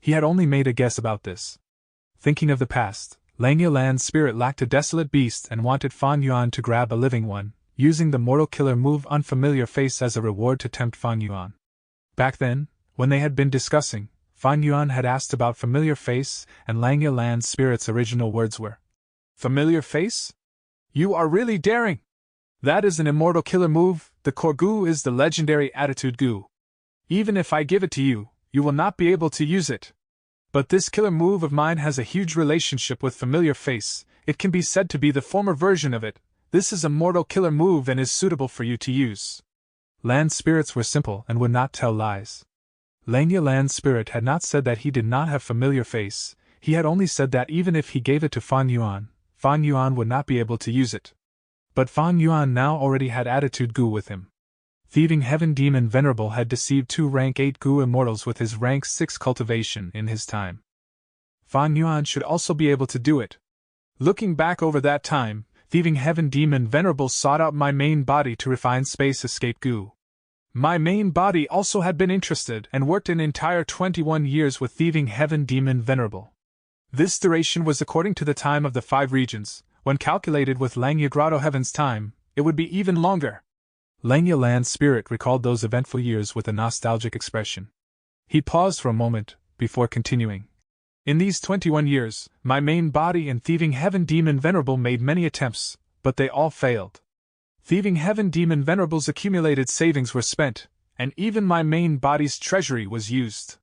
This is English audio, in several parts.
He had only made a guess about this. Thinking of the past, Lang Yilan's spirit lacked a desolate beast and wanted Fan Yuan to grab a living one, using the mortal killer move Unfamiliar Face as a reward to tempt Fan Yuan. Back then, when they had been discussing, Fan Yuan had asked about Familiar Face, and Lang Yilan's spirit's original words were, "Familiar Face? You are really daring! That is an immortal killer move. The core goo is the legendary attitude goo. Even if I give it to you, you will not be able to use it. But this killer move of mine has a huge relationship with Familiar Face. It can be said to be the former version of it. This is a mortal killer move and is suitable for you to use." Lan's spirits were simple and would not tell lies. Lang Yilan's spirit had not said that he did not have Familiar Face. He had only said that even if he gave it to Fan Yuan would not be able to use it. But Fan Yuan now already had attitude goo with him. Thieving Heaven Demon Venerable had deceived 2 rank 8 goo immortals with his rank 6 cultivation in his time. Fan Yuan should also be able to do it. Looking back over that time, Thieving Heaven Demon Venerable sought out my main body to refine space escape goo. My main body also had been interested and worked an entire 21 years with Thieving Heaven Demon Venerable. This duration was according to the time of the 5 regions. When calculated with Lang Grotto Heaven's time, it would be even longer. Lang Yilan's spirit recalled those eventful years with a nostalgic expression. He paused for a moment, before continuing. In these 21 years, my main body and Thieving Heaven Demon Venerable made many attempts, but they all failed. Thieving Heaven Demon Venerable's accumulated savings were spent, and even my main body's treasury was used.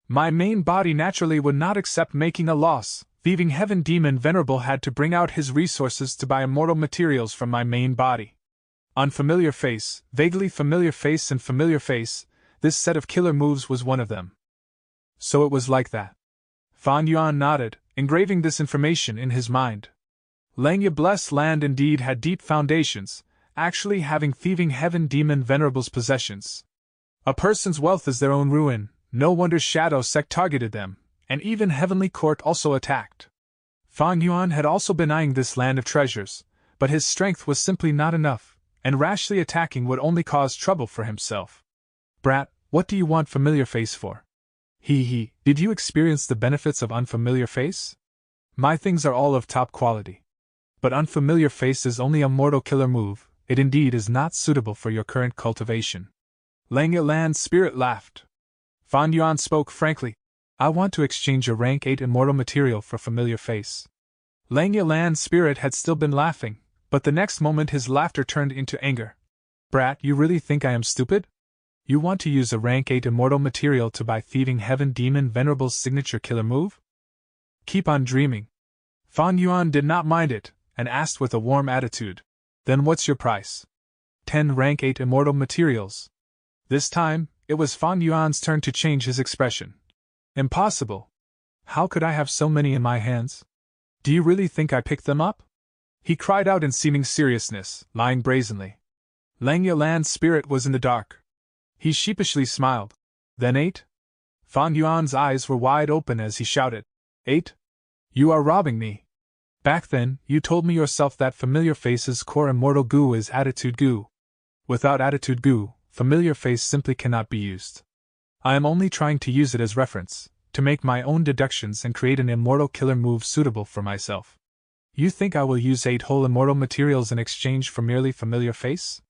My main body naturally would not accept making a loss. Thieving Heaven Demon Venerable had to bring out his resources to buy immortal materials from my main body. Unfamiliar Face, Vaguely Familiar Face and Familiar Face, this set of killer moves was one of them. So it was like that. Fan Yuan nodded, engraving this information in his mind. Lang Yi Blessed Land indeed had deep foundations, actually having Thieving Heaven Demon Venerable's possessions. A person's wealth is their own ruin, no wonder Shadow Sect targeted them. And even Heavenly Court also attacked. Fan Yuan had also been eyeing this land of treasures, but his strength was simply not enough, and rashly attacking would only cause trouble for himself. "Brat, what do you want Familiar Face for?" Did you experience the benefits of Unfamiliar Face? My things are all of top quality. But Unfamiliar Face is only a mortal killer move, it indeed is not suitable for your current cultivation. Lang Yilan's spirit laughed. Fan Yuan spoke frankly. "I want to exchange a rank 8 immortal material for Familiar Face." Lang Yilan's spirit had still been laughing, but the next moment his laughter turned into anger. "Brat, you really think I am stupid? You want to use a rank 8 immortal material to buy Thieving Heaven Demon Venerable's signature killer move? Keep on dreaming." Fan Yuan did not mind it, and asked with a warm attitude, "Then what's your price?" 10 rank 8 immortal materials. This time, it was Fan Yuan's turn to change his expression. "Impossible. How could I have so many in my hands? Do you really think I picked them up?" he cried out in seeming seriousness, lying brazenly. Lang Yilan's spirit was in the dark. He sheepishly smiled. "Then 8? Fan Yuan's eyes were wide open as he shouted, 8? You are robbing me. Back then, you told me yourself that Familiar Face's core immortal goo is attitude goo. Without attitude goo, Familiar Face simply cannot be used. I am only trying to use it as reference, to make my own deductions and create an immortal killer move suitable for myself. You think I will use 8 whole immortal materials in exchange for merely Familiar Face?"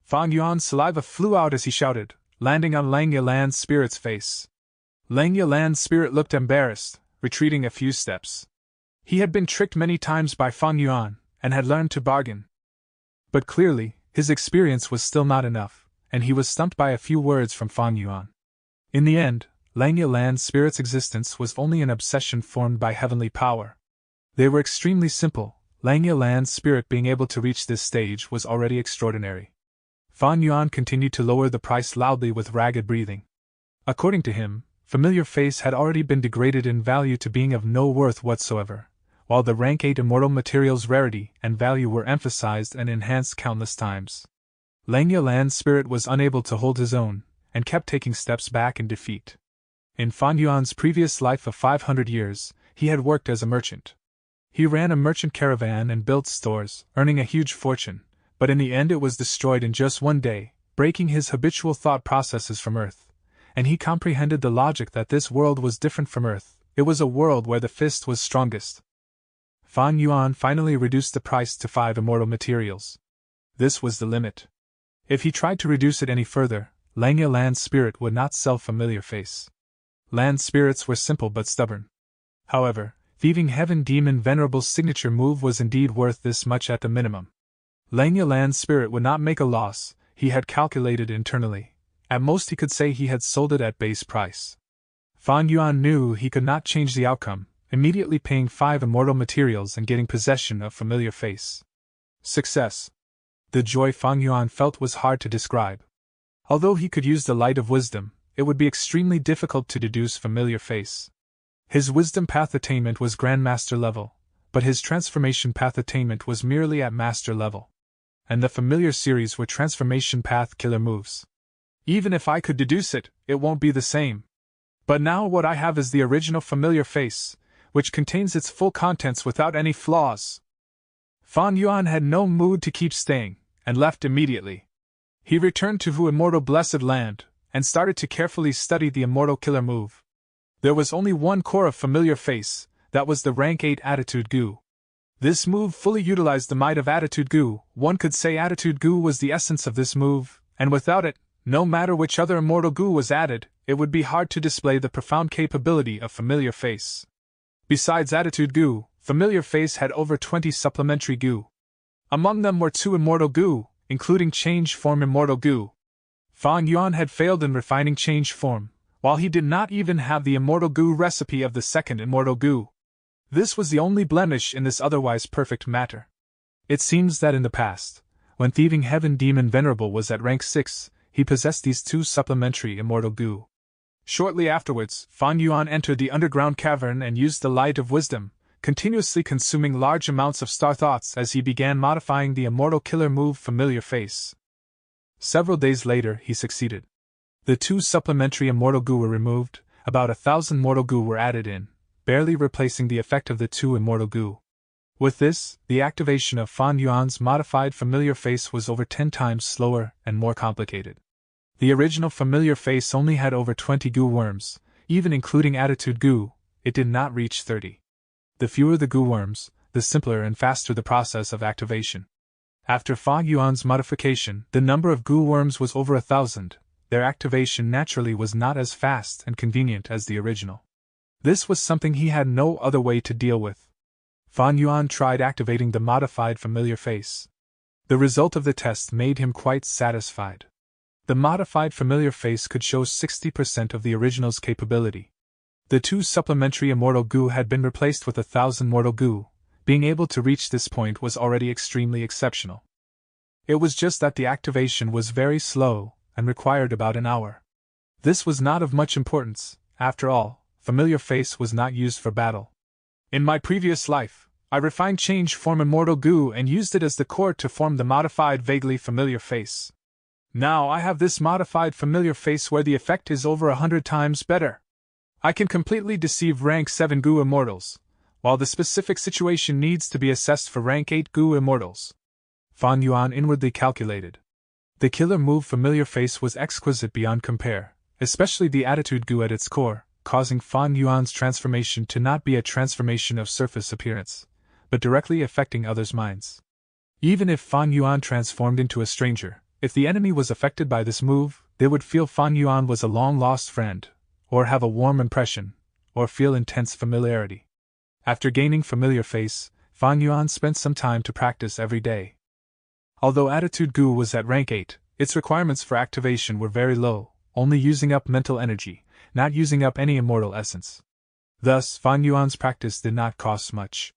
Fan Yuan's saliva flew out as he shouted, landing on Lang Yilan's spirit's face. Lang Yilan's spirit looked embarrassed, retreating a few steps. He had been tricked many times by Fan Yuan, and had learned to bargain. But clearly, his experience was still not enough, and he was stumped by a few words from Fan Yuan. In the end, Lang Yilan's spirit's existence was only an obsession formed by heavenly power. They were extremely simple. Lang Yilan's spirit being able to reach this stage was already extraordinary. Fan Yuan continued to lower the price loudly with ragged breathing. According to him, Familiar Face had already been degraded in value to being of no worth whatsoever, while the rank 8 immortal material's rarity and value were emphasized and enhanced countless times. Lang Yilan's spirit was unable to hold his own, and kept taking steps back in defeat. In Fan Yuan's previous life of 500 years, he had worked as a merchant. He ran a merchant caravan and built stores, earning a huge fortune, but in the end it was destroyed in just one day, breaking his habitual thought processes from earth, and he comprehended the logic that this world was different from Earth. It was a world where the fist was strongest. Fan Yuan finally reduced the price to 5 immortal materials. This was the limit. If he tried to reduce it any further, Langya Land's spirit would not sell Familiar Face. Land spirits were simple but stubborn. However, Thieving Heaven Demon Venerable's signature move was indeed worth this much at the minimum. Langya Land's spirit would not make a loss, he had calculated internally. At most he could say he had sold it at base price. Fan Yuan knew he could not change the outcome, immediately paying 5 immortal materials and getting possession of Familiar Face. Success. The joy Fan Yuan felt was hard to describe. Although he could use the light of wisdom, it would be extremely difficult to deduce Familiar Face. His wisdom path attainment was Grandmaster level, but his transformation path attainment was merely at Master level. And the familiar series were transformation path killer moves. Even if I could deduce it, it won't be the same. But now what I have is the original Familiar Face, which contains its full contents without any flaws. Fan Yuan had no mood to keep staying, and left immediately. He returned to Hu Immortal Blessed Land, and started to carefully study the Immortal Killer move. There was only one core of Familiar Face, that was the rank 8 Attitude Gu. This move fully utilized the might of Attitude Gu. One could say Attitude Gu was the essence of this move, and without it, no matter which other Immortal Gu was added, it would be hard to display the profound capability of Familiar Face. Besides Attitude Gu, Familiar Face had over 20 supplementary Gu. Among them were 2 Immortal Gu, including Change Form Immortal Gu. Fan Yuan had failed in refining Change Form, while he did not even have the Immortal Gu recipe of the second Immortal Gu. This was the only blemish in this otherwise perfect matter. It seems that in the past, when Thieving Heaven Demon Venerable was at rank 6, he possessed these 2 supplementary Immortal Gu. Shortly afterwards, Fan Yuan entered the underground cavern and used the light of wisdom, continuously consuming large amounts of star thoughts as he began modifying the Immortal Killer move Familiar Face. Several days later, he succeeded. The 2 supplementary Immortal Gu were removed, about 1,000 Mortal Gu were added in, barely replacing the effect of the 2 Immortal Gu. With this, the activation of Fan Yuan's modified Familiar Face was over 10 times slower and more complicated. The original Familiar Face only had over 20 Gu worms, even including Attitude Gu, it did not reach 30. The fewer the Gu worms, the simpler and faster the process of activation. After Fan Yuan's modification, the number of Gu worms was over 1,000, their activation naturally was not as fast and convenient as the original. This was something he had no other way to deal with. Fan Yuan tried activating the modified Familiar Face. The result of the test made him quite satisfied. The modified Familiar Face could show 60% of the original's capability. The 2 supplementary Immortal Gu had been replaced with 1,000 Mortal Gu. Being able to reach this point was already extremely exceptional. It was just that the activation was very slow, and required about an hour. This was not of much importance, after all, Familiar Face was not used for battle. In my previous life, I refined Change Form Immortal Gu and used it as the core to form the modified vaguely Familiar Face. Now I have this modified Familiar Face where the effect is over 100 times better. I can completely deceive rank 7 Gu Immortals, while the specific situation needs to be assessed for rank 8 Gu Immortals. Fan Yuan inwardly calculated. The killer move Familiar Face was exquisite beyond compare, especially the Attitude Gu at its core, causing Fan Yuan's transformation to not be a transformation of surface appearance, but directly affecting others' minds. Even if Fan Yuan transformed into a stranger, if the enemy was affected by this move, they would feel Fan Yuan was a long-lost friend, or have a warm impression, or feel intense familiarity. After gaining Familiar Face, Fan Yuan spent some time to practice every day. Although Attitude Gu was at rank 8, its requirements for activation were very low, only using up mental energy, not using up any immortal essence. Thus, Fan Yuan's practice did not cost much.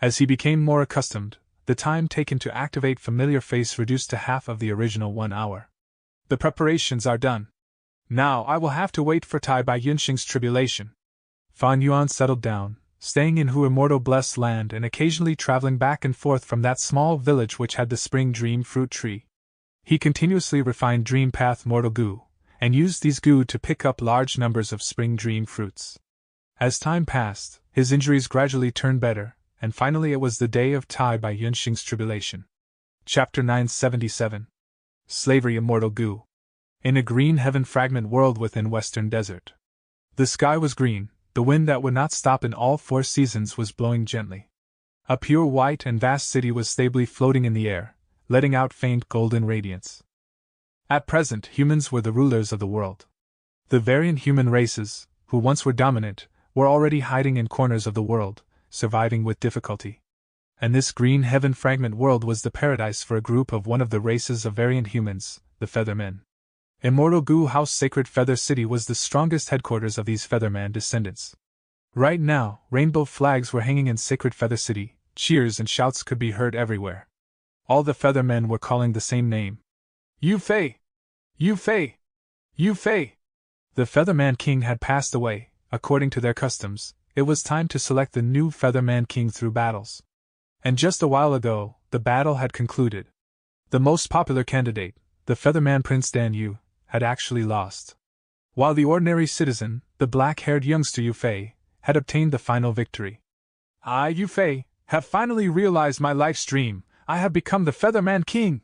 As he became more accustomed, the time taken to activate Familiar Face reduced to half of the original 1 hour. The preparations are done. Now I will have to wait for Tai Bai Yunxing's tribulation. Fan Yuan settled down, staying in Hu Immortal Blessed Land and occasionally traveling back and forth from that small village which had the Spring Dream Fruit Tree. He continuously refined Dream Path Mortal Gu, and used these Gu to pick up large numbers of Spring Dream fruits. As time passed, his injuries gradually turned better, and finally it was the day of Tai Bai Yunxing's tribulation. Chapter 977. Slavery Immortal Gu. In a green heaven fragment world within Western Desert. The sky was green, the wind that would not stop in all 4 seasons was blowing gently. A pure white and vast city was stably floating in the air, letting out faint golden radiance. At present, humans were the rulers of the world. The variant human races, who once were dominant, were already hiding in corners of the world, surviving with difficulty. And this green heaven fragment world was the paradise for a group of one of the races of variant humans, the Feathermen. Immortal Goo House Sacred Feather City was the strongest headquarters of these Featherman descendants. Right now, rainbow flags were hanging in Sacred Feather City, cheers and shouts could be heard everywhere. All the Feathermen were calling the same name. Yu Fei! Yu Fei! Yu Fei! The Featherman King had passed away. According to their customs, it was time to select the new Featherman King through battles. And just a while ago, the battle had concluded. The most popular candidate, the Featherman Prince Dan Yu, had actually lost. While the ordinary citizen, the black-haired youngster Yu Fei, had obtained the final victory. I, Yu Fei, have finally realized my life's dream. I have become the Featherman King.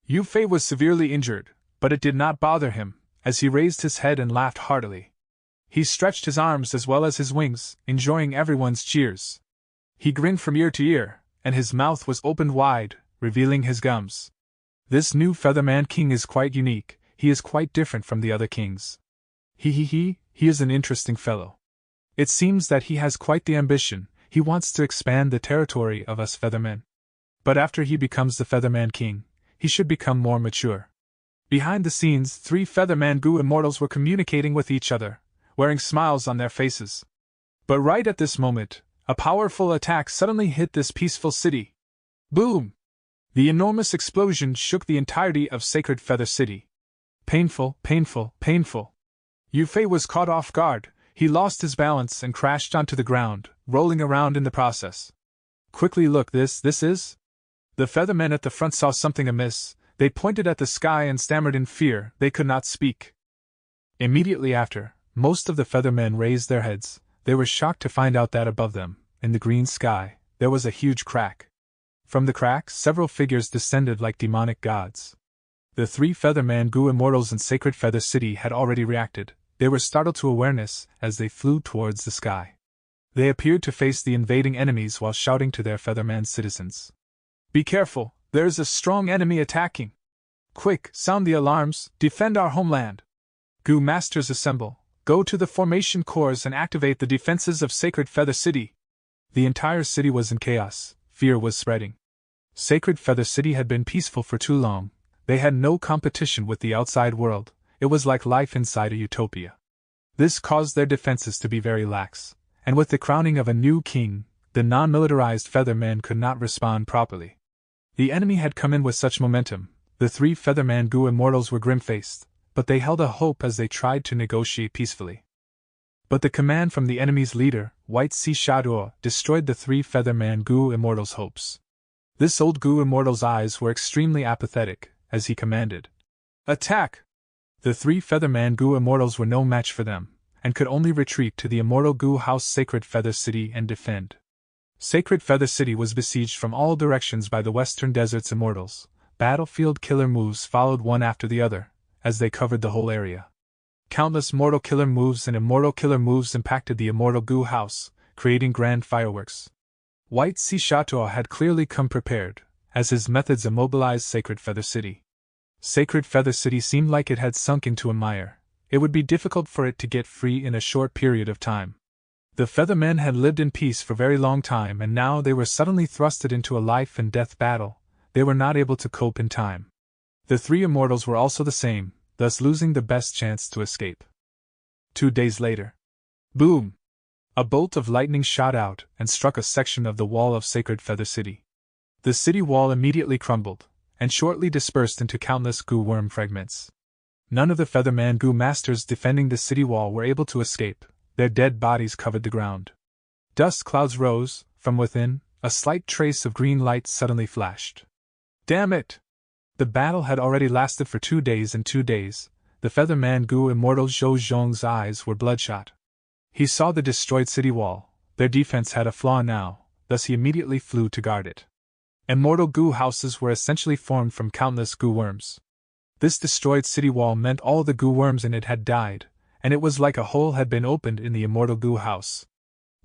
Yu Fei was severely injured, but it did not bother him, as he raised his head and laughed heartily. He stretched his arms as well as his wings, enjoying everyone's cheers. He grinned from ear to ear, and his mouth was opened wide, revealing his gums. This new Featherman King is quite unique. He is quite different from the other kings. He is an interesting fellow. It seems that he has quite the ambition. He wants to expand the territory of us Feathermen. But after he becomes the Featherman King, he should become more mature. Behind the scenes, 3 Featherman Goo immortals were communicating with each other, wearing smiles on their faces. But right at this moment, a powerful attack suddenly hit this peaceful city. Boom! The enormous explosion shook the entirety of Sacred Feather City. Painful, painful, painful. Yu Fei was caught off guard. He lost his balance and crashed onto the ground, rolling around in the process. Quickly look, this is? The Feathermen at the front saw something amiss. They pointed at the sky and stammered in fear. They could not speak. Immediately after, most of the Feathermen raised their heads. They were shocked to find out that above them, in the green sky, there was a huge crack. From the crack, several figures descended like demonic gods. The 3 Featherman Goo immortals in Sacred Feather City had already reacted. They were startled to awareness as they flew towards the sky. They appeared to face the invading enemies while shouting to their Featherman citizens. Be careful, there is a strong enemy attacking. Quick, sound the alarms, defend our homeland. Goo Masters assemble, go to the formation cores and activate the defenses of Sacred Feather City. The entire city was in chaos, fear was spreading. Sacred Feather City had been peaceful for too long. They had no competition with the outside world. It was like life inside a utopia. This caused their defenses to be very lax, and with the crowning of a new king, the non-militarized Feathermen could not respond properly. The enemy had come in with such momentum. The 3 Featherman Goo immortals were grim-faced, but they held a hope as they tried to negotiate peacefully. But the command from the enemy's leader, White Sea Shadow, destroyed the 3 Featherman Goo immortals' hopes. This old Goo immortal's eyes were extremely apathetic, as he commanded. Attack! The 3 Featherman Goo immortals were no match for them, and could only retreat to the immortal Goo House Sacred Feather City and defend. Sacred Feather City was besieged from all directions by the Western Desert's immortals. Battlefield killer moves followed one after the other, as they covered the whole area. Countless mortal killer moves and immortal killer moves impacted the immortal Goo House, creating grand fireworks. White Sea Chateau had clearly come prepared, as his methods immobilized Sacred Feather City. Sacred Feather City seemed like it had sunk into a mire. It would be difficult for it to get free in a short period of time. The Feathermen had lived in peace for a very long time, and now they were suddenly thrusted into a life-and-death battle. They were not able to cope in time. The 3 immortals were also the same, thus losing the best chance to escape. 2 days later. Boom! A bolt of lightning shot out and struck a section of the wall of Sacred Feather City. The city wall immediately crumbled, and shortly dispersed into countless goo worm fragments. None of the Featherman Goo Masters defending the city wall were able to escape. Their dead bodies covered the ground. Dust clouds rose. From within, a slight trace of green light suddenly flashed. Damn it! The battle had already lasted for 2 days and 2 days. The Featherman Goo immortal Zhou Zhong's eyes were bloodshot. He saw the destroyed city wall. Their defense had a flaw now, thus he immediately flew to guard it. Immortal goo houses were essentially formed from countless goo worms. This destroyed city wall meant all the goo worms in it had died, and it was like a hole had been opened in the immortal goo house.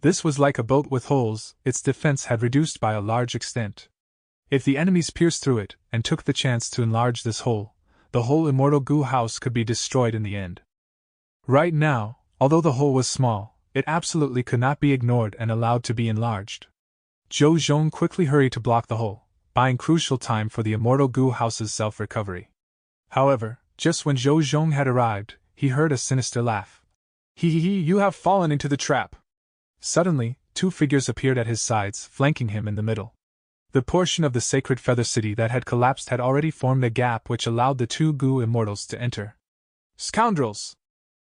This was like a boat with holes, its defense had reduced by a large extent. If the enemies pierced through it and took the chance to enlarge this hole, the whole immortal goo house could be destroyed in the end. Right now, although the hole was small, it absolutely could not be ignored and allowed to be enlarged. Zhou Zhong quickly hurried to block the hole, buying crucial time for the immortal goo house's self-recovery. However, just when Zhou Zhong had arrived, he heard a sinister laugh. Hee, you have fallen into the trap. Suddenly, two figures appeared at his sides, flanking him in the middle. The portion of the sacred feather city that had collapsed had already formed a gap which allowed the two goo immortals to enter. Scoundrels!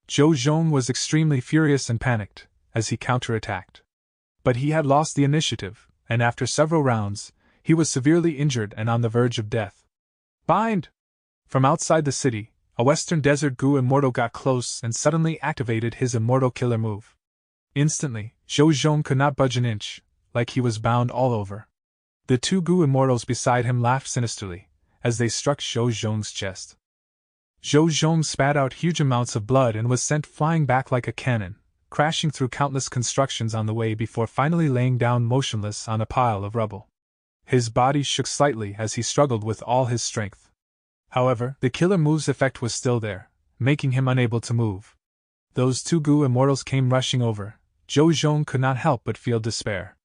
Zhou Zhong was extremely furious and panicked, as he counterattacked. But he had lost the initiative, and after several rounds, he was severely injured and on the verge of death. Bind! From outside the city, a Western Desert Goo Immortal got close and suddenly activated his Immortal Killer move. Instantly, Zhou Zhong could not budge an inch, like he was bound all over. The two Goo Immortals beside him laughed sinisterly, as they struck Zhou Zhong's chest. Zhou Zhong spat out huge amounts of blood and was sent flying back like a cannon, crashing through countless constructions on the way before finally laying down motionless on a pile of rubble. His body shook slightly as he struggled with all his strength. However, the killer move's effect was still there, making him unable to move. Those two Goo Immortals came rushing over. Zhou Zhong could not help but feel despair.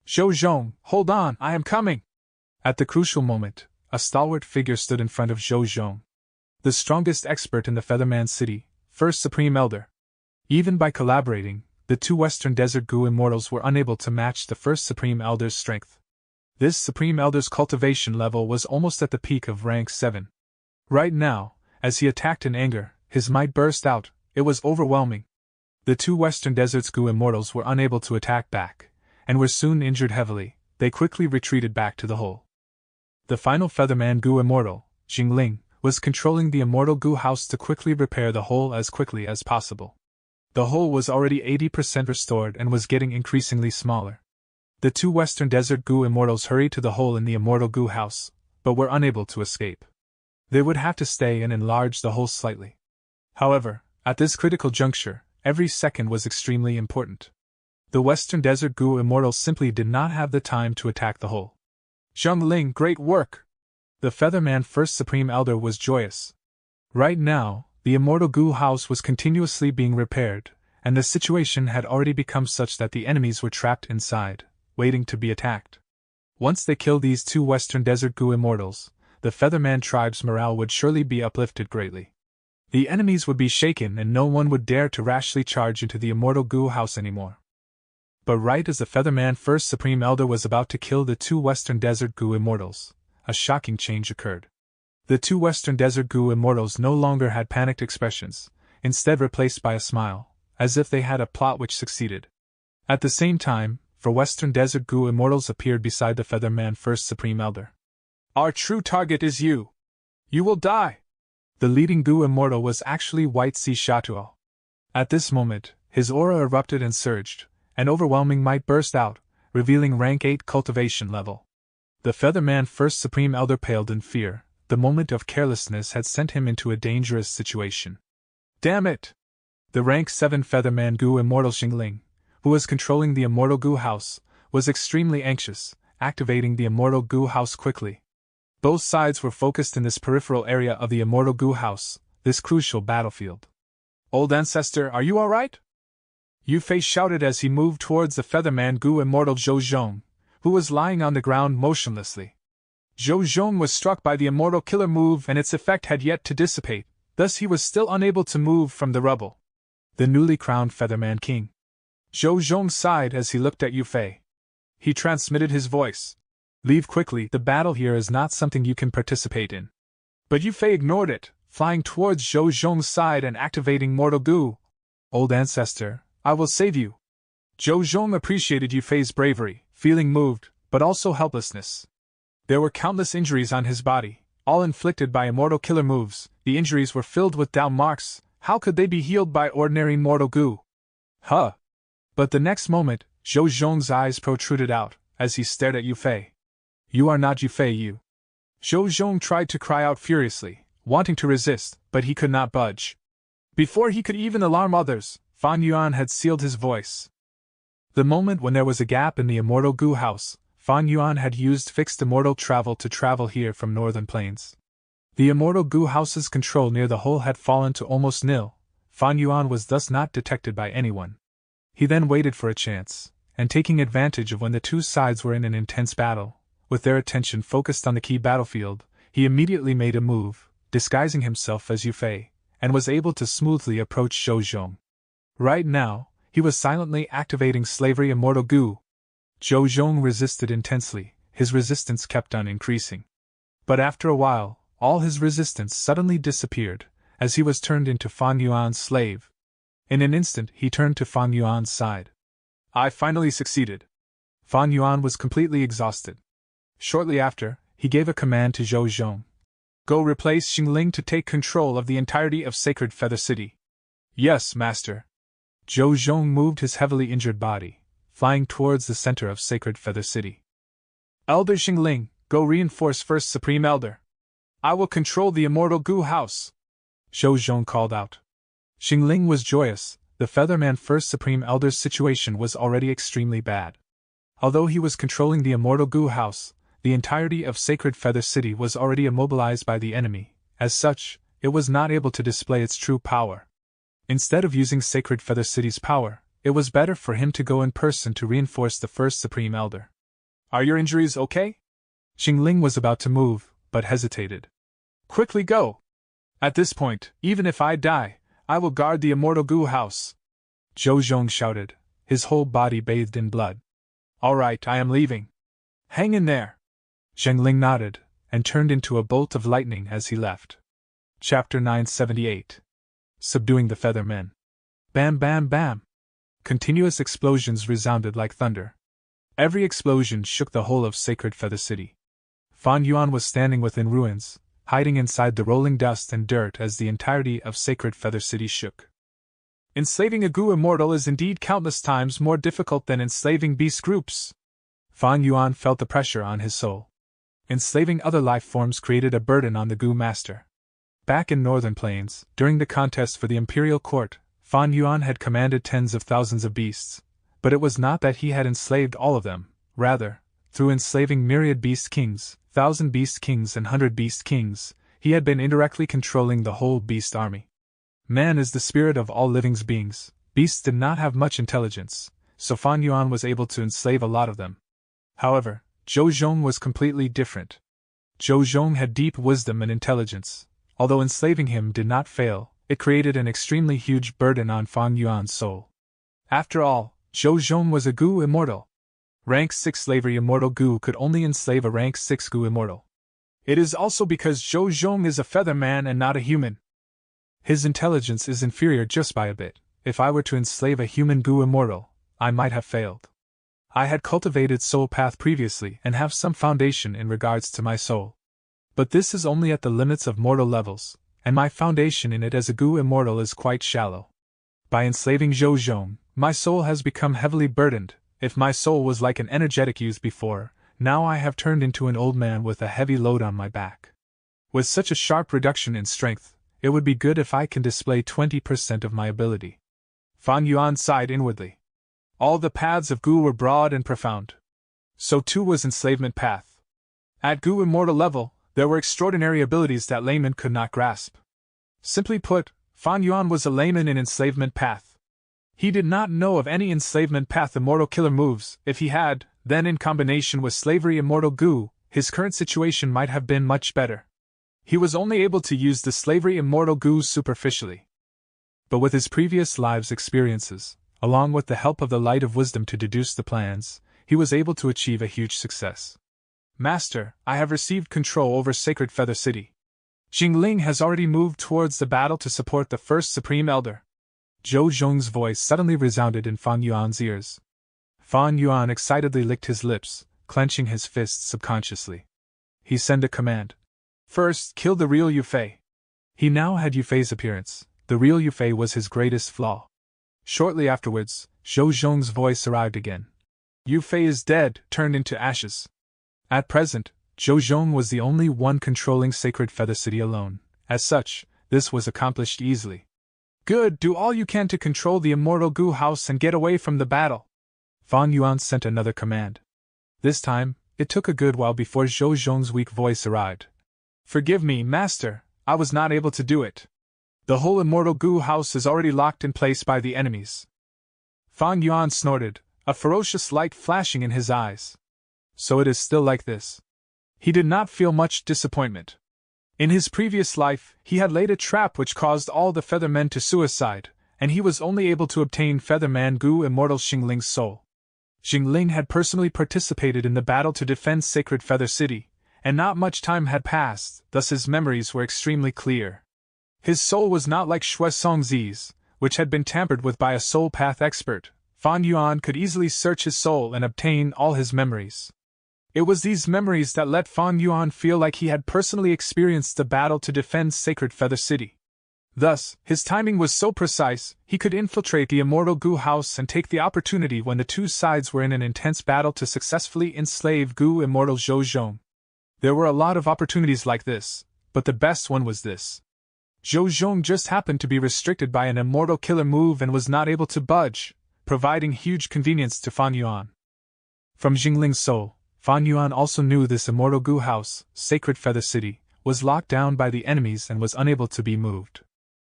Zhou Zhong, hold on, I am coming! At the crucial moment, a stalwart figure stood in front of Zhou Zhong. The strongest expert in the Featherman City, First Supreme Elder. Even by collaborating, the two Western Desert Goo Immortals were unable to match the First Supreme Elder's strength. This Supreme Elder's cultivation level was almost at the peak of rank 7. Right now, as he attacked in anger, his might burst out. It was overwhelming. The two Western Desert's Goo Immortals were unable to attack back, and were soon injured heavily. They quickly retreated back to the hole. The final Featherman Goo Immortal, Jingling, was controlling the Immortal Goo House to quickly repair the hole as quickly as possible. The hole was already 80% restored and was getting increasingly smaller. The two Western Desert Goo Immortals hurried to the hole in the Immortal Goo House, but were unable to escape. They would have to stay and enlarge the hole slightly. However, at this critical juncture, every second was extremely important. The Western Desert Goo Immortals simply did not have the time to attack the hole. Zhongling, great work! The Featherman First Supreme Elder was joyous. Right now, the Immortal Goo House was continuously being repaired, and the situation had already become such that the enemies were trapped inside, waiting to be attacked. Once they killed these two Western Desert Goo Immortals, the Featherman tribe's morale would surely be uplifted greatly. The enemies would be shaken and no one would dare to rashly charge into the Immortal Goo House anymore. But right as the Featherman First Supreme Elder was about to kill the two Western Desert Goo Immortals, a shocking change occurred. The two Western Desert Goo Immortals no longer had panicked expressions, instead replaced by a smile, as if they had a plot which succeeded. At the same time, four Western Desert Goo Immortals appeared beside the Featherman First Supreme Elder. Our true target is you. You will die. The leading Goo Immortal was actually White Sea Shatuo. At this moment, his aura erupted and surged, an overwhelming might burst out, revealing rank 8 cultivation level. The Featherman First Supreme Elder paled in fear. The moment of carelessness had sent him into a dangerous situation. Damn it! The rank 7 Featherman Goo Immortal Xingling, who was controlling the Immortal Goo House, was extremely anxious, activating the Immortal Goo House quickly. Both sides were focused in this peripheral area of the Immortal Goo House, this crucial battlefield. Old Ancestor, are you alright? Yu Fei shouted as he moved towards the Featherman Goo Immortal Zhou Zhong, who was lying on the ground motionlessly. Zhou Zhong was struck by the Immortal Killer move and its effect had yet to dissipate, thus he was still unable to move from the rubble. The newly crowned Featherman King. Zhou Zhong sighed as he looked at Yu Fei. He transmitted his voice. Leave quickly, the battle here is not something you can participate in. But Yu Fei ignored it, flying towards Zhou Zhong's side and activating Mortal Goo. Old Ancestor, I will save you. Zhou Zhong appreciated Yu Fei's bravery, feeling moved, but also helplessness. There were countless injuries on his body, all inflicted by Immortal Killer moves. The injuries were filled with down marks. How could they be healed by ordinary Mortal Goo? Huh! But the next moment, Zhou Zhong's eyes protruded out, as he stared at Yu Fei. You are not Yu Fei, you. Zhou Zhong tried to cry out furiously, wanting to resist, but he could not budge. Before he could even alarm others, Fan Yuan had sealed his voice. The moment when there was a gap in the immortal Gu house, Fan Yuan had used fixed immortal travel to travel here from northern plains. The immortal Gu house's control near the hole had fallen to almost nil. Fan Yuan was thus not detected by anyone. He then waited for a chance, and taking advantage of when the two sides were in an intense battle, with their attention focused on the key battlefield, he immediately made a move, disguising himself as Yu Fei, and was able to smoothly approach Zhou Zhong. Right now, he was silently activating slavery immortal Gu. Zhou Zhong resisted intensely, his resistance kept on increasing. But after a while, all his resistance suddenly disappeared, as he was turned into Fan Yuan's slave. In an instant he turned to Fan Yuan's side. I finally succeeded. Fan Yuan was completely exhausted. Shortly after, he gave a command to Zhou Zhong. Go replace Xingling to take control of the entirety of Sacred Feather City. Yes, master. Zhou Zhong moved his heavily injured body, flying towards the center of Sacred Feather City. Elder Xingling, go reinforce First Supreme Elder. I will control the immortal Gu house. Zhou Zhong called out. Xingling was joyous. The Featherman First Supreme Elder's situation was already extremely bad. Although he was controlling the immortal Gu house, the entirety of Sacred Feather City was already immobilized by the enemy. As such, it was not able to display its true power. Instead of using Sacred Feather City's power, it was better for him to go in person to reinforce the First Supreme Elder. Are your injuries okay? Xingling was about to move, but hesitated. Quickly go! At this point, even if I die, I will guard the immortal Gu house. Zhou Zhong shouted, his whole body bathed in blood. All right, I am leaving. Hang in there. Xingling nodded, and turned into a bolt of lightning as he left. Chapter 978. Subduing the Feather Men. Bam bam bam! Continuous explosions resounded like thunder. Every explosion shook the whole of Sacred Feather City. Fan Yuan was standing within ruins, hiding inside the rolling dust and dirt as the entirety of Sacred Feather City shook. Enslaving a Gu immortal is indeed countless times more difficult than enslaving beast groups. Fan Yuan felt the pressure on his soul. Enslaving other life forms created a burden on the Gu master. Back in Northern Plains, during the contest for the Imperial Court, Fan Yuan had commanded tens of thousands of beasts, but it was not that he had enslaved all of them. Rather, through enslaving myriad beast kings, 1,000 beast kings and 100 beast kings, he had been indirectly controlling the whole beast army. Man is the spirit of all living beings. Beasts did not have much intelligence, so Fan Yuan was able to enslave a lot of them. However, Zhou Zhong was completely different. Zhou Zhong had deep wisdom and intelligence. Although enslaving him did not fail, it created an extremely huge burden on Fan Yuan's soul. After all, Zhou Zhong was a Gu immortal. Rank 6 slavery immortal Gu could only enslave a rank 6 Gu immortal. It is also because Zhou Zhong is a feather man and not a human. His intelligence is inferior just by a bit. If I were to enslave a human Gu immortal, I might have failed. I had cultivated soul path previously and have some foundation in regards to my soul. But this is only at the limits of mortal levels, and my foundation in it as a Gu immortal is quite shallow. By enslaving Zhou Zhong, my soul has become heavily burdened. If my soul was like an energetic youth before, now I have turned into an old man with a heavy load on my back. With such a sharp reduction in strength, it would be good if I can display 20% of my ability. Fan Yuan sighed inwardly. All the paths of Gu were broad and profound. So too was enslavement path. At Gu immortal level, there were extraordinary abilities that laymen could not grasp. Simply put, Fan Yuan was a layman in enslavement path. He did not know of any enslavement path immortal killer moves. If he had, then in combination with slavery immortal Gu, his current situation might have been much better. He was only able to use the slavery immortal Gu superficially. But with his previous lives' experiences, along with the help of the light of wisdom to deduce the plans, he was able to achieve a huge success. Master, I have received control over Sacred Feather City. Xingling has already moved towards the battle to support the First Supreme Elder. Zhou Zhong's voice suddenly resounded in Fan Yuan's ears. Fan Yuan excitedly licked his lips, clenching his fists subconsciously. He sent a command. First, kill the real Yu Fei. He now had Yu Fei's appearance. The real Yu Fei was his greatest flaw. Shortly afterwards, Zhou Zhong's voice arrived again. Yu Fei is dead, turned into ashes. At present, Zhou Zhong was the only one controlling Sacred Feather City alone, As such, this was accomplished easily. Good, do all you can to control the immortal goo house and get away from the battle. Fan Yuan sent another command. This time, it took a good while before Zhou Zhong's weak voice arrived. Forgive me, Master, I was not able to do it. The whole immortal goo house is already locked in place by the enemies. Fan Yuan snorted, a ferocious light flashing in his eyes. So it is still like this. He did not feel much disappointment. In his previous life, he had laid a trap which caused all the Feathermen to suicide, and he was only able to obtain Featherman Gu immortal Xingling's soul. Xingling had personally participated in the battle to defend Sacred Feather City, and not much time had passed, thus his memories were extremely clear. His soul was not like Shui Songzi's, which had been tampered with by a soul path expert. Fan Yuan could easily search his soul and obtain all his memories. It was these memories that let Fan Yuan feel like he had personally experienced the battle to defend Sacred Feather City. Thus, his timing was so precise, he could infiltrate the immortal Gu house and take the opportunity when the two sides were in an intense battle to successfully enslave Gu immortal Zhou Zhong. There were a lot of opportunities like this, but the best one was this. Zhou Zhong just happened to be restricted by an immortal killer move and was not able to budge, providing huge convenience to Fan Yuan. From Xingling's soul, Fan Yuan also knew this immortal Gu house, Sacred Feather City, was locked down by the enemies and was unable to be moved.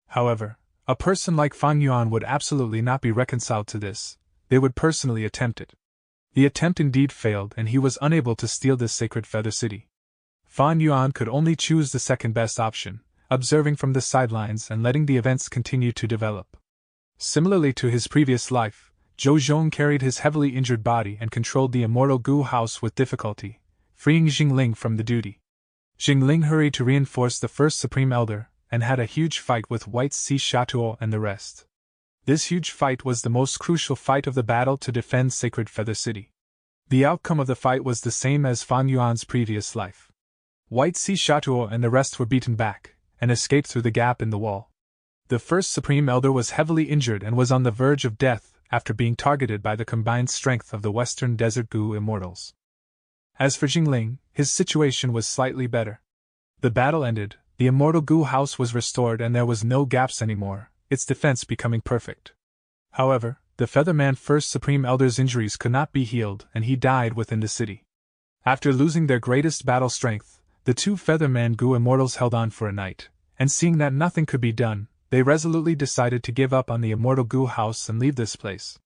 However, a person like Fan Yuan would absolutely not be reconciled to this. They would personally attempt it. The attempt indeed failed and he was unable to steal this Sacred Feather City. Fan Yuan could only choose the second best option, observing from the sidelines and letting the events continue to develop. Similarly to his previous life, Zhou Zhong carried his heavily injured body and controlled the immortal Gu house with difficulty, freeing Xingling from the duty. Xingling hurried to reinforce the first Supreme Elder, and had a huge fight with White Sea Shatuo and the rest. This huge fight was the most crucial fight of the battle to defend Sacred Feather City. The outcome of the fight was the same as Fan Yuan's previous life. White Sea Shatuo and the rest were beaten back, and escaped through the gap in the wall. The first Supreme Elder was heavily injured and was on the verge of death after being targeted by the combined strength of the Western Desert Gu immortals. As for Xingling, his situation was slightly better. The battle ended, the immortal Gu house was restored and there was no gaps anymore, its defense becoming perfect. However, the Featherman First Supreme Elder's injuries could not be healed and he died within the city. After losing their greatest battle strength, the two Featherman Gu immortals held on for a night, and seeing that nothing could be done, they resolutely decided to give up on the immortal Gu house and leave this place.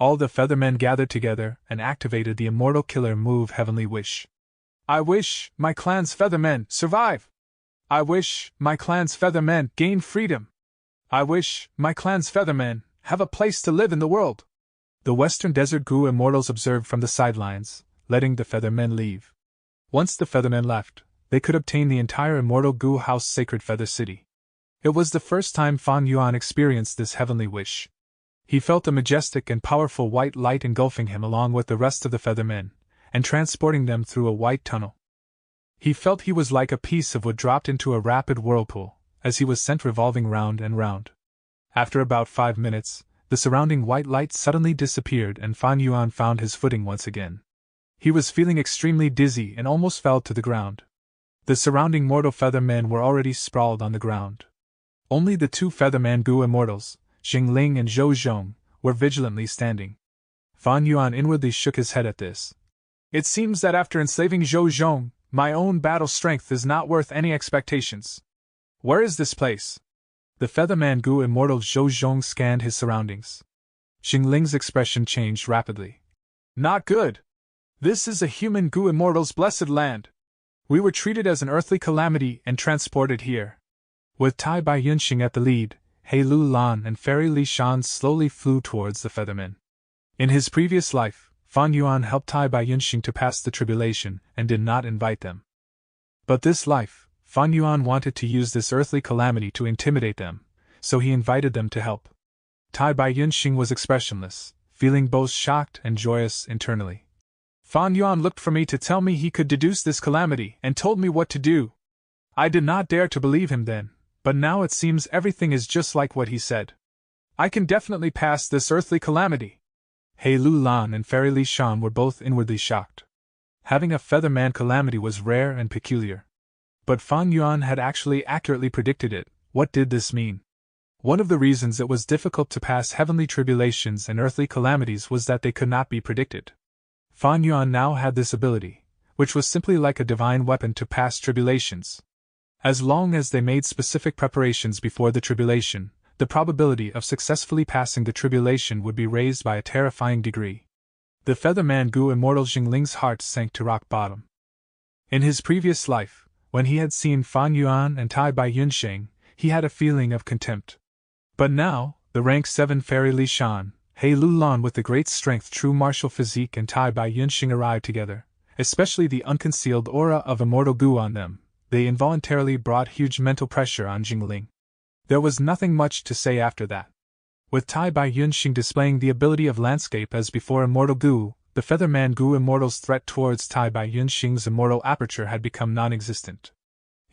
All the Feathermen gathered together and activated the immortal killer move Heavenly Wish. I wish my clan's Feathermen survive! I wish my clan's Feathermen gain freedom! I wish my clan's Feathermen have a place to live in the world! The Western Desert Gu immortals observed from the sidelines, letting the Feathermen leave. Once the Feathermen left, they could obtain the entire immortal Gu house Sacred Feather City. It was the first time Fan Yuan experienced this heavenly wish. He felt a majestic and powerful white light engulfing him along with the rest of the Feathermen, and transporting them through a white tunnel. He felt he was like a piece of wood dropped into a rapid whirlpool, as he was sent revolving round and round. After about 5 minutes, the surrounding white light suddenly disappeared and Fan Yuan found his footing once again. He was feeling extremely dizzy and almost fell to the ground. The surrounding mortal Feathermen were already sprawled on the ground. Only the two Featherman Gu immortals, Xingling and Zhou Zhong, were vigilantly standing. Fan Yuan inwardly shook his head at this. It seems that after enslaving Zhou Zhong, my own battle strength is not worth any expectations. Where is this place? The Featherman Gu immortal Zhou Zhong scanned his surroundings. Xingling's expression changed rapidly. Not good. This is a human Gu immortal's blessed land. We were treated as an earthly calamity and transported here. With Tai Bai Yunxing at the lead, He Lu Lan and Fairy Li Shan slowly flew towards the Feathermen. In his previous life, Fan Yuan helped Tai Bai Yunxing to pass the tribulation and did not invite them. But this life, Fan Yuan wanted to use this earthly calamity to intimidate them, so he invited them to help. Tai Bai Yunxing was expressionless, feeling both shocked and joyous internally. Fan Yuan looked for me to tell me he could deduce this calamity and told me what to do. I did not dare to believe him then, but now it seems everything is just like what he said. I can definitely pass this earthly calamity. He Lu Lan and Fairy Li Shan were both inwardly shocked. Having a Featherman calamity was rare and peculiar. But Fan Yuan had actually accurately predicted it. What did this mean? One of the reasons it was difficult to pass heavenly tribulations and earthly calamities was that they could not be predicted. Fan Yuan now had this ability, which was simply like a divine weapon to pass tribulations. As long as they made specific preparations before the tribulation, the probability of successfully passing the tribulation would be raised by a terrifying degree. The Featherman Gu Immortal Jingling's heart sank to rock bottom. In his previous life, when he had seen Fan Yuan and Tai Bai Yunsheng, he had a feeling of contempt. But now, the rank 7 Fairy Li Shan, He Lu Lan with the great strength, true martial physique, and Tai Bai Yunsheng arrived together, especially the unconcealed aura of Immortal Gu on them. They involuntarily brought huge mental pressure on Jingling. There was nothing much to say after that. With Tai Bai Yunsheng displaying the ability of landscape as before Immortal Gu, the Featherman Gu Immortal's threat towards Tai Bai Yunsheng's immortal aperture had become non-existent.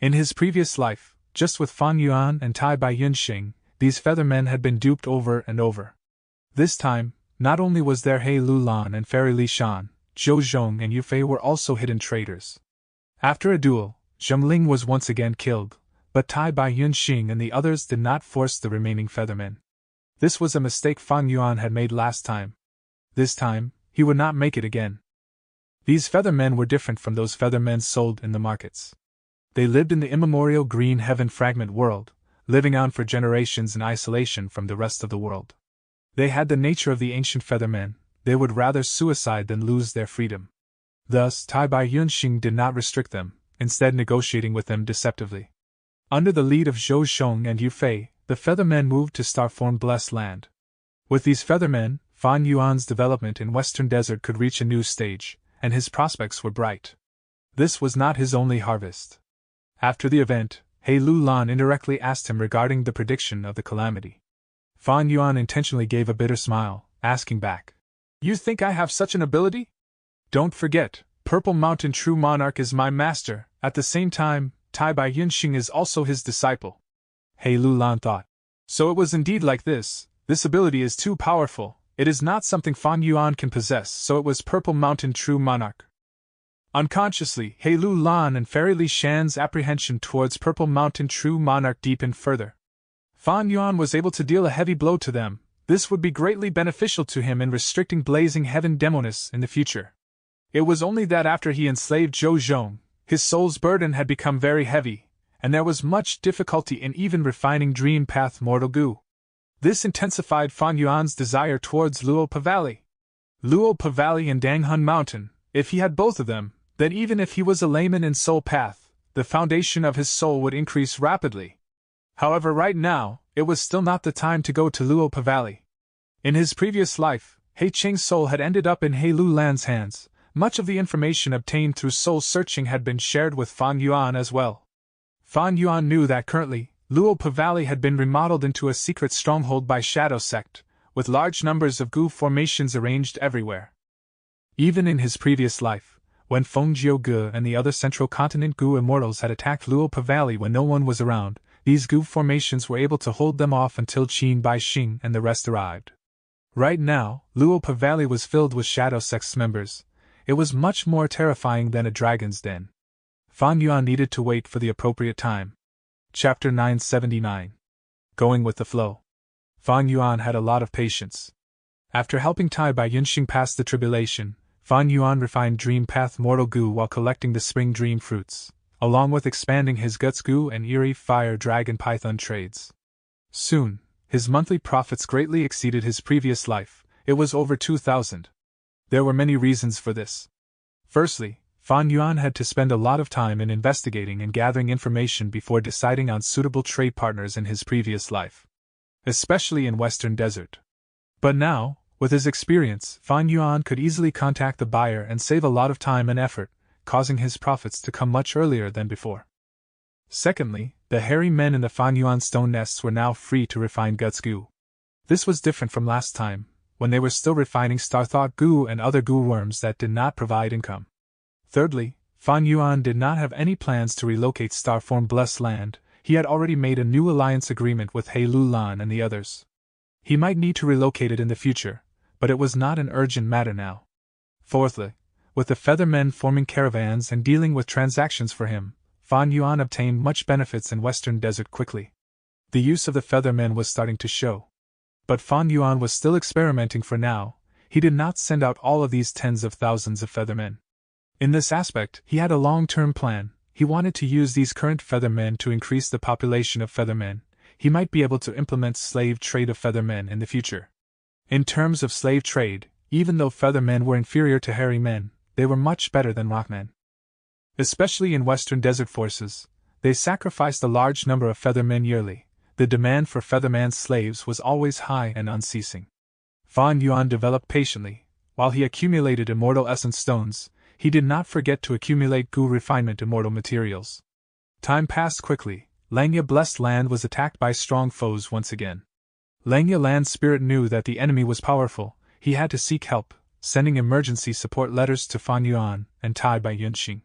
In his previous life, just with Fan Yuan and Tai Bai Yunsheng, these Feathermen had been duped over and over. This time, not only was there He Lu Lan and Fairy Li Shan, Zhou Zhong and Yu Fei were also hidden traitors. After a duel, Zhengling was once again killed, but Tai Bai Yunsheng and the others did not force the remaining Feathermen. This was a mistake Fan Yuan had made last time. This time, he would not make it again. These Feathermen were different from those Feathermen sold in the markets. They lived in the immemorial green heaven fragment world, living on for generations in isolation from the rest of the world. They had the nature of the ancient Feathermen. They would rather suicide than lose their freedom. Thus, Tai Bai Yunsheng did not restrict them, instead negotiating with them deceptively. Under the lead of Zhou Zhong and Yu Fei, the Feathermen moved to Starform Blessed Land. With these Feathermen, Fan Yuan's development in Western Desert could reach a new stage, and his prospects were bright. This was not his only harvest. After the event, He Lu Lan indirectly asked him regarding the prediction of the calamity. Fan Yuan intentionally gave a bitter smile, asking back, "You think I have such an ability? Don't forget, Purple Mountain True Monarch is my master. At the same time, Tai Bai Yunsheng is also his disciple." He Lu Lan thought. So it was indeed like this. This ability is too powerful. It is not something Fan Yuan can possess, so it was Purple Mountain True Monarch. Unconsciously, He Lu Lan and Fairy Li Shan's apprehension towards Purple Mountain True Monarch deepened further. Fan Yuan was able to deal a heavy blow to them. This would be greatly beneficial to him in restricting Blazing Heaven Demoness in the future. It was only that after he enslaved Zhou Zhong, his soul's burden had become very heavy, and there was much difficulty in even refining Dream Path Mortal Gu. This intensified Fan Yuan's desire towards Luopa Valley. Luopa Valley and Danghun Mountain, if he had both of them, then even if he was a layman in Soul Path, the foundation of his soul would increase rapidly. However, right now, it was still not the time to go to Luopa Valley. In his previous life, He Cheng's soul had ended up in He Lu Lan's hands. Much of the information obtained through soul searching had been shared with Fan Yuan as well. Fan Yuan knew that currently, Luopa Valley had been remodeled into a secret stronghold by Shadow Sect, with large numbers of Gu formations arranged everywhere. Even in his previous life, when Feng Jiu Gu and the other Central Continent Gu immortals had attacked Luopa Valley when no one was around, these Gu formations were able to hold them off until Qin Bai Xing and the rest arrived. Right now, Luopa Valley was filled with Shadow Sect's members. It was much more terrifying than a dragon's den. Fan Yuan needed to wait for the appropriate time. Chapter 979. Going with the flow. Fan Yuan had a lot of patience. After helping Tai Bai Yunsheng pass the tribulation, Fan Yuan refined Dream Path Mortal Gu while collecting the Spring Dream fruits, along with expanding his Guts Gu and Eerie Fire Dragon Python trades. Soon, his monthly profits greatly exceeded his previous life. It was over 2,000. There were many reasons for this. Firstly, Fan Yuan had to spend a lot of time in investigating and gathering information before deciding on suitable trade partners in his previous life, especially in Western Desert. But now, with his experience, Fan Yuan could easily contact the buyer and save a lot of time and effort, causing his profits to come much earlier than before. Secondly, the hairy men in the Fan Yuan stone nests were now free to refine Guts Gu. This was different from last time, when they were still refining Starthought Gu and other Gu worms that did not provide income. Thirdly, Fan Yuan did not have any plans to relocate Starform Blessed Land. He had already made a new alliance agreement with He Lu Lan and the others. He might need to relocate it in the future, but it was not an urgent matter now. Fourthly, with the Feathermen forming caravans and dealing with transactions for him, Fan Yuan obtained much benefits in Western Desert quickly. The use of the feathermen was starting to show. But Fan Yuan was still experimenting for now. He did not send out all of these tens of thousands of feathermen. In this aspect, he had a long-term plan. He wanted to use these current feathermen to increase the population of feathermen. He might be able to implement slave trade of feathermen in the future. In terms of slave trade, even though feathermen were inferior to hairy men, they were much better than rockmen. Especially in Western Desert forces, they sacrificed a large number of feathermen yearly. The demand for featherman slaves was always high and unceasing. Fan Yuan developed patiently. While he accumulated immortal essence stones, he did not forget to accumulate Gu refinement immortal materials. Time passed quickly. Langya Blessed Land was attacked by strong foes once again. Langya Land's spirit knew that the enemy was powerful. He had to seek help, sending emergency support letters to Fan Yuan and Tai Bai Yunxing.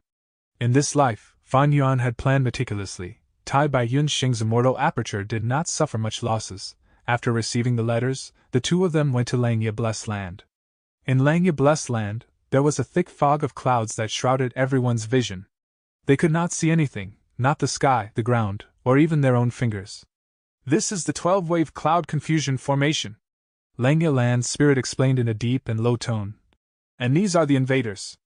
In this life, Fan Yuan had planned meticulously. Tai Bai Yunxing's immortal aperture did not suffer much losses. After receiving the letters, the two of them went to Langya Blessed Land. In Langya Blessed Land, there was a thick fog of clouds that shrouded everyone's vision. They could not see anything, not the sky, the ground, or even their own fingers. This is the 12-wave cloud confusion formation, Langya Land's spirit explained in a deep and low tone. And these are the invaders.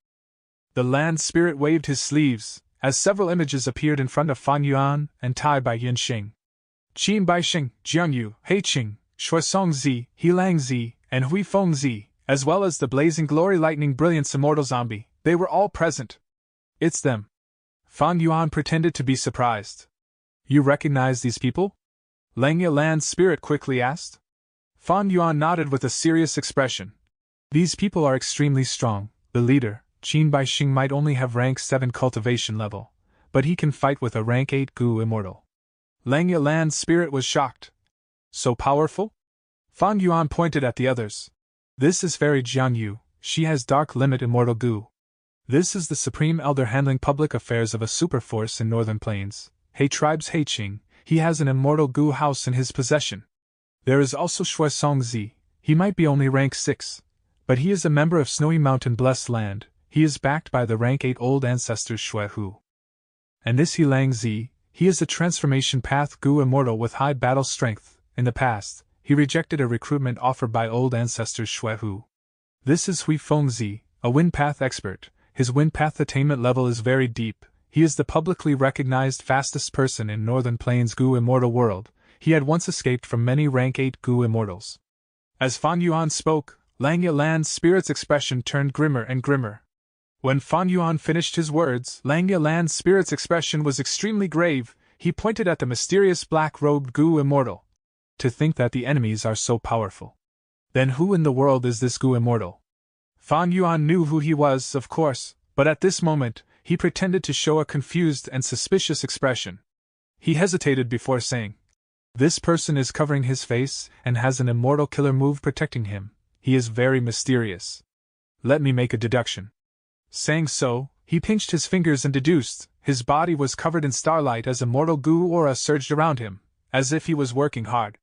The land spirit waved his sleeves, as several images appeared in front of Fan Yuan and Tai Bai Yunxing. Qin Baixing, Jiangyu, Heiqing, Shuisong Zi, Helang Zi, and Hui Feng Zi, as well as the blazing glory lightning brilliance immortal zombie, they were all present. It's them. Fan Yuan pretended to be surprised. You recognize these people? Langya Land's spirit quickly asked. Fan Yuan nodded with a serious expression. These people are extremely strong. The leader, Qin Baixing, might only have rank 7 cultivation level, but he can fight with a rank 8 Gu immortal. Langya Land's spirit was shocked. So powerful? Fan Yuan pointed at the others. This is Fairy Jianyu, she has dark limit immortal Gu. This is the supreme elder handling public affairs of a superforce in Northern Plains, He Tribe's Heiqing, he has an immortal Gu house in his possession. There is also Shuisong Zi, he might be only rank 6, but he is a member of Snowy Mountain Blessed Land, he is backed by the rank 8 old ancestors Shui Hu. And this Helang Zi, he is a transformation path Gu immortal with high battle strength. In the past, he rejected a recruitment offered by old ancestors Shui Hu. This is Hui Feng Zi, a wind path expert. His wind path attainment level is very deep. He is the publicly recognized fastest person in Northern Plains Gu immortal world. He had once escaped from many rank 8 Gu immortals. As Fan Yuan spoke, Langya Land's spirit's expression turned grimmer and grimmer. When Fan Yuan finished his words, Langya Land's spirit's expression was extremely grave. He pointed at the mysterious black-robed Gu immortal. To think that the enemies are so powerful. Then who in the world is this Gu immortal? Fan Yuan knew who he was, of course, but at this moment, he pretended to show a confused and suspicious expression. He hesitated before saying, "This person is covering his face and has an immortal killer move protecting him. He is very mysterious. Let me make a deduction." Saying so, he pinched his fingers and deduced. His body was covered in starlight as immortal Gu aura surged around him, as if he was working hard.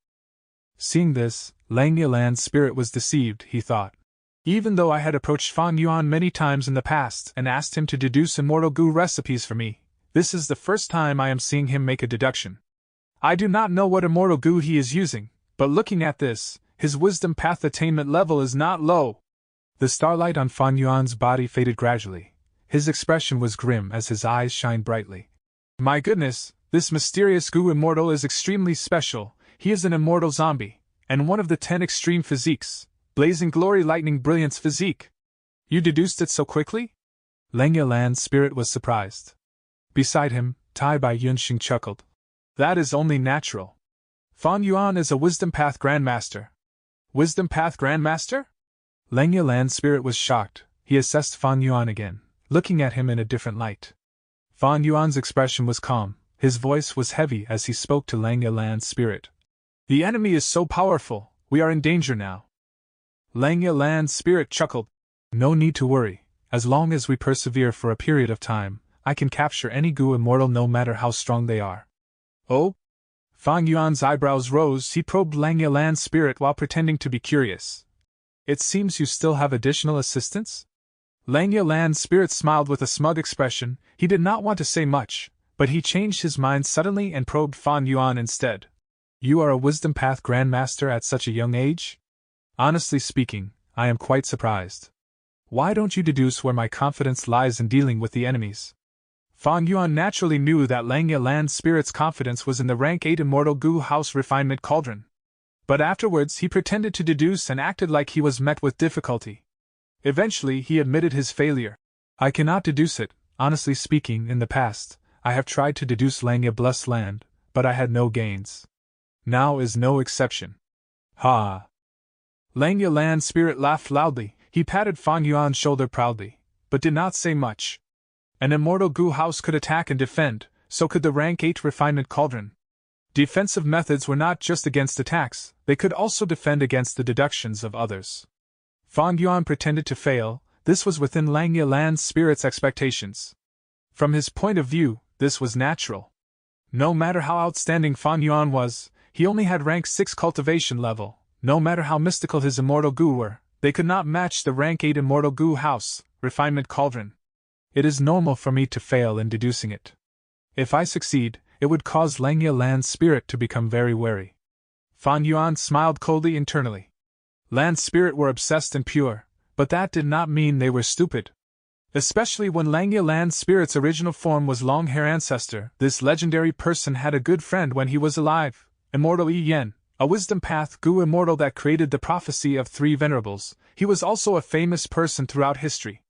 Seeing this, Langya Land's spirit was deceived, he thought. Even though I had approached Fan Yuan many times in the past and asked him to deduce immortal Gu recipes for me, this is the first time I am seeing him make a deduction. I do not know what immortal Gu he is using, but looking at this, his wisdom path attainment level is not low. The starlight on Fan Yuan's body faded gradually. His expression was grim as his eyes shined brightly. My goodness, this mysterious Gu immortal is extremely special. He is an immortal zombie, and one of the 10 extreme physiques, blazing glory lightning brilliance physique. You deduced it so quickly? Langya Land's spirit was surprised. Beside him, Tai Bai Yunxing chuckled. That is only natural. Fan Yuan is a Wisdom Path Grandmaster. Wisdom Path Grandmaster? Langya Land's spirit was shocked. He assessed Fan Yuan again, looking at him in a different light. Fan Yuan's expression was calm. His voice was heavy as he spoke to Langya Land's spirit. The enemy is so powerful, we are in danger now. Langya Land's spirit chuckled. No need to worry. As long as we persevere for a period of time, I can capture any Gu immortal no matter how strong they are. Oh? Fan Yuan's eyebrows rose. He probed Langya Land's spirit while pretending to be curious. It seems you still have additional assistants? Langya Land's spirit smiled with a smug expression. He did not want to say much, But he changed his mind suddenly and probed Fan Yuan instead. You are a Wisdom Path Grandmaster at such a young age? Honestly speaking, I am quite surprised. Why don't you deduce where my confidence lies in dealing with the enemies? Fan Yuan naturally knew that Langya Land Spirit's confidence was in the rank 8 Immortal Gu House Refinement Cauldron. But afterwards he pretended to deduce and acted like he was met with difficulty. Eventually he admitted his failure. I cannot deduce it. Honestly speaking, in the past, I have tried to deduce Langya Blessed Land, but I had no gains. Now is no exception. Ha! Langya Land Spirit laughed loudly. He patted Fan Yuan's shoulder proudly, but did not say much. An Immortal Gu House could attack and defend, so could the rank 8 Refinement Cauldron. Defensive methods were not just against attacks, they could also defend against the deductions of others. Fan Yuan pretended to fail. This was within Langya Land Spirit's expectations. From his point of view, this was natural. No matter how outstanding Fan Yuan was, he only had rank 6 cultivation level. No matter how mystical his Immortal Gu were, they could not match the rank 8 Immortal Gu House, Refinement Cauldron. It is normal for me to fail in deducing it. If I succeed, it would cause Langya Land Spirit to become very wary. Fan Yuan smiled coldly internally. Land Spirit were obsessed and pure, but that did not mean they were stupid. Especially when Langya Land Spirit's original form was Longhair Ancestor, this legendary person had a good friend when he was alive, Immortal Yi Yen, a Wisdom Path Gu Immortal that created the prophecy of 3 venerables. He was also a famous person throughout history.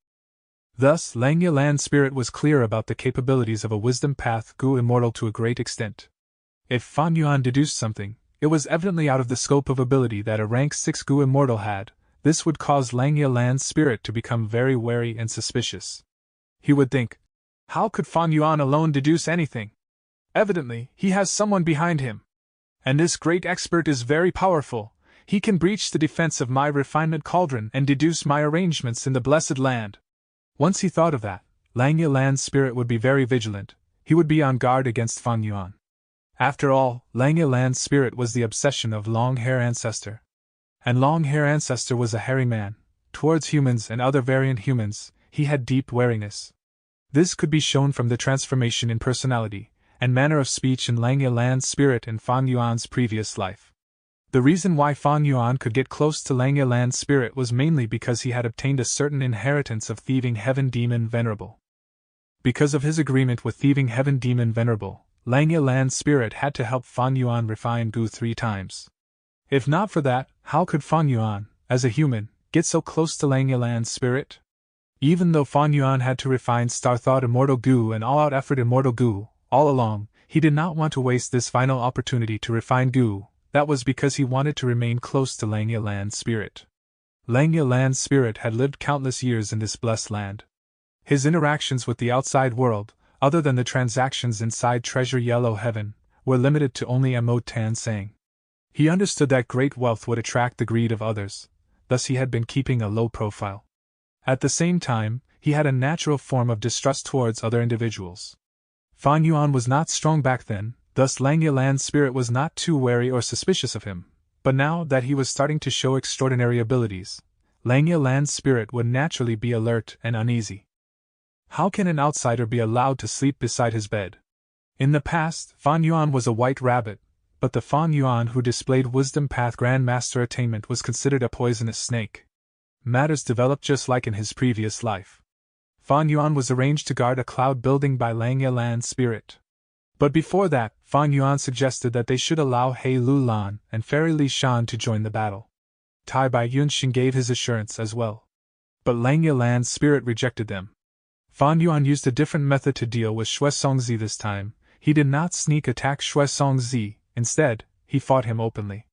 Thus, Langya Land Spirit was clear about the capabilities of a Wisdom Path Gu Immortal to a great extent. If Fan Yuan deduced something, it was evidently out of the scope of ability that a rank 6 Gu Immortal had. This would cause Langya Land Spirit to become very wary and suspicious. He would think, how could Fan Yuan alone deduce anything? Evidently, he has someone behind him. And this great expert is very powerful. He can breach the defense of my Refinement Cauldron and deduce my arrangements in the Blessed Land. Once he thought of that, Langya Land Spirit would be very vigilant. He would be on guard against Fan Yuan. After all, Langya Land Spirit was the obsession of Longhair Ancestor. And Longhair Ancestor was a hairy man. Towards humans and other variant humans, he had deep wariness. This could be shown from the transformation in personality and manner of speech in Langya Land Spirit in Fan Yuan's previous life. The reason why Fan Yuan could get close to Langya Land Spirit was mainly because he had obtained a certain inheritance of Thieving Heaven Demon Venerable. Because of his agreement with Thieving Heaven Demon Venerable, Langya Land Spirit had to help Fan Yuan refine Gu 3 times. If not for that, how could Fan Yuan, as a human, get so close to Langya Land Spirit? Even though Fan Yuan had to refine Star Thought Immortal Gu and All-Out Effort Immortal Gu, all along, he did not want to waste this final opportunity to refine Gu. That was because he wanted to remain close to Langya Land Spirit. Langya Land Spirit had lived countless years in this blessed land. His interactions with the outside world, other than the transactions inside Treasure Yellow Heaven, were limited to only Mo Tan Sang. He understood that great wealth would attract the greed of others, thus he had been keeping a low profile. At the same time, he had a natural form of distrust towards other individuals. Fan Yuan was not strong back then, thus Langya Land Spirit was not too wary or suspicious of him, but now that he was starting to show extraordinary abilities, Langya Land Spirit would naturally be alert and uneasy. How can an outsider be allowed to sleep beside his bed? In the past, Fan Yuan was a white rabbit, but the Fan Yuan who displayed Wisdom Path Grandmaster attainment was considered a poisonous snake. Matters developed just like in his previous life. Fan Yuan was arranged to guard a cloud building by Langya Land Spirit. But before that, Fan Yuan suggested that they should allow He Lu Lan and Fairy Li Shan to join the battle. Tai Bai Yunxin gave his assurance as well. But Langya Land Spirit rejected them. Fan Yuan used a different method to deal with Xue Songzi this time. He did not sneak attack Xue Songzi, instead, he fought him openly.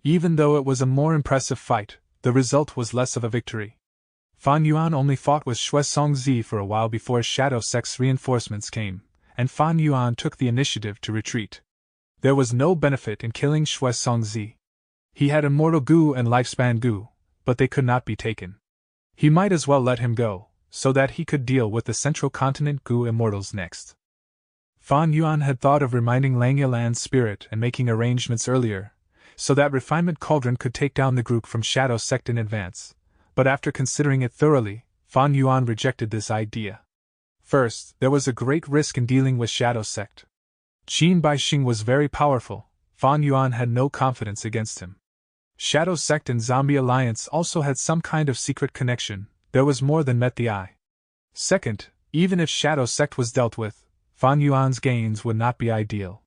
Even though it was a more impressive fight, the result was less of a victory. Fan Yuan only fought with Xue Songzi for a while before Shadow Sect's reinforcements came, and Fan Yuan took the initiative to retreat. There was no benefit in killing Xue Songzi. He had Immortal Gu and Lifespan Gu, but they could not be taken. He might as well let him go, so that he could deal with the Central Continent Gu Immortals next. Fan Yuan had thought of reminding Langya Land Spirit and making arrangements earlier, so that Refinement Cauldron could take down the group from Shadow Sect in advance, but after considering it thoroughly, Fan Yuan rejected this idea. First, there was a great risk in dealing with Shadow Sect. Qin Baixing was very powerful, Fan Yuan had no confidence against him. Shadow Sect and Zombie Alliance also had some kind of secret connection, there was more than met the eye. Second, even if Shadow Sect was dealt with, Fan Yuan's gains would not be ideal.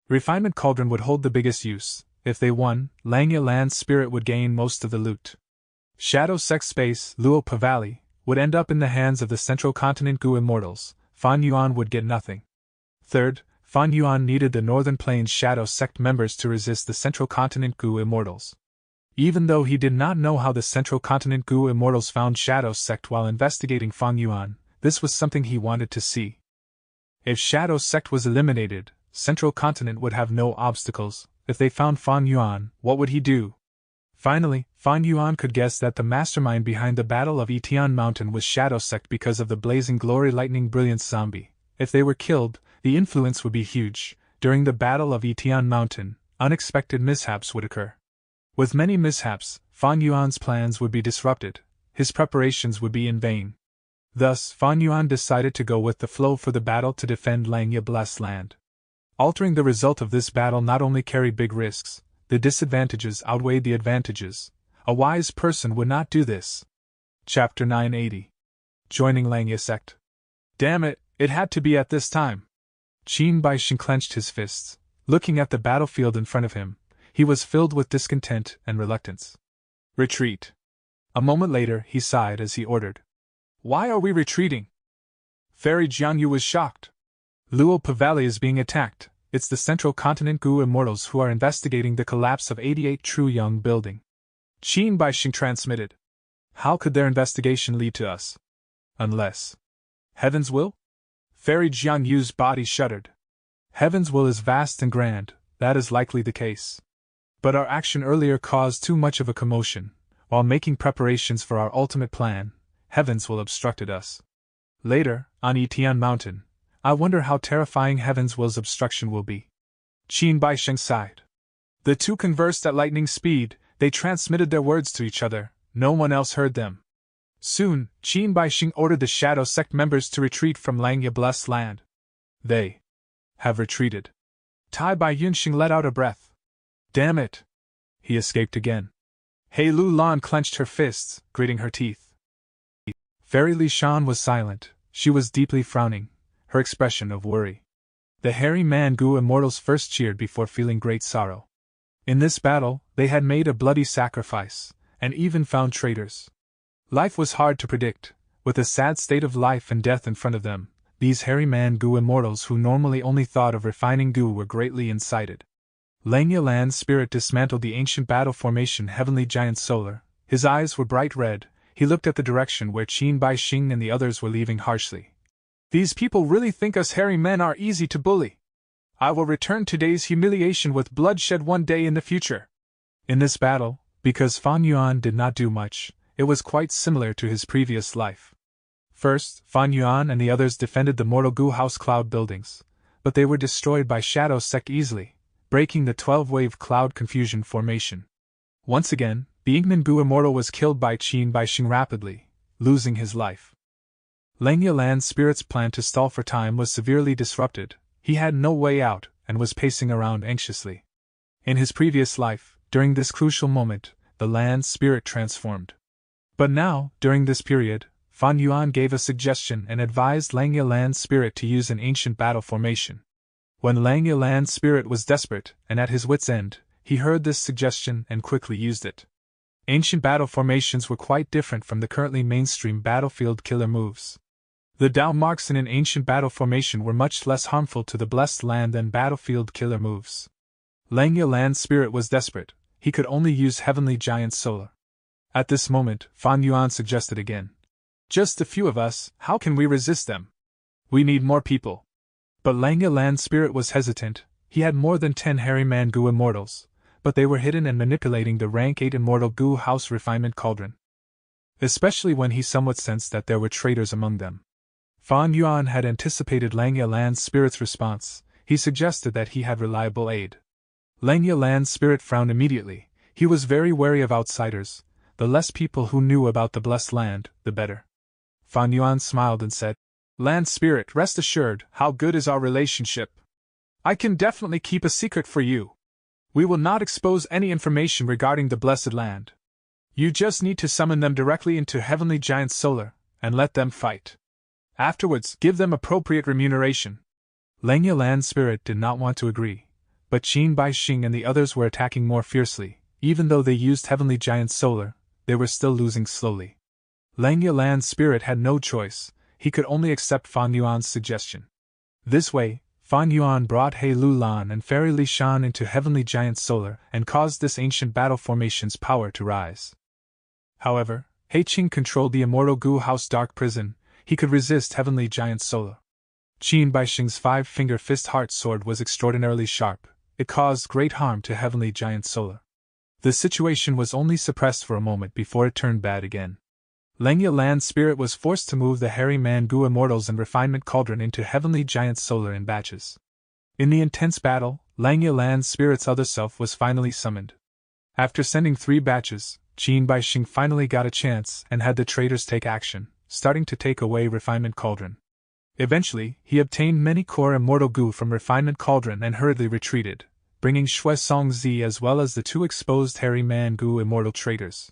Refinement Cauldron would hold the biggest use. If they won, Langya Land's spirit would gain most of the loot. Shadow Sect space, Luopa Valley, would end up in the hands of the Central Continent Gu Immortals, Fan Yuan would get nothing. Third, Fan Yuan needed the Northern Plains Shadow Sect members to resist the Central Continent Gu Immortals. Even though he did not know how the Central Continent Gu Immortals found Shadow Sect while investigating Fan Yuan, this was something he wanted to see. If Shadow Sect was eliminated, Central Continent would have no obstacles. If they found Fan Yuan, what would he do? Finally, Fan Yuan could guess that the mastermind behind the Battle of Etian Mountain was Shadow Sect because of the Blazing Glory Lightning Brilliance zombie. If they were killed, the influence would be huge. During the Battle of Etian Mountain, unexpected mishaps would occur. With many mishaps, Fan Yuan's plans would be disrupted, his preparations would be in vain. Thus, Fan Yuan decided to go with the flow for the battle to defend Langya Blessed Land. Altering the result of this battle not only carried big risks, the disadvantages outweighed the advantages. A wise person would not do this. Chapter 980. Joining Langya Sect. Damn it, it had to be at this time. Qin Baixing clenched his fists. Looking at the battlefield in front of him, he was filled with discontent and reluctance. Retreat. A moment later, he sighed as he ordered. Why are we retreating? Fairy Jiangyu was shocked. Luopa Valley is being attacked. It's the Central Continent Gu Immortals who are investigating the collapse of 88 True Young Building. Qin Baixing transmitted. How could their investigation lead to us? Unless Heaven's will? Fairy Jiangyu's body shuddered. Heaven's will is vast and grand, that is likely the case. But our action earlier caused too much of a commotion. While making preparations for our ultimate plan, Heaven's will obstructed us. Later, on Etian Mountain, I wonder how terrifying Heaven's will's obstruction will be. Qin Baixing sighed. The two conversed at lightning speed, they transmitted their words to each other, no one else heard them. Soon, Qin Baixing ordered the Shadow Sect members to retreat from Langya Blessed Land. They have retreated. Tai Bai Yunxing let out a breath. Damn it! He escaped again. He Lu Lan clenched her fists, gritting her teeth. Fairy Li Shan was silent, she was deeply frowning, her expression of worry. The hairy man Gu Immortals first cheered before feeling great sorrow. In this battle, they had made a bloody sacrifice, and even found traitors. Life was hard to predict. With a sad state of life and death in front of them, these hairy man Gu Immortals who normally only thought of refining Gu were greatly incited. Langya Land's spirit dismantled the ancient battle formation Heavenly Giant Solar. His eyes were bright red. He looked at the direction where Qin Baixing and the others were leaving harshly. These people really think us hairy men are easy to bully. I will return today's humiliation with bloodshed one day in the future. In this battle, because Fan Yuan did not do much, it was quite similar to his previous life. First, Fan Yuan and the others defended the mortal Gu House cloud buildings, but they were destroyed by Shadow Sect easily, breaking the 12-wave cloud confusion formation. Once again, the Ignan Gu Immortal was killed by Qin Baixing rapidly, losing his life. Langya Land's spirit's plan to stall for time was severely disrupted. He had no way out, and was pacing around anxiously. In his previous life, during this crucial moment, the land's spirit transformed. But now, during this period, Fan Yuan gave a suggestion and advised Langya Land's spirit to use an ancient battle formation. When Langya Land's spirit was desperate and at his wit's end, he heard this suggestion and quickly used it. Ancient battle formations were quite different from the currently mainstream battlefield killer moves. The Dao marks in an ancient battle formation were much less harmful to the Blessed Land than battlefield killer moves. Langya Land's spirit was desperate, he could only use Heavenly Giant Solar. At this moment, Fan Yuan suggested again. Just a few of us, how can we resist them? We need more people. But Langya Land's spirit was hesitant, he had more than 10 hairy man Gu Immortals, but they were hidden and manipulating the rank 8 immortal Gu House Refinement Cauldron. Especially when he somewhat sensed that there were traitors among them. Fan Yuan had anticipated Langya Land's spirit's response, he suggested that he had reliable aid. Langya Land's spirit frowned immediately, he was very wary of outsiders, the less people who knew about the Blessed Land, the better. Fan Yuan smiled and said, Land Spirit, rest assured, how good is our relationship? I can definitely keep a secret for you. We will not expose any information regarding the Blessed Land. You just need to summon them directly into Heavenly Giant Solar, and let them fight. Afterwards, give them appropriate remuneration. Langya Land Spirit did not want to agree, but Qin Bai Xing and the others were attacking more fiercely. Even though they used Heavenly Giant Solar, they were still losing slowly. Langya Land Spirit had no choice, he could only accept Fan Yuan's suggestion. This way, Fan Yuan brought He Lu Lan and Fairy Li Shan into Heavenly Giant Solar and caused this ancient battle formation's power to rise. However, He Qing controlled the Immortal Gu House Dark Prison, he could resist Heavenly Giant Solar. Qin Baixing's 5-finger fist heart sword was extraordinarily sharp, it caused great harm to Heavenly Giant Solar. The situation was only suppressed for a moment before it turned bad again. Langya Land Spirit was forced to move the Hairy Man Gu Immortals and Refinement Cauldron into Heavenly Giant Solar in batches. In the intense battle, Langya Land Spirit's other self was finally summoned. After sending 3 batches, Qin Baixing finally got a chance and had the traitors take action, starting to take away Refinement Cauldron. Eventually, he obtained many core Immortal Gu from Refinement Cauldron and hurriedly retreated, bringing Shui Songzi as well as the 2 exposed Hairy Man Gu Immortal traitors.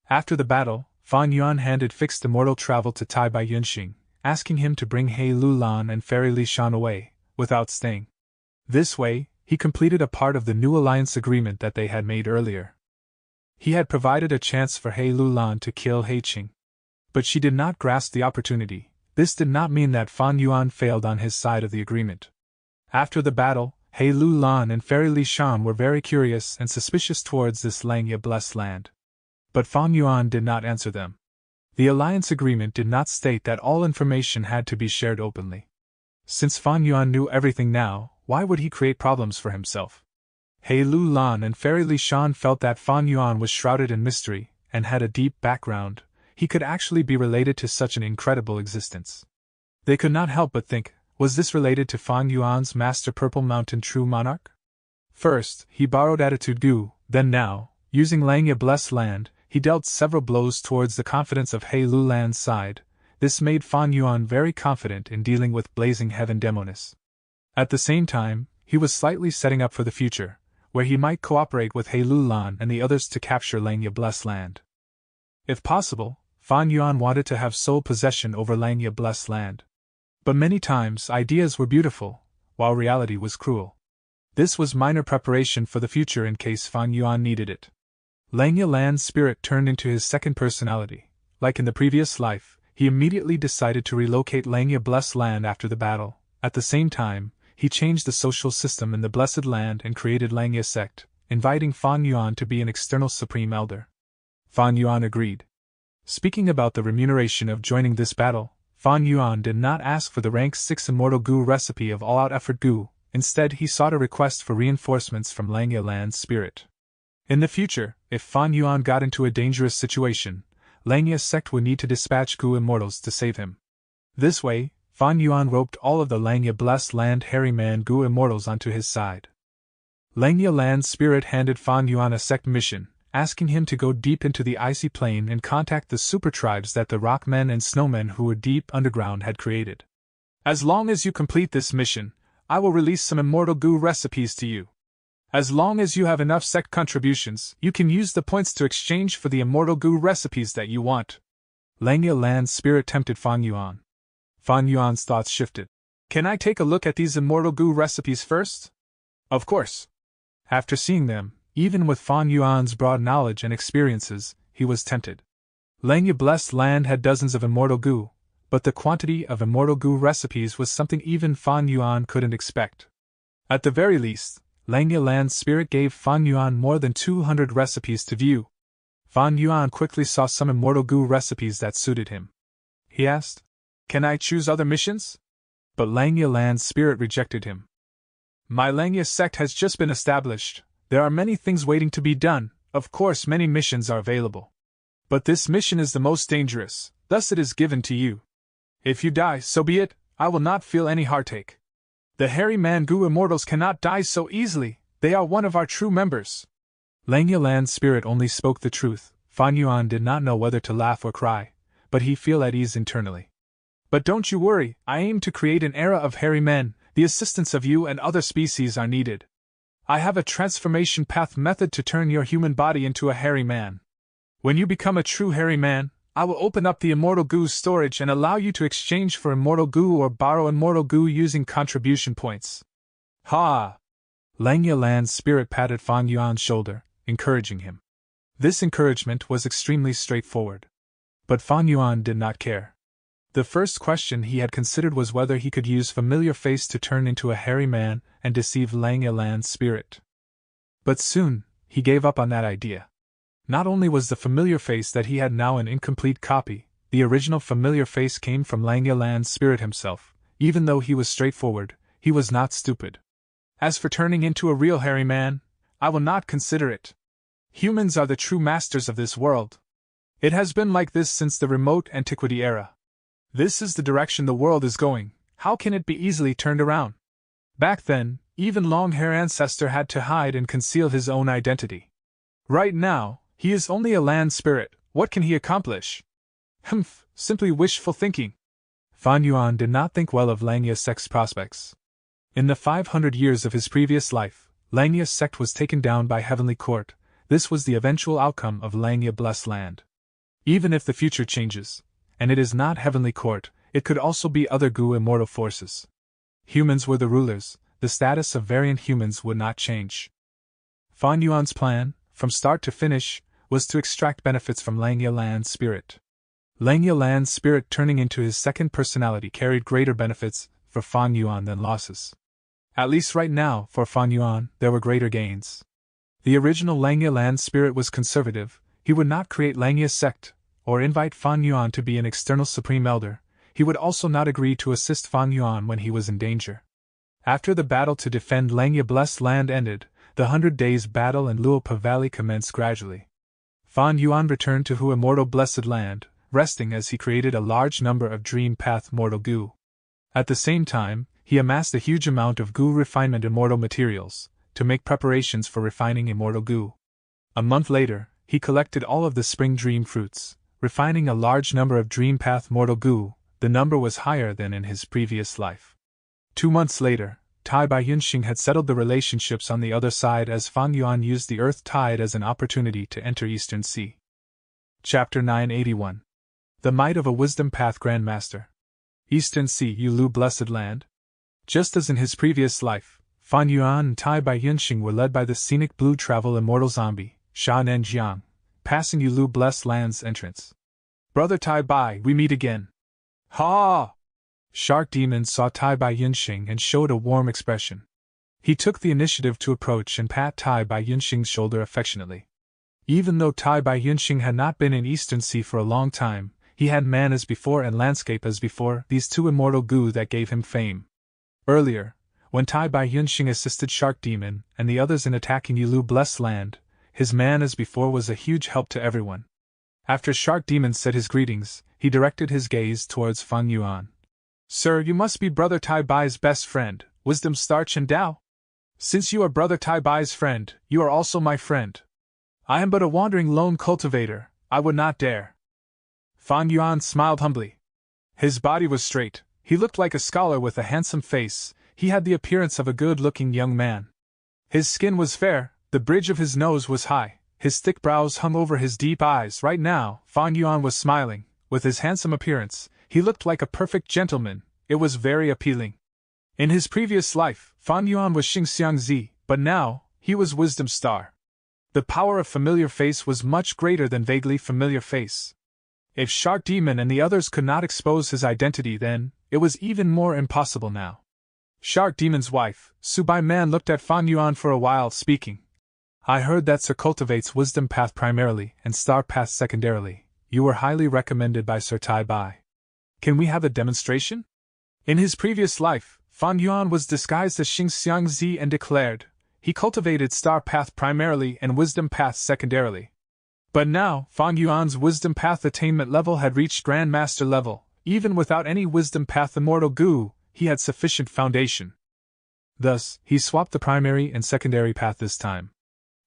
After the battle, Fan Yuan handed fixed immortal travel to Tai Bai Yunxing, asking him to bring He Lu Lan and Fairy Li Shan away, without staying. This way, he completed a part of the new alliance agreement that they had made earlier. He had provided a chance for He Lu Lan to kill He Qing. But she did not grasp the opportunity. This did not mean that Fan Yuan failed on his side of the agreement. After the battle, He Lu Lan and Fairy Li Shan were very curious and suspicious towards this Langya Blessed Land. But Fan Yuan did not answer them. The alliance agreement did not state that all information had to be shared openly. Since Fan Yuan knew everything now, why would he create problems for himself? He Lu Lan and Fairy Li Shan felt that Fan Yuan was shrouded in mystery, and had a deep background. He could actually be related to such an incredible existence. They could not help but think, was this related to Fan Yuan's Master Purple Mountain True Monarch? First, he borrowed Attitude Gu, then now, using Langya Blessed Land, he dealt several blows towards the confidence of He Lu Lan's side. This made Fan Yuan very confident in dealing with Blazing Heaven Demonis. At the same time, he was slightly setting up for the future, where he might cooperate with He Lu Lan and the others to capture Langya Blessed Land. If possible, Fan Yuan wanted to have sole possession over Langya Blessed Land. But many times ideas were beautiful, while reality was cruel. This was minor preparation for the future in case Fan Yuan needed it. Langya Land Spirit turned into his second personality. Like in the previous life, he immediately decided to relocate Langya Blessed Land after the battle. At the same time, he changed the social system in the Blessed Land and created Langya Sect, inviting Fan Yuan to be an external Supreme Elder. Fan Yuan agreed. Speaking about the remuneration of joining this battle, Fan Yuan did not ask for the rank 6 Immortal Gu recipe of all-out effort Gu, instead he sought a request for reinforcements from Langya Land Spirit. In the future, if Fan Yuan got into a dangerous situation, Langya Sect would need to dispatch Gu Immortals to save him. This way, Fan Yuan roped all of the Langya Blessed Land Hairy Man Gu Immortals onto his side. Langya Land Spirit handed Fan Yuan a sect mission, asking him to go deep into the icy plain and contact the super tribes that the rockmen and snowmen who were deep underground had created. As long as you complete this mission, I will release some Immortal Gu recipes to you. As long as you have enough sect contributions, you can use the points to exchange for the Immortal Gu recipes that you want. Langya Land Spirit tempted Fan Yuan. Fan Yuan's thoughts shifted. Can I take a look at these Immortal Gu recipes first? Of course. After seeing them, even with Fan Yuan's broad knowledge and experiences, he was tempted. Langya Blessed Land had dozens of Immortal Gu, but the quantity of Immortal Gu recipes was something even Fan Yuan couldn't expect. At the very least, Langya Land Spirit gave Fan Yuan more than 200 recipes to view. Fan Yuan quickly saw some Immortal Gu recipes that suited him. He asked, "Can I choose other missions?" But Langya Land Spirit rejected him. "My Langya sect has just been established. There are many things waiting to be done. Of course many missions are available. But this mission is the most dangerous, thus it is given to you. If you die, so be it, I will not feel any heartache. The Hairy Man Gu Immortals cannot die so easily, they are one of our true members." Langya Land Spirit only spoke the truth. Fan Yuan did not know whether to laugh or cry, but he felt at ease internally. But don't you worry, I aim to create an era of hairy men. The assistance of you and other species are needed. I have a transformation path method to turn your human body into a hairy man. When you become a true hairy man, I will open up the immortal goo storage and allow you to exchange for immortal goo or borrow immortal goo using contribution points. Ha! Langya Lan's spirit patted Fan Yuan's shoulder, encouraging him. This encouragement was extremely straightforward. But Fan Yuan did not care. The first question he had considered was whether he could use familiar face to turn into a hairy man and deceive Langya Lan's spirit. But soon, he gave up on that idea. Not only was the familiar face that he had now an incomplete copy, the original familiar face came from Langya Lan's spirit himself. Even though he was straightforward, he was not stupid. As for turning into a real hairy man, I will not consider it. Humans are the true masters of this world. It has been like this since the remote antiquity era. This is the direction the world is going. How can it be easily turned around? Back then, even long-hair ancestor had to hide and conceal his own identity. Right now, he is only a land spirit. What can he accomplish? Humph, simply wishful thinking. Fan Yuan did not think well of Langya's sect's prospects. In the 500 years of his previous life, Langya's sect was taken down by Heavenly Court. This was the eventual outcome of Langya Blessed Land. Even if the future changes, and it is not Heavenly Court, it could also be other Gu immortal forces. Humans were the rulers, the status of variant humans would not change. Fan Yuan's plan, from start to finish, was to extract benefits from Langya Lan's spirit. Langya Lan's spirit turning into his second personality carried greater benefits for Fan Yuan than losses. At least right now, for Fan Yuan, there were greater gains. The original Langya Lan spirit was conservative. He would not create Langya's sect, or invite Fan Yuan to be an external supreme elder. He would also not agree to assist Fan Yuan when he was in danger. After the battle to defend Langya Blessed Land ended, the 100 Days battle in Luopa Valley commenced gradually. Fan Yuan returned to Hu Immortal Blessed Land, resting as he created a large number of Dream Path Mortal Gu. At the same time, he amassed a huge amount of Gu refinement immortal materials, to make preparations for refining immortal Gu. A month later, he collected all of the spring dream fruits, refining a large number of Dream Path Mortal Gu. The number was higher than in his previous life. 2 months later, Tai Bai Yunxing had settled the relationships on the other side as Fan Yuan used the Earth Tide as an opportunity to enter Eastern Sea. Chapter 981. The Might of a Wisdom Path Grandmaster. Eastern Sea, Yulu Blessed Land. Just as in his previous life, Fan Yuan and Tai Bai Yunxing were led by the scenic blue travel immortal zombie, Sha Nen Jiang, passing Yulu Blessed Land's entrance. Brother Tai Bai, we meet again. Ha! Shark Demon saw Tai Bai Yunxing and showed a warm expression. He took the initiative to approach and pat Tai Bai Yunxing's shoulder affectionately. Even though Tai Bai Yunxing had not been in Eastern Sea for a long time, he had man as before and landscape as before, these two immortal Gu that gave him fame. Earlier, when Tai Bai Yunxing assisted Shark Demon and the others in attacking Yulu Blessed Land, his man as before was a huge help to everyone. After Shark Demon said his greetings, he directed his gaze towards Fan Yuan. Sir, you must be Brother Tai Bai's best friend, Wisdom Starch and Tao. Since you are Brother Tai Bai's friend, you are also my friend. I am but a wandering lone cultivator, I would not dare. Fan Yuan smiled humbly. His body was straight, he looked like a scholar with a handsome face, he had the appearance of a good-looking young man. His skin was fair, the bridge of his nose was high, his thick brows hung over his deep eyes. Right now, Fan Yuan was smiling. With his handsome appearance, he looked like a perfect gentleman, it was very appealing. In his previous life, Fan Yuan was Xing Xiangzi, but now, he was Wisdom Star. The power of familiar face was much greater than vaguely familiar face. If Shark Demon and the others could not expose his identity then, it was even more impossible now. Shark Demon's wife, Subai Man looked at Fan Yuan for a while, speaking. I heard that Sir cultivates Wisdom Path primarily and Star Path secondarily. You were highly recommended by Sir Tai Bai. Can we have a demonstration? In his previous life, Fan Yuan was disguised as Xing Xiangzi and declared, he cultivated Star Path primarily and Wisdom Path secondarily. But now, Fan Yuan's Wisdom Path attainment level had reached Grandmaster level. Even without any Wisdom Path Immortal Gu, he had sufficient foundation. Thus, he swapped the primary and secondary path this time.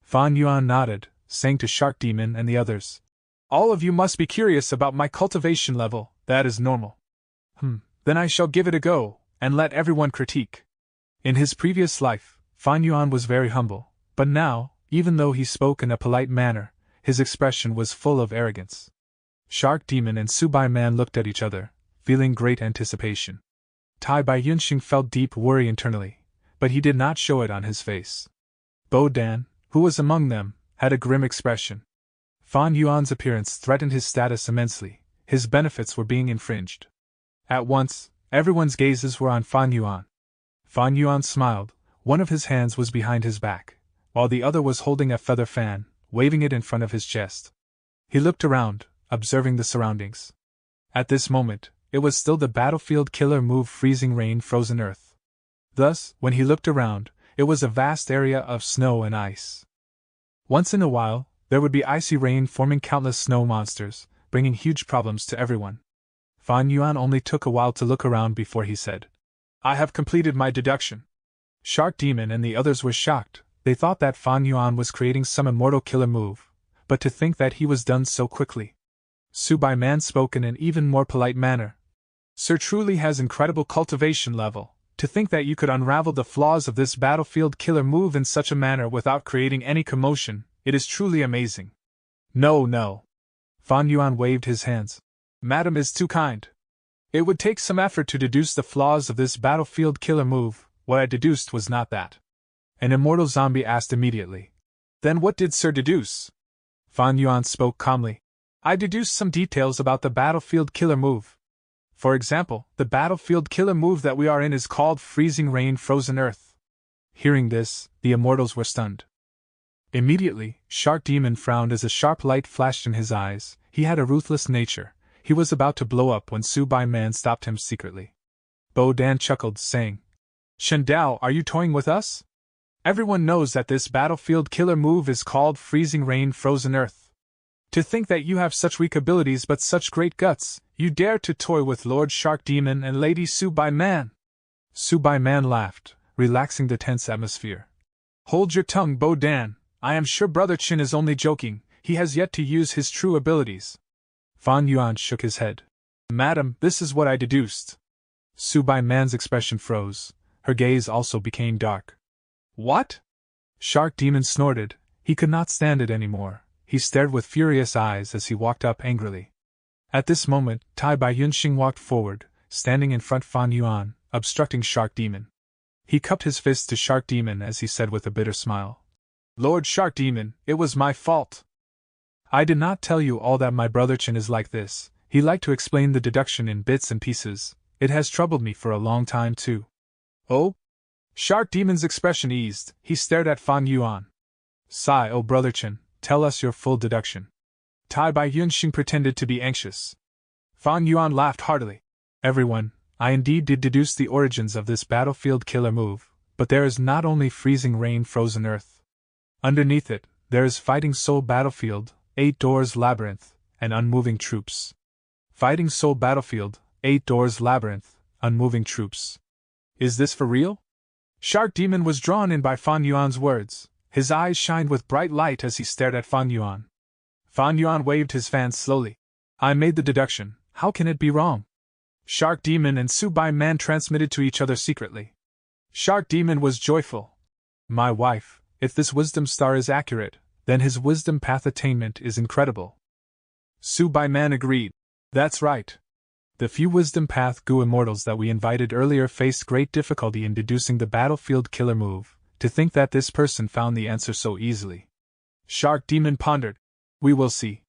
Fan Yuan nodded, saying to Shark Demon and the others, all of you must be curious about my cultivation level, that is normal. Then I shall give it a go, and let everyone critique. In his previous life, Fan Yuan was very humble, but now, even though he spoke in a polite manner, his expression was full of arrogance. Shark Demon and Subai Man looked at each other, feeling great anticipation. Tai Bai Yunxing felt deep worry internally, but he did not show it on his face. Bo Dan, who was among them, had a grim expression. Fan Yuan's appearance threatened his status immensely, his benefits were being infringed. At once, everyone's gazes were on Fan Yuan. Fan Yuan smiled, one of his hands was behind his back, while the other was holding a feather fan, waving it in front of his chest. He looked around, observing the surroundings. At this moment, it was still the battlefield killer move Freezing Rain Frozen Earth. Thus, when he looked around, it was a vast area of snow and ice. Once in a while, there would be icy rain forming countless snow monsters, bringing huge problems to everyone. Fan Yuan only took a while to look around before he said, "I have completed my deduction." Shark Demon and the others were shocked. They thought that Fan Yuan was creating some immortal killer move, but to think that he was done so quickly. Subai Man spoke in an even more polite manner. "Sir truly has incredible cultivation level. To think that you could unravel the flaws of this battlefield killer move in such a manner without creating any commotion, it is truly amazing." No. Fan Yuan waved his hands. "Madam is too kind. It would take some effort to deduce the flaws of this battlefield killer move. What I deduced was not that." An immortal zombie asked immediately. "Then what did Sir deduce?" Fan Yuan spoke calmly. "I deduced some details about the battlefield killer move. For example, the battlefield killer move that we are in is called Freezing Rain Frozen Earth." Hearing this, the immortals were stunned. Immediately, Shark Demon frowned as a sharp light flashed in his eyes. He had a ruthless nature. He was about to blow up when Subai Man stopped him secretly. Bo Dan chuckled, saying, "Shen Dao, are you toying with us? Everyone knows that this battlefield killer move is called Freezing Rain Frozen Earth. To think that you have such weak abilities but such great guts, you dare to toy with Lord Shark Demon and Lady Subai Man." Subai Man laughed, relaxing the tense atmosphere. "Hold your tongue, Bo Dan. I am sure Brother Chin is only joking. He has yet to use his true abilities." Fan Yuan shook his head. "Madam, this is what I deduced." Subai Man's expression froze. Her gaze also became dark. "What?" Shark Demon snorted. He could not stand it anymore. He stared with furious eyes as he walked up angrily. At this moment, Tai Bai Yunxing walked forward, standing in front Fan Yuan, obstructing Shark Demon. He cupped his fist to Shark Demon as he said with a bitter smile, "Lord Shark Demon, it was my fault. I did not tell you all that my brother Chin is like this." He liked to explain the deduction in bits and pieces. "It has troubled me for a long time too." "Oh?" Shark Demon's expression eased. He stared at Fan Yuan. "Sigh, oh Brother Chin, tell us your full deduction." Tai Bai Yunxing pretended to be anxious. Fan Yuan laughed heartily. "Everyone, I indeed did deduce the origins of this battlefield killer move, but there is not only Freezing Rain Frozen Earth. Underneath it, there is Fighting Soul Battlefield, 8 Doors Labyrinth, and Unmoving Troops. Fighting Soul Battlefield, 8 Doors Labyrinth, Unmoving Troops. Is this for real?" Shark Demon was drawn in by Fan Yuan's words. His eyes shined with bright light as he stared at Fan Yuan. Fan Yuan waved his fan slowly. "I made the deduction, how can it be wrong?" Shark Demon and Subai Man transmitted to each other secretly. Shark Demon was joyful. "My wife, if this wisdom star is accurate, then his wisdom path attainment is incredible." Subai Man agreed. "That's right. The few wisdom path Gu immortals that we invited earlier faced great difficulty in deducing the battlefield killer move. To think that this person found the answer so easily." Shark Demon pondered. "We will see.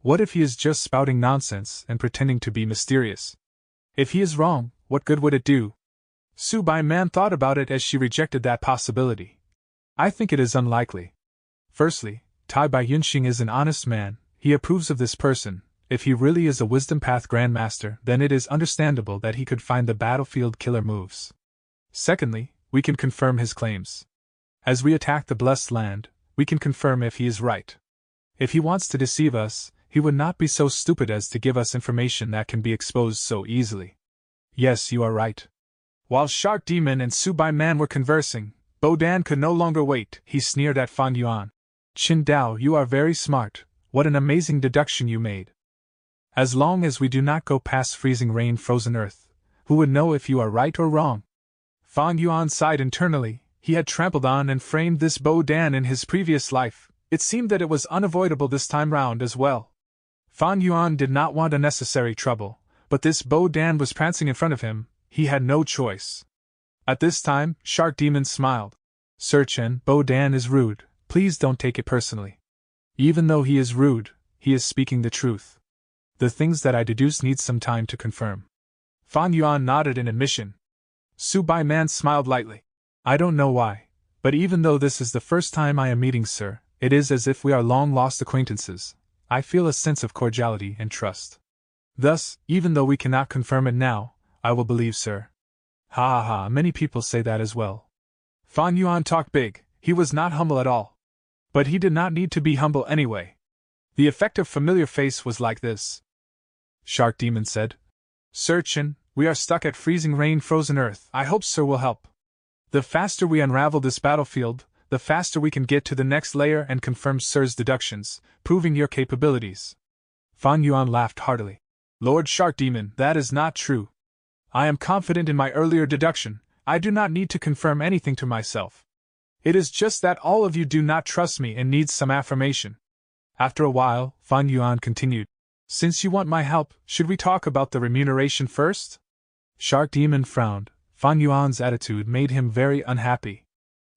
What if he is just spouting nonsense and pretending to be mysterious? If he is wrong, what good would it do?" Subai Man thought about it as she rejected that possibility. "I think it is unlikely. Firstly, Tai Bai Yunxing is an honest man. He approves of this person. If he really is a Wisdom Path Grandmaster, then it is understandable that he could find the battlefield killer moves. Secondly, we can confirm his claims. As we attack the Blessed Land, we can confirm if he is right. If he wants to deceive us, he would not be so stupid as to give us information that can be exposed so easily." "Yes, you are right." While Shark Demon and Subai Man were conversing, Bo Dan could no longer wait. He sneered at Fan Yuan. "Qin Dao, you are very smart. What an amazing deduction you made. As long as we do not go past Freezing Rain Frozen Earth, Who would know if you are right or wrong? Fan Yuan sighed internally. He had trampled on and framed this Bo Dan in his previous life. It seemed that it was unavoidable this time round as well. Fan Yuan did not want unnecessary trouble, but this Bo Dan was prancing in front of him. He had no choice. At this time, Shark Demon smiled. Sir Chen, Bo Dan is rude. Please don't take it personally. Even though he is rude, he is speaking the truth. The things that I deduce need some time to confirm. Fan Yuan nodded in admission. Su Bai Man smiled lightly. I don't know why, but even though this is the first time I am meeting Sir, it is as if we are long-lost acquaintances. I feel a sense of cordiality and trust. Thus, even though we cannot confirm it now, I will believe Sir. Ha ha ha, many people say that as well. Fan Yuan talked big. He was not humble at all. But he did not need to be humble anyway. The effect of familiar face was like this. Shark Demon said, Sir Chen, we are stuck at freezing rain frozen earth. I hope Sir will help. The faster we unravel this battlefield, the faster we can get to the next layer and confirm Sir's deductions, proving your capabilities. Fan Yuan laughed heartily. Lord Shark Demon, that is not true. I am confident in my earlier deduction. I do not need to confirm anything to myself. It is just that all of you do not trust me and need some affirmation. After a while, Fan Yuan continued. Since you want my help, should we talk about the remuneration first? Shark Demon frowned. Fan Yuan's attitude made him very unhappy.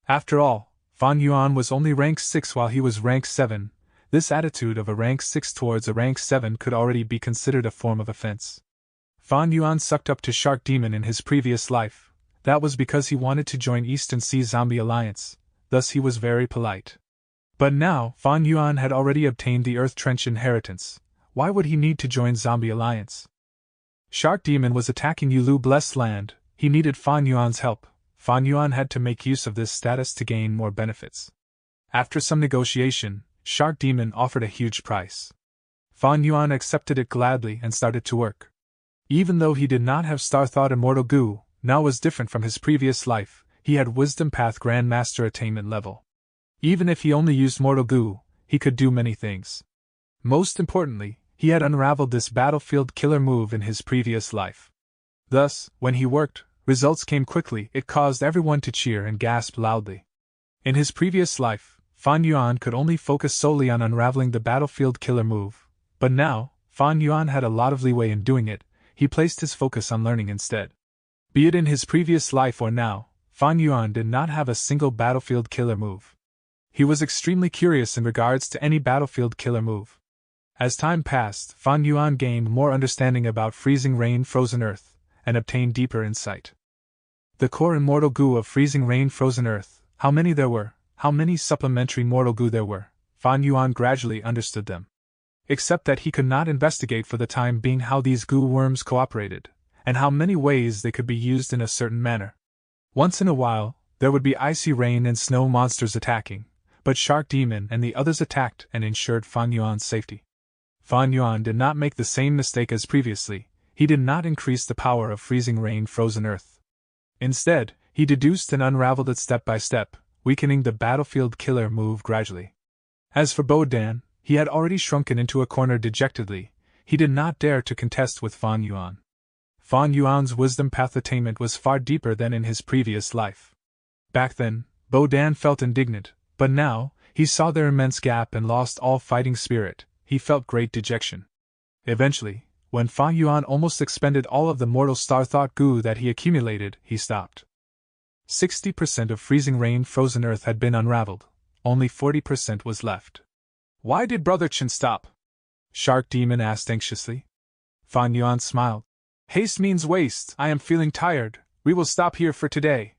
After all, Fan Yuan was only rank 6 while he was rank 7. This attitude of a rank 6 towards a rank 7 could already be considered a form of offense. Fan Yuan sucked up to Shark Demon in his previous life. That was because he wanted to join Eastern Sea Zombie Alliance, thus he was very polite. But now, Fan Yuan had already obtained the Earth Trench inheritance. Why would he need to join Zombie Alliance? Shark Demon was attacking Yulu Blessed Land. He needed Fan Yuan's help. Fan Yuan had to make use of this status to gain more benefits. After some negotiation, Shark Demon offered a huge price. Fan Yuan accepted it gladly and started to work. Even though he did not have Star Thought Immortal Goo, now was different from his previous life. He had Wisdom Path Grandmaster attainment level. Even if he only used Mortal Goo, he could do many things. Most importantly, he had unraveled this battlefield killer move in his previous life. Thus, when he worked, results came quickly. It caused everyone to cheer and gasp loudly. In his previous life, Fan Yuan could only focus solely on unraveling the battlefield killer move, but now, Fan Yuan had a lot of leeway in doing it. He placed his focus on learning instead. Be it in his previous life or now, Fan Yuan did not have a single battlefield killer move. He was extremely curious in regards to any battlefield killer move. As time passed, Fan Yuan gained more understanding about freezing rain frozen earth, and obtained deeper insight. The core immortal goo of freezing rain frozen earth, how many there were, how many supplementary mortal goo there were, Fan Yuan gradually understood them. Except that he could not investigate for the time being how these goo worms cooperated, and how many ways they could be used in a certain manner. Once in a while, there would be icy rain and snow monsters attacking, but Shark Demon and the others attacked and ensured Fan Yuan's safety. Fan Yuan did not make the same mistake as previously. He did not increase the power of freezing rain frozen earth. Instead, he deduced and unraveled it step by step, weakening the battlefield killer move gradually. As for Bo Dan, he had already shrunken into a corner dejectedly. He did not dare to contest with Fan Yuan. Fan Yuan's wisdom path attainment was far deeper than in his previous life. Back then, Bo Dan felt indignant, but now, he saw their immense gap and lost all fighting spirit. He felt great dejection. Eventually, when Fan Yuan almost expended all of the mortal star thought goo that he accumulated, he stopped. 60% of freezing rain frozen earth had been unraveled. Only 40% was left. Why did Brother Chen stop? Shark Demon asked anxiously. Fan Yuan smiled. Haste means waste. I am feeling tired. We will stop here for today.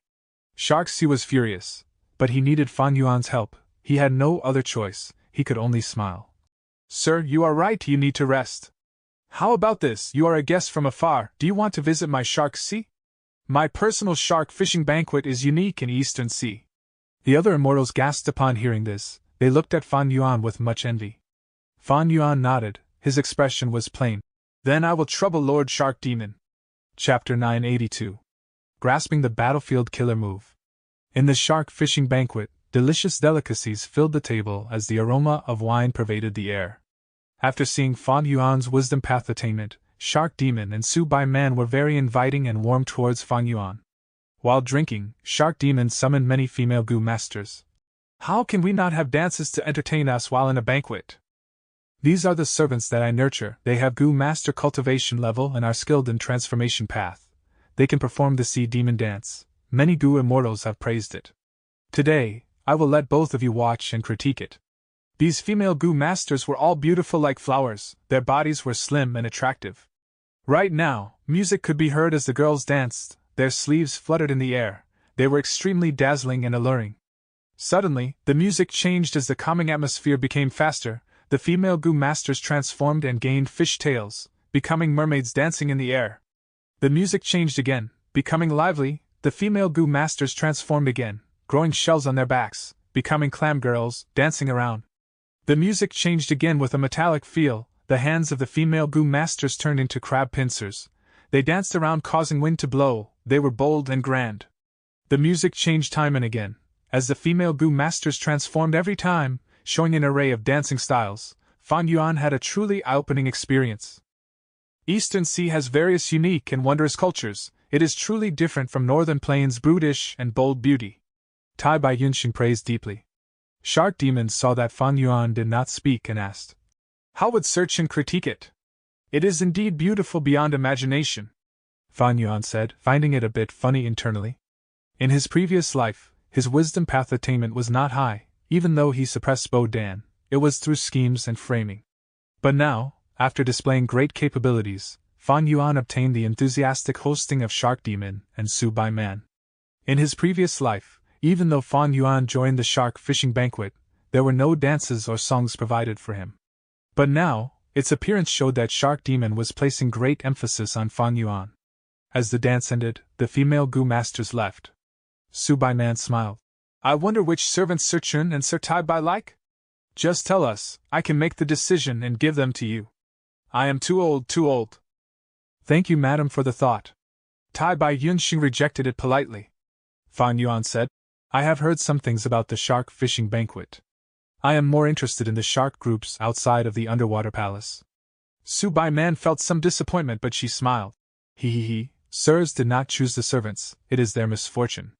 Shark C was furious, but he needed Fan Yuan's help. He had no other choice. He could only smile. Sir, you are right. You need to rest. How about this? You are a guest from afar. Do you want to visit my Shark Sea? My personal shark fishing banquet is unique in Eastern Sea. The other immortals gasped upon hearing this. They looked at Fan Yuan with much envy. Fan Yuan nodded. His expression was plain. Then I will trouble Lord Shark Demon. Chapter 982. Grasping the battlefield killer move. In the shark fishing banquet, delicious delicacies filled the table as the aroma of wine pervaded the air. After seeing Fan Yuan's wisdom path attainment, Shark Demon and Su Bai Man were very inviting and warm towards Fang Yuan. While drinking, Shark Demon summoned many female Gu masters. How can we not have dances to entertain us while in a banquet? These are the servants that I nurture. They have Gu master cultivation level and are skilled in transformation path. They can perform the Sea Demon dance. Many Gu immortals have praised it. Today, I will let both of you watch and critique it. These female Gu masters were all beautiful like flowers, their bodies were slim and attractive. Right now, music could be heard as the girls danced, their sleeves fluttered in the air, they were extremely dazzling and alluring. Suddenly, the music changed as the calming atmosphere became faster, the female Gu masters transformed and gained fish tails, becoming mermaids dancing in the air. The music changed again, becoming lively, the female Gu masters transformed again, growing shells on their backs, becoming clam girls, dancing around. The music changed again with a metallic feel, the hands of the female Gu masters turned into crab pincers. They danced around causing wind to blow, they were bold and grand. The music changed time and again, as the female Gu masters transformed every time, showing an array of dancing styles. Fang Yuan had a truly eye-opening experience. Eastern Sea has various unique and wondrous cultures, it is truly different from Northern Plains' brutish and bold beauty. Tai Bai Yunxing praised deeply. Shark Demon saw that Fang Yuan did not speak and asked, "How would Searchin critique it? It is indeed beautiful beyond imagination." Fang Yuan said, finding it a bit funny internally. In his previous life, his wisdom path attainment was not high, even though he suppressed Bo Dan, it was through schemes and framing. But now, after displaying great capabilities, Fang Yuan obtained the enthusiastic hosting of Shark Demon and Su Bai Man. In his previous life, even though Fang Yuan joined the shark fishing banquet, there were no dances or songs provided for him. But now, its appearance showed that Shark Demon was placing great emphasis on Fang Yuan. As the dance ended, the female Gu masters left. Su Bai Man smiled. "I wonder which servants Sir Chun and Sir Tai Bai like? Just tell us, I can make the decision and give them to you. I am too old, too old." "Thank you, madam, for the thought." Tai Bai Yunxing rejected it politely. Fang Yuan said, "I have heard some things about the shark fishing banquet. I am more interested in the shark groups outside of the underwater palace." Su Bai Man felt some disappointment, but she smiled. He, sirs did not choose the servants, it is their misfortune.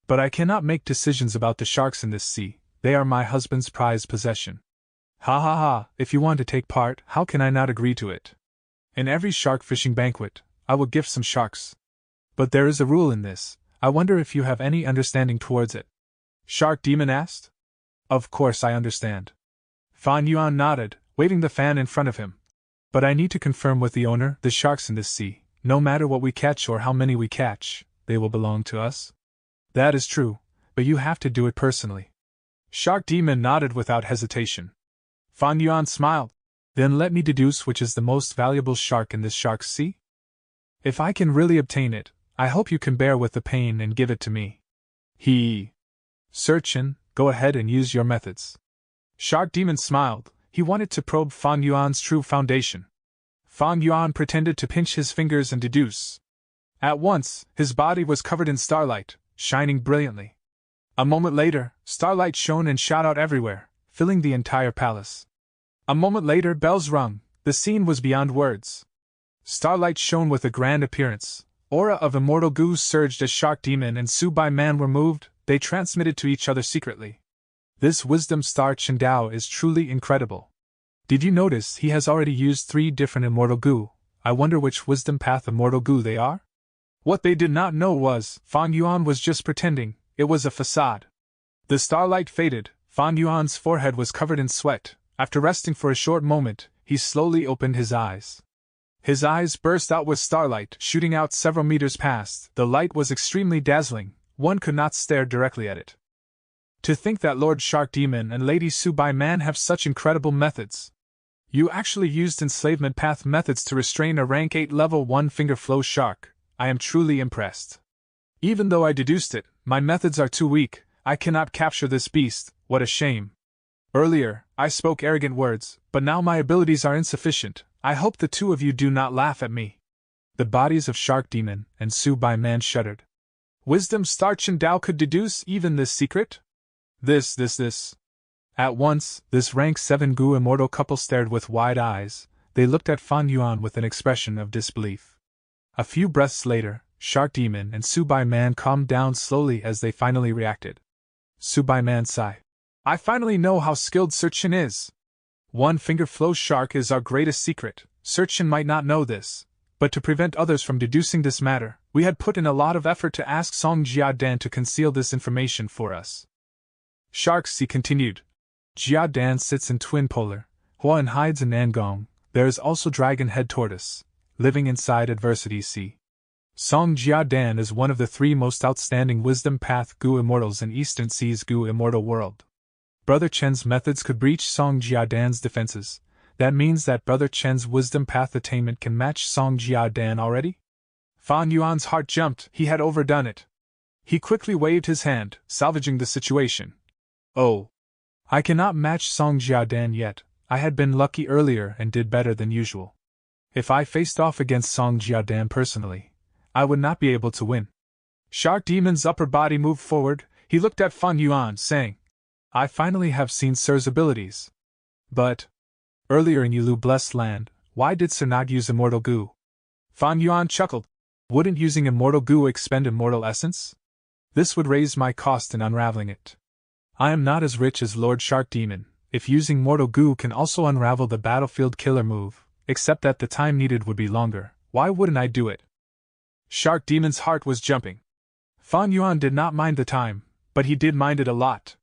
But I cannot make decisions about the sharks in this sea, they are my husband's prized possession. Ha ha ha, if you want to take part, how can I not agree to it? In every shark fishing banquet, I will gift some sharks. But there is a rule in this, I wonder if you have any understanding towards it? Shark Demon asked. Of course I understand. Fang Yuan nodded, waving the fan in front of him. But I need to confirm with the owner, the sharks in this sea, no matter what we catch or how many we catch, they will belong to us? That is true, but you have to do it personally. Shark Demon nodded without hesitation. Fang Yuan smiled. Then let me deduce which is the most valuable shark in this shark's sea? If I can really obtain it, I hope you can bear with the pain and give it to me. Sir Chin, go ahead and use your methods. Shark Demon smiled, he wanted to probe Fang Yuan's true foundation. Fang Yuan pretended to pinch his fingers and deduce. At once, his body was covered in starlight, shining brilliantly. A moment later, starlight shone and shot out everywhere, filling the entire palace. A moment later, bells rung, the scene was beyond words. Starlight shone with a grand appearance. Aura of immortal Gu surged as Shark Demon and Su Bai Man were moved, they transmitted to each other secretly. This wisdom star Chen Dao is truly incredible. Did you notice he has already used 3 different immortal Gu? I wonder which wisdom path immortal Gu they are? What they did not know was, Fang Yuan was just pretending, it was a facade. The starlight faded, Fang Yuan's forehead was covered in sweat, after resting for a short moment, he slowly opened his eyes. His eyes burst out with starlight shooting out several meters past, the light was extremely dazzling, one could not stare directly at it. To think that Lord Shark Demon and Lady Su Bai Man have such incredible methods. You actually used enslavement path methods to restrain a rank 8 level 1 finger flow shark, I am truly impressed. Even though I deduced it, my methods are too weak, I cannot capture this beast, what a shame. Earlier, I spoke arrogant words, but now my abilities are insufficient. I hope the 2 of you do not laugh at me. The bodies of Shark Demon and Su Bai Man shuddered. Wisdom Star Chen Dao could deduce even this secret? This. At once, this rank 7 Gu immortal couple stared with wide eyes, They looked at Fan Yuan with an expression of disbelief. A few breaths later, Shark Demon and Subai Man calmed down slowly as they finally reacted. Subai Man sighed. I finally know how skilled Searchin is. One finger flow shark is our greatest secret. Searchin might not know this, but to prevent others from deducing this matter, we had put in a lot of effort to ask Song Jiadan to conceal this information for us. Shark Sea continued. Jiadan sits in Twin Polar, Huan hides in Nangong. There is also Dragon Head Tortoise, living inside Adversity Sea. Song Jiadan is one of the 3 most outstanding Wisdom Path Gu Immortals in Eastern Sea's Gu Immortal world. Brother Chen's methods could breach Song Jiadan's defenses. That means that Brother Chen's Wisdom Path attainment can match Song Jiadan already? Fan Yuan's heart jumped. He had overdone it. He quickly waved his hand, salvaging the situation. Oh. I cannot match Song Jiadan yet. I had been lucky earlier and did better than usual. If I faced off against Song Jiadan personally, I would not be able to win. Shark Demon's upper body moved forward. He looked at Fan Yuan, saying, I finally have seen Sir's abilities. But earlier in Yulu Blessed Land, why did Sir not use Immortal Goo? Fan Yuan chuckled. Wouldn't using Immortal Goo expend Immortal Essence? This would raise my cost in unraveling it. I am not as rich as Lord Shark Demon. If using Mortal Goo can also unravel the Battlefield Killer move, except that the time needed would be longer, why wouldn't I do it? Shark Demon's heart was jumping. Fan Yuan did not mind the time, but he did mind it a lot.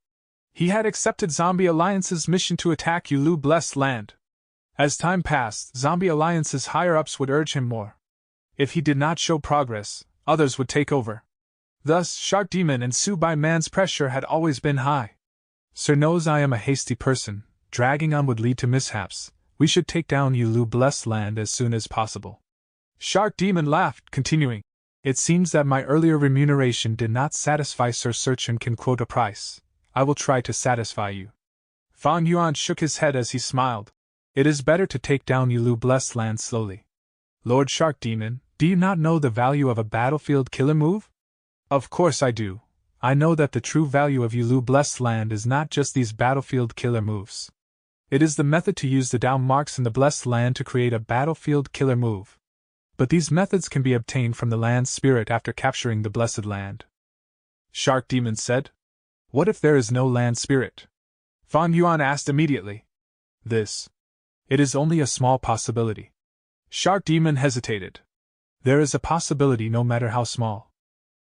He had accepted Zombie Alliance's mission to attack Yulu Blessed Land. As time passed, Zombie Alliance's higher-ups would urge him more. If he did not show progress, others would take over. Thus, Shark Demon and Subai Man's pressure had always been high. Sir knows I am a hasty person. Dragging on would lead to mishaps. We should take down Yulu Blessed Land as soon as possible. Shark Demon laughed, continuing. It seems that my earlier remuneration did not satisfy Sir Searchin can quote a price. I will try to satisfy you. Fan Yuan shook his head as he smiled. It is better to take down Yulu Blessed Land slowly. Lord Shark Demon, do you not know the value of a battlefield killer move? Of course I do. I know that the true value of Yulu Blessed Land is not just these battlefield killer moves. It is the method to use the Dao marks in the Blessed Land to create a battlefield killer move. But these methods can be obtained from the land spirit after capturing the Blessed Land. Shark Demon said. What if there is no land spirit? Fan Yuan asked immediately. It is only a small possibility. Shark Demon hesitated. There is a possibility no matter how small.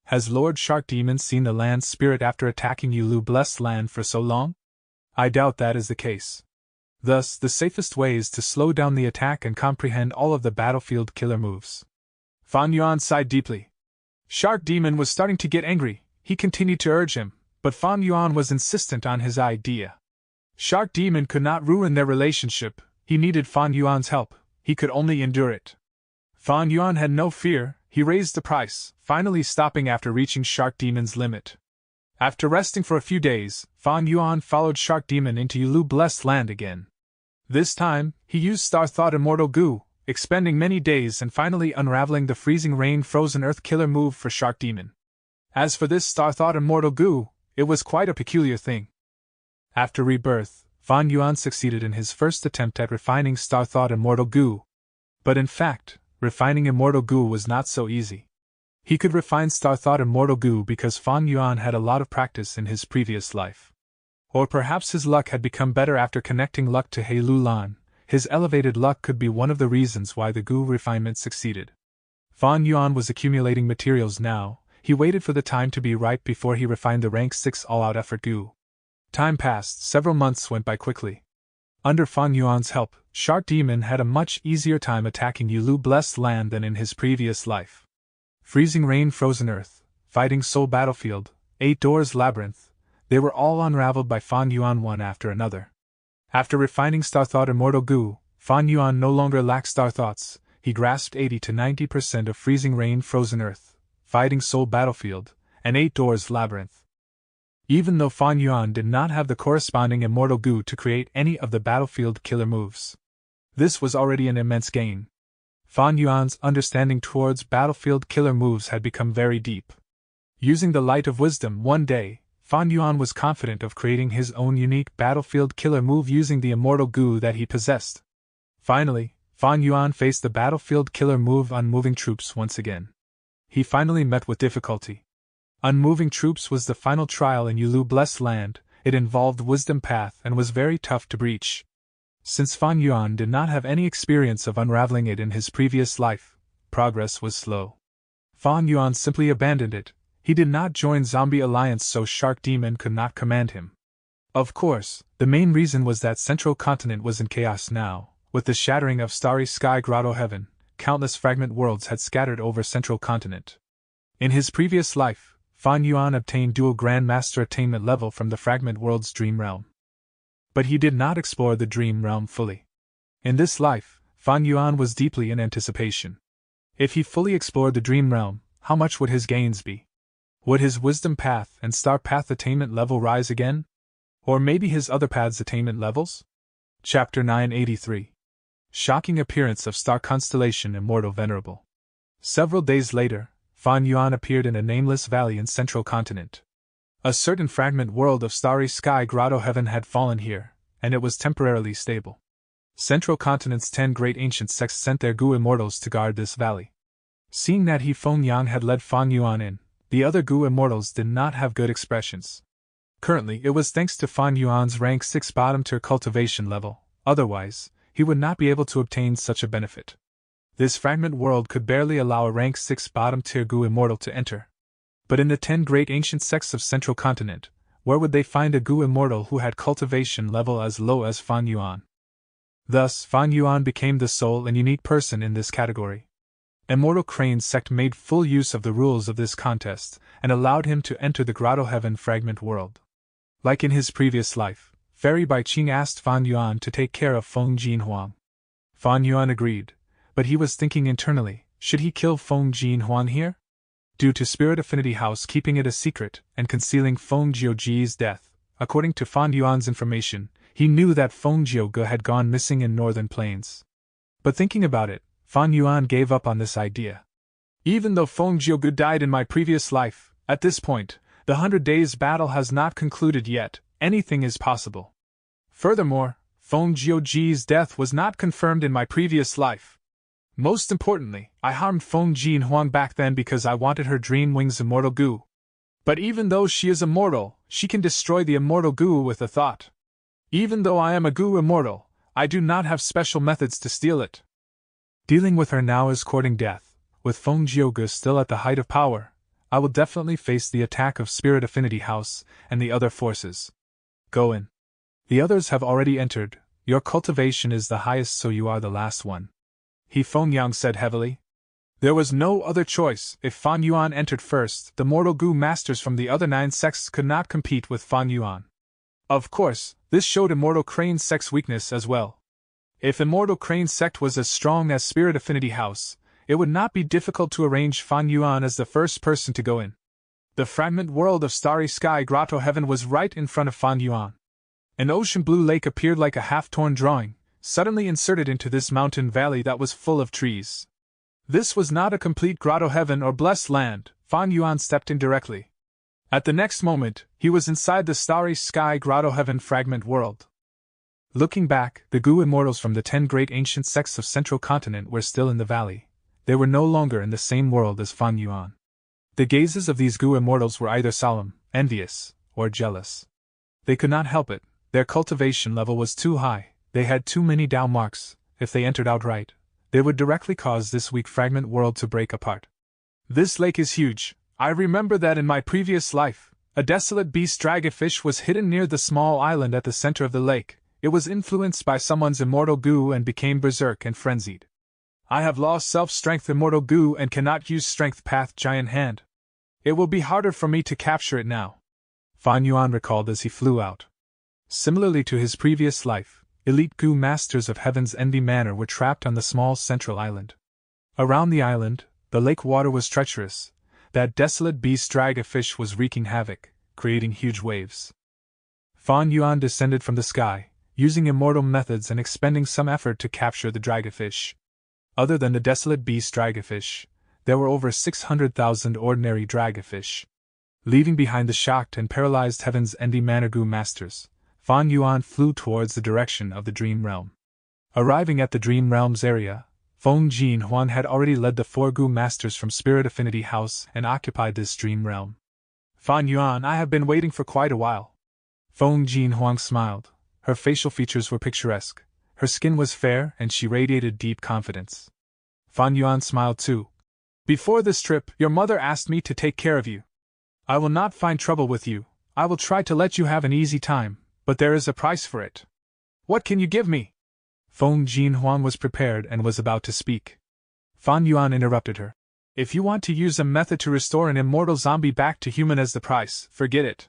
Has Lord Shark Demon seen the land spirit after attacking Yulu Blessed Land for so long? I doubt that is the case. Thus, the safest way is to slow down the attack and comprehend all of the battlefield killer moves. Fan Yuan sighed deeply. Shark Demon was starting to get angry. He continued to urge him, but Fan Yuan was insistent on his idea. Shark Demon could not ruin their relationship. He needed Fan Yuan's help. He could only endure it. Fan Yuan had no fear. He raised the price, finally stopping after reaching Shark Demon's limit. After resting for a few days, Fan Yuan followed Shark Demon into Yulu Blessed Land again. This time, he used Star Thought Immortal Goo, expending many days and finally unraveling the Freezing Rain Frozen Earth killer move for Shark Demon. As for this Star Thought Immortal Goo, it was quite a peculiar thing. After rebirth, Fan Yuan succeeded in his first attempt at refining Star Thought Immortal Goo. But in fact, refining Immortal Goo was not so easy. He could refine Star Thought Immortal Goo because Fan Yuan had a lot of practice in his previous life. Or perhaps his luck had become better after connecting luck to He Lu Lan. His elevated luck could be one of the reasons why the Goo refinement succeeded. Fan Yuan was accumulating materials now. He waited for the time to be right before he refined the rank 6 all-out effort Goo. Time passed, several months went by quickly. Under Fan Yuan's help, Shark Demon had a much easier time attacking Yulu Blessed Land than in his previous life. Freezing Rain Frozen Earth, Fighting Soul Battlefield, 8 Doors Labyrinth, they were all unraveled by Fan Yuan one after another. After refining Star Thought Immortal Goo, Fan Yuan no longer lacked Star Thoughts. He grasped 80 to 90% of Freezing Rain Frozen Earth, Fighting Soul Battlefield, and 8 Doors Labyrinth. Even though Fan Yuan did not have the corresponding Immortal Goo to create any of the battlefield killer moves, this was already an immense gain. Fan Yuan's understanding towards battlefield killer moves had become very deep. Using the light of wisdom one day, Fan Yuan was confident of creating his own unique battlefield killer move using the Immortal Goo that he possessed. Finally, Fan Yuan faced the battlefield killer move unmoving troops once again. He finally met with difficulty. Unmoving troops was the final trial in Yulu Blessed Land. It involved Wisdom Path and was very tough to breach. Since Fan Yuan did not have any experience of unraveling it in his previous life, progress was slow. Fan Yuan simply abandoned it. He did not join Zombie Alliance so Shark Demon could not command him. Of course, the main reason was that Central Continent was in chaos now. With the shattering of Starry Sky Grotto Heaven, countless fragment worlds had scattered over Central Continent. In his previous life, Fan Yuan obtained dual Grand Master attainment level from the fragment world's Dream Realm. But he did not explore the Dream Realm fully. In this life, Fan Yuan was deeply in anticipation. If he fully explored the Dream Realm, how much would his gains be? Would his Wisdom Path and Star Path attainment level rise again? Or maybe his other paths' attainment levels? Chapter 983. Shocking appearance of Star Constellation Immortal Venerable. Several days later, Fan Yuan appeared in a nameless valley in Central Continent. A certain fragment world of Starry Sky Grotto Heaven had fallen here, and it was temporarily stable. Central Continent's 10 great ancient sects sent their Gu Immortals to guard this valley. Seeing that He Feng Yang had led Fan Yuan in, the other Gu Immortals did not have good expressions. Currently, it was thanks to Fan Yuan's rank 6 bottom-tier cultivation level, otherwise, he would not be able to obtain such a benefit. This fragment world could barely allow a rank 6 bottom-tier Gu Immortal to enter. But in the 10 great ancient sects of Central Continent, where would they find a Gu Immortal who had cultivation level as low as Fan Yuan? Thus, Fan Yuan became the sole and unique person in this category. Immortal Crane's sect made full use of the rules of this contest, and allowed him to enter the Grotto Heaven fragment world. Like in his previous life, Fairy Bai Qing asked Fan Yuan to take care of Feng Jin Huang. Fan Yuan agreed, but he was thinking internally, should he kill Feng Jin Huang here? Due to Spirit Affinity House keeping it a secret and concealing Feng Jiuji's death, according to Fan Yuan's information, he knew that Feng Jiuge had gone missing in Northern Plains. But thinking about it, Fan Yuan gave up on this idea. Even though Feng Jiuge died in my previous life, at this point, the 100 Days battle has not concluded yet, anything is possible. Furthermore, Feng Jiuji's death was not confirmed in my previous life. Most importantly, I harmed Feng Jin Huang back then because I wanted her Dream Wings Immortal Gu. But even though she is immortal, she can destroy the Immortal Gu with a thought. Even though I am a Gu Immortal, I do not have special methods to steal it. Dealing with her now is courting death. With Feng Jiuge still at the height of power, I will definitely face the attack of Spirit Affinity House and the other forces. Go in. The others have already entered. Your cultivation is the highest, so you are the last one. He Feng Yang said heavily. There was no other choice. If Fan Yuan entered first, the mortal Gu masters from the other 9 sects could not compete with Fan Yuan. Of course, this showed Immortal Crane's sect's weakness as well. If Immortal Crane's sect was as strong as Spirit Affinity House, it would not be difficult to arrange Fan Yuan as the first person to go in. The fragment world of Starry Sky Grotto Heaven was right in front of Fan Yuan. An ocean blue lake appeared like a half-torn drawing, suddenly inserted into this mountain valley that was full of trees. This was not a complete Grotto Heaven or Blessed Land. Fan Yuan stepped in directly. At the next moment, he was inside the Starry Sky Grotto Heaven fragment world. Looking back, the Gu Immortals from the 10 great ancient sects of Central Continent were still in the valley. They were no longer in the same world as Fan Yuan. The gazes of these Gu Immortals were either solemn, envious, or jealous. They could not help it. Their cultivation level was too high. They had too many Dao marks. If they entered outright, they would directly cause this weak fragment world to break apart. This lake is huge. I remember that in my previous life, a desolate beast dragonfish was hidden near the small island at the center of the lake. It was influenced by someone's immortal Gu and became berserk and frenzied. I have lost self-strength immortal Gu and cannot use strength path giant hand. It will be harder for me to capture it now. Fan Yuan recalled as he flew out. Similarly to his previous life, elite Gu masters of Heaven's Envy Manor were trapped on the small central island. Around the island, the lake water was treacherous. That desolate beast dragonfish was wreaking havoc, creating huge waves. Fan Yuan descended from the sky, using immortal methods and expending some effort to capture the dragonfish. Other than the desolate beast dragonfish, there were over 600,000 ordinary dragonfish. Leaving behind the shocked and paralyzed Heaven's Envy Manor Gu masters, Fan Yuan flew towards the direction of the Dream Realm. Arriving at the Dream Realms area, Feng Jin Huang had already led the 4 Gu Masters from Spirit Affinity House and occupied this dream realm. Fan Yuan, I have been waiting for quite a while. Feng Jin Huang smiled. Her facial features were picturesque. Her skin was fair and she radiated deep confidence. Fan Yuan smiled too. Before this trip, your mother asked me to take care of you. I will not find trouble with you. I will try to let you have an easy time, but there is a price for it. What can you give me? Feng Jin Huang was prepared and was about to speak. Fan Yuan interrupted her. If you want to use a method to restore an immortal zombie back to human as the price, forget it.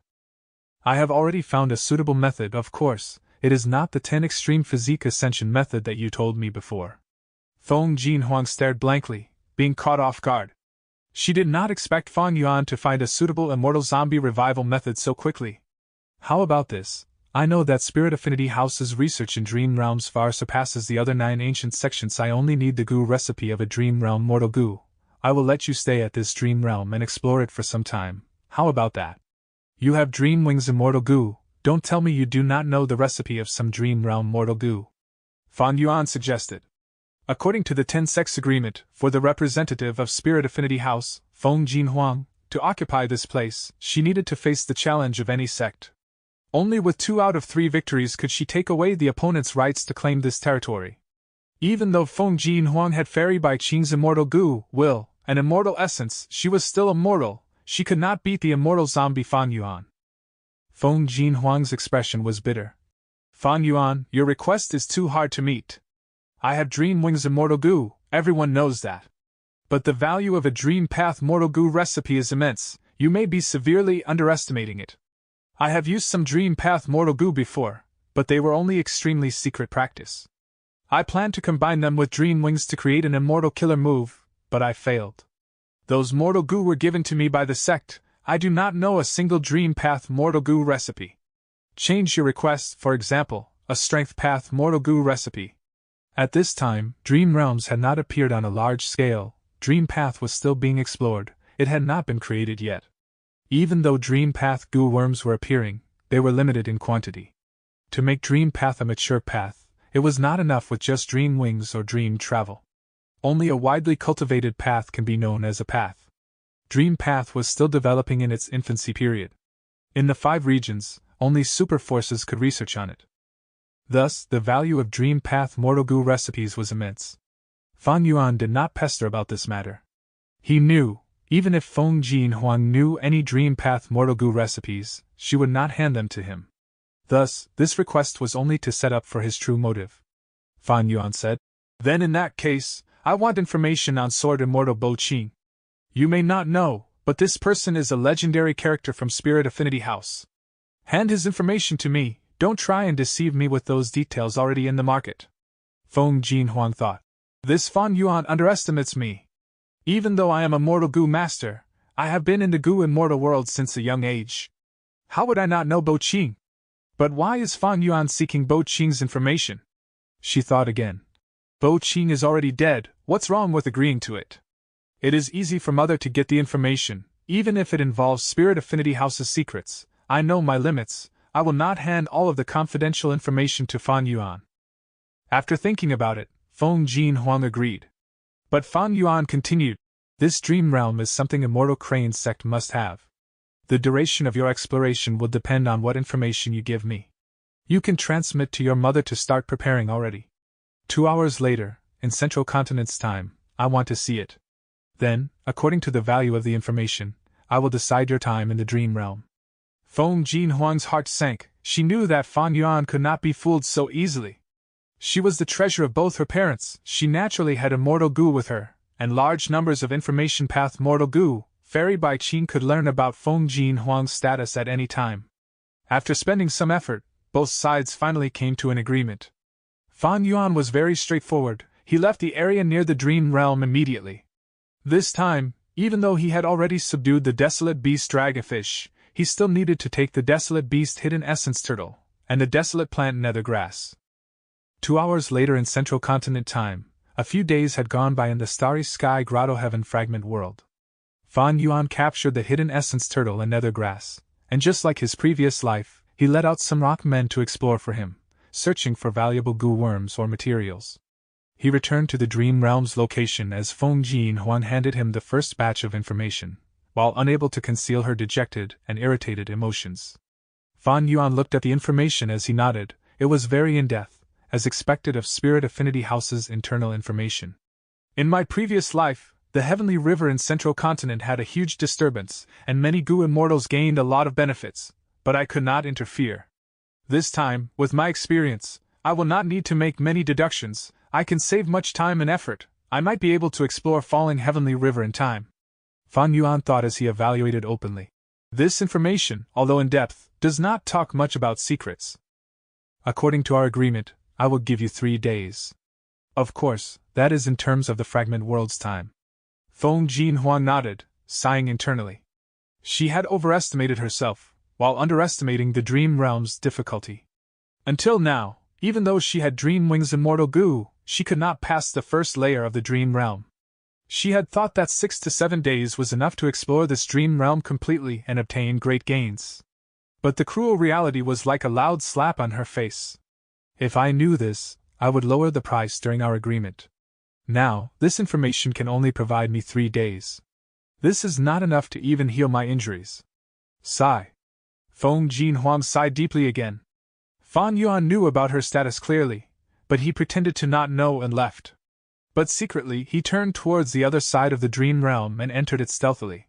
I have already found a suitable method, of course. It is not the 10 extreme physique ascension method that you told me before. Feng Jin Huang stared blankly, being caught off guard. She did not expect Fan Yuan to find a suitable immortal zombie revival method so quickly. How about this? I know that Spirit Affinity House's research in dream realms far surpasses the other 9 ancient sections. I only need the Gu recipe of a dream realm mortal Gu. I will let you stay at this dream realm and explore it for some time. How about that? You have dream wings immortal Gu. Don't tell me you do not know the recipe of some dream realm mortal Gu. Fan Yuan suggested. According to the 10 sex agreement, for the representative of Spirit Affinity House, Feng Jin Huang, to occupy this place, she needed to face the challenge of any sect. Only with 2 out of 3 victories could she take away the opponent's rights to claim this territory. Even though Feng Jin Huang had Fairy Bai Qing's immortal Gu, will, and immortal essence, she was still immortal. She could not beat the immortal zombie Fan Yuan. Feng Jin Huang's expression was bitter. Fan Yuan, your request is too hard to meet. I have Dream Wings immortal Gu, everyone knows that. But the value of a Dream Path mortal Gu recipe is immense. You may be severely underestimating it. I have used some Dream Path mortal Gu before, but they were only extremely secret practice. I planned to combine them with Dream Wings to create an immortal killer move, but I failed. Those mortal Gu were given to me by the sect. I do not know a single Dream Path mortal Gu recipe. Change your request, for example, a Strength Path mortal Gu recipe. At this time, Dream Realms had not appeared on a large scale. Dream Path was still being explored. It had not been created yet. Even though Dream Path Gu worms were appearing, they were limited in quantity. To make Dream Path a mature path, it was not enough with just Dream Wings or Dream Travel. Only a widely cultivated path can be known as a path. Dream Path was still developing in its infancy period. In the 5 regions, only super forces could research on it. Thus, the value of Dream Path mortal Gu recipes was immense. Fan Yuan did not pester about this matter. He knew, even if Feng Jin Huang knew any Dream Path mortal Gu recipes, she would not hand them to him. Thus, this request was only to set up for his true motive. Fan Yuan said, Then in that case, I want information on Sword Immortal Bo Qing. You may not know, but this person is a legendary character from Spirit Affinity House. Hand his information to me, don't try and deceive me with those details already in the market. Feng Jin Huang thought. This Fan Yuan underestimates me. Even though I am a mortal Gu master, I have been in the Gu immortal world since a young age. How would I not know Bo Qing? But why is Fan Yuan seeking Bo Qing's information? She thought again. Bo Qing is already dead, what's wrong with agreeing to it? It is easy for Mother to get the information, even if it involves Spirit Affinity House's secrets. I know my limits. I will not hand all of the confidential information to Fan Yuan. After thinking about it, Feng Jin Huang agreed. But Fan Yuan continued, This dream realm is something Immortal Crane sect must have. The duration of your exploration will depend on what information you give me. You can transmit to your mother to start preparing already. 2 hours later, in Central Continent's time, I want to see it. Then, according to the value of the information, I will decide your time in the dream realm. Feng Jin Huang's heart sank. She knew that Fan Yuan could not be fooled so easily. She was the treasure of both her parents. She naturally had immortal Gu with her, and large numbers of information path mortal Gu. Fairy Bai Qing could learn about Feng Jin Huang's status at any time. After spending some effort, both sides finally came to an agreement. Fan Yuan was very straightforward. He left the area near the dream realm immediately. This time, even though he had already subdued the desolate beast dragonfish, he still needed to take the desolate beast hidden essence turtle, and the desolate plant nether grass. 2 hours later in Central Continent time, a few days had gone by in the starry sky grotto heaven fragment world. Fan Yuan captured the hidden essence turtle and nether grass, and just like his previous life, he let out some rock men to explore for him. searching for valuable goo worms or materials. He returned to the Dream Realm's location as Feng Jin Huang handed him the first batch of information, while unable to conceal her dejected and irritated emotions. Fan Yuan looked at the information as he nodded. It was very in-depth, as expected of Spirit Affinity House's internal information. In my previous life, the Heavenly River in Central Continent had a huge disturbance, and many Goo immortals gained a lot of benefits, but I could not interfere. This time, with my experience, I will not need to make many deductions. I can save much time and effort. I might be able to explore Falling Heavenly River in time. Fan Yuan thought as he evaluated openly. This information, although in depth, does not talk much about secrets. According to our agreement, I will give you 3 days. Of course, that is in terms of the fragment world's time. Feng Jin Huang nodded, sighing internally. She had overestimated herself, while underestimating the Dream Realm's difficulty. Until now, even though she had Dream Wings Immortal Goo, she could not pass the first layer of the Dream Realm. She had thought that 6 to 7 days was enough to explore this Dream Realm completely and obtain great gains. But the cruel reality was like a loud slap on her face. If I knew this, I would lower the price during our agreement. Now, this information can only provide me 3 days. This is not enough to even heal my injuries. Sigh. Feng Jin Huang sighed deeply again. Fan Yuan knew about her status clearly, but he pretended to not know and left. But secretly he turned towards the other side of the Dream Realm and entered it stealthily.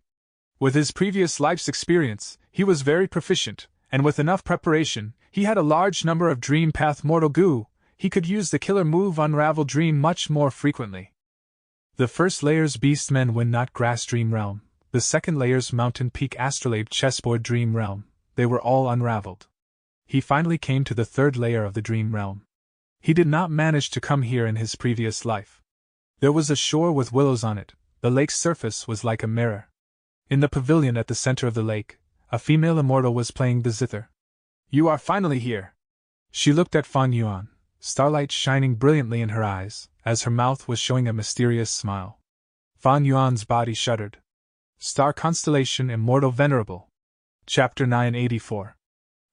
With his previous life's experience, he was very proficient, and with enough preparation, he had a large number of Dream Path Mortal Goo. He could use the killer move Unravel Dream much more frequently. The first layer's Beastmen Wind Knot Grass Dream Realm, the second layer's Mountain Peak Astrolabe Chessboard Dream Realm, they were all unraveled. He finally came to the third layer of the Dream Realm. He did not manage to come here in his previous life. There was a shore with willows on it, the lake's surface was like a mirror. In the pavilion at the center of the lake, a female immortal was playing the zither. You are finally here. She looked at Fan Yuan, starlight shining brilliantly in her eyes, as her mouth was showing a mysterious smile. Fan Yuan's body shuddered. Star Constellation Immortal Venerable. Chapter 984.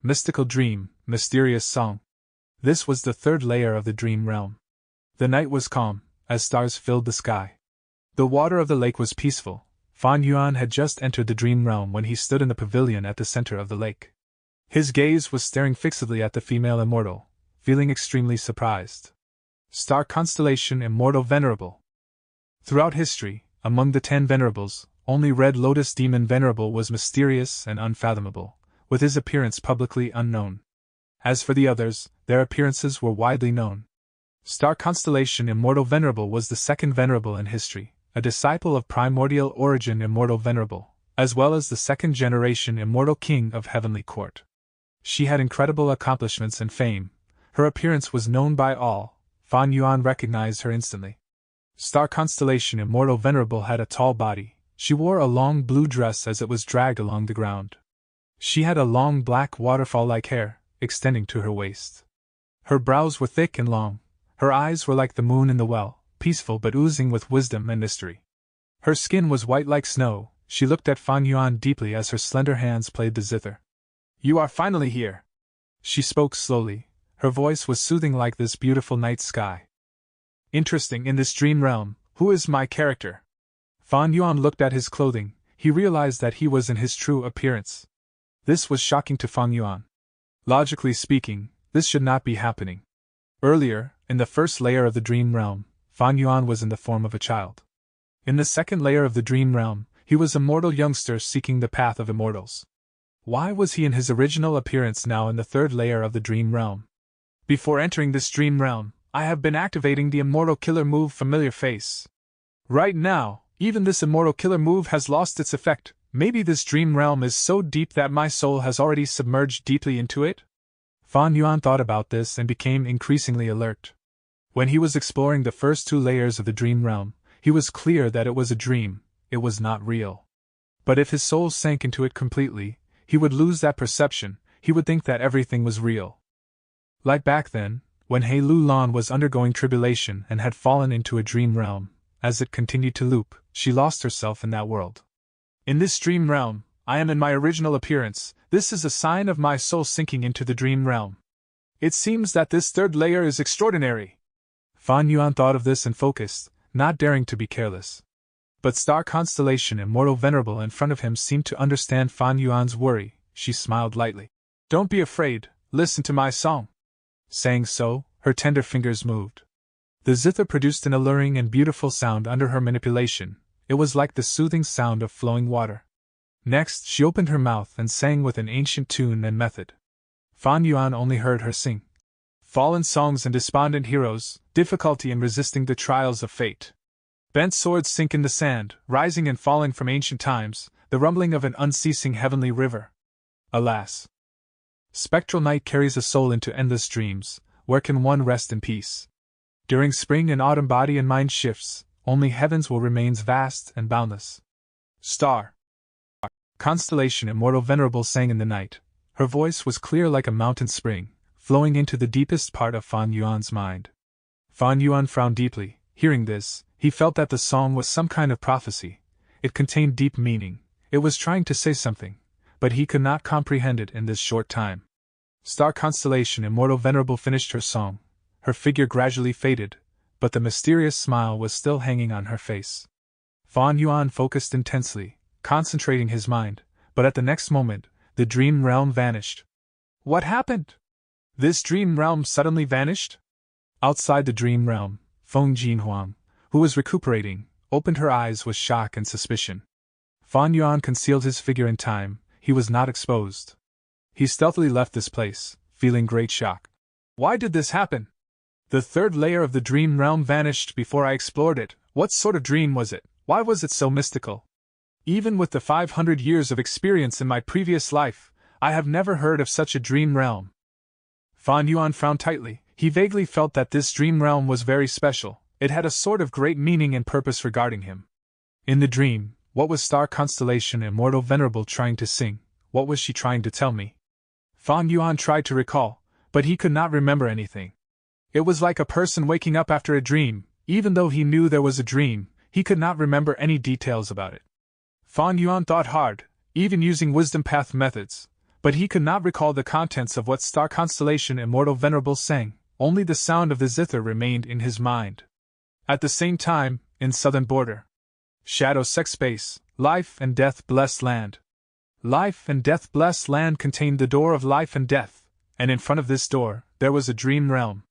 Mystical Dream, Mysterious Song. This was the third layer of the Dream Realm. The night was calm, as stars filled the sky. The water of the lake was peaceful. Fan Yuan had just entered the Dream Realm when he stood in the pavilion at the center of the lake. His gaze was staring fixedly at the female immortal, feeling extremely surprised. Star Constellation Immortal Venerable. Throughout history, among the 10 venerables, only Red Lotus Demon Venerable was mysterious and unfathomable, with his appearance publicly unknown. As for the others, their appearances were widely known. Star Constellation Immortal Venerable was the second venerable in history, a disciple of Primordial Origin Immortal Venerable, as well as the second-generation Immortal King of Heavenly Court. She had incredible accomplishments and fame. Her appearance was known by all. Fan Yuan recognized her instantly. Star Constellation Immortal Venerable had a tall body. She wore a long blue dress as it was dragged along the ground. She had a long black waterfall-like hair, extending to her waist. Her brows were thick and long. Her eyes were like the moon in the well, peaceful but oozing with wisdom and mystery. Her skin was white like snow. She looked at Fan Yuan deeply as her slender hands played the zither. You are finally here. She spoke slowly. Her voice was soothing like this beautiful night sky. Interesting in this dream realm, who is my character? Fan Yuan looked at his clothing. He realized that he was in his true appearance. This was shocking to Fan Yuan. Logically speaking, this should not be happening. Earlier, in the first layer of the dream realm, Fan Yuan was in the form of a child. In the second layer of the dream realm, he was a mortal youngster seeking the path of immortals. Why was he in his original appearance now in the third layer of the dream realm? Before entering this dream realm, I have been activating the Immortal Killer move Familiar Face. Right now, even this Immortal Killer move has lost its effect. Maybe this dream realm is so deep that my soul has already submerged deeply into it? Fan Yuan thought about this and became increasingly alert. When he was exploring the first 2 layers of the dream realm, he was clear that it was a dream, it was not real. But if his soul sank into it completely, he would lose that perception, he would think that everything was real. Like back then, when He Lu Lan was undergoing tribulation and had fallen into a dream realm, as it continued to loop, she lost herself in that world. In this dream realm, I am in my original appearance. This is a sign of my soul sinking into the dream realm. It seems that this third layer is extraordinary. Fan Yuan thought of this and focused, not daring to be careless. But Star Constellation, Immortal Venerable in front of him, seemed to understand Fan Yuan's worry. She smiled lightly. Don't be afraid, listen to my song. Saying so, her tender fingers moved. The zither produced an alluring and beautiful sound under her manipulation. It was like the soothing sound of flowing water. Next, she opened her mouth and sang with an ancient tune and method. Fan Yuan only heard her sing. Fallen songs and despondent heroes, difficulty in resisting the trials of fate. Bent swords sink in the sand, rising and falling from ancient times, the rumbling of an unceasing heavenly river. Alas! Spectral night carries a soul into endless dreams. Where can one rest in peace? During spring and autumn body and mind shifts, only heavens will remains vast and boundless. Star Constellation, Immortal Venerable sang in the night. Her voice was clear like a mountain spring, flowing into the deepest part of Fan Yuan's mind. Fan Yuan frowned deeply. Hearing this, he felt that the song was some kind of prophecy. It contained deep meaning. It was trying to say something, but he could not comprehend it in this short time. Star Constellation, Immortal Venerable finished her song. Her figure gradually faded, but the mysterious smile was still hanging on her face. Fan Yuan focused intensely, concentrating his mind, but at the next moment, the dream realm vanished. What happened? This dream realm suddenly vanished? Outside the dream realm, Feng Jinhuang, who was recuperating, opened her eyes with shock and suspicion. Fan Yuan concealed his figure in time. He was not exposed. He stealthily left this place, feeling great shock. Why did this happen? The third layer of the dream realm vanished before I explored it. What sort of dream was it? Why was it so mystical? Even with the 500 years of experience in my previous life, I have never heard of such a dream realm. Fan Yuan frowned tightly. He vaguely felt that this dream realm was very special. It had a sort of great meaning and purpose regarding him. In the dream, what was Star Constellation, Immortal Venerable trying to sing? What was she trying to tell me? Fan Yuan tried to recall, but he could not remember anything. It was like a person waking up after a dream. Even though he knew there was a dream, he could not remember any details about it. Fan Yuan thought hard, even using wisdom path methods, but he could not recall the contents of what Star Constellation, Immortal Venerable sang. Only the sound of the zither remained in his mind. At the same time, in southern border, Shadow Sex Space, Life and Death Blessed Land. Life and Death Blessed Land contained the door of life and death, and in front of this door, there was a dream realm.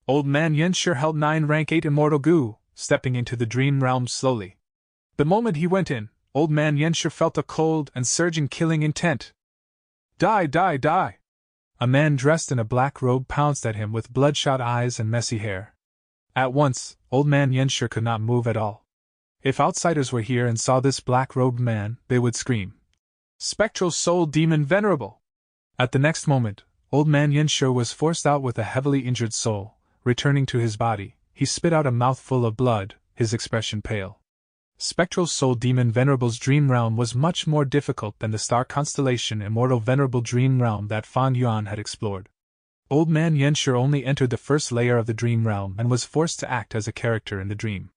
Old man Yenshur held 9 rank 8 immortal goo, stepping into the dream realm slowly. The moment he went in, old man Yenshur felt a cold and surging killing intent. Die, die, die! A man dressed in a black robe pounced at him with bloodshot eyes and messy hair. At once, old man Yenshur could not move at all. If outsiders were here and saw this black-robed man, they would scream, "Spectral Soul Demon Venerable!" At the next moment, old man Yenshur was forced out with a heavily injured soul. Returning to his body, he spit out a mouthful of blood, his expression pale. Spectral Soul Demon Venerable's dream realm was much more difficult than the Star Constellation Immortal Venerable dream realm that Fan Yuan had explored. Old man Yenshur only entered the first layer of the dream realm and was forced to act as a character in the dream.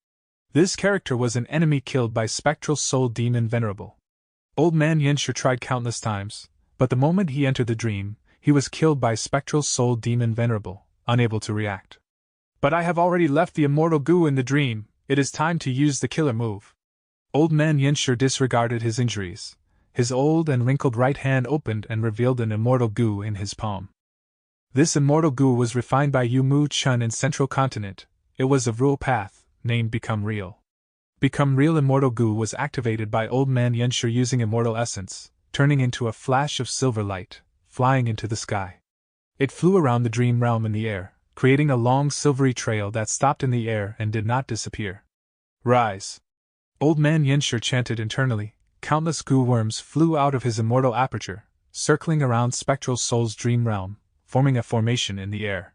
This character was an enemy killed by Spectral Soul Demon Venerable. Old man Yenshur tried countless times, but the moment he entered the dream, he was killed by Spectral Soul Demon Venerable, unable to react. But I have already left the immortal goo in the dream. It is time to use the killer move. Old man Yenshur disregarded his injuries. His old and wrinkled right hand opened and revealed an immortal goo in his palm. This immortal goo was refined by Yu Mu Chun in Central Continent. It was of Rule Path, named Become Real. Become Real immortal goo was activated by old man Yenshur using immortal essence, turning into a flash of silver light, flying into the sky. It flew around the dream realm in the air, creating a long silvery trail that stopped in the air and did not disappear. Rise! Old man Yenshur chanted internally. Countless goo worms flew out of his immortal aperture, circling around Spectral Soul's dream realm, forming a formation in the air.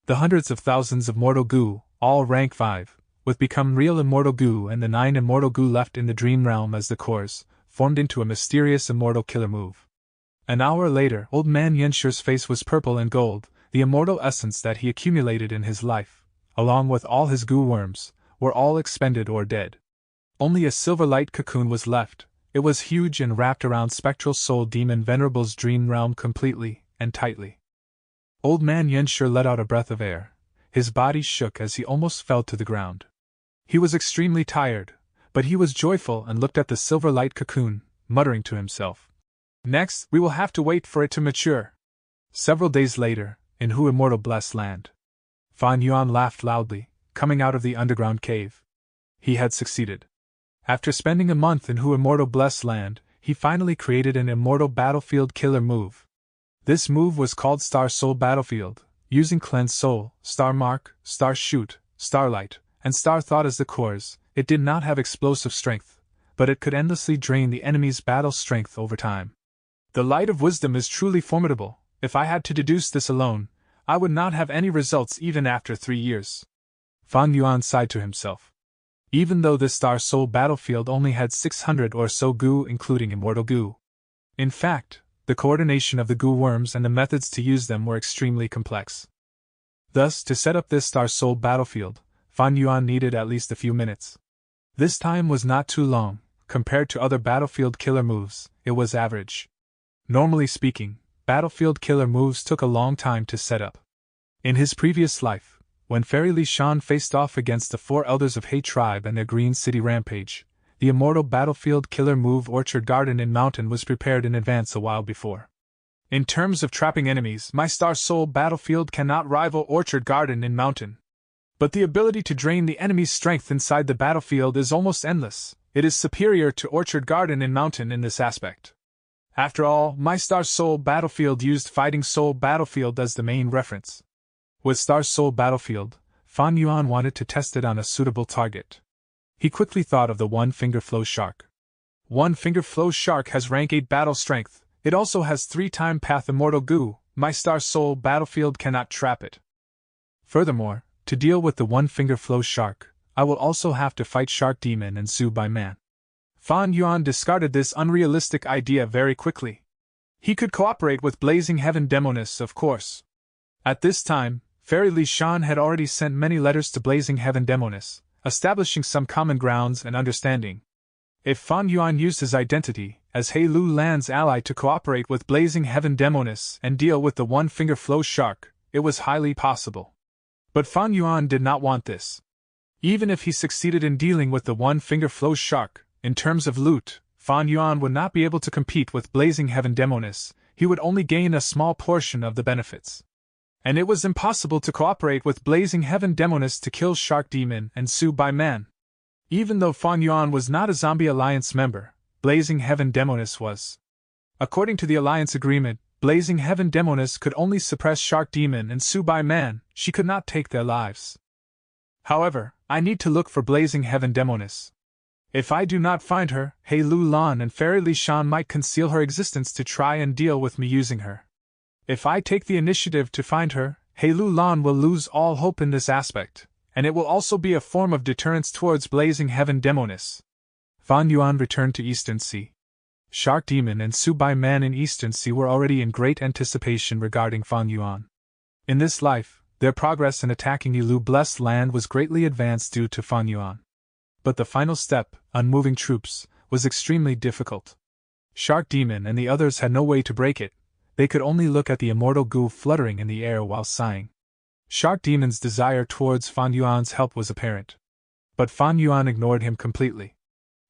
The hundreds of thousands of mortal goo, all rank 5, with Become Real immortal goo and the 9 immortal goo left in the dream realm as the cores, formed into a mysterious immortal killer move. An hour later, old man Yenshur's face was purple and gold. The immortal essence that he accumulated in his life, along with all his goo worms, were all expended or dead. Only a silver light cocoon was left. It was huge and wrapped around Spectral Soul Demon Venerable's dream realm completely and tightly. Old man Yenshur let out a breath of air. His body shook as he almost fell to the ground. He was extremely tired, but he was joyful and looked at the silver light cocoon, muttering to himself. Next, we will have to wait for it to mature. Several days later, in Hu Immortal Blessed Land, Fan Yuan laughed loudly, coming out of the underground cave. He had succeeded. After spending a month in Hu Immortal Blessed Land, he finally created an immortal battlefield killer move. This move was called Star Soul Battlefield, using Cleanse Soul, Star Mark, Star Shoot, Starlight, and Star Thought as the cores. It did not have explosive strength, but it could endlessly drain the enemy's battle strength over time. The Light of Wisdom is truly formidable. If I had to deduce this alone, I would not have any results even after 3 years. Fan Yuan sighed to himself. Even though this Star Soul Battlefield only had 600 or so goo including immortal goo. In fact, the coordination of the goo worms and the methods to use them were extremely complex. Thus, to set up this Star Soul Battlefield, Fan Yuan needed at least a few minutes. This time was not too long. Compared to other battlefield killer moves, it was average. Normally speaking, battlefield killer moves took a long time to set up. In his previous life, when Fairy Li Shan faced off against the 4 elders of He tribe and their Green City rampage, the immortal battlefield killer move Orchard Garden in Mountain was prepared in advance a while before. In terms of trapping enemies, my Star Soul Battlefield cannot rival Orchard Garden in Mountain. But the ability to drain the enemy's strength inside the battlefield is almost endless. It is superior to Orchard Garden in Mountain in this aspect. After all, my Star Soul Battlefield used Fighting Soul Battlefield as the main reference. With Star Soul Battlefield, Fan Yuan wanted to test it on a suitable target. He quickly thought of the One-Finger Flow Shark. One-Finger Flow Shark has rank 8 battle strength. It also has 3-time Path Immortal Goo. My Star Soul Battlefield cannot trap it. Furthermore, to deal with the One-Finger Flow Shark, I will also have to fight Shark Demon and Su Bai Man. Fan Yuan discarded this unrealistic idea very quickly. He could cooperate with Blazing Heaven Demoness, of course. At this time, Fairy Li Shan had already sent many letters to Blazing Heaven Demoness, establishing some common grounds and understanding. If Fan Yuan used his identity as He Lu Lan's ally to cooperate with Blazing Heaven Demoness and deal with the One-Finger Flow Shark, it was highly possible. But Fan Yuan did not want this. Even if he succeeded in dealing with the One-Finger Flow Shark, in terms of loot, Fan Yuan would not be able to compete with Blazing Heaven Demoness. He would only gain a small portion of the benefits. And it was impossible to cooperate with Blazing Heaven Demoness to kill Shark Demon and Su Bai Man. Even though Fan Yuan was not a Zombie Alliance member, Blazing Heaven Demoness was. According to the Alliance agreement, Blazing Heaven Demoness could only suppress Shark Demon and Su Bai Man. She could not take their lives. However, I need to look for Blazing Heaven Demoness. If I do not find her, He Lu Lan and Fairy Li Shan might conceal her existence to try and deal with me using her. If I take the initiative to find her, He Lu Lan will lose all hope in this aspect, and it will also be a form of deterrence towards Blazing Heaven Demoness. Fan Yuan returned to Eastern Sea. Shark Demon and Su Bai Man in Eastern Sea were already in great anticipation regarding Fan Yuan. In this life, their progress in attacking Yilu Blessed Land was greatly advanced due to Fan Yuan. But the final step, unmoving troops, was extremely difficult. Shark Demon and the others had no way to break it. They could only look at the immortal goo fluttering in the air while sighing. Shark Demon's desire towards Fan Yuan's help was apparent. But Fan Yuan ignored him completely.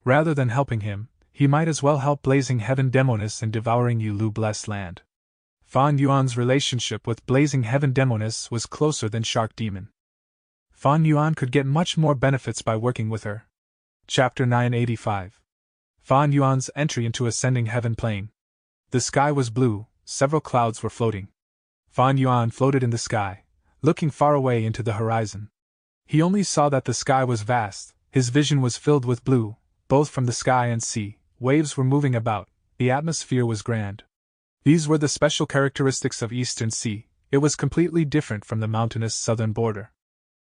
Rather than helping him, he might as well help Blazing Heaven Demoness in devouring Yilu Blessed Land. Fan Yuan's relationship with Blazing Heaven Demoness was closer than Shark Demon. Fan Yuan could get much more benefits by working with her. Chapter 985. Fan Yuan's entry into Ascending Heaven Plane. The sky was blue, several clouds were floating. Fan Yuan floated in the sky, looking far away into the horizon. He only saw that the sky was vast, his vision was filled with blue, both from the sky and sea, waves were moving about, the atmosphere was grand. These were the special characteristics of Eastern Sea. It was completely different from the mountainous southern border.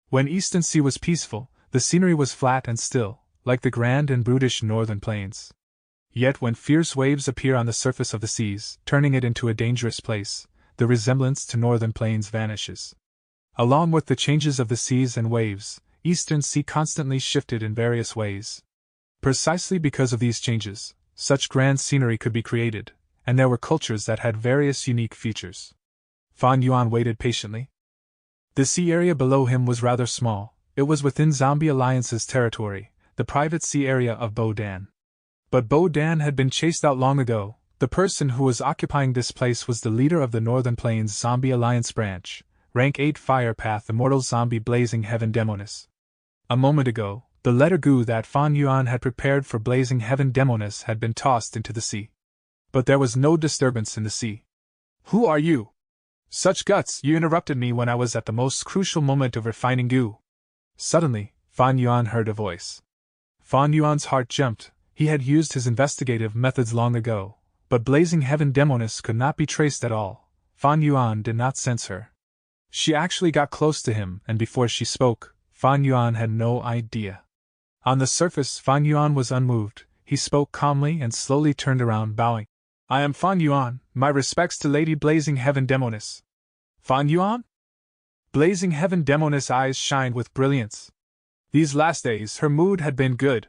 When Eastern Sea was peaceful, the scenery was flat and still, like the grand and brutish northern plains. Yet when fierce waves appear on the surface of the seas, turning it into a dangerous place, the resemblance to northern plains vanishes. Along with the changes of the seas and waves, Eastern Sea constantly shifted in various ways. Precisely because of these changes, such grand scenery could be created, and there were cultures that had various unique features. Fan Yuan waited patiently. The sea area below him was rather small. It was within Zombie Alliance's territory, the private sea area of Bo Dan. But Bo Dan had been chased out long ago. The person who was occupying this place was the leader of the Northern Plains Zombie Alliance branch, Rank 8 Fire Path Immortal Zombie Blazing Heaven Demoness. A moment ago, the letter goo that Fan Yuan had prepared for Blazing Heaven Demoness had been tossed into the sea. But there was no disturbance in the sea. Who are you? Such guts, you interrupted me when I was at the most crucial moment of refining goo. Suddenly, Fan Yuan heard a voice. Fan Yuan's heart jumped. He had used his investigative methods long ago, but Blazing Heaven Demoness could not be traced at all. Fan Yuan did not sense her. She actually got close to him, and before she spoke, Fan Yuan had no idea. On the surface, Fan Yuan was unmoved. He spoke calmly and slowly turned around, bowing. I am Fan Yuan, my respects to Lady Blazing Heaven Demoness. Fan Yuan? Blazing Heaven Demoness' eyes shined with brilliance. These last days her mood had been good.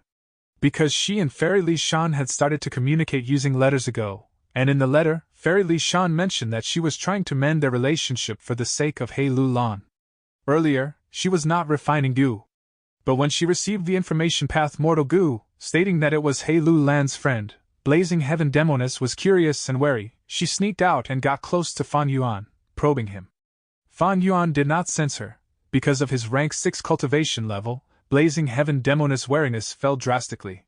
Because she and Fairy Li Shan had started to communicate using letters ago, and in the letter, Fairy Li Shan mentioned that she was trying to mend their relationship for the sake of Hei Lu Lan. Earlier, she was not refining goo. But when she received the information path Mortal Goo, stating that it was Hei Lu Lan's friend, Blazing Heaven Demoness was curious and wary. She sneaked out and got close to Fan Yuan, probing him. Fan Yuan did not sense her. Because of his rank 6 cultivation level, Blazing Heaven Demoness' wariness fell drastically.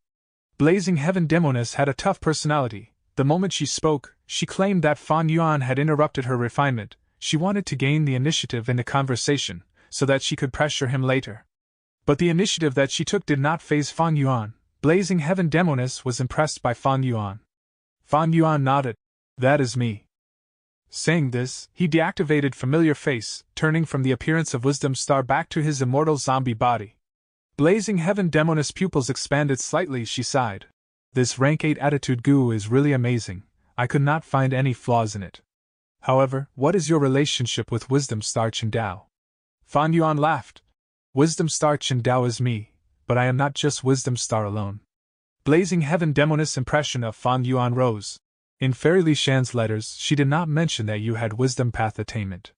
Blazing Heaven Demoness had a tough personality. The moment she spoke, she claimed that Fan Yuan had interrupted her refinement. She wanted to gain the initiative in the conversation, so that she could pressure him later. But the initiative that she took did not faze Fan Yuan. Blazing Heaven Demoness was impressed by Fan Yuan. Fan Yuan nodded. That is me. Saying this, he deactivated Familiar Face, turning from the appearance of Wisdom Star back to his immortal zombie body. Blazing Heaven Demoness' pupils expanded slightly. She sighed. This rank 8 attitude goo is really amazing. I could not find any flaws in it. However, what is your relationship with Wisdom Star Qingdao? Fan Yuan laughed. Wisdom Star Qingdao is me, but I am not just Wisdom Star alone. Blazing Heaven Demoness' impression of Fan Yuan rose. In Fairy Li Shan's letters, she did not mention that you had Wisdom Path attainment.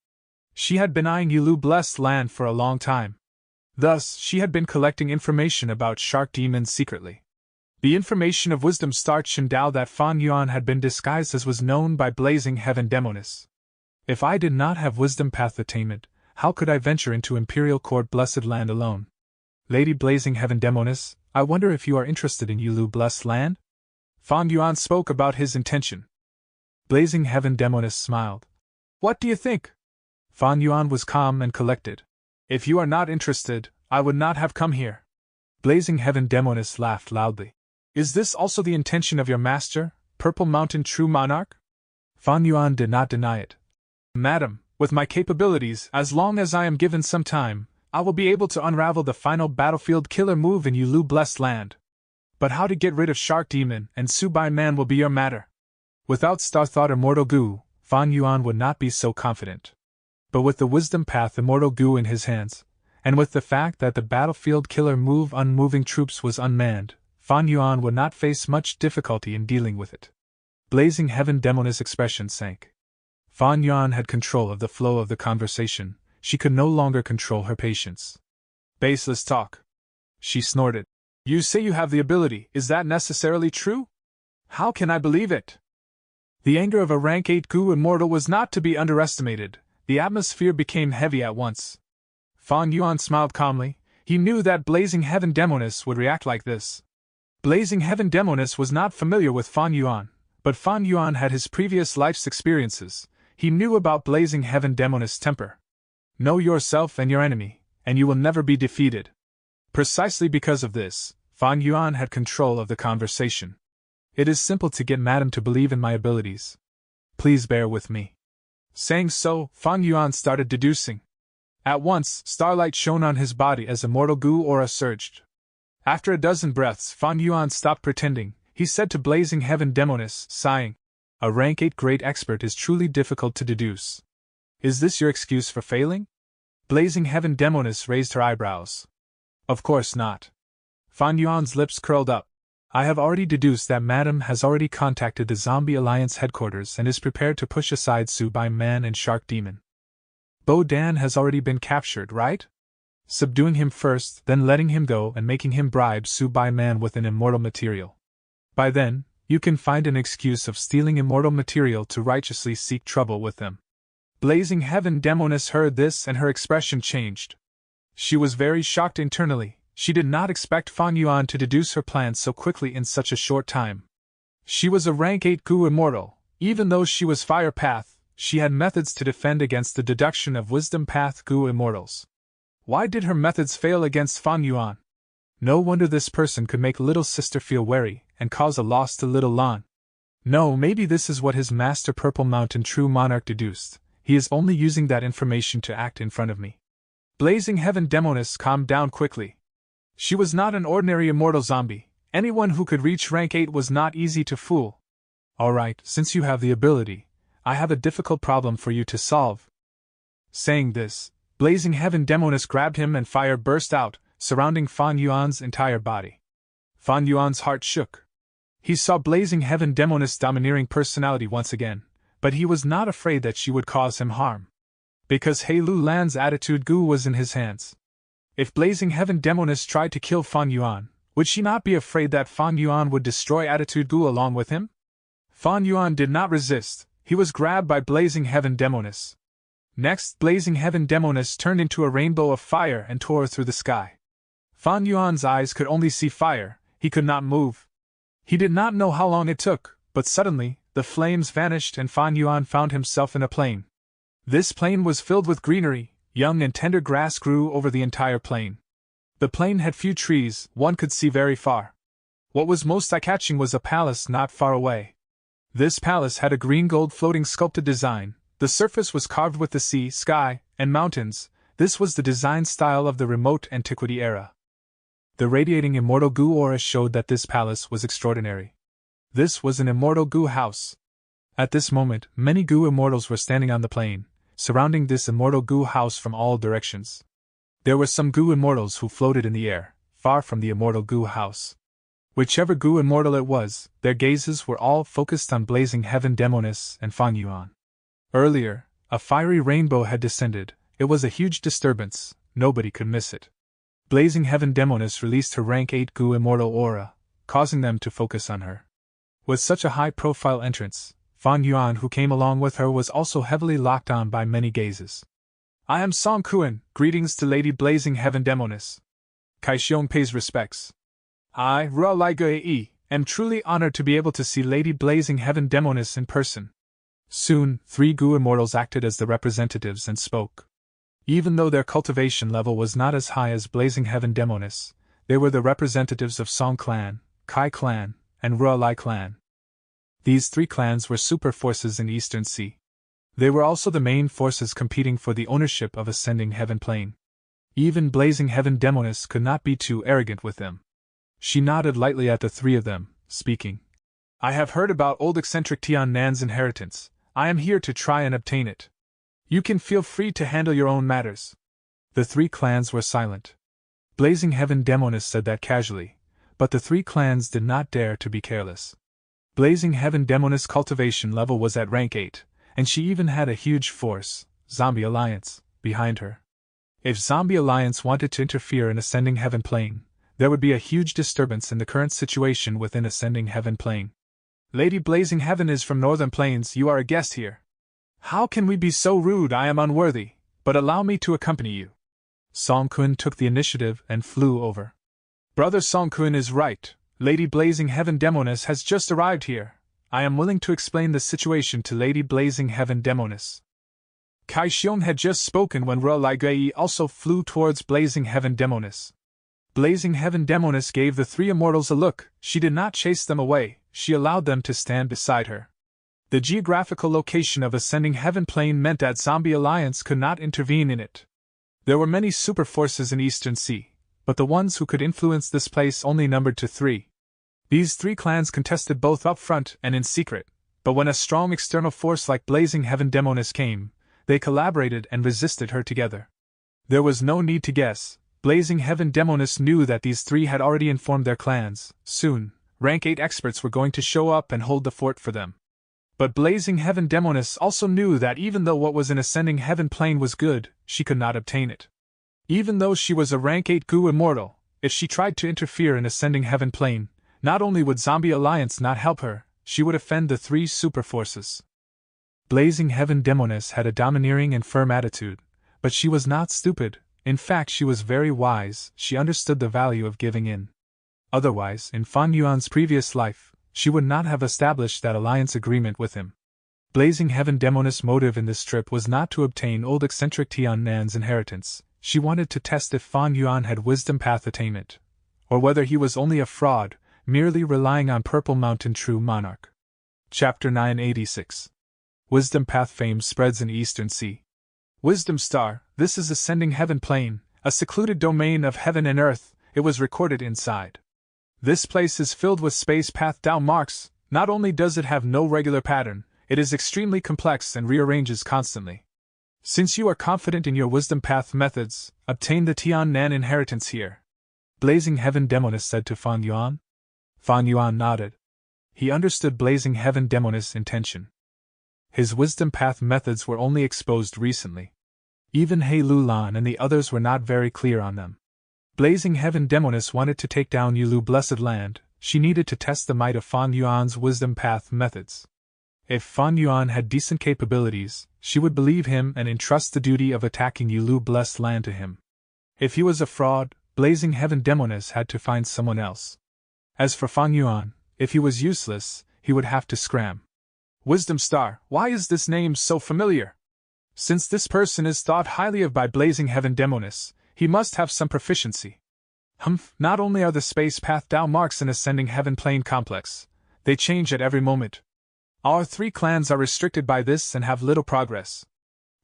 She had been eyeing Yulu Blessed Land for a long time. Thus, she had been collecting information about shark demons secretly. The information of Wisdom Star Qingdao that Fan Yuan had been disguised as was known by Blazing Heaven Demoness. If I did not have Wisdom Path attainment, how could I venture into Imperial Court Blessed Land alone? Lady Blazing Heaven Demoness, I wonder if you are interested in Yulu Blessed Land? Fan Yuan spoke about his intention. Blazing Heaven Demoness smiled. What do you think? Fan Yuan was calm and collected. If you are not interested, I would not have come here. Blazing Heaven Demoness laughed loudly. Is this also the intention of your master, Purple Mountain True Monarch? Fan Yuan did not deny it. Madam, with my capabilities, as long as I am given some time, I will be able to unravel the final battlefield killer move in Yulu Blessed Land. But how to get rid of Shark Demon and Subai Man will be your matter. Without Star Thought Immortal Goo, Fan Yuan would not be so confident. But with the Wisdom Path Immortal Goo in his hands, and with the fact that the battlefield killer move Unmoving Troops was unmanned, Fan Yuan would not face much difficulty in dealing with it. Blazing Heaven Demoness' expression sank. Fan Yuan had control of the flow of the conversation. She could no longer control her patience. Baseless talk. She snorted. You say you have the ability, is that necessarily true? How can I believe it? The anger of a rank 8 Goo Immortal was not to be underestimated. The atmosphere became heavy at once. Fan Yuan smiled calmly. He knew that Blazing Heaven Demoness would react like this. Blazing Heaven Demoness was not familiar with Fan Yuan, but Fan Yuan had his previous life's experiences. He knew about Blazing Heaven Demoness' temper. Know yourself and your enemy, and you will never be defeated. Precisely because of this, Fan Yuan had control of the conversation. It is simple to get Madam to believe in my abilities. Please bear with me. Saying so, Fan Yuan started deducing. At once, starlight shone on his body as Immortal Goo aura surged. After a dozen breaths, Fan Yuan stopped pretending. He said to Blazing Heaven Demoness, sighing, a rank 8 great expert is truly difficult to deduce. Is this your excuse for failing? Blazing Heaven Demoness raised her eyebrows. Of course not. Fan Yuan's lips curled up. I have already deduced that Madam has already contacted the Zombie Alliance headquarters and is prepared to push aside Subai Man and Shark Demon. Bo Dan has already been captured, right? Subduing him first, then letting him go and making him bribe Subai Man with an immortal material. By then, you can find an excuse of stealing immortal material to righteously seek trouble with them. Blazing Heaven Demoness heard this and her expression changed. She was very shocked internally. She did not expect Fan Yuan to deduce her plans so quickly in such a short time. She was a rank 8 Gu immortal. Even though she was Fire Path, she had methods to defend against the deduction of Wisdom Path Gu immortals. Why did her methods fail against Fan Yuan? No wonder this person could make little sister feel wary and cause a loss to little Lan. No, maybe this is what his master Purple Mountain True Monarch deduced. He is only using that information to act in front of me. Blazing Heaven Demoness calmed down quickly. She was not an ordinary immortal zombie. Anyone who could reach rank 8 was not easy to fool. Alright, since you have the ability, I have a difficult problem for you to solve. Saying this, Blazing Heaven Demoness grabbed him and fire burst out, surrounding Fan Yuan's entire body. Fan Yuan's heart shook. He saw Blazing Heaven Demoness' domineering personality once again, but he was not afraid that she would cause him harm. Because He Lu Lan's attitude Gu was in his hands. If Blazing Heaven Demoness tried to kill Fan Yuan, would she not be afraid that Fan Yuan would destroy Attitude Gu along with him? Fan Yuan did not resist. He was grabbed by Blazing Heaven Demoness. Next, Blazing Heaven Demoness turned into a rainbow of fire and tore through the sky. Fan Yuan's eyes could only see fire. He could not move. He did not know how long it took, but suddenly, the flames vanished and Fan Yuan found himself in a plain. This plain was filled with greenery. Young and tender grass grew over the entire plain. The plain had few trees, one could see very far. What was most eye-catching was a palace not far away. This palace had a green-gold floating sculpted design. The surface was carved with the sea, sky, and mountains. This was the design style of the remote antiquity era. The radiating immortal Gu aura showed that this palace was extraordinary. This was an immortal Gu house. At this moment, many Gu immortals were standing on the plain, surrounding this immortal Gu house from all directions. There were some Gu immortals who floated in the air, far from the immortal Gu house. Whichever Gu immortal it was, their gazes were all focused on Blazing Heaven Demoness and Fan Yuan. Earlier, a fiery rainbow had descended. It was a huge disturbance, nobody could miss it. Blazing Heaven Demoness released her rank 8 Gu immortal aura, causing them to focus on her. With such a high-profile entrance, Fan Yuan, who came along with her, was also heavily locked on by many gazes. I am Song Kuan, greetings to Lady Blazing Heaven Demoness. Kai Xiong pays respects. I, Ra Lai Ge, am truly honored to be able to see Lady Blazing Heaven Demoness in person. Soon, 3 Gu immortals acted as the representatives and spoke. Even though their cultivation level was not as high as Blazing Heaven Demoness, they were the representatives of Song Clan, Kai Clan, and Ra Lai Clan. These 3 clans were super forces in Eastern Sea. They were also the main forces competing for the ownership of Ascending Heaven Plane. Even Blazing Heaven Demoness could not be too arrogant with them. She nodded lightly at the 3 of them, speaking. I have heard about old eccentric Tian Nan's inheritance. I am here to try and obtain it. You can feel free to handle your own matters. The 3 clans were silent. Blazing Heaven Demoness said that casually, but the 3 clans did not dare to be careless. Blazing Heaven Demoness' cultivation level was at rank 8, and she even had a huge force, Zombie Alliance, behind her. If Zombie Alliance wanted to interfere in Ascending Heaven Plane, there would be a huge disturbance in the current situation within Ascending Heaven Plane. Lady Blazing Heaven is from Northern Plains. You are a guest here. How can we be so rude? I am unworthy, but allow me to accompany you. Song Kun took the initiative and flew over. Brother Song Kun is right. Lady Blazing Heaven Demoness has just arrived here. I am willing to explain the situation to Lady Blazing Heaven Demoness. Kai Xiong had just spoken when Ra Lai Ge also flew towards Blazing Heaven Demoness. Blazing Heaven Demoness gave the 3 immortals a look. She did not chase them away, she allowed them to stand beside her. The geographical location of Ascending Heaven Plane meant that Zombie Alliance could not intervene in it. There were many super forces in Eastern Sea, but the ones who could influence this place only numbered to 3. These 3 clans contested both up front and in secret, but when a strong external force like Blazing Heaven Demoness came, they collaborated and resisted her together. There was no need to guess. Blazing Heaven Demoness knew that these 3 had already informed their clans. Soon, rank 8 experts were going to show up and hold the fort for them. But Blazing Heaven Demoness also knew that even though what was in Ascending Heaven Plane was good, she could not obtain it. Even though she was a rank 8 goo immortal, if she tried to interfere in Ascending Heaven Plane, not only would Zombie Alliance not help her, she would offend the 3 super forces. Blazing Heaven Demoness had a domineering and firm attitude, but she was not stupid. In fact, she was very wise. She understood the value of giving in. Otherwise, in Fan Yuan's previous life, she would not have established that alliance agreement with him. Blazing Heaven Demoness' motive in this trip was not to obtain old eccentric Tian Nan's inheritance. She wanted to test if Fan Yuan had wisdom path attainment, or whether he was only a fraud, merely relying on Purple Mountain True Monarch. Chapter 986. Wisdom Path Fame Spreads in Eastern Sea. Wisdom Star, this is Ascending Heaven Plane, a secluded domain of heaven and earth, it was recorded inside. This place is filled with space path down marks. Not only does it have no regular pattern, it is extremely complex and rearranges constantly. Since you are confident in your wisdom path methods, obtain the Tian Nan inheritance here. Blazing Heaven Demoness said to Fan Yuan. Fan Yuan nodded. He understood Blazing Heaven Demoness' intention. His wisdom path methods were only exposed recently. Even He Lulan and the others were not very clear on them. Blazing Heaven Demoness wanted to take down Yulu Blessed Land. She needed to test the might of Fan Yuan's wisdom path methods. If Fan Yuan had decent capabilities, she would believe him and entrust the duty of attacking Yulu Blessed Land to him. If he was a fraud, Blazing Heaven Demoness had to find someone else. As for Fan Yuan, if he was useless, he would have to scram. Wisdom Star, why is this name so familiar? Since this person is thought highly of by Blazing Heaven Demoness, he must have some proficiency. Not only are the space path down marks in Ascending Heaven Plane complex, they change at every moment. Our 3 clans are restricted by this and have little progress.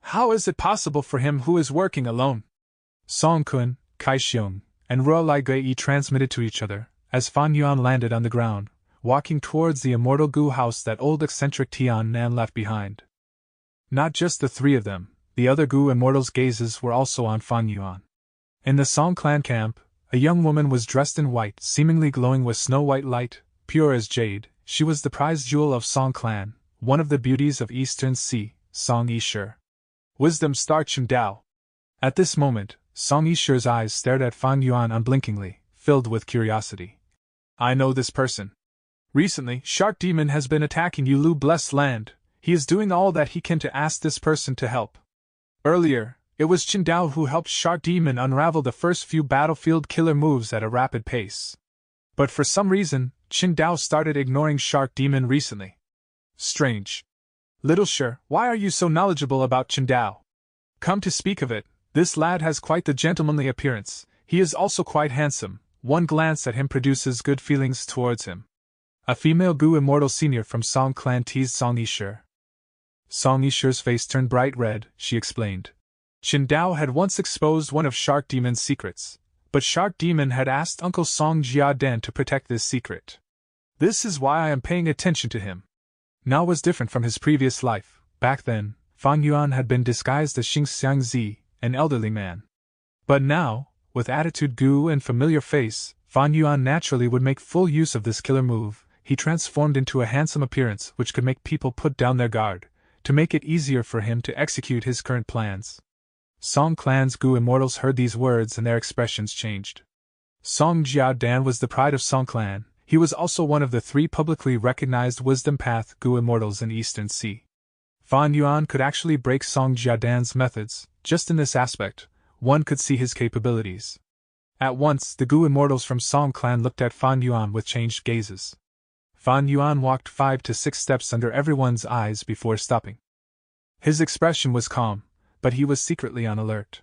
How is it possible for him who is working alone? Song Kun, Kai Xiong, and Ruo Lai Gui transmitted to each other, as Fan Yuan landed on the ground, walking towards the immortal goo house that old eccentric Tian Nan left behind. Not just the 3 of them, the other goo immortals' gazes were also on Fan Yuan. In the Song clan camp, a young woman was dressed in white, seemingly glowing with snow-white light, pure as jade. She was the prized jewel of Song clan, one of the beauties of Eastern Sea, Song Yishur. Wisdom Star Chun Dao. At this moment, Song Yishur's eyes stared at Fan Yuan unblinkingly, filled with curiosity. I know this person. Recently, Shark Demon has been attacking Yulu Blessed Land. He is doing all that he can to ask this person to help. Earlier, it was Chun Dao who helped Shark Demon unravel the first few battlefield killer moves at a rapid pace. But for some reason, Chun Dao started ignoring Shark Demon recently. Strange. Little Sure, why are you so knowledgeable about Chun Dao? Come to speak of it, this lad has quite the gentlemanly appearance. He is also quite handsome. One glance at him produces good feelings towards him. A female goo immortal senior from Song clan teased Song Yishur. Song Yishur's face turned bright red. She explained. Chun Dao had once exposed one of Shark Demon's secrets, but Shark Demon had asked Uncle Song Jia Den to protect this secret. This is why I am paying attention to him. Now was different from his previous life. Back then, Fan Yuan had been disguised as Xing Xiangzi, an elderly man. But now, with attitude goo and familiar face, Fan Yuan naturally would make full use of this killer move. He transformed into a handsome appearance which could make people put down their guard, to make it easier for him to execute his current plans. Song clan's goo immortals heard these words and their expressions changed. Song Jia Dan was the pride of Song clan. He was also one of the 3 publicly recognized wisdom path goo immortals in Eastern Sea. Fan Yuan could actually break Song Jia Dan's methods. Just in this aspect, one could see his capabilities. At once, the goo immortals from Song clan looked at Fan Yuan with changed gazes. Fan Yuan walked 5 to 6 steps under everyone's eyes before stopping. His expression was calm, but he was secretly on alert.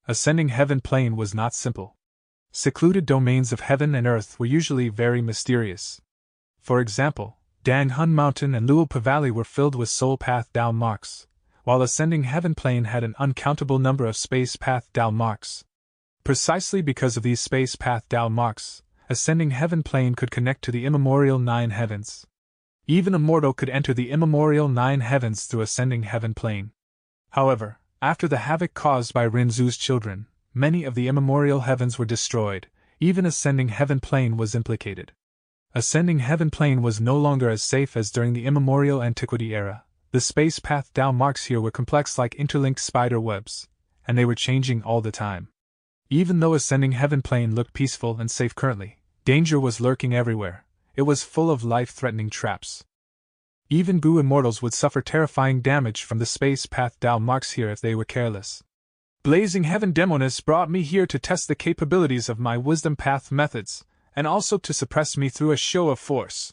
Ascending Heaven Plane was not simple. Secluded domains of heaven and earth were usually very mysterious. For example, Dang Hun Mountain and Luopa Valley were filled with soul path down marks, while Ascending Heaven Plane had an uncountable number of space path down marks. Precisely because of these space path down marks, Ascending Heaven Plane could connect to the immemorial 9 heavens. Even a mortal could enter the immemorial 9 heavens through Ascending Heaven Plane. However, after the havoc caused by Rinzu's children, many of the immemorial heavens were destroyed. Even Ascending Heaven Plane was implicated. Ascending Heaven Plane was no longer as safe as during the immemorial antiquity era. The space path down marks here were complex like interlinked spider webs, and they were changing all the time. Even though Ascending Heaven Plane looked peaceful and safe currently, danger was lurking everywhere. It was full of life-threatening traps. Even Goo immortals would suffer terrifying damage from the space path down marks here if they were careless. Blazing Heaven Demoness brought me here to test the capabilities of my wisdom path methods, and also to suppress me through a show of force.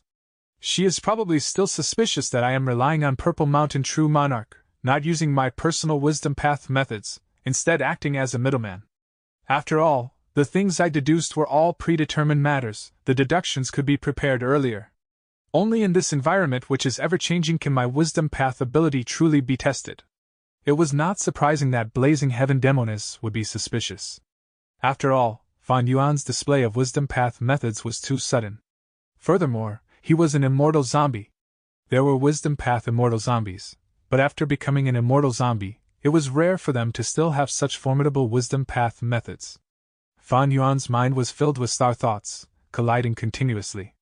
She is probably still suspicious that I am relying on Purple Mountain True Monarch, not using my personal wisdom path methods, instead acting as a middleman. After all, the things I deduced were all predetermined matters. The deductions could be prepared earlier. Only in this environment which is ever-changing can my wisdom path ability truly be tested. It was not surprising that Blazing Heaven Demoness would be suspicious. After all, Fan Yuan's display of wisdom path methods was too sudden. Furthermore, he was an immortal zombie. There were wisdom path immortal zombies, but after becoming an immortal zombie, it was rare for them to still have such formidable wisdom path methods. Fan Yuan's mind was filled with star thoughts, colliding continuously.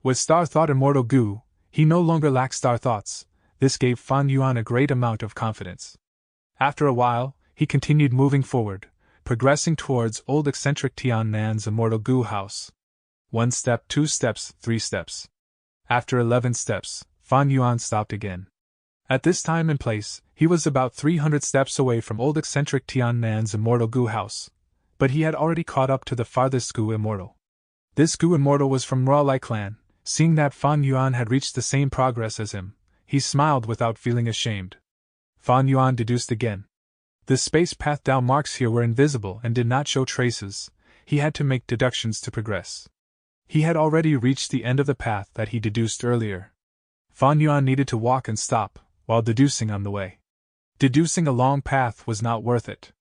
With star thought immortal Goo, he no longer lacked star thoughts. This gave Fan Yuan a great amount of confidence. After a while, he continued moving forward, progressing towards old eccentric Tian Nan's immortal Goo house. 1 step, 2 steps, 3 steps. After 11 steps, Fan Yuan stopped again. At this time and place, he was about 300 steps away from old eccentric Tian Nan's immortal Goo house, but he had already caught up to the farthest Goo immortal. This Goo immortal was from Ra-Lai clan. Seeing that Fan Yuan had reached the same progress as him, he smiled without feeling ashamed. Fan Yuan deduced again. The space path down marks here were invisible and did not show traces. He had to make deductions to progress. He had already reached the end of the path that he deduced earlier. Fan Yuan needed to walk and stop, while deducing on the way. Deducing a long path was not worth it.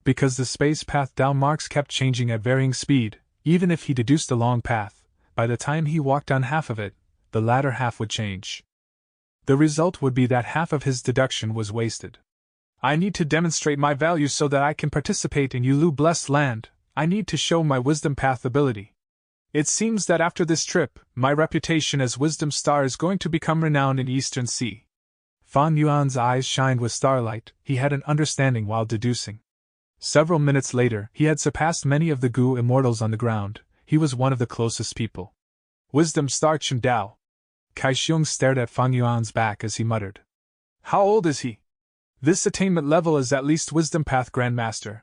Because the space path down marks kept changing at varying speed, even if he deduced a long path, by the time he walked on half of it, the latter half would change. The result would be that half of his deduction was wasted. I need to demonstrate my value so that I can participate in Yulu Blessed Land. I need to show my wisdom path ability. It seems that after this trip, my reputation as Wisdom Star is going to become renowned in Eastern Sea. Fan Yuan's eyes shined with starlight. He had an understanding while deducing. Several minutes later, he had surpassed many of the Goo immortals on the ground. He was one of the closest people. Wisdom Star Chen Dao. Kai-Xiong stared at Fan Yuan's back as he muttered. How old is he? This attainment level is at least Wisdom Path Grandmaster.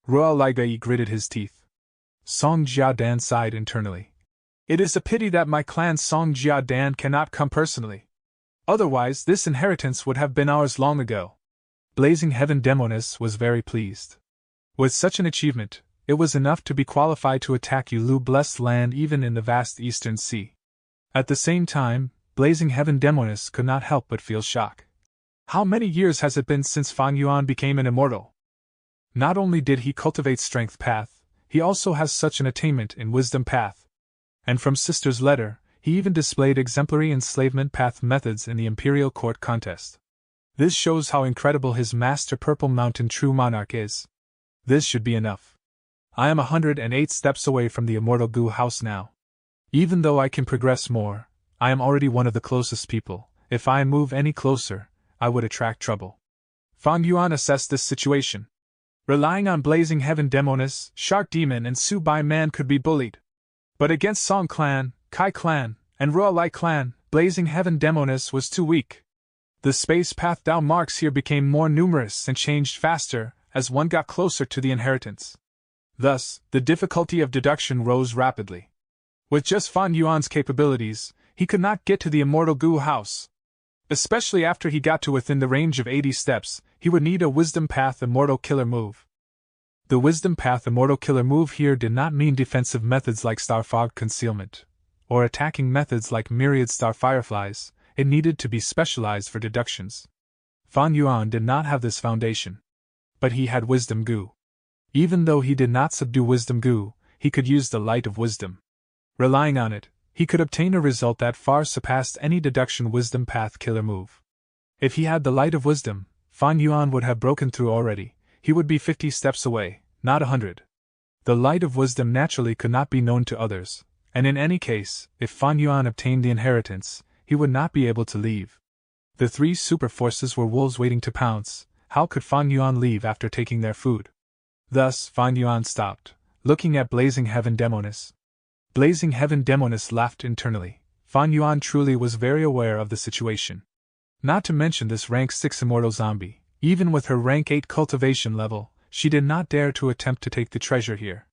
Ra-Lai Gai gritted his teeth. Song Jia Dan sighed internally. It is a pity that my clan Song Jia Dan cannot come personally. Otherwise, this inheritance would have been ours long ago. Blazing Heaven Demoness was very pleased. With such an achievement, it was enough to be qualified to attack Yulu Blessed Land even in the vast Eastern Sea. At the same time, Blazing Heaven Demoness could not help but feel shock. How many years has it been since Fan Yuan became an immortal? Not only did he cultivate Strength Path, he also has such an attainment in Wisdom Path. And from Sister's letter, he even displayed exemplary enslavement path methods in the Imperial Court contest. This shows how incredible his master Purple Mountain True Monarch is. This should be enough. I am 108 steps away from the immortal Goo house now. Even though I can progress more, I am already one of the closest people. If I move any closer, I would attract trouble. Fan Yuan assessed this situation. Relying on Blazing Heaven Demoness, Shark Demon and Su Bai Man could be bullied. But against Song Clan, Kai Clan, and Ra-Lai Clan, Blazing Heaven Demoness was too weak. The space path down marks here became more numerous and changed faster as one got closer to the inheritance. Thus, the difficulty of deduction rose rapidly. With just Fan Yuan's capabilities, he could not get to the immortal Goo house. Especially after he got to within the range of 80 steps, he would need a Wisdom Path Immortal Killer move. The Wisdom Path Immortal Killer move here did not mean defensive methods like Star Fog Concealment, or attacking methods like Myriad Star Fireflies. It needed to be specialized for deductions. Fan Yuan did not have this foundation. But he had Wisdom Goo. Even though he did not subdue Wisdom Goo, he could use the Light of Wisdom. Relying on it, he could obtain a result that far surpassed any deduction Wisdom Path Killer move. If he had the Light of Wisdom, Fan Yuan would have broken through already. He would be 50 steps away, not 100. The Light of Wisdom naturally could not be known to others, and in any case, if Fan Yuan obtained the inheritance, he would not be able to leave. The three super forces were wolves waiting to pounce. How could Fan Yuan leave after taking their food? Thus, Fan Yuan stopped, looking at Blazing Heaven Demonis. Blazing Heaven Demonis laughed internally. Fan Yuan truly was very aware of the situation. Not to mention this rank 6 immortal zombie, even with her rank 8 cultivation level, she did not dare to attempt to take the treasure here.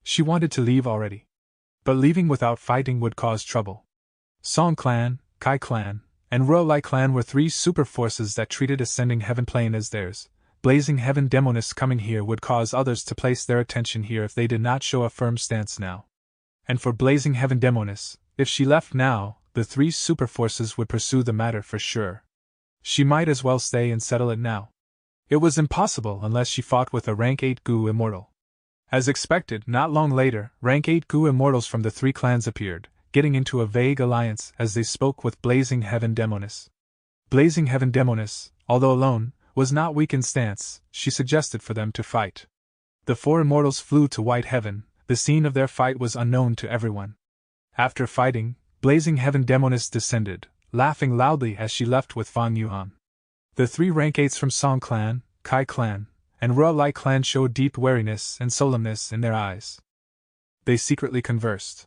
She wanted to leave already. But leaving without fighting would cause trouble. Song Clan, Kai Clan, and Royal Lai Clan were three super forces that treated Ascending Heaven Plane as theirs. Blazing Heaven Demonis coming here would cause others to place their attention here if they did not show a firm stance now. And for Blazing Heaven Demonis, if she left now, the three super forces would pursue the matter for sure. She might as well stay and settle it now. It was impossible unless she fought with a rank 8 Gu Immortal. As expected, not long later, rank 8 Gu Immortals from the three clans appeared, getting into a vague alliance as they spoke with Blazing Heaven Demonis. Blazing Heaven Demonis, although alone, was not weak in stance. She suggested for them to fight. The four immortals flew to White Heaven. The scene of their fight was unknown to everyone. After fighting, Blazing Heaven Demonis descended, laughing loudly as she left with Fan Yuan. The three rank 8s from Song Clan, Kai Clan, and Royal Lai Clan showed deep wariness and solemnness in their eyes. They secretly conversed.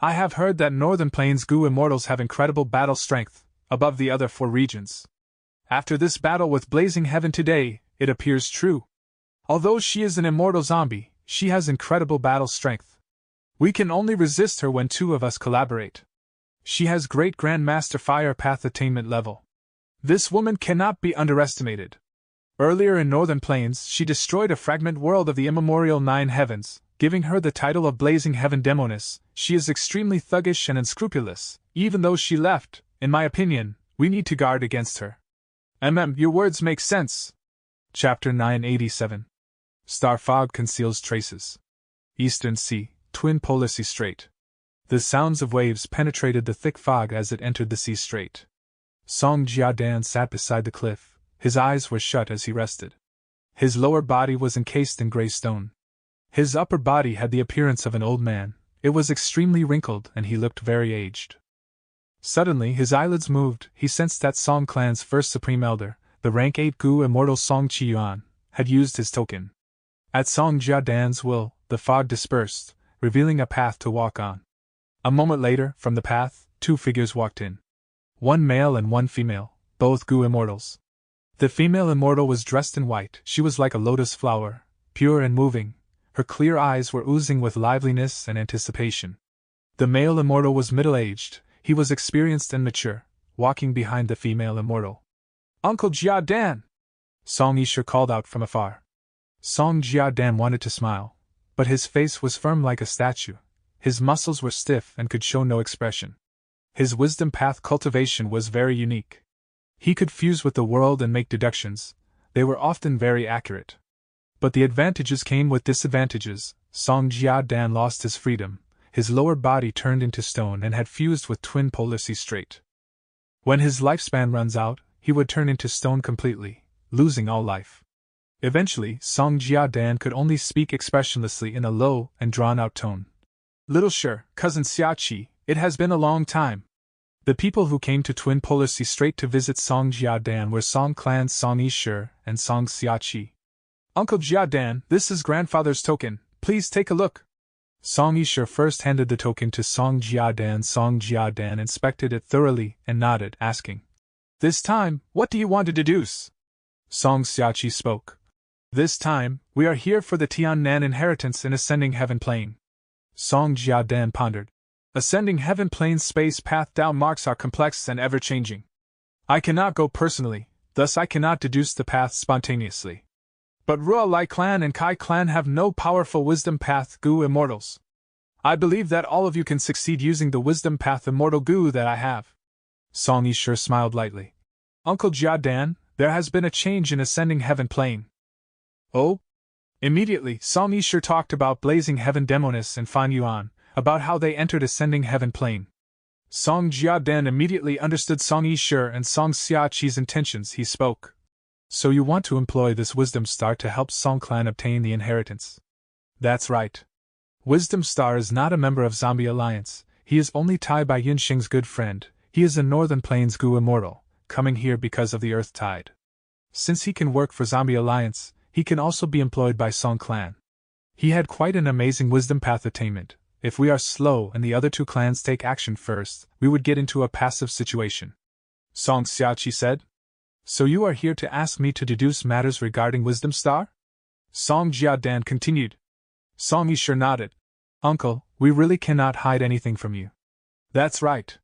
I have heard that Northern Plains Gu Immortals have incredible battle strength, above the other four regions. After this battle with Blazing Heaven today, it appears true. Although she is an immortal zombie, she has incredible battle strength. We can only resist her when two of us collaborate. She has great Grandmaster Fire Path attainment level. This woman cannot be underestimated. Earlier in Northern Plains, she destroyed a fragment world of the immemorial Nine Heavens, giving her the title of Blazing Heaven Demonis. She is extremely thuggish and unscrupulous. Even though she left, in my opinion, we need to guard against her. Your words make sense. Chapter 987. Star fog conceals traces. Eastern Sea, Twin Polar Sea Strait. The sounds of waves penetrated the thick fog as it entered the sea strait. Song Jiadan sat beside the cliff. His eyes were shut as he rested. His lower body was encased in gray stone. His upper body had the appearance of an old man. It was extremely wrinkled and he looked very aged. Suddenly his eyelids moved. He sensed that Song Clan's first supreme elder, the rank 8 Gu immortal Song Qiyuan, had used his token. At Song Jiadan's will, the fog dispersed, revealing a path to walk on. A moment later, from the path, two figures walked in. One male and one female, both Gu immortals. The female immortal was dressed in white. She was like a lotus flower, pure and moving. Her clear eyes were oozing with liveliness and anticipation. The male immortal was middle-aged. He was experienced and mature, walking behind the female immortal. Uncle Jiadan! Song Yisha called out from afar. Song Jiadan wanted to smile, but his face was firm like a statue. His muscles were stiff and could show no expression. His wisdom path cultivation was very unique. He could fuse with the world and make deductions. They were often very accurate. But the advantages came with disadvantages. Song Jiadan lost his freedom. His lower body turned into stone and had fused with Twin Polar Sea Strait. When his lifespan runs out, he would turn into stone completely, losing all life. Eventually, Song Jiadan could only speak expressionlessly in a low and drawn-out tone. Little Sure, Cousin Xiaoqi, it has been a long time. The people who came to Twin Polar Sea Strait to visit Song Jiadan were Song Clan's Song Yishe and Song Xiaoqi. Uncle Jiadan, this is grandfather's token, please take a look. Song Yishe first handed the token to Song Jiadan. Song Jiadan inspected it thoroughly and nodded, asking, This time, what do you want to deduce? Song Xiaoqi spoke. This time, we are here for the Tiannan inheritance in Ascending Heaven Plane. Song Jiadan pondered. Ascending Heaven Plane's space path down marks are complex and ever-changing. I cannot go personally, thus I cannot deduce the path spontaneously. But Royal Lai Clan and Kai Clan have no powerful wisdom path Gu immortals. I believe that all of you can succeed using the wisdom path immortal Gu that I have. Song Yishe smiled lightly. Uncle Jiadan, there has been a change in Ascending Heaven Plane. Oh? Immediately, Song Yishe talked about Blazing Heaven Demonis and Fan Yuan, about how they entered Ascending Heaven Plane. Song Jiadan immediately understood Song Yishe and Song Xiaoqi's intentions. He spoke. So you want to employ this wisdom star to help Song Clan obtain the inheritance? That's right. Wisdom Star is not a member of Zombie Alliance, he is only tied by Yinxing's good friend, he is a Northern Plains Gu immortal, coming here because of the Earth Tide. Since he can work for Zombie Alliance, he can also be employed by Song Clan. He had quite an amazing wisdom path attainment. If we are slow and the other two clans take action first, we would get into a passive situation. Song Xiaoqi said. So you are here to ask me to deduce matters regarding Wisdom Star? Song Jiadan continued. Song Yisha nodded. Uncle, we really cannot hide anything from you. That's right.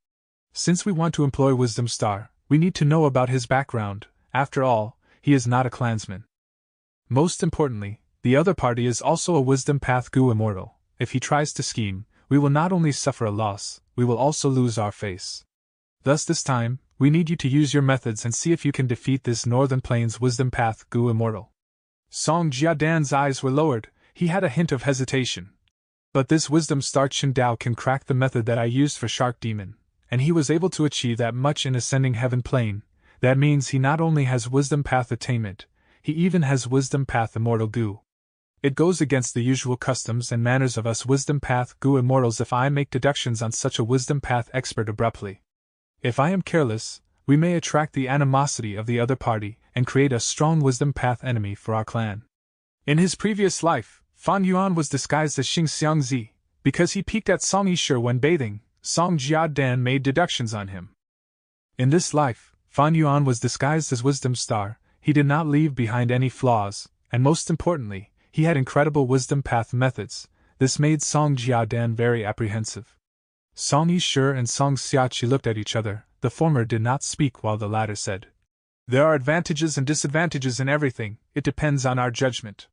Since we want to employ Wisdom Star, we need to know about his background. After all, he is not a clansman. Most importantly, the other party is also a Wisdom Path Gu immortal. If he tries to scheme, we will not only suffer a loss, we will also lose our face. Thus this time, we need you to use your methods and see if you can defeat this Northern Plains Wisdom Path Gu immortal. Song Jiadan's eyes were lowered, he had a hint of hesitation. But this Wisdom Star Qingdao can crack the method that I used for Shark Demon, and he was able to achieve that much in Ascending Heaven Plane. That means he not only has Wisdom Path attainment, he even has Wisdom Path Immortal Gu. It goes against the usual customs and manners of us Wisdom Path Gu immortals if I make deductions on such a Wisdom Path expert abruptly. If I am careless, we may attract the animosity of the other party and create a strong Wisdom Path enemy for our clan. In his previous life, Fan Yuan was disguised as Xing Xiangzi. Because he peeked at Song Yisha when bathing, Song Jiadan made deductions on him. In this life, Fan Yuan was disguised as Wisdom Star, he did not leave behind any flaws, and most importantly, he had incredible Wisdom Path methods. This made Song Jiadan very apprehensive. Song Yisha and Song Xiaoqi looked at each other. The former did not speak while the latter said, There are advantages and disadvantages in everything, it depends on our judgment.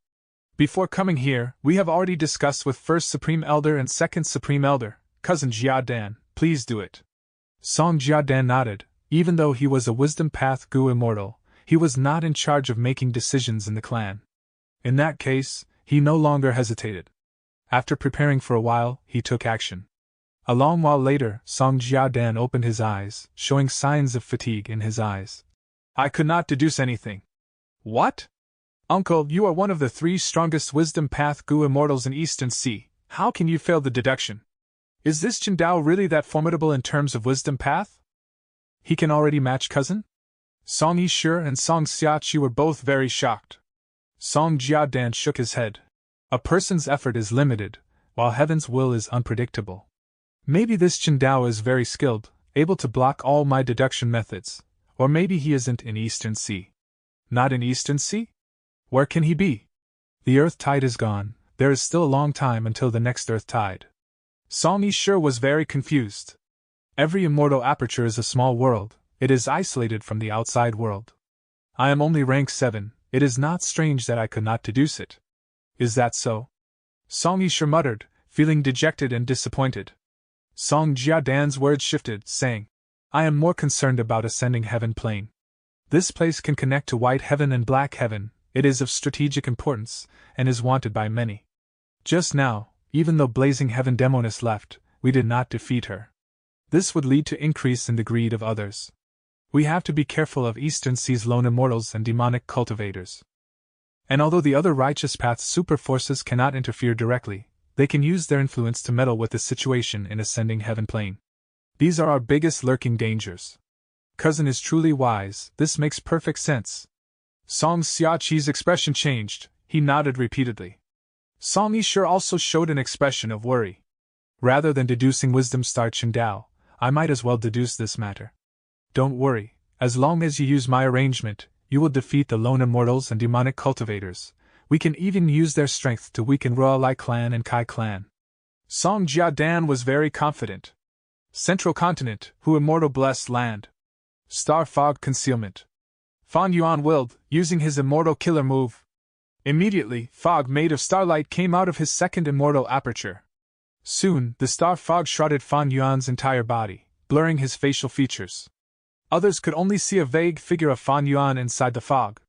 Before coming here, we have already discussed with First Supreme Elder and Second Supreme Elder, Cousin Jiadan, please do it. Song Jiadan nodded. Even though he was a Wisdom Path Gu immortal, he was not in charge of making decisions in the clan. In that case, he no longer hesitated. After preparing for a while, he took action. A long while later, Song Jiadan opened his eyes, showing signs of fatigue in his eyes. I could not deduce anything. What? Uncle, you are one of the 3 strongest Wisdom Path Gu immortals in Eastern Sea. How can you fail the deduction? Is this Qingdao really that formidable in terms of Wisdom Path? He can already match Cousin? Song Yisha and Song Xiaoqi were both very shocked. Song Jiadan shook his head. A person's effort is limited, while heaven's will is unpredictable. Maybe this Qingdao is very skilled, able to block all my deduction methods, or maybe he isn't in Eastern Sea. Not in Eastern Sea? Where can he be? The Earth Tide is gone, there is still a long time until the next Earth Tide. Song Yisha was very confused. Every immortal aperture is a small world, it is isolated from the outside world. I am only rank 7, it is not strange that I could not deduce it. Is that so? Song Yisha muttered, feeling dejected and disappointed. Song Jiadan's words shifted, saying, I am more concerned about Ascending Heaven Plane. This place can connect to White Heaven and Black Heaven, it is of strategic importance, and is wanted by many. Just now, even though Blazing Heaven Demoness left, we did not defeat her. This would lead to increase in the greed of others. We have to be careful of Eastern Sea's lone immortals and demonic cultivators. And although the other Righteous Path super forces cannot interfere directly, they can use their influence to meddle with the situation in Ascending Heaven Plane. These are our biggest lurking dangers. Cousin is truly wise, this makes perfect sense. Song Xiaoqi's expression changed, he nodded repeatedly. Song Yisha also showed an expression of worry. Rather than deducing Wisdom Star Qingdao, I might as well deduce this matter. Don't worry, as long as you use my arrangement, you will defeat the lone immortals and demonic cultivators. We can even use their strength to weaken Royal Lai Clan and Kai Clan. Song Jiadan was very confident. Central Continent, who immortal blessed land. Star Fog Concealment. Fan Yuan willed, using his immortal killer move. Immediately, fog made of starlight came out of his second immortal aperture. Soon, the star fog shrouded Fan Yuan's entire body, blurring his facial features. Others could only see a vague figure of Fan Yuan inside the fog.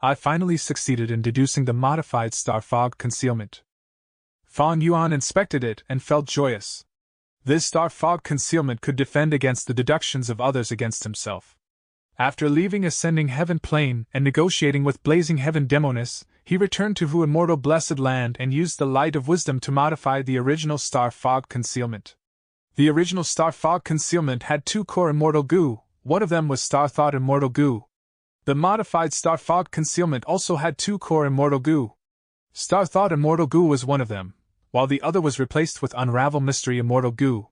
I finally succeeded in deducing the modified star fog concealment. Fan Yuan inspected it and felt joyous. This star fog concealment could defend against the deductions of others against himself. After leaving Ascending Heaven Plane and negotiating with Blazing Heaven Demoness, he returned to Vu Immortal Blessed Land and used the light of wisdom to modify the original Star Fog concealment. The original Star Fog concealment had 2 core immortal goo, one of them was Star Thought Immortal Goo. The modified Star Fog concealment also had 2 core immortal goo. Star Thought Immortal Goo was one of them, while the other was replaced with Unravel Mystery Immortal Goo.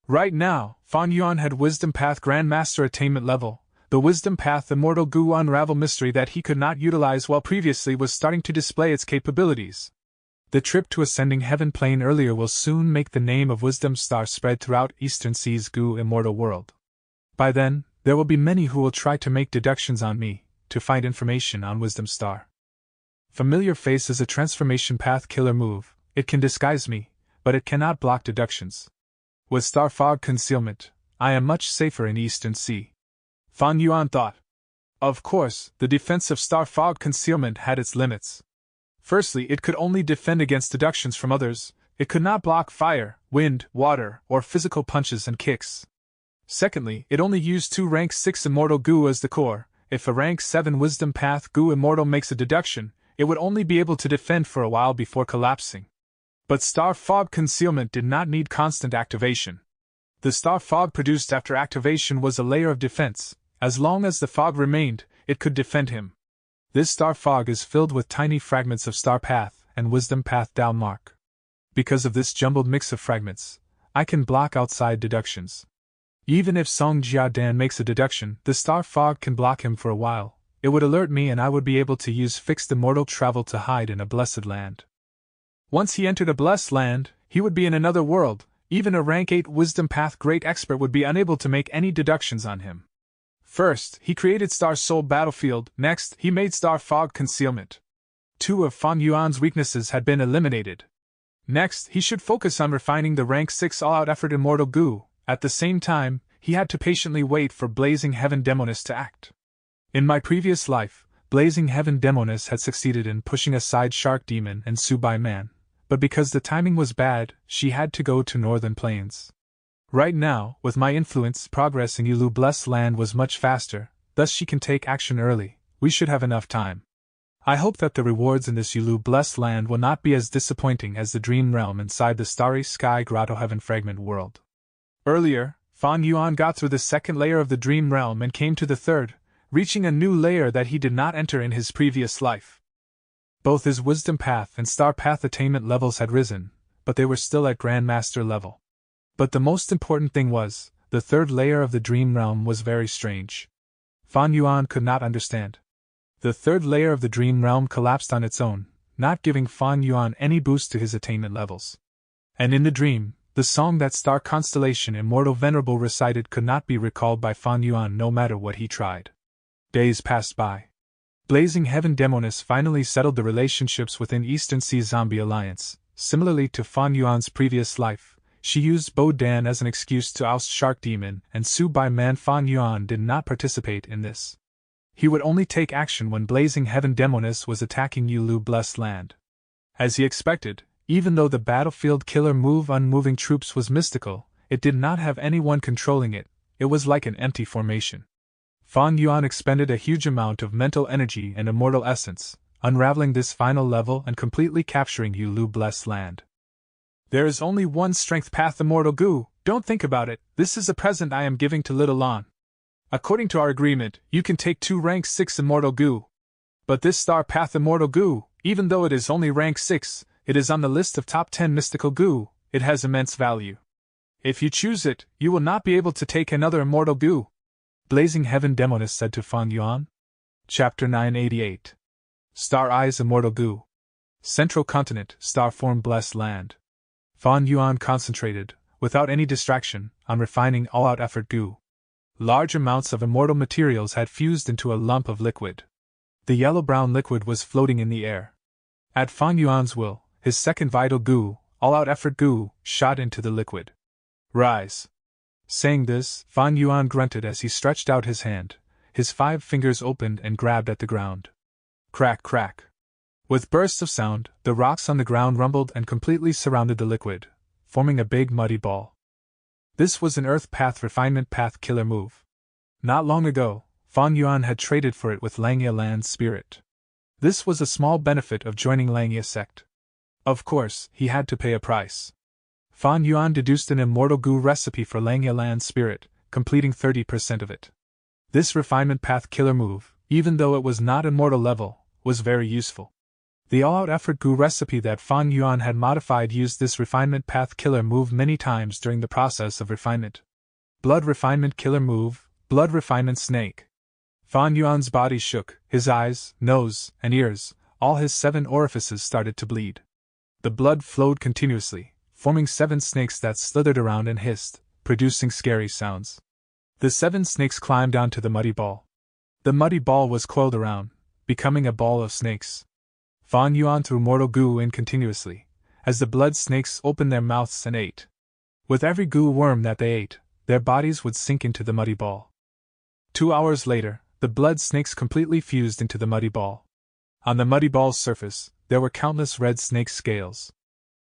Right now, Fan Yuan had Wisdom Path Grandmaster attainment level. The Wisdom Path Immortal Goo Unravel Mystery that he could not utilize while previously was starting to display its capabilities. The trip to Ascending Heaven Plane earlier will soon make the name of Wisdom Star spread throughout Eastern Sea's Goo Immortal World. By then, there will be many who will try to make deductions on me, to find information on Wisdom Star. Familiar Face is a transformation path killer move. It can disguise me, but it cannot block deductions. With Star Fog concealment, I am much safer in Eastern Sea. Fan Yuan thought. Of course, the defense of Star Fog concealment had its limits. Firstly, it could only defend against deductions from others. It could not block fire, wind, water, or physical punches and kicks. Secondly, it only used 2 rank 6 Immortal Goo as the core. If a rank 7 Wisdom Path Goo Immortal makes a deduction, it would only be able to defend for a while before collapsing. But Star Fog concealment did not need constant activation. The Star Fog produced after activation was a layer of defense. As long as the fog remained, it could defend him. This Star Fog is filled with tiny fragments of Star Path and Wisdom Path Dao Mark. Because of this jumbled mix of fragments, I can block outside deductions. Even if Song Jiadan makes a deduction, the Star Fog can block him for a while. It would alert me and I would be able to use fixed immortal travel to hide in a blessed land. Once he entered a blessed land, he would be in another world. Even a rank 8 Wisdom Path Great Expert would be unable to make any deductions on him. First, he created Star Soul Battlefield. Next, he made Star Fog Concealment. 2 of Fan Yuan's weaknesses had been eliminated. Next, he should focus on refining the rank 6 all-out effort Immortal Goo. At the same time, he had to patiently wait for Blazing Heaven Demoness to act. In my previous life, Blazing Heaven Demoness had succeeded in pushing aside Shark Demon and Subai Man, but because the timing was bad, she had to go to Northern Plains. Right now, with my influence, progress in Yulu Blessed Land was much faster, thus she can take action early. We should have enough time. I hope that the rewards in this Yulu Blessed Land will not be as disappointing as the Dream Realm inside the Starry Sky Grotto Heaven Fragment World. Earlier, Fan Yuan got through the 2nd layer of the Dream Realm and came to the 3rd, reaching a new layer that he did not enter in his previous life. Both his Wisdom Path and Star Path attainment levels had risen, but they were still at Grandmaster level. But the most important thing was, the 3rd layer of the Dream Realm was very strange. Fan Yuan could not understand. The 3rd layer of the Dream Realm collapsed on its own, not giving Fan Yuan any boost to his attainment levels. And in the dream, the song that Star Constellation Immortal Venerable recited could not be recalled by Fan Yuan no matter what he tried. Days passed by. Blazing Heaven Demoness finally settled the relationships within Eastern Sea Zombie Alliance. Similarly to Fan Yuan's previous life, she used Bo Dan as an excuse to oust Shark Demon, and Subai Man. Fan Yuan did not participate in this. He would only take action when Blazing Heaven Demoness was attacking Yulu Blessed Land. As he expected, even though the battlefield killer move unmoving troops was mystical, it did not have anyone controlling it. It was like an empty formation. Fan Yuan expended a huge amount of mental energy and immortal essence, unraveling this final level and completely capturing Yulu Blessed Land. There is only one strength path Immortal Goo. Don't think about it, this is a present I am giving to Little Lon. According to our agreement, you can take 2 rank 6 Immortal Goo. But this Star Path Immortal Goo, even though it is only rank 6, it is on the list of top 10 mystical goo. It has immense value. If you choose it, you will not be able to take another Immortal Goo. Blazing Heaven Demoness said to Fan Yuan. Chapter 988. Star Eyes Immortal Goo. Central Continent, Star Form Blessed Land. Fan Yuan concentrated, without any distraction, on refining all-out effort goo. Large amounts of immortal materials had fused into a lump of liquid. The yellow-brown liquid was floating in the air. At Fan Yuan's will, his 2nd vital goo, all-out effort goo, shot into the liquid. Rise! Saying this, Fan Yuan grunted as he stretched out his hand. His 5 fingers opened and grabbed at the ground. Crack, crack. With bursts of sound, the rocks on the ground rumbled and completely surrounded the liquid, forming a big muddy ball. This was an Earth Path Refinement Path killer move. Not long ago, Fan Yuan had traded for it with Langya Land's spirit. This was a small benefit of joining Langya sect. Of course, he had to pay a price. Fan Yuan deduced an immortal goo recipe for Langya Land Spirit, completing 30% of it. This refinement path killer move, even though it was not immortal level, was very useful. The all-out effort goo recipe that Fan Yuan had modified used this refinement path killer move many times during the process of refinement. Blood refinement killer move, blood refinement snake. Fan Yuan's body shook, his eyes, nose, and ears, all his 7 orifices started to bleed. The blood flowed continuously, forming 7 snakes that slithered around and hissed, producing scary sounds. The 7 snakes climbed onto the muddy ball. The muddy ball was coiled around, becoming a ball of snakes. Fan Yuan threw mortal goo in continuously, as the blood snakes opened their mouths and ate. With every goo worm that they ate, their bodies would sink into the muddy ball. 2 hours later, the blood snakes completely fused into the muddy ball. On the muddy ball's surface, there were countless red snake scales.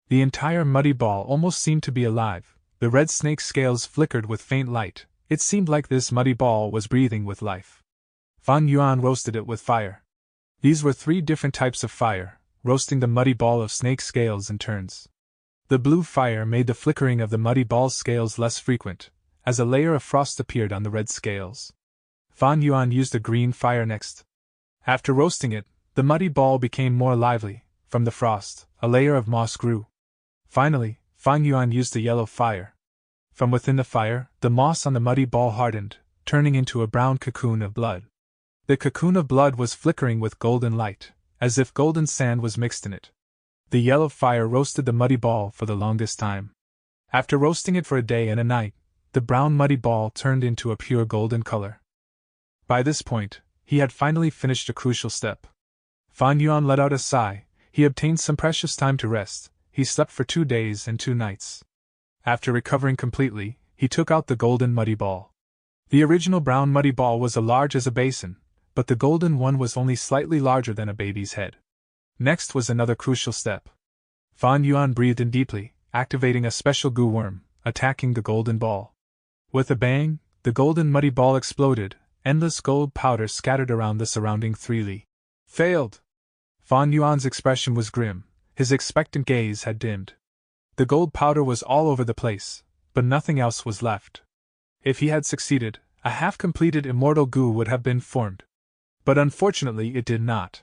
The entire muddy ball almost seemed to be alive. The red snake scales flickered with faint light. It seemed like this muddy ball was breathing with life. Fan Yuan roasted it with fire. These were 3 different types of fire, roasting the muddy ball of snake scales in turns. The blue fire made the flickering of the muddy ball's scales less frequent, as a layer of frost appeared on the red scales. Fan Yuan used the green fire next. After roasting it, the muddy ball became more lively. From the frost, a layer of moss grew. Finally, Fan Yuan used the yellow fire. From within the fire, the moss on the muddy ball hardened, turning into a brown cocoon of blood. The cocoon of blood was flickering with golden light, as if golden sand was mixed in it. The yellow fire roasted the muddy ball for the longest time. After roasting it for a day and a night, the brown muddy ball turned into a pure golden color. By this point, he had finally finished a crucial step. Fan Yuan let out a sigh. He obtained some precious time to rest. He slept for 2 days and 2 nights. After recovering completely, he took out the golden muddy ball. The original brown muddy ball was as large as a basin, but the golden one was only slightly larger than a baby's head. Next was another crucial step. Fan Yuan breathed in deeply, activating a special goo worm, attacking the golden ball. With a bang, the golden muddy ball exploded. Endless gold powder scattered around the surrounding 3 li. Failed! Fan Yuan's expression was grim. His expectant gaze had dimmed. The gold powder was all over the place, but nothing else was left. If he had succeeded, a half-completed immortal goo would have been formed. But unfortunately it did not.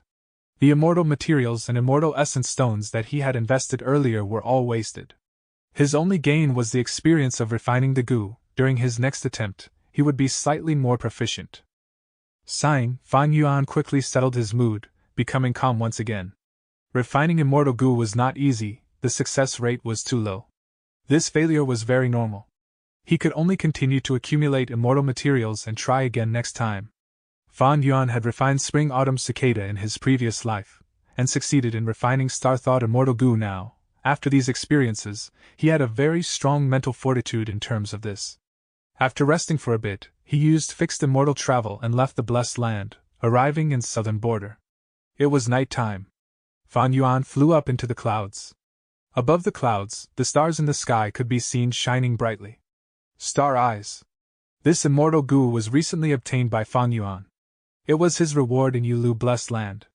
The immortal materials and immortal essence stones that he had invested earlier were all wasted. His only gain was the experience of refining the goo. During his next attempt, he would be slightly more proficient. Sighing, Fan Yuan quickly settled his mood, becoming calm once again. Refining immortal goo was not easy, the success rate was too low. This failure was very normal. He could only continue to accumulate immortal materials and try again next time. Fan Yuan had refined spring-autumn cicada in his previous life, and succeeded in refining star-thought immortal goo now. After these experiences, he had a very strong mental fortitude in terms of this. After resting for a bit, he used fixed immortal travel and left the blessed land, arriving in southern border. It was night time. Fan Yuan flew up into the clouds. Above the clouds, the stars in the sky could be seen shining brightly. Star eyes. This immortal goo was recently obtained by Fan Yuan. It was his reward in Yulu blessed land.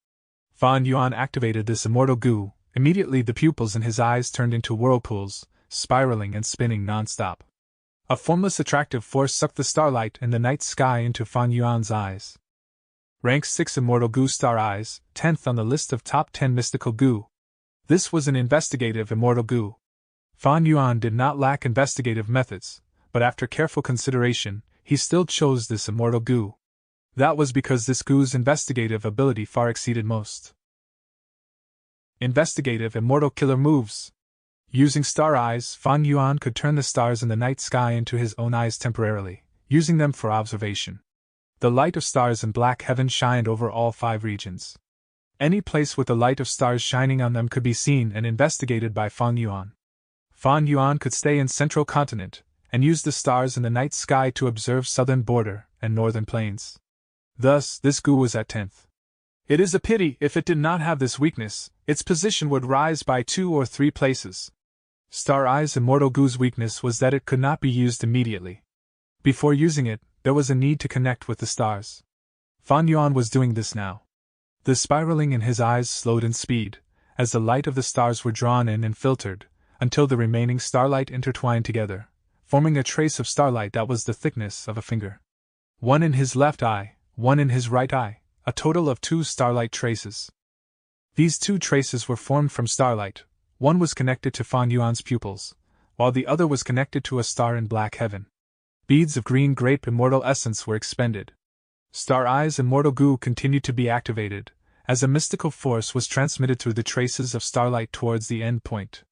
Fan Yuan activated this immortal goo. Immediately the pupils in his eyes turned into whirlpools, spiraling and spinning non-stop. A formless attractive force sucked the starlight and the night sky into Fan Yuan's eyes. Rank 6 Immortal Goo Star Eyes, 10th on the list of top 10 mystical goo. This was an investigative immortal goo. Fan Yuan did not lack investigative methods, but after careful consideration, he still chose this immortal goo. That was because this goo's investigative ability far exceeded most. Investigative immortal killer moves. Using star eyes, Fan Yuan could turn the stars in the night sky into his own eyes temporarily, using them for observation. The light of stars in black heaven shined over all 5 regions. Any place with the light of stars shining on them could be seen and investigated by Fan Yuan. Fan Yuan could stay in central continent, and use the stars in the night sky to observe southern border and northern plains. Thus, this goo was at 10th. It is a pity if it did not have this weakness, its position would rise by 2 or 3 places. Star Eye's immortal goo's weakness was that it could not be used immediately. Before using it, there was a need to connect with the stars. Fan Yuan was doing this now. The spiraling in his eyes slowed in speed, as the light of the stars were drawn in and filtered, until the remaining starlight intertwined together, forming a trace of starlight that was the thickness of a finger. One in his left eye, one in his right eye, a total of 2 starlight traces. These 2 traces were formed from starlight. One was connected to Fan Yuan's pupils, while the other was connected to a star in black heaven. Beads of green grape immortal essence were expended. Star Eye's immortal goo continued to be activated, as a mystical force was transmitted through the traces of starlight towards the end point.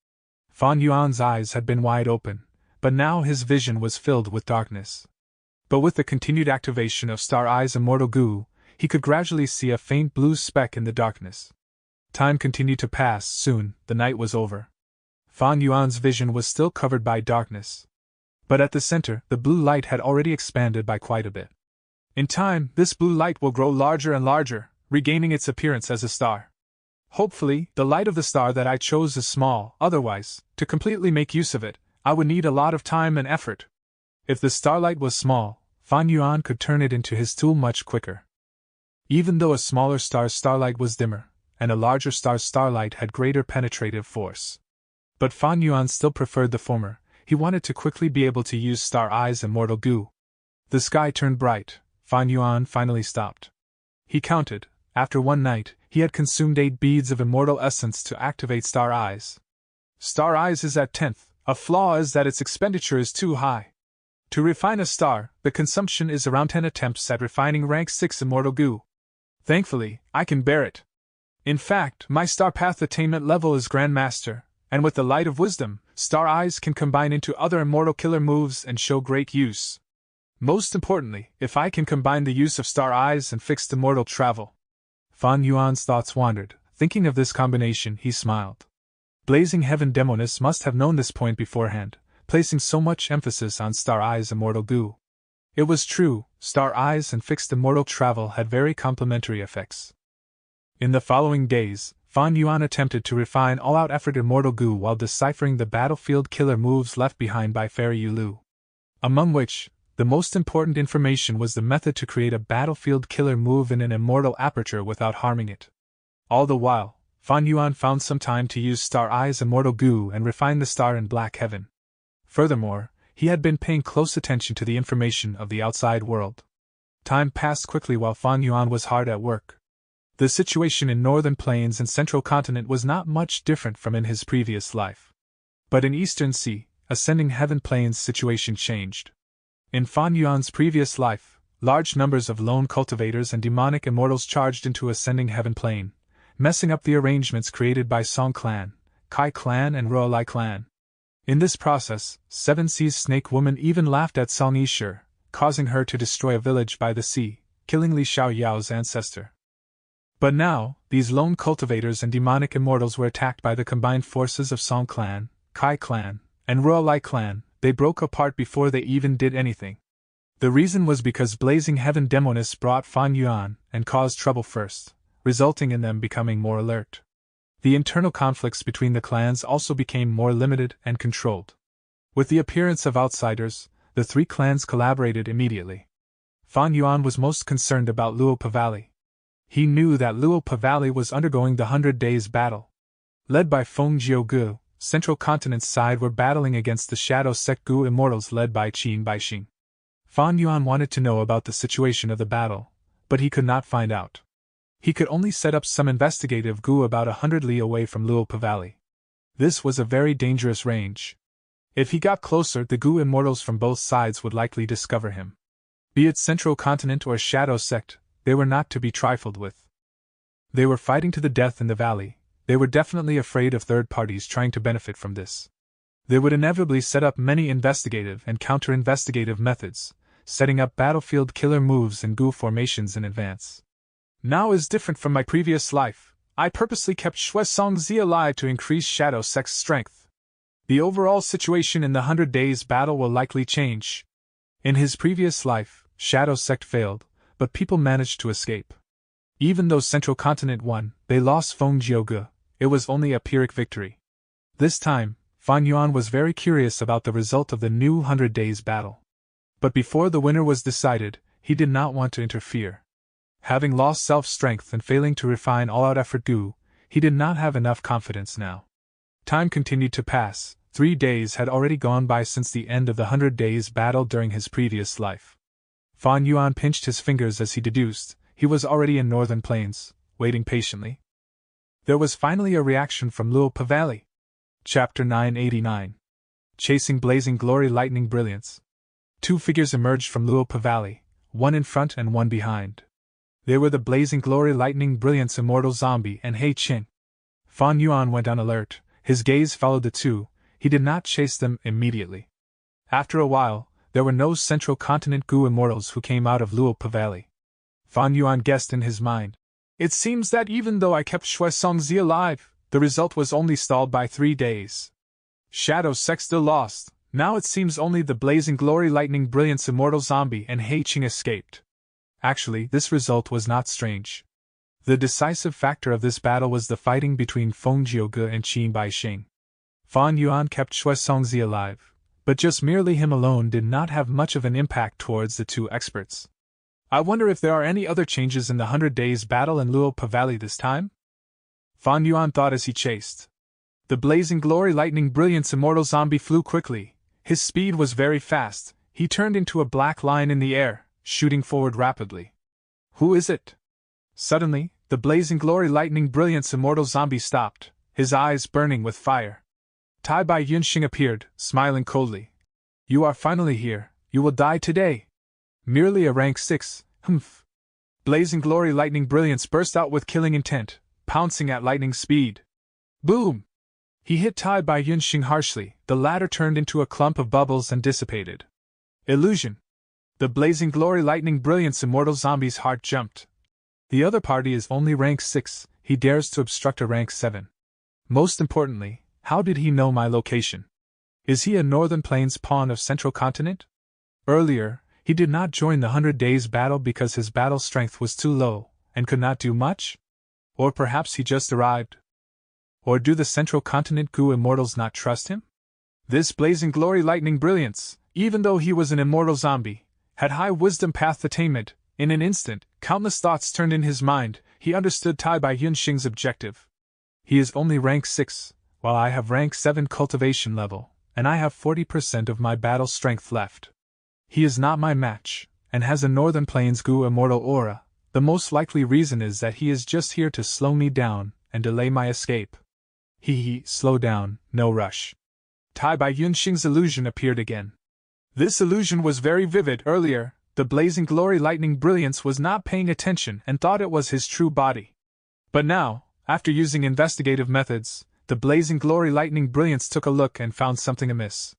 Fan Yuan's eyes had been wide open, but now his vision was filled with darkness. But with the continued activation of Star Eye's immortal goo, he could gradually see a faint blue speck in the darkness. Time continued to pass. Soon, the night was over. Fan Yuan's vision was still covered by darkness. But at the center, the blue light had already expanded by quite a bit. In time, this blue light will grow larger and larger, regaining its appearance as a star. Hopefully, the light of the star that I chose is small, otherwise, to completely make use of it, I would need a lot of time and effort. If the starlight was small, Fan Yuan could turn it into his tool much quicker. Even though a smaller star's starlight was dimmer, and a larger star's starlight had greater penetrative force. But Fan Yuan still preferred the former. He wanted to quickly be able to use Star Eye's immortal goo. The sky turned bright. Fan Yuan finally stopped. He counted. After one night, he had consumed 8 beads of immortal essence to activate Star Eyes. Star Eyes is at 10th. A flaw is that its expenditure is too high. To refine a star, the consumption is around 10 attempts at refining rank 6 immortal goo. Thankfully, I can bear it. In fact, my star path attainment level is Grandmaster, and with the light of wisdom, Star Eyes can combine into other immortal killer moves and show great use. Most importantly, if I can combine the use of Star Eyes and fixed immortal travel. Fan Yuan's thoughts wandered. Thinking of this combination, he smiled. Blazing Heaven Demoness must have known this point beforehand, placing so much emphasis on Star Eyes' immortal goo. It was true, Star Eyes and fixed immortal travel had very complementary effects. In the following days, Fan Yuan attempted to refine all-out effort immortal goo while deciphering the battlefield killer moves left behind by Fairy Yulu. Among which, the most important information was the method to create a battlefield killer move in an immortal aperture without harming it. All the while, Fan Yuan found some time to use Star Eye's immortal goo and refine the star in black heaven. Furthermore, he had been paying close attention to the information of the outside world. Time passed quickly while Fan Yuan was hard at work. The situation in Northern Plains and Central Continent was not much different from in his previous life. But in Eastern Sea, Ascending Heaven Plains' situation changed. In Fan Yuan's previous life, large numbers of lone cultivators and demonic immortals charged into Ascending Heaven Plain, messing up the arrangements created by Song Clan, Kai Clan and Ruolai Clan. In this process, Seven Seas Snake Woman even laughed at Song Yishur, causing her to destroy a village by the sea, killing Li Xiaoyao's ancestor. But now, these lone cultivators and demonic immortals were attacked by the combined forces of Song Clan, Kai Clan, and Ruolai Clan. They broke apart before they even did anything. The reason was because Blazing Heaven Demoness brought Fan Yuan and caused trouble first, resulting in them becoming more alert. The internal conflicts between the clans also became more limited and controlled. With the appearance of outsiders, the 3 clans collaborated immediately. Fan Yuan was most concerned about Luopa Valley. He knew that Luopa Valley was undergoing the 100 Days battle. Led by Feng Jiugu, Central Continent's side were battling against the Shadow Sect Gu immortals led by Qin Baixing. Fan Yuan wanted to know about the situation of the battle, but he could not find out. He could only set up some investigative Gu about 100 li away from Luopa Valley. This was a very dangerous range. If he got closer, the Gu immortals from both sides would likely discover him. Be it Central Continent or Shadow Sect, they were not to be trifled with. They were fighting to the death in the valley. They were definitely afraid of third parties trying to benefit from this. They would inevitably set up many investigative and counter-investigative methods, setting up battlefield killer moves and Gu formations in advance. Now is different from my previous life. I purposely kept Shui Songzi alive to increase Shadow Sect's strength. The overall situation in the 100 Days battle will likely change. In his previous life, Shadow Sect failed, but people managed to escape. Even though Central Continent won, they lost Feng Jiugu. It was only a Pyrrhic victory. This time, Fan Yuan was very curious about the result of the new 100 Days battle. But before the winner was decided, he did not want to interfere. Having lost self-strength and failing to refine all-out effort Gu, he did not have enough confidence now. Time continued to pass. 3 days had already gone by since the end of the 100 days battle during his previous life. Fan Yuan pinched his fingers as he deduced he was already in Northern Plains, waiting patiently. There was finally a reaction from Luopa Valley. Chapter 989. Chasing Blazing Glory Lightning Brilliance. 2 figures emerged from Luopa Valley, one in front and one behind. They were the Blazing Glory Lightning Brilliance Immortal Zombie and Hei Qing. Fan Yuan went on alert, his gaze followed the two, he did not chase them immediately. After a while, there were no Central Continent Gu Immortals who came out of Luopa Valley. Fan Yuan guessed in his mind. It seems that even though I kept Shui Songzi alive, the result was only stalled by 3 days. Shadow Sect still lost, now it seems only the Blazing Glory Lightning Brilliance Immortal Zombie and Hei Qing escaped. Actually, this result was not strange. The decisive factor of this battle was the fighting between Feng Jiuge and Qin Baixing. Fan Yuan kept Shui Songzi alive, but just merely him alone did not have much of an impact towards the 2 experts. I wonder if there are any other changes in the 100 days battle in Luopa Valley this time? Fan Yuan thought as he chased. The Blazing Glory Lightning Brilliance Immortal Zombie flew quickly, his speed was very fast, he turned into a black line in the air, shooting forward rapidly. Who is it? Suddenly, the Blazing Glory Lightning Brilliance Immortal Zombie stopped, his eyes burning with fire. Tai Bai Yunxing appeared, smiling coldly. You are finally here, you will die today. Merely a rank 6, humph. Blazing Glory Lightning Brilliance burst out with killing intent, pouncing at lightning speed. Boom! He hit Tai Bai Yunxing harshly, the latter turned into a clump of bubbles and dissipated. Illusion! The Blazing Glory Lightning Brilliance Immortal Zombie's heart jumped. The other party is only rank 6, he dares to obstruct a rank 7. Most importantly, how did he know my location? Is he a Northern Plains pawn of Central Continent? Earlier, he did not join the 100 days battle because his battle strength was too low, and could not do much? Or perhaps he just arrived? Or do the Central Continent Gu Immortals not trust him? This Blazing Glory Lightning Brilliance, even though he was an immortal zombie, had high wisdom path attainment. In an instant, countless thoughts turned in his mind, he understood Tai Bai Yunxing's objective. He is only rank 6, while I have rank 7 cultivation level, and I have 40% of my battle strength left. He is not my match, and has a Northern Plains Gu Immortal aura. The most likely reason is that he is just here to slow me down and delay my escape. Slow down, no rush. Tai Bai Yunxing's illusion appeared again. This illusion was very vivid earlier. The Blazing Glory Lightning Brilliance was not paying attention and thought it was his true body. But now, after using investigative methods, the Blazing Glory Lightning Brilliance took a look and found something amiss.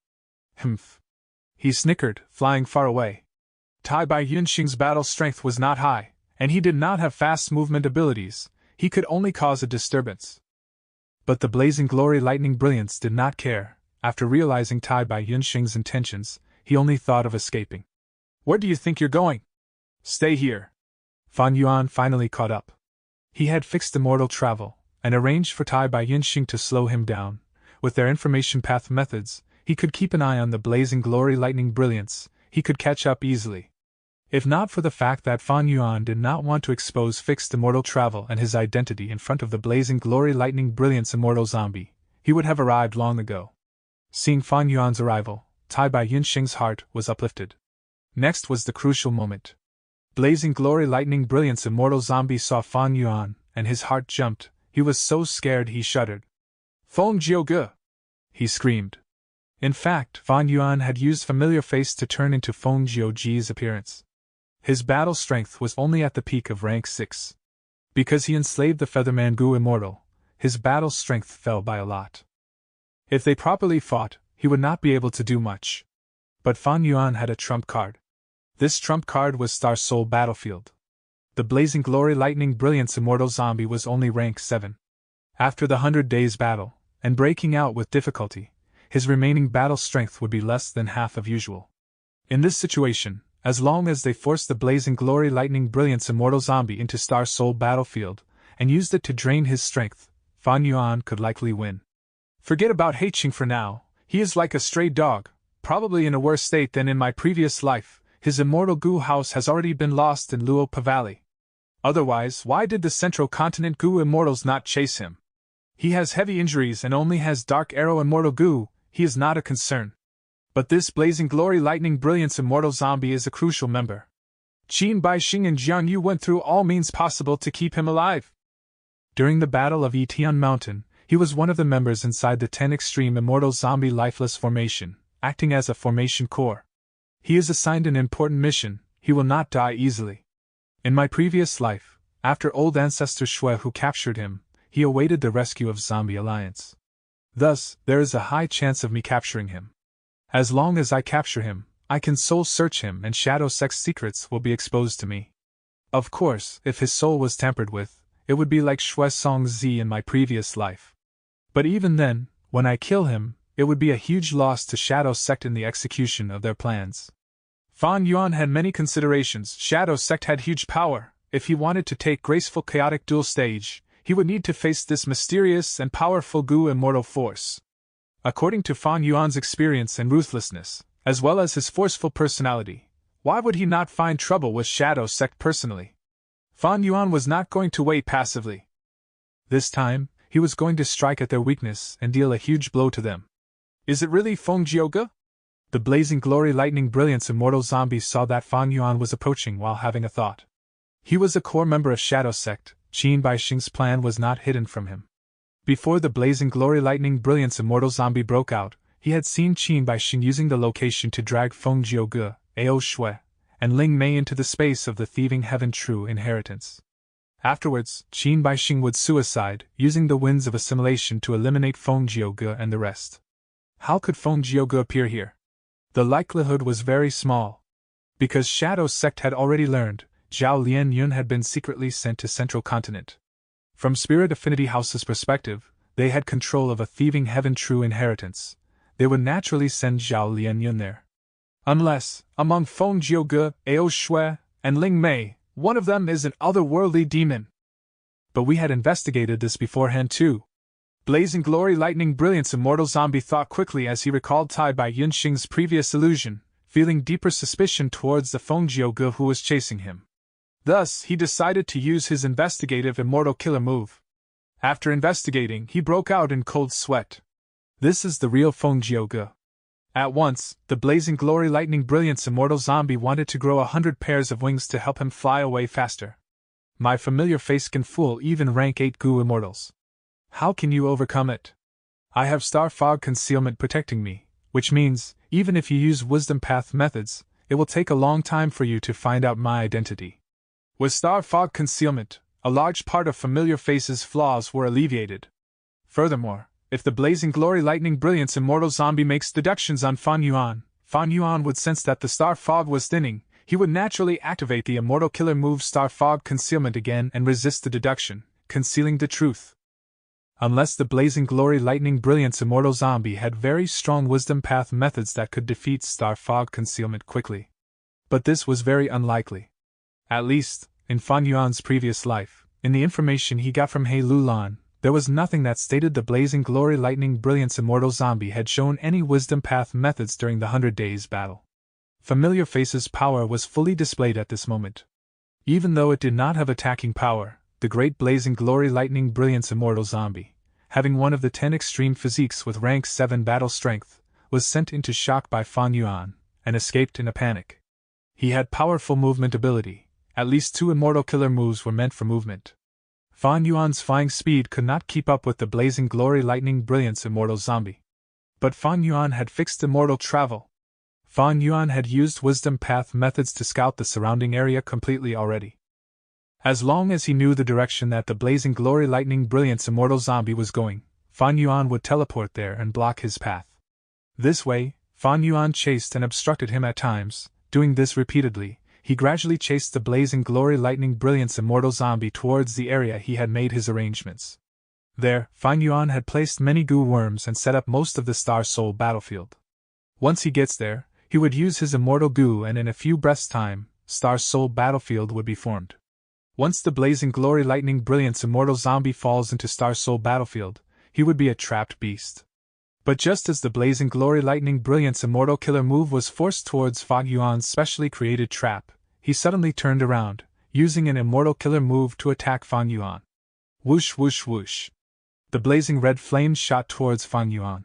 Humph. He snickered, flying far away. Tai Bai Yunxing's battle strength was not high, and he did not have fast movement abilities, he could only cause a disturbance. But the Blazing Glory Lightning Brilliance did not care. After realizing Tai Bai Yunxing's intentions, he only thought of escaping. Where do you think you're going? Stay here. Fan Yuan finally caught up. He had fixed immortal travel, and arranged for Tai Bai Yunxing to slow him down. With their information path methods, he could keep an eye on the Blazing Glory Lightning Brilliance, he could catch up easily. If not for the fact that Fan Yuan did not want to expose fixed immortal travel and his identity in front of the Blazing Glory Lightning Brilliance Immortal Zombie, he would have arrived long ago. Seeing Fan Yuan's arrival, Tai Bai Yunxing's heart was uplifted. Next was the crucial moment. Blazing Glory Lightning Brilliance Immortal Zombie saw Fan Yuan, and his heart jumped, he was so scared he shuddered. Feng Jiuge! He screamed. In fact, Fan Yuan had used Familiar Face to turn into Feng Jiuge's appearance. His battle strength was only at the peak of rank 6. Because he enslaved the Featherman Gu Immortal, his battle strength fell by a lot. If they properly fought, he would not be able to do much. But Fan Yuan had a trump card. This trump card was Star Soul Battlefield. The Blazing Glory Lightning Brilliance Immortal Zombie was only rank 7. After the 100 days battle, and breaking out with difficulty, his remaining battle strength would be less than half of usual. In this situation, as long as they forced the Blazing Glory Lightning Brilliance Immortal Zombie into Star Soul Battlefield, and used it to drain his strength, Fan Yuan could likely win. Forget about Hei Qing for now, he is like a stray dog, probably in a worse state than in my previous life, his immortal Gu house has already been lost in Luopa Valley. Otherwise, why did the Central Continent Goo Immortals not chase him? He has heavy injuries and only has Dark Arrow Immortal Goo, he is not a concern. But this Blazing Glory Lightning Brilliance Immortal Zombie is a crucial member. Qin Baixing and Jiang Yu went through all means possible to keep him alive. During the Battle of Yitian Mountain, he was one of the members inside the 10 Extreme Immortal Zombie Lifeless Formation, acting as a formation core. He is assigned an important mission, he will not die easily. In my previous life, after old ancestor Shui who captured him, he awaited the rescue of Zombie Alliance. Thus, there is a high chance of me capturing him. As long as I capture him, I can soul search him and Shadow Sect's secrets will be exposed to me. Of course, if his soul was tampered with, it would be like Shui Song Zi in my previous life. But even then, when I kill him, it would be a huge loss to Shadow Sect in the execution of their plans. Fan Yuan had many considerations. Shadow Sect had huge power. If he wanted to take graceful chaotic dual stage, he would need to face this mysterious and powerful Goo Immortal force. According to Fan Yuan's experience and ruthlessness, as well as his forceful personality, why would he not find trouble with Shadow Sect personally? Fan Yuan was not going to wait passively. This time, he was going to strike at their weakness and deal a huge blow to them. Is it really Feng Jioge? The Blazing Glory Lightning Brilliance Immortal Zombie saw that Fan Yuan was approaching while having a thought. He was a core member of Shadow Sect. Qin Baixing's plan was not hidden from him. Before the Blazing Glory Lightning Brilliance Immortal Zombie broke out, he had seen Qin Baixing using the location to drag Feng Jioge, Ao Shui, and Ling Mei into the space of the Thieving Heaven True Inheritance. Afterwards, Qin Baixing would suicide, using the winds of assimilation to eliminate Feng Jioge and the rest. How could Feng Jioge appear here? The likelihood was very small. Because Shadow Sect had already learned, Zhao Lian Yun had been secretly sent to Central Continent. From Spirit Affinity House's perspective, they had control of a Thieving Heaven True Inheritance. They would naturally send Zhao Lian Yun there. Unless, among Feng Jioge, Ao Shui, and Ling Mei, one of them is an otherworldly demon. But we had investigated this beforehand too. Blazing Glory Lightning Brilliance Immortal Zombie thought quickly as he recalled Tai Bai Yunxing's previous illusion, feeling deeper suspicion towards the Feng Jioge who was chasing him. Thus, he decided to use his investigative Immortal Killer move. After investigating, he broke out in cold sweat. This is the real Feng Jioge. At once, the Blazing Glory Lightning Brilliance Immortal Zombie wanted to grow 100 pairs of wings to help him fly away faster. My familiar face can fool even rank 8 Goo Immortals. How can you overcome it? I have Star Fog Concealment protecting me, which means, even if you use Wisdom Path methods, it will take a long time for you to find out my identity. With Star Fog Concealment, a large part of Familiar Face's flaws were alleviated. Furthermore, if the Blazing Glory Lightning Brilliance Immortal Zombie makes deductions on Fan Yuan would sense that the Star Fog was thinning. He would naturally activate the Immortal Killer move Star Fog Concealment again and resist the deduction, concealing the truth. Unless the Blazing Glory Lightning Brilliance Immortal Zombie had very strong Wisdom Path methods that could defeat Star Fog Concealment quickly. But this was very unlikely. At least, in Fan Yuan's previous life, in the information he got from He Lulan, there was nothing that stated the Blazing Glory Lightning Brilliance Immortal Zombie had shown any Wisdom Path methods during the 100 Days battle. Familiar Face's power was fully displayed at this moment. Even though it did not have attacking power, the great Blazing Glory Lightning Brilliance Immortal Zombie, having one of the 10 extreme physiques with rank 7 battle strength, was sent into shock by Fan Yuan, and escaped in a panic. He had powerful movement ability. At least 2 Immortal Killer moves were meant for movement. Fan Yuan's flying speed could not keep up with the Blazing Glory Lightning Brilliance Immortal Zombie. But Fan Yuan had fixed immortal travel. Fan Yuan had used Wisdom Path methods to scout the surrounding area completely already. As long as he knew the direction that the Blazing Glory Lightning Brilliance Immortal Zombie was going, Fan Yuan would teleport there and block his path. This way, Fan Yuan chased and obstructed him at times. Doing this repeatedly, he gradually chased the Blazing Glory Lightning Brilliance Immortal Zombie towards the area he had made his arrangements. There, Fan Yuan had placed many goo worms and set up most of the Star Soul battlefield. Once he gets there, he would use his immortal goo and in a few breaths' time, Star Soul battlefield would be formed. Once the Blazing Glory Lightning Brilliance Immortal Zombie falls into Star Soul battlefield, he would be a trapped beast. But just as the Blazing Glory Lightning Brilliance Immortal Killer move was forced towards Fan Yuan's specially created trap, he suddenly turned around, using an immortal killer move to attack Fan Yuan. Whoosh whoosh whoosh. The blazing red flames shot towards Fan Yuan.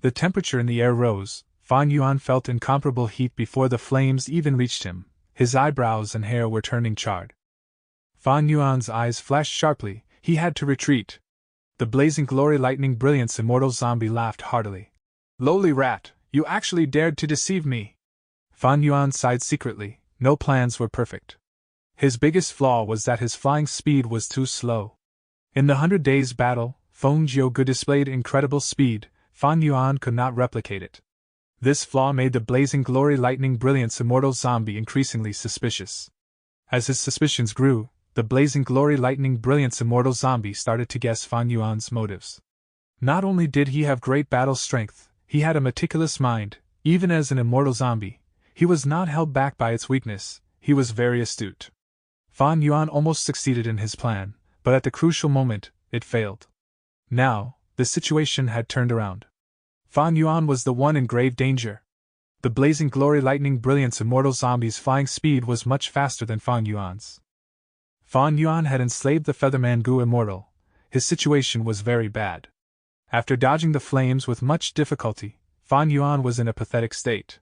The temperature in the air rose. Fan Yuan felt incomparable heat before the flames even reached him. His eyebrows and hair were turning charred. Fan Yuan's eyes flashed sharply. He had to retreat. The blazing glory lightning brilliance immortal zombie laughed heartily. Lowly rat, you actually dared to deceive me. Fan Yuan sighed secretly. No plans were perfect. His biggest flaw was that his flying speed was too slow. In the 100 Days battle, Feng Jiugu displayed incredible speed. Fan Yuan could not replicate it. This flaw made the blazing glory lightning brilliance immortal zombie increasingly suspicious. As his suspicions grew, the blazing glory lightning brilliance immortal zombie started to guess Fan Yuan's motives. Not only did he have great battle strength, he had a meticulous mind. Even as an immortal zombie, he was not held back by its weakness. He was very astute. Fan Yuan almost succeeded in his plan, but at the crucial moment, it failed. Now, the situation had turned around. Fan Yuan was the one in grave danger. The blazing glory lightning brilliance immortal zombie's flying speed was much faster than Fan Yuan's. Fan Yuan had enslaved the Featherman Gu immortal. His situation was very bad. After dodging the flames with much difficulty, Fan Yuan was in a pathetic state.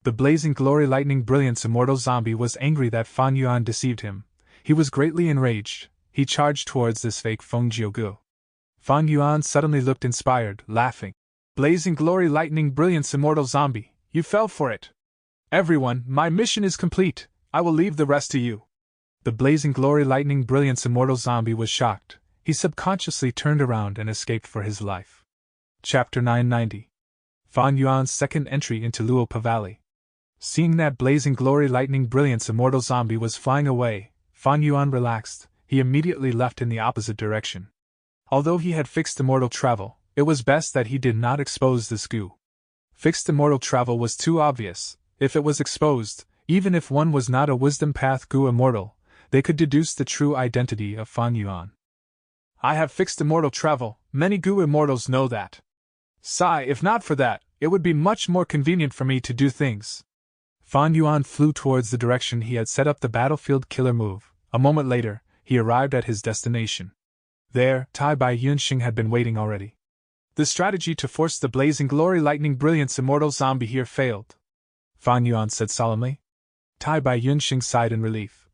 The blazing glory lightning brilliance immortal zombie was angry that Fan Yuan deceived him. He was greatly enraged. He charged towards this fake Feng Jiugu. Fan Yuan suddenly looked inspired, laughing. Blazing glory lightning brilliance immortal zombie, you fell for it. Everyone, my mission is complete. I will leave the rest to you. The blazing glory lightning brilliance immortal zombie was shocked. He subconsciously turned around and escaped for his life. Chapter 990. Fan Yuan's second entry into Luopa Valley. Seeing that blazing glory lightning brilliance immortal zombie was flying away, Fan Yuan relaxed. He immediately left in the opposite direction. Although he had fixed immortal travel, it was best that he did not expose this goo. Fixed immortal travel was too obvious. If it was exposed, even if one was not a wisdom path goo immortal, they could deduce the true identity of Fan Yuan. I have fixed immortal travel, many goo immortals know that. Sigh, if not for that, it would be much more convenient for me to do things. Fan Yuan flew towards the direction he had set up the battlefield killer move. A moment later, he arrived at his destination. There, Tai Bai Yunxing had been waiting already. The strategy to force the blazing glory lightning brilliance immortal zombie here failed, Fan Yuan said solemnly. Tai Bai Yunxing sighed in relief.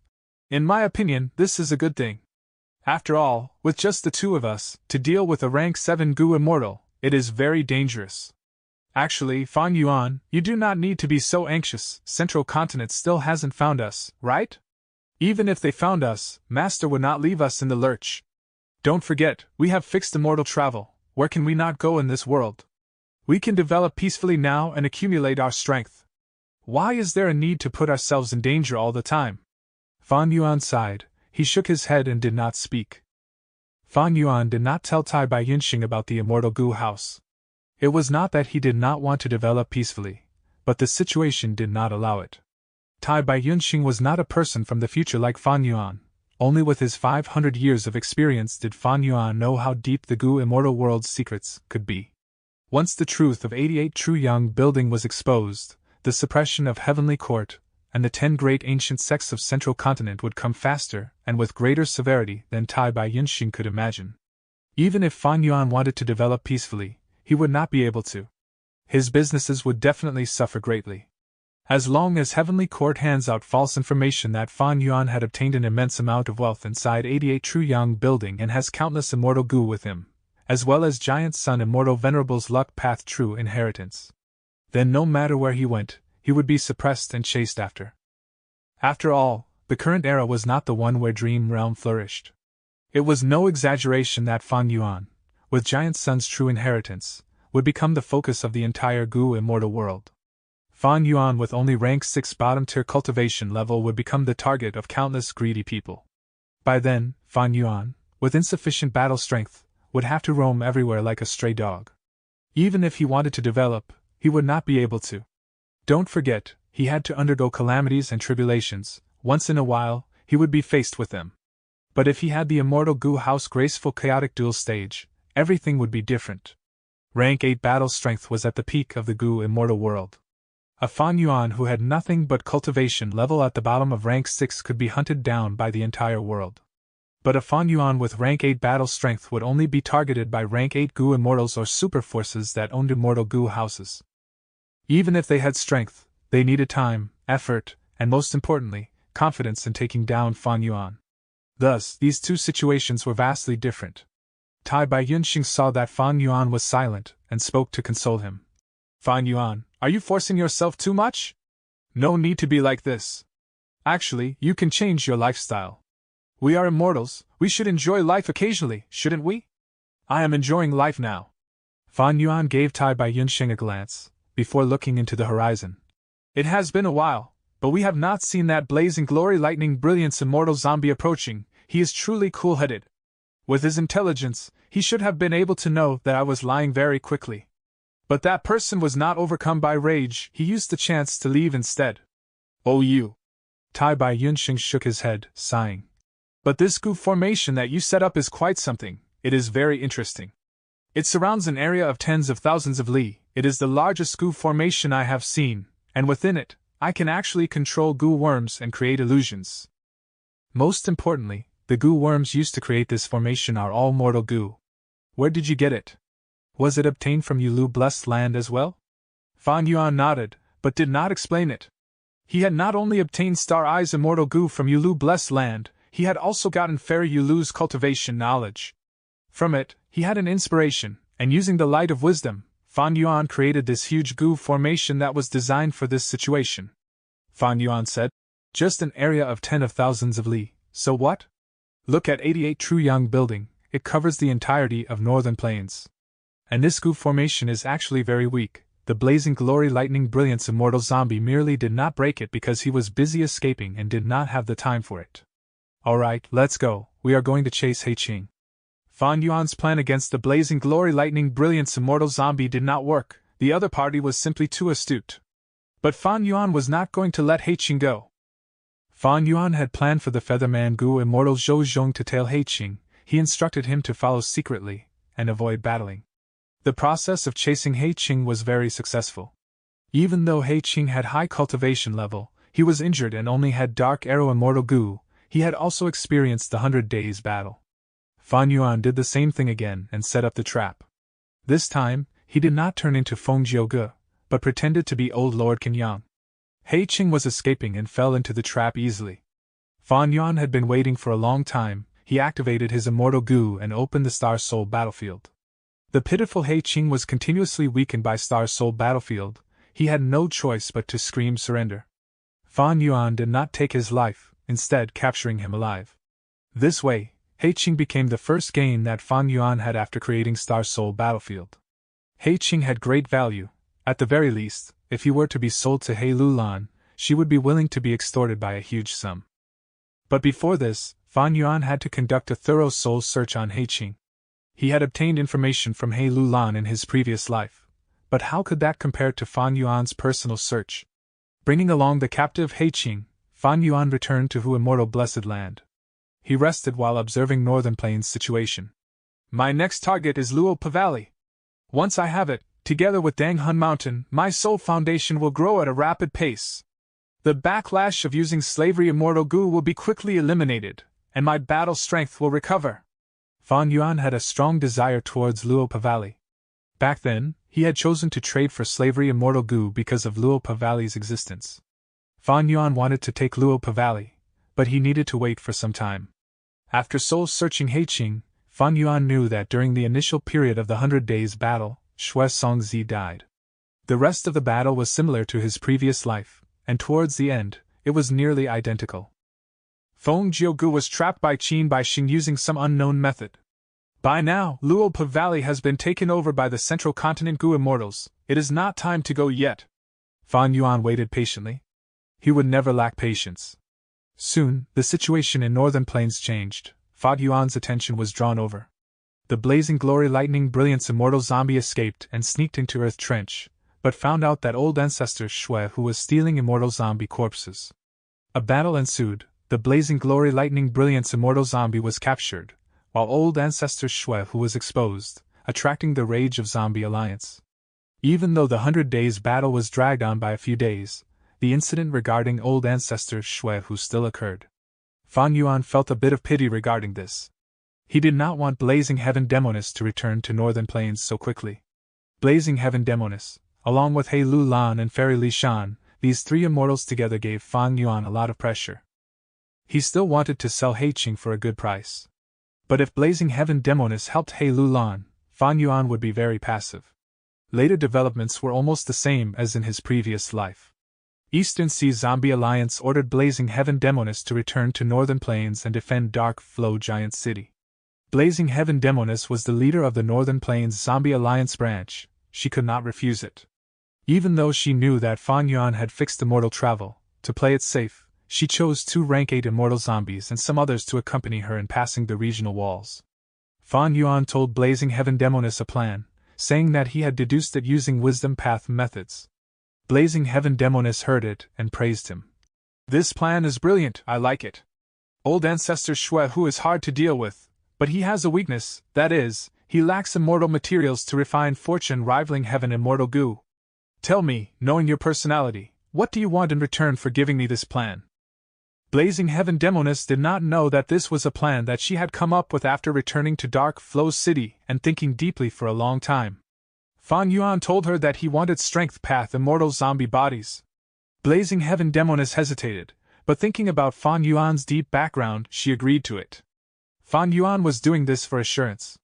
In my opinion, this is a good thing. After all, with just the two of us, to deal with a rank 7 goo immortal, it is very dangerous. Actually, Fan Yuan, you do not need to be so anxious. Central Continent still hasn't found us, right? Even if they found us, Master would not leave us in the lurch. Don't forget, we have fixed immortal travel. Where can we not go in this world? We can develop peacefully now and accumulate our strength. Why is there a need to put ourselves in danger all the time? Fan Yuan sighed. He shook his head and did not speak. Fan Yuan did not tell Tai Bai Yunxing about the immortal goo house. It was not that he did not want to develop peacefully, but the situation did not allow it. Tai Bai Yunxing was not a person from the future like Fan Yuan. Only with his 500 years of experience did Fan Yuan know how deep the goo immortal world's secrets could be. Once the truth of 88 True Young building was exposed, the suppression of Heavenly Court and the 10 great ancient sects of Central Continent would come faster and with greater severity than Tai Bai Yunxing could imagine. Even if Fan Yuan wanted to develop peacefully, he would not be able to. His businesses would definitely suffer greatly. As long as Heavenly Court hands out false information that Fan Yuan had obtained an immense amount of wealth inside 88 True Young building and has countless immortal goo with him, as well as Giant Sun Immortal Venerable's luck path true inheritance, then no matter where he went, he would be suppressed and chased after. After all, the current era was not the one where Dream Realm flourished. It was no exaggeration that Fan Yuan, with Giant Sun's true inheritance, would become the focus of the entire goo immortal world. Fan Yuan with only rank 6 bottom-tier cultivation level would become the target of countless greedy people. By then, Fan Yuan, with insufficient battle strength, would have to roam everywhere like a stray dog. Even if he wanted to develop, he would not be able to. Don't forget, he had to undergo calamities and tribulations. Once in a while, he would be faced with them. But if he had the immortal goo house graceful chaotic duel stage, everything would be different. Rank 8 battle strength was at the peak of the goo immortal world. A Fan Yuan who had nothing but cultivation level at the bottom of rank 6 could be hunted down by the entire world. But a Fan Yuan with rank 8 battle strength would only be targeted by rank 8 Gu immortals or super forces that owned immortal Gu houses. Even if they had strength, they needed time, effort, and most importantly, confidence in taking down Fan Yuan. Thus, these two situations were vastly different. Tai Bai Yunxing saw that Fan Yuan was silent, and spoke to console him. Fan Yuan, are you forcing yourself too much? No need to be like this. Actually, you can change your lifestyle. We are immortals, we should enjoy life occasionally, shouldn't we? I am enjoying life now. Fan Yuan gave Tai Bai Yunxing a glance, before looking into the horizon. It has been a while, but we have not seen that blazing glory lightning brilliance immortal zombie approaching. He is truly cool-headed. With his intelligence, he should have been able to know that I was lying very quickly. But that person was not overcome by rage, he used the chance to leave instead. Oh you! Tai Bai Yunxing shook his head, sighing. But this Gu formation that you set up is quite something, it is very interesting. It surrounds an area of tens of thousands of li, it is the largest Gu formation I have seen, and within it, I can actually control Gu worms and create illusions. Most importantly, the Gu worms used to create this formation are all mortal Gu. Where did you get it? Was it obtained from Yulu Blessed Land as well? Fan Yuan nodded, but did not explain it. He had not only obtained Star Eye's immortal Gu from Yulu Blessed Land, he had also gotten Fairy Yulu's cultivation knowledge. From it, he had an inspiration, and using the light of wisdom, Fan Yuan created this huge Gu formation that was designed for this situation. Fan Yuan said, just an area of 10 of thousands of li, so what? Look at 88 Truyang building, it covers the entirety of northern plains. And this Gu formation is actually very weak. The blazing glory lightning brilliance immortal zombie merely did not break it because he was busy escaping and did not have the time for it. Alright, let's go, we are going to chase He Qing. Fan Yuan's plan against the blazing glory lightning brilliance immortal zombie did not work, the other party was simply too astute. But Fan Yuan was not going to let He Qing go. Fan Yuan had planned for the Featherman Gu immortal Zhou Zhong to tail He Qing. He instructed him to follow secretly, and avoid battling. The process of chasing He Qing was very successful. Even though He Qing had high cultivation level, he was injured and only had Dark Arrow immortal Gu, he had also experienced the 100 Days battle. Fan Yuan did the same thing again and set up the trap. This time, he did not turn into Feng Jiuge, but pretended to be old Lord Kenyang. He Qing was escaping and fell into the trap easily. Fan Yuan had been waiting for a long time, he activated his immortal Gu and opened the Star Soul battlefield. The pitiful He Qing was continuously weakened by Star Soul battlefield, he had no choice but to scream surrender. Fan Yuan did not take his life, instead capturing him alive. This way, He Qing became the first gain that Fan Yuan had after creating Star Soul battlefield. He Qing had great value, at the very least, if he were to be sold to He Lulan, she would be willing to be extorted by a huge sum. But before this, Fan Yuan had to conduct a thorough soul search on He Qing. He had obtained information from He Lulan in his previous life, but how could that compare to Fan Yuan's personal search? Bringing along the captive He Qing, Fan Yuan returned to Hu Immortal Blessed Land. He rested while observing Northern Plains' situation. My next target is Luopa Valley. Once I have it, together with Danghun Mountain, my soul foundation will grow at a rapid pace. The backlash of using slavery immortal Gu will be quickly eliminated, and my battle strength will recover. Fan Yuan had a strong desire towards Luopa Valley. Back then, he had chosen to trade for slavery immortal Gu because of Luopa Valley's existence. Fan Yuan wanted to take Luopa Valley, but he needed to wait for some time. After soul-searching He Qing, Fan Yuan knew that during the initial period of the 100 Days battle, Xue Songzi died. The rest of the battle was similar to his previous life, and towards the end, it was nearly identical. Feng Jiugu was trapped by Qin Baixing using some unknown method. By now, Luopa Valley has been taken over by the Central Continent Gu Immortals, it is not time to go yet. Fan Yuan waited patiently. He would never lack patience. Soon, the situation in Northern Plains changed. Fan Yuan's attention was drawn over. The blazing glory lightning brilliance immortal zombie escaped and sneaked into Earth Trench, but found out that old ancestor Xue who was stealing immortal zombie corpses. A battle ensued, the blazing glory lightning brilliance immortal zombie was captured, while old ancestor Xue who was exposed, attracting the rage of Zombie Alliance. Even though the 100 Days battle was dragged on by a few days, the incident regarding old ancestor Shui Hu still occurred. Fan Yuan felt a bit of pity regarding this. He did not want Blazing Heaven Demoness to return to Northern Plains so quickly. Blazing Heaven Demoness, along with He Lu Lan and Fairy Li Shan, these three immortals together gave Fan Yuan a lot of pressure. He still wanted to sell He Qing for a good price. But if Blazing Heaven Demoness helped He Lu Lan, Fan Yuan would be very passive. Later developments were almost the same as in his previous life. Eastern Sea Zombie Alliance ordered Blazing Heaven Demoness to return to Northern Plains and defend Dark Flow Giant City. Blazing Heaven Demoness was the leader of the Northern Plains Zombie Alliance branch. She could not refuse it. Even though she knew that Fan Yuan had fixed immortal travel, to play it safe, she chose 2 rank 8 immortal zombies and some others to accompany her in passing the regional walls. Fan Yuan told Blazing Heaven Demoness a plan, saying that he had deduced it using wisdom path methods. Blazing Heaven Demoness heard it and praised him. "This plan is brilliant, I like it. Old ancestor Shui Hu is hard to deal with, but he has a weakness, that is, he lacks immortal materials to refine fortune rivaling heaven immortal goo. Tell me, knowing your personality, what do you want in return for giving me this plan?" Blazing Heaven Demoness did not know that this was a plan that she had come up with after returning to Dark Flow City and thinking deeply for a long time. Fan Yuan told her that he wanted strength path immortal zombie bodies. Blazing Heaven Demoness hesitated, but thinking about Fan Yuan's deep background, she agreed to it. Fan Yuan was doing this for assurance.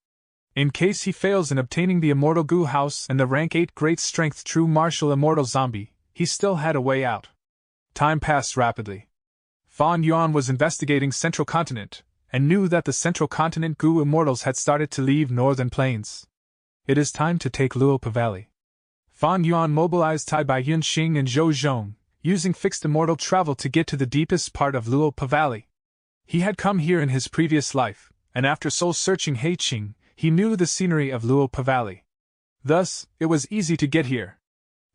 In case he fails in obtaining the immortal goo house and the rank 8 great strength true martial immortal zombie, he still had a way out. Time passed rapidly. Fan Yuan was investigating Central Continent, and knew that the Central Continent goo immortals had started to leave Northern Plains. It is time to take Luopa Valley. Fan Yuan mobilized Tai Bai Yunxing and Zhou Zhong, using fixed immortal travel to get to the deepest part of Luopa Valley. He had come here in his previous life, and after soul-searching He Qing, he knew the scenery of Luopa Valley. Thus, it was easy to get here.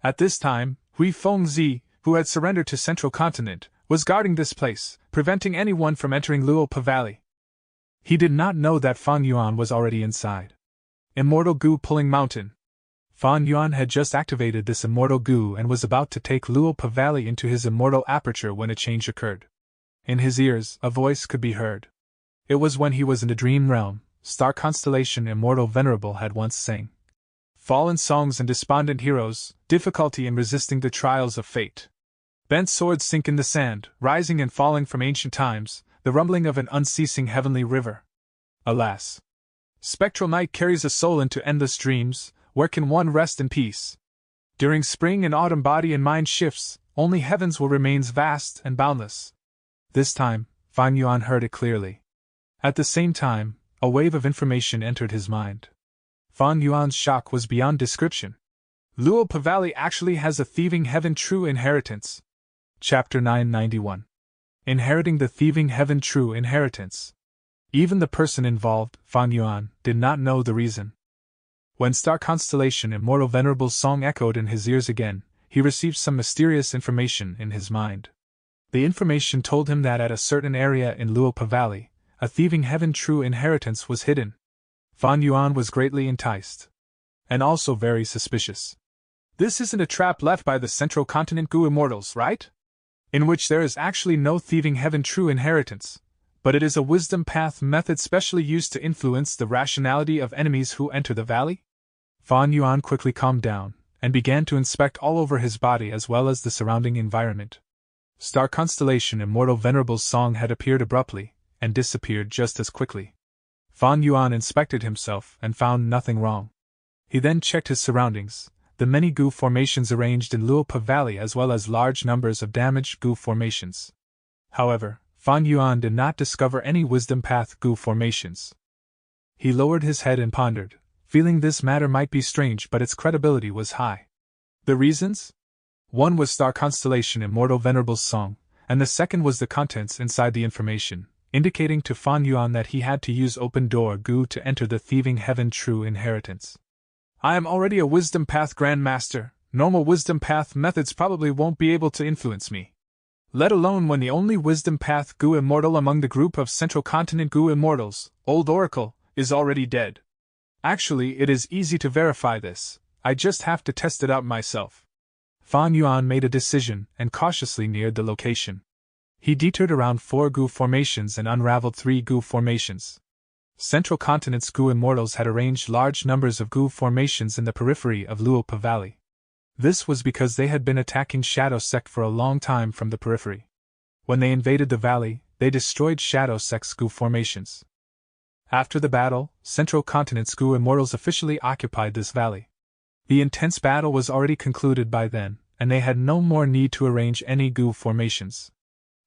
At this time, Hui Fengzi, who had surrendered to Central Continent, was guarding this place, preventing anyone from entering Luopa Valley. He did not know that Fan Yuan was already inside. Immortal Goo Pulling Mountain. Fan Yuan had just activated this immortal goo and was about to take Luopa Valley into his immortal aperture when a change occurred. In his ears, a voice could be heard. It was when he was in the dream realm. Star Constellation Immortal Venerable had once sang. Fallen songs and despondent heroes, difficulty in resisting the trials of fate. Bent swords sink in the sand, rising and falling from ancient times, the rumbling of an unceasing heavenly river. Alas! Spectral night carries a soul into endless dreams, where can one rest in peace? During spring and autumn body and mind shifts, only heavens will remain vast and boundless. This time, Fan Yuan heard it clearly. At the same time, a wave of information entered his mind. Fan Yuan's shock was beyond description. Luopa Valley actually has a thieving heaven true inheritance. Chapter 991. Inheriting the thieving heaven true inheritance. Even the person involved, Fan Yuan, did not know the reason. When Star Constellation Immortal Venerable's song echoed in his ears again, he received some mysterious information in his mind. The information told him that at a certain area in Luopa Valley, a thieving heaven true inheritance was hidden. Fan Yuan was greatly enticed. And also very suspicious. This isn't a trap left by the Central Continent Goo Immortals, right? In which there is actually no thieving heaven true inheritance, but it is a wisdom path method specially used to influence the rationality of enemies who enter the valley? Fan Yuan quickly calmed down, and began to inspect all over his body as well as the surrounding environment. Star Constellation Immortal Venerable's song had appeared abruptly, and disappeared just as quickly. Fan Yuan inspected himself and found nothing wrong. He then checked his surroundings, the many goo formations arranged in Luopa Valley as well as large numbers of damaged goo formations. However, Fan Yuan did not discover any wisdom path goo formations. He lowered his head and pondered, feeling this matter might be strange but its credibility was high. The reasons? One was Star Constellation Immortal Venerable's song, and the second was the contents inside the information, indicating to Fan Yuan that he had to use open door goo to enter the thieving heaven true inheritance. I am already a wisdom path grandmaster, normal wisdom path methods probably won't be able to influence me. Let alone when the only wisdom path goo immortal among the group of Central Continent goo immortals, Old Oracle, is already dead. Actually, it is easy to verify this, I just have to test it out myself. Fan Yuan made a decision and cautiously neared the location. He detoured around 4 goo formations and unraveled 3 goo formations. Central Continent's goo immortals had arranged large numbers of goo formations in the periphery of Luopa Valley. This was because they had been attacking Shadow Sect for a long time from the periphery. When they invaded the valley, they destroyed Shadow Sect's goo formations. After the battle, Central Continent's goo immortals officially occupied this valley. The intense battle was already concluded by then, and they had no more need to arrange any goo formations.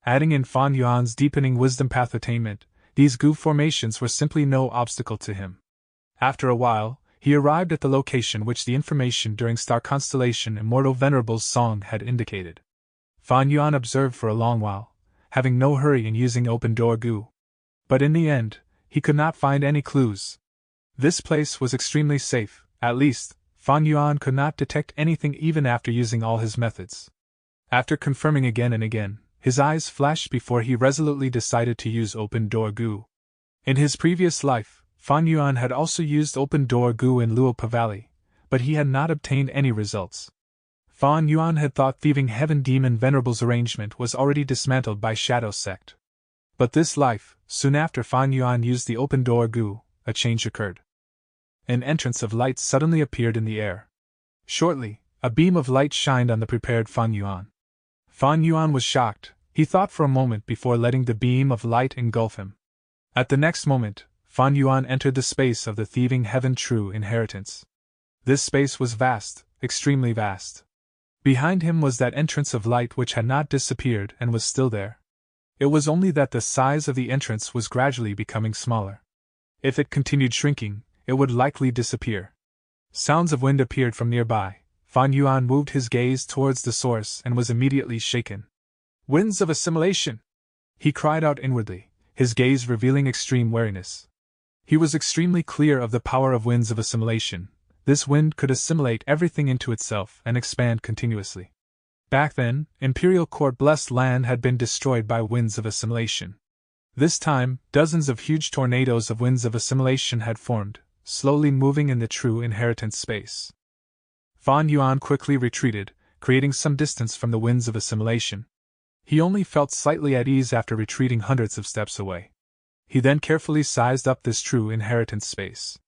Adding in Fan Yuan's deepening wisdom path attainment, these goo formations were simply no obstacle to him. After a while, he arrived at the location which the information during Star Constellation Immortal Venerable's song had indicated. Fan Yuan observed for a long while, having no hurry in using open door goo. But in the end, he could not find any clues. This place was extremely safe, at least, Fan Yuan could not detect anything even after using all his methods. After confirming again and again, his eyes flashed before he resolutely decided to use open door goo. In his previous life, Fan Yuan had also used open door goo in Luopa Valley, but he had not obtained any results. Fan Yuan had thought Thieving Heaven Demon Venerable's arrangement was already dismantled by Shadow Sect. But this life, soon after Fan Yuan used the open door goo, a change occurred. An entrance of light suddenly appeared in the air. Shortly, a beam of light shined on the prepared Fan Yuan. Fan Yuan was shocked. He thought for a moment before letting the beam of light engulf him. At the next moment, Fan Yuan entered the space of the Thieving Heaven True Inheritance. This space was vast, extremely vast. Behind him was that entrance of light which had not disappeared and was still there. It was only that the size of the entrance was gradually becoming smaller. If it continued shrinking, it would likely disappear. Sounds of wind appeared from nearby. Fan Yuan moved his gaze towards the source and was immediately shaken. Winds of assimilation! He cried out inwardly, his gaze revealing extreme wariness. He was extremely clear of the power of winds of assimilation. This wind could assimilate everything into itself and expand continuously. Back then, Imperial Court Blessed Land had been destroyed by winds of assimilation. This time, dozens of huge tornadoes of winds of assimilation had formed, slowly moving in the true inheritance space. Fan Yuan quickly retreated, creating some distance from the winds of assimilation. He only felt slightly at ease after retreating hundreds of steps away. He then carefully sized up this true inheritance space.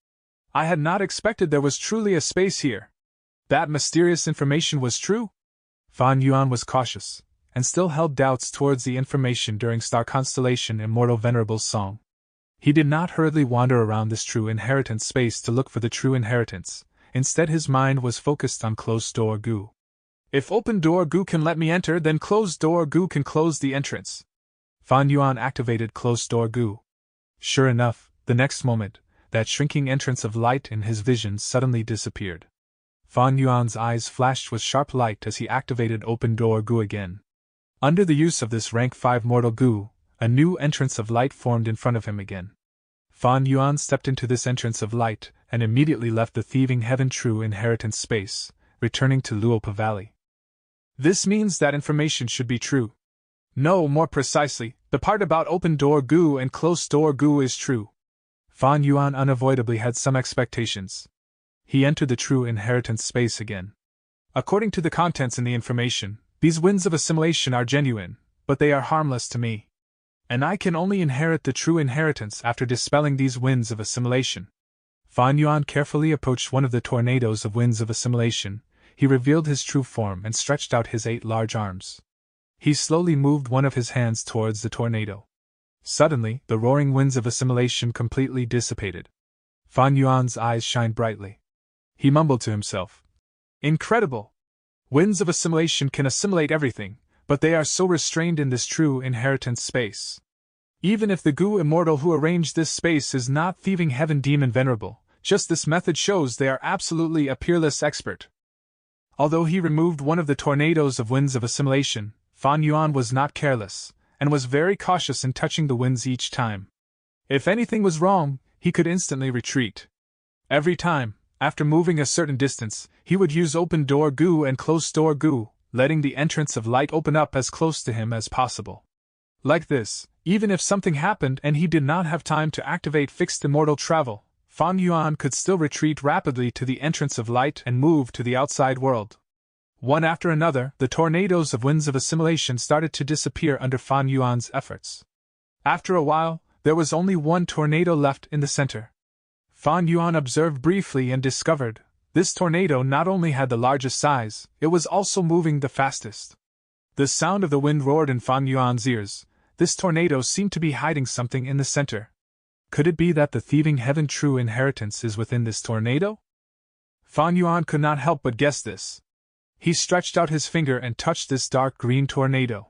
I had not expected there was truly a space here. That mysterious information was true? Fan Yuan was cautious, and still held doubts towards the information during Star Constellation Immortal Venerable's song. He did not hurriedly wander around this true inheritance space to look for the true inheritance. Instead, his mind was focused on closed door goo. If open door goo can let me enter, then closed door goo can close the entrance. Fan Yuan activated closed door goo. Sure enough, the next moment, that shrinking entrance of light in his vision suddenly disappeared. Fan Yuan's eyes flashed with sharp light as he activated open door goo again. Under the use of this rank 5 mortal goo, a new entrance of light formed in front of him again. Fan Yuan stepped into this entrance of light and immediately left the Thieving Heaven True Inheritance space, returning to Luopa Valley. This means that information should be true. No, more precisely, the part about open door goo and closed door goo is true. Fan Yuan unavoidably had some expectations. He entered the true inheritance space again. According to the contents in the information, these winds of assimilation are genuine, but they are harmless to me. And I can only inherit the true inheritance after dispelling these winds of assimilation. Fan Yuan carefully approached one of the tornadoes of winds of assimilation. He revealed his true form and stretched out his 8 large arms. He slowly moved one of his hands towards the tornado. Suddenly, the roaring winds of assimilation completely dissipated. Fan Yuan's eyes shined brightly. He mumbled to himself. Incredible! Winds of assimilation can assimilate everything, but they are so restrained in this true inheritance space. Even if the goo immortal who arranged this space is not Thieving Heaven Demon Venerable, just this method shows they are absolutely a peerless expert. Although he removed one of the tornadoes of winds of assimilation, Fan Yuan was not careless, and was very cautious in touching the winds each time. If anything was wrong, he could instantly retreat. Every time, after moving a certain distance, he would use open door goo and closed door goo, letting the entrance of light open up as close to him as possible. Like this, even if something happened and he did not have time to activate fixed immortal travel, Fan Yuan could still retreat rapidly to the entrance of light and move to the outside world. One after another, the tornadoes of winds of assimilation started to disappear under Fan Yuan's efforts. After a while, there was only one tornado left in the center. Fan Yuan observed briefly and discovered, this tornado not only had the largest size, it was also moving the fastest. The sound of the wind roared in Fan Yuan's ears. This tornado seemed to be hiding something in the center. Could it be that the thieving heaven true inheritance is within this tornado? Fan Yuan could not help but guess this. He stretched out his finger and touched this dark green tornado.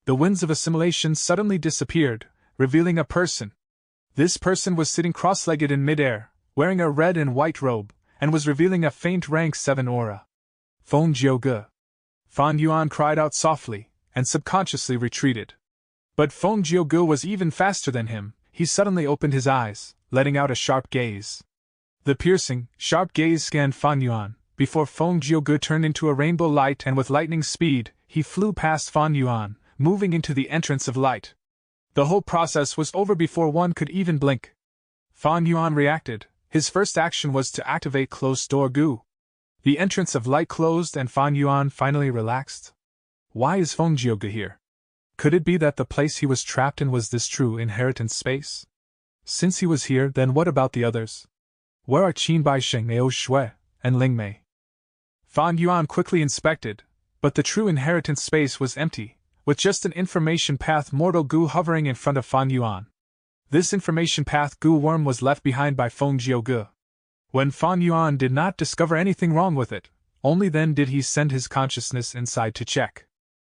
The winds of assimilation suddenly disappeared, revealing a person. This person was sitting cross-legged in midair, wearing a red and white robe, and was revealing a faint rank 7 aura. Feng Jiuge. Fan Yuan cried out softly, and subconsciously retreated. But Feng Jiuge was even faster than him. He suddenly opened his eyes, letting out a sharp gaze. The piercing, sharp gaze scanned Fan Yuan, before Feng Jiuge turned into a rainbow light, and with lightning speed, he flew past Fan Yuan, moving into the entrance of light. The whole process was over before one could even blink. Fan Yuan reacted. His first action was to activate closed door goo. The entrance of light closed and Fan Yuan finally relaxed. Why is Feng Jiuge here? Could it be that the place he was trapped in was this true inheritance space? Since he was here, then what about the others? Where are Qin Baisheng, Ao Shui, and Ling Mei? Fan Yuan quickly inspected, but the true inheritance space was empty, with just an information path mortal goo hovering in front of Fan Yuan. This information path goo worm was left behind by Feng Jiuge. When Fan Yuan did not discover anything wrong with it, only then did he send his consciousness inside to check.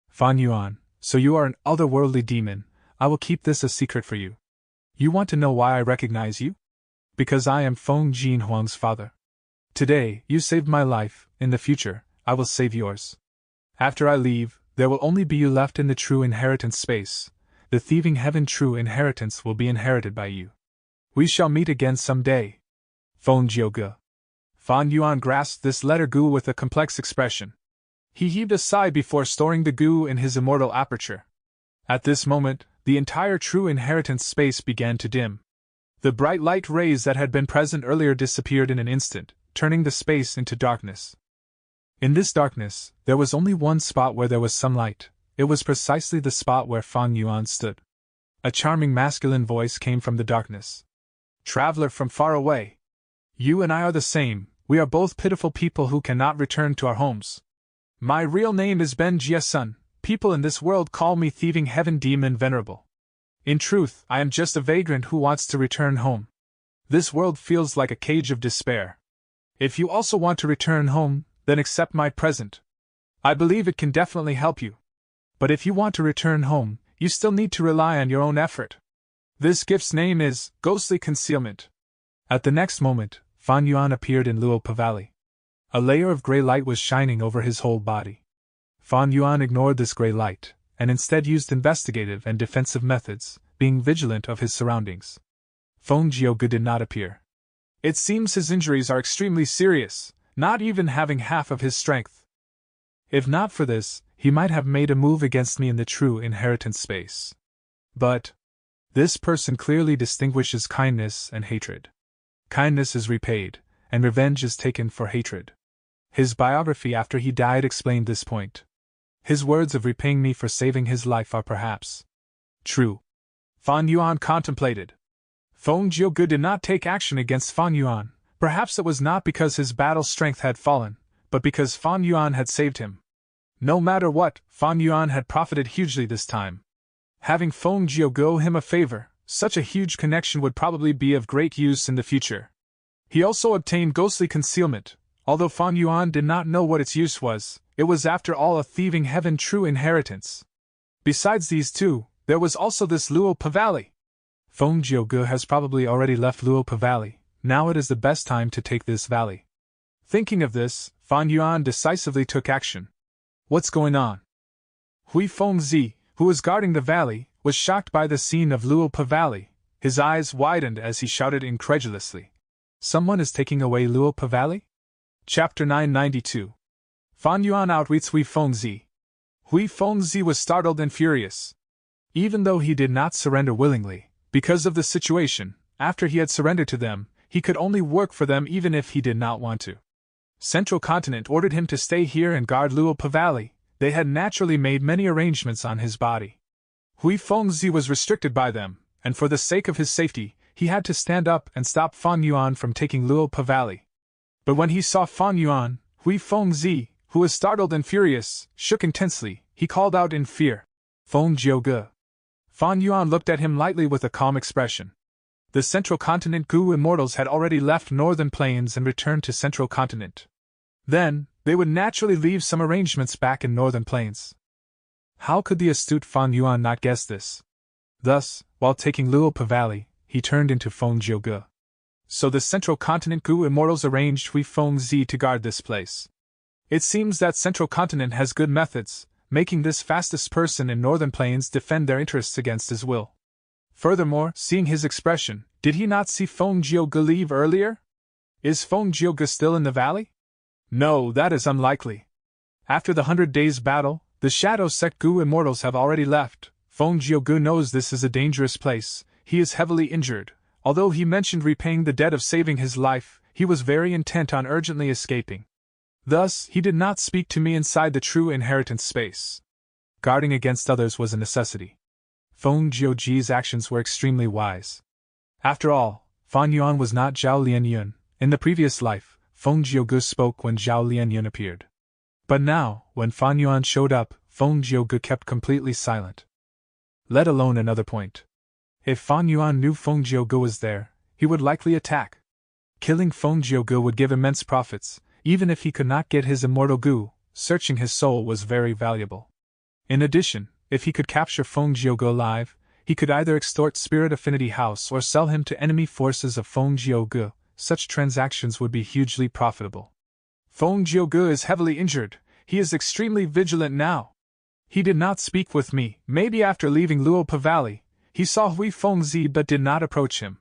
Fan Yuan, so you are an otherworldly demon. I will keep this a secret for you. You want to know why I recognize you? Because I am Feng Jinhuang's father. Today, you saved my life. In the future, I will save yours. After I leave, there will only be you left in the true inheritance space. The thieving heaven true inheritance will be inherited by you. We shall meet again someday. Feng Jiuge. Fan Yuan grasped this letter goo with a complex expression. He heaved a sigh before storing the goo in his immortal aperture. At this moment, the entire true inheritance space began to dim. The bright light rays that had been present earlier disappeared in an instant, turning the space into darkness. In this darkness, there was only one spot where there was some light. It was precisely the spot where Fan Yuan stood. A charming masculine voice came from the darkness. Traveler from far away. You and I are the same. We are both pitiful people who cannot return to our homes. My real name is Ben Jiesun. People in this world call me Thieving Heaven Demon Venerable. In truth, I am just a vagrant who wants to return home. This world feels like a cage of despair. If you also want to return home, then accept my present. I believe it can definitely help you. But if you want to return home, you still need to rely on your own effort. This gift's name is Ghostly Concealment. At the next moment, Fan Yuan appeared in Luopa Valley. A layer of gray light was shining over his whole body. Fan Yuan ignored this gray light, and instead used investigative and defensive methods, being vigilant of his surroundings. Feng Jiuge did not appear. It seems his injuries are extremely serious, not even having half of his strength. If not for this, he might have made a move against me in the true inheritance space. But this person clearly distinguishes kindness and hatred. Kindness is repaid, and revenge is taken for hatred. His biography after he died explained this point. His words of repaying me for saving his life are perhaps true. Fan Yuan contemplated. Feng Jiuge did not take action against Fan Yuan. Perhaps it was not because his battle strength had fallen, but because Fan Yuan had saved him. No matter what, Fan Yuan had profited hugely this time. Having Feng Jiuge owe him a favor, such a huge connection would probably be of great use in the future. He also obtained Ghostly Concealment. Although Fan Yuan did not know what its use was, it was after all a thieving heaven true inheritance. Besides these two, there was also this Luopa Valley. Feng Jiuge has probably already left Luopa Valley. Now it is the best time to take this valley. Thinking of this, Fan Yuan decisively took action. What's going on? Hui Fengzi, who was guarding the valley, was shocked by the scene of Luopa Valley. His eyes widened as he shouted incredulously. Someone is taking away Luopa Valley? Chapter 992. Fan Yuan outwits Hui Fengzi. Hui Fengzi was startled and furious. Even though he did not surrender willingly, because of the situation, after he had surrendered to them, he could only work for them even if he did not want to. Central Continent ordered him to stay here and guard Luopa Valley. They had naturally made many arrangements on his body. Hui Fengzi was restricted by them, and for the sake of his safety, he had to stand up and stop Fan Yuan from taking Luopa Valley. But when he saw Fan Yuan, Hui Fengzi, who was startled and furious, shook intensely. He called out in fear, "Feng Jiuge." Fan Yuan looked at him lightly with a calm expression. The Central Continent Gu immortals had already left Northern Plains and returned to Central Continent. Then, they would naturally leave some arrangements back in Northern Plains. How could the astute Fan Yuan not guess this? Thus, while taking Luopa Valley, he turned into Feng Jiuge. So the Central Continent Gu immortals arranged Hui Fengzi to guard this place. It seems that Central Continent has good methods, making this fastest person in Northern Plains defend their interests against his will. Furthermore, seeing his expression, did he not see Feng Jiuge leave earlier? Is Feng Jiuge still in the valley? No, that is unlikely. After the 100 Days battle, the Shadow Sect Gu immortals have already left. Feng Jiuge knows this is a dangerous place. He is heavily injured. Although he mentioned repaying the debt of saving his life, he was very intent on urgently escaping. Thus, he did not speak to me inside the true inheritance space. Guarding against others was a necessity. Feng Jiuge's actions were extremely wise. After all, Fan Yuan was not Zhao Lianyun. In the previous life, Feng Jiuge spoke when Zhao Lianyun appeared. But now, when Fan Yuan showed up, Feng Jiuge kept completely silent. Let alone another point. If Fan Yuan knew Feng Jiuge was there, he would likely attack. Killing Feng Jiuge would give immense profits. Even if he could not get his immortal Gu, searching his soul was very valuable. In addition, if he could capture Feng Jiuge alive, he could either extort Spirit Affinity House or sell him to enemy forces of Feng Jiuge. Such transactions would be hugely profitable. Feng Jiuge is heavily injured. He is extremely vigilant now. He did not speak with me. Maybe after leaving Luopa Valley, he saw Hui Fengzi but did not approach him.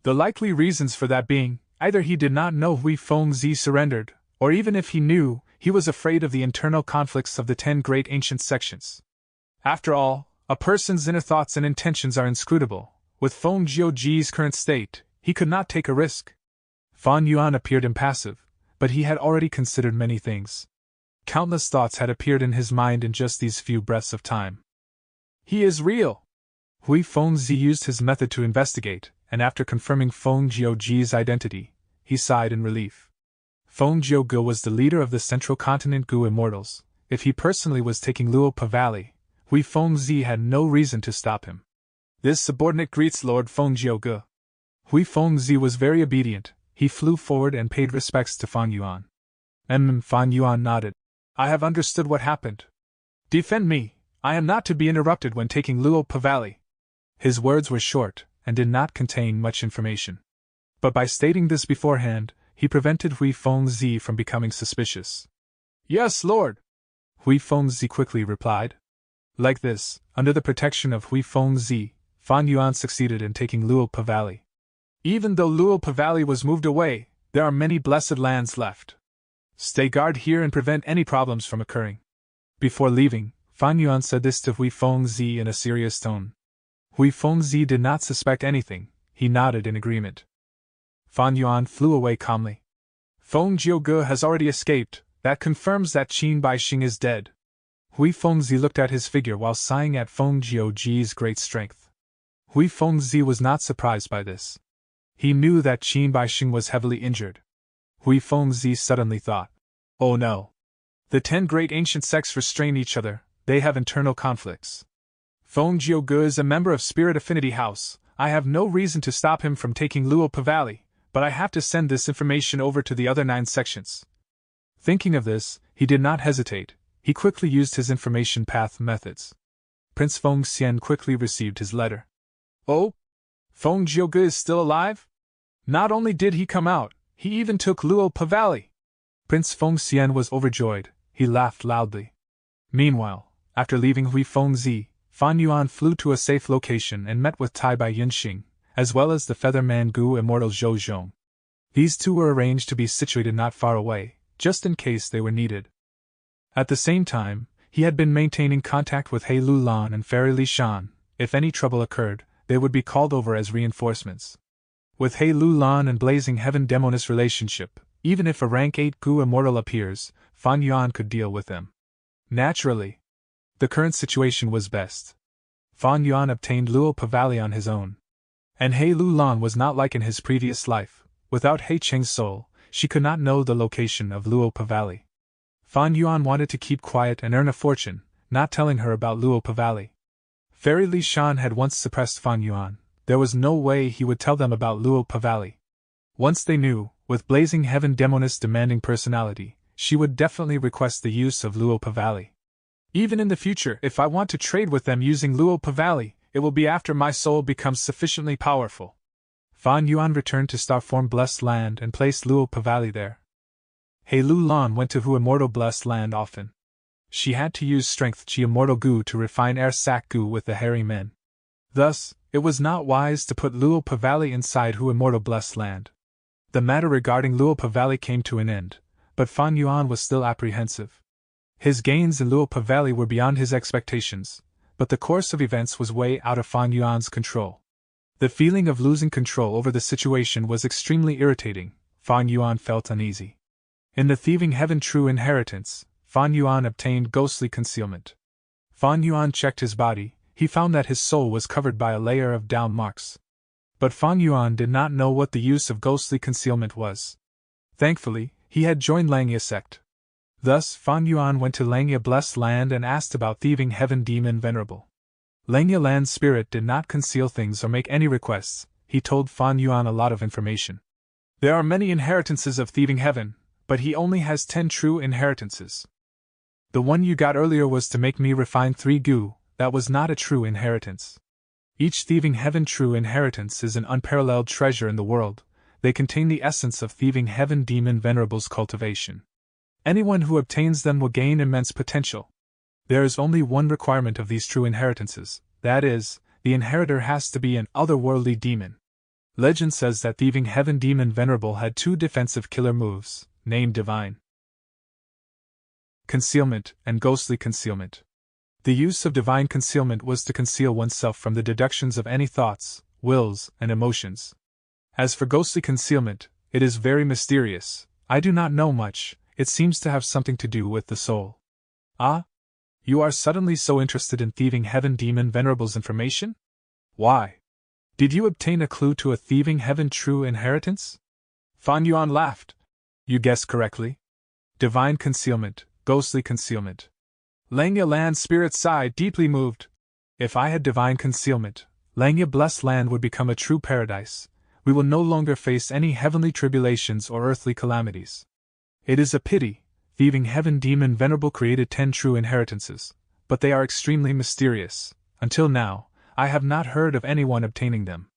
The likely reasons for that being, either he did not know Hui Fengzi surrendered, or even if he knew, he was afraid of the internal conflicts of the 10 great ancient sections. After all, a person's inner thoughts and intentions are inscrutable. With Feng Jiuge's current state, he could not take a risk. Fan Yuan appeared impassive, but he had already considered many things. Countless thoughts had appeared in his mind in just these few breaths of time. He is real! Hui Fengzi used his method to investigate, and after confirming Feng Jiuge's identity, he sighed in relief. Feng Jiuge was the leader of the Central Continent Gu Immortals. If he personally was taking Luopa Valley, Hui Fengzi had no reason to stop him. This subordinate greets Lord Feng Jiuge. Hui Fengzi was very obedient. He flew forward and paid respects to Fan Yuan. Fan Yuan nodded. I have understood what happened. Defend me. I am not to be interrupted when taking Luopa Valley. His words were short, and did not contain much information. But by stating this beforehand, he prevented Hui Fengzi from becoming suspicious. Yes, Lord! Hui Fengzi quickly replied. Like this, under the protection of Hui Fengzi, Fan Yuan succeeded in taking Luopa Valley. Even though Luopa Valley was moved away, there are many blessed lands left. Stay guard here and prevent any problems from occurring. Before leaving, Fan Yuan said this to Hui Fengzi in a serious tone. Hui Fengzi did not suspect anything. He nodded in agreement. Fan Yuan flew away calmly. Feng Jiuge has already escaped. That confirms that Qin Baixing is dead. Hui Fengzi looked at his figure while sighing at Feng Jiuge's great strength. Hui Fengzi was not surprised by this. He knew that Qin Baixing was heavily injured. Hui Fengzi suddenly thought, oh no. The 10 great ancient sects restrain each other. They have internal conflicts. Feng Jiuge is a member of Spirit Affinity House. I have no reason to stop him from taking Luopa Valley, but I have to send this information over to the other 9 sections. Thinking of this, he did not hesitate. He quickly used his information path methods. Prince Feng Xian quickly received his letter. Oh? Feng Jiuge is still alive? Not only did he come out, he even took Luopa Valley. Prince Feng Xian was overjoyed. He laughed loudly. Meanwhile, after leaving Hui Fengzi, Fan Yuan flew to a safe location and met with Tai Bai Yunxing, as well as the Featherman Gu immortal Zhou Zhong. These two were arranged to be situated not far away, just in case they were needed. At the same time, he had been maintaining contact with He Lulan and Fairy Li Shan. If any trouble occurred, they would be called over as reinforcements. With He Lu Lan and Blazing Heaven Demoness relationship, even if a rank 8 Gu immortal appears, Fan Yuan could deal with them. Naturally, the current situation was best. Fan Yuan obtained Luo Pavali on his own. And He Lu Lan was not like in his previous life. Without He Cheng's soul, she could not know the location of Luo Pavali. Fan Yuan wanted to keep quiet and earn a fortune, not telling her about Luo Pavali. Fairy Li Shan had once suppressed Fan Yuan. There was no way he would tell them about Luo Pavali. Once they knew, with Blazing Heaven Demoness demanding personality, she would definitely request the use of Luo Pavali. Even in the future, if I want to trade with them using Luo Pavali, it will be after my soul becomes sufficiently powerful. Fan Yuan returned to Starform Blessed Land and placed Luo Pavali there. He Lu Lan went to Hu Immortal Blessed Land often. She had to use Strength Chi Immortal Gu to refine Air Sac Gu with the hairy men. Thus, it was not wise to put Luo Pavali inside Hu Immortal Blessed Land. The matter regarding Luo Pavali came to an end, but Fan Yuan was still apprehensive. His gains in Luo Pavali were beyond his expectations, but the course of events was way out of Fan Yuan's control. The feeling of losing control over the situation was extremely irritating. Fan Yuan felt uneasy. In the Thieving Heaven True Inheritance, Fan Yuan obtained ghostly concealment. Fan Yuan checked his body. He found that his soul was covered by a layer of down marks. But Fan Yuan did not know what the use of ghostly concealment was. Thankfully, he had joined Langya sect. Thus, Fan Yuan went to Langya Blessed Land and asked about Thieving Heaven Demon Venerable. Langya Land's spirit did not conceal things or make any requests. He told Fan Yuan a lot of information. There are many inheritances of Thieving Heaven, but he only has 10 true inheritances. The one you got earlier was to make me refine 3 Gu. That was not a true inheritance. Each Thieving Heaven true inheritance is an unparalleled treasure in the world. They contain the essence of Thieving Heaven Demon Venerable's cultivation. Anyone who obtains them will gain immense potential. There is only one requirement of these true inheritances, that is, the inheritor has to be an otherworldly demon. Legend says that Thieving Heaven Demon Venerable had 2 defensive killer moves, named Divine Concealment and Ghostly Concealment. The use of divine concealment was to conceal oneself from the deductions of any thoughts, wills, and emotions. As for ghostly concealment, it is very mysterious. I do not know much. It seems to have something to do with the soul. Ah? You are suddenly so interested in Thieving Heaven Demon Venerable's information? Why? Did you obtain a clue to a Thieving Heaven true inheritance? Fan Yuan laughed. You guessed correctly. Divine concealment, ghostly concealment. Langya Land's spirit sighed, deeply moved. If I had divine concealment, Langya Blessed Land would become a true paradise. We will no longer face any heavenly tribulations or earthly calamities. It is a pity. Thieving Heaven Demon Venerable created 10 true inheritances, but they are extremely mysterious. Until now, I have not heard of anyone obtaining them.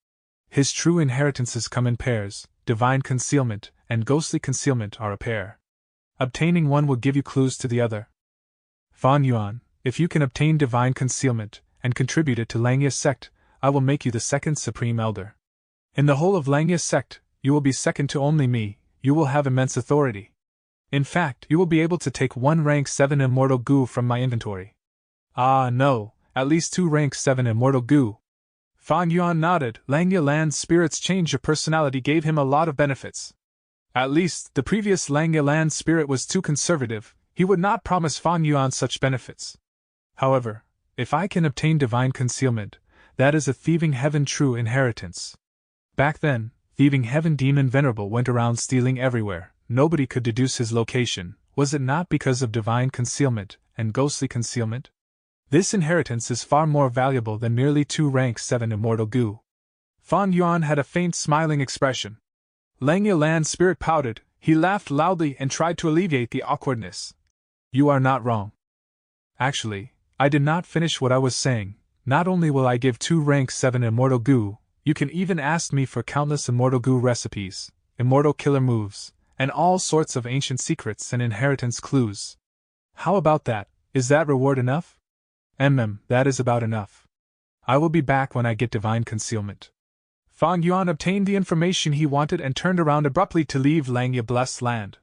His true inheritances come in pairs. Divine concealment and ghostly concealment are a pair. Obtaining one will give you clues to the other. Fan Yuan, if you can obtain divine concealment and contribute it to Langya sect, I will make you the 2nd Supreme Elder. In the whole of Langya sect, you will be second to only me. You will have immense authority. In fact, you will be able to take 1 rank 7 Immortal Gu from my inventory. Ah no, at least 2 rank 7 Immortal Gu. Fan Yuan nodded. Langya Land's spirit's change of personality gave him a lot of benefits. At least, the previous Langya Land spirit was too conservative. He would not promise Fan Yuan such benefits. However, if I can obtain divine concealment, that is a Thieving Heaven true inheritance. Back then, Thieving Heaven Demon Venerable went around stealing everywhere. Nobody could deduce his location. Was it not because of divine concealment and ghostly concealment? This inheritance is far more valuable than merely 2 rank 7 Immortal Gu. Fan Yuan had a faint smiling expression. Langya Land's spirit pouted. He laughed loudly and tried to alleviate the awkwardness. You are not wrong. Actually, I did not finish what I was saying. Not only will I give 2 rank 7 Immortal Gu, you can even ask me for countless Immortal Gu recipes, immortal killer moves, and all sorts of ancient secrets and inheritance clues. How about that? Is that reward enough? That is about enough. I will be back when I get divine concealment. Fan Yuan obtained the information he wanted and turned around abruptly to leave Langya Blessed Land.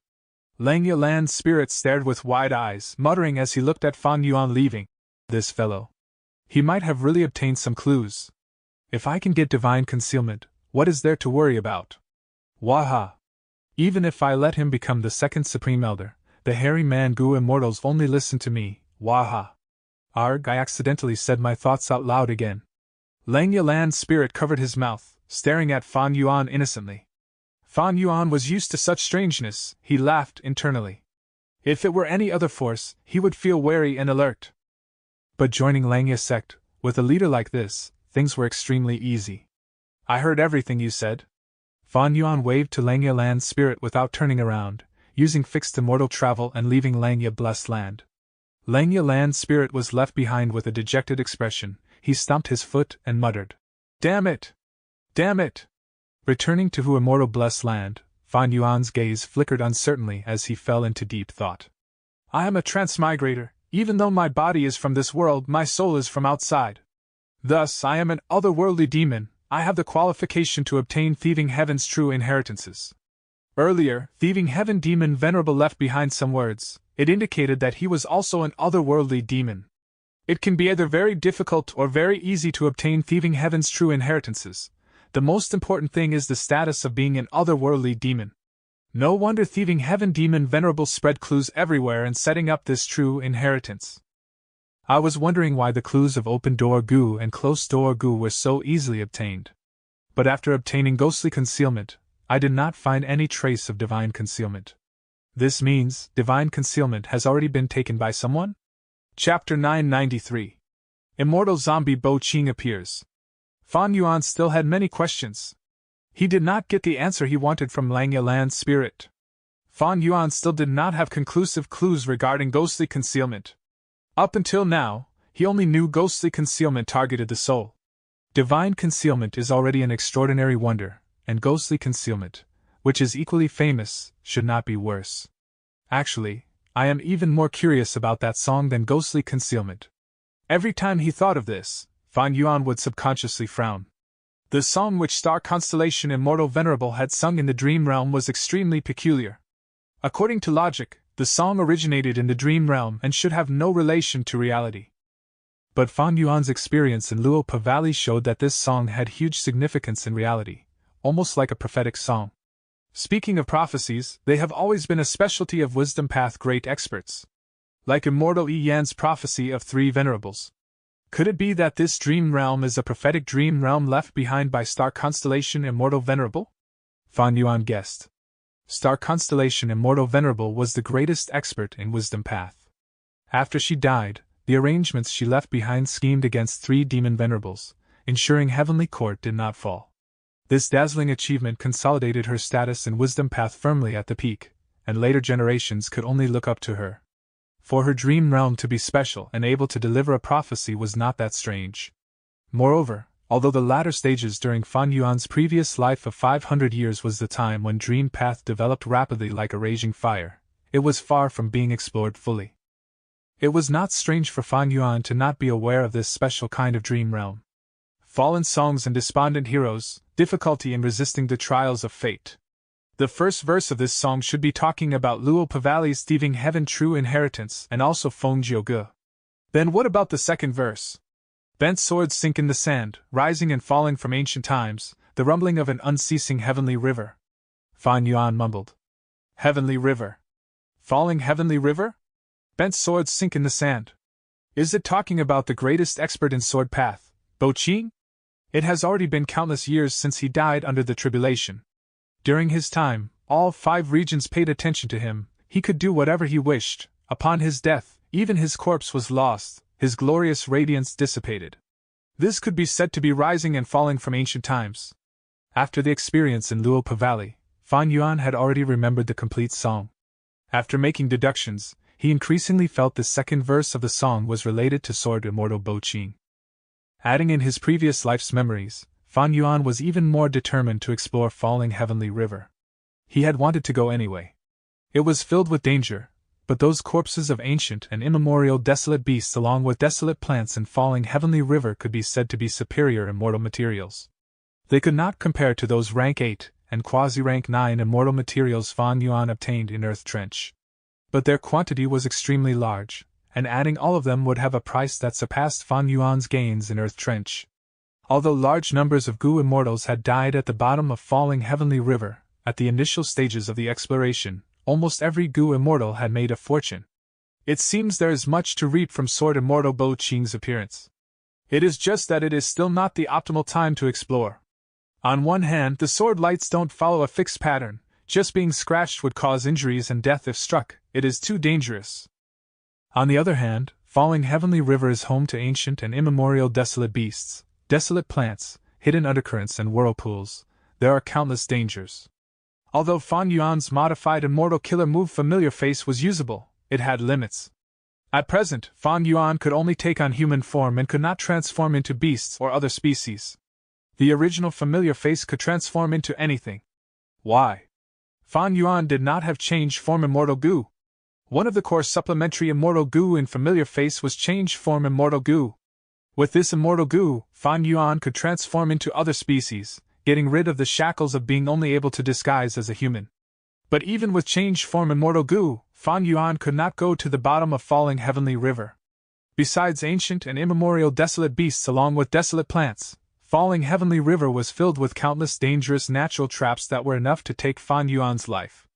Langya Land's spirit stared with wide eyes, muttering as he looked at Fan Yuan leaving. This fellow. He might have really obtained some clues. If I can get divine concealment, What is there to worry about? Waha! Even if I let him become the second Supreme Elder, the hairy man Gu immortals only listen to me, waha! Arg, I accidentally said my thoughts out loud again. Lang Yalan's spirit covered his mouth, staring at Fan Yuan innocently. Fan Yuan was used to such strangeness, he laughed internally. If it were any other force, he would feel wary and alert. But joining Langya's sect, with a leader like this, things were extremely easy. I heard everything you said. Fan Yuan waved to Langya Land's spirit without turning around, using fixed immortal travel and leaving Langya blessed land. Langya Land's spirit was left behind with a dejected expression. He stomped his foot and muttered, "Damn it! Damn it!" Returning to Hu immortal blessed land, Fan Yuan's gaze flickered uncertainly as he fell into deep thought. I am a transmigrator. Even though my body is from this world, my soul is from outside. Thus, I am an otherworldly demon. I have the qualification to obtain Thieving Heaven's true inheritances. Earlier, Thieving Heaven demon Venerable left behind some words. It indicated that he was also an otherworldly demon. It can be either very difficult or very easy to obtain Thieving Heaven's true inheritances. The most important thing is the status of being an otherworldly demon. No wonder Thieving Heaven demon Venerable spread clues everywhere in setting up this true inheritance. I was wondering why the clues of Open Door Gu and Closed Door Gu were so easily obtained. But after obtaining Ghostly Concealment, I did not find any trace of Divine Concealment. This means Divine Concealment has already been taken by someone? Chapter 993. Immortal Zombie Bo Qing appears. Fan Yuan still had many questions. He did not get the answer he wanted from Langya Land's spirit. Fan Yuan still did not have conclusive clues regarding Ghostly Concealment. Up until now, he only knew Ghostly Concealment targeted the soul. Divine Concealment is already an extraordinary wonder, and Ghostly Concealment, which is equally famous, should not be worse. Actually, I am even more curious about that song than Ghostly Concealment. Every time he thought of this, Fan Yuan would subconsciously frown. The song which Star Constellation Immortal Venerable had sung in the dream realm was extremely peculiar. According to logic, the song originated in the dream realm and should have no relation to reality. But Fan Yuan's experience in Luopa Valley showed that this song had huge significance in reality, almost like a prophetic song. Speaking of prophecies, they have always been a specialty of Wisdom Path great experts. Like Immortal Yi Yan's prophecy of 3 venerables. Could it be that this dream realm is a prophetic dream realm left behind by Star Constellation Immortal Venerable? Fan Yuan guessed. Star Constellation Immortal Venerable was the greatest expert in Wisdom Path. After she died, the arrangements she left behind schemed against 3 demon venerables, ensuring Heavenly Court did not fall. This dazzling achievement consolidated her status in Wisdom Path firmly at the peak, and later generations could only look up to her. For her dream realm to be special and able to deliver a prophecy was not that strange. Moreover, although the latter stages during Fan Yuan's previous life of 500 years was the time when Dream Path developed rapidly like a raging fire, it was far from being explored fully. It was not strange for Fan Yuan to not be aware of this special kind of dream realm. Fallen songs and despondent heroes, difficulty in resisting the trials of fate. The first verse of this song should be talking about Luopa Valley's Thieving Heaven true inheritance and also Feng Jiuge. Then what about the second verse? Bent swords sink in the sand, rising and falling from ancient times, the rumbling of an unceasing heavenly river. Fan Yuan mumbled. Heavenly river. Falling heavenly river? Bent swords sink in the sand. Is it talking about the greatest expert in sword path, Bo Qing? It has already been countless years since he died under the tribulation. During his time, all 5 regions paid attention to him, he could do whatever he wished. Upon his death, even his corpse was lost, his glorious radiance dissipated. This could be said to be rising and falling from ancient times. After the experience in Luopa Valley, Fan Yuan had already remembered the complete song. After making deductions, he increasingly felt the second verse of the song was related to Sword Immortal Bo Qing. Adding in his previous life's memories, Fan Yuan was even more determined to explore Falling Heavenly River. He had wanted to go anyway. It was filled with danger, but those corpses of ancient and immemorial desolate beasts along with desolate plants in Falling Heavenly River could be said to be superior immortal materials. They could not compare to those rank 8 and quasi-rank 9 immortal materials Fan Yuan obtained in Earth Trench. But their quantity was extremely large, and adding all of them would have a price that surpassed Fan Yuan's gains in Earth Trench. Although large numbers of Gu immortals had died at the bottom of Falling Heavenly River, at the initial stages of the exploration, almost every Gu immortal had made a fortune. It seems there is much to reap from Sword Immortal Bo Qing's appearance. It is just that it is still not the optimal time to explore. On one hand, the sword lights don't follow a fixed pattern. Just being scratched would cause injuries and death if struck. It is too dangerous. On the other hand, Falling Heavenly River is home to ancient and immemorial desolate beasts, desolate plants, hidden undercurrents and whirlpools. There are countless dangers. Although Fan Yuan's modified immortal killer move Familiar Face was usable, it had limits. At present, Fan Yuan could only take on human form and could not transform into beasts or other species. The original Familiar Face could transform into anything. Why? Fan Yuan did not have change form Immortal Gu. One of the core supplementary Immortal Gu in Familiar Face was change form Immortal Gu. With this Immortal Gu, Fan Yuan could transform into other species, getting rid of the shackles of being only able to disguise as a human. But even with change form Immortal Gu, Fan Yuan could not go to the bottom of Falling Heavenly River. Besides ancient and immemorial desolate beasts along with desolate plants, Falling Heavenly River was filled with countless dangerous natural traps that were enough to take Fan Yuan's life.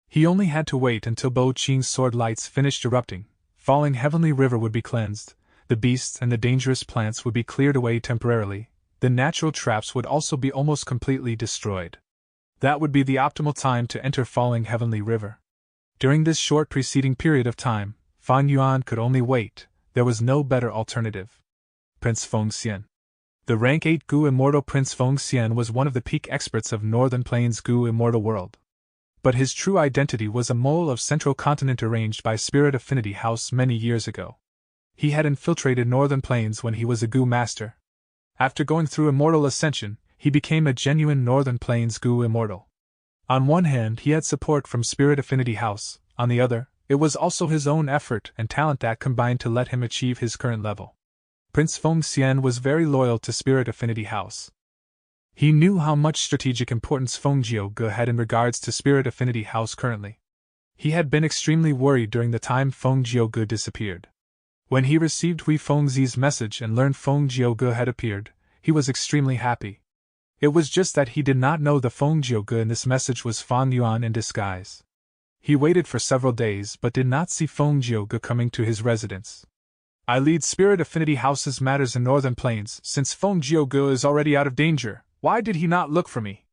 He only had to wait until Bo Qing's sword lights finished erupting. Falling Heavenly River would be cleansed, the beasts and the dangerous plants would be cleared away temporarily, the natural traps would also be almost completely destroyed. That would be the optimal time to enter Falling Heavenly River. During this short preceding period of time, Fan Yuan could only wait. There was no better alternative. Prince Feng Xian. The rank 8 Gu Immortal Prince Feng Xian was one of the peak experts of Northern Plains Gu Immortal World. But his true identity was a mole of Central Continent arranged by Spirit Affinity House many years ago. He had infiltrated Northern Plains when he was a Gu Master. After going through Immortal Ascension, he became a genuine Northern Plains Gu Immortal. On one hand, he had support from Spirit Affinity House, on the other, it was also his own effort and talent that combined to let him achieve his current level. Prince Feng Xian was very loyal to Spirit Affinity House. He knew how much strategic importance Feng Jiuge had in regards to Spirit Affinity House currently. He had been extremely worried during the time Feng Jiuge disappeared. When he received Hui Fengzi's message and learned Feng Jiuge had appeared, he was extremely happy. It was just that he did not know the Feng Jiuge in this message was Fan Yuan in disguise. He waited for several days but did not see Feng Jiuge coming to his residence. I lead Spirit Affinity House's matters in Northern Plains. Since Feng Jiuge is already out of danger, why did he not look for me?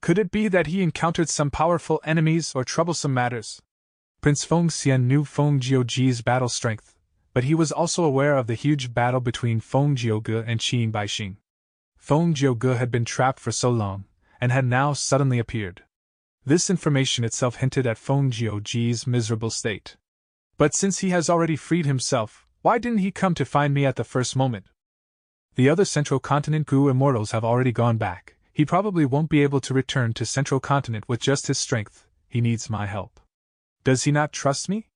Could it be that he encountered some powerful enemies or troublesome matters? Prince Feng Xian knew Feng Jiuge's battle strength, but he was also aware of the huge battle between Feng Jiuge and Qin Baixing. Feng Jiuge had been trapped for so long, and had now suddenly appeared. This information itself hinted at Feng Jiuge's miserable state. But since he has already freed himself, why didn't he come to find me at the first moment? The other Central Continent Gu Immortals have already gone back. He probably won't be able to return to Central Continent with just his strength. He needs my help. Does he not trust me?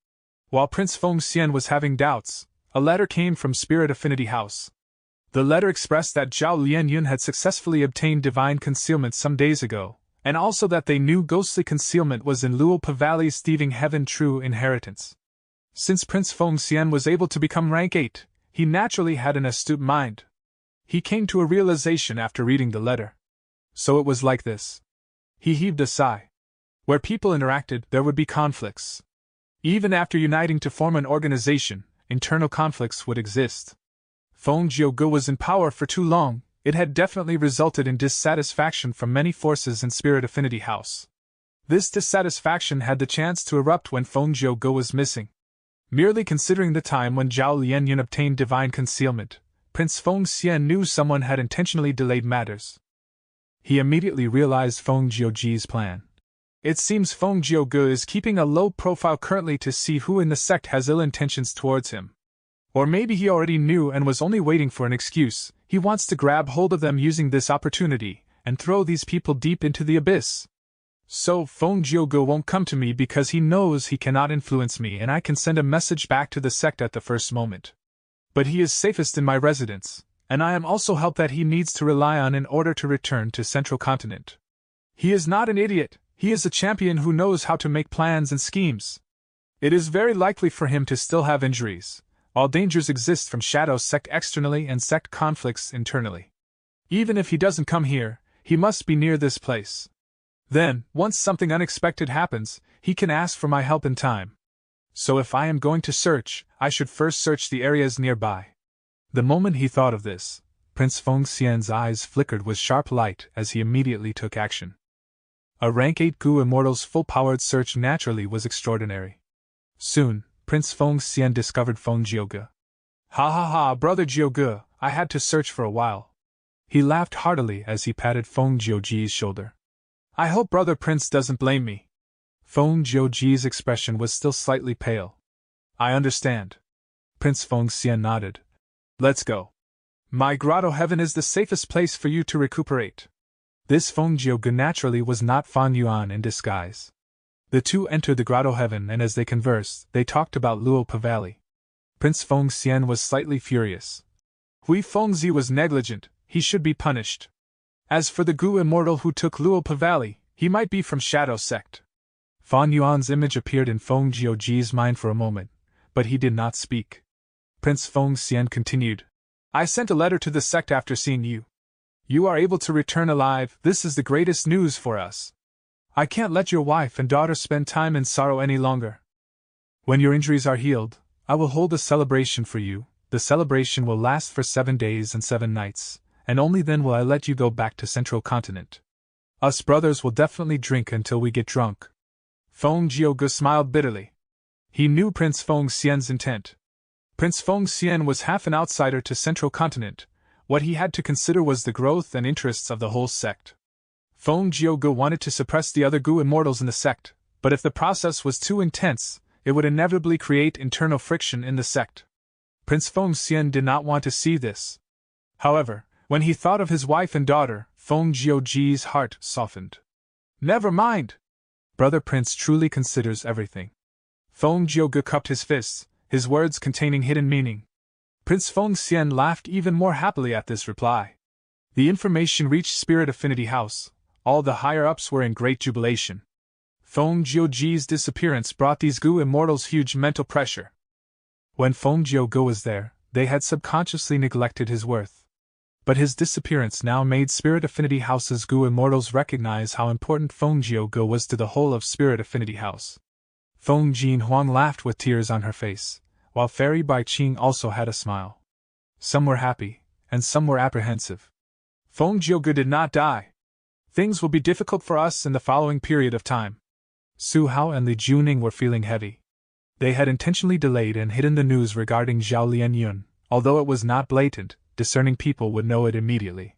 While Prince Feng Xian was having doubts, a letter came from Spirit Affinity House. The letter expressed that Zhao Lianyun had successfully obtained divine concealment some days ago, and also that they knew ghostly concealment was in Luopa Valley's thieving heaven true inheritance. Since Prince Feng Xian was able to become rank 8, he naturally had an astute mind. He came to a realization after reading the letter. So it was like this. He heaved a sigh. Where people interacted, there would be conflicts. Even after uniting to form an organization, internal conflicts would exist. Feng Jiuge was in power for too long. It had definitely resulted in dissatisfaction from many forces in Spirit Affinity House. This dissatisfaction had the chance to erupt when Feng Jiuge was missing. Merely considering the time when Zhao Lianyun obtained divine concealment, Prince Feng Xian knew someone had intentionally delayed matters. He immediately realized Feng Jiuge's plan. It seems Feng Jiuge is keeping a low profile currently to see who in the sect has ill intentions towards him. Or maybe he already knew and was only waiting for an excuse. He wants to grab hold of them using this opportunity, and throw these people deep into the abyss. So Feng Jiuge won't come to me because he knows he cannot influence me and I can send a message back to the sect at the first moment. But he is safest in my residence, and I am also help that he needs to rely on in order to return to Central Continent. He is not an idiot, he is a champion who knows how to make plans and schemes. It is very likely for him to still have injuries. All dangers exist from Shadow Sect externally and sect conflicts internally. Even if he doesn't come here, he must be near this place. Then, once something unexpected happens, he can ask for my help in time. So if I am going to search, I should first search the areas nearby. The moment he thought of this, Prince Feng Xian's eyes flickered with sharp light as he immediately took action. A rank 8 Gu Immortal's full-powered search naturally was extraordinary. Soon, Prince Feng Xian discovered Feng Jiuge. Ha ha ha, Brother Jiuge, I had to search for a while. He laughed heartily as he patted Feng Jiuji's shoulder. I hope Brother Prince doesn't blame me. Feng Jiuji's expression was still slightly pale. I understand. Prince Feng Xian nodded. Let's go. My grotto heaven is the safest place for you to recuperate. This Feng Jiuge naturally was not Fan Yuan in disguise. The two entered the grotto heaven, and as they conversed, they talked about Luopa Valley. Prince Feng Xian was slightly furious. Hui Fengzi was negligent, he should be punished. As for the Gu Immortal who took Luopa Valley, he might be from Shadow Sect. Fan Yuan's image appeared in Feng Jiuji's mind for a moment, but he did not speak. Prince Feng Xian continued. I sent a letter to the sect after seeing you. You are able to return alive, this is the greatest news for us. I can't let your wife and daughter spend time in sorrow any longer. When your injuries are healed, I will hold a celebration for you. The celebration will last for 7 days and 7 nights, and only then will I let you go back to Central Continent. Us brothers will definitely drink until we get drunk. Feng Jiuge smiled bitterly. He knew Prince Feng Xian's intent. Prince Feng Xian was half an outsider to Central Continent. What he had to consider was the growth and interests of the whole sect. Feng Jiuge wanted to suppress the other Gu Immortals in the sect, but if the process was too intense, it would inevitably create internal friction in the sect. Prince Feng Xian did not want to see this. However, when he thought of his wife and daughter, Feng Jiuji's heart softened. Never mind! Brother Prince truly considers everything. Feng Jiuge cupped his fists, his words containing hidden meaning. Prince Feng Xian laughed even more happily at this reply. The information reached Spirit Affinity House. All the higher-ups were in great jubilation. Feng Jiuji's disappearance brought these Gu Immortals huge mental pressure. When Feng Jiuge was there, they had subconsciously neglected his worth. But his disappearance now made Spirit Affinity House's Gu Immortals recognize how important Feng Jiuge was to the whole of Spirit Affinity House. Feng Jin Huang laughed with tears on her face, while Fairy Bai Qing also had a smile. Some were happy, and some were apprehensive. Feng Jiuge did not die. Things will be difficult for us in the following period of time. Su Hao and Li Juning were feeling heavy. They had intentionally delayed and hidden the news regarding Zhao Lianyun. Although it was not blatant, discerning people would know it immediately.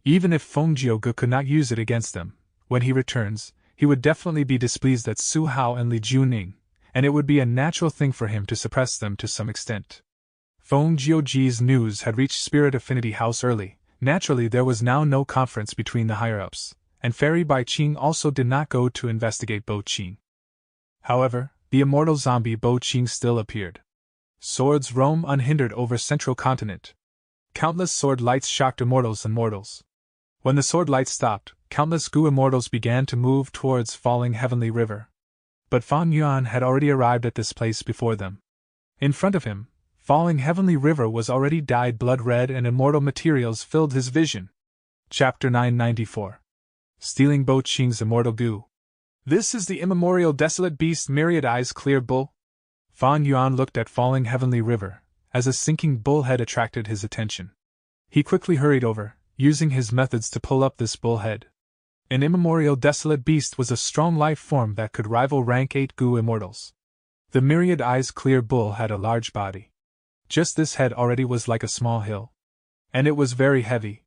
Even if Feng Jiuge could not use it against them, when he returns, he would definitely be displeased at Su Hao and Li Juning, and it would be a natural thing for him to suppress them to some extent. Feng Jiuji's news had reached Spirit Affinity House early. Naturally, there was now no conference between the higher-ups, and Fairy Bai Qing also did not go to investigate Bo Qing. However, the immortal zombie Bo Qing still appeared. Swords roam unhindered over Central Continent. Countless sword lights shocked immortals and mortals. When the sword lights stopped, countless Gu Immortals began to move towards Falling Heavenly River. But Fan Yuan had already arrived at this place before them. In front of him, Falling Heavenly River was already dyed blood red and immortal materials filled his vision. Chapter 994. Stealing Bo Qing's Immortal Gu. This is the immemorial desolate beast Myriad Eyes Clear Bull? Fan Yuan looked at Falling Heavenly River, as a sinking bullhead attracted his attention. He quickly hurried over, using his methods to pull up this bullhead. An immemorial desolate beast was a strong life form that could rival rank 8 Gu Immortals. The Myriad Eyes Clear Bull had a large body. Just this head already was like a small hill. And it was very heavy.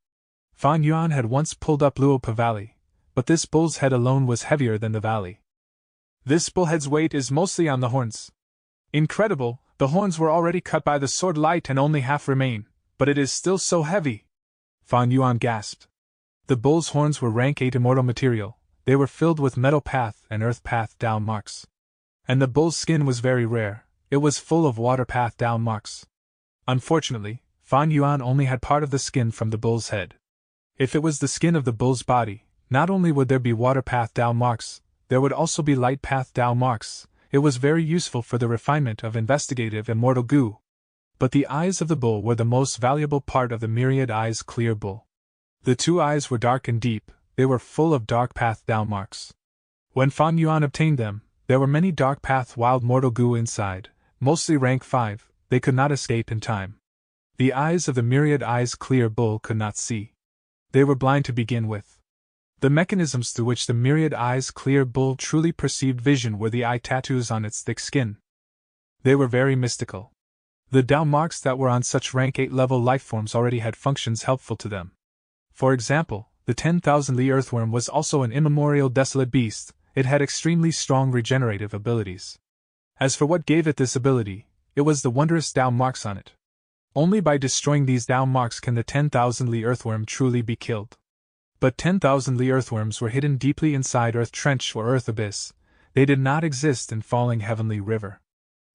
Fan Yuan had once pulled up Luopa Valley, but this bull's head alone was heavier than the valley. This bullhead's weight is mostly on the horns. Incredible, the horns were already cut by the sword light and only half remain, but it is still so heavy. Fan Yuan gasped. The bull's horns were rank 8 immortal material. They were filled with metal path and earth path down marks. And the bull's skin was very rare. It was full of water path down marks. Unfortunately, Fan Yuan only had part of the skin from the bull's head. If it was the skin of the bull's body, not only would there be water path down marks, there would also be light path down marks. It was very useful for the refinement of investigative immortal Gu. But the eyes of the bull were the most valuable part of the Myriad Eyes Clear Bull. The two eyes were dark and deep, they were full of dark path down marks. When Fan Yuan obtained them, there were many dark path wild mortal goo inside, mostly rank 5, they could not escape in time. The eyes of the myriad eyes clear bull could not see. They were blind to begin with. The mechanisms through which the myriad eyes clear bull truly perceived vision were the eye tattoos on its thick skin. They were very mystical. The Dao marks that were on such rank 8 level lifeforms already had functions helpful to them. For example, the 10,000 Li earthworm was also an immemorial desolate beast, it had extremely strong regenerative abilities. As for what gave it this ability, it was the wondrous Dao marks on it. Only by destroying these Dao marks can the 10,000 Li earthworm truly be killed. But 10,000 Li earthworms were hidden deeply inside Earth Trench or Earth Abyss, they did not exist in Falling Heavenly River.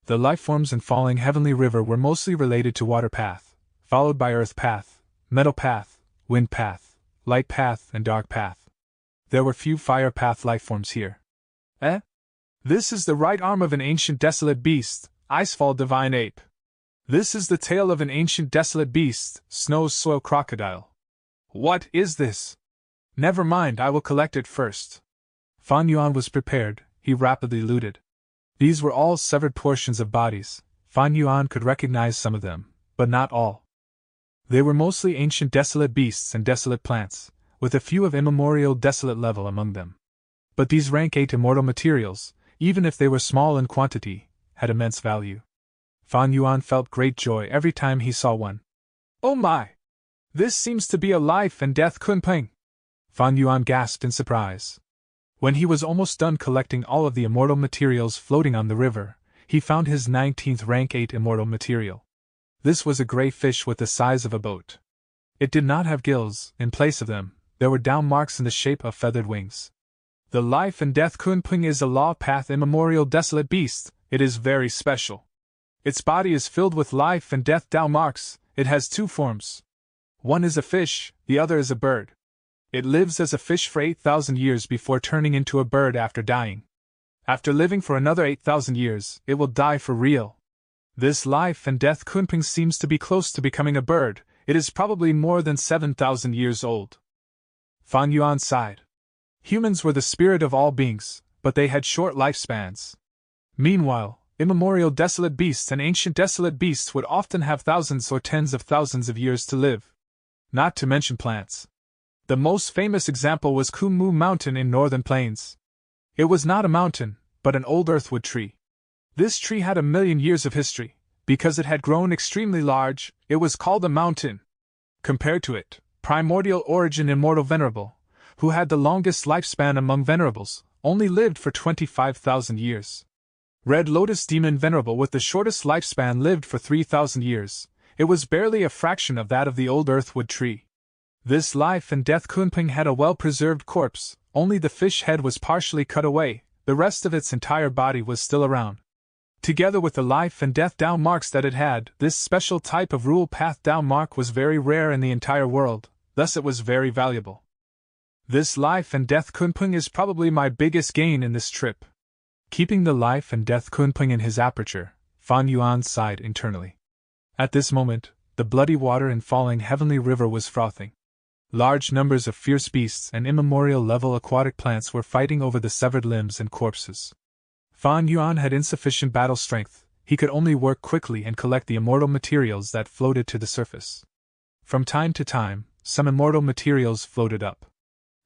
The lifeforms in Falling Heavenly River were mostly related to Water Path, followed by Earth Path, Metal Path, Wind Path, Light Path, and Dark Path. There were few Fire Path lifeforms here. This is the right arm of an ancient desolate beast, Icefall Divine Ape. This is the tail of an ancient desolate beast, Snow Soil Crocodile. What is this? Never mind, I will collect it first. Fan Yuan was prepared, he rapidly looted. These were all severed portions of bodies. Fan Yuan could recognize some of them, but not all. They were mostly ancient desolate beasts and desolate plants, with a few of immemorial desolate level among them. But these rank 8 immortal materials, even if they were small in quantity, had immense value. Fan Yuan felt great joy every time he saw one. Oh my! This seems to be a life and death kunpeng! Fan Yuan gasped in surprise. When he was almost done collecting all of the immortal materials floating on the river, he found his 19th rank 8 immortal material. This was a gray fish with the size of a boat. It did not have gills, in place of them, there were down marks in the shape of feathered wings. The life and death kunpeng is a law path immemorial desolate beast, it is very special. Its body is filled with life and death down marks, it has 2 forms. One is a fish, the other is a bird. It lives as a fish for 8,000 years before turning into a bird after dying. After living for another 8,000 years, it will die for real. This life and death kunpeng seems to be close to becoming a bird, it is probably more than 7,000 years old. Fan Yuan sighed. Humans were the spirit of all beings, but they had short lifespans. Meanwhile, immemorial desolate beasts and ancient desolate beasts would often have thousands or tens of thousands of years to live. Not to mention plants. The most famous example was Kumu Mountain in Northern Plains. It was not a mountain, but an old earthwood tree. This tree had 1,000,000 years of history. Because it had grown extremely large, it was called a mountain. Compared to it, primordial origin immortal venerable, who had the longest lifespan among venerables, only lived for 25,000 years. Red Lotus Demon Venerable with the shortest lifespan lived for 3,000 years, it was barely a fraction of that of the old earthwood tree. This life and death kunpeng had a well-preserved corpse, only the fish head was partially cut away, the rest of its entire body was still around. Together with the life and death Dao marks that it had, this special type of rule path Dao mark was very rare in the entire world, thus it was very valuable. This life and death kunpeng is probably my biggest gain in this trip. Keeping the life and death kunpeng in his aperture, Fan Yuan sighed internally. At this moment, the bloody water in Falling Heavenly River was frothing. Large numbers of fierce beasts and immemorial level aquatic plants were fighting over the severed limbs and corpses. Fan Yuan had insufficient battle strength, he could only work quickly and collect the immortal materials that floated to the surface. From time to time, some immortal materials floated up.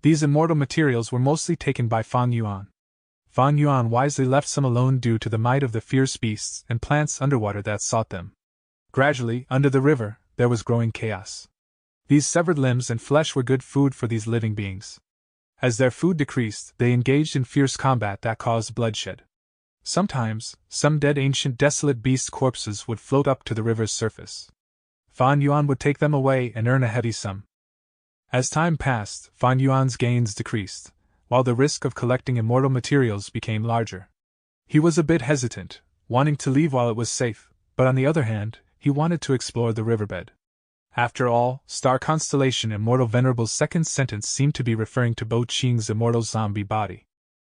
These immortal materials were mostly taken by Fan Yuan. Fan Yuan wisely left some alone due to the might of the fierce beasts and plants underwater that sought them. Gradually, under the river, there was growing chaos. These severed limbs and flesh were good food for these living beings. As their food decreased, they engaged in fierce combat that caused bloodshed. Sometimes, some dead ancient desolate beast corpses would float up to the river's surface. Fan Yuan would take them away and earn a heavy sum. As time passed, Fan Yuan's gains decreased, while the risk of collecting immortal materials became larger. He was a bit hesitant, wanting to leave while it was safe, but on the other hand, he wanted to explore the riverbed. After all, Star Constellation Immortal Venerable's second sentence seemed to be referring to Bo Qing's immortal zombie body.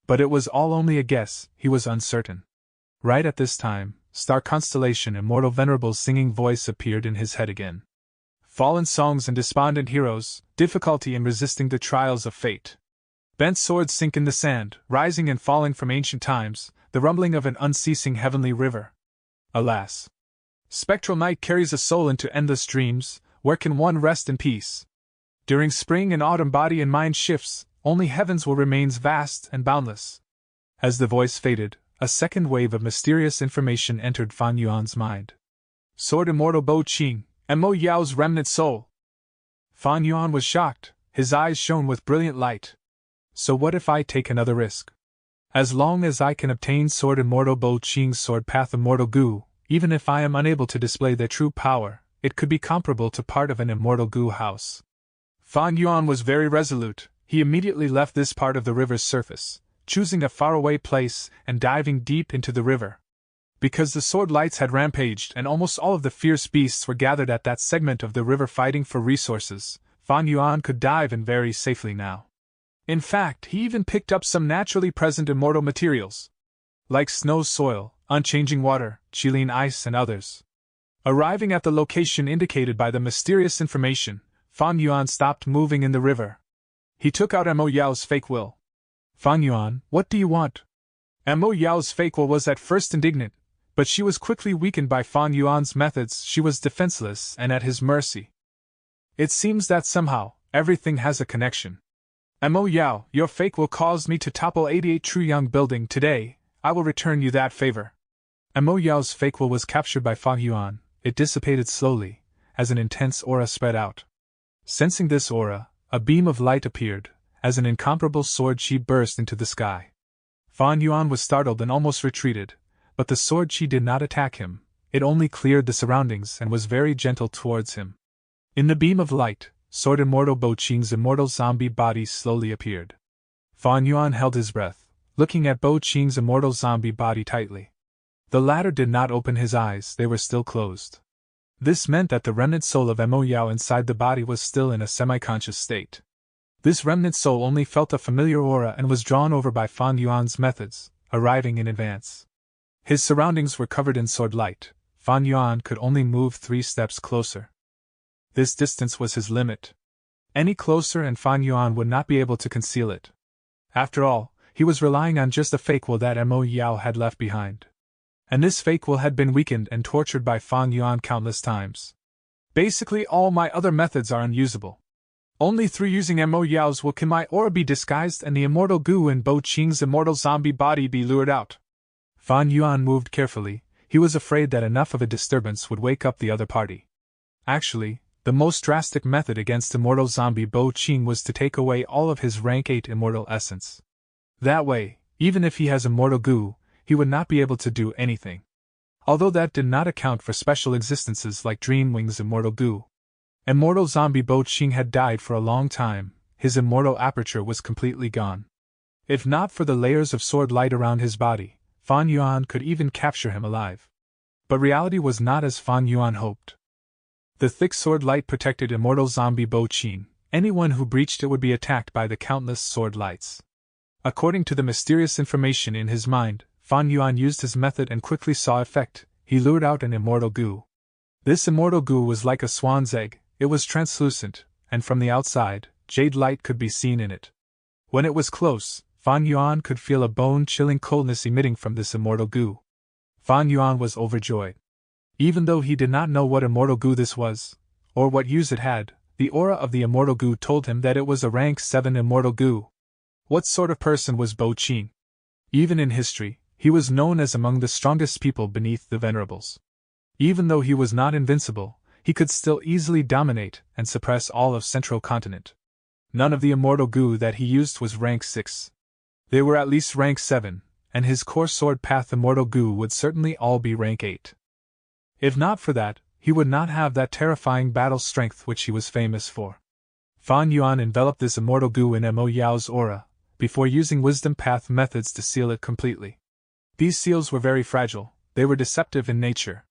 But it was all only a guess, he was uncertain. Right at this time, Star Constellation Immortal Venerable's singing voice appeared in his head again. fallen songs and despondent heroes, difficulty in resisting the trials of fate. Bent swords sink in the sand, rising and falling from ancient times, the rumbling of an unceasing heavenly river. Alas! Spectral night carries a soul into endless dreams, where can one rest in peace? During spring and autumn body and mind shifts, only heavens will remain vast and boundless. As the voice faded, a second wave of mysterious information entered Fan Yuan's mind. Sword Immortal Bo Qing, and Mo Yao's remnant soul. Fan Yuan was shocked, his eyes shone with brilliant light. So what if I take another risk? As long as I can obtain Sword Immortal Bo Qing's Sword Path Immortal Gu, even if I am unable to display their true power, it could be comparable to part of an Immortal Gu house. Fan Yuan was very resolute. He immediately left this part of the river's surface, choosing a faraway place and diving deep into the river. Because the sword lights had rampaged and almost all of the fierce beasts were gathered at that segment of the river fighting for resources, Fan Yuan could dive in very safely now. In fact, he even picked up some naturally present immortal materials, like snow's soil, unchanging water, Qilin ice, and others. Arriving at the location indicated by the mysterious information, Fan Yuan stopped moving in the river. He took out Mo Yao's fake will. Fan Yuan, what do you want? Mo Yao's fake will was at first indignant, but she was quickly weakened by Fan Yuan's methods. She was defenseless and at his mercy. It seems that somehow, everything has a connection. Mo Yao, your fake will caused me to topple 88 Truyang building today. I will return you that favor. Mo Yao's fake will was captured by Fan Yuan. It dissipated slowly, as an intense aura spread out. Sensing this aura, a beam of light appeared. As an incomparable sword chi burst into the sky. Fan Yuan was startled and almost retreated, but the sword chi did not attack him. It only cleared the surroundings and was very gentle towards him. In the beam of light, Sword Immortal Bo Qing's immortal zombie body slowly appeared. Fan Yuan held his breath, looking at Bo Qing's immortal zombie body tightly. The latter did not open his eyes, they were still closed. This meant that the remnant soul of Mo Yao inside the body was still in a semi-conscious state. This remnant soul only felt a familiar aura and was drawn over by Fan Yuan's methods, arriving in advance. His surroundings were covered in sword light. Fan Yuan could only move 3 steps closer. This distance was his limit. Any closer and Fan Yuan would not be able to conceal it. After all, he was relying on just the fake will that Mo Yao had left behind. And this fake will had been weakened and tortured by Fan Yuan countless times. Basically all my other methods are unusable. Only through using Mo Yao's will can my aura be disguised and the immortal Gu and Bo Qing's immortal zombie body be lured out. Fan Yuan moved carefully. He was afraid that enough of a disturbance would wake up the other party. Actually, the most drastic method against immortal zombie Bo Qing was to take away all of his rank 8 immortal essence. That way, even if he has immortal Gu, he would not be able to do anything. Although that did not account for special existences like Dreamwing's immortal Gu. Immortal zombie Bo Qing had died for a long time, his immortal aperture was completely gone. If not for the layers of sword light around his body, Fan Yuan could even capture him alive. But reality was not as Fan Yuan hoped. The thick sword light protected immortal zombie Bo Qing. Anyone who breached it would be attacked by the countless sword lights. According to the mysterious information in his mind, Fan Yuan used his method and quickly saw effect. He lured out an immortal Gu. This immortal Gu was like a swan's egg. It was translucent, and from the outside, jade light could be seen in it. When it was close, Fan Yuan could feel a bone-chilling coldness emitting from this immortal Gu. Fan Yuan was overjoyed. Even though he did not know what immortal Gu this was, or what use it had, the aura of the immortal Gu told him that it was a rank 7 immortal Gu. What sort of person was Bo Qing? Even in history, he was known as among the strongest people beneath the Venerables. Even though he was not invincible, he could still easily dominate and suppress all of Central Continent. None of the immortal Gu that he used was rank 6. They were at least rank 7, and his core sword path immortal Gu would certainly all be rank 8. If not for that, he would not have that terrifying battle strength which he was famous for. Fan Yuan enveloped this immortal Gu in Mo Yao's aura, before using wisdom path methods to seal it completely. These seals were very fragile, they were deceptive in nature.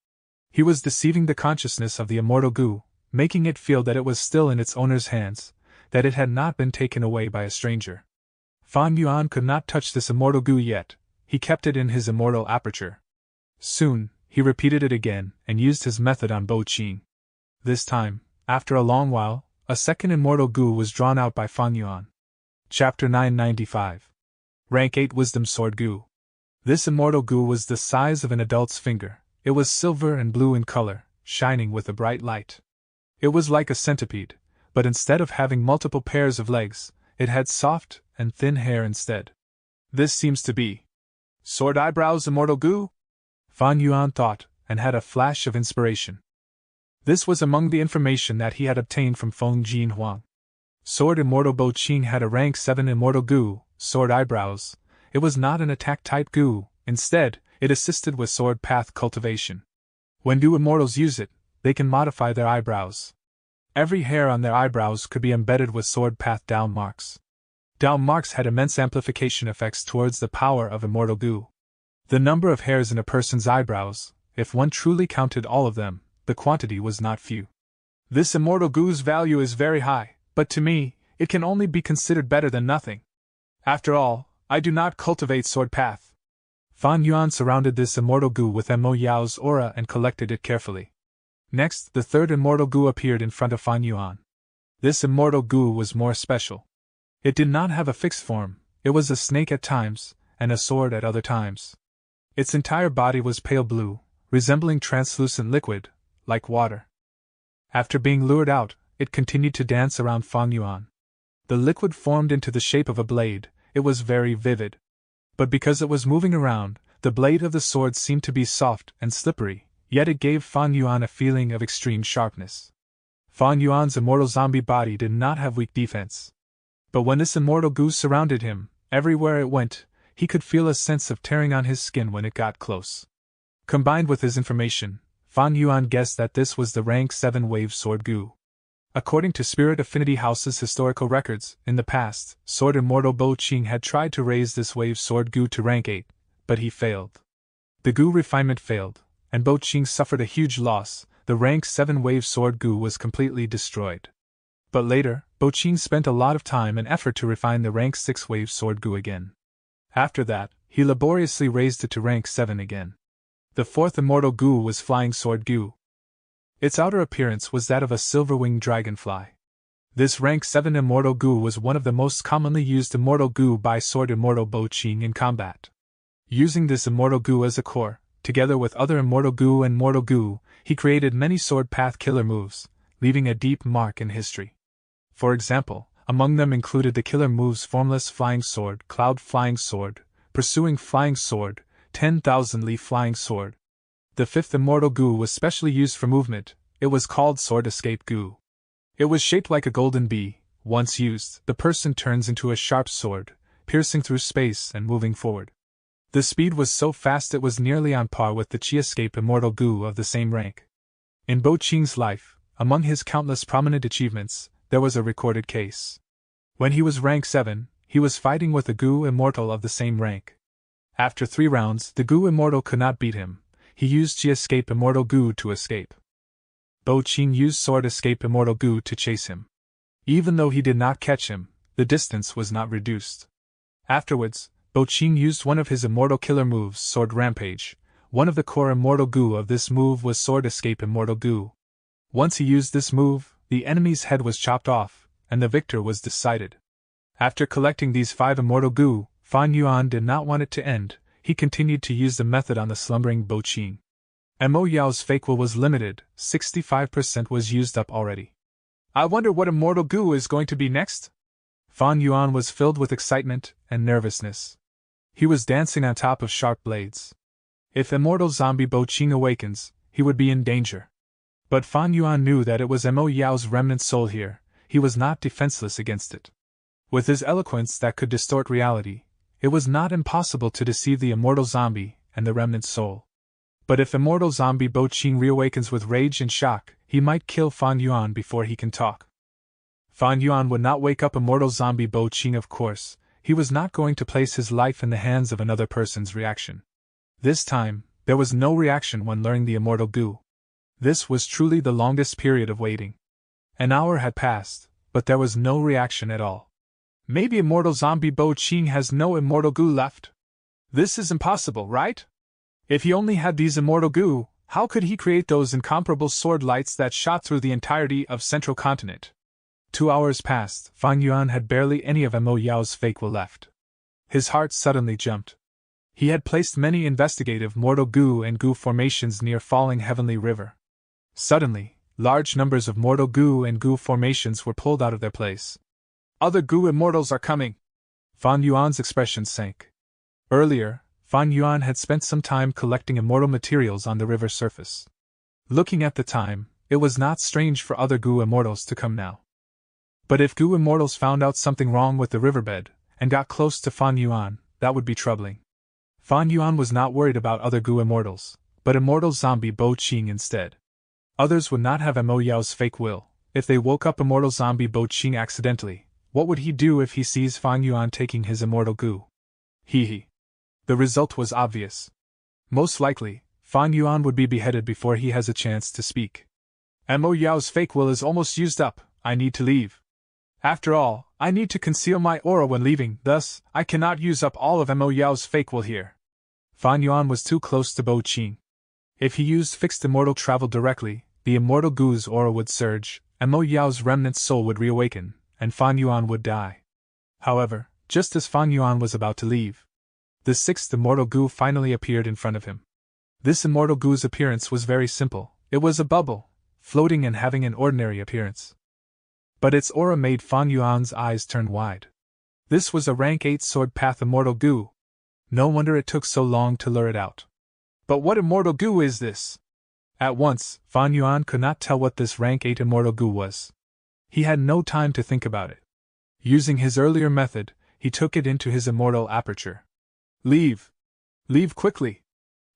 He was deceiving the consciousness of the immortal Gu, making it feel that it was still in its owner's hands, that it had not been taken away by a stranger. Fan Yuan could not touch this immortal Gu yet, he kept it in his immortal aperture. Soon, he repeated it again, and used his method on Bo Qing. This time, After a long while, a second immortal goo was drawn out by Fan Yuan. Chapter 995. Rank 8 Wisdom Sword Goo. This immortal goo was the size of an adult's finger. It was silver and blue in color, shining with a bright light. It was like a centipede, but instead of having multiple pairs of legs, it had soft and thin hair instead. This seems to be Sword Eyebrows Immortal Goo? Fan Yuan thought, and had a flash of inspiration. This was among the information that he had obtained from Feng Jin Huang. Sword Immortal Bo Qing had a rank 7 Immortal Goo, Sword Eyebrows. It was not an attack-type goo, instead, it assisted with sword path cultivation. When do immortals use it, they can modify their eyebrows. Every hair on their eyebrows could be embedded with sword path down marks. Down marks had immense amplification effects towards the power of immortal goo. The number of hairs in a person's eyebrows, if one truly counted all of them, the quantity was not few. This immortal goo's value is very high, but to me, it can only be considered better than nothing. After all, I do not cultivate sword path. Fan Yuan surrounded this immortal goo with Mo Yao's aura and collected it carefully. Next, the third immortal goo appeared in front of Fan Yuan. This immortal goo was more special. It did not have a fixed form, it was a snake at times, and a sword at other times. Its entire body was pale blue, resembling translucent liquid, like water. After being lured out, it continued to dance around Fan Yuan. The liquid formed into the shape of a blade. It was very vivid. But because it was moving around, the blade of the sword seemed to be soft and slippery, yet it gave Fan Yuan a feeling of extreme sharpness. Fan Yuan's immortal zombie body did not have weak defense. But when this immortal goo surrounded him, everywhere it went, he could feel a sense of tearing on his skin when it got close. Combined with his information, Fan Yuan guessed that this was the rank 7 wave sword goo. According to Spirit Affinity House's historical records, in the past, Sword Immortal Bo Qing had tried to raise this wave sword goo to rank 8, but he failed. The goo refinement failed, and Bo Qing suffered a huge loss. The rank 7 wave sword goo was completely destroyed. But later, Bo Qing spent a lot of time and effort to refine the rank 6 wave sword goo again. After that, he laboriously raised it to rank 7 again. The fourth immortal goo was Flying Sword Goo. Its outer appearance was that of a silver-winged dragonfly. This rank 7 immortal goo was one of the most commonly used immortal goo by Sword Immortal Bo Qing in combat. Using this immortal goo as a core, together with other immortal goo and mortal goo, he created many sword path killer moves, leaving a deep mark in history. For example, among them included the killer moves Formless Flying Sword, Cloud Flying Sword, Pursuing Flying Sword, 10,000 Li Flying Sword. The fifth immortal goo was specially used for movement. It was called Sword Escape Goo. It was shaped like a golden bee. Once used, the person turns into a sharp sword, piercing through space and moving forward. The speed was so fast it was nearly on par with the Chi Escape Immortal Goo of the same rank. In Bo Qing's life, among his countless prominent achievements, there was a recorded case. When he was rank 7, he was fighting with a Goo Immortal of the same rank. After 3 rounds, the Goo Immortal could not beat him. He used Chi Escape Immortal Goo to escape. Bo Qing used Sword Escape Immortal Goo to chase him. Even though he did not catch him, the distance was not reduced. Afterwards, Bo Qing used one of his immortal killer moves, Sword Rampage. One of the core immortal goo of this move was Sword Escape Immortal Goo. Once he used this move, the enemy's head was chopped off, and the victor was decided. After collecting these 5 immortal goo, Fan Yuan did not want it to end. He continued to use the method on the slumbering Bo Qing. Mo Yao's fake will was limited, 65% was used up already. I wonder what immortal goo is going to be next? Fan Yuan was filled with excitement and nervousness. He was dancing on top of sharp blades. If immortal zombie Bo Qing awakens, he would be in danger. But Fan Yuan knew that it was Mo Yao's remnant soul here. He was not defenseless against it. With his eloquence that could distort reality, it was not impossible to deceive the immortal zombie and the remnant soul. But if immortal zombie Bo Qing reawakens with rage and shock, he might kill Fan Yuan before he can talk. Fan Yuan would not wake up immortal zombie Bo Qing, of course. He was not going to place his life in the hands of another person's reaction. This time, there was no reaction when learning the immortal goo. This was truly the longest period of waiting. An hour had passed, but there was no reaction at all. Maybe immortal zombie Bo Qing has no immortal goo left? This is impossible, right? If he only had these immortal goo, How could he create those incomparable sword lights that shot through the entirety of Central Continent? 2 hours passed. Fan Yuan had barely any of Mo Yao's fake will left. His heart suddenly jumped. He had placed many investigative mortal goo and goo formations near falling heavenly river. Suddenly, large numbers of mortal goo and goo formations were pulled out of their place. Other goo immortals are coming! Fan Yuan's expression sank. Earlier, Fan Yuan had spent some time collecting immortal materials on the river surface. Looking at the time, it was not strange for other goo immortals to come now. But if goo immortals found out something wrong with the riverbed, and got close to Fan Yuan, that would be troubling. Fan Yuan was not worried about other goo immortals, but immortal zombie Bo Qing instead. Others would not have Mo Yao's fake will. If they woke up immortal zombie Bo Qing accidentally, what would he do if he sees Fan Yuan taking his immortal goo? Hee. The result was obvious. Most likely, Fan Yuan would be beheaded before he has a chance to speak. Mo Yao's fake will is almost used up, I need to leave. After all, I need to conceal my aura when leaving, thus, I cannot use up all of Mo Yao's fake will here. Fan Yuan was too close to Bo Qing. If he used fixed immortal travel directly, the immortal goo's aura would surge, Mo Yao's remnant soul would reawaken, and Fan Yuan would die. However, just as Fan Yuan was about to leave, the sixth immortal goo finally appeared in front of him. This immortal goo's appearance was very simple. It was a bubble, floating and having an ordinary appearance. But its aura made Fan Yuan's eyes turn wide. This was a rank 8 sword path immortal goo. No wonder it took so long to lure it out. But what immortal goo is this? At once, Fan Yuan could not tell what this rank 8 immortal goo was. He had no time to think about it. Using his earlier method, he took it into his immortal aperture. Leave! Leave quickly!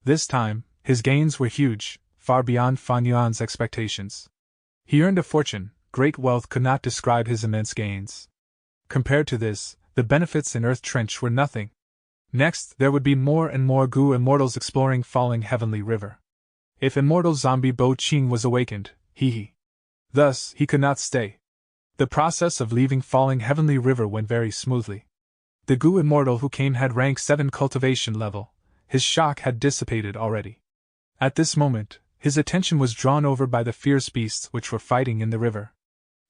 This time, his gains were huge, far beyond Fan Yuan's expectations. He earned a fortune. Great wealth could not describe his immense gains. Compared to this, the benefits in Earth Trench were nothing. Next, there would be more and more goo immortals exploring falling heavenly river. If immortal zombie Bo Qing was awakened, Thus, he could not stay. The process of leaving falling heavenly river went very smoothly. The goo immortal who came had rank 7 cultivation level. His shock had dissipated already. At this moment, his attention was drawn over by the fierce beasts which were fighting in the river.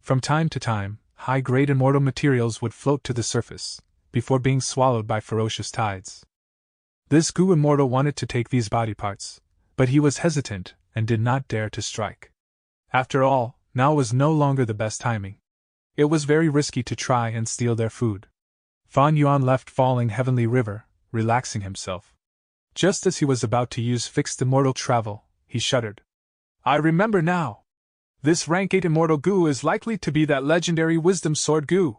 From time to time, high-grade immortal materials would float to the surface, before being swallowed by ferocious tides. This goo immortal wanted to take these body parts, but he was hesitant and did not dare to strike. After all, now was no longer the best timing. It was very risky to try and steal their food. Fan Yuan left falling heavenly river, relaxing himself. Just as he was about to use fixed immortal travel, he shuddered. I remember now! This rank 8 immortal goo is likely to be that legendary wisdom sword goo.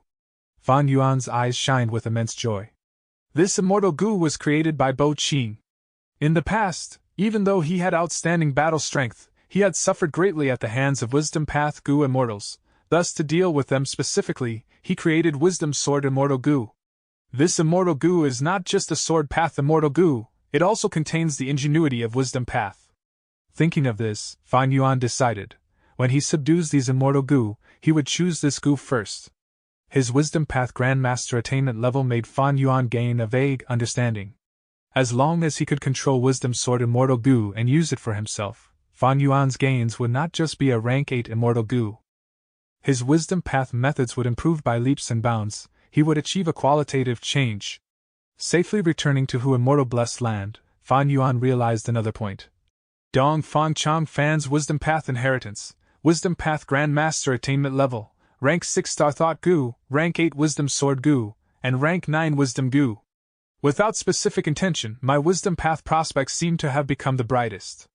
Fan Yuan's eyes shined with immense joy. This immortal goo was created by Bo Qing. In the past, even though he had outstanding battle strength, he had suffered greatly at the hands of wisdom path goo immortals. Thus, to deal with them specifically, he created wisdom sword immortal goo. This immortal goo is not just a sword path immortal goo, it also contains the ingenuity of wisdom path. Thinking of this, Fan Yuan decided, when he subdues these immortal goo, he would choose this goo first. His wisdom path grandmaster attainment level made Fan Yuan gain a vague understanding. As long as he could control wisdom sword immortal goo and use it for himself, Fan Yuan's gains would not just be a rank 8 immortal goo. His wisdom path methods would improve by leaps and bounds. He would achieve a qualitative change. Safely returning to Hu immortal blessed land, Fan Yuan realized another point. Dong Fang Chang Fan's wisdom path inheritance, wisdom path grandmaster attainment level, rank 6 star thought goo, rank 8 wisdom sword goo, and rank 9 wisdom goo. Without specific intention, my wisdom path prospects seem to have become the brightest.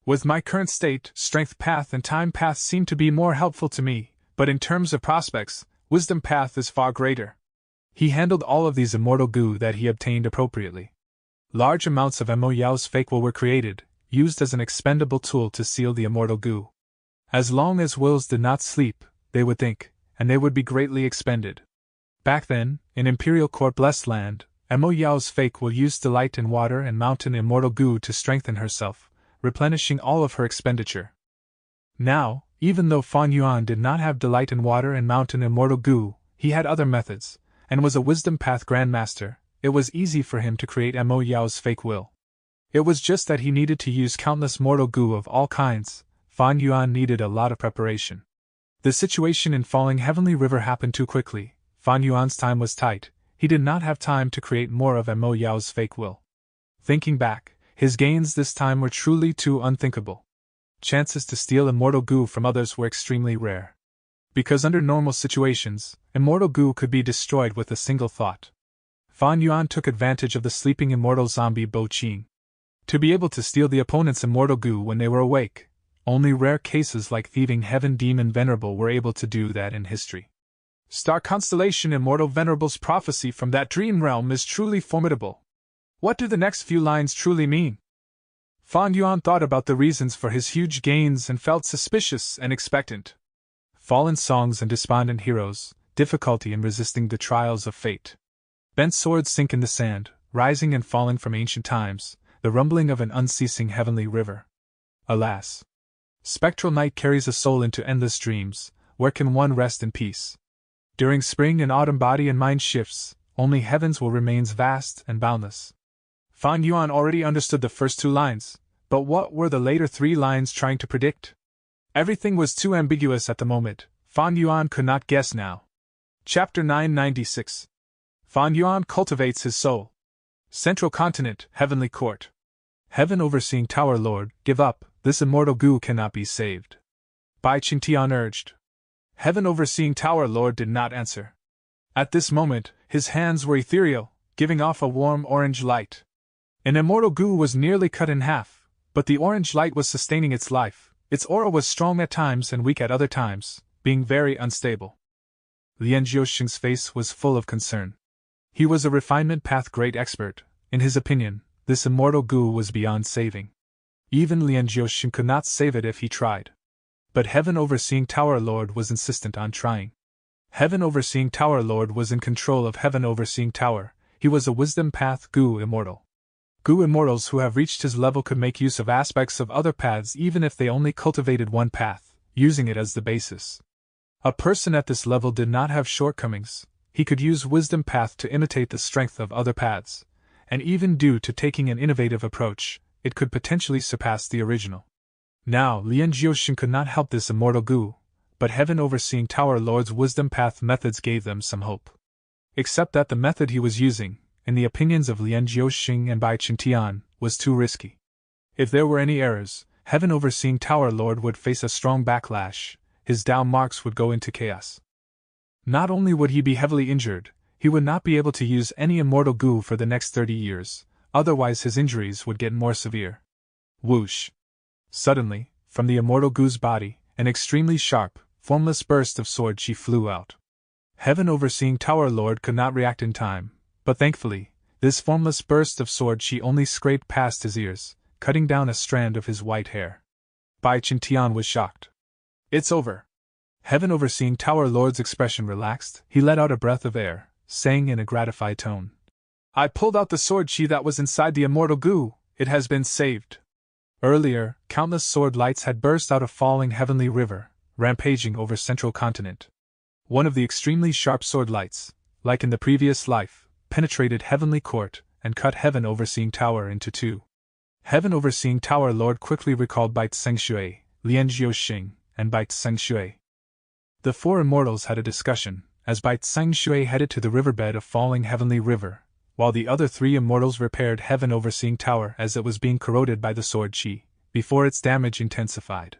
With my current state, strength path and time path seem to be more helpful to me, but in terms of prospects, wisdom path is far greater. He handled all of these immortal goo that he obtained appropriately. Large amounts of Mo Yao's fake will were created, used as an expendable tool to seal the immortal goo. As long as wills did not sleep, they would think, and they would be greatly expended. Back then, in Imperial Court blessed land, Mo Yao's fake will use delight in water and mountain immortal goo to strengthen herself, replenishing all of her expenditure. Now, even though Fan Yuan did not have delight in water and mountain immortal goo, he had other methods, and was a wisdom path grandmaster. It was easy for him to create Mo Yao's fake will. It was just that he needed to use countless mortal goo of all kinds. Fan Yuan needed a lot of preparation. The situation in Falling Heavenly River happened too quickly. Fan Yuan's time was tight. He did not have time to create more of Mo Yao's fake will. Thinking back, his gains this time were truly too unthinkable. Chances to steal immortal goo from others were extremely rare. Because under normal situations, immortal goo could be destroyed with a single thought. Fan Yuan took advantage of the sleeping immortal zombie Bo Qing. To be able to steal the opponent's immortal goo when they were awake, only rare cases like Thieving Heaven Demon Venerable were able to do that in history. Star Constellation Immortal Venerable's prophecy from that dream realm is truly formidable. What do the next few lines truly mean? Fan Yuan thought about the reasons for his huge gains and felt suspicious and expectant. Fallen songs and despondent heroes, difficulty in resisting the trials of fate. Bent swords sink in the sand, rising and falling from ancient times, the rumbling of an unceasing heavenly river. Alas! Spectral night carries a soul into endless dreams. Where can one rest in peace? During spring and autumn body and mind shifts, only heavens will remains vast and boundless. Fan Yuan already understood the first two lines, but what were the later three lines trying to predict? Everything was too ambiguous at the moment. Fan Yuan could not guess now. Chapter 996. Fan Yuan cultivates his soul. Central Continent, Heavenly Court. Heaven Overseeing Tower Lord, give up, this immortal goo cannot be saved. Bai Qingtian urged. Heaven Overseeing Tower Lord did not answer. At this moment, his hands were ethereal, giving off a warm orange light. An immortal goo was nearly cut in half, but the orange light was sustaining its life. Its aura was strong at times and weak at other times, being very unstable. Lian Jiuxing's face was full of concern. He was a refinement path great expert. In his opinion, this immortal goo was beyond saving. Even Lian Jiuxing could not save it if he tried. But Heaven Overseeing Tower Lord was insistent on trying. Heaven Overseeing Tower Lord was in control of Heaven Overseeing Tower. He was a wisdom path goo immortal. Goo immortals who have reached his level could make use of aspects of other paths even if they only cultivated one path, using it as the basis. A person at this level did not have shortcomings. He could use wisdom path to imitate the strength of other paths, and even due to taking an innovative approach, it could potentially surpass the original. Now, Lian Jiuxing could not help this immortal goo, but Heaven Overseeing Tower Lord's wisdom path methods gave them some hope. Except that the method he was using, in the opinions of Lian Jiuxing and Bai Qingtian, was too risky. If there were any errors, Heaven Overseeing Tower Lord would face a strong backlash. His down marks would go into chaos. Not only would he be heavily injured, he would not be able to use any immortal goo for the next 30 years, otherwise his injuries would get more severe. Whoosh! Suddenly, from the immortal goo's body, an extremely sharp, formless burst of sword chi flew out. Heaven Overseeing Tower Lord could not react in time, but thankfully, this formless burst of sword chi only scraped past his ears, cutting down a strand of his white hair. Bai Qingtian was shocked. It's over. Heaven Overseeing Tower Lord's expression relaxed. He let out a breath of air, saying in a gratified tone, I pulled out the sword chi that was inside the immortal goo. It has been saved. Earlier, countless sword lights had burst out of Falling Heavenly River, rampaging over Central Continent. One of the extremely sharp sword lights, like in the previous life, penetrated Heavenly Court and cut Heaven Overseeing Tower into two. Heaven Overseeing Tower Lord quickly recalled Bai Tsengxue, Lian Jiuxing, and Bai Tsengxue. The four immortals had a discussion, as Bai Tsengxue headed to the riverbed of Falling Heavenly River, while the other three immortals repaired Heaven Overseeing Tower as it was being corroded by the sword chi, before its damage intensified.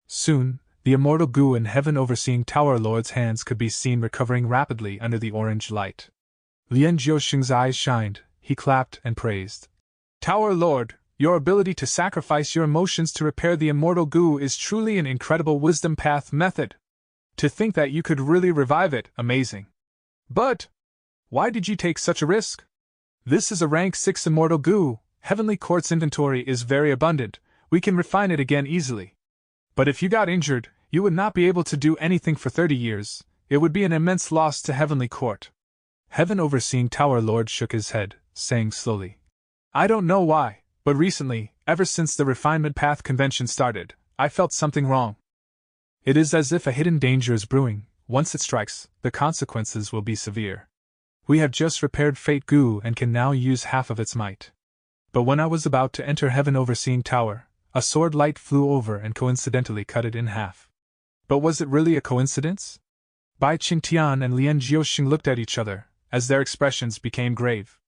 Soon, the immortal goo in Heaven Overseeing Tower Lord's hands could be seen recovering rapidly under the orange light. Lian Jiuxing's eyes shined. He clapped and praised. Tower Lord, your ability to sacrifice your emotions to repair the immortal goo is truly an incredible wisdom path method. To think that you could really revive it, amazing. But why did you take such a risk? This is a rank 6 immortal goo. Heavenly Court's inventory is very abundant. We can refine it again easily. But if you got injured, you would not be able to do anything for 30 years. It would be an immense loss to Heavenly Court. Heaven Overseeing Tower Lord shook his head, saying slowly, I don't know why, but recently, ever since the Refinement Path Convention started, I felt something wrong. It is as if a hidden danger is brewing. Once it strikes, the consequences will be severe. We have just repaired Fate Goo and can now use half of its might. But when I was about to enter Heaven Overseeing Tower, a sword light flew over and coincidentally cut it in half. But was it really a coincidence? Bai Qingtian and Lian Jiuxing looked at each other, as their expressions became grave.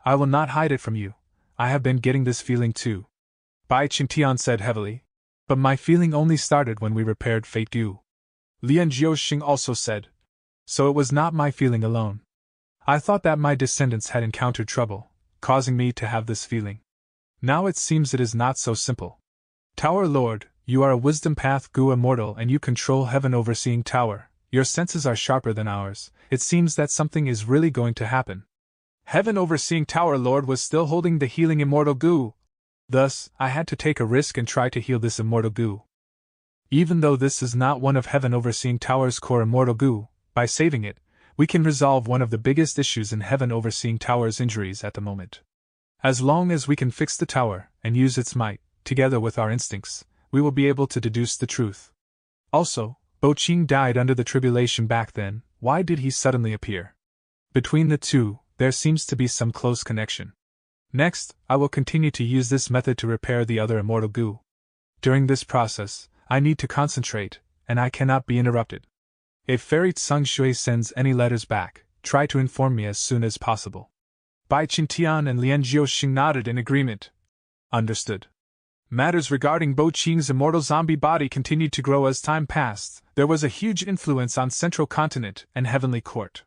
I will not hide it from you. I have been getting this feeling too, Bai Qingtian said heavily. But my feeling only started when we repaired Fate Gu. Lian Jiuxing also said. So it was not my feeling alone. I thought that my descendants had encountered trouble, causing me to have this feeling. Now it seems it is not so simple. Tower Lord, you are a Wisdom Path Gu immortal and you control Heaven Overseeing Tower. Your senses are sharper than ours. It seems that something is really going to happen. Heaven Overseeing Tower Lord was still holding the healing immortal Gu. Thus, I had to take a risk and try to heal this immortal Gu. Even though this is not one of Heaven Overseeing Tower's core immortal Gu, by saving it, we can resolve one of the biggest issues in Heaven Overseeing Tower's injuries at the moment. As long as we can fix the tower and use its might, together with our instincts, we will be able to deduce the truth. Also, Bo Qing died under the tribulation back then. Why did he suddenly appear? Between the two, there seems to be some close connection. Next, I will continue to use this method to repair the other immortal Gu. During this process, I need to concentrate, and I cannot be interrupted. If Fairy Tsung Shui sends any letters back, try to inform me as soon as possible. Bai Qingtian and Lian Jiuxing nodded in agreement. Understood. Matters regarding Bo Qing's immortal zombie body continued to grow as time passed. There was a huge influence on Central Continent and Heavenly Court.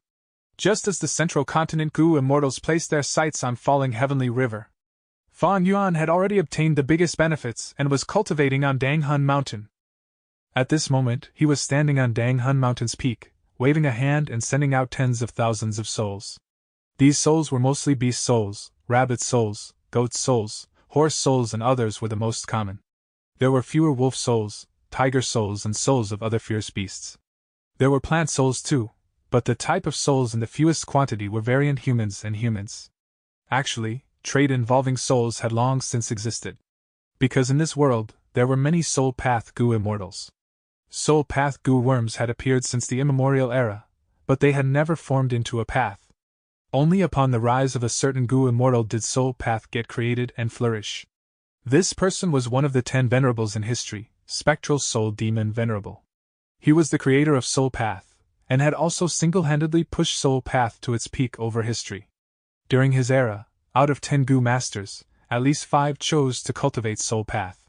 Just as the Central Continent Gu immortals placed their sights on falling Heavenly River, Fan Yuan had already obtained the biggest benefits and was cultivating on Danghun Mountain. At this moment, he was standing on Danghun Mountain's peak, waving a hand and sending out tens of thousands of souls. These souls were mostly beast souls, rabbit souls, goat souls, horse souls, and others were the most common. There were fewer wolf souls, tiger souls, and souls of other fierce beasts. There were plant souls too, but the type of souls in the fewest quantity were variant humans and humans. Actually, trade involving souls had long since existed. Because in this world, there were many Soul Path Gu immortals. Soul Path Gu worms had appeared since the immemorial era, but they had never formed into a path. Only upon the rise of a certain Gu immortal did Soul Path get created and flourish. This person was one of the 10 venerables in history, Spectral Soul Demon Venerable. He was the creator of Soul Path, and had also single-handedly pushed Soul Path to its peak over history. During his era, out of 10 Gu masters, at least 5 chose to cultivate Soul Path.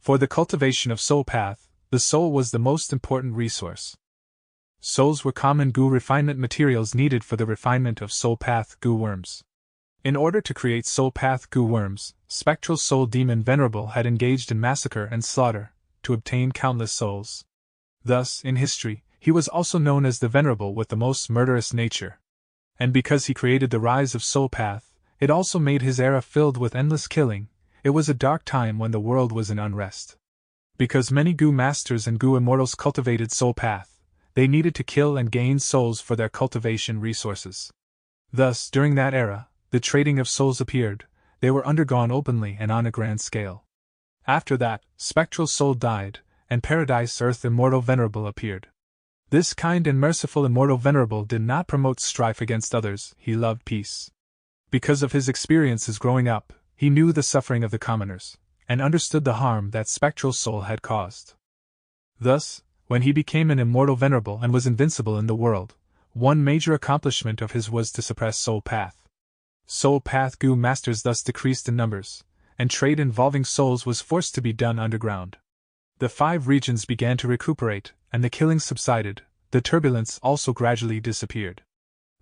For the cultivation of Soul Path, the soul was the most important resource. Souls were common Gu refinement materials needed for the refinement of Soul Path Gu worms. In order to create Soul Path Gu worms, Spectral Soul Demon Venerable had engaged in massacre and slaughter to obtain countless souls. Thus, in history, he was also known as the Venerable with the most murderous nature. And because he created the rise of Soul Path, it also made his era filled with endless killing. It was a dark time when the world was in unrest. Because many Gu masters and Gu immortals cultivated Soul Path, they needed to kill and gain souls for their cultivation resources. Thus, during that era, the trading of souls appeared. They were undergone openly and on a grand scale. After that, Spectral Soul died, and Paradise Earth Immortal Venerable appeared. This kind and merciful Immortal Venerable did not promote strife against others, he loved peace. Because of his experiences growing up, he knew the suffering of the commoners, and understood the harm that Spectral Soul had caused. Thus, when he became an Immortal Venerable and was invincible in the world, one major accomplishment of his was to suppress Soul Path. Soul Path Gu masters thus decreased in numbers, and trade involving souls was forced to be done underground. The 5 regions began to recuperate, and the killing subsided. The turbulence also gradually disappeared.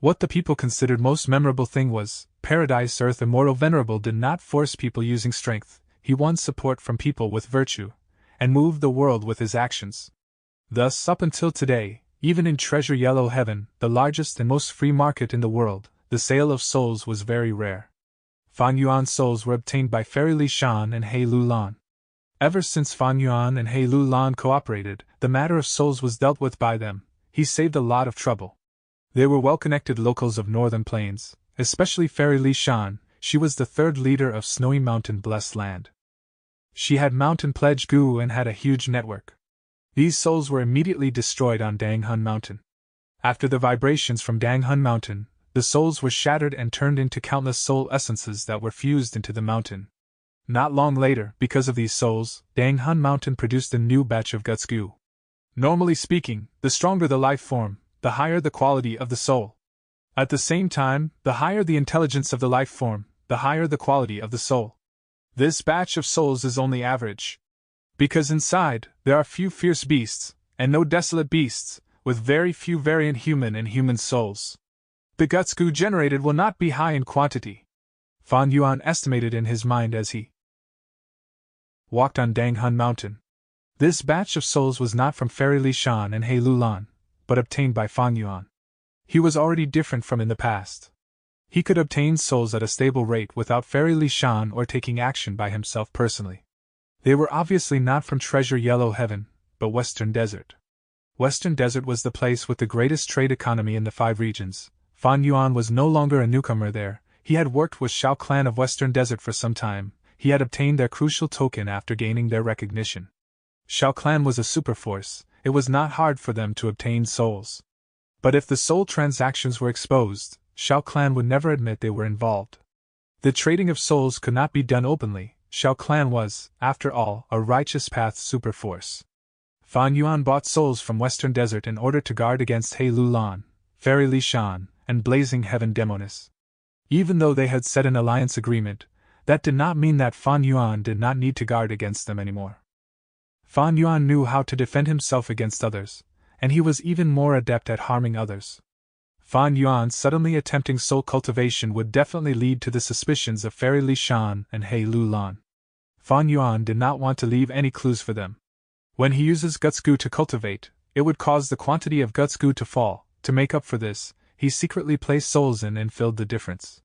What the people considered most memorable thing was, Paradise Earth Immortal Venerable did not force people using strength, he won support from people with virtue, and moved the world with his actions. Thus, up until today, even in Treasure Yellow Heaven, the largest and most free market in the world, the sale of souls was very rare. Fan Yuan souls were obtained by Fairy Li Shan and He Lu Lan. Ever since Fan Yuan and He Lu Lan cooperated, the matter of souls was dealt with by them. He saved a lot of trouble. They were well-connected locals of Northern Plains, especially Fairy Li Shan. She was the 3rd leader of Snowy Mountain Blessed Land. She had Mountain Pledge Gu and had a huge network. These souls were immediately destroyed on Danghun Mountain. After the vibrations from Danghun Mountain, the souls were shattered and turned into countless soul essences that were fused into the mountain. Not long later, because of these souls, Dang Hun Mountain produced a new batch of guts goo. Normally speaking, the stronger the life form, the higher the quality of the soul. At the same time, the higher the intelligence of the life form, the higher the quality of the soul. This batch of souls is only average. Because inside, there are few fierce beasts, and no desolate beasts, with very few variant human and human souls. The guts goo generated will not be high in quantity. Fan Yuan estimated in his mind as he walked on Dang Hun Mountain. This batch of souls was not from Fairy Li Shan and He Lulan, but obtained by Fan Yuan. He was already different from in the past. He could obtain souls at a stable rate without Fairy Li Shan or taking action by himself personally. They were obviously not from Treasure Yellow Heaven, but Western Desert. Western Desert was the place with the greatest trade economy in the 5 regions. Fan Yuan was no longer a newcomer there. He had worked with Shao Clan of Western Desert for some time. He had obtained their crucial token after gaining their recognition. Shao Clan was a superforce. It was not hard for them to obtain souls. But if the soul transactions were exposed, Shao Clan would never admit they were involved. The trading of souls could not be done openly. Shao Clan was, after all, a righteous path superforce. Fan Yuan bought souls from Western Desert in order to guard against He Lulan, Fairy Li Shan, and Blazing Heaven Demonis. Even though they had set an alliance agreement, that did not mean that Fan Yuan did not need to guard against them anymore. Fan Yuan knew how to defend himself against others, and he was even more adept at harming others. Fan Yuan suddenly attempting soul cultivation would definitely lead to the suspicions of Fairy Li Shan and He Lulan. Fan Yuan did not want to leave any clues for them. When he uses guts goo to cultivate, it would cause the quantity of guts goo to fall. To make up for this, he secretly placed souls in and filled the difference.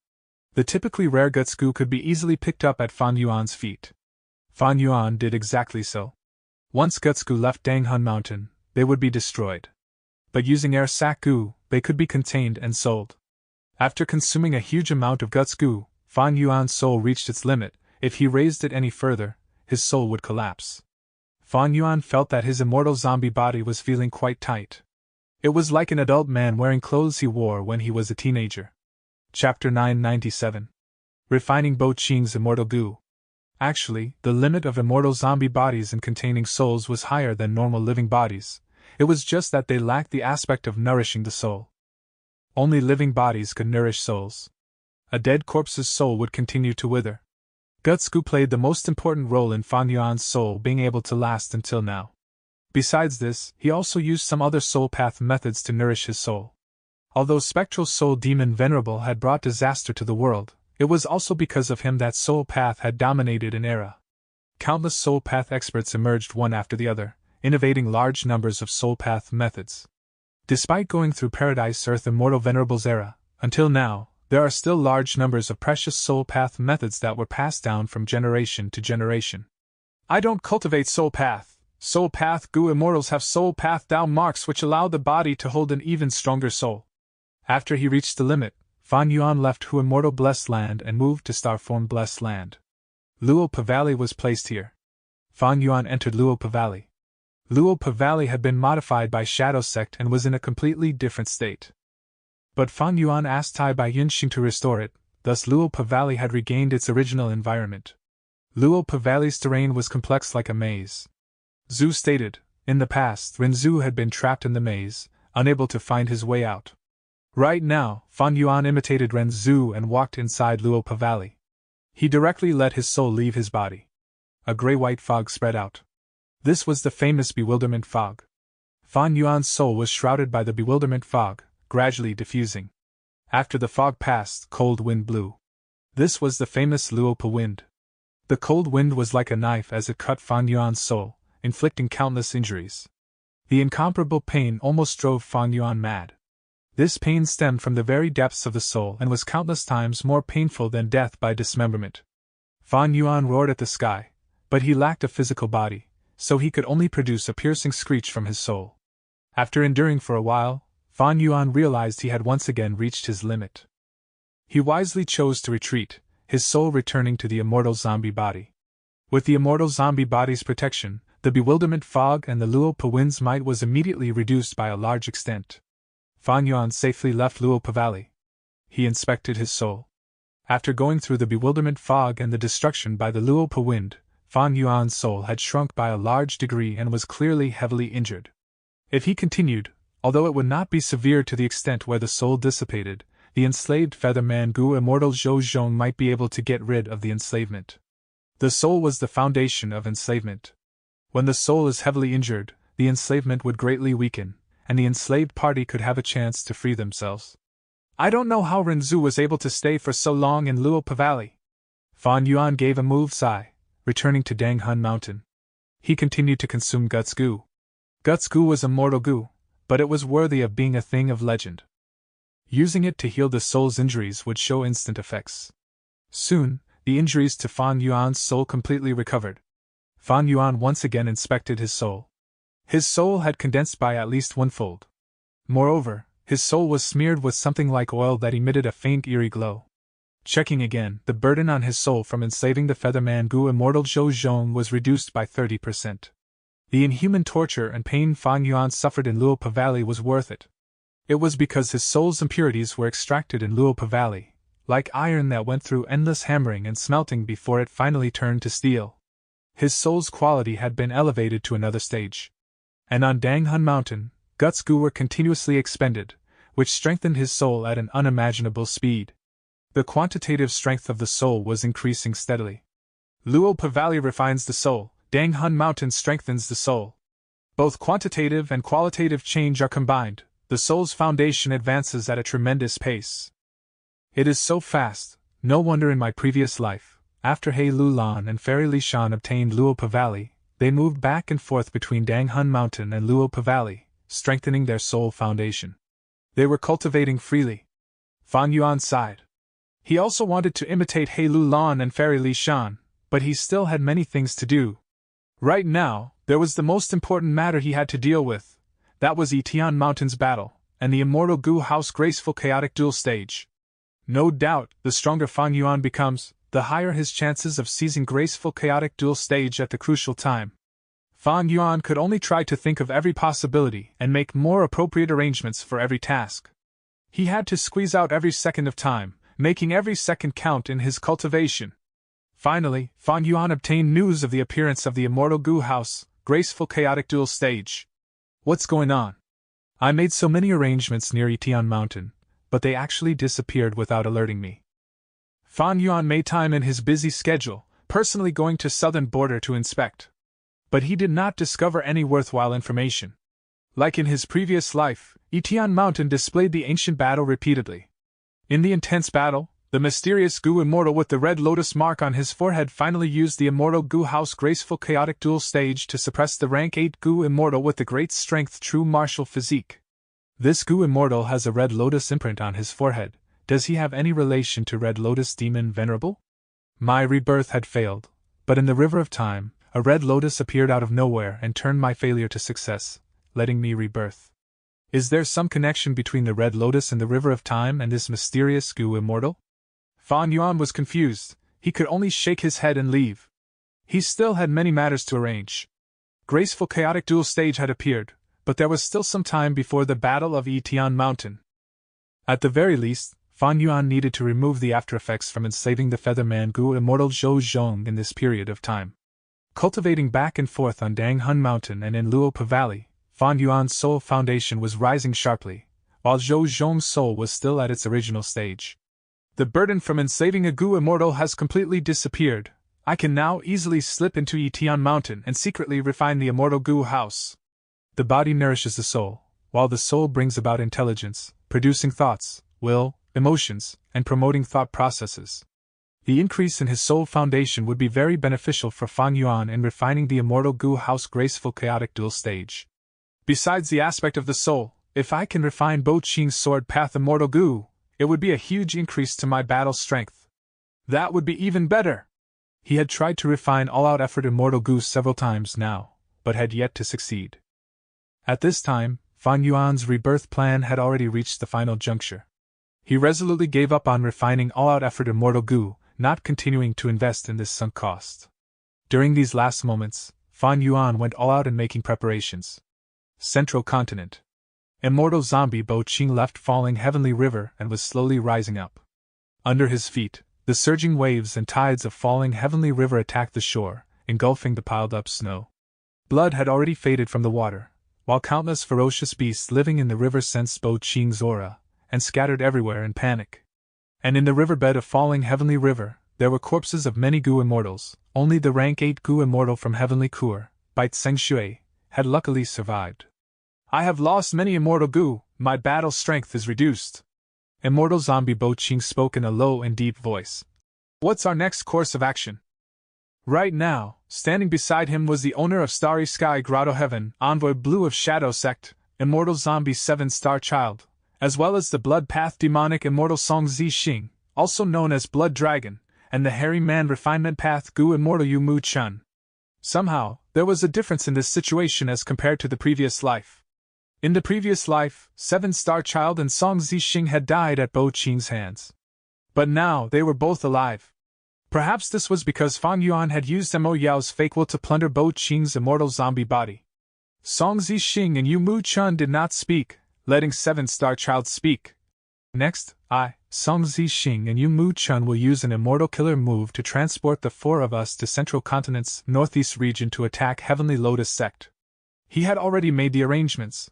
The typically rare guts goo could be easily picked up at Fan Yuan's feet. Fan Yuan did exactly so. Once guts goo left Dang Hun Mountain, they would be destroyed. But using air sac goo, they could be contained and sold. After consuming a huge amount of guts goo, Fan Yuan's soul reached its limit. If he raised it any further, his soul would collapse. Fan Yuan felt that his immortal zombie body was feeling quite tight. It was like an adult man wearing clothes he wore when he was a teenager. Chapter 997. Refining Bo Qing's Immortal Goo. Actually, the limit of immortal zombie bodies in containing souls was higher than normal living bodies. It was just that they lacked the aspect of nourishing the soul. Only living bodies could nourish souls. A dead corpse's soul would continue to wither. Guts goo played the most important role in Fan Yuan's soul being able to last until now. Besides this, he also used some other soul path methods to nourish his soul. Although Spectral Soul Demon Venerable had brought disaster to the world, it was also because of him that soul path had dominated an era. Countless soul path experts emerged one after the other, innovating large numbers of soul path methods. Despite going through Paradise Earth Immortal Venerable's era, until now, there are still large numbers of precious soul path methods that were passed down from generation to generation. I don't cultivate soul path. Soul path goo immortals have soul path Dao marks which allow the body to hold an even stronger soul. After he reached the limit, Fan Yuan left Hu Immortal Blessed Land and moved to Starform Blessed Land. Luopa Valley was placed here. Fan Yuan entered Luopa Valley. Luopa Valley had been modified by Shadow Sect and was in a completely different state. But Fan Yuan asked Tai Bai Yunxing to restore it, thus Luopa Valley had regained its original environment. Luopa Valley's terrain was complex like a maze. Zhu stated, in the past Ren Zhu had been trapped in the maze, unable to find his way out. Right now, Fan Yuan imitated Ren Zhu and walked inside Luopa Valley. He directly let his soul leave his body. A gray-white fog spread out. This was the famous bewilderment fog. Fan Yuan's soul was shrouded by the bewilderment fog, gradually diffusing. After the fog passed, cold wind blew. This was the famous Luopa wind. The cold wind was like a knife as it cut Fan Yuan's soul, inflicting countless injuries. The incomparable pain almost drove Fan Yuan mad. This pain stemmed from the very depths of the soul and was countless times more painful than death by dismemberment. Fan Yuan roared at the sky, but he lacked a physical body, so he could only produce a piercing screech from his soul. After enduring for a while, Fan Yuan realized he had once again reached his limit. He wisely chose to retreat, his soul returning to the immortal zombie body. With the immortal zombie body's protection, the bewilderment fog and the Luopa wind's might was immediately reduced by a large extent. Fan Yuan safely left Luopa Valley. He inspected his soul. After going through the bewilderment fog and the destruction by the Luopa wind, Fan Yuan's soul had shrunk by a large degree and was clearly heavily injured. If he continued, although it would not be severe to the extent where the soul dissipated, the enslaved Featherman Gu immortal Zhou Zhong might be able to get rid of the enslavement. The soul was the foundation of enslavement. When the soul is heavily injured, the enslavement would greatly weaken, and the enslaved party could have a chance to free themselves. I don't know how Renzu was able to stay for so long in Luopa Valley. Fan Yuan gave a moved sigh, returning to Danghun Mountain. He continued to consume Guts Gu. Guts Gu was a mortal Gu, but it was worthy of being a thing of legend. Using it to heal the soul's injuries would show instant effects. Soon, the injuries to Fan Yuan's soul completely recovered. Fan Yuan once again inspected his soul. His soul had condensed by at least one-fold. Moreover, his soul was smeared with something like oil that emitted a faint eerie glow. Checking again, the burden on his soul from enslaving the Featherman Gu immortal Zhou Zhong was reduced by 30%. The inhuman torture and pain Fan Yuan suffered in Luopa Valley was worth it. It was because his soul's impurities were extracted in Luopa Valley, like iron that went through endless hammering and smelting before it finally turned to steel. His soul's quality had been elevated to another stage. And on Danghun Mountain, Guts Gu were continuously expended, which strengthened his soul at an unimaginable speed. The quantitative strength of the soul was increasing steadily. Luopa Valley refines the soul, Danghun Mountain strengthens the soul. Both quantitative and qualitative change are combined, the soul's foundation advances at a tremendous pace. It is so fast, no wonder in my previous life, after He Lulan and Fairy Lishan obtained Luopa Valley, they moved back and forth between Danghun Mountain and Luopa Valley, strengthening their soul foundation. They were cultivating freely. Fan Yuan sighed. He also wanted to imitate He Lulan and Fairy Lishan, but he still had many things to do. Right now, there was the most important matter he had to deal with. That was Etian Mountain's battle, and the immortal Gu House graceful chaotic duel stage. No doubt, the stronger Fan Yuan becomes, the higher his chances of seizing graceful chaotic duel stage at the crucial time. Fan Yuan could only try to think of every possibility and make more appropriate arrangements for every task. He had to squeeze out every second of time, making every second count in his cultivation. Finally, Fan Yuan obtained news of the appearance of the immortal Gu House, graceful chaotic duel stage. What's going on? I made so many arrangements near Etian Mountain, but they actually disappeared without alerting me. Fan Yuan made time in his busy schedule, personally going to southern border to inspect. But he did not discover any worthwhile information. Like in his previous life, Etian Mountain displayed the ancient battle repeatedly. In the intense battle, the mysterious Gu Immortal with the red lotus mark on his forehead finally used the immortal Gu House graceful chaotic duel stage to suppress the rank 8 Gu Immortal with the great strength true martial physique. This Gu Immortal has a red lotus imprint on his forehead. Does he have any relation to Red Lotus Demon Venerable? My rebirth had failed, but in the river of time, a red lotus appeared out of nowhere and turned my failure to success, letting me rebirth. Is there some connection between the red lotus and the river of time and this mysterious Gu Immortal? Fan Yuan was confused. He could only shake his head and leave. He still had many matters to arrange. Graceful chaotic duel stage had appeared, but there was still some time before the battle of Etian Mountain. At the very least, Fan Yuan needed to remove the aftereffects from enslaving the Featherman Gu immortal Zhou Zhong in this period of time. Cultivating back and forth on Danghun Mountain and in Luopa Valley, Fan Yuan's soul foundation was rising sharply, while Zhou Zhong's soul was still at its original stage. The burden from enslaving a Gu immortal has completely disappeared. I can now easily slip into Etian Mountain and secretly refine the immortal Gu House. The body nourishes the soul, while the soul brings about intelligence, producing thoughts, will, emotions, and promoting thought processes. The increase in his soul foundation would be very beneficial for Fan Yuan in refining the immortal Gu House graceful chaotic duel stage. Besides the aspect of the soul, if I can refine Bo Qing's sword path immortal Gu, it would be a huge increase to my battle strength. That would be even better! He had tried to refine all-out effort immortal Gu several times now, but had yet to succeed. At this time, Fan Yuan's rebirth plan had already reached the final juncture. He resolutely gave up on refining all-out effort immortal Gu, not continuing to invest in this sunk cost. During these last moments, Fan Yuan went all out in making preparations. Central Continent. Immortal zombie Bo Ching left falling heavenly river and was slowly rising up. Under his feet, the surging waves and tides of falling heavenly river attacked the shore, engulfing the piled-up snow. Blood had already faded from the water, while countless ferocious beasts living in the river sensed Bo Ching's aura, and scattered everywhere in panic. And in the riverbed of falling heavenly river, there were corpses of many Gu immortals. Only the rank 8 Gu immortal from heavenly Kur, Bai Tseng Shui, had luckily survived. I have lost many immortal Gu, my battle strength is reduced. Immortal zombie Bo Ching spoke in a low and deep voice. What's our next course of action? Right now, standing beside him was the owner of Starry Sky Grotto Heaven, Envoy Blue of Shadow Sect, Immortal Zombie 7-Star Child, as well as the Blood Path Demonic Immortal Song Zi Xing, also known as Blood Dragon, and the Hairy Man Refinement Path Gu Immortal Yu Mu Chun. Somehow, there was a difference in this situation as compared to the previous life. In the previous life, 7-Star Child and Song Zi Xing had died at Bo Ching's hands. But now they were both alive. Perhaps this was because Fang Yuan had used Mo Yao's fake will to plunder Bo Ching's immortal zombie body. Song Zi Xing and Yu Mu Chun did not speak, letting 7-Star Child speak. Next, I, Song Zi Xing and Yu Mu Chun will use an immortal killer move to transport the four of us to Central Continent's northeast region to attack Heavenly Lotus Sect. He had already made the arrangements.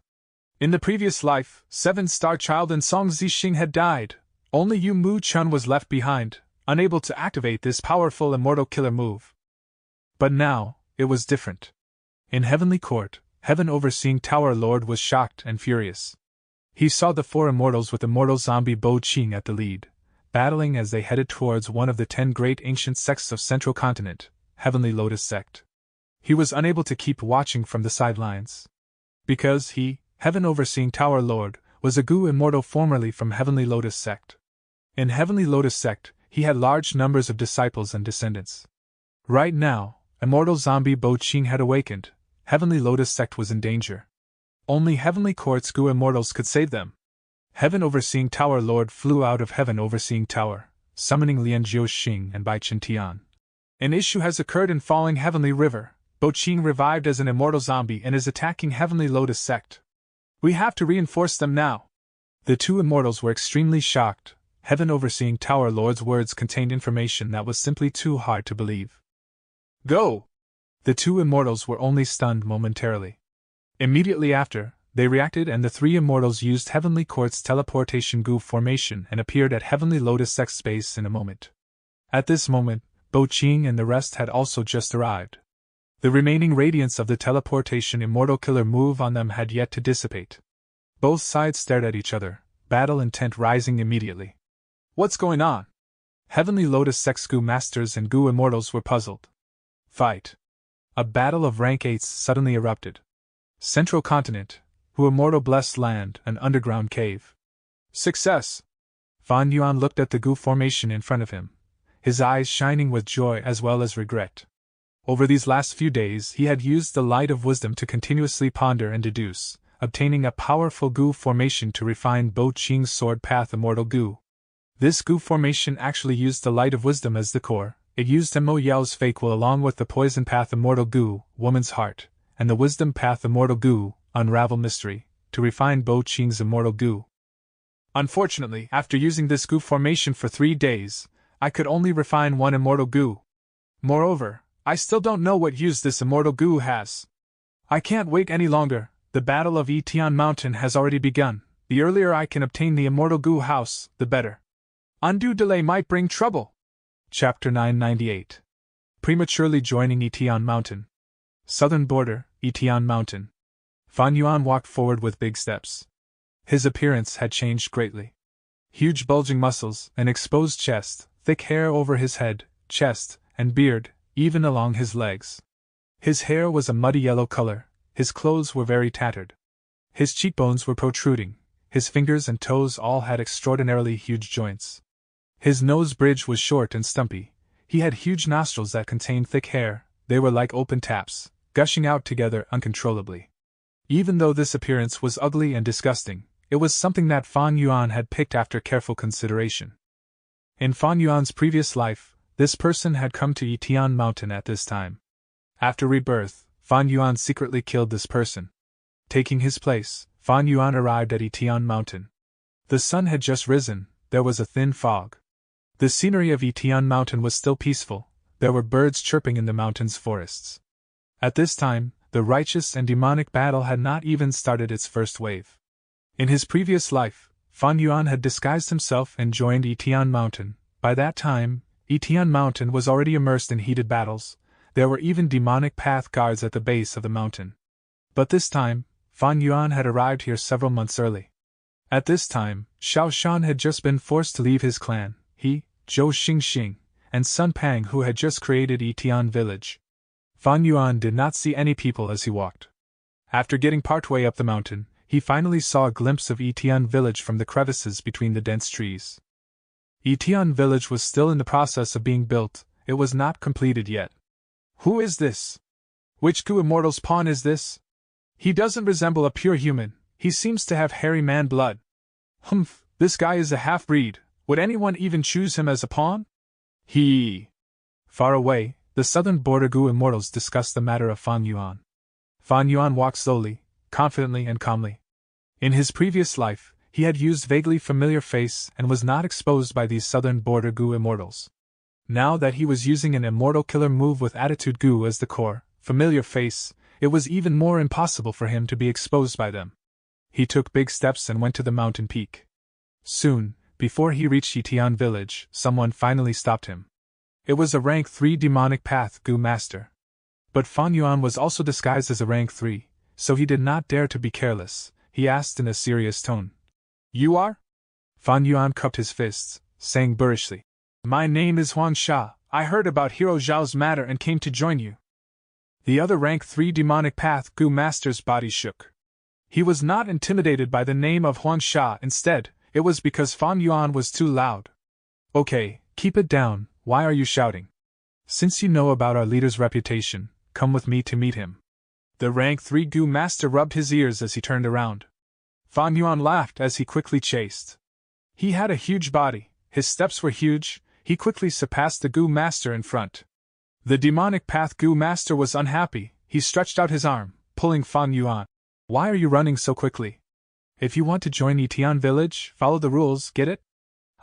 In the previous life, 7-Star Child and Song Zi Xing had died. Only Yu Mu Chun was left behind, unable to activate this powerful immortal killer move. But now, it was different. In Heavenly Court, Heaven Overseeing Tower Lord was shocked and furious. He saw the four immortals with immortal zombie Bo Ching at the lead, battling as they headed towards one of the 10 great ancient sects of Central Continent, Heavenly Lotus Sect. He was unable to keep watching from the sidelines. Because he, Heaven Overseeing Tower Lord, was a Gu immortal formerly from Heavenly Lotus Sect. In Heavenly Lotus Sect, he had large numbers of disciples and descendants. Right now, immortal zombie Bo Ching had awakened. Heavenly Lotus Sect was in danger. Only Heavenly Court's Gu immortals could save them. Heaven Overseeing Tower Lord flew out of Heaven Overseeing Tower, summoning Lian Jiuxing and Bai Chen Tian. An issue has occurred in Falling Heavenly River. Bo Ching revived as an immortal zombie and is attacking Heavenly Lotus Sect. We have to reinforce them now. The two immortals were extremely shocked. Heaven Overseeing Tower Lord's words contained information that was simply too hard to believe. Go! The two immortals were only stunned momentarily. Immediately after, they reacted and the three immortals used Heavenly Court's teleportation Gu formation and appeared at Heavenly Lotus Sect space in a moment. At this moment, Bo Ching and the rest had also just arrived. The remaining radiance of the teleportation immortal killer move on them had yet to dissipate. Both sides stared at each other, battle intent rising immediately. What's going on? Heavenly Lotus Sect Gu Masters and Gu Immortals were puzzled. Fight. A battle of rank 8s suddenly erupted. Central Continent, Hu Immortal Blessed Land, an underground cave. Success! Fan Yuan looked at the Gu formation in front of him, his eyes shining with joy as well as regret. Over these last few days he had used the light of wisdom to continuously ponder and deduce, obtaining a powerful Gu formation to refine Bo Ching's sword path Immortal Gu. This Gu formation actually used the light of wisdom as the core. It used Mo Yao's fake will along with the poison path Immortal Gu, Woman's Heart, and the wisdom path Immortal Gu, Unravel Mystery, to refine Bo Ching's Immortal Gu. Unfortunately, after using this Gu formation for 3 days, I could only refine one Immortal Gu. Moreover, I still don't know what use this Immortal Gu has. I can't wait any longer. The Battle of Yitian Mountain has already begun. The earlier I can obtain the Immortal Gu house, the better. Undue delay might bring trouble. Chapter 998. Prematurely joining Yitian Mountain. Southern border, Yitian Mountain. Fan Yuan walked forward with big steps. His appearance had changed greatly. Huge bulging muscles, an exposed chest, thick hair over his head, chest, and beard, even along his legs. His hair was a muddy yellow color, his clothes were very tattered. His cheekbones were protruding, his fingers and toes all had extraordinarily huge joints. His nose bridge was short and stumpy. He had huge nostrils that contained thick hair, they were like open taps, gushing out together uncontrollably. Even though this appearance was ugly and disgusting, it was something that Fan Yuan had picked after careful consideration. In Fan Yuan's previous life, this person had come to Yitian Mountain at this time. After rebirth, Fan Yuan secretly killed this person. Taking his place, Fan Yuan arrived at Yitian Mountain. The sun had just risen, there was a thin fog. The scenery of Yitian Mountain was still peaceful, there were birds chirping in the mountain's forests. At this time, the righteous and demonic battle had not even started its first wave. In his previous life, Fan Yuan had disguised himself and joined Yitian Mountain. By that time, Yitian Mountain was already immersed in heated battles. There were even demonic path guards at the base of the mountain. But this time, Fan Yuan had arrived here several months early. At this time, Xiao Shan had just been forced to leave his clan, he, Zhou Xingxing, and Sun Pang, who had just created Yitian village. Fan Yuan did not see any people as he walked. After getting partway up the mountain, he finally saw a glimpse of Yitian village from the crevices between the dense trees. Yitian village was still in the process of being built, it was not completed yet. Who is this? Which Gu immortal's pawn is this? He doesn't resemble a pure human, he seems to have hairy man blood. Humph, this guy is a half-breed, would anyone even choose him as a pawn? Far away, the southern border Gu immortals discussed the matter of Fan Yuan. Fan Yuan walked slowly, confidently and calmly. In his previous life, he had used vaguely familiar face and was not exposed by these southern border Gu immortals. Now that he was using an immortal killer move with attitude Gu as the core, familiar face, it was even more impossible for him to be exposed by them. He took big steps and went to the mountain peak. Soon, before he reached Yitian village, someone finally stopped him. It was a rank 3 demonic path Gu master. But Fan Yuan was also disguised as a rank 3, so he did not dare to be careless. He asked in a serious tone. You are? Fan Yuan cupped his fists, saying boorishly. My name is Huang Sha, I heard about Hero Zhao's matter and came to join you. The other rank 3 demonic path Gu master's body shook. He was not intimidated by the name of Huang Sha, instead, it was because Fan Yuan was too loud. Okay, keep it down, why are you shouting? Since you know about our leader's reputation, come with me to meet him. The rank 3 Gu master rubbed his ears as he turned around. Fan Yuan laughed as he quickly chased. He had a huge body, his steps were huge, he quickly surpassed the Gu master in front. The demonic path Gu master was unhappy, he stretched out his arm, pulling Fan Yuan. Why are you running so quickly? If you want to join Yitian village, follow the rules, get it?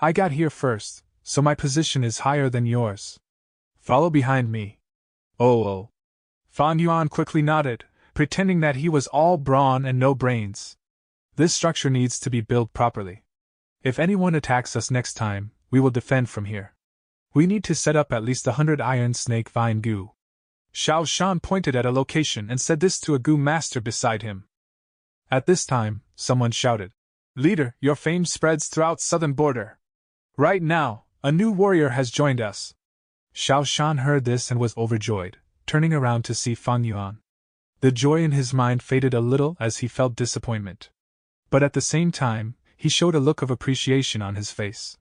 I got here first, so my position is higher than yours. Follow behind me. Oh. Fan Yuan quickly nodded, pretending that he was all brawn and no brains. This structure needs to be built properly. If anyone attacks us next time, we will defend from here. We need to set up at least 100 iron snake vine Gu. Xiao Shan pointed at a location and said this to a Gu master beside him. At this time, someone shouted, Leader, your fame spreads throughout southern border. Right now, a new warrior has joined us. Xiao Shan heard this and was overjoyed, turning around to see Fan Yuan. The joy in his mind faded a little as he felt disappointment. But at the same time, he showed a look of appreciation on his face.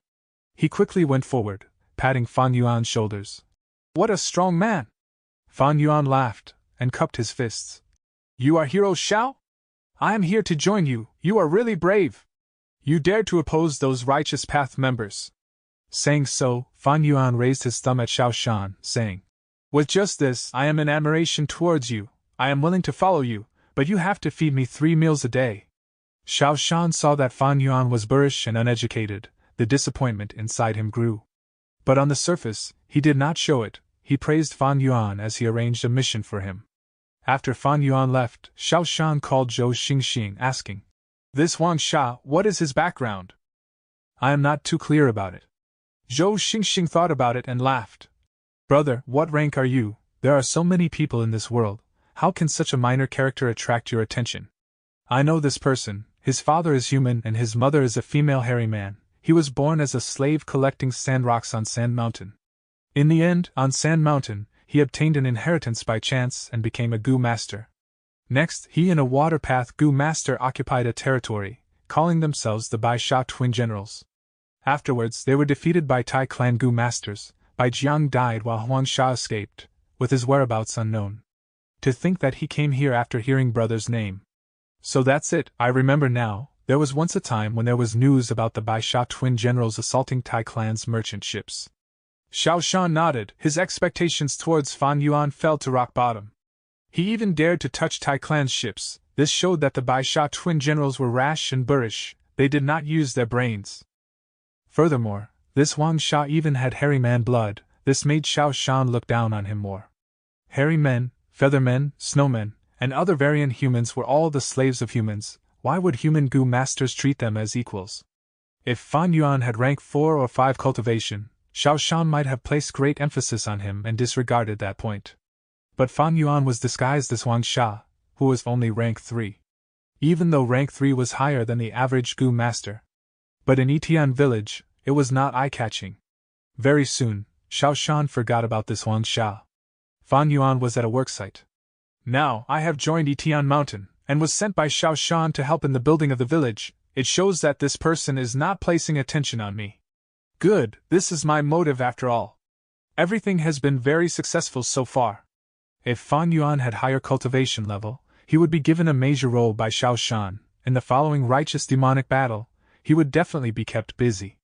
He quickly went forward, patting Fan Yuan's shoulders. What a strong man! Fan Yuan laughed, and cupped his fists. You are Hero Xiao? I am here to join you, you are really brave. You dared to oppose those righteous path members. Saying so, Fan Yuan raised his thumb at Xiao Shan, saying, With just this, I am in admiration towards you, I am willing to follow you, but you have to feed me 3 meals a day. Xiao Shan saw that Fan Yuan was boorish and uneducated, the disappointment inside him grew. But on the surface, he did not show it, he praised Fan Yuan as he arranged a mission for him. After Fan Yuan left, Xiao Shan called Zhou Xingxing asking, This Huang Sha, what is his background? I am not too clear about it. Zhou Xingxing thought about it and laughed. Brother, what rank are you? There are so many people in this world, how can such a minor character attract your attention? I know this person, his father is human and his mother is a female hairy man. He was born as a slave collecting sand rocks on Sand Mountain. In the end, on Sand Mountain, he obtained an inheritance by chance and became a Gu master. Next, he and a water path Gu master occupied a territory, calling themselves the Bai Sha twin generals. Afterwards, they were defeated by Tai clan Gu masters. Bai Jiang died while Huang Sha escaped, with his whereabouts unknown. To think that he came here after hearing brother's name. So that's it, I remember now. There was once a time when there was news about the Bai Sha twin generals assaulting Tai clan's merchant ships. Xiao Shan nodded, his expectations towards Fan Yuan fell to rock bottom. He even dared to touch Tai Clan's ships. This showed that the Bai Sha twin generals were rash and boorish, they did not use their brains. Furthermore, this Wang Sha even had hairy man blood, this made Xiao Shan look down on him more. Hairy men, feathermen, snowmen, and other variant humans were all the slaves of humans. Why would human Gu masters treat them as equals? If Fan Yuan had rank 4 or 5 cultivation, Xiao Shan might have placed great emphasis on him and disregarded that point. But Fan Yuan was disguised as Wang Sha, who was only rank 3. Even though rank 3 was higher than the average Gu master. But in Etian village, it was not eye-catching. Very soon, Xiao Shan forgot about this Wang Sha. Fan Yuan was at a worksite. Now, I have joined Etian Mountain, and was sent by Xiao Shan to help in the building of the village. It shows that this person is not placing attention on me. Good, this is my motive after all. Everything has been very successful so far. If Fan Yuan had higher cultivation level, he would be given a major role by Xiao Shan. In the following righteous demonic battle, he would definitely be kept busy.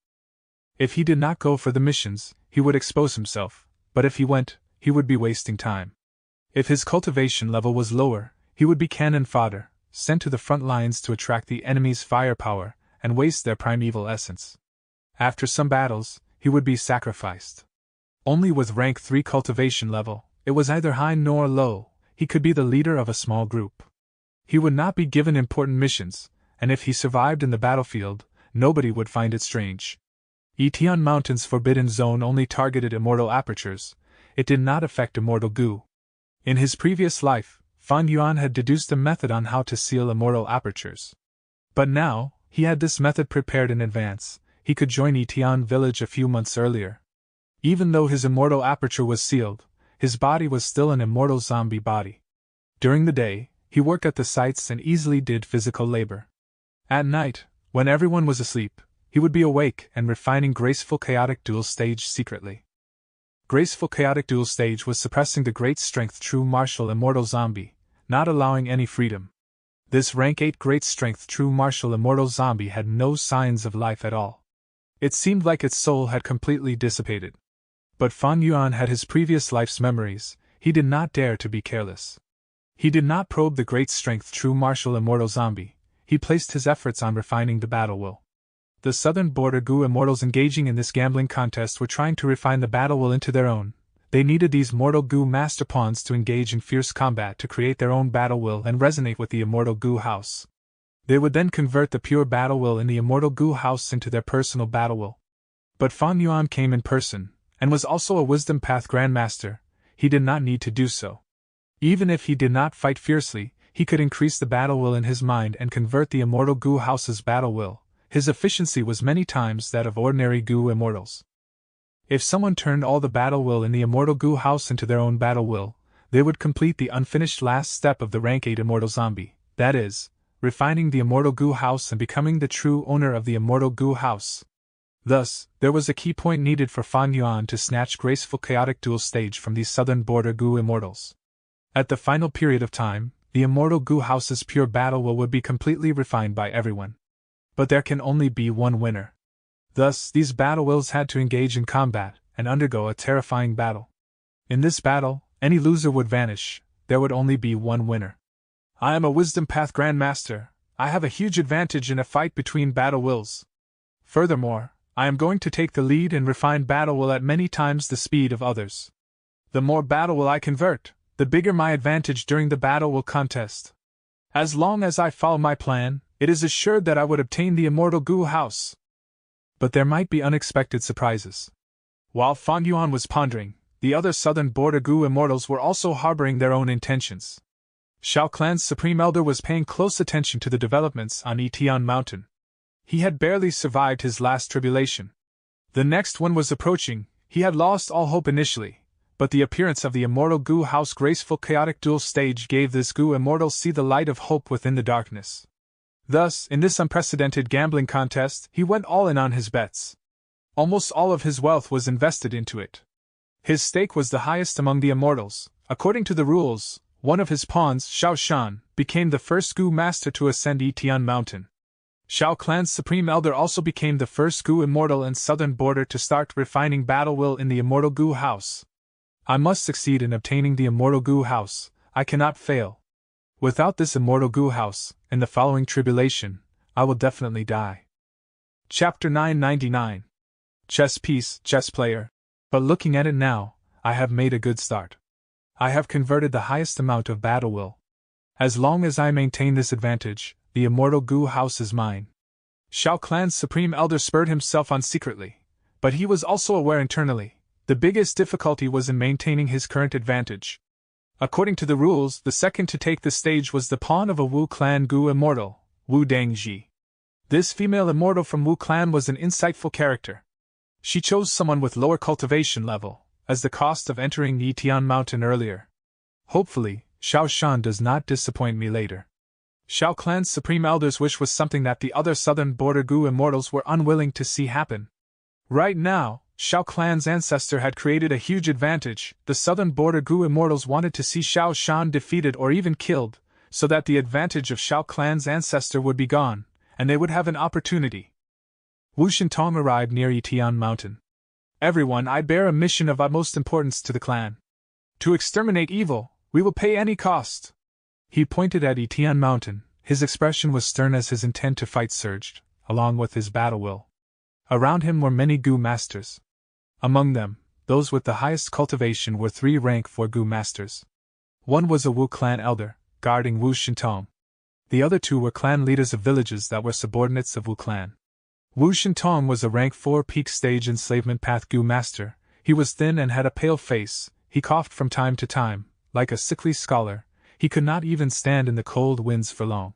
If he did not go for the missions, he would expose himself, but if he went, he would be wasting time. If his cultivation level was lower, he would be cannon fodder, sent to the front lines to attract the enemy's firepower and waste their primeval essence. After some battles, he would be sacrificed. Only with rank 3 cultivation level, it was neither high nor low, he could be the leader of a small group. He would not be given important missions, and if he survived in the battlefield, nobody would find it strange. Etian Mountain's Forbidden Zone only targeted immortal apertures, it did not affect immortal Gu. In his previous life, Fan Yuan had deduced a method on how to seal immortal apertures. But now, he had this method prepared in advance, he could join Etian village a few months earlier. Even though his immortal aperture was sealed, his body was still an immortal zombie body. During the day, he worked at the sites and easily did physical labor. At night, when everyone was asleep, he would be awake and refining Graceful Chaotic Dual Stage secretly. Graceful Chaotic Dual Stage was suppressing the great strength true martial immortal zombie, not allowing any freedom. This rank 8 great strength true martial immortal zombie had no signs of life at all. It seemed like its soul had completely dissipated. But Fan Yuan had his previous life's memories, he did not dare to be careless. He did not probe the great strength true martial immortal zombie, he placed his efforts on refining the battle will. The southern border Gu immortals engaging in this gambling contest were trying to refine the battle will into their own. They needed these mortal Gu master pawns to engage in fierce combat to create their own battle will and resonate with the immortal Gu house. They would then convert the pure battle will in the immortal Gu house into their personal battle will. But Fan Yuan came in person, and was also a wisdom path grandmaster, he did not need to do so. Even if he did not fight fiercely, he could increase the battle will in his mind and convert the immortal Gu house's battle will. His efficiency was many times that of ordinary Gu immortals. If someone turned all the battle will in the immortal Gu house into their own battle will, they would complete the unfinished last step of the rank 8 immortal zombie, that is, refining the immortal Gu house and becoming the true owner of the immortal Gu house. Thus, there was a key point needed for Fan Yuan to snatch Graceful Chaotic Dual Stage from these southern border Gu immortals. At the final period of time, the immortal Gu house's pure battle will would be completely refined by everyone. But there can only be one winner. Thus, these battle wills had to engage in combat and undergo a terrifying battle. In this battle, any loser would vanish, there would only be one winner. I am a Wisdom Path Grandmaster, I have a huge advantage in a fight between battle wills. Furthermore, I am going to take the lead and refine battle will at many times the speed of others. The more battle will I convert, the bigger my advantage during the battle will contest. As long as I follow my plan, it is assured that I would obtain the immortal Gu house. But there might be unexpected surprises. While Fan Yuan was pondering, the other southern border Gu immortals were also harboring their own intentions. Shao Clan's Supreme Elder was paying close attention to the developments on Etian Mountain. He had barely survived his last tribulation. The next one was approaching, he had lost all hope initially, but the appearance of the immortal Gu house Graceful Chaotic Dual Stage gave this Gu immortal see the light of hope within the darkness. Thus, in this unprecedented gambling contest, he went all in on his bets. Almost all of his wealth was invested into it. His stake was the highest among the immortals. According to the rules, one of his pawns, Xiao Shan, became the first Gu master to ascend Etian Mountain. Shao Clan's Supreme Elder also became the first Gu immortal in southern border to start refining battle will in the immortal Gu house. I must succeed in obtaining the immortal Gu house. I cannot fail. Without this immortal goo house, in the following tribulation, I will definitely die. Chapter 999. Chess piece, chess player. But looking at it now, I have made a good start. I have converted the highest amount of battle will. As long as I maintain this advantage, the immortal goo house is mine. Shao Clan's supreme elder spurred himself on secretly, but he was also aware internally. The biggest difficulty was in maintaining his current advantage. According to the rules, the second to take the stage was the pawn of a Wu clan goo immortal, Wu Dangji. This female immortal from Wu clan was an insightful character. She chose someone with lower cultivation level, as the cost of entering Yitian Mountain earlier. Hopefully, Shao Shan does not disappoint me later. Shao Clan's supreme elder's wish was something that the other southern border goo immortals were unwilling to see happen. Right now, Shao Clan's ancestor had created a huge advantage. The southern border goo immortals wanted to see Shao Shan defeated or even killed, so that the advantage of Shao Clan's ancestor would be gone, and they would have an opportunity. Wu Shintong arrived near Yitian Mountain. Everyone, I bear a mission of utmost importance to the clan. To exterminate evil, we will pay any cost. He pointed at Yitian Mountain. His expression was stern as his intent to fight surged, along with his battle will. Around him were many goo masters. Among them, those with the highest cultivation were 3 rank 4 goo masters. One was a Wu clan elder, guarding Wu Shintong. The other 2 were clan leaders of villages that were subordinates of Wu clan. Wu Shintong was a rank 4 peak stage enslavement path goo master. He was thin and had a pale face. He coughed from time to time, like a sickly scholar. He could not even stand in the cold winds for long.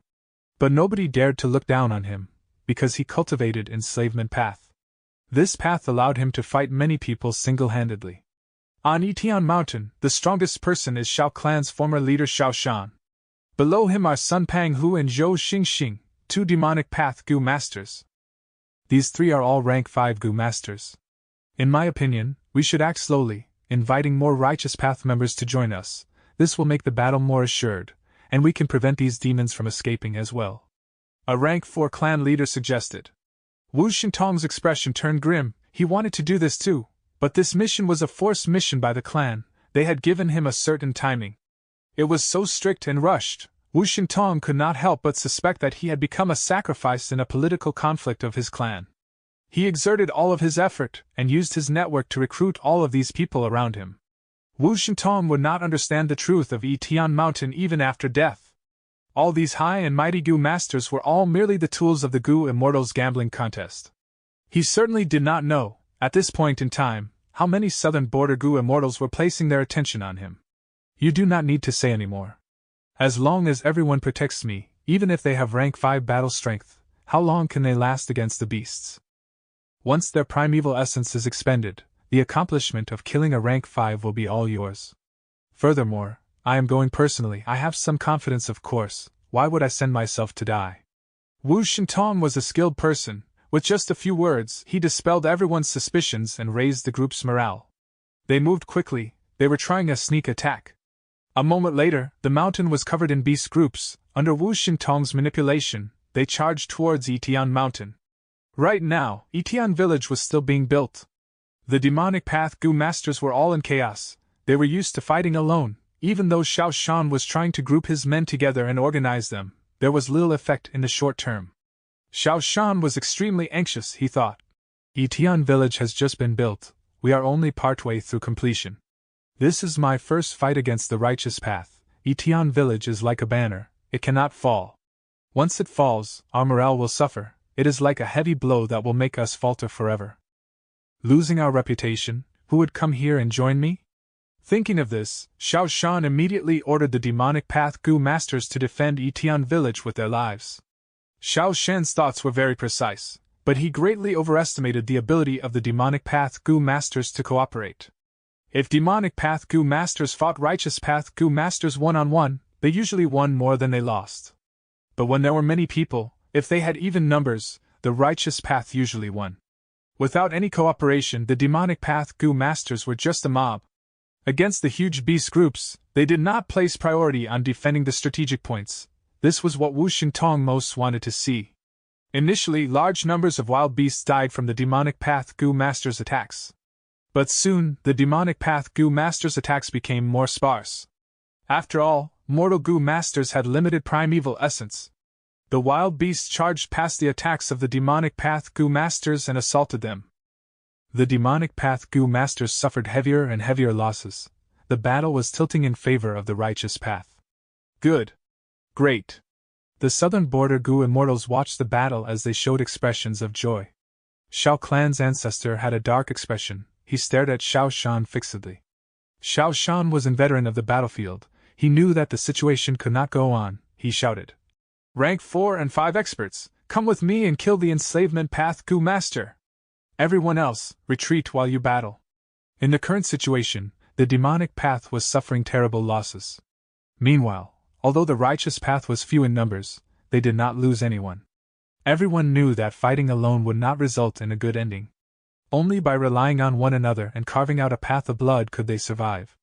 But nobody dared to look down on him, because he cultivated enslavement path. This path allowed him to fight many people single-handedly. On Yitian Mountain, the strongest person is Shao Clan's former leader Shao Shan. Below him are Sun Pang Hu and Zhou Xingxing, 2 demonic path goo masters. These 3 are all rank 5 goo masters. In my opinion, we should act slowly, inviting more righteous path members to join us. This will make the battle more assured, and we can prevent these demons from escaping as well. A rank 4 clan leader suggested. Wu Shintong's expression turned grim. He wanted to do this too, but this mission was a forced mission by the clan. They had given him a certain timing. It was so strict and rushed, Wu Shintong could not help but suspect that he had become a sacrifice in a political conflict of his clan. He exerted all of his effort and used his network to recruit all of these people around him. Wu Shintong would not understand the truth of Yitian Mountain even after death. All these high and mighty goo masters were all merely the tools of the goo immortals gambling contest. He certainly did not know, at this point in time, how many southern border goo immortals were placing their attention on him. You do not need to say any more. As long as everyone protects me, even if they have rank 5 battle strength, how long can they last against the beasts? Once their primeval essence is expended, the accomplishment of killing a rank 5 will be all yours. Furthermore, I am going personally. I have some confidence, of course. Why would I send myself to die? Wu Shintong was a skilled person. With just a few words, he dispelled everyone's suspicions and raised the group's morale. They moved quickly. They were trying a sneak attack. A moment later, the mountain was covered in beast groups. Under Wu Shintong's manipulation, they charged towards Yitian Mountain. Right now, Yitian Village was still being built. The demonic path goo masters were all in chaos. They were used to fighting alone. Even though Shao Shan was trying to group his men together and organize them, there was little effect in the short term. Shao Shan was extremely anxious, he thought. Yitian Village has just been built. We are only partway through completion. This is my first fight against the righteous path. Yitian Village is like a banner. It cannot fall. Once it falls, our morale will suffer. It is like a heavy blow that will make us falter forever. Losing our reputation, who would come here and join me? Thinking of this, Shao Shan immediately ordered the demonic path goo masters to defend Yitian Village with their lives. Shao Shan's thoughts were very precise, but he greatly overestimated the ability of the demonic path goo masters to cooperate. If demonic path goo masters fought righteous path goo masters one-on-one, they usually won more than they lost. But when there were many people, if they had even numbers, the righteous path usually won. Without any cooperation, the demonic path goo masters were just a mob. Against the huge beast groups, they did not place priority on defending the strategic points. This was what Wu Shintong most wanted to see. Initially, large numbers of wild beasts died from the demonic path goo masters' attacks. But soon, the demonic path goo masters' attacks became more sparse. After all, mortal goo masters had limited primeval essence. The wild beasts charged past the attacks of the demonic path goo masters and assaulted them. The demonic path goo masters suffered heavier and heavier losses. The battle was tilting in favor of the righteous path. Good. Great. The southern border goo immortals watched the battle as they showed expressions of joy. Shao Clan's ancestor had a dark expression. He stared at Xiao Shan fixedly. Xiao Shan was an veteran of the battlefield. He knew that the situation could not go on. He shouted, "Rank 4 and 5 experts, come with me and kill the enslavement path goo master. Everyone else, retreat while you battle." In the current situation, the demonic path was suffering terrible losses. Meanwhile, although the righteous path was few in numbers, they did not lose anyone. Everyone knew that fighting alone would not result in a good ending. Only by relying on one another and carving out a path of blood could they survive.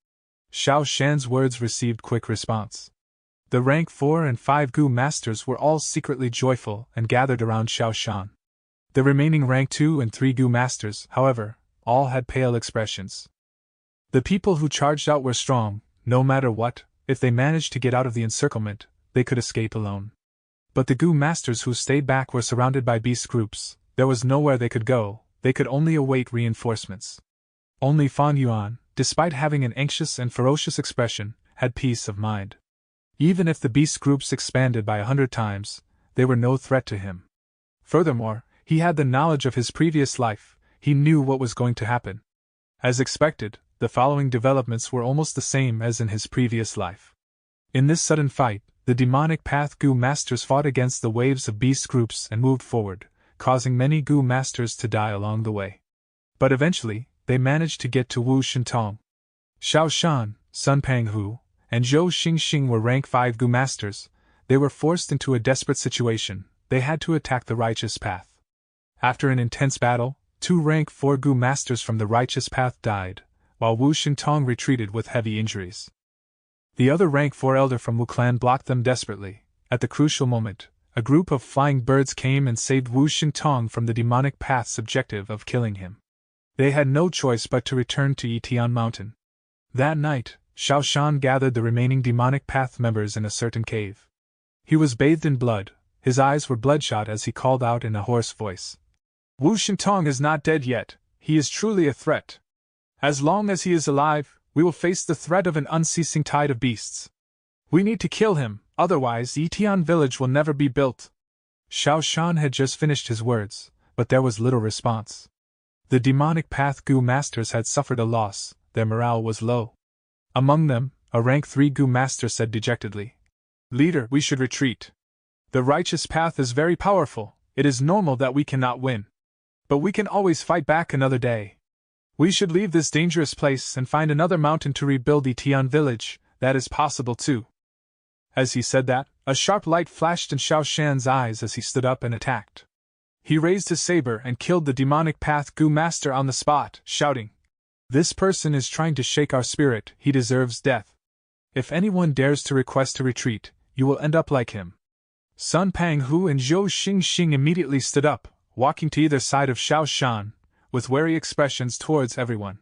Xiao Shan's words received quick response. The rank 4 and 5 goo masters were all secretly joyful and gathered around Xiao Shan. The remaining rank 2 and 3 goo masters, however, all had pale expressions. The people who charged out were strong. No matter what, if they managed to get out of the encirclement, they could escape alone. But the goo masters who stayed back were surrounded by beast groups. There was nowhere they could go. They could only await reinforcements. Only Fan Yuan, despite having an anxious and ferocious expression, had peace of mind. Even if the beast groups expanded by 100 times, they were no threat to him. Furthermore, he had the knowledge of his previous life. He knew what was going to happen. As expected, the following developments were almost the same as in his previous life. In this sudden fight, the demonic path goo masters fought against the waves of beast groups and moved forward, causing many goo masters to die along the way. But eventually, they managed to get to Wu Shintong. Xiao Shan, Sun Panghu, and Zhou Xingxing were rank 5 goo masters. They were forced into a desperate situation. They had to attack the righteous path. After an intense battle, 2 rank 4 goo masters from the righteous path died, while Wu Shintong retreated with heavy injuries. The other rank 4 elder from Wu clan blocked them desperately. At the crucial moment, a group of flying birds came and saved Wu Shintong from the demonic path's objective of killing him. They had no choice but to return to Yitian Mountain. That night, Xiao Shan gathered the remaining demonic path members in a certain cave. He was bathed in blood. His eyes were bloodshot as he called out in a hoarse voice, "Wu Shintong is not dead yet. He is truly a threat. As long as he is alive, we will face the threat of an unceasing tide of beasts. We need to kill him, otherwise Yitian village will never be built." Xiao Shan had just finished his words, but there was little response. The demonic path goo masters had suffered a loss. Their morale was low. Among them, a rank 3 goo master said dejectedly, "Leader, we should retreat. The righteous path is very powerful. It is normal that we cannot win. But we can always fight back another day. We should leave this dangerous place and find another mountain to rebuild Yitian village. That is possible too." As he said that, a sharp light flashed in Xiao Shan's eyes as he stood up and attacked. He raised his saber and killed the demonic path goo master on the spot, shouting, "This person is trying to shake our spirit. He deserves death. If anyone dares to request a retreat, you will end up like him." Sun Panghu and Zhou Xingxing immediately stood up, walking to either side of Xiao Shan, with wary expressions towards everyone.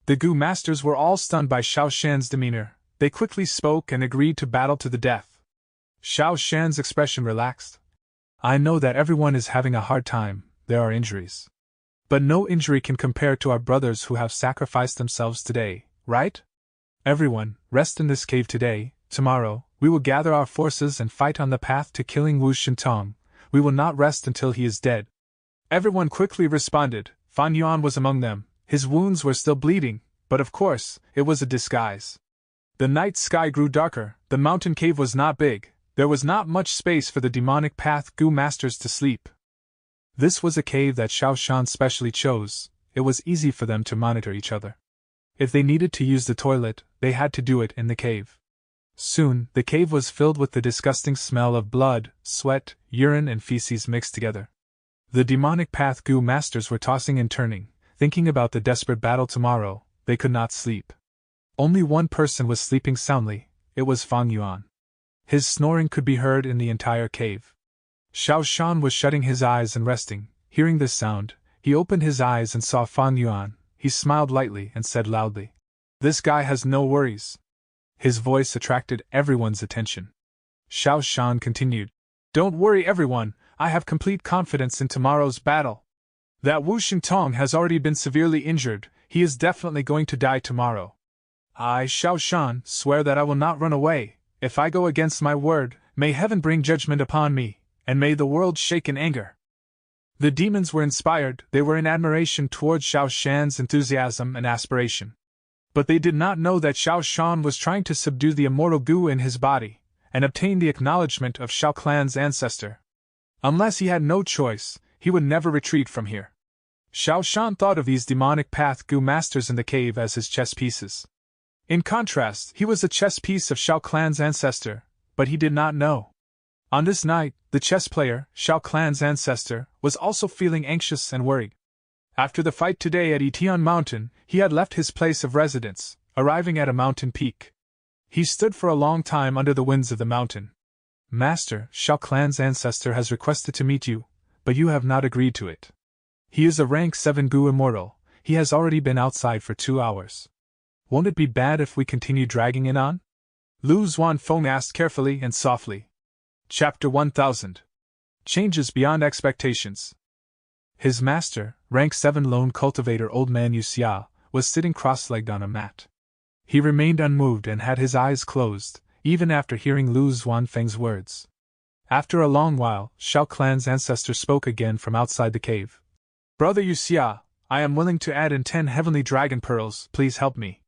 The goo masters were all stunned by Xiao Shan's demeanor. They quickly spoke and agreed to battle to the death. Xiao Shan's expression relaxed. "I know that everyone is having a hard time. There are injuries. But no injury can compare to our brothers who have sacrificed themselves today, right? Everyone, rest in this cave today. Tomorrow, we will gather our forces and fight on the path to killing Wu Shintong. We will not rest until he is dead." Everyone quickly responded. Fan Yuan was among them. His wounds were still bleeding, but of course, it was a disguise. The night sky grew darker. The mountain cave was not big. There was not much space for the demonic path goo masters to sleep. This was a cave that Xiao Shan specially chose. It was easy for them to monitor each other. If they needed to use the toilet, they had to do it in the cave. Soon, the cave was filled with the disgusting smell of blood, sweat, urine and feces mixed together. The demonic path goo masters were tossing and turning, thinking about the desperate battle tomorrow. They could not sleep. Only one person was sleeping soundly. It was Fan Yuan. His snoring could be heard in the entire cave. Xiao Shan was shutting his eyes and resting. Hearing this sound, he opened his eyes and saw Fan Yuan. He smiled lightly and said loudly, "This guy has no worries." His voice attracted everyone's attention. Xiao Shan continued, "Don't worry, everyone, I have complete confidence in tomorrow's battle. That Wu Xintong has already been severely injured, he is definitely going to die tomorrow. I, Xiao Shan, swear that I will not run away. If I go against my word, may heaven bring judgment upon me, and may the world shake in anger." The demons were inspired, they were in admiration towards Xiao Shan's enthusiasm and aspiration. But they did not know that Xiao Shan was trying to subdue the immortal goo in his body, and obtain the acknowledgement of Xiao Clan's ancestor. Unless he had no choice, he would never retreat from here. Xiao Shan thought of these demonic path goo masters in the cave as his chess pieces. In contrast, he was a chess piece of Xiao Clan's ancestor, but he did not know. On this night, the chess player, Xiao Clan's ancestor, was also feeling anxious and worried. After the fight today at Yitian Mountain, he had left his place of residence, arriving at a mountain peak. He stood for a long time under the winds of the mountain. "Master, Xiao Clan's ancestor has requested to meet you, but you have not agreed to it. He is a rank 7 Gu immortal, he has already been outside for 2 hours. Won't it be bad if we continue dragging it on?" Lu Xuanfeng asked carefully and softly. Chapter 1000. Changes Beyond Expectations. His master, rank 7 lone cultivator Old Man Yuxia, was sitting cross-legged on a mat. He remained unmoved and had his eyes closed, even after hearing Lu Xuanfeng's words. After a long while, Xiao Clan's ancestor spoke again from outside the cave. "Brother Yuxia, I am willing to add in 10 heavenly dragon pearls, please help me."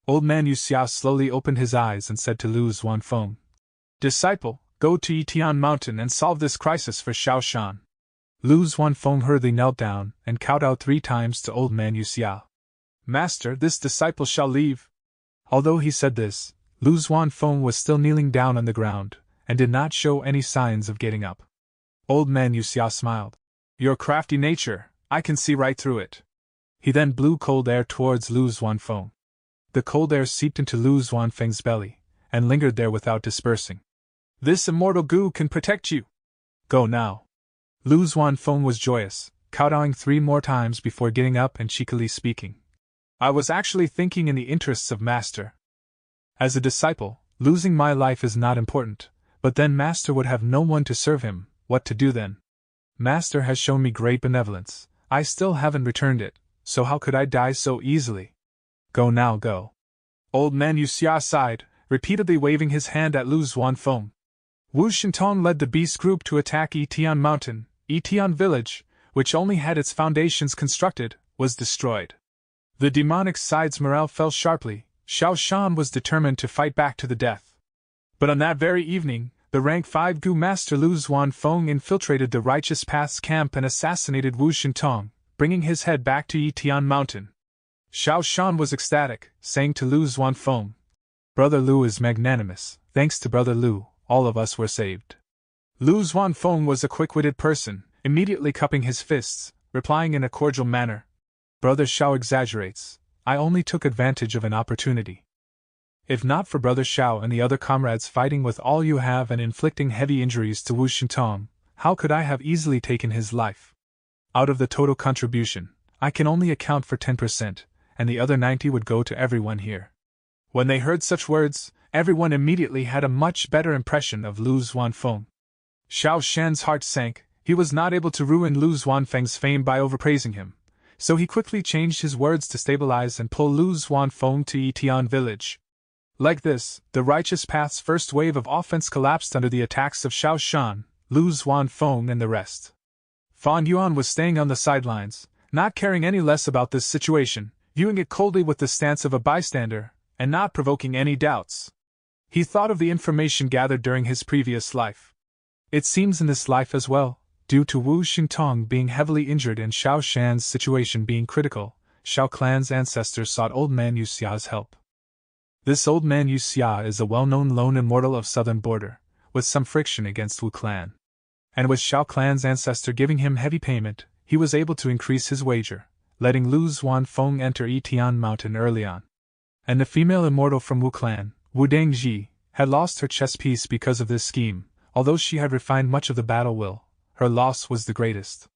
Old Man Yuxia slowly opened his eyes and said to Lu Xuanfeng, "Disciple, go to Yitian Mountain and solve this crisis for Xiao Shan." Lu Xuanfeng hurriedly knelt down and kowed out 3 times to Old Man Yuxia. "Master, this disciple shall leave." Although he said this, Lu Xuanfeng was still kneeling down on the ground, and did not show any signs of getting up. Old Man Yuxia smiled. "Your crafty nature, I can see right through it." He then blew cold air towards Lu Xuanfeng. The cold air seeped into Lu Xuanfeng's belly, and lingered there without dispersing. "This immortal goo can protect you. Go now." Lu Xuanfeng was joyous, kowtowing 3 more times before getting up and cheekily speaking. "I was actually thinking in the interests of Master. As a disciple, losing my life is not important, but then Master would have no one to serve him, what to do then? Master has shown me great benevolence, I still haven't returned it, so how could I die so easily? Go now, go." Old Man Yuxia sighed, repeatedly waving his hand at Lu Xuanfeng. Wu Xintong led the beast group to attack Yitian Mountain. Yitian village, which only had its foundations constructed, was destroyed. The demonic side's morale fell sharply. Xiao Shan was determined to fight back to the death. But on that very evening, the rank 5 Gu master Lu Xuanfeng infiltrated the Righteous Path's camp and assassinated Wu Xintong, bringing his head back to Yitian Mountain. Xiao Shan was ecstatic, saying to Lu Xuanfeng, "Brother Lu is magnanimous, thanks to Brother Lu, all of us were saved." Lu Xuanfeng was a quick-witted person, immediately cupping his fists, replying in a cordial manner, "Brother Xiao exaggerates, I only took advantage of an opportunity. If not for Brother Xiao and the other comrades fighting with all you have and inflicting heavy injuries to Wu Xintong, how could I have easily taken his life? Out of the total contribution, I can only account for 10%, and the other 90 would go to everyone here." When they heard such words, everyone immediately had a much better impression of Lu Xuanfeng. Xiao Shan's heart sank. He was not able to ruin Lu Xuanfeng's fame by overpraising him, so he quickly changed his words to stabilize and pull Lu Xuanfeng to Yitian village. Like this, the Righteous Path's first wave of offense collapsed under the attacks of Xiao Shan, Lu Xuanfeng and the rest. Fan Yuan was staying on the sidelines, not caring any less about this situation, viewing it coldly with the stance of a bystander, and not provoking any doubts. He thought of the information gathered during his previous life. It seems in this life as well, due to Wu Xintong being heavily injured and Xiao Shan's situation being critical, Xiao Clan's ancestors sought Old Man Yuxia's help. This Old Man Yuxia is a well-known lone immortal of southern border, with some friction against Wu Clan. And with Xiao Clan's ancestor giving him heavy payment, he was able to increase his wager, letting Lu Xuanfeng enter Yitian Mountain early on. And the female immortal from Wu Clan, Wu Dangji, had lost her chess piece because of this scheme. Although she had refined much of the battle will, her loss was the greatest.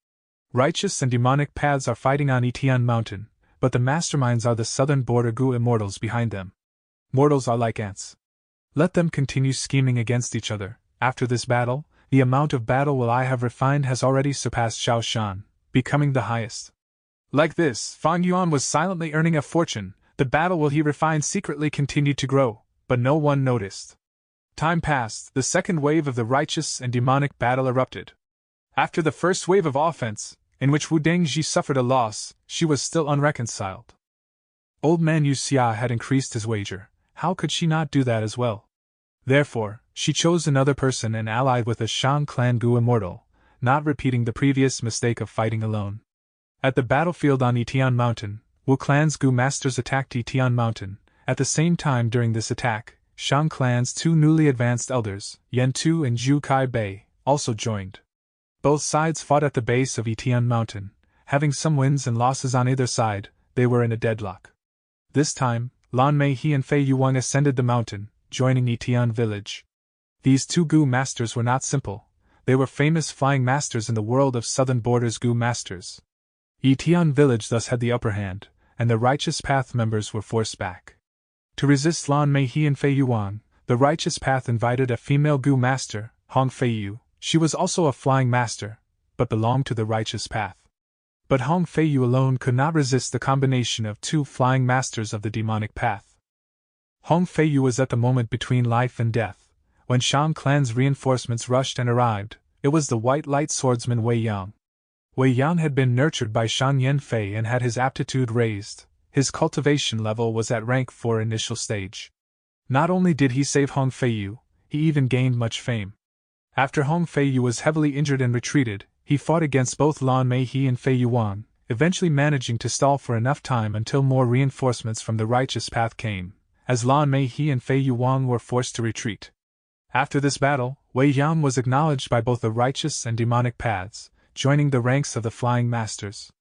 Righteous and demonic paths are fighting on Yitian Mountain, but the masterminds are the southern border Gu immortals behind them. Mortals are like ants. Let them continue scheming against each other. After this battle, the amount of battle will I have refined has already surpassed Xiao Shan, becoming the highest. Like this, Fang Yuan was silently earning a fortune. The battle will he refined secretly continued to grow, but no one noticed. Time passed, the second wave of the righteous and demonic battle erupted. After the first wave of offense, in which Wu Dengji suffered a loss, she was still unreconciled. Old man Yu Xia had increased his wager. How could she not do that as well? Therefore, she chose another person and allied with a Shang clan Gu immortal, not repeating the previous mistake of fighting alone. At the battlefield on Yitian Mountain, Wu clan's Gu masters attacked Yitian Mountain. At the same time during this attack, Shang clan's two newly advanced elders, Yan Tu and Zhu Kai Bei, also joined. Both sides fought at the base of Yitian Mountain. Having some wins and losses on either side, they were in a deadlock. This time, Lan Mei He and Fei Yuang ascended the mountain, joining Yitian village. These two Gu masters were not simple. They were famous flying masters in the world of Southern Borders Gu masters. Yitian village thus had the upper hand, and the Righteous Path members were forced back. To resist Lan Mei He and Fei Yuang, the Righteous Path invited a female Gu master, Hong Fei Yu. She was also a flying master, but belonged to the Righteous Path. But Hong Fei Yu alone could not resist the combination of two flying masters of the demonic path. Hong Fei Yu was at the moment between life and death. When Shang clan's reinforcements rushed and arrived, it was the white light swordsman Wei Yang. Wei Yang had been nurtured by Shang Yanfei and had his aptitude raised. His cultivation level was at rank 4 initial stage. Not only did he save Hong Fei Yu, he even gained much fame. After Hong Fei Yu was heavily injured and retreated, he fought against both Lan Mei He and Fei Yuan, eventually managing to stall for enough time until more reinforcements from the Righteous Path came, as Lan Mei He and Fei Yuan were forced to retreat. After this battle, Wei Yang was acknowledged by both the Righteous and Demonic Paths, joining the ranks of the Flying Masters.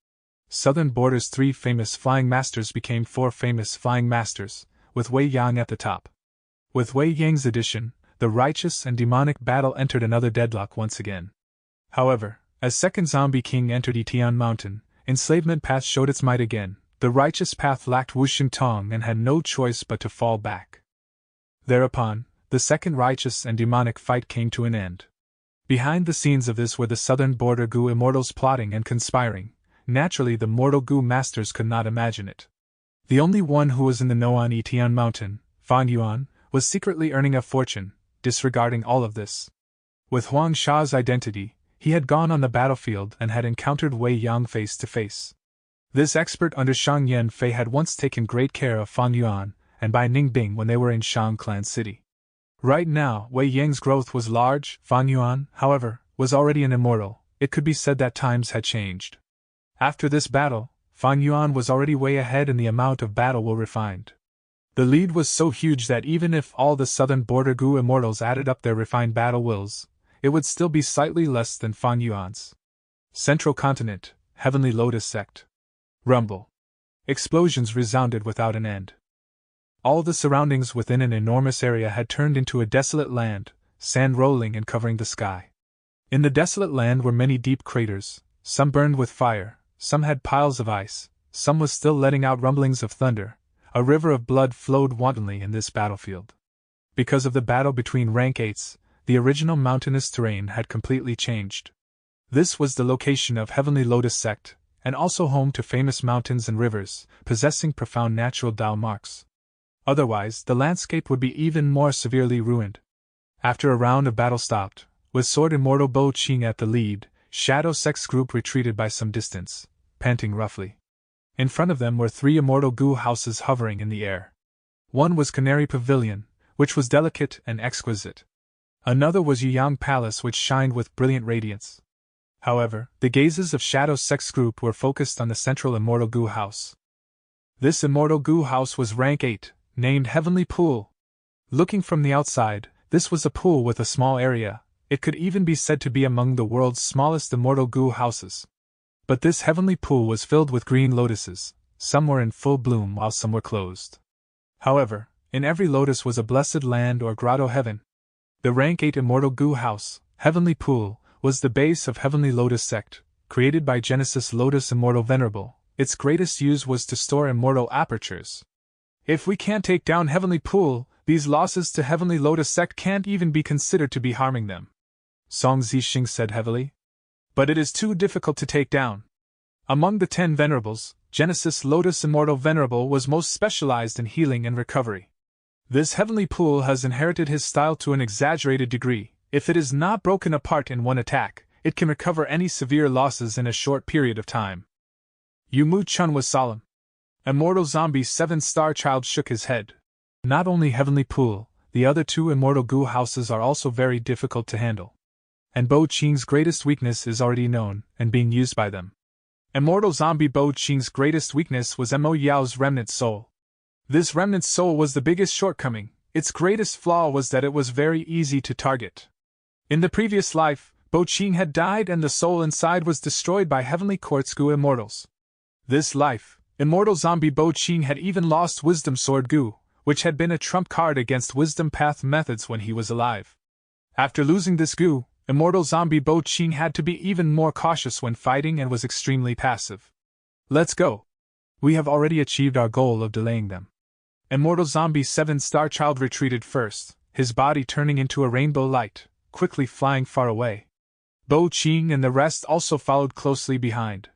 Southern Border's 3 famous Flying Masters became 4 famous Flying Masters, with Wei Yang at the top. With Wei Yang's addition, the Righteous and Demonic battle entered another deadlock once again. However, as Second Zombie King entered Yitian Mountain, Enslavement Path showed its might again. The Righteous Path lacked Wuxing Tong and had no choice but to fall back. Thereupon, the second Righteous and Demonic fight came to an end. Behind the scenes of this were the Southern Border Gu immortals plotting and conspiring. Naturally, the mortal Gu masters could not imagine it. The only one who was in the know on Yitian Mountain, Fang Yuan, was secretly earning a fortune, disregarding all of this. With Huang Sha's identity, he had gone on the battlefield and had encountered Wei Yang face to face. This expert under Shang Yanfei had once taken great care of Fang Yuan and Bai Ningbing when they were in Shang Clan City. Right now, Wei Yang's growth was large. Fang Yuan, however, was already an immortal. It could be said that times had changed. After this battle, Fang Yuan was already way ahead in the amount of battle will refined. The lead was so huge that even if all the Southern Border Gu immortals added up their refined battle wills, it would still be slightly less than Fang Yuan's. Central Continent, Heavenly Lotus Sect. Rumble. Explosions resounded without an end. All the surroundings within an enormous area had turned into a desolate land, sand rolling and covering the sky. In the desolate land were many deep craters, some burned with fire, some had piles of ice, some was still letting out rumblings of thunder. A river of blood flowed wantonly in this battlefield. Because of the battle between rank 8s, the original mountainous terrain had completely changed. This was the location of Heavenly Lotus Sect, and also home to famous mountains and rivers, possessing profound natural Dao marks. Otherwise, the landscape would be even more severely ruined. After a round of battle stopped, with Sword Immortal Bo Qing at the lead, Shadow Sect's group retreated by some distance, panting roughly. In front of them were 3 immortal Gu houses hovering in the air. One was Canary Pavilion, which was delicate and exquisite. Another was Yuyang Palace, which shined with brilliant radiance. However, the gazes of Shadow Sect's group were focused on the central immortal Gu house. This immortal Gu house was rank 8, named Heavenly Pool. Looking from the outside, this was a pool with a small area. It could even be said to be among the world's smallest immortal Gu houses. But this heavenly pool was filled with green lotuses. Some were in full bloom while some were closed. However, in every lotus was a blessed land or grotto heaven. The rank 8 immortal Gu house, Heavenly Pool, was the base of Heavenly Lotus Sect, created by Genesis Lotus Immortal Venerable. Its greatest use was to store immortal apertures. If we can't take down Heavenly Pool, these losses to Heavenly Lotus sect can't even be considered to be harming them," Song Zixing said heavily. "But it is too difficult to take down." Among the 10 venerables, Genesis Lotus Immortal Venerable was most specialized in healing and recovery. This Heavenly Pool has inherited his style to an exaggerated degree. If it is not broken apart in one attack, it can recover any severe losses in a short period of time. Yu Mu Chun was solemn. Immortal Zombie 7-Star Child shook his head. Not only Heavenly Pool, the other 2 Immortal Goo houses are also very difficult to handle. And Bo Qing's greatest weakness is already known and being used by them. Immortal Zombie Bo Qing's greatest weakness was Mo Yao's Remnant Soul. This Remnant Soul was the biggest shortcoming. Its greatest flaw was that it was very easy to target. In the previous life, Bo Qing had died and the soul inside was destroyed by Heavenly Quartz Goo Immortals. This life, Immortal Zombie Bo Qing had even lost Wisdom Sword Goo, which had been a trump card against Wisdom Path methods when he was alive. After losing this Goo, Immortal Zombie Bo Qing had to be even more cautious when fighting and was extremely passive. "Let's go. We have already achieved our goal of delaying them." Immortal Zombie 7-Star Child retreated first, his body turning into a rainbow light, quickly flying far away. Bo Qing and the rest also followed closely behind.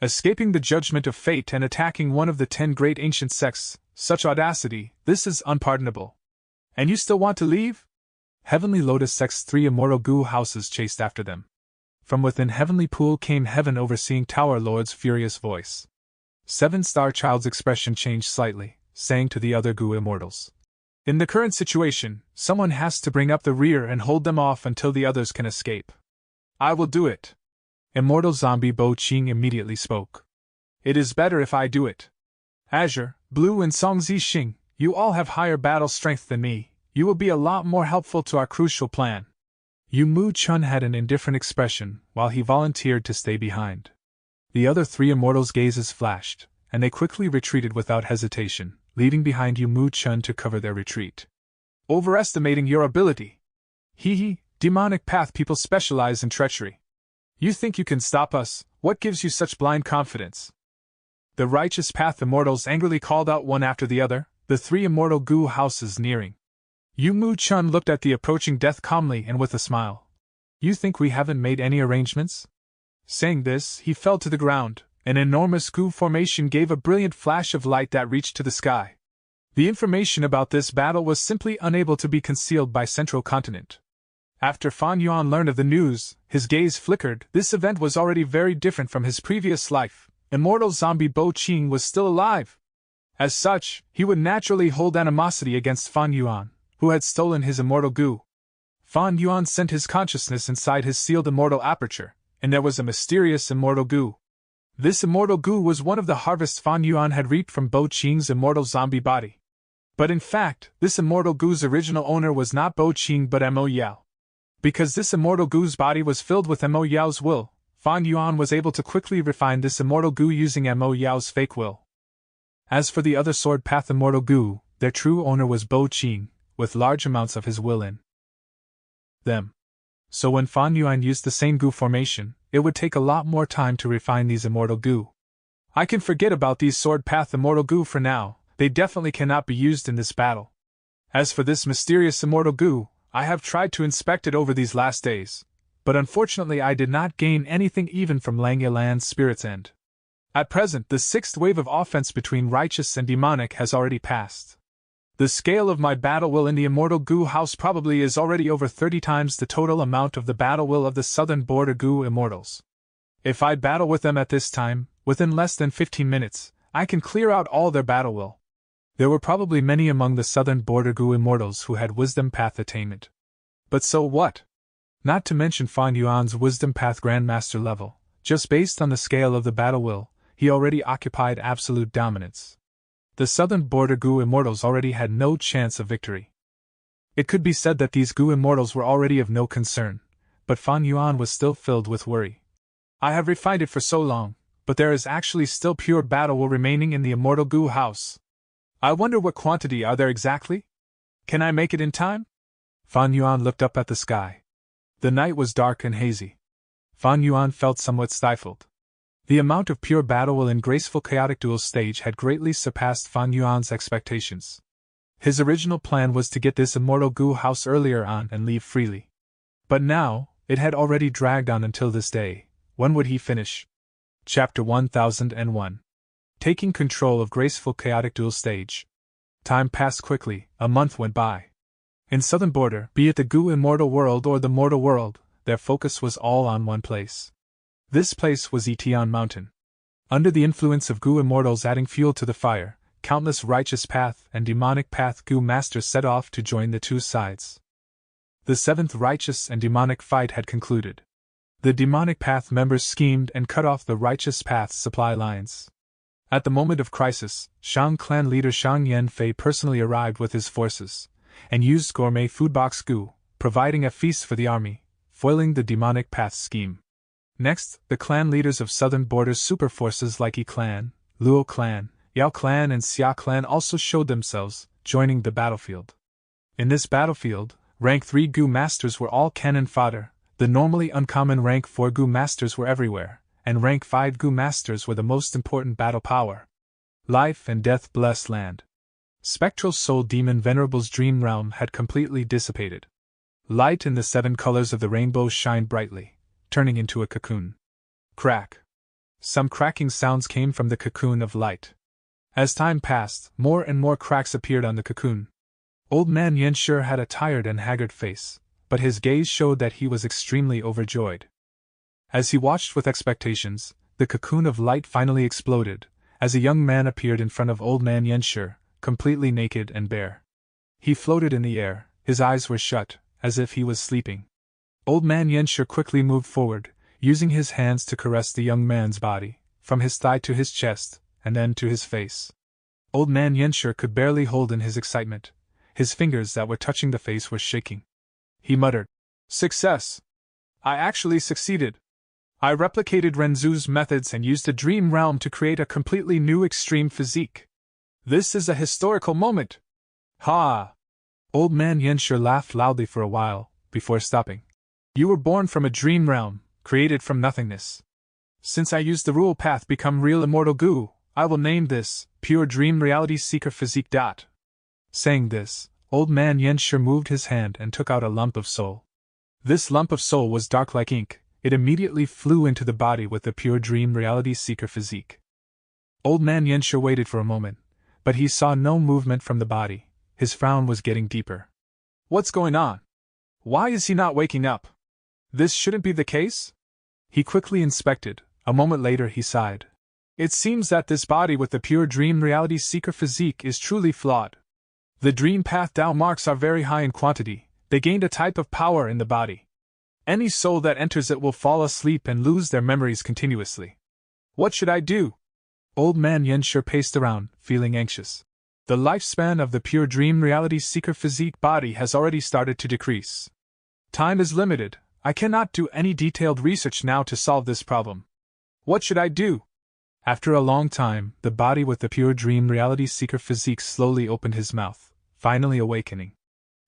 Escaping the judgment of fate and attacking one of the 10 great ancient sects, such audacity, this is unpardonable. And you still want to leave? Heavenly Lotus Sect's 3 Immortal Goo houses chased after them. From within Heavenly Pool came Heaven Overseeing Tower Lord's furious voice. 7-Star Child's expression changed slightly, saying to the other Goo Immortals, "In the current situation, someone has to bring up the rear and hold them off until the others can escape." "I will do it." Immortal Zombie Bo Qing immediately spoke. "It is better if I do it. Azure, Blue and Song Zixing, you all have higher battle strength than me. You will be a lot more helpful to our crucial plan." Yu Mu Chun had an indifferent expression while he volunteered to stay behind. The other 3 immortals' gazes flashed, and they quickly retreated without hesitation, leaving behind Yu Mu Chun to cover their retreat. "Overestimating your ability. Hee, demonic path people specialize in treachery. You think you can stop us? What gives you such blind confidence?" The Righteous Path Immortals angrily called out one after the other, the 3 Immortal Goo houses nearing. Yu Mu Chun looked at the approaching death calmly and with a smile. "You think we haven't made any arrangements?" Saying this, he fell to the ground. An enormous Goo formation gave a brilliant flash of light that reached to the sky. The information about this battle was simply unable to be concealed by Central Continent. After Fan Yuan learned of the news, his gaze flickered. This event was already very different from his previous life. Immortal Zombie Bo Qing was still alive. As such, he would naturally hold animosity against Fan Yuan, who had stolen his immortal Goo. Fan Yuan sent his consciousness inside his sealed immortal aperture, and there was a mysterious immortal Goo. This immortal Goo was one of the harvests Fan Yuan had reaped from Bo Qing's immortal zombie body. But in fact, this immortal Goo's original owner was not Bo Qing but Mo Yao. Because this immortal Goo's body was filled with Mo Yao's will, Fan Yuan was able to quickly refine this immortal Goo using Mo Yao's fake will. As for the other Sword Path immortal Goo, their true owner was Bo Qing, with large amounts of his will in them. So when Fan Yuan used the same Goo formation, it would take a lot more time to refine these immortal Goo. I can forget about these Sword Path immortal Goo for now, they definitely cannot be used in this battle. As for this mysterious immortal Goo, I have tried to inspect it over these last days, but unfortunately I did not gain anything even from Langya Land's Spirit's End. At present, the 6th wave of offense between righteous and demonic has already passed. The scale of my battle will in the immortal Goo house probably is already over 30 times the total amount of the battle will of the southern border Goo immortals. If I battle with them at this time, within less than 15 minutes, I can clear out all their battle will. There were probably many among the southern border Goo immortals who had Wisdom Path attainment. But so what? Not to mention Fan Yuan's Wisdom Path Grandmaster level, just based on the scale of the battle will, he already occupied absolute dominance. The southern border Goo immortals already had no chance of victory. It could be said that these Goo immortals were already of no concern, but Fan Yuan was still filled with worry. I have refined it for so long, but there is actually still pure battle will remaining in the immortal Goo house. I wonder what quantity are there exactly? Can I make it in time? Fan Yuan looked up at the sky. The night was dark and hazy. Fan Yuan felt somewhat stifled. The amount of pure battle in graceful chaotic duel stage had greatly surpassed Fan Yuan's expectations. His original plan was to get this immortal goo house earlier on and leave freely. But now, it had already dragged on until this day. When would he finish? Chapter 1001. Taking control of graceful chaotic duel stage. Time passed quickly, a month went by. In southern border, be it the goo immortal world or the mortal world, their focus was all on one place. This place was Etion Mountain. Under the influence of goo immortals adding fuel to the fire, countless righteous path and demonic path goo masters set off to join the two sides. The seventh righteous and demonic fight had concluded. The demonic path members schemed and cut off the righteous path's supply lines. At the moment of crisis, Shang clan leader Shang Yanfei personally arrived with his forces, and used gourmet food box goo, providing a feast for the army, foiling the demonic path scheme. Next, the clan leaders of southern borders super forces like Yi clan, Luo clan, Yao clan and Xia clan also showed themselves, joining the battlefield. In this battlefield, rank 3 goo masters were all cannon fodder, the normally uncommon rank 4 goo masters were everywhere, and rank 5 goo masters were the most important battle power. Life and death blessed land. Spectral soul demon Venerable's dream realm had completely dissipated. Light in the 7 colors of the rainbow shined brightly, turning into a cocoon. Crack. Some cracking sounds came from the cocoon of light. As time passed, more and more cracks appeared on the cocoon. Old man Yanshi had a tired and haggard face, but his gaze showed that he was extremely overjoyed. As he watched with expectations, the cocoon of light finally exploded, as a young man appeared in front of old man Yanshi, completely naked and bare. He floated in the air, his eyes were shut, as if he was sleeping. Old man Yanshi quickly moved forward, using his hands to caress the young man's body, from his thigh to his chest, and then to his face. Old man Yanshi could barely hold in his excitement. His fingers that were touching the face were shaking. He muttered, "Success! I actually succeeded! I replicated Renzu's methods and used the dream realm to create a completely new extreme physique. This is a historical moment! Ha!" Old man Yanshi laughed loudly for a while, before stopping. "You were born from a dream realm, created from nothingness. Since I used the rule path become real immortal goo, I will name this, Pure Dream Reality Seeker Physique. Saying this, old man Yanshi moved his hand and took out a lump of soul. This lump of soul was dark like ink, it immediately flew into the body with the Pure Dream Reality Seeker Physique. Old man Yanshi waited for a moment, but he saw no movement from the body. His frown was getting deeper. What's going on? Why is he not waking up? This shouldn't be the case? He quickly inspected. A moment later he sighed. It seems that this body with the Pure Dream Reality Seeker Physique is truly flawed. The Dream Path Tao marks are very high in quantity, they gained a type of power in the body. Any soul that enters it will fall asleep and lose their memories continuously. What should I do? Old man Yanshi paced around, feeling anxious. The lifespan of the Pure Dream Reality Seeker Physique body has already started to decrease. Time is limited, I cannot do any detailed research now to solve this problem. What should I do? After a long time, the body with the Pure Dream Reality Seeker Physique slowly opened his mouth, finally awakening.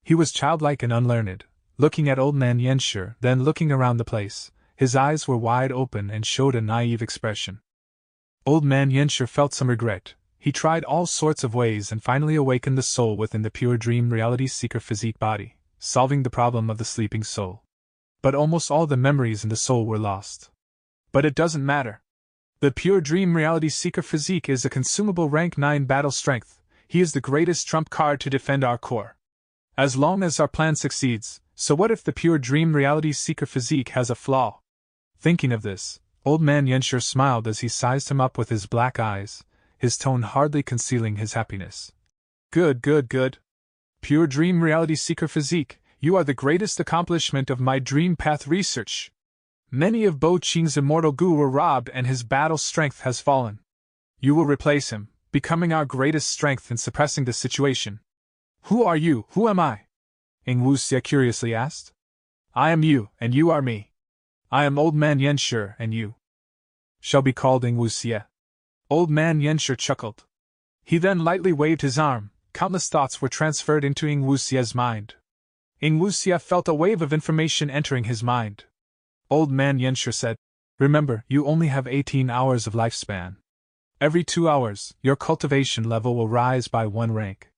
He was childlike and unlearned, looking at old man Yanshi, then looking around the place. His eyes were wide open and showed a naive expression. Old man Yanshi felt some regret. He tried all sorts of ways and finally awakened the soul within the Pure Dream Reality Seeker Physique body, solving the problem of the sleeping soul. But almost all the memories in the soul were lost. But it doesn't matter. The Pure Dream Reality Seeker Physique is a consumable rank 9 battle strength. He is the greatest trump card to defend our core. As long as our plan succeeds, so what if the Pure Dream Reality Seeker Physique has a flaw? Thinking of this, old man Yanshi smiled as he sized him up with his black eyes, his tone hardly concealing his happiness. Good. Pure Dream Reality Seeker Physique, you are the greatest accomplishment of my dream path research. Many of Bo Qing's immortal goo were robbed and his battle strength has fallen. You will replace him, becoming our greatest strength in suppressing the situation. Who are you? Who am I? Ing Wuxia curiously asked. I am you, and you are me. I am old man Yanshi, and you shall be called Ing Wuxia. Old man Yanshi chuckled. He then lightly waved his arm. Countless thoughts were transferred into Ing Wuxia's mind. Ing Wuxia felt a wave of information entering his mind. Old man Yanshi said, Remember, you only have 18 hours of lifespan. Every 2 hours, your cultivation level will rise by 1 rank.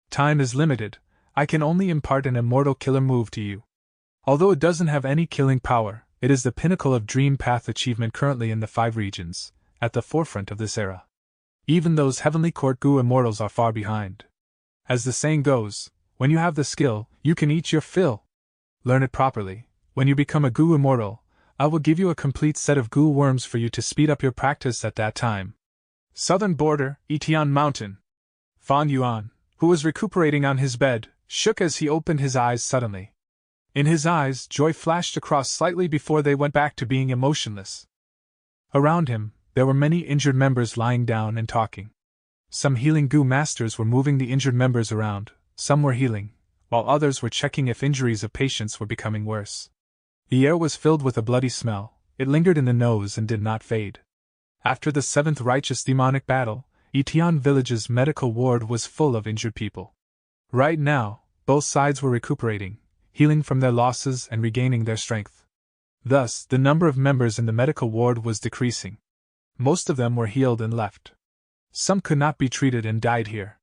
Time is limited. I can only impart an immortal killer move to you. Although it doesn't have any killing power, it is the pinnacle of Dream Path achievement currently in the 5 regions, at the forefront of this era. Even those Heavenly Court Goo Immortals are far behind. As the saying goes, when you have the skill, you can eat your fill. Learn it properly. When you become a Goo Immortal, I will give you a complete set of Goo Worms for you to speed up your practice at that time. Southern Border, Etian Mountain. Fan Yuan, who was recuperating on his bed, shook as he opened his eyes suddenly. In his eyes, joy flashed across slightly before they went back to being emotionless. Around him, there were many injured members lying down and talking. Some healing Goo Masters were moving the injured members around, some were healing, while others were checking if injuries of patients were becoming worse. The air was filled with a bloody smell, it lingered in the nose and did not fade. After the 7th righteous demonic battle, Etian Village's medical ward was full of injured people. Right now, both sides were recuperating, healing from their losses and regaining their strength. Thus, the number of members in the medical ward was decreasing. Most of them were healed and left. Some could not be treated and died here.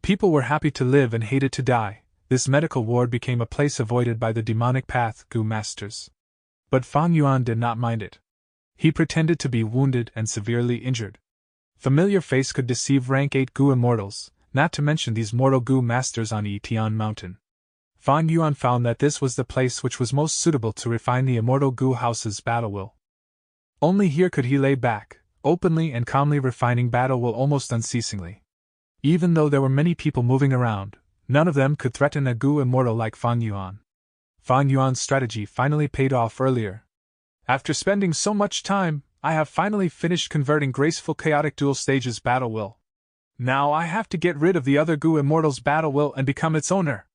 People were happy to live and hated to die. This medical ward became a place avoided by the demonic path Goo Masters. But Fan Yuan did not mind it. He pretended to be wounded and severely injured. Familiar face could deceive rank 8 Goo Immortals, not to mention these mortal Goo Masters on Etian Mountain. Fan Yuan found that this was the place which was most suitable to refine the immortal Goo House's battle will. Only here could he lay back, openly and calmly refining battle will almost unceasingly. Even though there were many people moving around, none of them could threaten a Goo Immortal like Fan Yuan. Fan Yuan's strategy finally paid off earlier. After spending so much time, I have finally finished converting graceful chaotic dual stages battle will. Now I have to get rid of the other Goo Immortal's battle will and become its owner.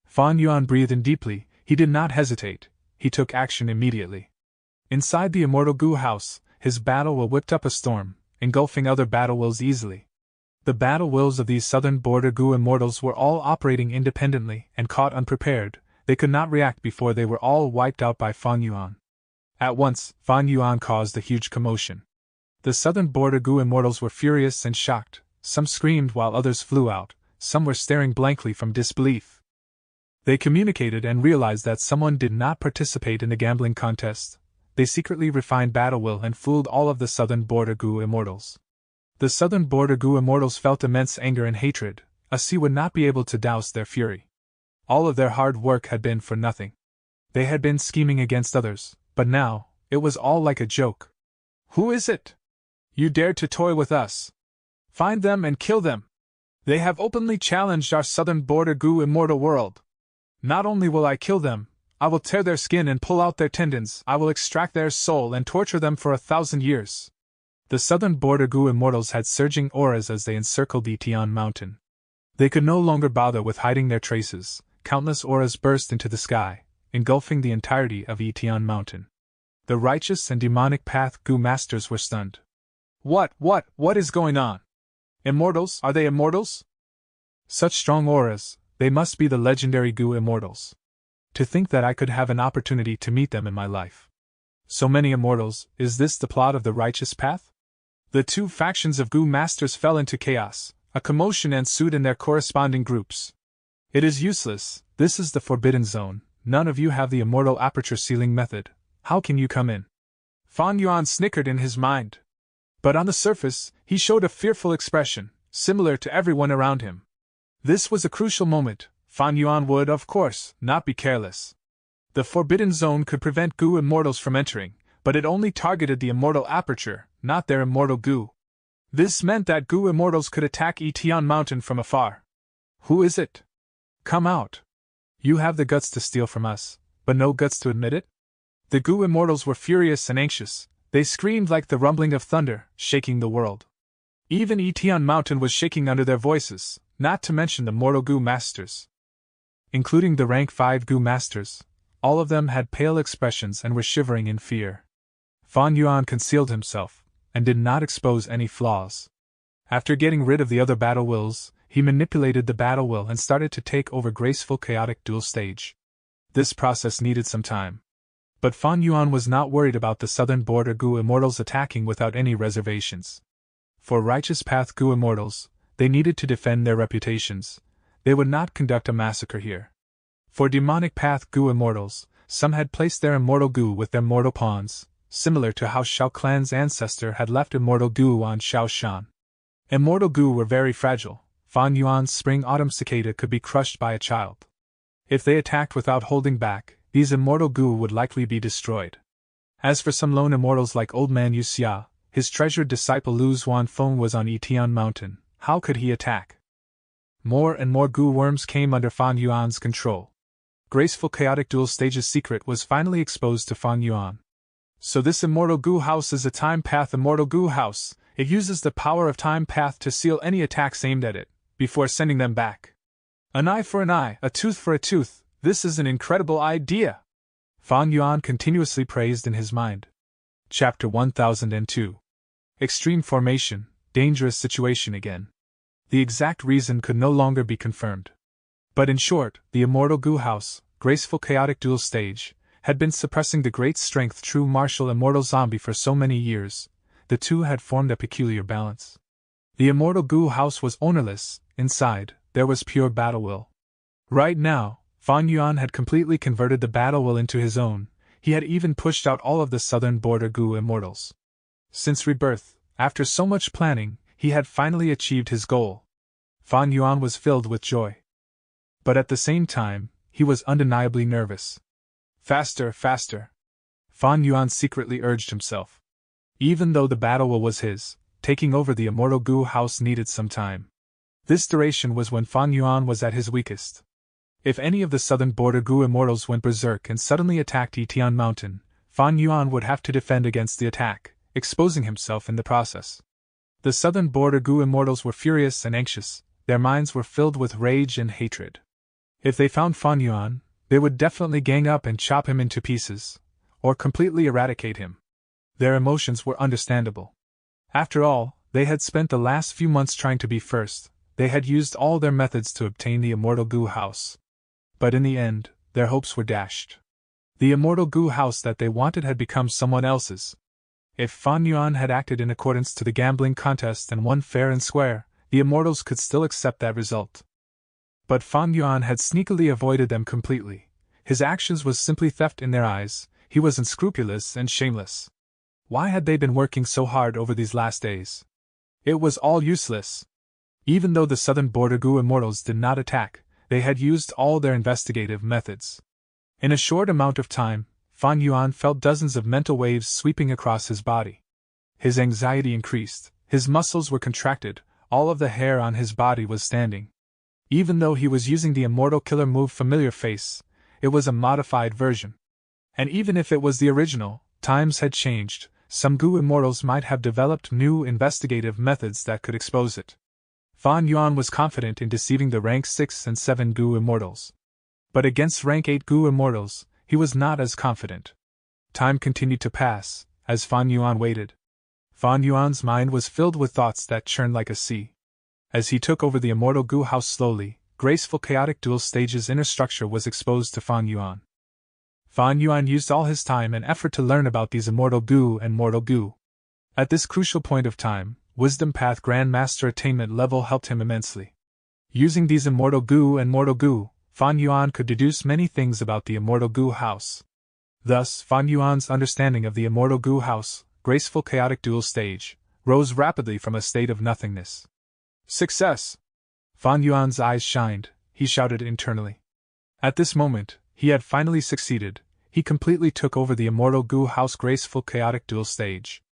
Fan Yuan breathed in deeply. He did not hesitate. He took action immediately. Inside the immortal Goo House, his battle will whipped up a storm, engulfing other battle wills easily. The battle wills of these southern border Goo Immortals were all operating independently and caught unprepared. They could not react before they were all wiped out by Fan Yuan. At once, Fan Yuan caused a huge commotion. The southern border Goo Immortals were furious and shocked. Some screamed while others flew out. Some were staring blankly from disbelief. They communicated and realized that someone did not participate in the gambling contest. They secretly refined battle will and fooled all of the southern border Goo Immortals. The southern border Goo Immortals felt immense anger and hatred. A sea would not be able to douse their fury. All of their hard work had been for nothing. They had been scheming against others, but now, it was all like a joke. Who is it? You dared to toy with us. Find them and kill them. They have openly challenged our southern border Goo Immortal world. Not only will I kill them, I will tear their skin and pull out their tendons. I will extract their soul and torture them for 1,000 years. The southern border Goo Immortals had surging auras as they encircled Etian Mountain. They could no longer bother with hiding their traces. Countless auras burst into the sky, engulfing the entirety of Etian Mountain. The righteous and demonic path Goo Masters were stunned. What is going on? Immortals? Are they immortals? Such strong auras, they must be the legendary Goo Immortals. To think that I could have an opportunity to meet them in my life. So many immortals, is this the plot of the righteous path? The 2 factions of Goo Masters fell into chaos. A commotion ensued in their corresponding groups. It is useless, this is the forbidden zone, none of you have the immortal aperture sealing method, how can you come in? Fan Yuan snickered in his mind. But on the surface, he showed a fearful expression, similar to everyone around him. This was a crucial moment. Fan Yuan would, of course, not be careless. The forbidden zone could prevent Goo Immortals from entering, but it only targeted the immortal aperture, not their immortal Goo. This meant that Goo Immortals could attack Etian Mountain from afar. Who is it? Come out. You have the guts to steal from us, but no guts to admit it? The Goo Immortals were furious and anxious. They screamed like the rumbling of thunder, shaking the world. Even Etian Mountain was shaking under their voices, not to mention the mortal Goo Masters. Including the rank 5 Goo Masters, all of them had pale expressions and were shivering in fear. Fan Yuan concealed himself, and did not expose any flaws. After getting rid of the other battle wills, he manipulated the battle will and started to take over graceful chaotic dual stage. This process needed some time. But Fan Yuan was not worried about the southern border Gu immortals attacking without any reservations. For righteous path Gu immortals, they needed to defend their reputations. They would not conduct a massacre here. For demonic path Gu immortals, some had placed their immortal Gu with their mortal pawns, similar to how Shao Clan's ancestor had left immortal Gu on Shao Shan. Immortal Gu were very fragile. Fan Yuan's spring-autumn cicada could be crushed by a child. If they attacked without holding back, these immortal Gu would likely be destroyed. As for some lone immortals like Old Man Yu Xia, his treasured disciple Lu Xuanfeng was on Yitian Mountain. How could he attack? More and more Gu worms came under Fan Yuan's control. Graceful chaotic dual stage's secret was finally exposed to Fan Yuan. So this immortal Gu house is a time path immortal Gu house. It uses the power of time path to seal any attacks aimed at it, before sending them back. An eye for an eye, a tooth for a tooth, this is an incredible idea! Fan Yuan continuously praised in his mind. Chapter 1002. Extreme formation, dangerous situation again. The exact reason could no longer be confirmed. But in short, the immortal Gu house, graceful chaotic dual stage, had been suppressing the great strength true martial immortal zombie for so many years. The two had formed a peculiar balance. The immortal Gu house was ownerless. Inside, there was pure battle will. Right now, Fan Yuan had completely converted the battle will into his own. He had even pushed out all of the southern border Gu immortals. Since rebirth, after so much planning, he had finally achieved his goal. Fan Yuan was filled with joy. But at the same time, he was undeniably nervous. Faster, faster! Fan Yuan secretly urged himself. Even though the battle will was his, taking over the immortal Gu house needed some time. This duration was when Fan Yuan was at his weakest. If any of the southern border Gu immortals went berserk and suddenly attacked Yitian Mountain, Fan Yuan would have to defend against the attack, exposing himself in the process. The southern border Gu immortals were furious and anxious, their minds were filled with rage and hatred. If they found Fan Yuan, they would definitely gang up and chop him into pieces, or completely eradicate him. Their emotions were understandable. After all, they had spent the last few months trying to be first, they had used all their methods to obtain the immortal Gu house. But in the end, their hopes were dashed. The immortal Gu house that they wanted had become someone else's. If Fan Yuan had acted in accordance to the gambling contest and won fair and square, the immortals could still accept that result. But Fan Yuan had sneakily avoided them completely. His actions was simply theft in their eyes. He was unscrupulous and shameless. Why had they been working so hard over these last days? It was all useless. Even though the southern border Gu immortals did not attack, they had used all their investigative methods. In a short amount of time, Fan Yuan felt dozens of mental waves sweeping across his body. His anxiety increased, his muscles were contracted, all of the hair on his body was standing. Even though he was using the immortal killer move Familiar Face, it was a modified version. And even if it was the original, times had changed. Some Gu immortals might have developed new investigative methods that could expose it. Fan Yuan was confident in deceiving the rank 6 and 7 Gu immortals. But against rank 8 Gu immortals, he was not as confident. Time continued to pass, as Fan Yuan waited. Fan Yuan's mind was filled with thoughts that churned like a sea. As he took over the immortal Gu house slowly, graceful chaotic dual stage's inner structure was exposed to Fan Yuan. Fan Yuan used all his time and effort to learn about these immortal Gu and mortal Gu. At this crucial point of time, Wisdom Path Grand Master attainment level helped him immensely. Using these immortal Gu and mortal Gu, Fan Yuan could deduce many things about the immortal Gu house. Thus, Fan Yuan's understanding of the immortal Gu house, graceful chaotic dual stage, rose rapidly from a state of nothingness. Success! Fan Yuan's eyes shined, he shouted internally. At this moment, he had finally succeeded. He completely took over the immortal Gu house graceful chaotic dual stage.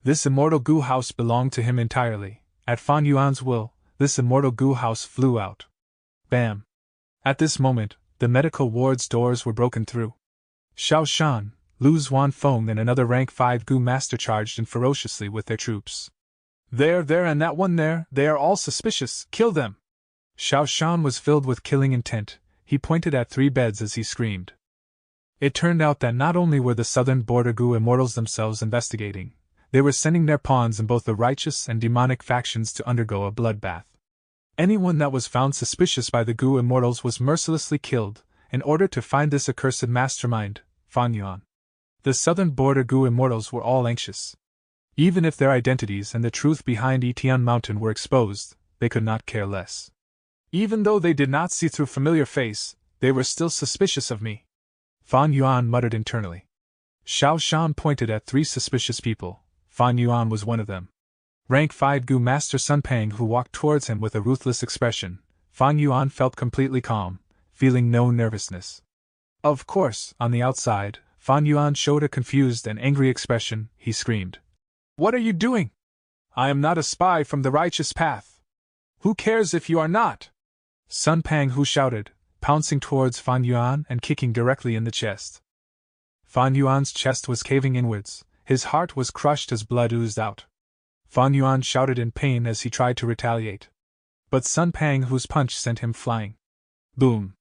This immortal Gu house belonged to him entirely. At Fan Yuan's will, this immortal Gu house flew out. Bam! At this moment, the medical ward's doors were broken through. Shao Shan, Lu Xuanfeng and another rank 5 Gu master charged in ferociously with their troops. There and that one there, they are all suspicious, kill them! Shao Shan was filled with killing intent, he pointed at 3 beds as he screamed. It turned out that not only were the southern border Gu immortals themselves investigating, they were sending their pawns in both the righteous and demonic factions to undergo a bloodbath. Anyone that was found suspicious by the Gu immortals was mercilessly killed, in order to find this accursed mastermind, Fan Yuan. The southern border Gu immortals were all anxious. Even if their identities and the truth behind Etian Mountain were exposed, they could not care less. Even though they did not see through familiar face, they were still suspicious of me. Fan Yuan muttered internally. Xiao Shan pointed at 3 suspicious people. Fan Yuan was one of them. Rank 5 Gu Master Sun Pang, who walked towards him with a ruthless expression. Fan Yuan felt completely calm, feeling no nervousness. Of course, on the outside, Fan Yuan showed a confused and angry expression. He screamed. What are you doing? I am not a spy from the righteous path. Who cares if you are not? Sun Pang Hu shouted, pouncing towards Fan Yuan and kicking directly in the chest. Fan Yuan's chest was caving inwards, his heart was crushed as blood oozed out. Fan Yuan shouted in pain as he tried to retaliate. But Sun Pang Hu's punch sent him flying. Boom!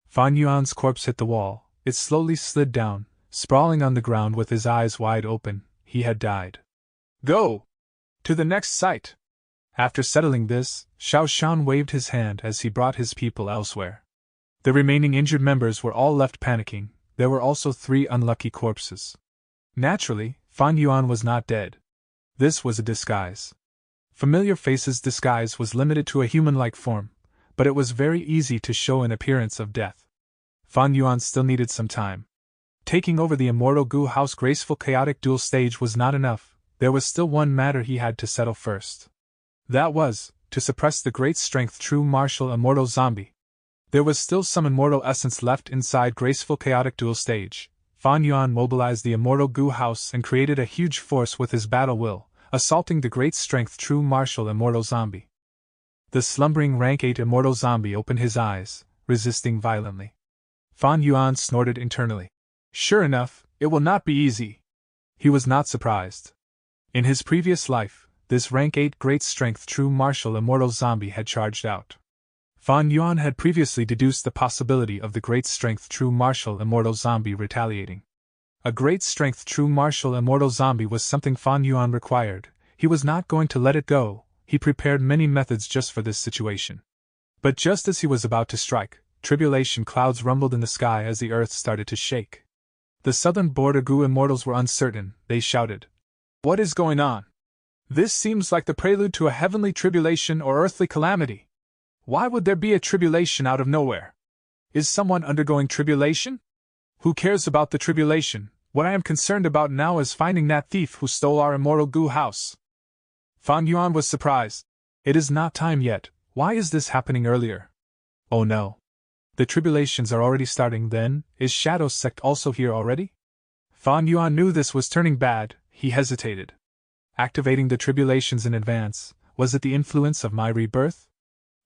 Fan Yuan's corpse hit the wall, it slowly slid down, sprawling on the ground with his eyes wide open. He had died. Go! To the next site! After settling this, Xiao Shan waved his hand as he brought his people elsewhere. The remaining injured members were all left panicking. There were also 3 unlucky corpses. Naturally, Fan Yuan was not dead. This was a disguise. Familiar Face's disguise was limited to a human-like form, but it was very easy to show an appearance of death. Fan Yuan still needed some time. Taking over the Immortal Gu House graceful chaotic duel stage was not enough. There was still one matter he had to settle first. That was, to suppress the great strength true martial immortal zombie. There was still some immortal essence left inside graceful chaotic duel stage. Fan Yuan mobilized the Immortal Gu House and created a huge force with his battle will, assaulting the great strength true martial immortal zombie. The slumbering rank 8 immortal zombie opened his eyes, resisting violently. Fan Yuan snorted internally. Sure enough, it will not be easy. He was not surprised. In his previous life, this rank 8 great strength true martial immortal zombie had charged out. Fan Yuan had previously deduced the possibility of the great strength true martial immortal zombie retaliating. A great strength true martial immortal zombie was something Fan Yuan required. He was not going to let it go. He prepared many methods just for this situation. But just as he was about to strike, tribulation clouds rumbled in the sky as the earth started to shake. The southern border Gu immortals were uncertain. They shouted, "What is going on? This seems like the prelude to a heavenly tribulation or earthly calamity. Why would there be a tribulation out of nowhere? Is someone undergoing tribulation? Who cares about the tribulation? What I am concerned about now is finding that thief who stole our Immortal Gu House." Fan Yuan was surprised. It is not time yet. Why is this happening earlier? Oh no. The tribulations are already starting then. Is Shadow Sect also here already? Fan Yuan knew this was turning bad. He hesitated. Activating the tribulations in advance, was it the influence of my rebirth?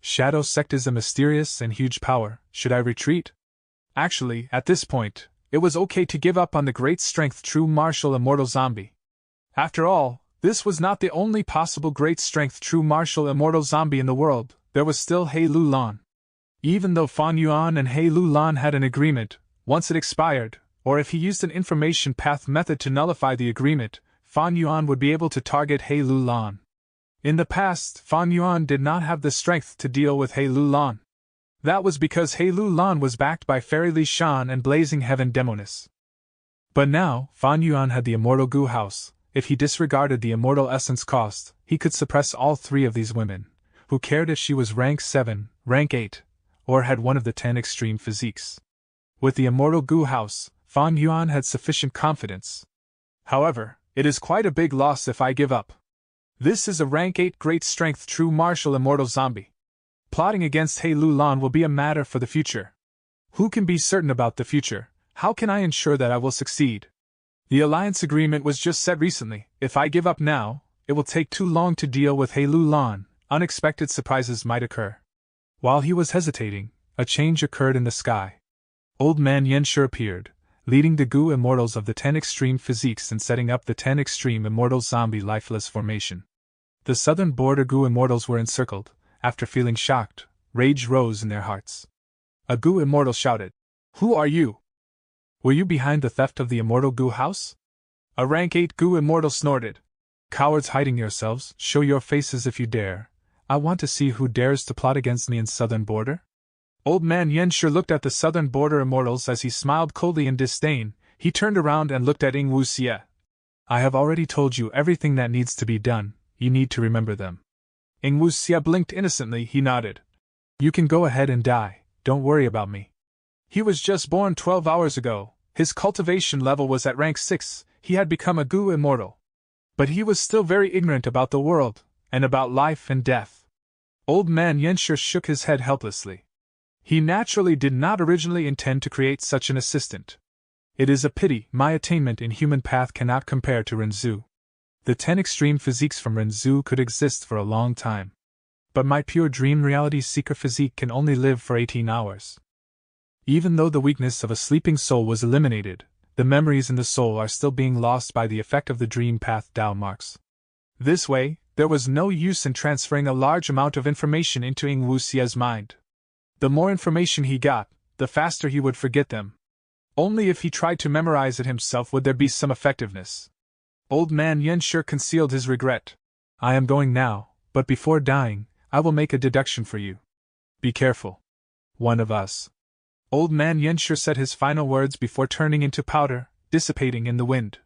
Shadow Sect is a mysterious and huge power. Should I retreat? Actually, at this point, it was okay to give up on the great strength true martial immortal zombie. After all, this was not the only possible great strength true martial immortal zombie in the world. There was still He Lu Lan. Even though Fan Yuan and He Lu Lan had an agreement, once it expired, or if he used an information path method to nullify the agreement, Fan Yuan would be able to target He Lu Lan. In the past, Fan Yuan did not have the strength to deal with He Lu Lan. That was because He Lu Lan was backed by Fairy Li Shan and Blazing Heaven Demoness. But now, Fan Yuan had the Immortal Gu House. If he disregarded the immortal essence cost, he could suppress all 3 of these women. Who cared if she was rank 7, rank 8, or had one of the 10 extreme physiques? With the Immortal Gu House, Fan Yuan had sufficient confidence. However, it is quite a big loss if I give up. This is a rank 8 great strength true martial immortal zombie. Plotting against He Lu Lan will be a matter for the future. Who can be certain about the future? How can I ensure that I will succeed? The alliance agreement was just set recently. If I give up now, it will take too long to deal with He Lu Lan. Unexpected surprises might occur. While he was hesitating, a change occurred in the sky. Old Man Yenshur appeared, leading the Gu Immortals of the 10 extreme physiques and setting up the 10 extreme immortal zombie lifeless formation. The southern border Gu Immortals were encircled. After feeling shocked, rage rose in their hearts. A Gu Immortal shouted, "Who are you? Were you behind the theft of the Immortal Gu House?" A rank 8 Gu Immortal snorted. "Cowards hiding yourselves, show your faces if you dare. I want to see who dares to plot against me in southern border." Old Man Yenshur looked at the southern border immortals as he smiled coldly in disdain. He turned around and looked at Ing Wuxia. I have already told you everything that needs to be done, you need to remember them. Ing Wuxia blinked innocently, he nodded. You can go ahead and die, don't worry about me. He was just born 12 hours ago, his cultivation level was at rank 6, he had become a Gu immortal. But he was still very ignorant about the world, and about life and death. Old man Yanshi shook his head helplessly. He naturally did not originally intend to create such an assistant. It is a pity my attainment in human path cannot compare to Renzu. The 10 extreme physiques from Renzu could exist for a long time. But my pure dream reality seeker physique can only live for 18 hours. Even though the weakness of a sleeping soul was eliminated, the memories in the soul are still being lost by the effect of the dream path Tao marks. This way, there was no use in transferring a large amount of information into Ing Wuxia's mind. The more information he got, the faster he would forget them. Only if he tried to memorize it himself would there be some effectiveness. Old man Yanshi concealed his regret. I am going now, but before dying, I will make a deduction for you. Be careful. One of us. Old man Yanshi said his final words before turning into powder, dissipating in the wind.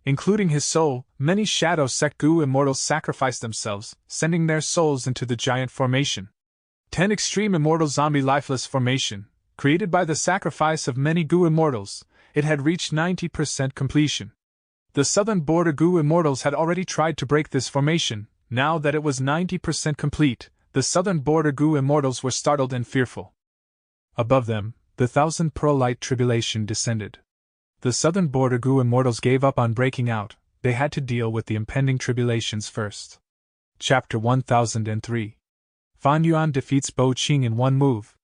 Including his soul, many Shadow Sect Gu immortals sacrificed themselves, sending their souls into the giant formation. 10 extreme immortal zombie lifeless formation, created by the sacrifice of many Gu immortals, it had reached 90% completion. The southern border Gu immortals had already tried to break this formation. Now that it was 90% complete, the southern border Gu immortals were startled and fearful. Above them, the 1,000 pearl light tribulation descended. The southern border Gu immortals gave up on breaking out, they had to deal with the impending tribulations first. Chapter 1003. Fan Yuan defeats Bo Qing in one move.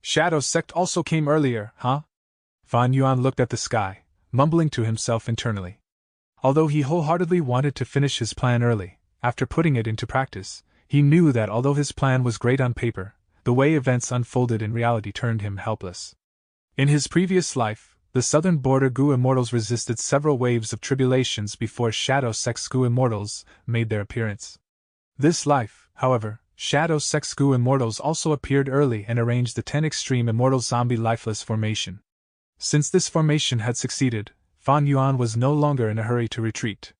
Shadow Sect also came earlier, huh? Fan Yuan looked at the sky, mumbling to himself internally. Although he wholeheartedly wanted to finish his plan early, after putting it into practice, he knew that although his plan was great on paper, the way events unfolded in reality turned him helpless. In his previous life, the southern border Gu immortals resisted several waves of tribulations before Shadow Sect's Gu immortals made their appearance. This life, however, Shadow Sect's Gu immortals also appeared early and arranged the 10 extreme immortal zombie lifeless formation. Since this formation had succeeded, Fan Yuan was no longer in a hurry to retreat.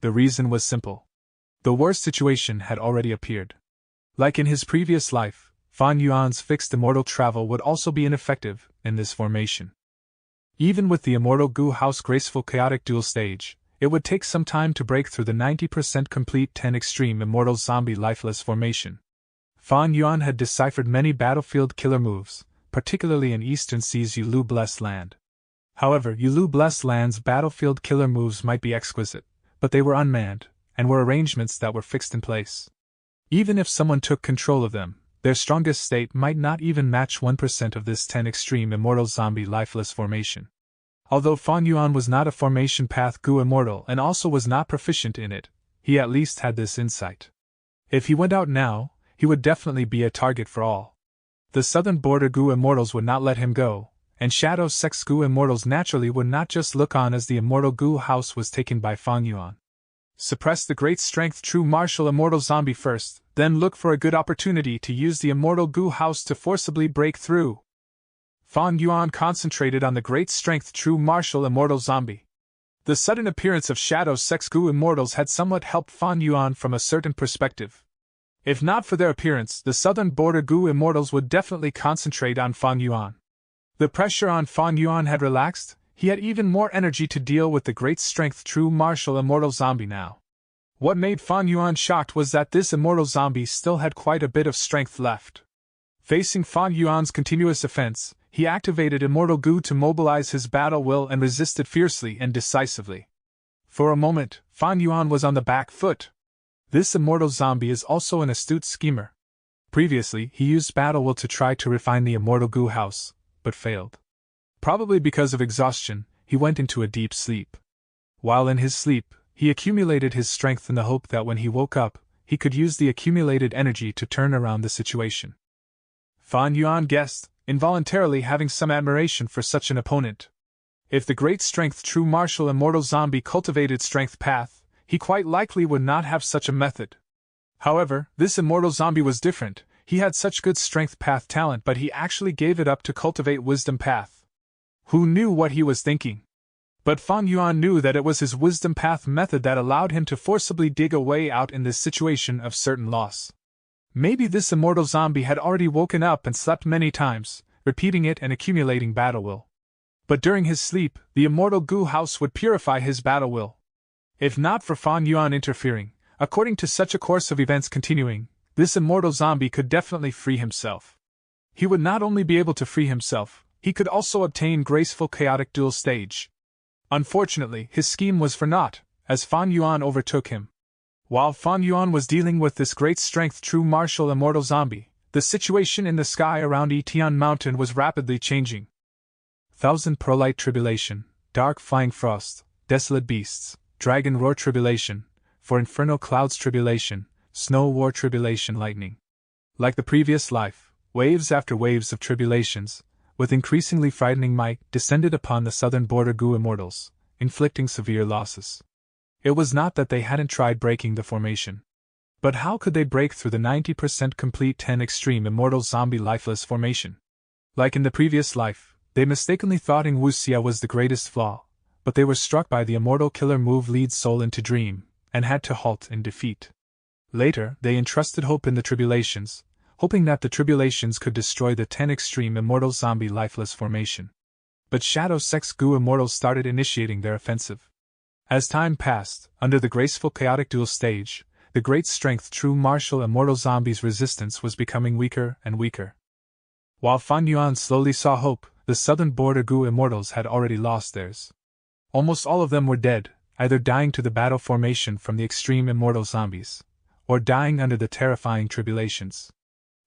The reason was simple. The worst situation had already appeared. Like in his previous life, Fan Yuan's fixed immortal travel would also be ineffective in this formation. Even with the immortal Gu House graceful chaotic dual stage, it would take some time to break through the 90% complete 10 extreme immortal zombie lifeless formation. Fan Yuan had deciphered many battlefield killer moves, particularly in Eastern Sea's Yulu Blessed Land. However, Yulu Blessed Land's battlefield killer moves might be exquisite, but they were unmanned, and were arrangements that were fixed in place. Even if someone took control of them, their strongest state might not even match 1% of this 10 extreme immortal zombie lifeless formation. Although Fan Yuan was not a formation path Gu immortal and also was not proficient in it, he at least had this insight. If he went out now, he would definitely be a target for all. The southern border Gu immortals would not let him go, and Shadow Sect's Gu immortals naturally would not just look on as the immortal Gu house was taken by Fan Yuan. Suppress the great strength true martial immortal zombie first, then look for a good opportunity to use the immortal Gu house to forcibly break through. Fan Yuan concentrated on the great strength true martial immortal zombie. The sudden appearance of Shadow Sect's Gu immortals had somewhat helped Fan Yuan from a certain perspective. If not for their appearance, the southern border Gu immortals would definitely concentrate on Fan Yuan. The pressure on Fan Yuan had relaxed, he had even more energy to deal with the great strength true martial immortal zombie now. What made Fan Yuan shocked was that this immortal zombie still had quite a bit of strength left. Facing Fan Yuan's continuous offense, he activated Immortal Gu to mobilize his battle will and resisted fiercely and decisively. For a moment, Fan Yuan was on the back foot. This immortal zombie is also an astute schemer. Previously, he used battle will to try to refine the immortal Gu house, but failed. Probably because of exhaustion, he went into a deep sleep. While in his sleep, he accumulated his strength in the hope that when he woke up, he could use the accumulated energy to turn around the situation. Fan Yuan guessed, involuntarily having some admiration for such an opponent. If the great strength true martial immortal zombie cultivated strength path, he quite likely would not have such a method. However, this immortal zombie was different. He had such good strength path talent, but he actually gave it up to cultivate wisdom path. Who knew what he was thinking? But Fan Yuan knew that it was his wisdom path method that allowed him to forcibly dig a way out in this situation of certain loss. Maybe this immortal zombie had already woken up and slept many times, repeating it and accumulating battle will. But during his sleep, the immortal goo house would purify his battle will. If not for Fan Yuan interfering, according to such a course of events continuing, this immortal zombie could definitely free himself. He would not only be able to free himself, he could also obtain graceful chaotic dual stage. Unfortunately, his scheme was for naught, as Fan Yuan overtook him. While Fan Yuan was dealing with this great strength true martial immortal zombie, the situation in the sky around Etian Mountain was rapidly changing. Thousand Pearlite Tribulation, Dark Flying Frost, Desolate Beasts, Dragon Roar Tribulation, For Infernal Clouds Tribulation, Snow War Tribulation Lightning. Like the previous life, waves after waves of tribulations, with increasingly frightening might, descended upon the southern border goo immortals, inflicting severe losses. It was not that they hadn't tried breaking the formation. But how could they break through the 90% complete 10 extreme immortal zombie lifeless formation? Like in the previous life, they mistakenly thought Ing Wuxia was the greatest flaw, but they were struck by the immortal killer move lead soul into dream, and had to halt in defeat. Later, they entrusted hope in the tribulations, hoping that the tribulations could destroy the 10 extreme immortal zombie lifeless formation. But Shadow Sex Goo immortals started initiating their offensive. As time passed, under the graceful chaotic dual stage, the great strength true martial immortal zombies' resistance was becoming weaker and weaker. While Fan Yuan slowly saw hope, the southern border goo immortals had already lost theirs. Almost all of them were dead, either dying to the battle formation from the extreme immortal zombies, or dying under the terrifying tribulations.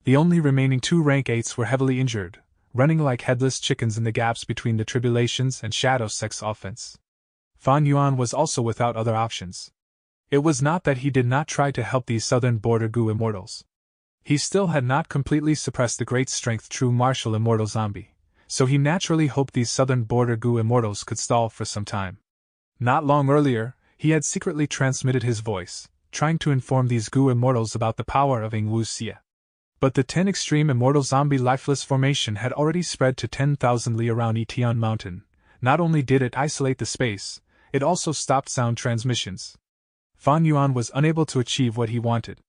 The only remaining 2 rank 8s were heavily injured, running like headless chickens in the gaps between the tribulations and Shadow Sex offense. Fan Yuan was also without other options. It was not that he did not try to help these southern border goo immortals. He still had not completely suppressed the great strength true martial immortal zombie, so he naturally hoped these southern border goo immortals could stall for some time. Not long earlier, he had secretly transmitted his voice, trying to inform these goo immortals about the power of Ing Wuxia. But the 10 extreme immortal zombie lifeless formation had already spread to 10,000 li around Etian Mountain. Not only did it isolate the space, it also stopped sound transmissions. Fan Yuan was unable to achieve what he wanted.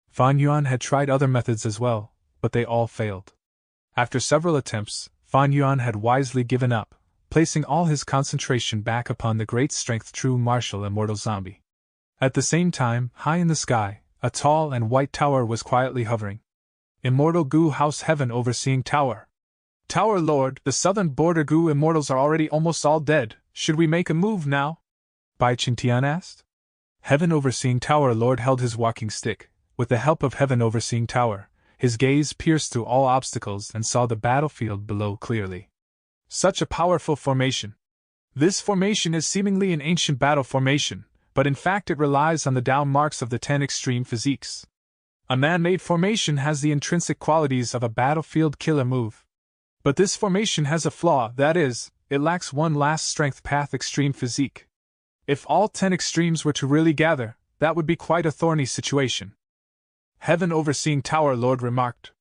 Fan Yuan had tried other methods as well, but they all failed. After several attempts, Fan Yuan had wisely given up, placing all his concentration back upon the great strength true martial immortal zombie. At the same time, high in the sky, a tall and white tower was quietly hovering. Immortal Goo House Heaven Overseeing Tower. Tower Lord, the southern border goo immortals are already almost all dead. Should we make a move now? Bai Qingtian asked. Heaven Overseeing Tower Lord held his walking stick. With the help of Heaven Overseeing Tower, his gaze pierced through all obstacles and saw the battlefield below clearly. Such a powerful formation. This formation is seemingly an ancient battle formation, but in fact it relies on the down marks of the 10 extreme physiques. A man-made formation has the intrinsic qualities of a battlefield killer move. But this formation has a flaw, that is, it lacks one last strength path extreme physique. If all 10 extremes were to really gather, that would be quite a thorny situation. Heaven Overseeing Tower Lord remarked.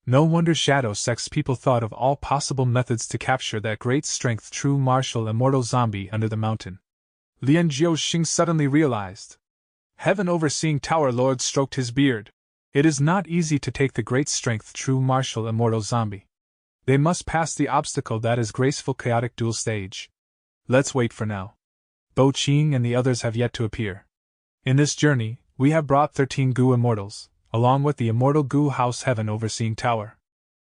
No wonder Shadow Sex people thought of all possible methods to capture that great strength true martial immortal zombie under the mountain. Lian Jiuxing suddenly realized. Heaven Overseeing Tower Lord stroked his beard. It is not easy to take the great strength true martial immortal zombie. They must pass the obstacle that is graceful chaotic dual stage. Let's wait for now. Bo Qing and the others have yet to appear. In this journey, we have brought 13 goo immortals, along with the immortal goo house Heaven Overseeing Tower.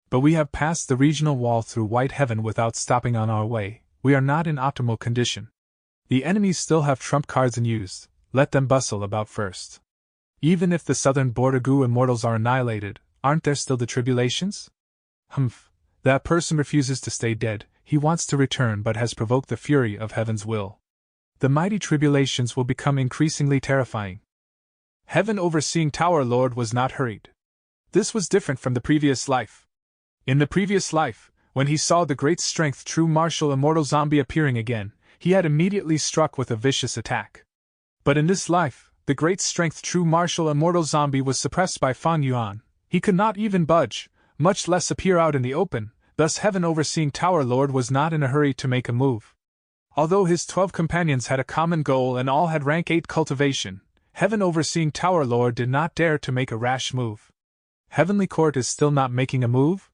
But we have passed the regional wall through White Heaven without stopping on our way. We are not in optimal condition. The enemies still have trump cards unused. Let them bustle about first. Even if the southern border goo immortals are annihilated, aren't there still the tribulations? Humph, that person refuses to stay dead, he wants to return but has provoked the fury of Heaven's will. The mighty tribulations will become increasingly terrifying. Heaven Overseeing Tower Lord was not hurried. This was different from the previous life. In the previous life, when he saw the great strength true martial immortal zombie appearing again, he had immediately struck with a vicious attack. But in this life, the great strength true martial immortal zombie was suppressed by Fan Yuan. He could not even budge, much less appear out in the open, thus Heaven Overseeing Tower Lord was not in a hurry to make a move. Although his 12 companions had a common goal and all had rank 8 cultivation, Heaven Overseeing Tower Lord did not dare to make a rash move. Heavenly Court is still not making a move?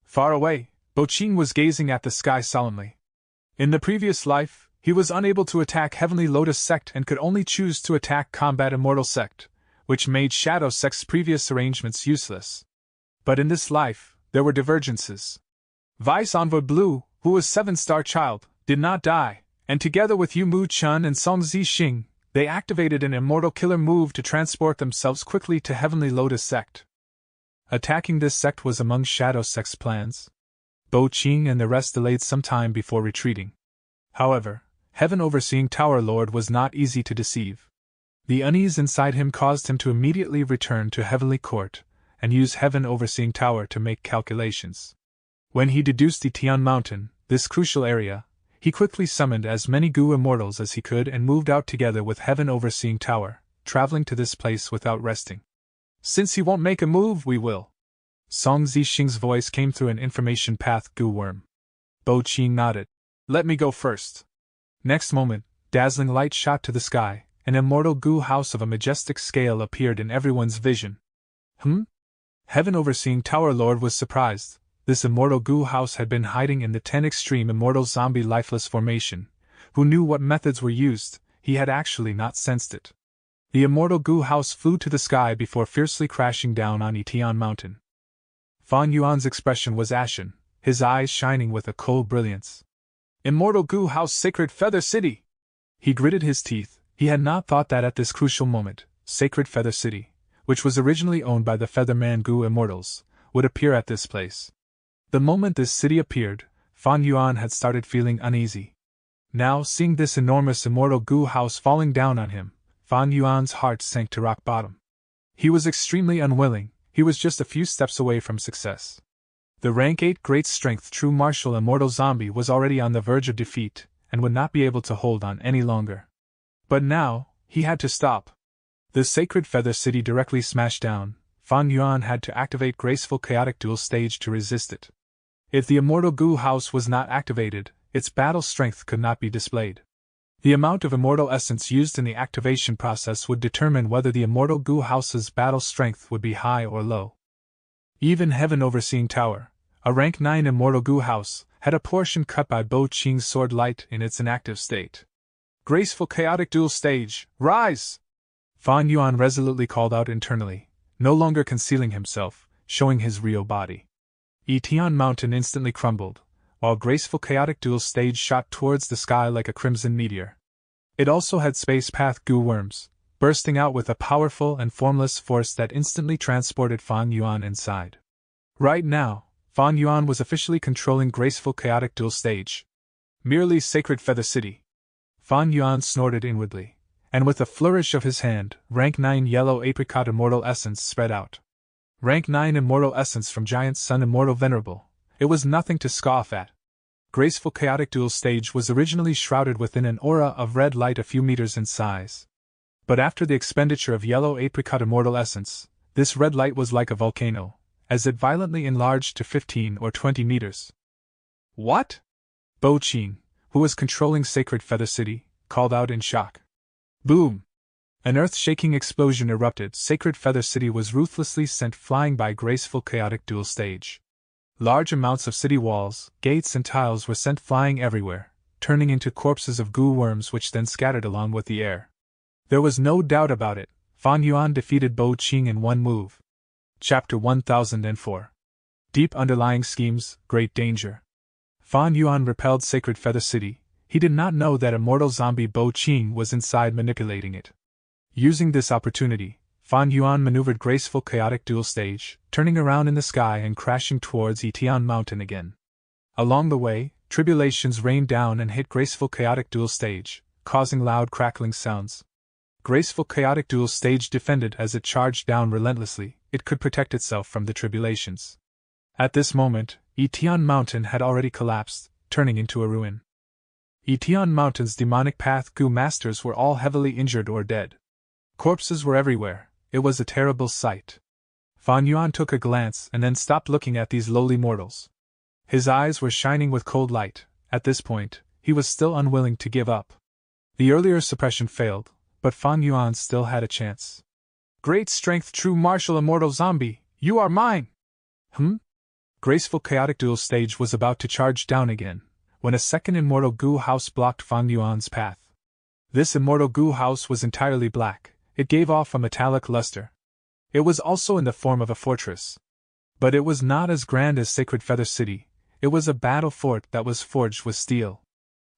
Far away, Bo-Ching was gazing at the sky solemnly. In the previous life, he was unable to attack Heavenly Lotus Sect and could only choose to attack Combat Immortal Sect, which made Shadow Sect's previous arrangements useless. But in this life, there were divergences. Vice Envoy Blue, who was 7-star child, did not die, and together with Yu Mu Chun and Song Zixing, they activated an immortal killer move to transport themselves quickly to Heavenly Lotus Sect. Attacking this sect was among Shadow Sect's plans. Bo-Ching and the rest delayed some time before retreating. However, Heaven Overseeing Tower Lord was not easy to deceive. The unease inside him caused him to immediately return to Heavenly Court and use Heaven Overseeing Tower to make calculations. When he deduced the Tian Mountain, this crucial area, he quickly summoned as many Gu Immortals as he could and moved out together with Heaven Overseeing Tower, traveling to this place without resting. Since he won't make a move, we will. Song Zixing's voice came through an information path Gu worm. Bo-Ching nodded. Let me go first. Next moment, dazzling light shot to the sky, an immortal Gu house of a majestic scale appeared in everyone's vision. Heaven Overseeing Tower Lord was surprised. This immortal Gu house had been hiding in the 10 extreme immortal zombie lifeless formation. Who knew what methods were used? He had actually not sensed it. The immortal Gu house flew to the sky before fiercely crashing down on Etian Mountain. Fan Yuan's expression was ashen, his eyes shining with a cold brilliance. Immortal Gu house, Sacred Feather City! He gritted his teeth. He had not thought that at this crucial moment, Sacred Feather City, which was originally owned by the Featherman Gu Immortals, would appear at this place. The moment this city appeared, Fan Yuan had started feeling uneasy. Now, seeing this enormous immortal Gu house falling down on him, Fan Yuan's heart sank to rock bottom. He was extremely unwilling, he was just a few steps away from success. The rank 8 great strength true martial immortal zombie was already on the verge of defeat, and would not be able to hold on any longer. But now, he had to stop. The Sacred Feather City directly smashed down. Fan Yuan had to activate Graceful Chaotic Dual Stage to resist it. If the immortal Gu house was not activated, its battle strength could not be displayed. The amount of immortal essence used in the activation process would determine whether the immortal Gu house's battle strength would be high or low. Even Heaven Overseeing Tower, a rank 9 immortal Gu house, had a portion cut by Bo-Ching's sword light in its inactive state. Graceful Chaotic Dual Stage, rise! Fan Yuan resolutely called out internally, no longer concealing himself, showing his real body. Etian Mountain instantly crumbled, while Graceful Chaotic Dual Stage shot towards the sky like a crimson meteor. It also had space path Gu worms, bursting out with a powerful and formless force that instantly transported Fan Yuan inside. Right now, Fan Yuan was officially controlling Graceful Chaotic Dual Stage. Merely Sacred Feather City. Fan Yuan snorted inwardly, and with a flourish of his hand, rank 9 Yellow Apricot Immortal Essence spread out. Rank 9 Immortal Essence from Giant Sun Immortal Venerable. It was nothing to scoff at. Graceful Chaotic Dual Stage was originally shrouded within an aura of red light a few meters in size. But after the expenditure of Yellow Apricot Immortal Essence, this red light was like a volcano, as it violently enlarged to 15 or 20 meters. What? Bo-Ching, who was controlling Sacred Feather City, called out in shock. Boom! An earth-shaking explosion erupted. Sacred Feather City was ruthlessly sent flying by Graceful Chaotic Dual Stage. Large amounts of city walls, gates and tiles were sent flying everywhere, turning into corpses of Gu worms which then scattered along with the air. There was no doubt about it, Fan Yuan defeated Bo-Ching in one move. Chapter 1004. Deep Underlying Schemes, Great Danger. Fan Yuan repelled Sacred Feather City. He did not know that immortal zombie Bo-Ching was inside manipulating it. Using this opportunity, Fan Yuan maneuvered Graceful Chaotic Dual Stage, turning around in the sky and crashing towards Etian Mountain again. Along the way, tribulations rained down and hit Graceful Chaotic Dual Stage, causing loud crackling sounds. Graceful Chaotic Dual Stage defended as it charged down relentlessly. It could protect itself from the tribulations. At this moment, Etian Mountain had already collapsed, turning into a ruin. Etian Mountain's demonic path Gu masters were all heavily injured or dead. Corpses were everywhere. It was a terrible sight. Fan Yuan took a glance and then stopped looking at these lowly mortals. His eyes were shining with cold light. At this point, he was still unwilling to give up. The earlier suppression failed, but Fan Yuan still had a chance. Great strength, true martial immortal zombie, you are mine! Graceful chaotic duel stage was about to charge down again, when a second immortal goo house blocked Fan Yuan's path. This immortal goo house was entirely black, it gave off a metallic luster. It was also in the form of a fortress. But it was not as grand as Sacred Feather City, it was a battle fort that was forged with steel.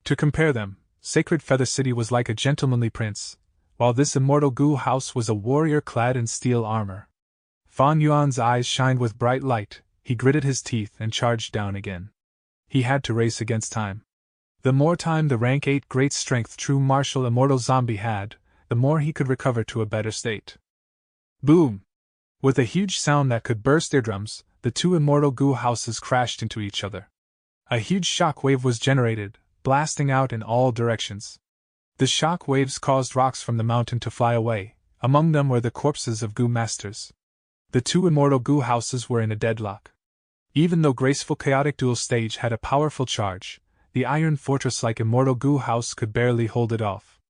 To compare them, Sacred Feather City was like a gentlemanly prince, while this immortal goo house was a warrior clad in steel armor. Fan Yuan's eyes shined with bright light, he gritted his teeth and charged down again. He had to race against time. The more time the rank 8 great strength true martial immortal zombie had, the more he could recover to a better state. Boom! With a huge sound that could burst eardrums, the two immortal goo houses crashed into each other. A huge shock wave was generated, blasting out in all directions. The shock waves caused rocks from the mountain to fly away, among them were the corpses of goo masters. The two immortal goo houses were in a deadlock. Even though graceful chaotic duel stage had a powerful charge, the iron fortress-like immortal goo house could barely hold it off.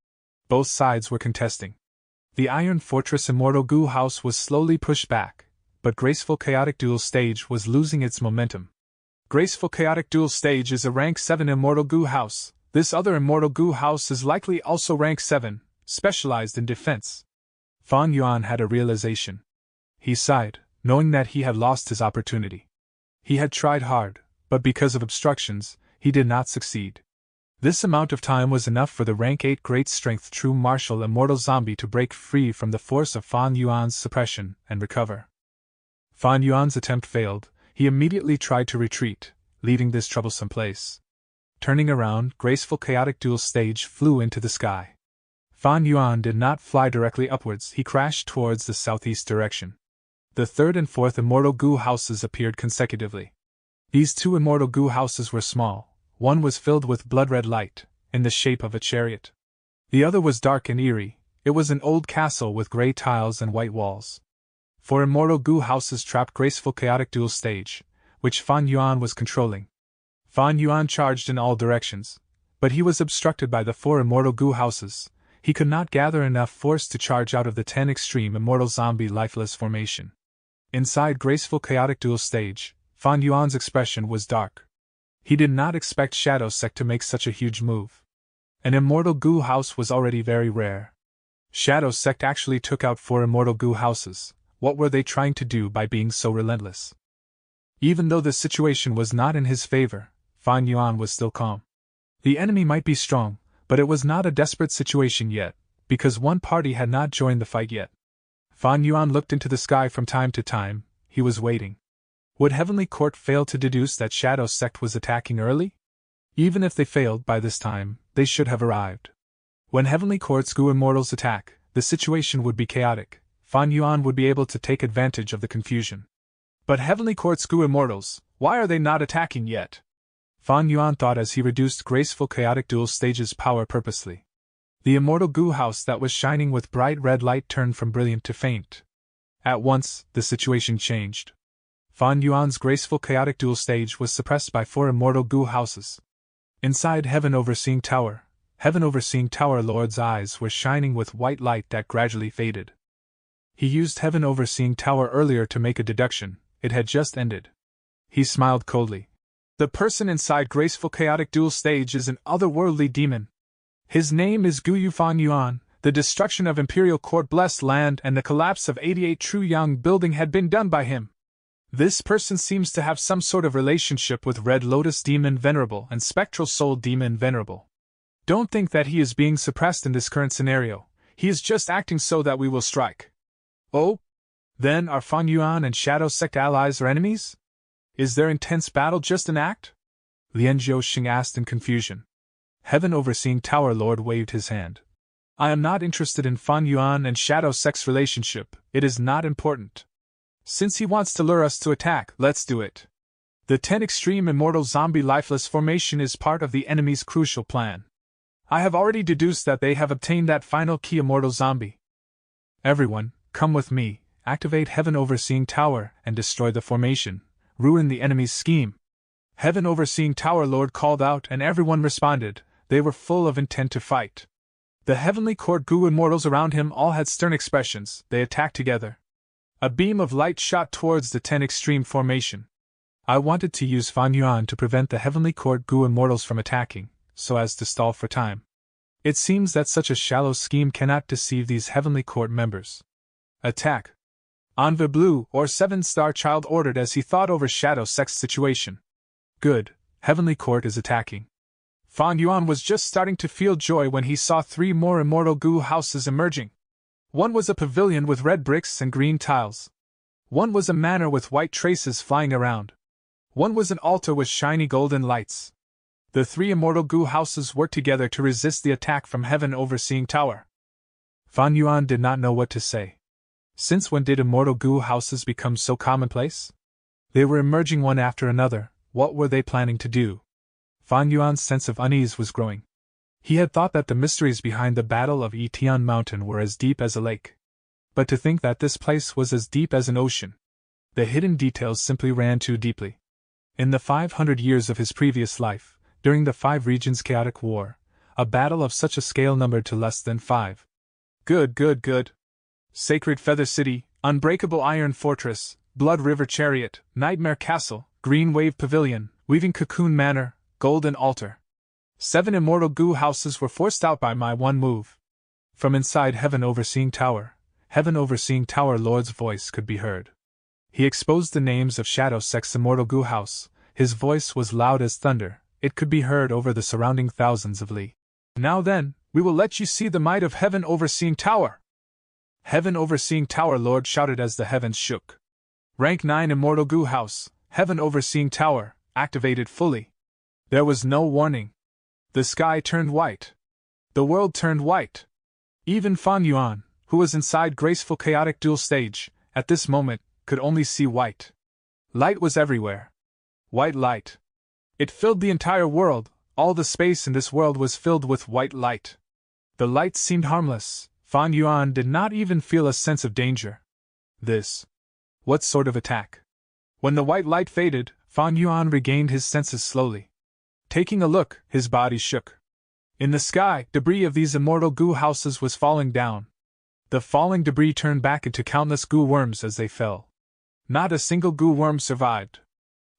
Both sides were contesting. The iron fortress immortal goo house was slowly pushed back, but graceful chaotic duel stage was losing its momentum. Graceful chaotic duel stage is a rank 7 immortal goo house. This other immortal goo house is likely also rank 7, specialized in defense. Fan Yuan had a realization. He sighed, knowing that he had lost his opportunity. He had tried hard, but because of obstructions, he did not succeed. This amount of time was enough for the rank 8 great strength true martial immortal zombie to break free from the force of Fan Yuan's suppression and recover. Fan Yuan's attempt failed, he immediately tried to retreat, leaving this troublesome place. Turning around, graceful chaotic duel stage flew into the sky. Fan Yuan did not fly directly upwards, he crashed towards the southeast direction. The third and fourth immortal goo houses appeared consecutively. These two immortal goo houses were small, one was filled with blood-red light, in the shape of a chariot. The other was dark and eerie, it was an old castle with grey tiles and white walls. 4 immortal goo houses trapped graceful chaotic duel stage, which Fan Yuan was controlling. Fan Yuan charged in all directions, but he was obstructed by the 4 immortal goo houses. He could not gather enough force to charge out of the 10 extreme immortal zombie lifeless formation. Inside graceful chaotic duel stage, Fan Yuan's expression was dark. He did not expect Shadow Sect to make such a huge move. An immortal goo house was already very rare. Shadow Sect actually took out 4 immortal goo houses. What were they trying to do by being so relentless? Even though the situation was not in his favor, Fan Yuan was still calm. The enemy might be strong, but it was not a desperate situation yet, because one party had not joined the fight yet. Fan Yuan looked into the sky from time to time, he was waiting. Would Heavenly Court fail to deduce that Shadow Sect was attacking early? Even if they failed by this time, they should have arrived. When Heavenly Court's goo immortals attack, the situation would be chaotic. Fan Yuan would be able to take advantage of the confusion. But Heavenly Court's goo immortals, why are they not attacking yet? Fan Yuan thought as he reduced graceful chaotic duel stage's power purposely. The immortal goo house that was shining with bright red light turned from brilliant to faint. At once, the situation changed. Fan Yuan's graceful chaotic duel stage was suppressed by 4 immortal goo houses. Inside Heaven Overseeing Tower Lord's eyes were shining with white light that gradually faded. He used Heaven Overseeing Tower earlier to make a deduction, it had just ended. He smiled coldly. The person inside graceful chaotic duel stage is an otherworldly demon. His name is Guyu Fan Yuan. The destruction of Imperial Court blessed land and the collapse of 88 True Yang building had been done by him. This person seems to have some sort of relationship with Red Lotus Demon Venerable and Spectral Soul Demon Venerable. Don't think that he is being suppressed in this current scenario, he is just acting so that we will strike. Oh? Then are Fan Yuan and Shadow Sect allies or enemies? Is their intense battle just an act? Lian Zhouxing asked in confusion. Heaven Overseeing Tower Lord waved his hand. I am not interested in Fan Yuan and Shadow Sect's relationship, it is not important. Since he wants to lure us to attack, let's do it. The 10 extreme immortal zombie lifeless formation is part of the enemy's crucial plan. I have already deduced that they have obtained that final key immortal zombie. Everyone, come with me, activate Heaven Overseeing Tower and destroy the formation, ruin the enemy's scheme. Heaven Overseeing Tower Lord called out and everyone responded. They were full of intent to fight. The Heavenly Court Goo immortals around him all had stern expressions. They attacked together. A beam of light shot towards the 10 extreme formation. I wanted to use Fan Yuan to prevent the Heavenly Court Goo immortals from attacking, so as to stall for time. It seems that such a shallow scheme cannot deceive these Heavenly Court members. Attack! Envoy Blue or 7-Star Child ordered as he thought over Shadow Sect's situation. Good, Heavenly Court is attacking. Fan Yuan was just starting to feel joy when he saw 3 more immortal Goo houses emerging. One was a pavilion with red bricks and green tiles. One was a manor with white traces flying around. One was an altar with shiny golden lights. The 3 immortal Goo houses worked together to resist the attack from Heaven Overseeing Tower. Fan Yuan did not know what to say. Since when did immortal Goo houses become so commonplace? They were emerging one after another. What were they planning to do? Fan Yuan's sense of unease was growing. He had thought that the mysteries behind the Battle of Yitian Mountain were as deep as a lake. But to think that this place was as deep as an ocean. The hidden details simply ran too deeply. In the 500 years of his previous life, during the 5 regions chaotic war, a battle of such a scale numbered to less than 5. Good. Sacred Feather City, Unbreakable Iron Fortress, Blood River Chariot, Nightmare Castle, Green Wave Pavilion, Weaving Cocoon Manor, Golden Altar. 7 immortal Goo houses were forced out by my one move. From inside Heaven Overseeing Tower Lord's voice could be heard. He exposed the names of Shadow Sect's immortal Goo house. His voice was loud as thunder. It could be heard over the surrounding thousands of li. Now then, we will let you see the might of Heaven Overseeing Tower. Heaven Overseeing Tower Lord shouted as the heavens shook. Rank 9 immortal Goo house, Heaven Overseeing Tower, activated fully. There was no warning. The sky turned white. The world turned white. Even Fan Yuan, who was inside Graceful Chaotic Duel Stage, at this moment, could only see white. Light was everywhere. White light. It filled the entire world. All the space in this world was filled with white light. The light seemed harmless. Fan Yuan did not even feel a sense of danger. This. What sort of attack? When the white light faded, Fan Yuan regained his senses slowly. Taking a look, his body shook. In the sky, debris of these immortal Goo houses was falling down. The falling debris turned back into countless Goo worms as they fell. Not a single Goo worm survived.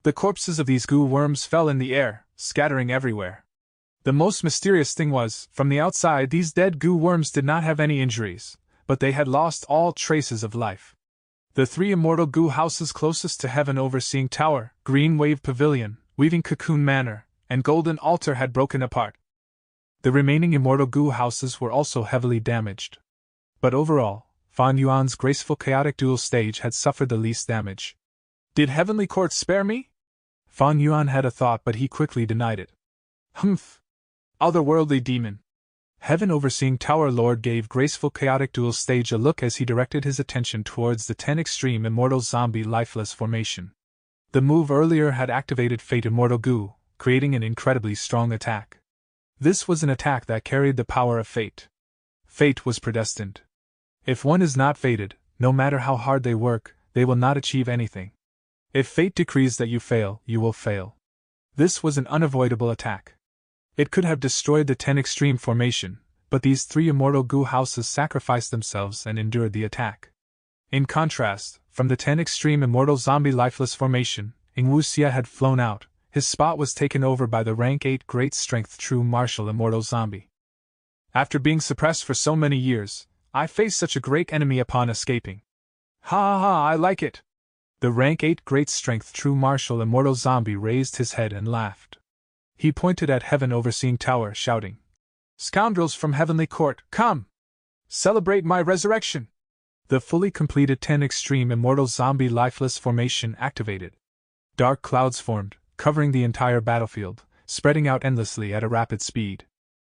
The corpses of these Goo worms fell in the air, scattering everywhere. The most mysterious thing was, from the outside these dead Goo worms did not have any injuries, but they had lost all traces of life. The 3 immortal Goo houses closest to Heaven Overseeing Tower, Green Wave Pavilion, Weaving Cocoon Manor, and Golden Altar had broken apart. The remaining immortal Goo houses were also heavily damaged. But overall, Fan Yuan's Graceful Chaotic Duel Stage had suffered the least damage. Did Heavenly Court spare me? Fan Yuan had a thought, but he quickly denied it. Humph! Otherworldly demon! Heaven Overseeing Tower Lord gave Graceful Chaotic Duel Stage a look as he directed his attention towards the 10 extreme immortal zombie lifeless formation. The move earlier had activated Fate Immortal Goo, creating an incredibly strong attack. This was an attack that carried the power of fate. Fate was predestined. If one is not fated, no matter how hard they work, they will not achieve anything. If fate decrees that you fail, you will fail. This was an unavoidable attack. It could have destroyed the 10 extreme formation, but these 3 immortal Goo houses sacrificed themselves and endured the attack. In contrast, from the 10 extreme immortal zombie lifeless formation, Ing Wuxia had flown out. His spot was taken over by the rank 8 great strength true martial immortal zombie. After being suppressed for so many years, I faced such a great enemy upon escaping. Ha, I like it! The rank 8 great strength true martial immortal zombie raised his head and laughed. He pointed at Heaven Overseeing Tower, shouting, "Scoundrels from Heavenly Court, come! Celebrate my resurrection!" The fully completed 10 extreme immortal zombie lifeless formation activated. Dark clouds formed, covering the entire battlefield, spreading out endlessly at a rapid speed.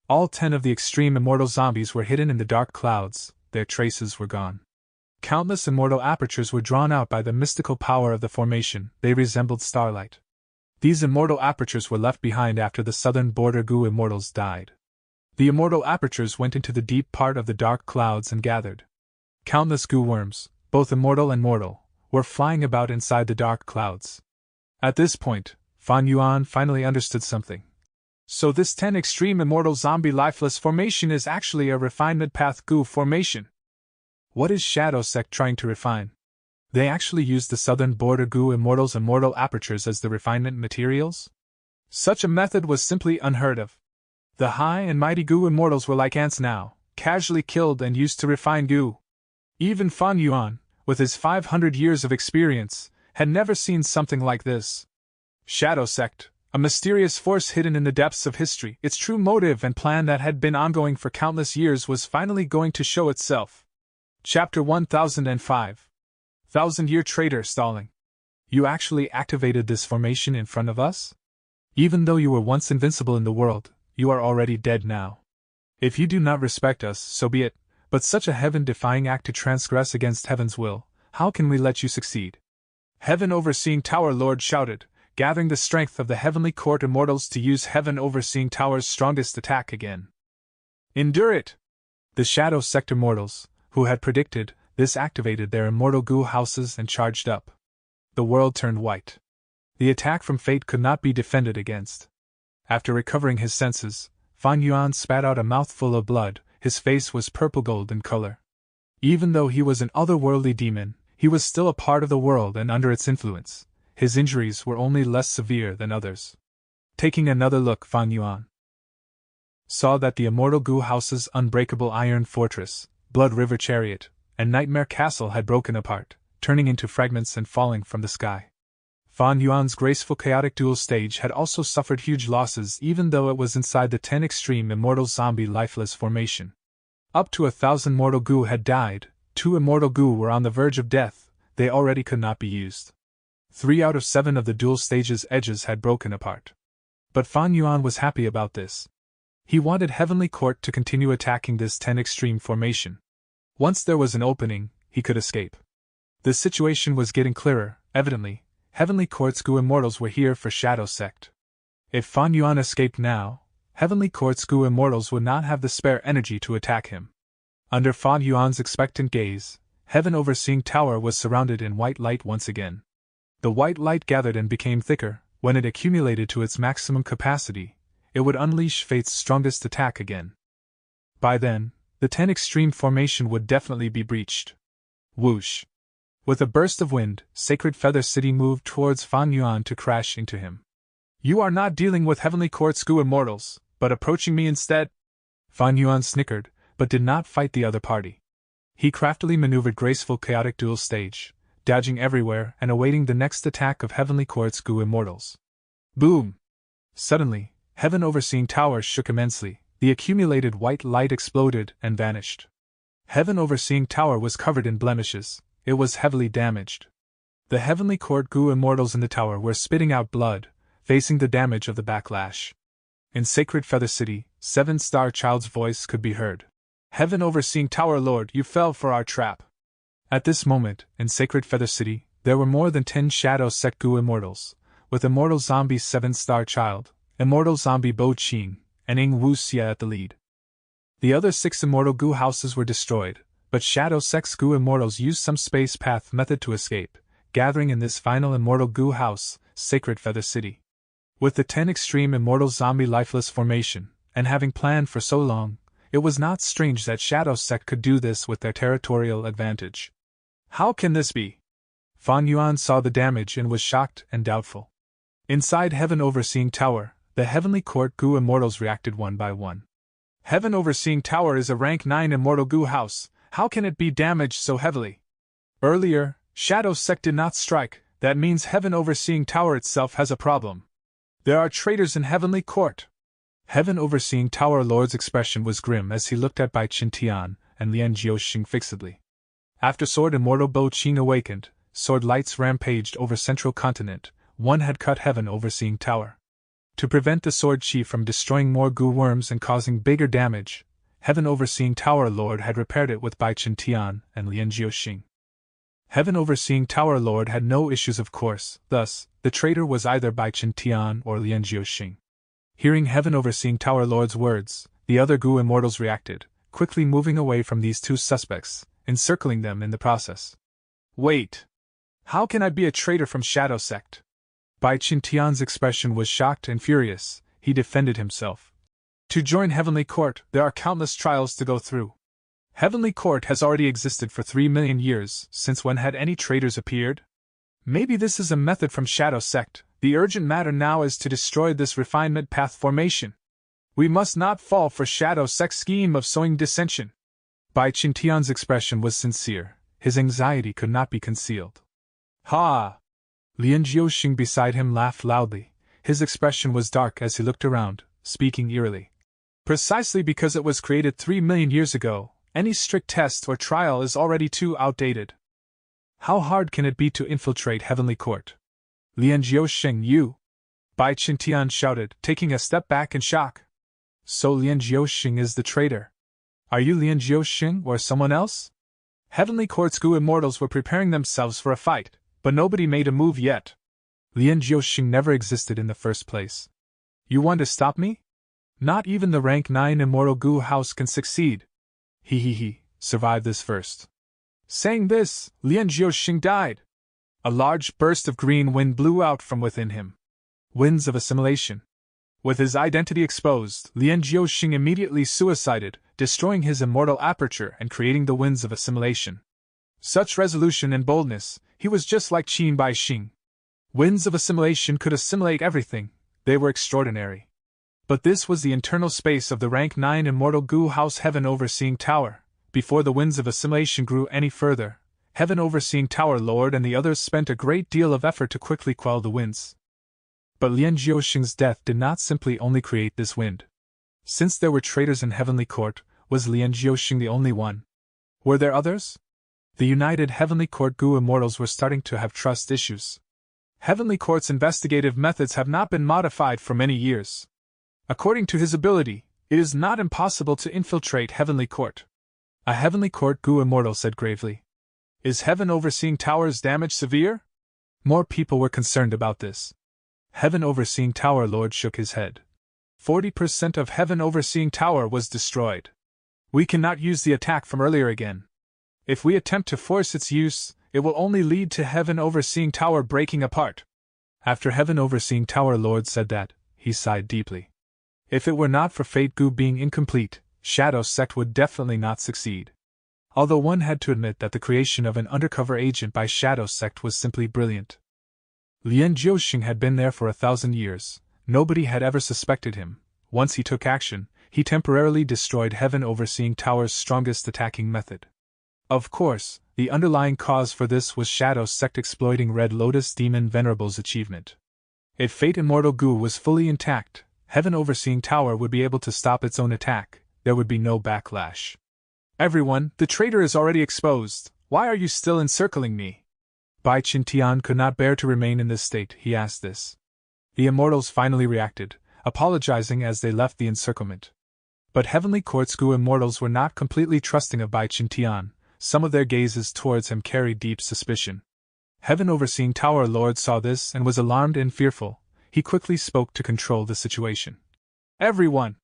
All 10 of the extreme immortal zombies were hidden in the dark clouds, their traces were gone. Countless immortal apertures were drawn out by the mystical power of the formation, they resembled starlight. These immortal apertures were left behind after the southern border Goo immortals died. The immortal apertures went into the deep part of the dark clouds and gathered. Countless Goo worms, both immortal and mortal, were flying about inside the dark clouds. At this point, Fan Yuan finally understood something. So this 10 extreme immortal zombie lifeless formation is actually a refinement path goo formation. What is Shadow Sect trying to refine? They actually used the southern border goo immortals immortal apertures as the refinement materials? Such a method was simply unheard of. The high and mighty goo immortals were like ants now, casually killed and used to refine goo. Even Fan Yuan, with his 500 years of experience, had never seen something like this. Shadow Sect, a mysterious force hidden in the depths of history, its true motive and plan that had been ongoing for countless years was finally going to show itself. Chapter 1005. Thousand-Year Traitor Stalling. You actually activated this formation in front of us? Even though you were once invincible in the world, you are already dead now. If you do not respect us, so be it, but such a heaven-defying act to transgress against heaven's will, how can we let you succeed? Heaven Overseeing Tower Lord shouted, gathering the strength of the Heavenly Court Immortals to use Heaven Overseeing Tower's strongest attack again. Endure it! The Shadow Sector Mortals, who had predicted this, activated their immortal goo houses and charged up. The world turned white. The attack from fate could not be defended against. After recovering his senses, Fan Yuan spat out a mouthful of blood. His face was purple gold in color. Even though he was an otherworldly demon, he was still a part of the world and under its influence. His injuries were only less severe than others. Taking another look, Fan Yuan saw that the immortal goo house's unbreakable iron fortress, Blood River Chariot, and Nightmare Castle had broken apart, turning into fragments and falling from the sky. Fan Yuan's graceful chaotic duel stage had also suffered huge losses even though it was inside the 10 extreme immortal zombie lifeless formation. Up to 1,000 mortal goo had died, 2 immortal goo were on the verge of death, they already could not be used. 3 out of 7 of the duel stage's edges had broken apart. But Fan Yuan was happy about this. He wanted Heavenly Court to continue attacking this 10 extreme formation. Once there was an opening, he could escape. The situation was getting clearer, evidently. Heavenly Court's goo immortals were here for Shadow Sect. If Fan Yuan escaped now, Heavenly Court's goo immortals would not have the spare energy to attack him. Under Fan Yuan's expectant gaze, Heaven Overseeing Tower was surrounded in white light once again. The white light gathered and became thicker. When it accumulated to its maximum capacity, it would unleash Fate's strongest attack again. By then, the 10 extreme formation would definitely be breached. Whoosh! With a burst of wind, Sacred Feather City moved towards Fan Yuan to crash into him. You are not dealing with Heavenly Court's goo immortals, but approaching me instead? Fan Yuan snickered, but did not fight the other party. He craftily maneuvered graceful chaotic duel stage, dodging everywhere and awaiting the next attack of Heavenly Court's goo immortals. Boom! Suddenly, Heaven Overseeing Tower shook immensely, the accumulated white light exploded and vanished. Heaven Overseeing Tower was covered in blemishes. It was heavily damaged. The Heavenly Court goo immortals in the tower were spitting out blood, facing the damage of the backlash. In Sacred Feather City, 7-Star Child's voice could be heard. Heaven Overseeing Tower Lord, you fell for our trap. At this moment, in Sacred Feather City, there were more than 10 Shadow Sect goo immortals, with Immortal Zombie 7-Star Child, Immortal Zombie Bo Qing, and Ing Wu Xia at the lead. The other 6 immortal goo houses were destroyed, but Shadow Sect's goo immortals used some space path method to escape, gathering in this final immortal goo house, Sacred Feather City. With the 10 extreme immortal zombie lifeless formation, and having planned for so long, it was not strange that Shadow Sect could do this with their territorial advantage. How can this be? Fan Yuan saw the damage and was shocked and doubtful. Inside Heaven Overseeing Tower, the Heavenly Court goo immortals reacted one by one. Heaven Overseeing Tower is a rank 9 immortal goo house. How can it be damaged so heavily? Earlier, Shadow Sect did not strike, that means Heaven Overseeing Tower itself has a problem. There are traitors in Heavenly Court. Heaven Overseeing Tower Lord's expression was grim as he looked at Bai Qintian and Lian Jiuxing fixedly. After Sword Immortal Bo Qing awakened, sword lights rampaged over Central Continent. One had cut Heaven Overseeing Tower. To prevent the Sword Chi from destroying more goo worms and causing bigger damage, Heaven Overseeing Tower Lord had repaired it with Bai Qintian and Lian Jiuxing. Heaven Overseeing Tower Lord had no issues, of course, thus, the traitor was either Bai Qintian or Lian Jiuxing. Hearing Heaven Overseeing Tower Lord's words, the other goo immortals reacted, quickly moving away from these 2 suspects, encircling them in the process. Wait! How can I be a traitor from Shadow Sect? Bai Qintian's expression was shocked and furious. he defended himself. To join Heavenly Court, there are countless trials to go through. Heavenly Court has already existed for 3 million years, since when had any traitors appeared? Maybe this is a method from Shadow Sect. The urgent matter now is to destroy this refinement path formation. We must not fall for Shadow Sect's scheme of sowing dissension. Bai Qingtian's expression was sincere. His anxiety could not be concealed. Ha! Lian Jiuxing beside him laughed loudly. His expression was dark as he looked around, speaking eerily. Precisely because it was created 3 million years ago, any strict test or trial is already too outdated. How hard can it be to infiltrate Heavenly Court? Lian Jiuxing, you! Bai Qingtian shouted, taking a step back in shock. So Lian Jiuxing is the traitor. Are you Lian Jiuxing or someone else? Heavenly Court's Gu immortals were preparing themselves for a fight, but nobody made a move yet. Lian Jiuxing never existed in the first place. You want to stop me? Not even the rank 9 immortal Gu house can succeed. He, survive this first. Saying this, Lian Jiuxing died. A large burst of green wind blew out from within him. Winds of assimilation. With his identity exposed, Lian Jiuxing immediately suicided, destroying his immortal aperture and creating the winds of assimilation. Such resolution and boldness, he was just like Qin Bai Xing. Winds of assimilation could assimilate everything, they were extraordinary. But this was the internal space of the rank 9 immortal Gu House Heaven Overseeing Tower. Before the winds of assimilation grew any further, Heaven Overseeing Tower Lord and the others spent a great deal of effort to quickly quell the winds. But Lian Jiuxing's death did not simply only create this wind. Since there were traitors in Heavenly Court, was Lian Jiuxing the only one? Were there others? The united Heavenly Court Gu Immortals were starting to have trust issues. Heavenly Court's investigative methods have not been modified for many years. According to his ability, it is not impossible to infiltrate Heavenly Court. A Heavenly Court Gu Immortal said gravely. Is Heaven Overseeing Tower's damage severe? More people were concerned about this. Heaven Overseeing Tower Lord shook his head. 40% of Heaven Overseeing Tower was destroyed. We cannot use the attack from earlier again. If we attempt to force its use, it will only lead to Heaven Overseeing Tower breaking apart. After Heaven Overseeing Tower Lord said that, he sighed deeply. If it were not for Fate Gu being incomplete, Shadow Sect would definitely not succeed. Although one had to admit that the creation of an undercover agent by Shadow Sect was simply brilliant. Lian Jiuxing had been there for 1,000 years. Nobody had ever suspected him. Once he took action, he temporarily destroyed Heaven Overseeing Tower's strongest attacking method. Of course, the underlying cause for this was Shadow Sect exploiting Red Lotus Demon Venerable's achievement. If Fate Immortal Gu was fully intact, Heaven Overseeing Tower would be able to stop its own attack. There would be no backlash. Everyone, the traitor is already exposed. Why are you still encircling me? Bai Qingtian could not bear to remain in this state, he asked this. The immortals finally reacted, apologizing as they left the encirclement. But Heavenly Court's Gu immortals were not completely trusting of Bai Qingtian. Some of their gazes towards him carried deep suspicion. Heaven Overseeing Tower Lord saw this and was alarmed and fearful. He quickly spoke to control the situation. Everyone!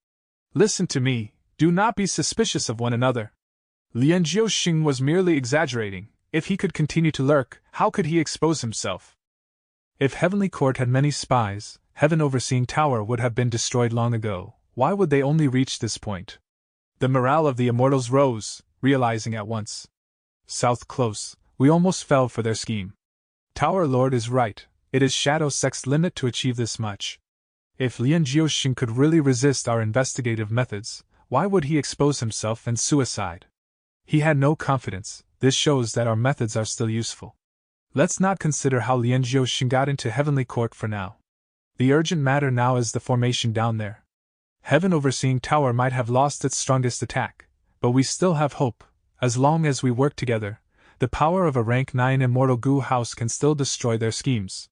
Listen to me, do not be suspicious of one another. Lian Jiuxing was merely exaggerating. If he could continue to lurk, how could he expose himself? If Heavenly Court had many spies, Heaven Overseeing Tower would have been destroyed long ago. Why would they only reach this point? The morale of the immortals rose, realizing at once. South close, we almost fell for their scheme. Tower Lord is right, it is Shadow Sect's limit to achieve this much. If Lian Jiuxing could really resist our investigative methods, why would he expose himself and suicide? He had no confidence. This shows that our methods are still useful. Let's not consider how Lian Jiuxing got into Heavenly Court for now. The urgent matter now is the formation down there. Heaven Overseeing Tower might have lost its strongest attack, but we still have hope. As long as we work together, the power of a rank 9 immortal Gu house can still destroy their schemes.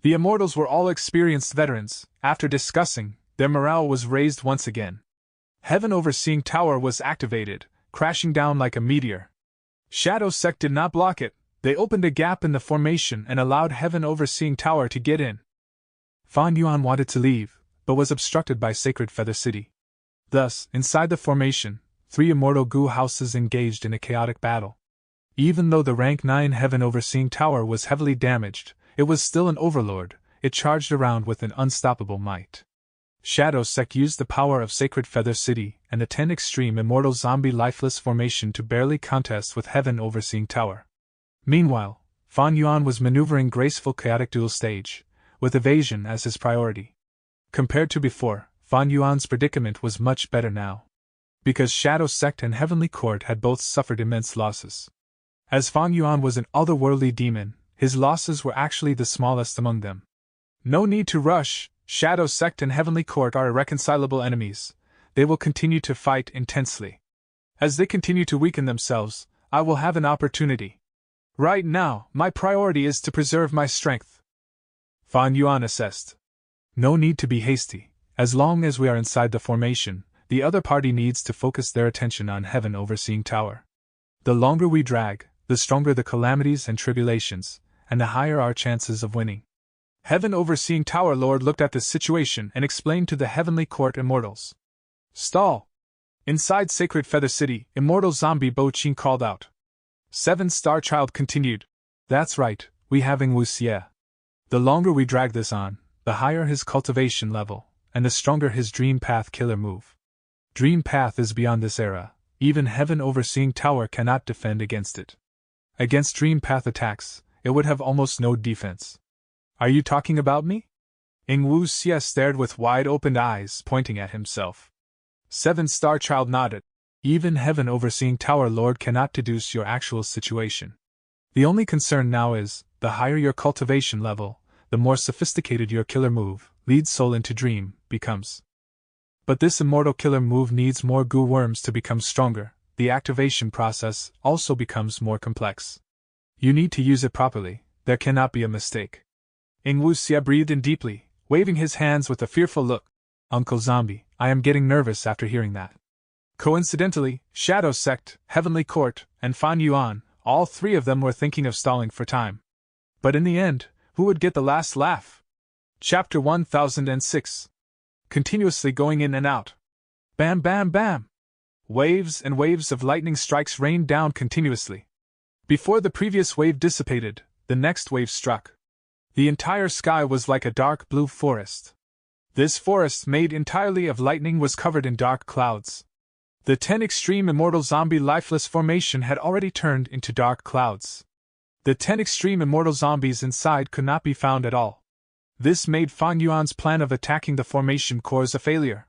The immortals were all experienced veterans. After discussing, their morale was raised once again. Heaven Overseeing Tower was activated, crashing down like a meteor. Shadow Sect did not block it. They opened a gap in the formation and allowed Heaven Overseeing Tower to get in. Fan Yuan wanted to leave, but was obstructed by Sacred Feather City. Thus, inside the formation, 3 immortal Gu houses engaged in a chaotic battle. Even though the rank 9 Heaven Overseeing Tower was heavily damaged, it was still an overlord. It charged around with an unstoppable might. Shadow Sect used the power of Sacred Feather City and the 10 Extreme Immortal Zombie Lifeless Formation to barely contest with Heaven Overseeing Tower. Meanwhile, Fan Yuan was maneuvering graceful Chaotic Duel Stage, with evasion as his priority. Compared to before, Fan Yuan's predicament was much better now. Because Shadow Sect and Heavenly Court had both suffered immense losses. As Fan Yuan was an otherworldly demon, his losses were actually the smallest among them. No need to rush. Shadow Sect and Heavenly Court are irreconcilable enemies. They will continue to fight intensely. As they continue to weaken themselves, I will have an opportunity. Right now, my priority is to preserve my strength. Fan Yuan assessed. No need to be hasty. As long as we are inside the formation, the other party needs to focus their attention on Heaven Overseeing Tower. The longer we drag, the stronger the calamities and tribulations, and the higher our chances of winning. Heaven Overseeing Tower Lord looked at this situation and explained to the Heavenly Court Immortals. Stall! Inside Sacred Feather City, Immortal Zombie Bo Qing called out. 7-Star Child continued. That's right, we have Wu Xie. The longer we drag this on, the higher his cultivation level, and the stronger his Dream Path Killer move. Dream Path is beyond this era, even Heaven Overseeing Tower cannot defend against it. Against Dream Path attacks, it would have almost no defense. Are you talking about me? Wu Xie stared with wide-opened eyes, pointing at himself. 7-Star Child nodded. Even Heaven Overseeing Tower Lord cannot deduce your actual situation. The only concern now is, the higher your cultivation level, the more sophisticated your killer move, Lead Soul into Dream, becomes. But this immortal killer move needs more goo worms to become stronger. The activation process also becomes more complex. You need to use it properly, there cannot be a mistake. Wu Xie breathed in deeply, waving his hands with a fearful look. Uncle Zombie, I am getting nervous after hearing that. Coincidentally, Shadow Sect, Heavenly Court, and Fan Yuan, all three of them were thinking of stalling for time. But in the end, who would get the last laugh? Chapter 1006. Continuously going in and out. Bam bam bam! Waves and waves of lightning strikes rained down continuously. Before the previous wave dissipated, the next wave struck. The entire sky was like a dark blue forest. This forest, made entirely of lightning, was covered in dark clouds. The 10 Extreme Immortal Zombie Lifeless Formation had already turned into dark clouds. The 10 Extreme Immortal Zombies inside could not be found at all. This made Fan Yuan's plan of attacking the formation cores a failure.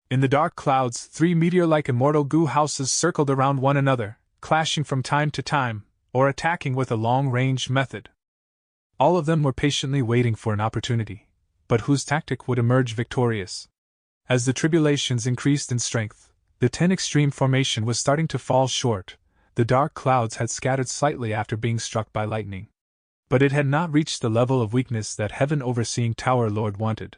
In the dark clouds, 3 meteor-like immortal goo houses circled around one another, clashing from time to time, or attacking with a long-range method. All of them were patiently waiting for an opportunity, but whose tactic would emerge victorious. As the tribulations increased in strength, the 10 Extreme Formation was starting to fall short. The dark clouds had scattered slightly after being struck by lightning. But it had not reached the level of weakness that Heaven Overseeing Tower Lord wanted.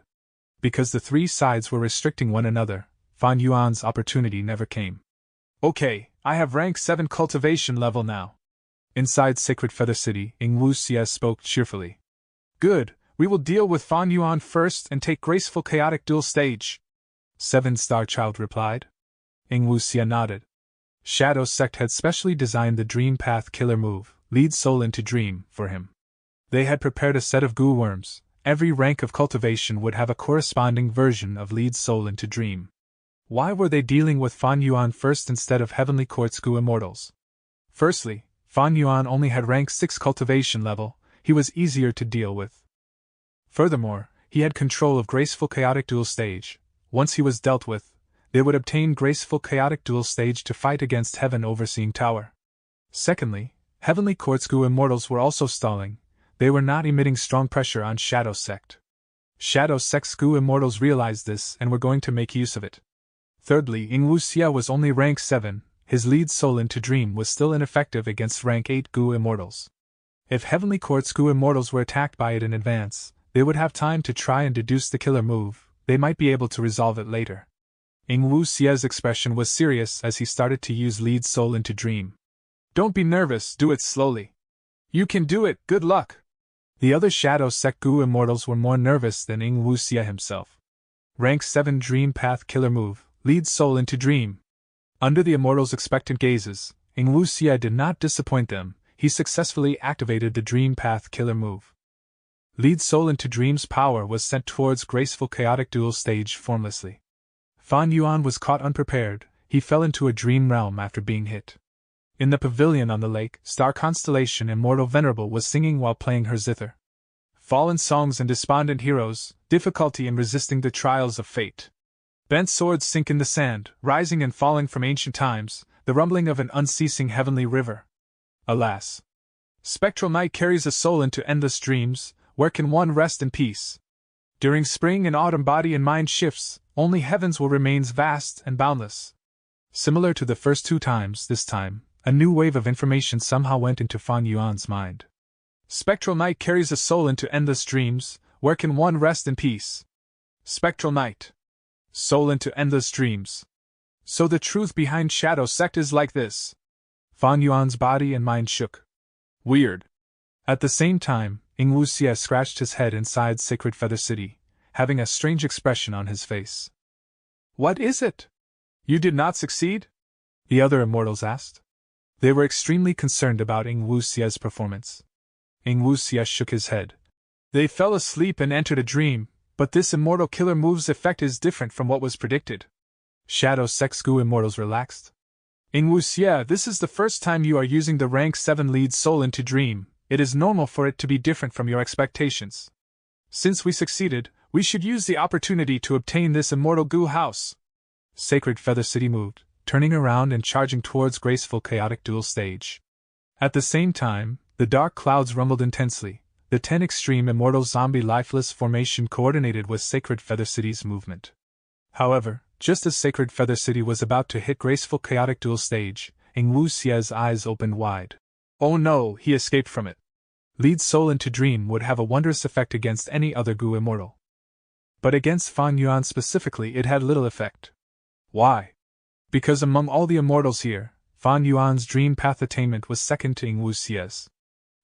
Because the three sides were restricting one another, Fan Yuan's opportunity never came. Okay, I have rank 7 cultivation level now. Inside Sacred Feather City, Wu Xie spoke cheerfully. Good, we will deal with Fan Yuan first and take graceful Chaotic Duel Stage. 7-Star Child replied. Wu Xie nodded. Shadow Sect had specially designed the Dream Path Killer move, Lead Soul into Dream, for him. They had prepared a set of goo worms. Every rank of cultivation would have a corresponding version of Lead Soul into Dream. Why were they dealing with Fan Yuan first instead of Heavenly Court's goo immortals? Firstly, Fan Yuan only had rank 6 cultivation level, he was easier to deal with. Furthermore, he had control of Graceful Chaotic Duel Stage. Once he was dealt with, they would obtain Graceful Chaotic Duel Stage to fight against Heaven Overseeing Tower. Secondly, Heavenly Court's goo immortals were also stalling. They were not emitting strong pressure on Shadow Sect. Shadow Sect's goo immortals realized this and were going to make use of it. Thirdly, Wu Xie was only rank 7, his Lead Soul into Dream was still ineffective against rank 8 goo immortals. If Heavenly Court's goo immortals were attacked by it in advance, they would have time to try and deduce the killer move. They might be able to resolve it later. Wu Xie's expression was serious as he started to use Lead Soul into Dream. Don't be nervous, do it slowly. You can do it, good luck. The other Shadow Sect goo immortals were more nervous than Wu Xie himself. Rank 7 Dream Path Killer move, Lead Soul into Dream. Under the immortals' expectant gazes, Wu Xie did not disappoint them. He successfully activated the Dream Path Killer move. Lead Soul into Dream's power was sent towards Graceful Chaotic Dual Stage formlessly. Fan Yuan was caught unprepared, he fell into a dream realm after being hit. In the pavilion on the lake, Star Constellation Immortal Venerable was singing while playing her zither. Fallen songs and despondent heroes, difficulty in resisting the trials of fate. Bent swords sink in the sand, rising and falling from ancient times, the rumbling of an unceasing heavenly river. Alas! Spectral night carries a soul into endless dreams, where can one rest in peace? During spring and autumn body and mind shifts, only heavens will remains vast and boundless. Similar to the first two times, this time, a new wave of information somehow went into Fan Yuan's mind. Spectral night carries a soul into endless dreams, where can one rest in peace? Spectral night. Soul into endless dreams. So the truth behind Shadow Sect is like this. Fan Yuan's body and mind shook. Weird. At the same time, Ing Wuxia scratched his head inside Sacred Feather City, having a strange expression on his face. What is it? You did not succeed? The other immortals asked. They were extremely concerned about Ing Wuxia's performance. Ing Wuxia shook his head. They fell asleep and entered a dream, but this immortal killer move's effect is different from what was predicted. Shadow Sect's Gu immortals relaxed. Ing Wuxia, this is the first time you are using the rank 7 lead soul into dream. It is normal for it to be different from your expectations. Since we succeeded, we should use the opportunity to obtain this immortal Gu house. Sacred Feather City moved, turning around and charging towards Graceful Chaotic Dual Stage. At the same time, the dark clouds rumbled intensely. The 10 extreme immortal zombie lifeless formation coordinated with Sacred Feather City's movement. However, just as Sacred Feather City was about to hit Graceful Chaotic Dual Stage, Ing Wuxia's eyes opened wide. Oh no, he escaped from it. Lead Soul into Dream would have a wondrous effect against any other Gu immortal. But against Fan Yuan specifically it had little effect. Why? Because among all the immortals here, Fan Yuan's dream path attainment was second to Ing Wuxia's.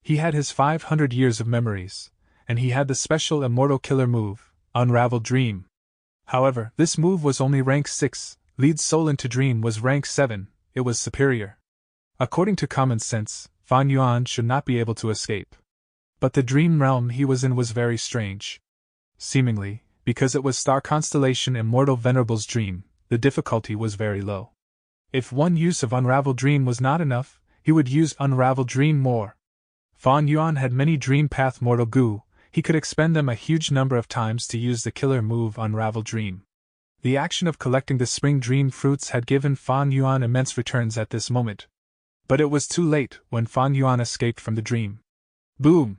He had his 500 years of memories, and he had the special immortal killer move, Unraveled Dream. However, this move was only rank 6, Lead Soul into Dream was rank 7, it was superior. According to common sense, Fan Yuan should not be able to escape. But the dream realm he was in was very strange. Seemingly, because it was Star Constellation Immortal Venerable's dream, the difficulty was very low. If one use of Unraveled Dream was not enough, he would use Unraveled Dream more. Fan Yuan had many Dream Path Mortal Gu, he could expend them a huge number of times to use the killer move Unraveled Dream. The action of collecting the spring dream fruits had given Fan Yuan immense returns at this moment. But it was too late when Fan Yuan escaped from the dream. Boom!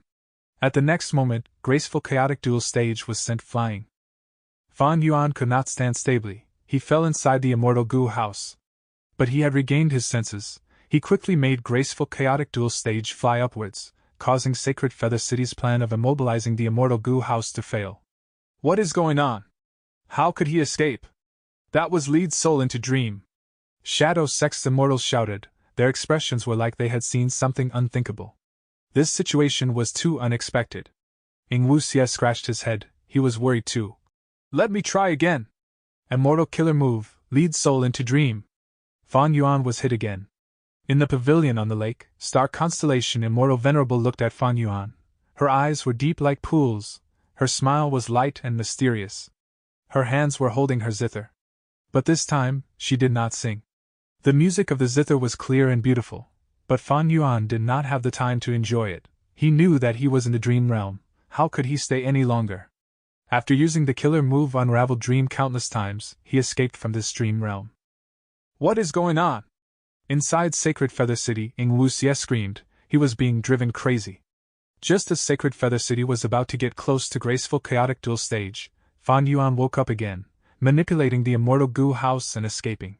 At the next moment, Graceful Chaotic Dual Stage was sent flying. Fan Yuan could not stand stably, he fell inside the Immortal Gu house. But he had regained his senses. He quickly made Graceful Chaotic Dual Stage fly upwards, causing Sacred Feather City's plan of immobilizing the Immortal Gu house to fail. What is going on? How could he escape? That was Lead Soul into Dream. Shadow Sect's immortals shouted, their expressions were like they had seen something unthinkable. This situation was too unexpected. Ing Wuxia scratched his head, he was worried too. Let me try again. Immortal killer move, Lead Soul into Dream. Fan Yuan was hit again. In the pavilion on the lake, Star Constellation Immortal Venerable looked at Fan Yuan. Her eyes were deep like pools, her smile was light and mysterious. Her hands were holding her zither. But this time, she did not sing. The music of the zither was clear and beautiful, but Fan Yuan did not have the time to enjoy it. He knew that he was in the dream realm, how could he stay any longer? After using the killer move Unraveled Dream countless times, he escaped from this dream realm. What is going on? Inside Sacred Feather City, Ing Wuxia screamed, he was being driven crazy. Just as Sacred Feather City was about to get close to Graceful Chaotic Dual Stage, Fan Yuan woke up again, manipulating the Immortal Gu house and escaping.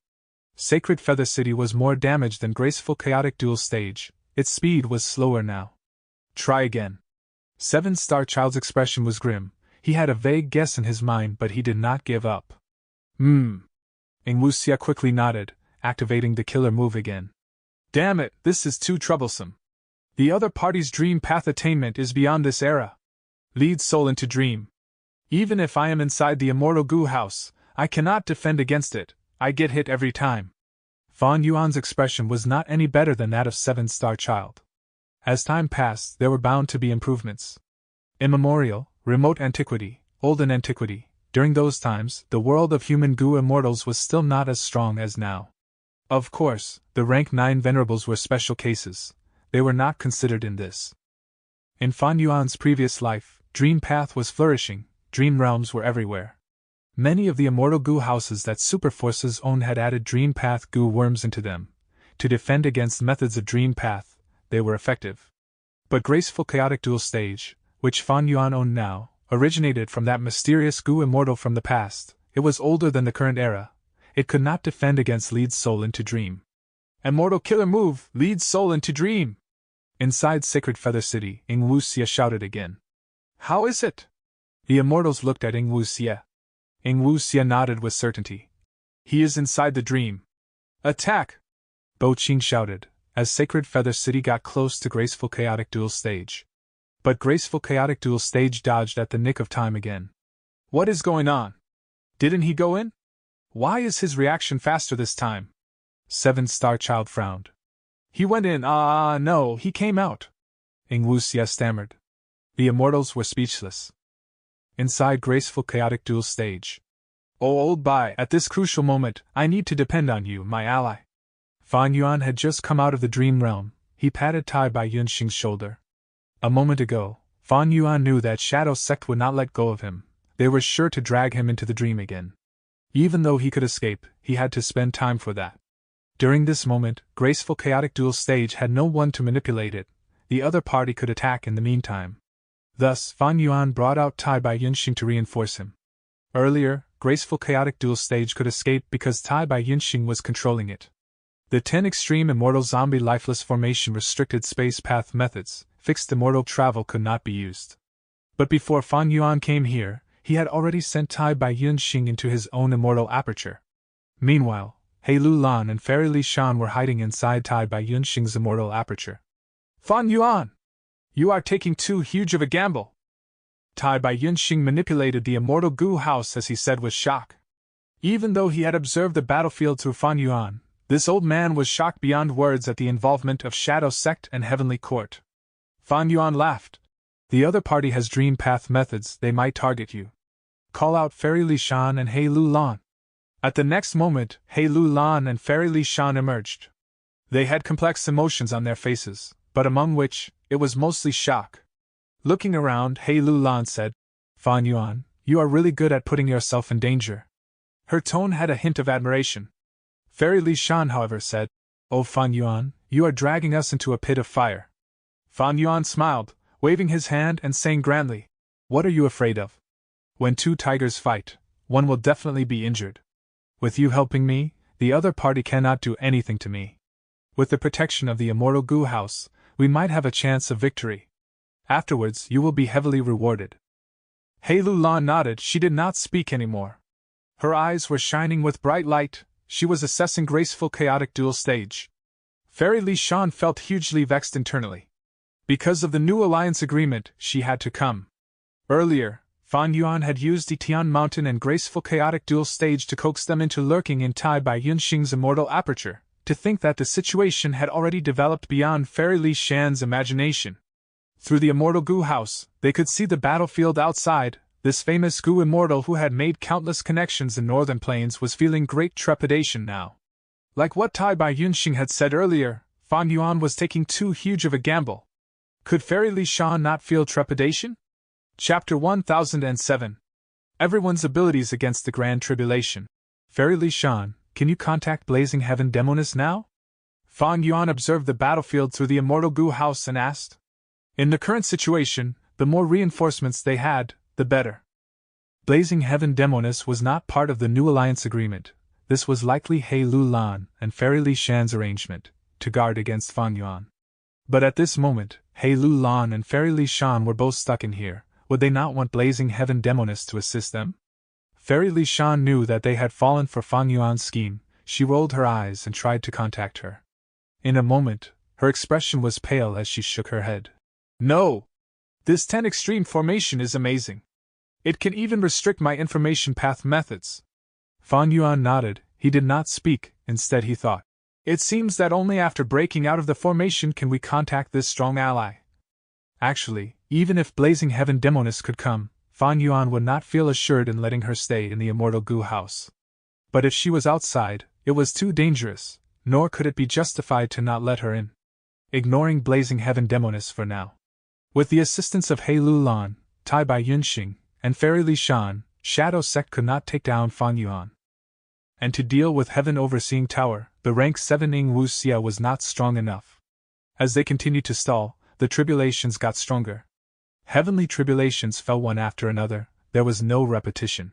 Sacred Feather City was more damaged than Graceful Chaotic Dual Stage, its speed was slower now. Try again. Seven-Star Child's expression was grim, he had a vague guess in his mind but he did not give up. Ing Wuxia quickly nodded, activating the killer move again. Damn it, this is too troublesome. The other party's dream path attainment is beyond this era. Lead Soul into Dream. Even if I am inside the Immortal Gu house, I cannot defend against it, I get hit every time. Fan Yuan's expression was not any better than that of Seven-Star Child. As time passed, there were bound to be improvements. Immemorial, remote antiquity, olden antiquity. During those times, the world of human goo immortals was still not as strong as now. Of course, the rank 9 venerables were special cases. They were not considered in this. In Fan Yuan's previous life, Dream Path was flourishing, dream realms were everywhere. Many of the immortal goo houses that super forces owned had added Dream Path goo worms into them. To defend against methods of Dream Path, they were effective. But graceful chaotic dual stage, which Fan Yuan owned now, originated from that mysterious goo immortal from the past. It was older than the current era. It could not defend against Lead Soul into Dream. Immortal killer move, Lead Soul into Dream! Inside Sacred Feather City, Ing Wuxia shouted again. How is it? The immortals looked at Ing Wuxia. Ing Wuxia nodded with certainty. He is inside the dream. Attack! Bo Qing shouted, as Sacred Feather City got close to Graceful Chaotic Dual Stage. But Graceful Chaotic Dual Stage dodged at the nick of time again. What is going on? Didn't he go in? Why is his reaction faster this time? 7-Star Child frowned. He went in, no, he came out. Ing Wuxia stammered. The immortals were speechless. Inside Graceful Chaotic Dual Stage. Oh old bai, at this crucial moment, I need to depend on you, my ally. Fan Yuan had just come out of the dream realm. He patted Tai Bai Yunxing's shoulder. A moment ago, Fan Yuan knew that Shadow Sect would not let go of him. They were sure to drag him into the dream again. Even though he could escape, he had to spend time for that. During this moment, Graceful Chaotic Dual Stage had no one to manipulate it. The other party could attack in the meantime. Thus, Fan Yuan brought out Tai Bai Yunxing to reinforce him. Earlier, Graceful Chaotic Dual Stage could escape because Tai Bai Yunxing was controlling it. The 10 extreme immortal zombie lifeless formation restricted space path methods, fixed immortal travel could not be used. But before Fan Yuan came here, he had already sent Tai Bai Yunxing into his own immortal aperture. Meanwhile, He Lu Lan and Fairy Li Shan were hiding inside Tai Bai Yunxing's immortal aperture. Fan Yuan! You are taking too huge of a gamble! Tai Bai Yunxing manipulated the immortal goo house as he said with shock. Even though he had observed the battlefield through Fan Yuan, this old man was shocked beyond words at the involvement of Shadow Sect and Heavenly Court. Fan Yuan laughed. The other party has dream path methods, they might target you. Call out Fairy Li Shan and He Lu Lan. At the next moment, He Lu Lan and Fairy Li Shan emerged. They had complex emotions on their faces, but among which, it was mostly shock. Looking around, He Lu Lan said, Fan Yuan, you are really good at putting yourself in danger. Her tone had a hint of admiration. Fairy Li Shan, however, said, Oh Fan Yuan, you are dragging us into a pit of fire. Fan Yuan smiled, waving his hand and saying grandly, What are you afraid of? When two tigers fight, one will definitely be injured. With you helping me, the other party cannot do anything to me. With the protection of the immortal goo house, we might have a chance of victory. Afterwards, you will be heavily rewarded. He Lu Lan nodded. She did not speak anymore. Her eyes were shining with bright light. She was assessing Graceful Chaotic Dual Stage. Fairy Li Shan felt hugely vexed internally. Because of the new alliance agreement, she had to come. Earlier, Fan Yuan had used Etian Mountain and Graceful Chaotic Dual Stage to coax them into lurking in Tai Bai Yunxing's immortal aperture. To think that the situation had already developed beyond Fairy Li Shan's imagination. Through the immortal goo house, they could see the battlefield outside. This famous goo immortal who had made countless connections in northern plains was feeling great trepidation now. Like what Tai Bai Yunxing had said earlier, Fan Yuan was taking too huge of a gamble. Could Fairy Li Shan not feel trepidation? Chapter 1007. Everyone's abilities against the Grand Tribulation. Fairy Li Shan, can you contact Blazing Heaven Demoness now? Fan Yuan observed the battlefield through the immortal goo house and asked. In the current situation, the more reinforcements they had, the better. Blazing Heaven Demoness was not part of the new alliance agreement. This was likely He Lu Lan and Fairy Li Shan's arrangement, to guard against Fan Yuan. But at this moment, He Lu Lan and Fairy Li Shan were both stuck in here. Would they not want Blazing Heaven Demoness to assist them? Fairy Li Shan knew that they had fallen for Fan Yuan's scheme. She rolled her eyes and tried to contact her. In a moment, her expression was pale as she shook her head. No! This 10 extreme formation is amazing. It can even restrict my information path methods. Fan Yuan nodded. He did not speak, instead he thought. It seems that only after breaking out of the formation can we contact this strong ally. Actually, even if blazing heaven demoness could come, Fan Yuan would not feel assured in letting her stay in the immortal goo house. But if she was outside, it was too dangerous, nor could it be justified to not let her in. Ignoring blazing heaven demoness for now. With the assistance of He Lu Lan, Tai Bai Yunxing, and Fairy Li Shan, Shadow Sect could not take down Fan Yuan. And to deal with Heaven Overseeing Tower, the rank 7 Ing Wu Xia was not strong enough. As they continued to stall, the tribulations got stronger. Heavenly tribulations fell one after another, there was no repetition.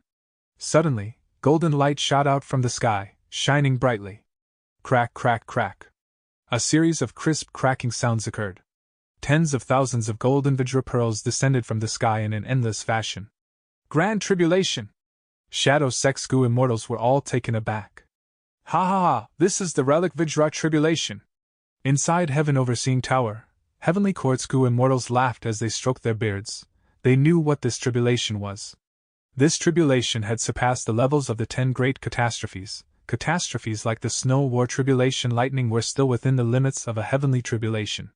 Suddenly, golden light shot out from the sky, shining brightly. Crack, crack, crack. A series of crisp cracking sounds occurred. Tens of thousands of golden Vajra pearls descended from the sky in an endless fashion. Grand Tribulation! Shadow Sect's Goo Immortals were all taken aback. Ha ha ha, this is the relic Vajra Tribulation! Inside Heaven Overseeing Tower, Heavenly Court's Goo Immortals laughed as they stroked their beards. They knew what this tribulation was. This tribulation had surpassed the levels of the 10 great catastrophes. Catastrophes like the Snow War Tribulation Lightning were still within the limits of a heavenly tribulation.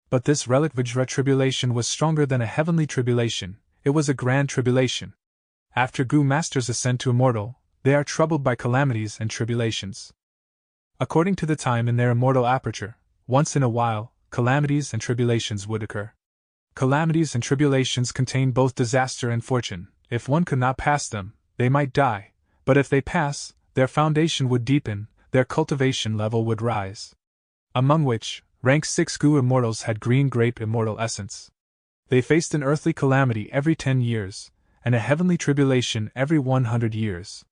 But this relic Vajra Tribulation was stronger than a heavenly tribulation, it was a grand tribulation. After Goo Masters ascend to immortal, they are troubled by calamities and tribulations. According to the time in their immortal aperture, once in a while, calamities and tribulations would occur. Calamities and tribulations contain both disaster and fortune. If one could not pass them, they might die, but if they pass, their foundation would deepen, their cultivation level would rise. Among which, rank 6 Goo Immortals had green grape immortal essence. They faced an earthly calamity every 10 years, and a heavenly tribulation every 100 years.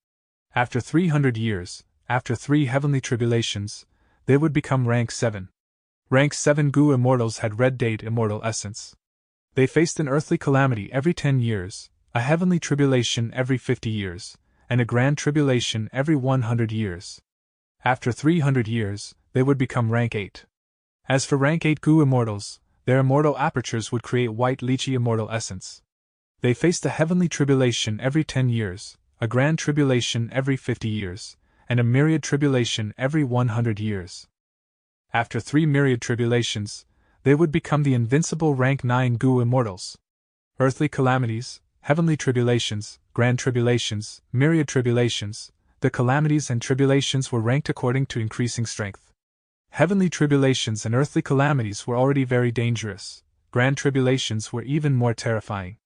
After 300 years, after 3 heavenly tribulations, they would become rank 7. Rank 7 Goo Immortals had red date immortal essence. They faced an earthly calamity every 10 years, a heavenly tribulation every 50 years, and a grand tribulation every 100 years. After 300 years, they would become rank 8. As for rank 8 Goo Immortals, their immortal apertures would create white lychee immortal essence. They faced a heavenly tribulation every 10 years, a grand tribulation every 50 years, and a myriad tribulation every 100 years. After 3 myriad tribulations, they would become the invincible rank 9 Goo Immortals. Earthly calamities, heavenly tribulations, grand tribulations, myriad tribulations, the calamities and tribulations were ranked according to increasing strength. Heavenly tribulations and earthly calamities were already very dangerous, grand tribulations were even more terrifying.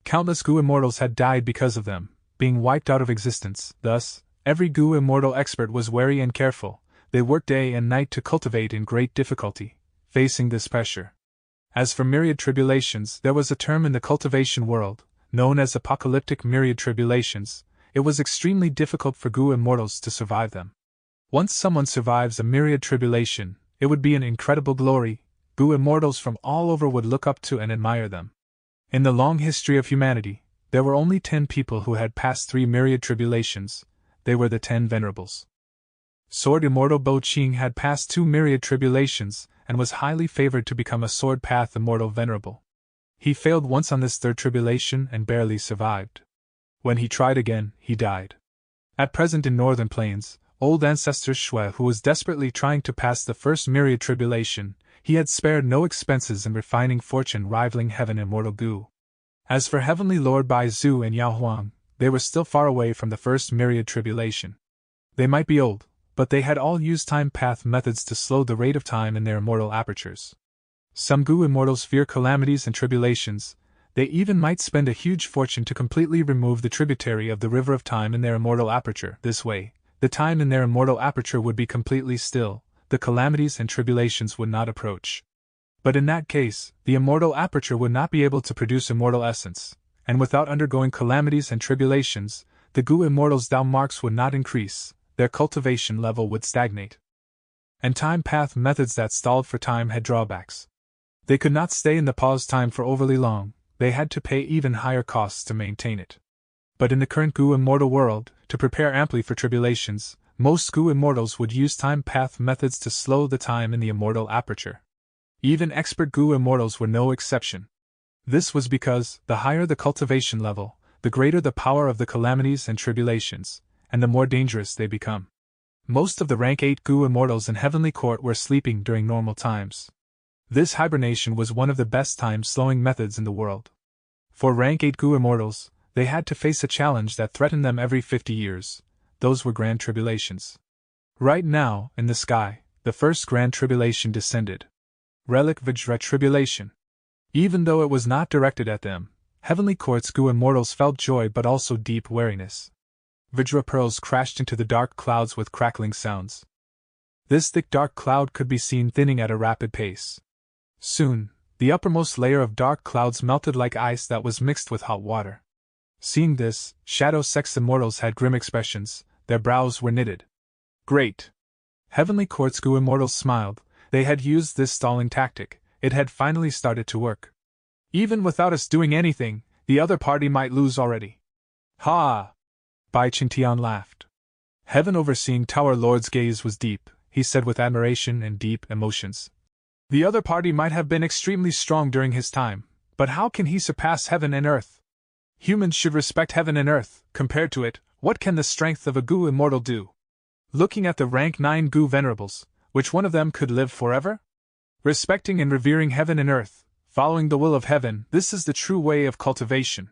Countless Goo Immortals had died because of them, being wiped out of existence. Thus, every Goo Immortal expert was wary and careful. They worked day and night to cultivate in great difficulty, facing this pressure. As for myriad tribulations, there was a term in the cultivation world, known as apocalyptic myriad tribulations. It was extremely difficult for Goo Immortals to survive them. Once someone survives a myriad tribulation, it would be an incredible glory. Goo Immortals from all over would look up to and admire them. In the long history of humanity, there were only 10 people who had passed 3 myriad tribulations. They were the 10 Venerables. Sword Immortal Bo Qing had passed 2 myriad tribulations, and was highly favored to become a Sword Path Immortal Venerable. He failed once on this 3rd tribulation and barely survived. When he tried again, he died. At present in Northern Plains, old ancestor Shui, who was desperately trying to pass the 1st myriad tribulation, he had spared no expenses in refining fortune rivaling Heaven Immortal Goo. As for Heavenly Lord Bai Zhu and Yao Huang, they were still far away from the 1st myriad tribulation. They might be old, but they had all used time path methods to slow the rate of time in their immortal apertures. Some Goo Immortals fear calamities and tribulations. They even might spend a huge fortune to completely remove the tributary of the river of time in their immortal aperture. This way, the time in their immortal aperture would be completely still, the calamities and tribulations would not approach. But in that case, the immortal aperture would not be able to produce immortal essence, and without undergoing calamities and tribulations, the Goo Immortals' Dao marks would not increase, their cultivation level would stagnate. And time path methods that stalled for time had drawbacks. They could not stay in the pause time for overly long, they had to pay even higher costs to maintain it. But in the current Goo Immortal world, to prepare amply for tribulations, most Goo Immortals would use time path methods to slow the time in the immortal aperture. Even expert Goo Immortals were no exception. This was because, the higher the cultivation level, the greater the power of the calamities and tribulations, and the more dangerous they become. Most of the rank 8 Goo Immortals in Heavenly Court were sleeping during normal times. This hibernation was one of the best time-slowing methods in the world. For rank 8 goo immortals, they had to face a challenge that threatened them every 50 years. Those were grand tribulations. Right now, in the sky, the first grand tribulation descended. Relic Vajra tribulation. Even though it was not directed at them, Heavenly Court's goo immortals felt joy but also deep wariness. Vajra pearls crashed into the dark clouds with crackling sounds. This thick dark cloud could be seen thinning at a rapid pace. Soon, the uppermost layer of dark clouds melted like ice that was mixed with hot water. Seeing this, Shadow Sect's immortals had grim expressions, their brows were knitted. Great! Heavenly Court's goo immortals smiled. They had used this stalling tactic. It had finally started to work. Even without us doing anything, the other party might lose already. Ha! Bai Qingtian laughed. Heaven Overseeing Tower Lord's gaze was deep, he said with admiration and deep emotions. The other party might have been extremely strong during his time, but how can he surpass heaven and earth? Humans should respect heaven and earth. Compared to it, what can the strength of a goo immortal do? Looking at the rank 9 goo venerables, which one of them could live forever? Respecting and revering heaven and earth, following the will of heaven, this is the true way of cultivation.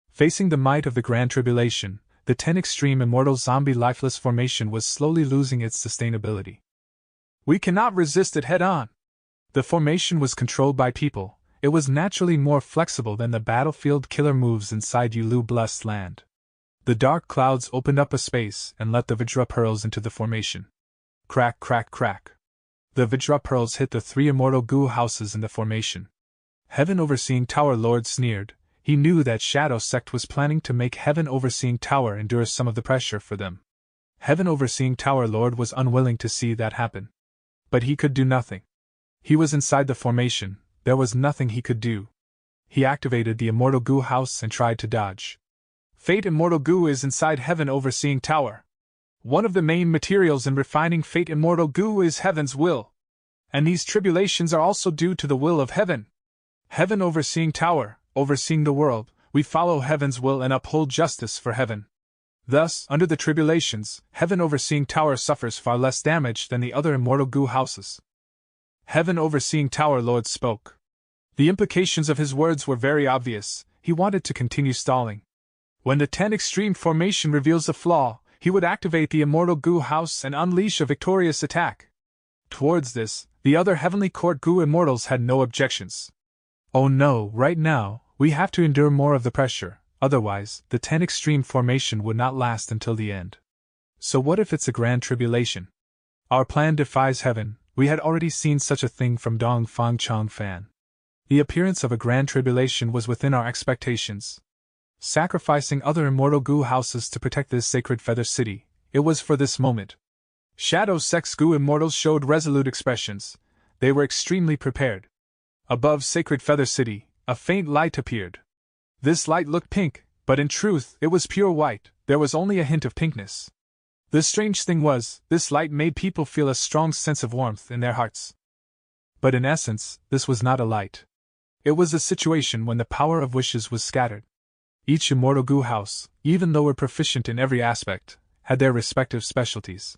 Facing the might of the Grand Tribulation, the 10 extreme immortal zombie lifeless formation was slowly losing its sustainability. We cannot resist it head-on. The formation was controlled by people. It was naturally more flexible than the battlefield killer moves inside Yulu Blessed Land. The dark clouds opened up a space and let the Vajra pearls into the formation. Crack, crack, crack. The Vajra pearls hit the 3 immortal goo houses in the formation. Heaven Overseeing Tower Lord sneered. He knew that Shadow Sect was planning to make Heaven Overseeing Tower endure some of the pressure for them. Heaven Overseeing Tower Lord was unwilling to see that happen. But he could do nothing. He was inside the formation, there was nothing he could do. He activated the Immortal Goo House and tried to dodge. Fate Immortal Goo is inside Heaven Overseeing Tower. One of the main materials in refining Fate Immortal Goo is Heaven's will. And these tribulations are also due to the will of Heaven. Heaven Overseeing Tower, overseeing the world, we follow Heaven's will and uphold justice for Heaven. Thus, under the tribulations, Heaven Overseeing Tower suffers far less damage than the other Immortal Goo houses. Heaven Overseeing Tower Lord spoke. The implications of his words were very obvious. He wanted to continue stalling. When the 10 extreme formation reveals a flaw, he would activate the Immortal Goo House and unleash a victorious attack. Towards this, the other Heavenly Court Goo Immortals had no objections. Oh no, right now, we have to endure more of the pressure, otherwise, the 10 extreme formation would not last until the end. So what if it's a grand tribulation? Our plan defies heaven. We had already seen such a thing from Dong Fang Chong Fan. The appearance of a grand tribulation was within our expectations. Sacrificing other immortal goo houses to protect this sacred feather city, it was for this moment. Shadow Sect's goo immortals showed resolute expressions. They were extremely prepared. Above Sacred Feather City, a faint light appeared. This light looked pink, but in truth it was pure white. There was only a hint of pinkness. The strange thing was, this light made people feel a strong sense of warmth in their hearts. But in essence, this was not a light. It was a situation when the power of wishes was scattered. Each immortal goo house, even though were proficient in every aspect, had their respective specialties.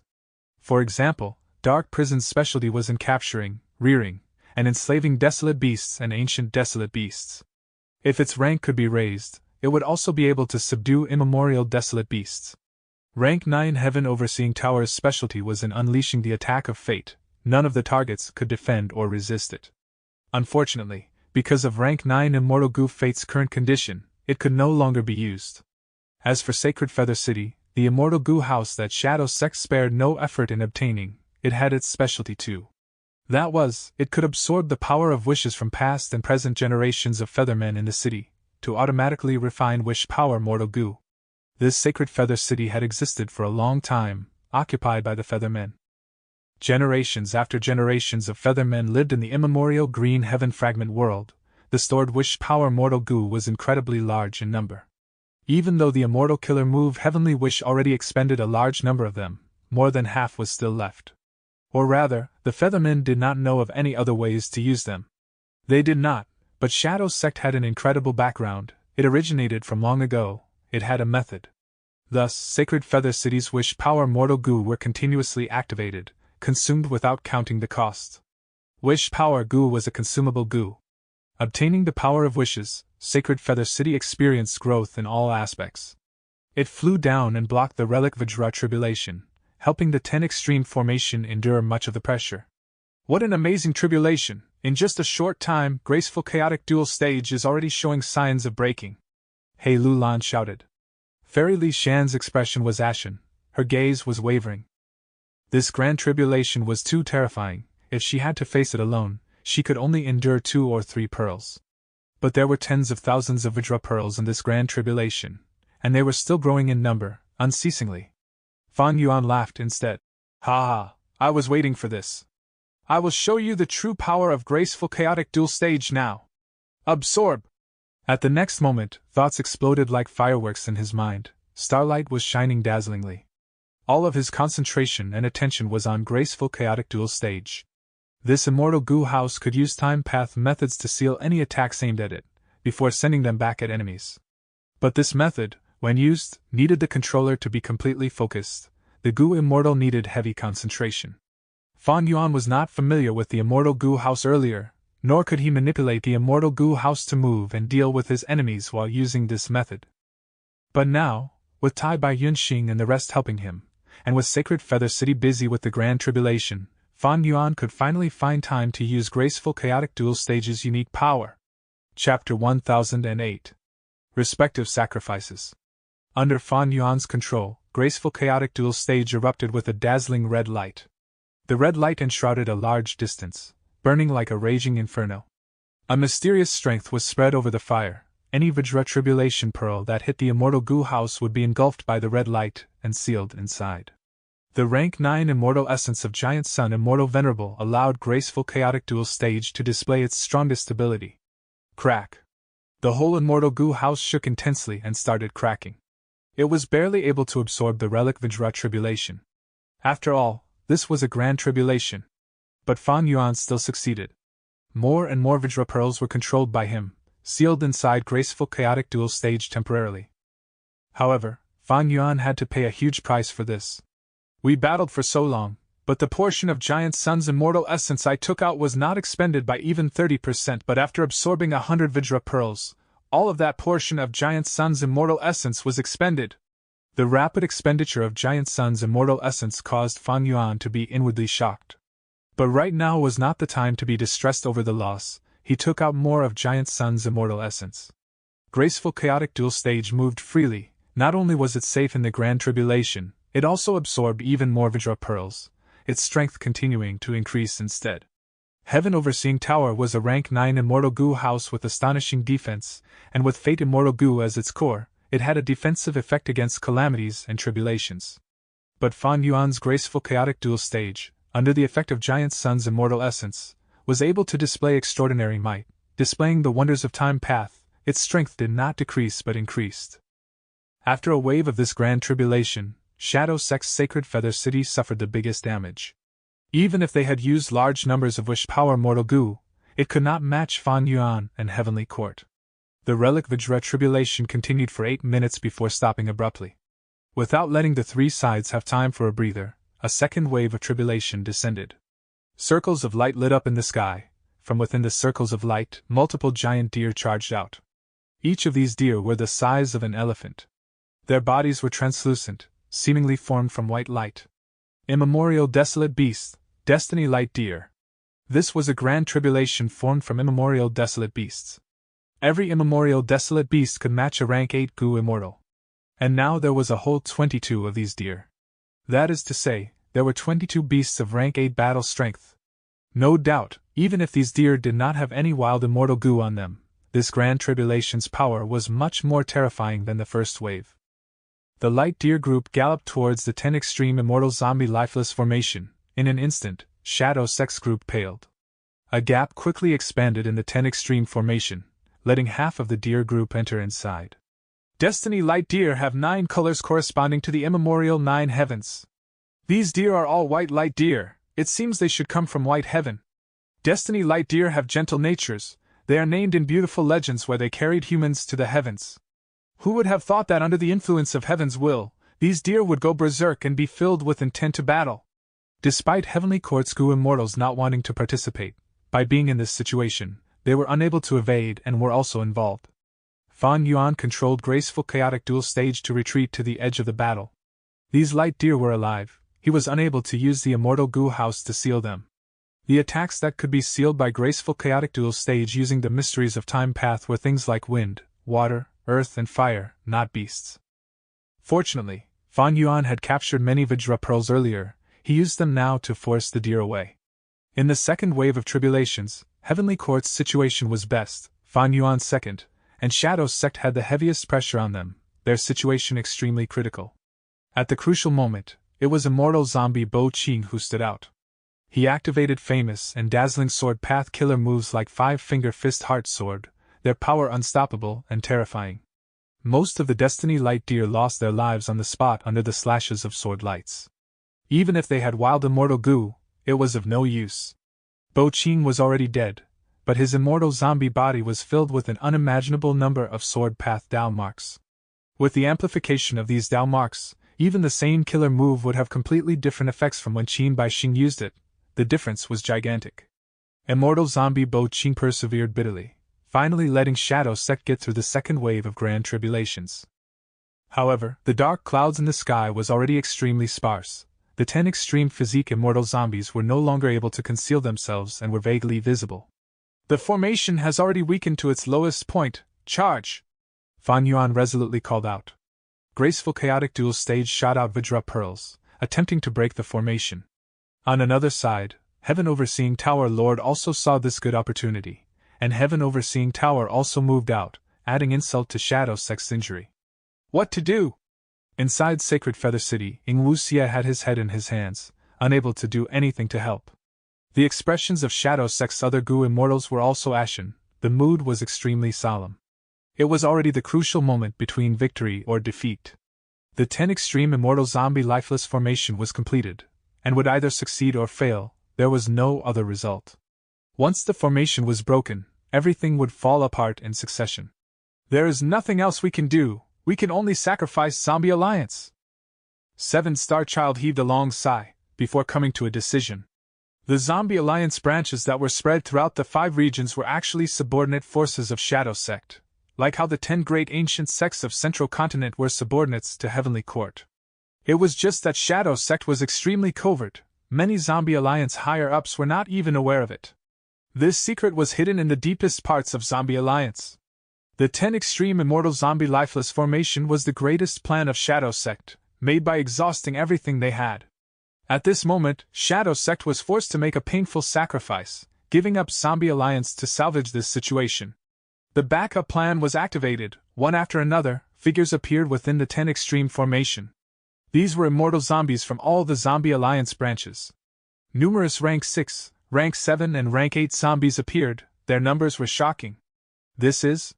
For example, Dark Prison's specialty was in capturing, rearing, and enslaving desolate beasts and ancient desolate beasts. If its rank could be raised, it would also be able to subdue immemorial desolate beasts. Rank 9 Heaven Overseeing Tower's specialty was in unleashing the attack of fate. None of the targets could defend or resist it. Unfortunately, because of rank 9 Immortal Goo Fate's current condition, it could no longer be used. As for Sacred Feather City, the Immortal Goo House that Shadow Sect spared no effort in obtaining, it had its specialty too. That was, it could absorb the power of wishes from past and present generations of feathermen in the city, to automatically refine wish power mortal goo. This Sacred Feather City had existed for a long time, occupied by the feathermen. Generations after generations of feathermen lived in the immemorial green heaven fragment world. The stored wish power mortal goo was incredibly large in number. Even though the immortal killer move Heavenly Wish already expended a large number of them, more than half was still left. Or rather, the feathermen did not know of any other ways to use them. They did not, but Shadow Sect had an incredible background. It originated from long ago. It had a method. Thus, Sacred Feather City's wish power mortal goo were continuously activated, consumed without counting the cost. Wish Power Goo was a consumable goo. Obtaining the power of wishes, Sacred Feather City experienced growth in all aspects. It flew down and blocked the relic Vajra tribulation, helping the 10 extreme formation endure much of the pressure. What an amazing tribulation! In just a short time, graceful chaotic dual stage is already showing signs of breaking. Hey Lu Lan shouted. Fairy Li Shan's expression was ashen, her gaze was wavering. This grand tribulation was too terrifying. If she had to face it alone, she could only endure 2 or 3 pearls. But there were tens of thousands of Vajra pearls in this grand tribulation, and they were still growing in number, unceasingly. Fan Yuan laughed instead. Ha ha, I was waiting for this. I will show you the true power of graceful chaotic dual stage now. Absorb! At the next moment, thoughts exploded like fireworks in his mind. Starlight was shining dazzlingly. All of his concentration and attention was on graceful chaotic dual stage. This immortal goo house could use time path methods to seal any attacks aimed at it, before sending them back at enemies. But this method, when used, needed the controller to be completely focused. The goo immortal needed heavy concentration. Fan Yuan was not familiar with the immortal goo house earlier, nor could he manipulate the immortal goo house to move and deal with his enemies while using this method. But now, with Tai Bai Yunxing and the rest helping him, and with Sacred Feather City busy with the Grand Tribulation, Fan Yuan could finally find time to use graceful chaotic dual stage's unique power. Chapter 1008. Respective Sacrifices. Under Fan Yuan's control, graceful chaotic dual stage erupted with a dazzling red light. The red light enshrouded a large distance, burning like a raging inferno. A mysterious strength was spread over the fire. Any Vajra tribulation pearl that hit the immortal goo house would be engulfed by the red light and sealed inside. The rank 9 immortal essence of Giant Sun Immortal Venerable allowed graceful chaotic dual stage to display its strongest ability. Crack! The whole immortal goo house shook intensely and started cracking. It was barely able to absorb the relic Vajra tribulation. After all, this was a grand tribulation. But Fan Yuan still succeeded. More and more Vajra pearls were controlled by him, sealed inside graceful chaotic dual stage temporarily. However, Fan Yuan had to pay a huge price for this. We battled for so long, but the portion of Giant Sun's immortal essence I took out was not expended by even 30%, but after absorbing 100 Vajra pearls, all of that portion of Giant Sun's immortal essence was expended. The rapid expenditure of Giant Sun's immortal essence caused Fan Yuan to be inwardly shocked. But right now was not the time to be distressed over the loss. He took out more of Giant Sun's immortal essence. Graceful chaotic dual stage moved freely. Not only was it safe in the Grand Tribulation, it also absorbed even more Vajra pearls, its strength continuing to increase instead. Heaven Overseeing Tower was a rank 9 immortal goo house with astonishing defense, and with Fate Immortal Goo as its core, it had a defensive effect against calamities and tribulations. But Fan Yuan's graceful chaotic dual stage, under the effect of Giant Sun's immortal essence, was able to display extraordinary might. Displaying the wonders of time path, its strength did not decrease but increased. After a wave of this grand tribulation, Shadow Sect's Sacred Feather City suffered the biggest damage. Even if they had used large numbers of Wish Power Mortal Goo, it could not match Fan Yuan and Heavenly Court. The relic Vajra tribulation continued for 8 minutes before stopping abruptly. Without letting the 3 sides have time for a breather, a second wave of tribulation descended. Circles of light lit up in the sky. From within the circles of light, multiple giant deer charged out. Each of these deer were the size of an elephant. Their bodies were translucent, seemingly formed from white light. Immemorial Desolate Beast, Destiny Light Deer. This was a grand tribulation formed from immemorial desolate beasts. Every immemorial desolate beast could match a rank 8 goo immortal. And now there was a whole 22 of these deer. That is to say, there were 22 beasts of rank 8 battle strength. No doubt, even if these deer did not have any wild immortal goo on them, this grand tribulation's power was much more terrifying than the first wave. The light deer group galloped towards the 10 extreme immortal zombie lifeless formation. In an instant, Shadow Sect's group paled. A gap quickly expanded in the 10 extreme formation, letting half of the deer group enter inside. Destiny Light Deer have 9 colors corresponding to the immemorial 9 heavens. These deer are all white light deer. It seems they should come from white heaven. Destiny Light Deer have gentle natures. They are named in beautiful legends where they carried humans to the heavens. Who would have thought that under the influence of heaven's will, these deer would go berserk and be filled with intent to battle? Despite Heavenly Court's goo immortals not wanting to participate, by being in this situation, they were unable to evade and were also involved. Fan Yuan controlled graceful chaotic dual stage to retreat to the edge of the battle. These light deer were alive, he was unable to use the immortal goo house to seal them. The attacks that could be sealed by graceful chaotic dual stage using the mysteries of time path were things like wind, water, earth and fire, not beasts. Fortunately, Fan Yuan had captured many Vajra pearls earlier, he used them now to force the deer away. In the second wave of tribulations, Heavenly Court's situation was best, Fan Yuan second, and Shadow's sect had the heaviest pressure on them, their situation extremely critical. At the crucial moment, it was immortal zombie Bo Qing who stood out. He activated famous and dazzling sword path killer moves like Five-Finger Fist Heart Sword, their power unstoppable and terrifying. Most of the Destiny Light Deer lost their lives on the spot under the slashes of sword lights. Even if they had wild immortal goo, it was of no use. Bo Qing was already dead, but his immortal zombie body was filled with an unimaginable number of sword path Dao marks. With the amplification of these Dao marks, even the same killer move would have completely different effects from when Qin Bai Xing used it. The difference was gigantic. Immortal zombie Bo Qing persevered bitterly, finally letting Shadow Sect get through the second wave of grand tribulations. However, the dark clouds in the sky was already extremely sparse. The 10 extreme physique immortal zombies were no longer able to conceal themselves and were vaguely visible. The formation has already weakened to its lowest point. Charge! Fan Yuan resolutely called out. Graceful chaotic dual stage shot out Vajra pearls, attempting to break the formation. On another side, Heaven Overseeing Tower Lord also saw this good opportunity, and Heaven Overseeing Tower also moved out, adding insult to Shadow Sect's injury. What to do? Inside Sacred Feather City, Ing Wuxia had his head in his hands, unable to do anything to help. The expressions of Shadow Sect's other Gu immortals were also ashen, the mood was extremely solemn. It was already the crucial moment between victory or defeat. The 10 extreme immortal zombie lifeless formation was completed, and would either succeed or fail, there was no other result. Once the formation was broken, everything would fall apart in succession. There is nothing else we can do, we can only sacrifice Zombie Alliance. 7-Star Child heaved a long sigh, before coming to a decision. The Zombie Alliance branches that were spread throughout the 5 regions were actually subordinate forces of Shadow Sect, like how the 10 great ancient sects of Central Continent were subordinates to Heavenly Court. It was just that Shadow Sect was extremely covert, many Zombie Alliance higher-ups were not even aware of it. This secret was hidden in the deepest parts of Zombie Alliance. The 10 extreme immortal zombie lifeless formation was the greatest plan of Shadow Sect, made by exhausting everything they had. At this moment, Shadow Sect was forced to make a painful sacrifice, giving up Zombie Alliance to salvage this situation. The backup plan was activated, one after another, figures appeared within the 10 extreme formation. These were immortal zombies from all the Zombie Alliance branches. Numerous rank 6, rank 7 and rank 8 zombies appeared, their numbers were shocking. This is?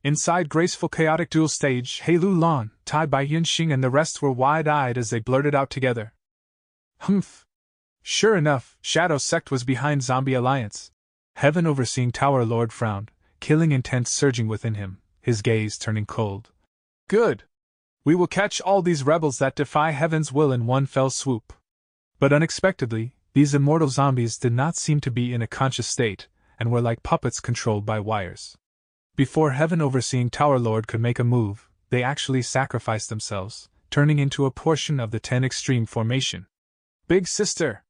Inside graceful chaotic dual stage, He Lu Lan, Tai Bai Yunxing and the rest were wide-eyed as they blurted out together. Humph. Sure enough, Shadow Sect was behind Zombie Alliance. Heaven Overseeing Tower Lord frowned, killing intent surging within him, his gaze turning cold. Good. We will catch all these rebels that defy Heaven's will in one fell swoop. But unexpectedly, these immortal zombies did not seem to be in a conscious state, and were like puppets controlled by wires. Before Heaven Overseeing Tower Lord could make a move, they actually sacrificed themselves, turning into a portion of the 10 extreme formation. Big sister!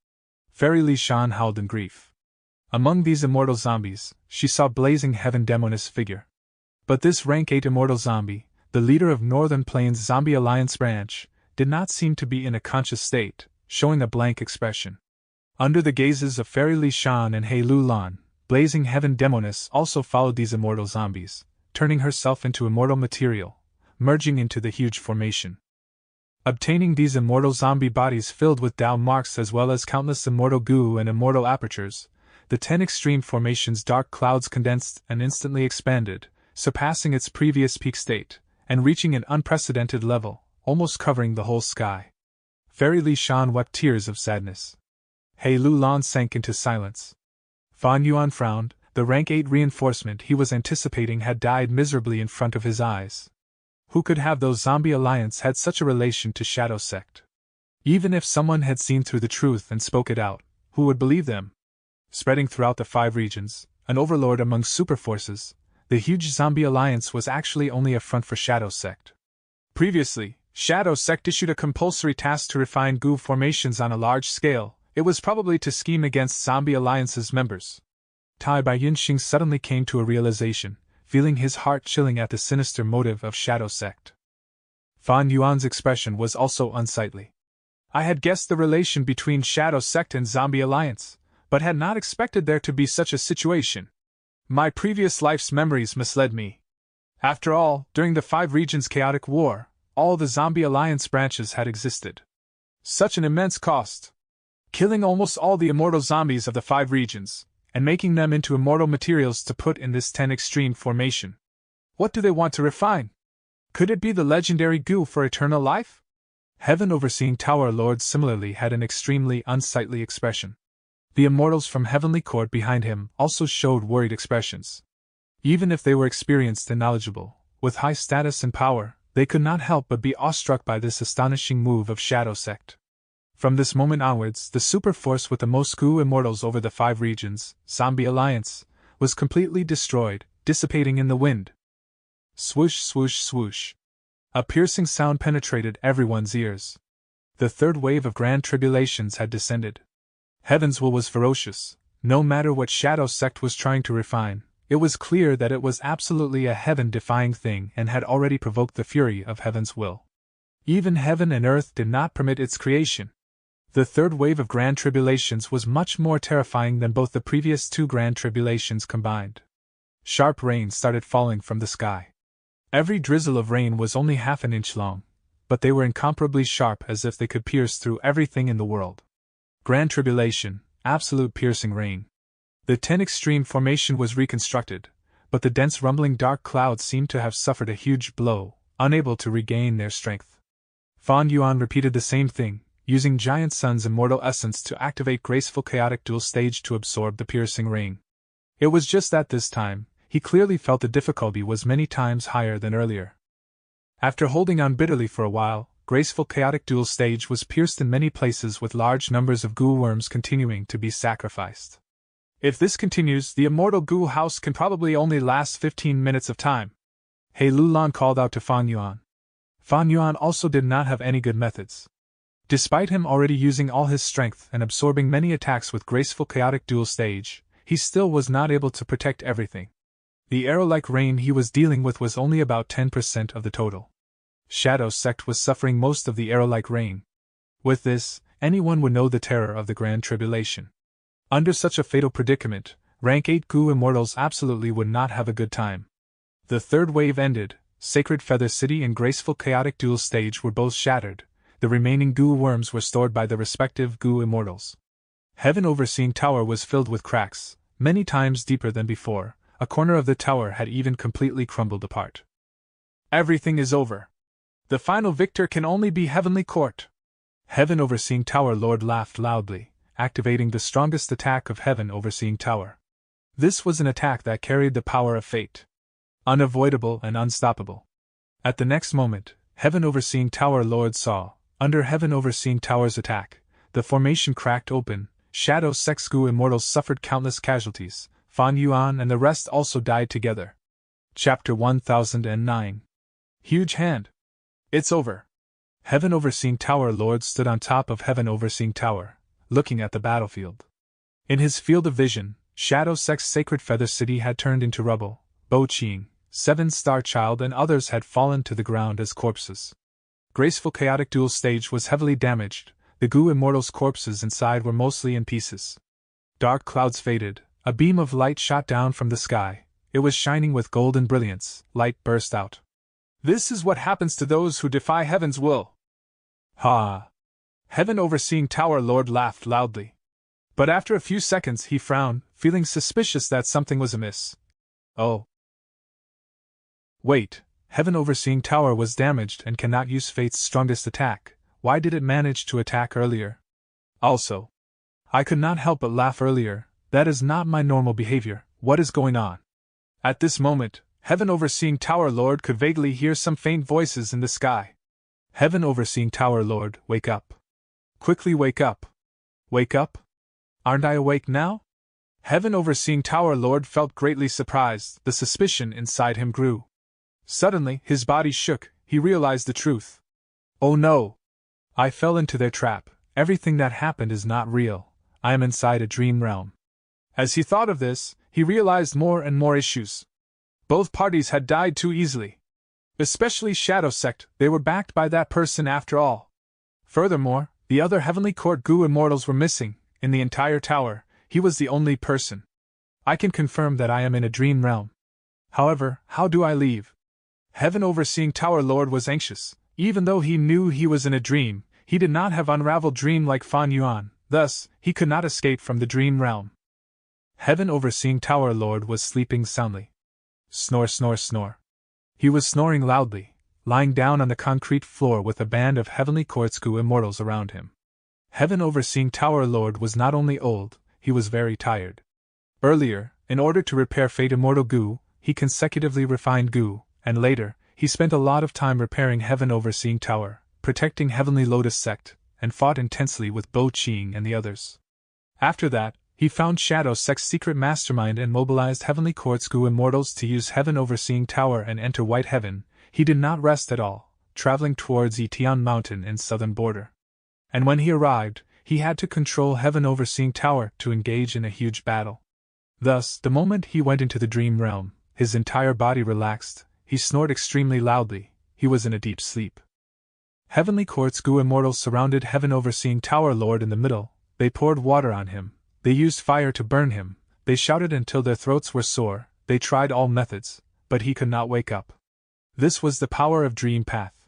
Fairy Li Shan howled in grief. Among these immortal zombies, she saw blazing Heaven Demoness figure. But this rank 8 immortal zombie, the leader of Northern Plains Zombie Alliance branch, did not seem to be in a conscious state, showing a blank expression. Under the gazes of Fairy Li Shan and He Lu Lan, blazing Heaven Demoness also followed these immortal zombies, turning herself into immortal material, merging into the huge formation. Obtaining these immortal zombie bodies filled with Dao marks as well as countless immortal goo and immortal apertures, the 10 extreme formation's dark clouds condensed and instantly expanded, surpassing its previous peak state, and reaching an unprecedented level, almost covering the whole sky. Fairy Li Shan wept tears of sadness. He Lu Lan sank into silence. Fan Yuan frowned, the rank 8 reinforcement he was anticipating had died miserably in front of his eyes. Who could have those Zombie Alliance had such a relation to Shadow Sect? Even if someone had seen through the truth and spoke it out, who would believe them? Spreading throughout the 5 regions, an overlord among superforces, the huge zombie alliance was actually only a front for Shadow Sect. Previously, Shadow Sect issued a compulsory task to refine goo formations on a large scale. It was probably to scheme against Zombie Alliance's members. Tai Bai Yinxing suddenly came to a realization, feeling his heart chilling at the sinister motive of Shadow Sect. Fan Yuan's expression was also unsightly. I had guessed the relation between Shadow Sect and Zombie Alliance, but had not expected there to be such a situation. My previous life's memories misled me. After all, during the 5 regions' chaotic war, all the Zombie Alliance branches had existed. Such an immense cost! Killing almost all the immortal zombies of the 5 regions, and making them into immortal materials to put in this 10 extreme formation. What do they want to refine? Could it be the legendary goo for eternal life? Heaven Overseeing Tower Lord similarly had an extremely unsightly expression. The immortals from Heavenly Court behind him also showed worried expressions. Even if they were experienced and knowledgeable, with high status and power, they could not help but be awestruck by this astonishing move of Shadow Sect. From this moment onwards, the super force with the most goo immortals over the 5 regions, Zombie Alliance, was completely destroyed, dissipating in the wind. Swoosh, swoosh, swoosh. A piercing sound penetrated everyone's ears. The 3rd wave of Grand Tribulations had descended. Heaven's will was ferocious. No matter what Shadow Sect was trying to refine, it was clear that it was absolutely a heaven-defying thing and had already provoked the fury of Heaven's will. Even heaven and earth did not permit its creation. The 3rd wave of Grand Tribulations was much more terrifying than both the previous 2 Grand Tribulations combined. Sharp rain started falling from the sky. Every drizzle of rain was only half an inch long, but they were incomparably sharp as if they could pierce through everything in the world. Grand Tribulation, absolute piercing rain. The 10 extreme formation was reconstructed, but the dense rumbling dark clouds seemed to have suffered a huge blow, unable to regain their strength. Fan Yuan repeated the same thing, using Giant Sun's immortal essence to activate Graceful Chaotic Dual Stage to absorb the piercing rain. It was just that this time, he clearly felt the difficulty was many times higher than earlier. After holding on bitterly for a while, Graceful Chaotic Dual Stage was pierced in many places with large numbers of goo worms continuing to be sacrificed. If this continues, the immortal goo house can probably only last 15 minutes of time. He Lulan called out to Fan Yuan. Fan Yuan also did not have any good methods. Despite him already using all his strength and absorbing many attacks with Graceful Chaotic Dual Stage, he still was not able to protect everything. The arrow-like rain he was dealing with was only about 10% of the total. Shadow Sect was suffering most of the arrow-like rain. With this, anyone would know the terror of the Grand Tribulation. Under such a fatal predicament, Rank 8 goo immortals absolutely would not have a good time. The 3rd wave ended, Sacred Feather City and Graceful Chaotic Dual Stage were both shattered. The remaining goo worms were stored by the respective goo immortals. Heaven Overseeing Tower was filled with cracks, many times deeper than before. A corner of the tower had even completely crumbled apart. Everything is over. The final victor can only be Heavenly Court. Heaven Overseeing Tower Lord laughed loudly, activating the strongest attack of Heaven Overseeing Tower. This was an attack that carried the power of fate. Unavoidable and unstoppable. At the next moment, Heaven Overseeing Tower Lord saw, under Heaven Overseeing Tower's attack, the formation cracked open. Shadow Sect's goo immortals suffered countless casualties. Fan Yuan and the rest also died together. Chapter 1009. Huge Hand. It's over. Heaven Overseeing Tower Lord stood on top of Heaven Overseeing Tower, looking at the battlefield. In his field of vision, Shadow Sect's Sacred Feather City had turned into rubble. Bo Qing, 7-Star Child and others had fallen to the ground as corpses. Graceful Chaotic Dual Stage was heavily damaged. The goo immortals' corpses inside were mostly in pieces. Dark clouds faded. A beam of light shot down from the sky. It was shining with golden brilliance. Light burst out. This is what happens to those who defy Heaven's will. Ha! Heaven Overseeing Tower Lord laughed loudly. But after a few seconds he frowned, feeling suspicious that something was amiss. Oh. Wait, Heaven Overseeing Tower was damaged and cannot use Fate's strongest attack. Why did it manage to attack earlier? Also, I could not help but laugh earlier. That is not my normal behavior. What is going on? At this moment, Heaven Overseeing Tower Lord could vaguely hear some faint voices in the sky. Heaven Overseeing Tower Lord, wake up. Quickly wake up. Wake up? Aren't I awake now? Heaven Overseeing Tower Lord felt greatly surprised. The suspicion inside him grew. Suddenly, his body shook. He realized the truth. Oh no! I fell into their trap. Everything that happened is not real. I am inside a dream realm. As he thought of this, he realized more and more issues. Both parties had died too easily. Especially Shadow Sect, they were backed by that person after all. Furthermore, the other Heavenly Court Goo Immortals were missing. In the entire tower, he was the only person. I can confirm that I am in a dream realm. However, how do I leave? Heaven Overseeing Tower Lord was anxious. Even though he knew he was in a dream, he did not have unraveled dream like Fan Yuan, thus, he could not escape from the dream realm. Heaven Overseeing Tower Lord was sleeping soundly. Snore, snore, snore. He was snoring loudly, lying down on the concrete floor with a band of Heavenly Court's Goo Immortals around him. Heaven Overseeing Tower Lord was not only old, he was very tired. Earlier, in order to repair Fate Immortal Goo, he consecutively refined Goo, and later, he spent a lot of time repairing Heaven Overseeing Tower, protecting Heavenly Lotus Sect, and fought intensely with Bo Qing and the others. After that, he found Shadow Sect's secret mastermind and mobilized Heavenly Court's Goo Immortals to use Heaven Overseeing Tower and enter White Heaven. He did not rest at all, traveling towards Yitian Mountain in southern border. And when he arrived, he had to control Heaven Overseeing Tower to engage in a huge battle. Thus, the moment he went into the dream realm, his entire body relaxed, he snored extremely loudly, he was in a deep sleep. Heavenly Court's Goo Immortals surrounded Heaven Overseeing Tower Lord in the middle, they poured water on him, they used fire to burn him, they shouted until their throats were sore, they tried all methods, but he could not wake up. This was the power of Dream Path.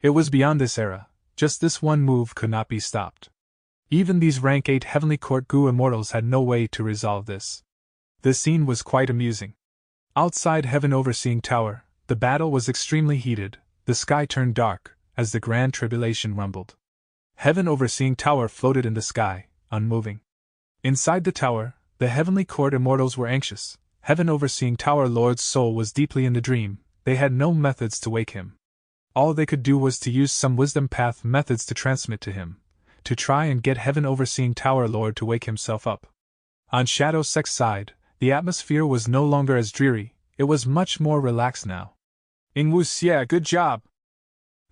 It was beyond this era, just this one move could not be stopped. Even these rank 8 Heavenly Court Goo Immortals had no way to resolve this. The scene was quite amusing. Outside Heaven Overseeing Tower, the battle was extremely heated, the sky turned dark, as the Grand Tribulation rumbled. Heaven Overseeing Tower floated in the sky, unmoving. Inside the tower, the Heavenly Court Immortals were anxious. Heaven Overseeing Tower Lord's soul was deeply in the dream, they had no methods to wake him. All they could do was to use some wisdom path methods to transmit to him, to try and get Heaven Overseeing Tower Lord to wake himself up. On Shadow Sect's side, the atmosphere was no longer as dreary, it was much more relaxed now. Ingwu Xie, good job!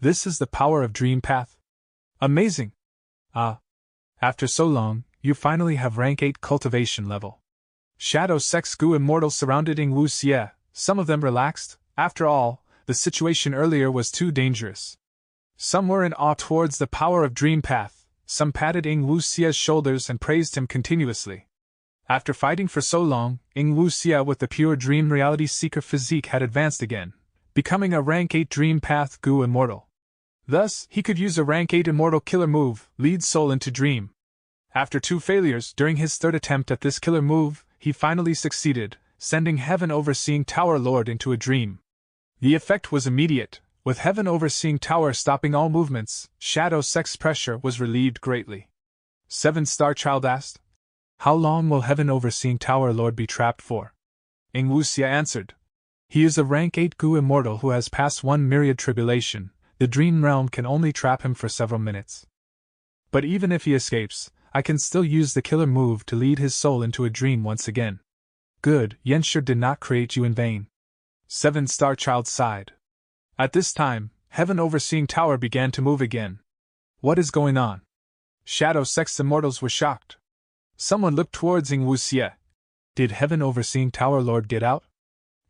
This is the power of Dream Path. Amazing! Ah. After so long, you finally have rank 8 cultivation level. Shadow Sect's Goo Immortals surrounded Ingwu Xie, some of them relaxed, after all, the situation earlier was too dangerous. Some were in awe towards the power of Dream Path, some patted Ingwu Xie's shoulders and praised him continuously. After fighting for so long, Ingwu Xie with the pure Dream Reality Seeker physique had advanced again, becoming a rank 8 Dream Path Goo Immortal. Thus, he could use a rank 8 Immortal Killer move, Lead Soul into Dream. After 2 failures during his third attempt at this killer move, he finally succeeded, sending Heaven Overseeing Tower Lord into a dream. The effect was immediate, with Heaven Overseeing Tower stopping all movements, Shadow Sect's pressure was relieved greatly. 7-Star Child asked, "How long will Heaven Overseeing Tower Lord be trapped for?" Ingwu Xie answered, "He is a rank 8 Goo Immortal who has passed 1 myriad tribulation, the Dream Realm can only trap him for several minutes. But even if he escapes, I can still use the killer move to lead his soul into a dream once again." Good, Yenshur did not create you in vain. 7-Star Child sighed. At this time, Heaven Overseeing Tower began to move again. What is going on? Shadow Sect's Immortals were shocked. Someone looked towards Ingwu Xie. Did Heaven Overseeing Tower Lord get out?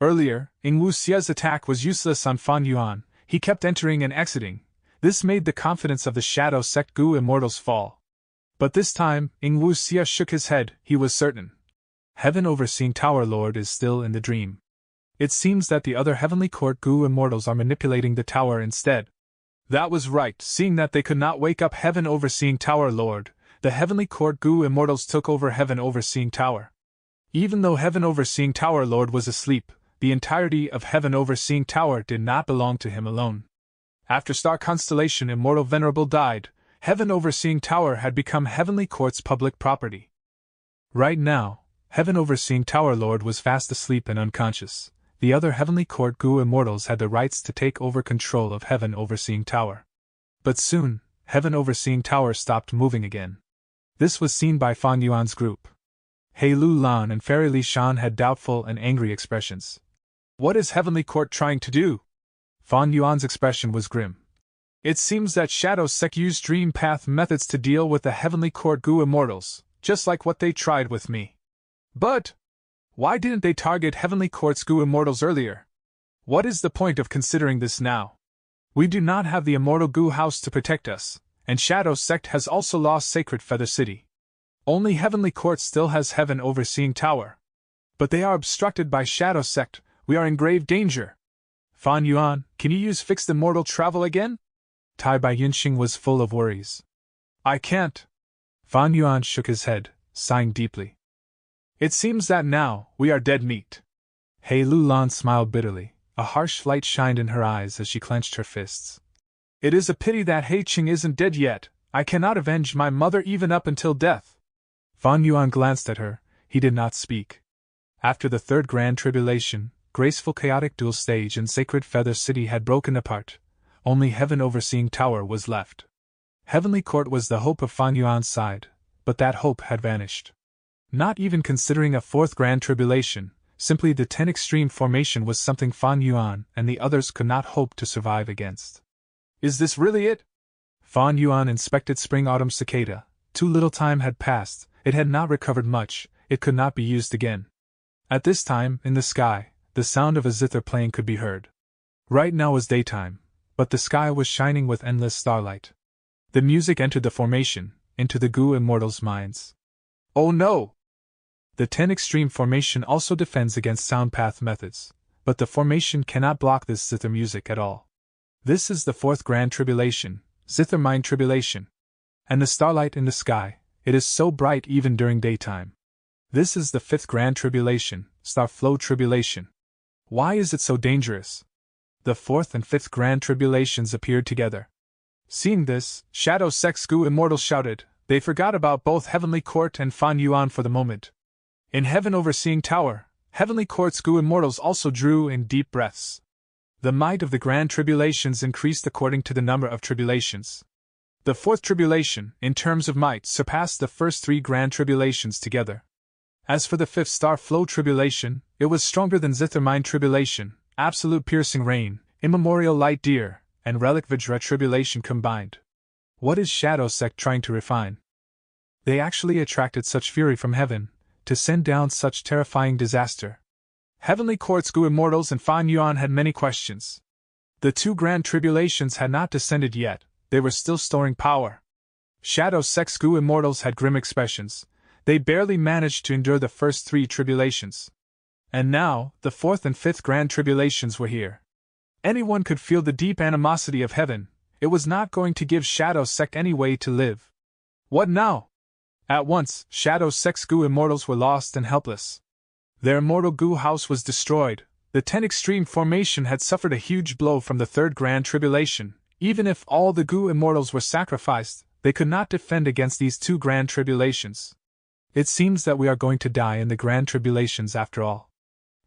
Earlier, Ingwu Xie's attack was useless on Fan Yuan, he kept entering and exiting. This made the confidence of the Shadow Sect Goo Immortals fall. But this time, Ingwu Xie shook his head, he was certain. Heaven Overseeing Tower Lord is still in the dream. It seems that the other Heavenly Court Goo Immortals are manipulating the tower instead. That was right, seeing that they could not wake up Heaven Overseeing Tower Lord, the Heavenly Court Goo Immortals took over Heaven Overseeing Tower. Even though Heaven Overseeing Tower Lord was asleep, the entirety of Heaven Overseeing Tower did not belong to him alone. After Star Constellation Immortal Venerable died, Heaven Overseeing Tower had become Heavenly Court's public property. Right now, Heaven Overseeing Tower Lord was fast asleep and unconscious. The other Heavenly Court Goo Immortals had the rights to take over control of Heaven Overseeing Tower. But soon, Heaven Overseeing Tower stopped moving again. This was seen by Fan Yuan's group. He Lu Lan and Fairy Li Shan had doubtful and angry expressions. What is Heavenly Court trying to do? Fan Yuan's expression was grim. It seems that Shadow Sect used Dream Path methods to deal with the Heavenly Court Gu Immortals, just like what they tried with me. But why didn't they target Heavenly Court's Gu Immortals earlier? What is the point of considering this now? We do not have the Immortal Gu House to protect us, and Shadow Sect has also lost Sacred Feather City. Only Heavenly Court still has Heaven Overseeing Tower. But they are obstructed by Shadow Sect. We are in grave danger. Fan Yuan, can you use fixed immortal travel again? Tai Bai Yinxing was full of worries. I can't. Fan Yuan shook his head, sighing deeply. It seems that now, we are dead meat. He Lu Lan smiled bitterly. A harsh light shined in her eyes as she clenched her fists. It is a pity that He Qing isn't dead yet. I cannot avenge my mother even up until death. Fan Yuan glanced at her. He did not speak. After the third grand tribulation, graceful chaotic duel stage and Sacred Feather City had broken apart. Only Heaven Overseeing Tower was left. Heavenly Court was the hope of Fan Yuan's side, but that hope had vanished. Not even considering a fourth grand tribulation, simply the 10 extreme formation was something Fan Yuan and the others could not hope to survive against. Is this really it? Fan Yuan inspected Spring-Autumn Cicada. Too little time had passed, it had not recovered much, it could not be used again. At this time, in the sky, the sound of a zither playing could be heard. Right now was daytime, but the sky was shining with endless starlight. The music entered the formation, into the Gu Immortals' minds. Oh no! The 10 extreme formation also defends against sound path methods, but the formation cannot block this zither music at all. This is the fourth grand tribulation, zither mind tribulation. And the starlight in the sky, it is so bright even during daytime. This is the fifth grand tribulation, star flow tribulation. Why is it so dangerous? The fourth and fifth grand tribulations appeared together. Seeing this, Shadow Sect's Gu Immortals shouted. They forgot about both Heavenly Court and Fan Yuan for the moment. In Heaven Overseeing Tower, Heavenly Court's Gu Immortals also drew in deep breaths. The might of the grand tribulations increased according to the number of tribulations. The fourth tribulation, in terms of might, surpassed the first three grand tribulations together. As for the fifth star flow tribulation, it was stronger than Zither Mind tribulation, absolute piercing rain, immemorial light deer, and relic Vajra tribulation combined. What is Shadow Sect trying to refine? They actually attracted such fury from heaven, to send down such terrifying disaster. Heavenly Court's Gu Immortals and Fan Yuan had many questions. The two grand tribulations had not descended yet, they were still storing power. Shadow Sect's Gu Immortals had grim expressions. They barely managed to endure the first three tribulations. And now, the fourth and fifth grand tribulations were here. Anyone could feel the deep animosity of heaven. It was not going to give Shadow Sect any way to live. What now? At once, Shadow Sect's Gu Immortals were lost and helpless. Their immortal Gu house was destroyed. The 10 extreme formation had suffered a huge blow from the third grand tribulation. Even if all the Gu Immortals were sacrificed, they could not defend against these two grand tribulations. It seems that we are going to die in the grand tribulations after all.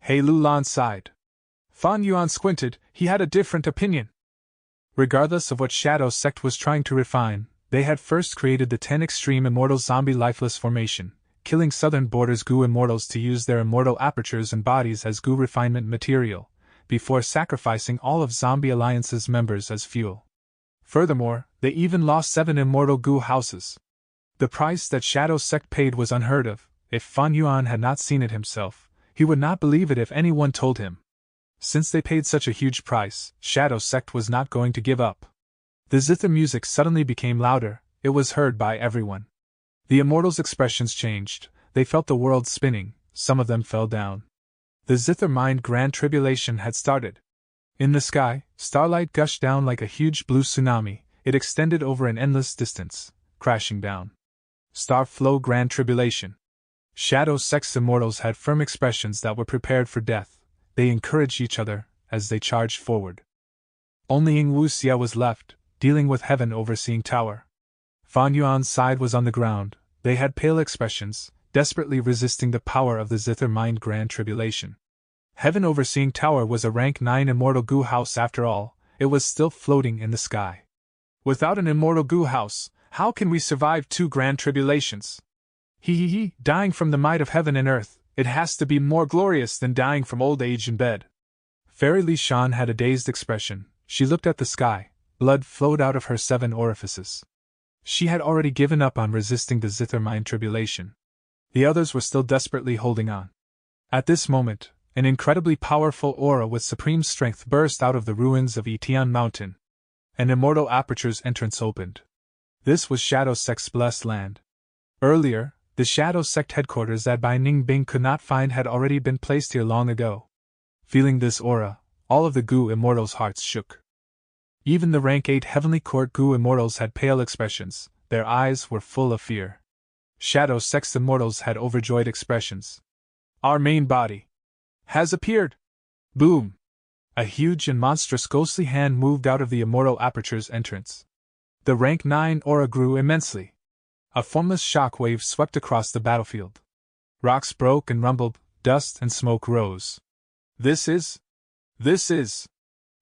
He Lu Lan sighed. Fan Yuan squinted. He had a different opinion. Regardless of what Shadow Sect was trying to refine, they had first created the 10 extreme immortal zombie lifeless formation, killing Southern Border's Gu Immortals to use their immortal apertures and bodies as Gu refinement material, before sacrificing all of Zombie Alliance's members as fuel. Furthermore, they even lost 7 immortal Gu houses. The price that Shadow Sect paid was unheard of. If Fan Yuan had not seen it himself, he would not believe it if anyone told him. Since they paid such a huge price, Shadow Sect was not going to give up. The zither music suddenly became louder, it was heard by everyone. The immortals' expressions changed, they felt the world spinning, some of them fell down. The zither mind grand tribulation had started. In the sky, starlight gushed down like a huge blue tsunami, it extended over an endless distance, crashing down. Star flow grand tribulation. Shadow Sect's immortals had firm expressions that were prepared for death. They encouraged each other as they charged forward. Only Ying Wuxia was left, dealing with Heaven Overseeing Tower. Fan Yuan's side was on the ground. They had pale expressions, desperately resisting the power of the Zither Mind Grand Tribulation. Heaven Overseeing Tower was a rank 9 immortal Gu house after all, it was still floating in the sky. Without an immortal Gu house, how can we survive 2 grand tribulations? Dying from the might of heaven and earth, it has to be more glorious than dying from old age in bed. Fairy Li Shan had a dazed expression. She looked at the sky. Blood flowed out of her 7 orifices. She had already given up on resisting the zither mind tribulation. The others were still desperately holding on. At this moment, an incredibly powerful aura with supreme strength burst out of the ruins of Etian Mountain. An immortal aperture's entrance opened. This was Shadow Sect's blessed land. Earlier, the Shadow Sect headquarters that Bai Ningbing could not find had already been placed here long ago. Feeling this aura, all of the Gu Immortals' hearts shook. Even the rank 8 Heavenly Court Gu Immortals had pale expressions, their eyes were full of fear. Shadow Sect's Immortals had overjoyed expressions. Our main body has appeared! Boom! A huge and monstrous ghostly hand moved out of the immortal aperture's entrance. The rank 9 aura grew immensely. A formless shock wave swept across the battlefield. Rocks broke and rumbled, dust and smoke rose. This is.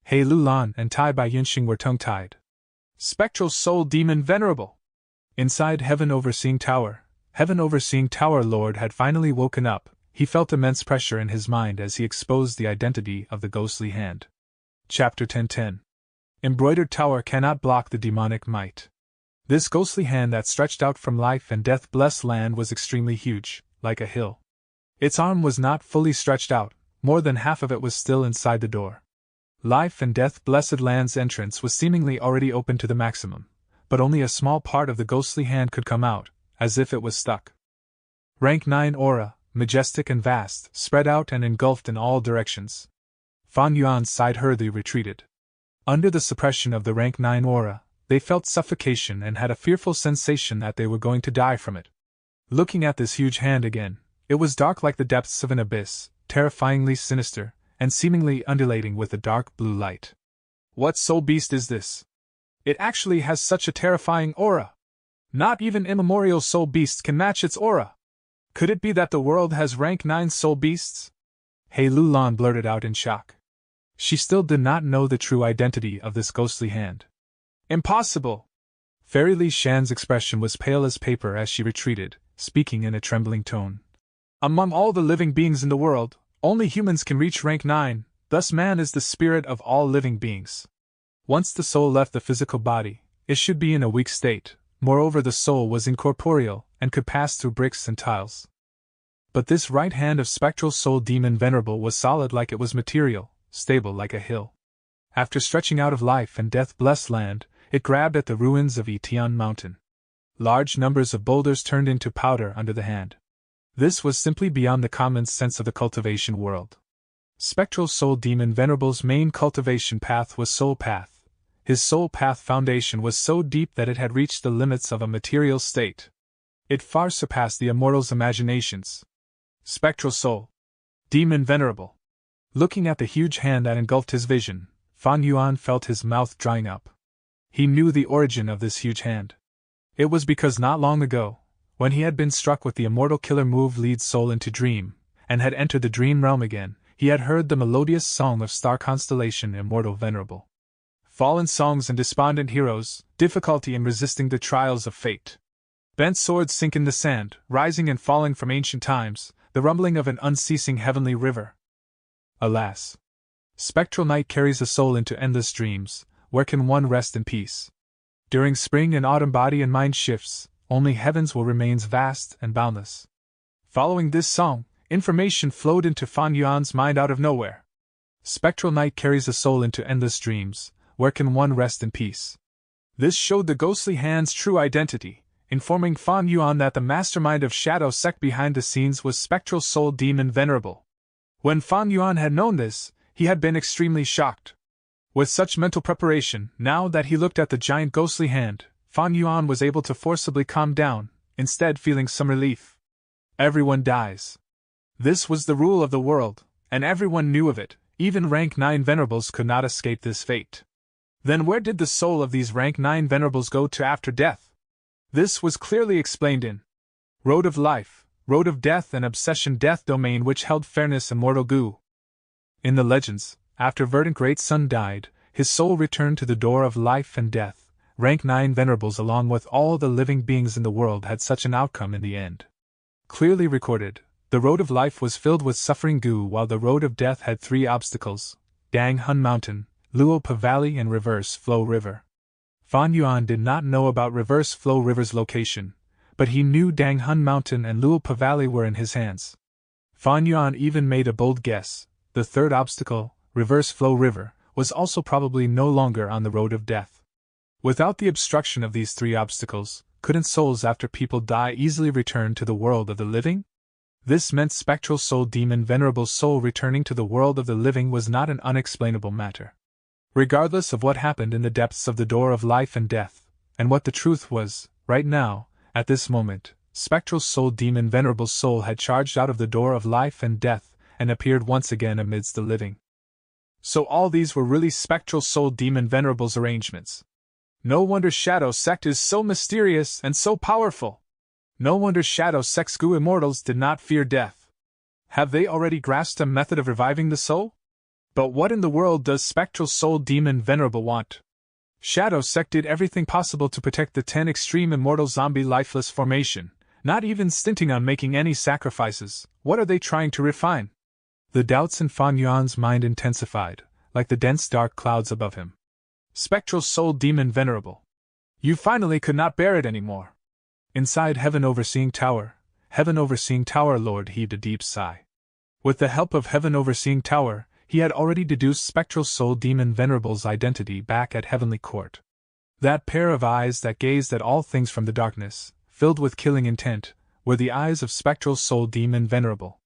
He Lulan and Tai Bai Yinxing were tongue-tied. Spectral Soul Demon Venerable! Inside Heaven Overseeing Tower Lord had finally woken up. He felt immense pressure in his mind as he exposed the identity of the ghostly hand. Chapter 10:10. Embroidered Tower cannot block the demonic might. This ghostly hand that stretched out from life and death blessed land was extremely huge, like a hill. Its arm was not fully stretched out, more than half of it was still inside the door. Life and death blessed land's entrance was seemingly already open to the maximum, but only a small part of the ghostly hand could come out, as if it was stuck. Rank 9 aura, majestic and vast, spread out and engulfed in all directions. Fan Yuan's side hurriedly retreated. Under the suppression of the rank 9 aura, they felt suffocation and had a fearful sensation that they were going to die from it. Looking at this huge hand again, it was dark like the depths of an abyss, terrifyingly sinister, and seemingly undulating with a dark blue light. What soul beast is this? It actually has such a terrifying aura. Not even immemorial soul beasts can match its aura. Could it be that the world has rank 9 soul beasts? He Lulan blurted out in shock. She still did not know the true identity of this ghostly hand. Impossible! Fairy Li Shan's expression was pale as paper as she retreated, speaking in a trembling tone. Among all the living beings in the world, only humans can reach rank 9, thus man is the spirit of all living beings. Once the soul left the physical body, it should be in a weak state. Moreover, the soul was incorporeal and could pass through bricks and tiles. But this right hand of Spectral Soul Demon Venerable was solid like it was material, stable like a hill. After stretching out of life and death blessed land, it grabbed at the ruins of Etian Mountain. Large numbers of boulders turned into powder under the hand. This was simply beyond the common sense of the cultivation world. Spectral Soul Demon Venerable's main cultivation path was Soul Path. His Soul Path foundation was so deep that it had reached the limits of a material state. It far surpassed the immortals' imaginations. Spectral Soul Demon Venerable. Looking at the huge hand that engulfed his vision, Fan Yuan felt his mouth drying up. He knew the origin of this huge hand. It was because not long ago, when he had been struck with the immortal killer move Lead Soul into Dream, and had entered the dream realm again, he had heard the melodious song of star constellation Immortal Venerable. Fallen songs and despondent heroes, difficulty in resisting the trials of fate. Bent swords sink in the sand, rising and falling from ancient times, the rumbling of an unceasing heavenly river. Alas! Spectral night carries a soul into endless dreams, where can one rest in peace? During spring and autumn body and mind shifts, only heavens will remain vast and boundless. Following this song, information flowed into Fan Yuan's mind out of nowhere. Spectral night carries a soul into endless dreams, where can one rest in peace? This showed the ghostly hand's true identity, informing Fan Yuan that the mastermind of Shadow Sect behind the scenes was Spectral Soul Demon Venerable. When Fan Yuan had known this, he had been extremely shocked. With such mental preparation, now that he looked at the giant ghostly hand, Fan Yuan was able to forcibly calm down, instead feeling some relief. Everyone dies. This was the rule of the world, and everyone knew of it. Even rank 9 venerables could not escape this fate. Then where did the soul of these rank 9 venerables go to after death? This was clearly explained in Road of Life, Road of Death and Obsession Death domain which held Fairness Immortal Gu. In the legends, after Verdant Great Sun died, his soul returned to the door of life and death. Rank 9 venerables along with all the living beings in the world had such an outcome in the end. Clearly recorded, the road of life was filled with suffering goo, while the road of death had 3 obstacles: Dang Hun Mountain, Luopa Valley, and Reverse Flow River. Fan Yuan did not know about Reverse Flow River's location, but he knew Dang Hun Mountain and Luopa Valley were in his hands. Fan Yuan even made a bold guess: the 3rd obstacle, Reverse Flow River, was also probably no longer on the road of death. Without the obstruction of these 3 obstacles, couldn't souls after people die easily return to the world of the living? This meant spectral soul demon venerable soul returning to the world of the living was not an unexplainable matter. Regardless of what happened in the depths of the door of life and death, and what the truth was, right now, at this moment, spectral soul demon venerable soul had charged out of the door of life and death, and appeared once again amidst the living. So all these were really spectral soul demon venerable's arrangements. No wonder Shadow Sect is so mysterious and so powerful. No wonder Shadow Sect's Gu immortals did not fear death. Have they already grasped a method of reviving the soul? But what in the world does spectral soul demon venerable want? Shadow Sect did everything possible to protect the 10 extreme immortal zombie lifeless formation, not even stinting on making any sacrifices. What are they trying to refine? The doubts in Fan Yuan's mind intensified, like the dense dark clouds above him. Spectral soul demon venerable. You finally could not bear it anymore. Inside Heaven Overseeing Tower Lord heaved a deep sigh. With the help of Heaven Overseeing Tower, he had already deduced spectral soul demon venerable's identity back at Heavenly Court. That pair of eyes that gazed at all things from the darkness, filled with killing intent, were the eyes of spectral soul demon venerable.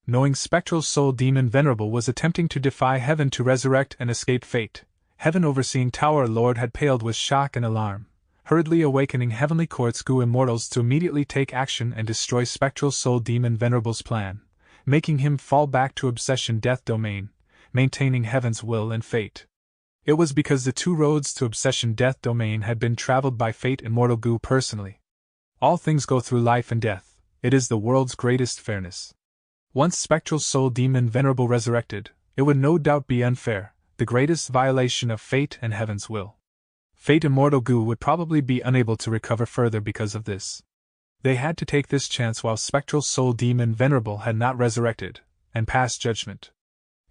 Knowing spectral soul demon venerable was attempting to defy heaven to resurrect and escape fate, Heaven Overseeing Tower Lord had paled with shock and alarm, hurriedly awakening Heavenly Court's Gu immortals to immediately take action and destroy spectral soul demon venerable's plan, making him fall back to obsession death domain, maintaining heaven's will and fate. It was because the 2 roads to obsession death domain had been traveled by fate immortal Gu personally. All things go through life and death, it is the world's greatest fairness. Once spectral soul demon venerable resurrected, it would no doubt be unfair, the greatest violation of fate and heaven's will. Fate immortal Gu would probably be unable to recover further because of this. They had to take this chance while spectral soul demon venerable had not resurrected, and passed judgment.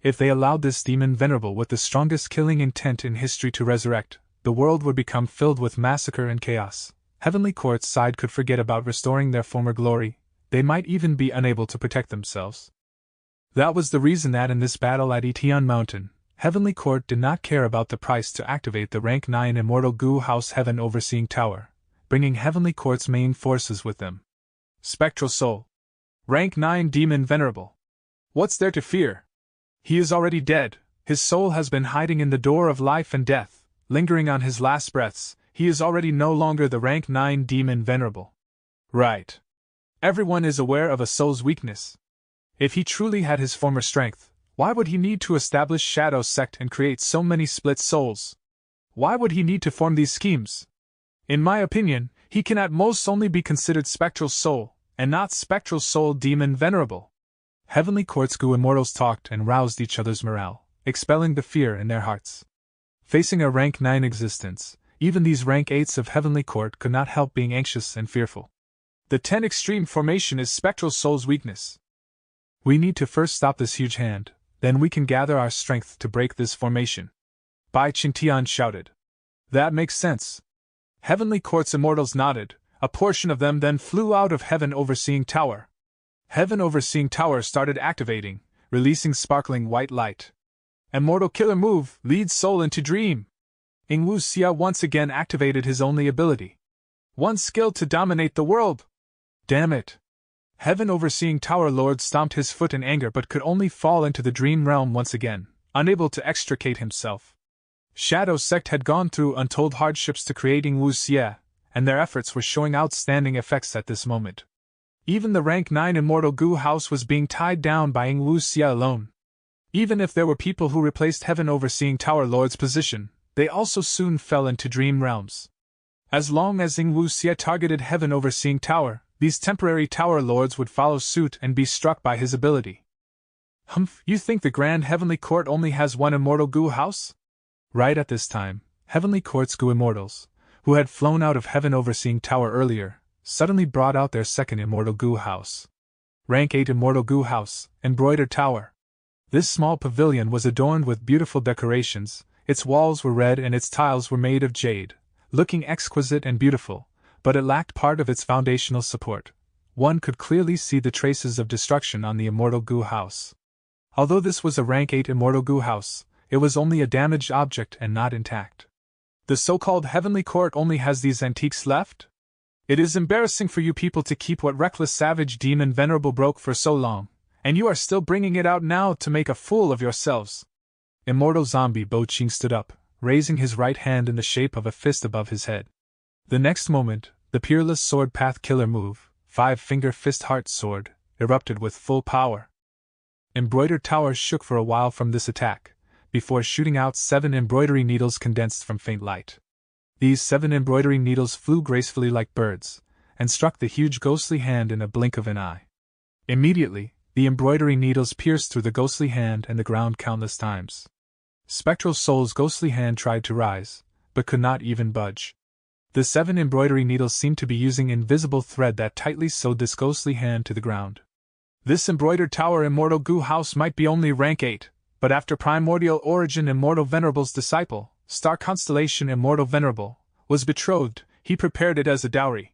If they allowed this demon venerable with the strongest killing intent in history to resurrect, the world would become filled with massacre and chaos. Heavenly Court's side could forget about restoring their former glory, they might even be unable to protect themselves. That was the reason that in this battle at Etian Mountain, Heavenly Court did not care about the price to activate the Rank 9 Immortal Gu House Heaven Overseeing Tower, bringing Heavenly Court's main forces with them. Spectral Soul. Rank 9 Demon Venerable. What's there to fear? He is already dead, his soul has been hiding in the door of life and death, lingering on his last breaths, he is already no longer the Rank 9 Demon Venerable. Right. Everyone is aware of a soul's weakness. If he truly had his former strength, why would he need to establish Shadow Sect and create so many split souls? Why would he need to form these schemes? In my opinion, he can at most only be considered Spectral Soul, and not Spectral Soul Demon Venerable. Heavenly Court's Gu immortals talked and roused each other's morale, expelling the fear in their hearts. Facing a Rank 9 existence, even these Rank 8s of Heavenly Court could not help being anxious and fearful. The 10 extreme formation is Spectral Soul's weakness. We need to first stop this huge hand, then we can gather our strength to break this formation. Bai Qingtian shouted. That makes sense. Heavenly Court's immortals nodded, a portion of them then flew out of Heaven Overseeing Tower. Heaven Overseeing Tower started activating, releasing sparkling white light. Immortal Killer Move, lead soul into dream. Yingwu Xia once again activated his only ability. One skill to dominate the world. Damn it. Heaven Overseeing Tower Lord stomped his foot in anger but could only fall into the dream realm once again, unable to extricate himself. Shadow Sect had gone through untold hardships to create Yingwu Xia, and their efforts were showing outstanding effects at this moment. Even the Rank 9 Immortal Gu House was being tied down by Yingwu Xia alone. Even if there were people who replaced Heaven Overseeing Tower Lord's position, they also soon fell into dream realms. As long as Yingwu Xia targeted Heaven Overseeing Tower, these temporary Tower Lords would follow suit and be struck by his ability. Humph, you think the Grand Heavenly Court only has one Immortal Gu House? Right at this time, Heavenly Court's Gu Immortals, who had flown out of Heaven Overseeing Tower earlier, suddenly brought out their second immortal goo house. Rank 8 Immortal Goo House, Embroidered Tower. This small pavilion was adorned with beautiful decorations, its walls were red and its tiles were made of jade, looking exquisite and beautiful, but it lacked part of its foundational support. One could clearly see the traces of destruction on the Immortal Goo House. Although this was a Rank 8 Immortal Goo House, it was only a damaged object and not intact. The so-called Heavenly Court only has these antiques left? It is embarrassing for you people to keep what reckless savage demon Venerable broke for so long, and you are still bringing it out now to make a fool of yourselves. Immortal Zombie Bo Ching stood up, raising his right hand in the shape of a fist above his head. The next moment, the Peerless Sword Path Killer move, 5-finger fist heart sword, erupted with full power. Embroidered Tower shook for a while from this attack, before shooting out 7 embroidery needles condensed from faint light. These 7 embroidery needles flew gracefully like birds, and struck the huge ghostly hand in a blink of an eye. Immediately, the embroidery needles pierced through the ghostly hand and the ground countless times. Spectral Soul's ghostly hand tried to rise, but could not even budge. The 7 embroidery needles seemed to be using invisible thread that tightly sewed this ghostly hand to the ground. This Embroidered Tower Immortal Goo House might be only Rank 8, but after Primordial Origin Immortal Venerable's disciple, Star Constellation Immortal Venerable, was betrothed, he prepared it as a dowry.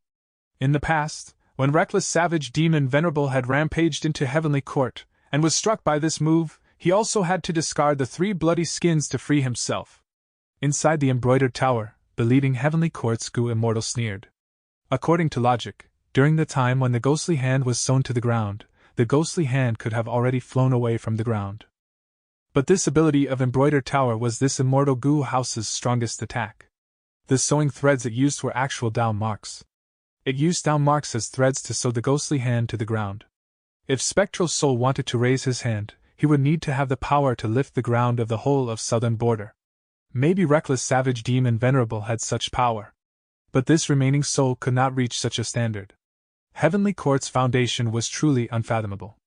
In the past, when reckless savage demon Venerable had rampaged into Heavenly Court, and was struck by this move, he also had to discard the 3 bloody skins to free himself. Inside the Embroidered Tower, the leading Heavenly Court's Goo Immortal sneered. According to logic, during the time when the ghostly hand was sewn to the ground, the ghostly hand could have already flown away from the ground. But this ability of Embroidered Tower was this Immortal Goo House's strongest attack. The sewing threads it used were actual down marks. It used down marks as threads to sew the ghostly hand to the ground. If Spectral Soul wanted to raise his hand, he would need to have the power to lift the ground of the whole of southern border. Maybe reckless savage demon Venerable had such power. But this remaining soul could not reach such a standard. Heavenly Court's foundation was truly unfathomable.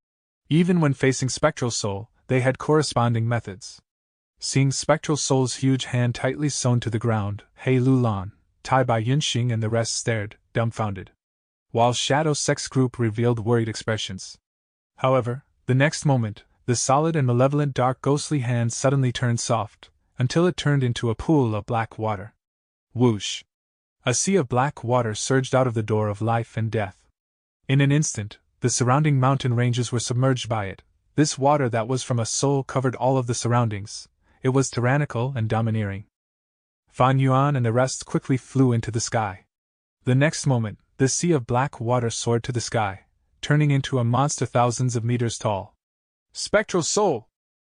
Even when facing Spectral Soul, they had corresponding methods. Seeing Spectral Soul's huge hand tightly sewn to the ground, He Lulan, Tai Bai Yunxing and the rest stared, dumbfounded, while Shadow Sex Group revealed worried expressions. However, the next moment, the solid and malevolent dark ghostly hand suddenly turned soft, until it turned into a pool of black water. Whoosh! A sea of black water surged out of the door of life and death. In an instant, the surrounding mountain ranges were submerged by it. This water that was from a soul covered all of the surroundings. It was tyrannical and domineering. Fan Yuan and the rest quickly flew into the sky. The next moment, the sea of black water soared to the sky, turning into a monster thousands of meters tall. Spectral Soul!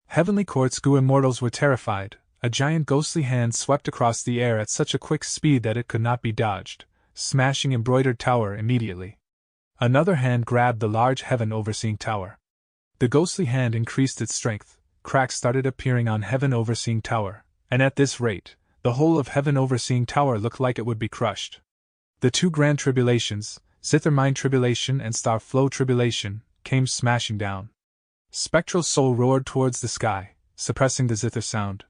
Heavenly Court's Goo Immortals were terrified. A giant ghostly hand swept across the air at such a quick speed that it could not be dodged, smashing Embroidered Tower immediately. Another hand grabbed the large Heaven Overseeing Tower. The ghostly hand increased its strength, cracks started appearing on Heaven Overseeing Tower, and at this rate, the whole of Heaven Overseeing Tower looked like it would be crushed. The 2 grand tribulations, Zither Mind Tribulation and Star Flow Tribulation, came smashing down. Spectral Soul roared towards the sky, suppressing the zither sound.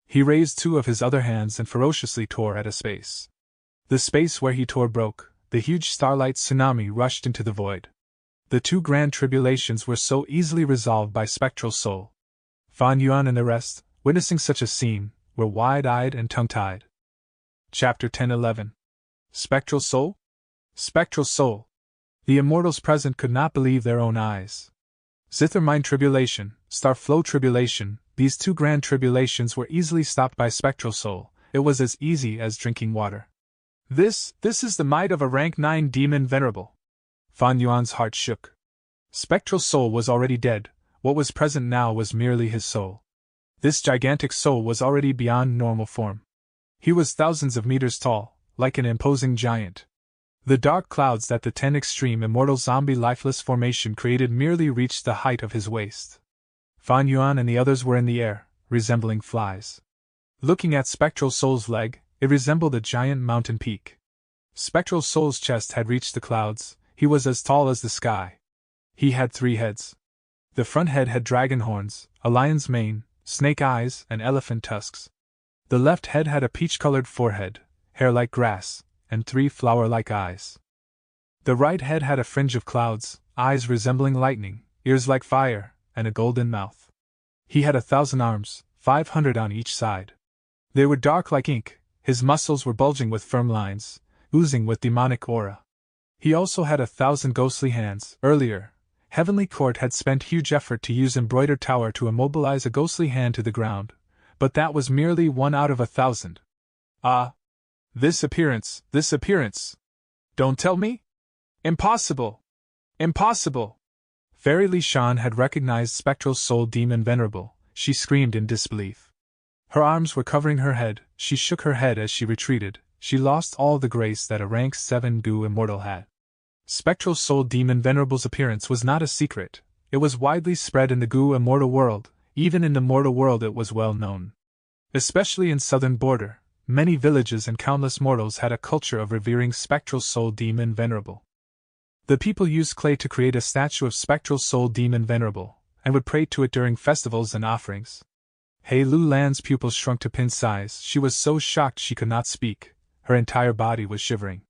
He raised 2 of his other hands and ferociously tore at a space. The space where he tore broke, the huge starlight tsunami rushed into the void. The 2 grand tribulations were so easily resolved by Spectral Soul. Fan Yuan and the rest, witnessing such a scene, were wide-eyed and tongue-tied. Chapter 10-11. Spectral Soul? Spectral Soul! The immortals present could not believe their own eyes. Zither Mind Tribulation, Star Flow Tribulation, these 2 grand tribulations were easily stopped by Spectral Soul. It was as easy as drinking water. This is the might of a rank 9 demon Venerable. Fan Yuan's heart shook. Spectral Soul was already dead, what was present now was merely his soul. This gigantic soul was already beyond normal form. He was thousands of meters tall, like an imposing giant. The dark clouds that the 10 extreme immortal zombie lifeless formation created merely reached the height of his waist. Fan Yuan and the others were in the air, resembling flies. Looking at Spectral Soul's leg, it resembled a giant mountain peak. Spectral Soul's chest had reached the clouds. He was as tall as the sky. He had 3 heads. The front head had dragon horns, a lion's mane, snake eyes, and elephant tusks. The left head had a peach-colored forehead, hair like grass, and 3 flower-like eyes. The right head had a fringe of clouds, eyes resembling lightning, ears like fire, and a golden mouth. He had 1,000 arms, 500 on each side. They were dark like ink, his muscles were bulging with firm lines, oozing with demonic aura. He also had 1,000 ghostly hands. Earlier, Heavenly Court had spent huge effort to use embroidered tower to immobilize a ghostly hand to the ground, but that was merely 1 out of 1,000. Ah! This appearance! Don't tell me? Impossible! Impossible! Fairy Lishan had recognized Spectral Soul Demon Venerable. She screamed in disbelief. Her arms were covering her head, she shook her head as she retreated, she lost all the grace that a rank 7 Gu immortal had. Spectral Soul Demon Venerable's appearance was not a secret, it was widely spread in the Gu immortal world, even in the mortal world it was well known. Especially in southern border, many villages and countless mortals had a culture of revering Spectral Soul Demon Venerable. The people used clay to create a statue of Spectral Soul Demon Venerable, and would pray to it during festivals and offerings. Hei Lu Lan's pupils shrunk to pin size, she was so shocked she could not speak, her entire body was shivering.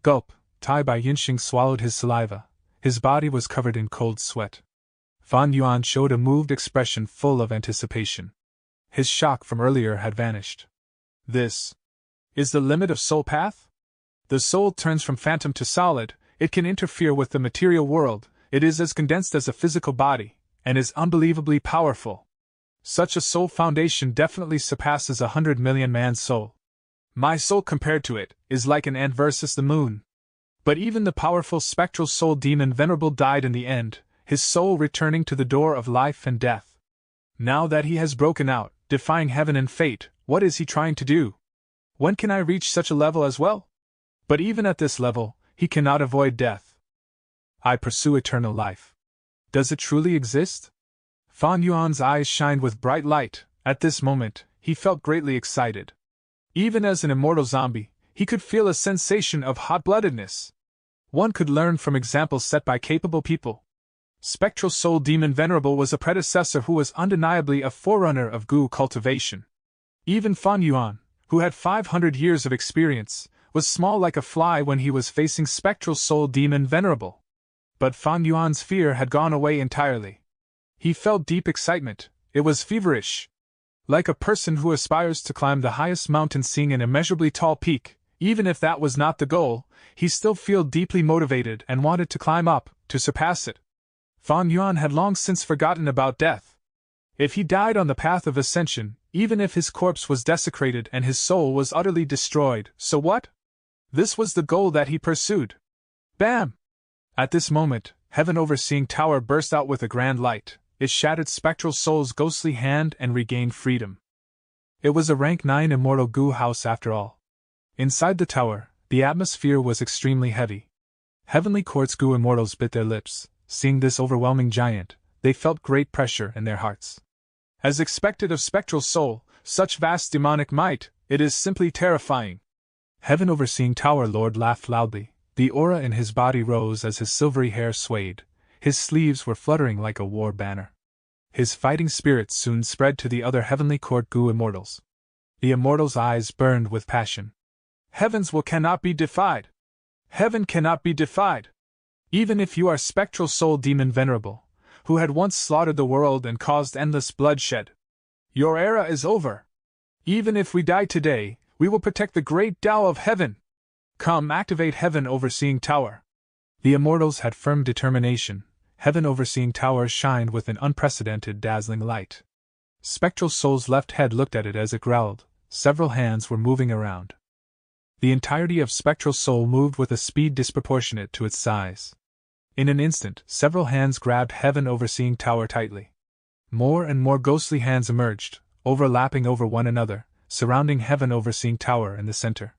Gulp! Tai Bai Yinxing swallowed his saliva, his body was covered in cold sweat. Fan Yuan showed a moved expression full of anticipation. His shock from earlier had vanished. This is the limit of soul path? The soul turns from phantom to solid, it can interfere with the material world, it is as condensed as a physical body, and is unbelievably powerful. Such a soul foundation definitely surpasses 100 million man's soul. My soul compared to it is like an ant versus the moon. But even the powerful Spectral Soul Demon Venerable died in the end, his soul returning to the door of life and death. Now that he has broken out, defying heaven and fate, what is he trying to do? When can I reach such a level as well? But even at this level, he cannot avoid death. I pursue eternal life. Does it truly exist? Fan Yuan's eyes shined with bright light. At this moment, he felt greatly excited. Even as an immortal zombie, he could feel a sensation of hot-bloodedness. One could learn from examples set by capable people. Spectral Soul Demon Venerable was a predecessor who was undeniably a forerunner of Gu cultivation. Even Fan Yuan, who had 500 years of experience, was small like a fly when he was facing Spectral Soul Demon Venerable. But Fan Yuan's fear had gone away entirely. He felt deep excitement, it was feverish. Like a person who aspires to climb the highest mountain seeing an immeasurably tall peak, even if that was not the goal, he still felt deeply motivated and wanted to climb up, to surpass it. Fan Yuan had long since forgotten about death. If he died on the path of ascension, even if his corpse was desecrated and his soul was utterly destroyed, so what? This was the goal that he pursued. Bam! At this moment, Heaven Overseeing Tower burst out with a grand light. It shattered Spectral Soul's ghostly hand and regained freedom. It was a rank 9 immortal Gu house after all. Inside the tower, the atmosphere was extremely heavy. Heavenly Court's Gu immortals bit their lips. Seeing this overwhelming giant, they felt great pressure in their hearts. As expected of Spectral Soul, such vast demonic might, it is simply terrifying. Heaven Overseeing Tower Lord laughed loudly. The aura in his body rose as his silvery hair swayed. His sleeves were fluttering like a war banner. His fighting spirit soon spread to the other Heavenly Court Gu immortals. The immortals' eyes burned with passion. Heaven's will cannot be defied. Heaven cannot be defied. Even if you are Spectral Soul Demon Venerable, who had once slaughtered the world and caused endless bloodshed, your era is over. Even if we die today, we will protect the great Tao of Heaven. Come, activate Heaven Overseeing Tower. The immortals had firm determination. Heaven Overseeing Tower shined with an unprecedented dazzling light. Spectral Soul's left head looked at it as it growled. Several hands were moving around. The entirety of Spectral Soul moved with a speed disproportionate to its size. In an instant, several hands grabbed Heaven Overseeing Tower tightly. More and more ghostly hands emerged, overlapping over one another, surrounding Heaven Overseeing Tower in the center.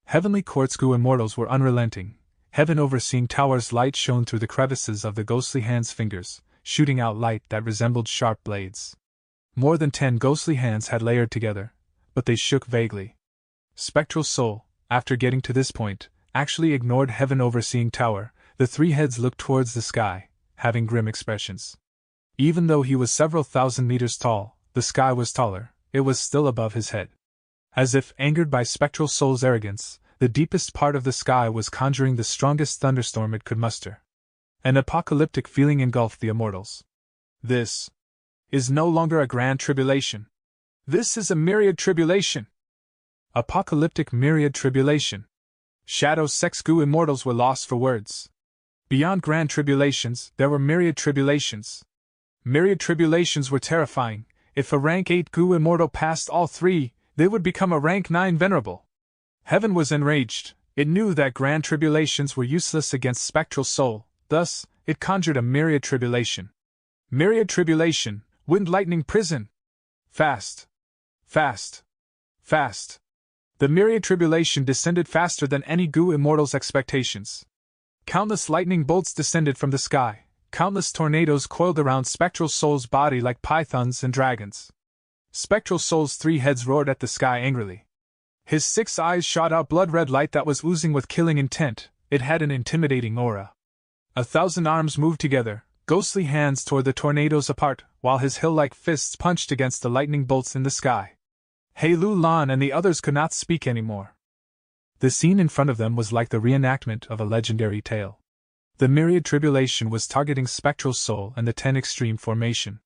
Heavenly Court's Gu immortals were unrelenting. Heaven Overseeing Tower's light shone through the crevices of the ghostly hands' fingers, shooting out light that resembled sharp blades. More than 10 ghostly hands had layered together, but they shook vaguely. Spectral Soul, after getting to this point, actually ignored Heaven Overseeing Tower. The 3 heads looked towards the sky, having grim expressions. Even though he was several thousand meters tall, the sky was taller, it was still above his head. As if angered by Spectral Soul's arrogance, the deepest part of the sky was conjuring the strongest thunderstorm it could muster. An apocalyptic feeling engulfed the immortals. This is no longer a grand tribulation. This is a myriad tribulation. Apocalyptic myriad tribulation. Shadow sex goo immortals were lost for words. Beyond grand tribulations, there were myriad tribulations. Myriad tribulations were terrifying. If a rank 8 goo immortal passed all three, they would become a rank 9 venerable. Heaven was enraged. It knew that grand tribulations were useless against spectral soul, thus, it conjured a myriad tribulation. Myriad tribulation, wind lightning prison. Fast. Fast. Fast. The myriad tribulation descended faster than any goo immortal's expectations. Countless lightning bolts descended from the sky. Countless tornadoes coiled around Spectral Soul's body like pythons and dragons. Spectral Soul's 3 heads roared at the sky angrily. His 6 eyes shot out blood-red light that was oozing with killing intent. It had an intimidating aura. 1,000 arms moved together, ghostly hands tore the tornadoes apart, while his hill-like fists punched against the lightning bolts in the sky. He Lu Lan and the others could not speak anymore. The scene in front of them was like the reenactment of a legendary tale. The myriad tribulation was targeting Spectral Soul and the 10 Extreme Formation.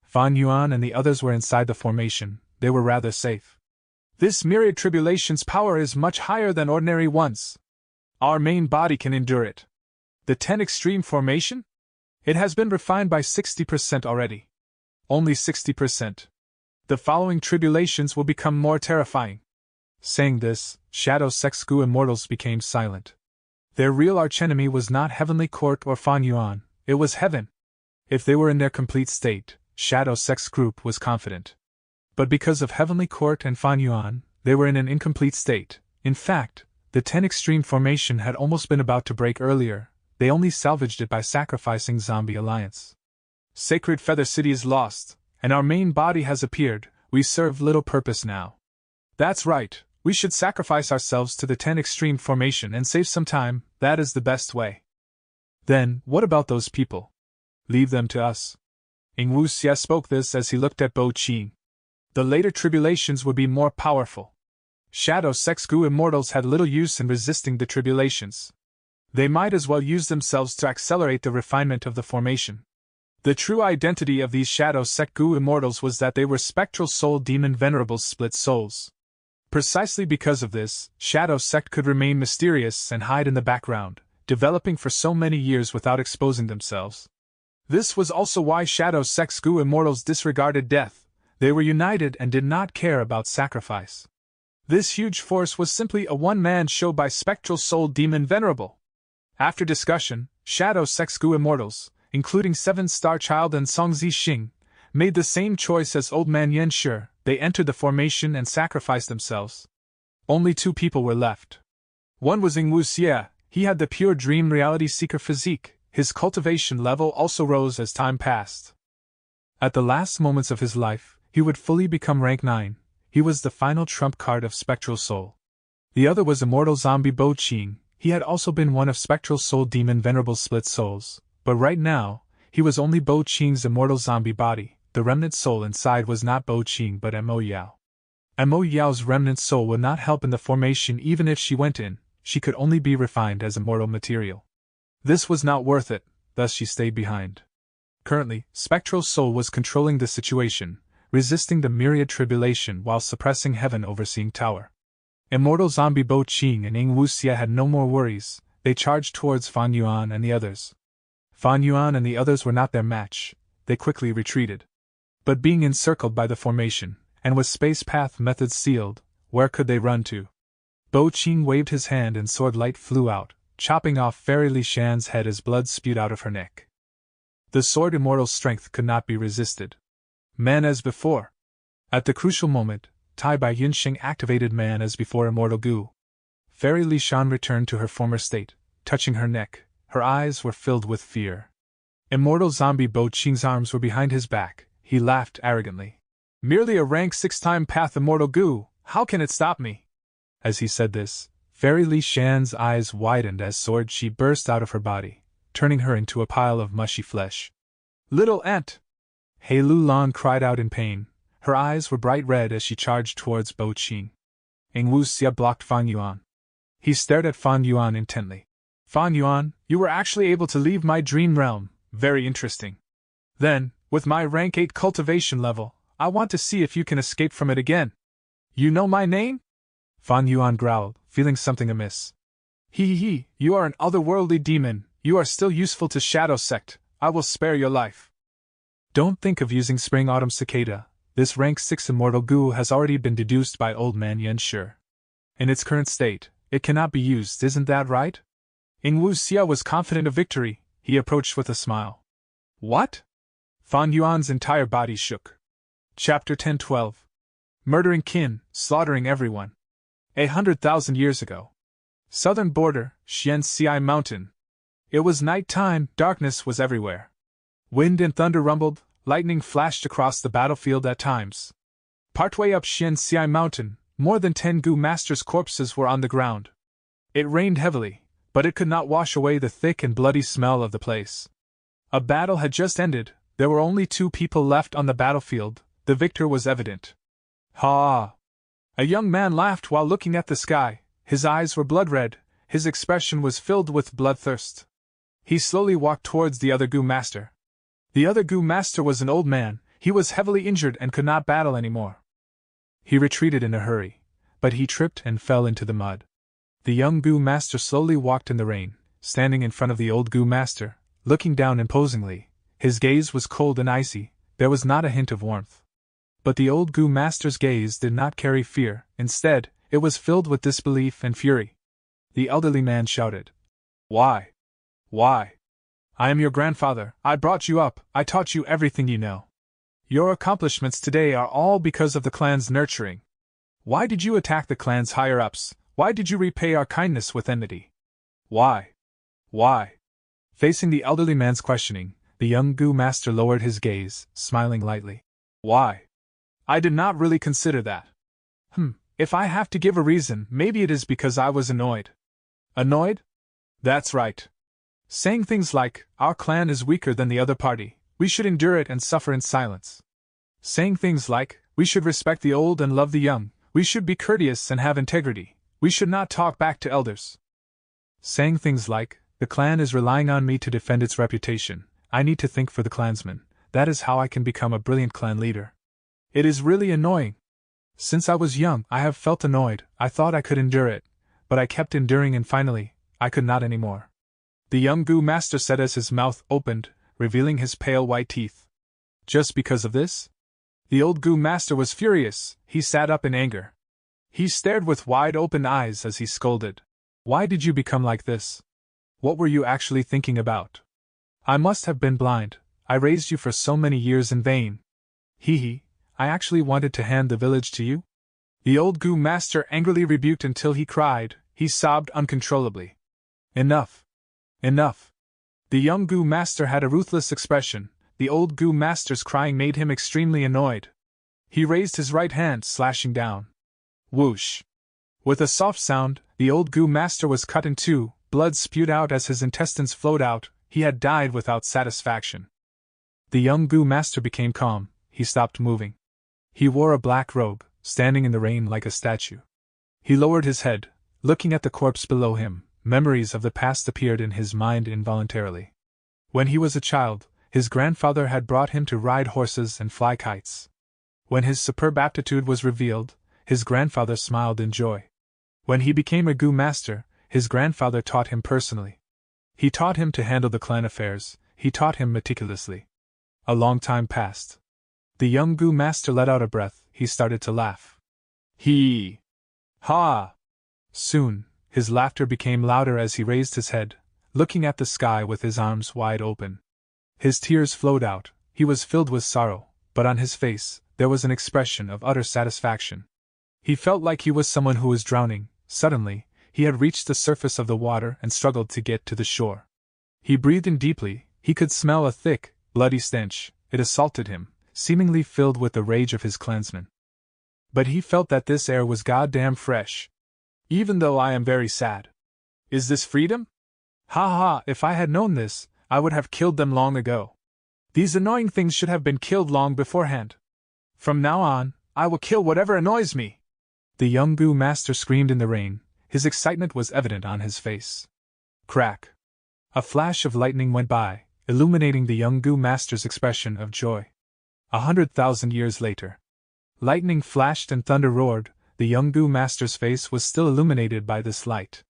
Fan Yuan and the others were inside the formation. They were rather safe. This myriad tribulation's power is much higher than ordinary ones. Our main body can endure it. The 10 Extreme Formation? It has been refined by 60% already. Only 60%. The following tribulations will become more terrifying. Saying this, Shadow Sex Goo immortals became silent. Their real archenemy was not Heavenly Court or Fan Yuan, it was Heaven. If they were in their complete state, Shadow Sex Group was confident. But because of Heavenly Court and Fan Yuan, they were in an incomplete state. In fact, the 10 Extreme Formation had almost been about to break earlier. They only salvaged it by sacrificing Zombie Alliance. Sacred Feather City is lost, and our main body has appeared. We serve little purpose now. That's right. We should sacrifice ourselves to the 10 Extreme Formation and save some time. That is the best way. Then, what about those people? Leave them to us. Ing Wu Xie spoke this as he looked at Bo Qing. The later tribulations would be more powerful. Shadow Sex Goo immortals had little use in resisting the tribulations. They might as well use themselves to accelerate the refinement of the formation. The true identity of these Shadow Sex Goo immortals was that they were Spectral Soul Demon Venerables split souls. Precisely because of this, Shadow Sect could remain mysterious and hide in the background, developing for so many years without exposing themselves. This was also why Shadow Sex Goo immortals disregarded death. They were united and did not care about sacrifice. This huge force was simply a one-man show by Spectral Soul Demon Venerable. After discussion, Shadow Sex Goo immortals, including 7-Star Child and Song Zixing, made the same choice as Old Man Yan Shi. They entered the formation and sacrificed themselves. Only 2 people were left. One was Ing Wu Xie. He had the pure dream reality seeker physique. His cultivation level also rose as time passed. At the last moments of his life, he would fully become rank 9. He was the final trump card of Spectral Soul. The other was Immortal Zombie Bo Qing. He had also been one of Spectral Soul Demon Venerable Split Souls, but right now, he was only Bo Qing's immortal zombie body. The remnant soul inside was not Bo Qing but Mo Yao. Mo Yao's remnant soul would not help in the formation even if she went in. She could only be refined as immortal material. This was not worth it, thus she stayed behind. Currently, Spectral Soul was controlling the situation, resisting the myriad tribulation while suppressing Heaven Overseeing Tower. Immortal Zombie Bo Qing and Ing Wu Xie had no more worries. They charged towards Fan Yuan and the others. Fan Yuan and the others were not their match. They quickly retreated. But being encircled by the formation, and with space path methods sealed, where could they run to? Bo Qing waved his hand and sword light flew out, chopping off Fairy Li Shan's head as blood spewed out of her neck. The sword immortal strength could not be resisted. Man as before. At the crucial moment, Tai Bai Yinsheng activated Man as before Immortal Goo. Fairy Li Shan returned to her former state, touching her neck. Her eyes were filled with fear. Immortal Zombie Bo Qing's arms were behind his back. He laughed arrogantly. Merely a rank 6-time path Immortal Goo, how can it stop me? As he said this, Fairy Li Shan's eyes widened as sword chi burst out of her body, turning her into a pile of mushy flesh. Little ant! He Lu Lan cried out in pain. Her eyes were bright red as she charged towards Bo Qing. Ing Wu Xie blocked Fan Yuan. He stared at Fan Yuan intently. Fan Yuan, you were actually able to leave my dream realm, very interesting. Then, with my rank 8 cultivation level, I want to see if you can escape from it again. You know my name? Fan Yuan growled, feeling something amiss. He, you are an otherworldly demon, you are still useful to Shadow Sect, I will spare your life. Don't think of using Spring Autumn Cicada, this rank 6 immortal goo has already been deduced by Old Man Yen Shi. In its current state, it cannot be used, isn't that right? Ing Wu Xia was confident of victory, he approached with a smile. What? Fan Yuan's entire body shook. Chapter 10-12. Murdering kin, slaughtering everyone. 100,000 years ago. Southern border, Xianxi Mountain. It was night time, darkness was everywhere. Wind and thunder rumbled, lightning flashed across the battlefield at times. Partway up Xianxi Mountain, more than 10 Gu Masters' corpses were on the ground. It rained heavily, but it could not wash away the thick and bloody smell of the place. A battle had just ended, there were only 2 people left on the battlefield, the victor was evident. Ha! A young man laughed while looking at the sky, his eyes were blood-red, his expression was filled with bloodthirst. He slowly walked towards the other Gu Master. The other Gu Master was an old man, he was heavily injured and could not battle anymore. He retreated in a hurry, but he tripped and fell into the mud. The young Gu Master slowly walked in the rain, standing in front of the old Gu Master, looking down imposingly. His gaze was cold and icy, there was not a hint of warmth. But the old Gu Master's gaze did not carry fear, instead, it was filled with disbelief and fury. The elderly man shouted. Why? Why? I am your grandfather, I brought you up, I taught you everything you know. Your accomplishments today are all because of the clan's nurturing. Why did you attack the clan's higher-ups? Why did you repay our kindness with enmity? Why? Why? Facing the elderly man's questioning, the young Gu Master lowered his gaze, smiling lightly. Why? I did not really consider that. If I have to give a reason, maybe it is because I was annoyed. Annoyed? That's right. Saying things like, our clan is weaker than the other party, we should endure it and suffer in silence. Saying things like, we should respect the old and love the young, we should be courteous and have integrity, we should not talk back to elders. Saying things like, the clan is relying on me to defend its reputation, I need to think for the clansmen, that is how I can become a brilliant clan leader. It is really annoying. Since I was young, I have felt annoyed, I thought I could endure it, but I kept enduring and finally, I could not anymore. The young Gu Master said as his mouth opened, revealing his pale white teeth. Just because of this? The old Gu Master was furious, he sat up in anger. He stared with wide-open eyes as he scolded. Why did you become like this? What were you actually thinking about? I must have been blind, I raised you for so many years in vain. I actually wanted to hand the village to you? The old Gu Master angrily rebuked until he cried, he sobbed uncontrollably. Enough! Enough! The young Gu Master had a ruthless expression, the old Gu Master's crying made him extremely annoyed. He raised his right hand, slashing down. Whoosh! With a soft sound, the old Gu Master was cut in two, blood spewed out as his intestines flowed out, he had died without satisfaction. The young Gu Master became calm, he stopped moving. He wore a black robe, standing in the rain like a statue. He lowered his head, looking at the corpse below him, memories of the past appeared in his mind involuntarily. When he was a child, his grandfather had brought him to ride horses and fly kites. When his superb aptitude was revealed, his grandfather smiled in joy. When he became a Gu Master, his grandfather taught him personally. He taught him to handle the clan affairs, he taught him meticulously. A long time passed. The young Gu Master let out a breath, he started to laugh. Ha! Soon, his laughter became louder as he raised his head, looking at the sky with his arms wide open. His tears flowed out, he was filled with sorrow, but on his face, there was an expression of utter satisfaction. He felt like he was someone who was drowning. Suddenly, he had reached the surface of the water and struggled to get to the shore. He breathed in deeply, he could smell a thick, bloody stench, it assaulted him, seemingly filled with the rage of his clansmen. But he felt that this air was goddamn fresh. Even though I am very sad. Is this freedom? If I had known this, I would have killed them long ago. These annoying things should have been killed long beforehand. From now on, I will kill whatever annoys me. The young Gu Master screamed in the rain, His excitement was evident on his face. Crack! A flash of lightning went by, illuminating the young Gu master's expression of joy. 100,000 years later. Lightning flashed and thunder roared, the young Gu master's face was still illuminated by this light.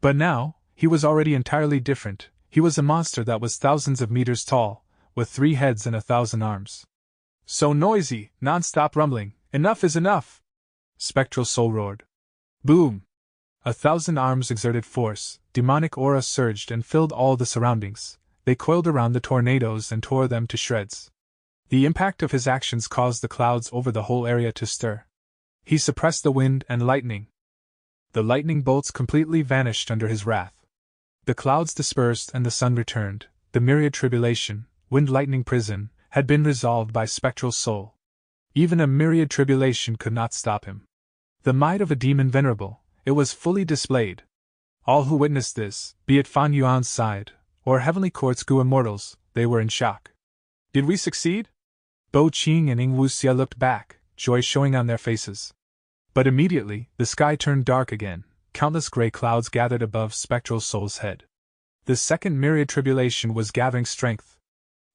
But now, he was already entirely different. He was a monster that was thousands of meters tall, with 3 heads and 1,000 arms. So noisy, non-stop rumbling, enough is enough! Spectral Soul roared. Boom! 1,000 arms exerted force, demonic aura surged and filled all the surroundings. They coiled around the tornadoes and tore them to shreds. The impact of his actions caused the clouds over the whole area to stir. He suppressed the wind and lightning. The lightning bolts completely vanished under his wrath. The clouds dispersed and the sun returned. The myriad tribulation, wind-lightning prison, had been resolved by Spectral Soul. Even a myriad tribulation could not stop him. The might of a demon venerable, it was fully displayed. All who witnessed this, be it Fan Yuan's side, or Heavenly Court's Gu immortals, they were in shock. Did we succeed? Bo Qing and Ing Wuxia looked back, joy showing on their faces. But immediately, the sky turned dark again, countless gray clouds gathered above Spectral Soul's head. The second myriad tribulation was gathering strength.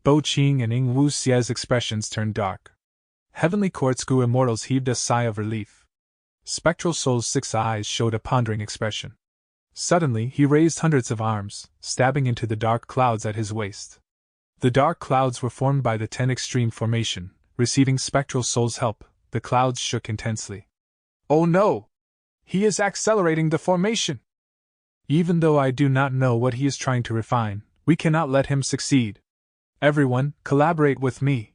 Bo Qing and Ing Wuxia's expressions turned dark. Heavenly Court's Gu immortals heaved a sigh of relief. Spectral Soul's 6 eyes showed a pondering expression. Suddenly he raised hundreds of arms, stabbing into the dark clouds at his waist. The dark clouds were formed by the 10 extreme formation. Receiving Spectral Soul's help, the clouds shook intensely. Oh no! He is accelerating the formation! Even though I do not know what he is trying to refine, we cannot let him succeed. Everyone, collaborate with me.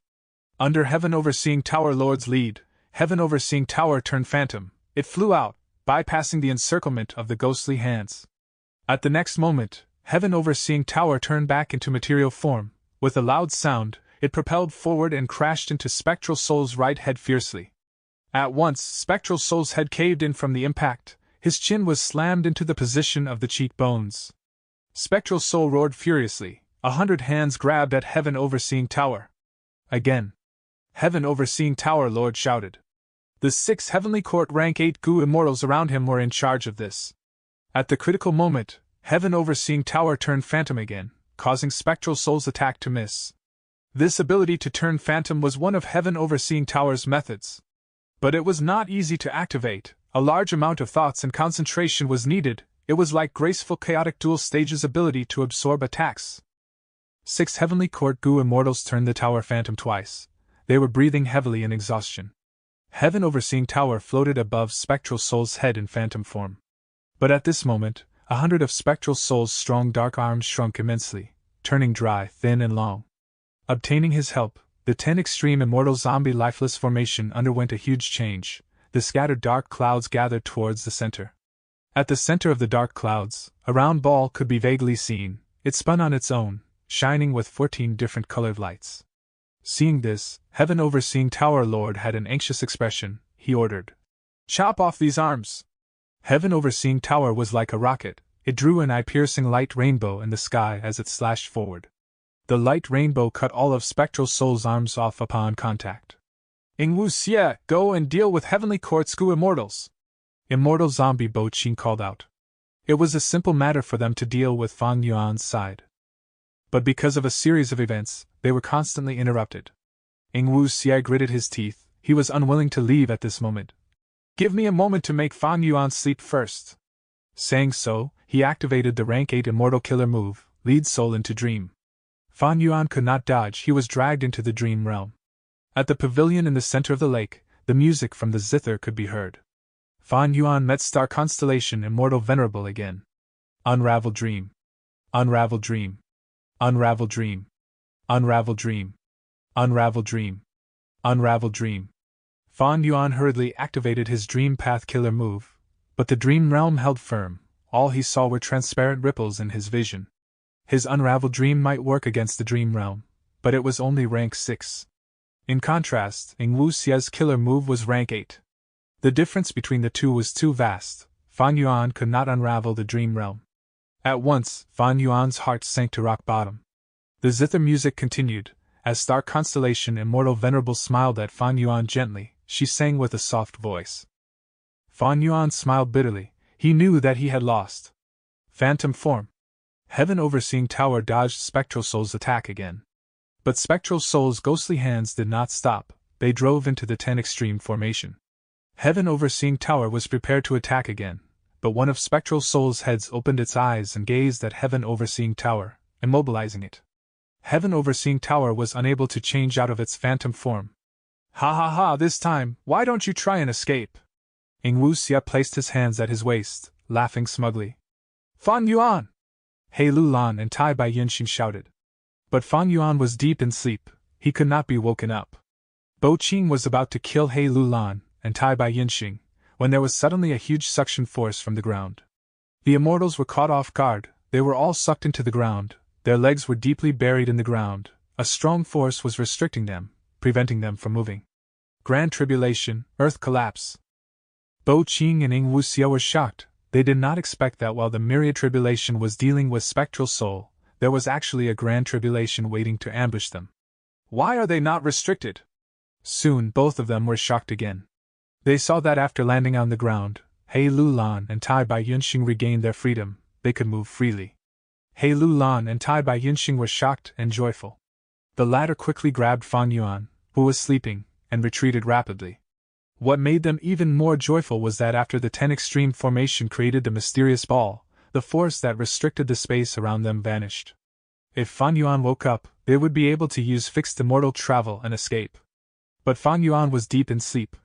Under Heaven Overseeing Tower Lord's lead, Heaven Overseeing Tower turned phantom. It flew out, bypassing the encirclement of the ghostly hands. At the next moment, Heaven Overseeing Tower turned back into material form. With a loud sound, it propelled forward and crashed into Spectral Soul's right head fiercely. At once, Spectral Soul's head caved in from the impact. His chin was slammed into the position of the cheekbones. Spectral Soul roared furiously. 100 hands grabbed at Heaven Overseeing Tower. Again. Heaven Overseeing Tower Lord shouted. The 6 Heavenly Court Rank 8 Gu immortals around him were in charge of this. At the critical moment, Heaven Overseeing Tower turned phantom again, causing Spectral Soul's attack to miss. This ability to turn phantom was one of Heaven Overseeing Tower's methods. But it was not easy to activate. A large amount of thoughts and concentration was needed. It was like graceful chaotic dual stage's ability to absorb attacks. 6 Heavenly Court Gu immortals turned the tower phantom twice. They were breathing heavily in exhaustion. Heaven Overseeing Tower floated above Spectral Soul's head in phantom form. But at this moment, 100 of Spectral Soul's strong dark arms shrunk immensely, turning dry, thin and long. Obtaining his help, the 10 extreme immortal zombie lifeless formation underwent a huge change. The scattered dark clouds gathered towards the center. At the center of the dark clouds, a round ball could be vaguely seen. It spun on its own, shining with 14 different colored lights. Seeing this, Heaven Overseeing Tower Lord had an anxious expression. He ordered, "Chop off these arms!" Heaven Overseeing Tower was like a rocket. It drew an eye-piercing light rainbow in the sky as it slashed forward. The light rainbow cut all of Spectral Soul's arms off upon contact. Ing Wuxia, go and deal with Heavenly Court's Gu immortals! Immortal Zombie Bo Qing called out. It was a simple matter for them to deal with Fan Yuan's side. But because of a series of events, they were constantly interrupted. Ing Wuxia gritted his teeth. He was unwilling to leave at this moment. Give me a moment to make Fan Yuan sleep first. Saying so, he activated the rank 8 Immortal Killer move, Lead Soul into Dream. Fan Yuan could not dodge. He was dragged into the dream realm. At the pavilion in the center of the lake, the music from the zither could be heard. Fan Yuan met Star Constellation Immortal Venerable again. Unravel Dream. Unravel Dream. Unravel Dream. Unravel Dream. Unravel Dream. Unravel Dream. Fan Yuan hurriedly activated his Dream Path Killer move, but the dream realm held firm. All he saw were transparent ripples in his vision. His Unravel Dream might work against the dream realm, but it was only rank 6. In contrast, Ing Wuxia's killer move was rank 8. The difference between the two was too vast. Fan Yuan could not unravel the dream realm. At once, Fan Yuan's heart sank to rock bottom. The zither music continued. As Star Constellation Immortal Venerable smiled at Fan Yuan gently, she sang with a soft voice. Fan Yuan smiled bitterly. He knew that he had lost. Phantom form. Heaven Overseeing Tower dodged Spectral Soul's attack again. But Spectral Soul's ghostly hands did not stop, they drove into the 10 extreme formation. Heaven Overseeing Tower was prepared to attack again, but one of Spectral Soul's heads opened its eyes and gazed at Heaven Overseeing Tower, immobilizing it. Heaven Overseeing Tower was unable to change out of its phantom form. Ha ha ha, this time, why don't you try and escape? Ing Wuxia placed his hands at his waist, laughing smugly. Fan Yuan! He Lu Lan and Tai Bai Yinxing shouted. But Fan Yuan was deep in sleep, he could not be woken up. Bo Qing was about to kill He Lu Lan and Tai Bai Yinxing, when there was suddenly a huge suction force from the ground. The immortals were caught off guard, they were all sucked into the ground, their legs were deeply buried in the ground, a strong force was restricting them, preventing them from moving. Grand Tribulation, Earth Collapse. Bo Qing and Ing Wuxia were shocked, they did not expect that while the Myriad Tribulation was dealing with Spectral Soul, there was actually a Grand Tribulation waiting to ambush them. Why are they not restricted? Soon both of them were shocked again. They saw that after landing on the ground, He Lu Lan and Tai Bai Yinxing regained their freedom, they could move freely. He Lu Lan and Tai Bai Yinxing were shocked and joyful. The latter quickly grabbed Fan Yuan, who was sleeping, and retreated rapidly. What made them even more joyful was that after the 10 extreme formation created the mysterious ball, the force that restricted the space around them vanished. If Fan Yuan woke up, they would be able to use fixed immortal travel and escape. But Fan Yuan was deep in sleep.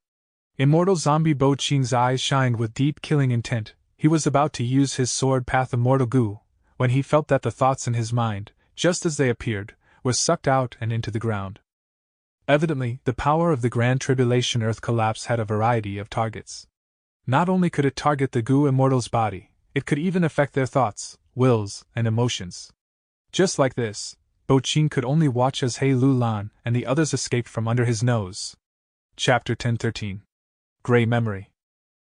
Immortal zombie Bo Qing's eyes shined with deep killing intent, he was about to use his sword path Immortal Gu, when he felt that the thoughts in his mind, just as they appeared, were sucked out and into the ground. Evidently, the power of the Grand Tribulation Earth Collapse had a variety of targets. Not only could it target the Gu Immortal's body, it could even affect their thoughts, wills, and emotions. Just like this, Bo Qing could only watch as He Lu Lan and the others escaped from under his nose. Chapter 1013. Grey Memory.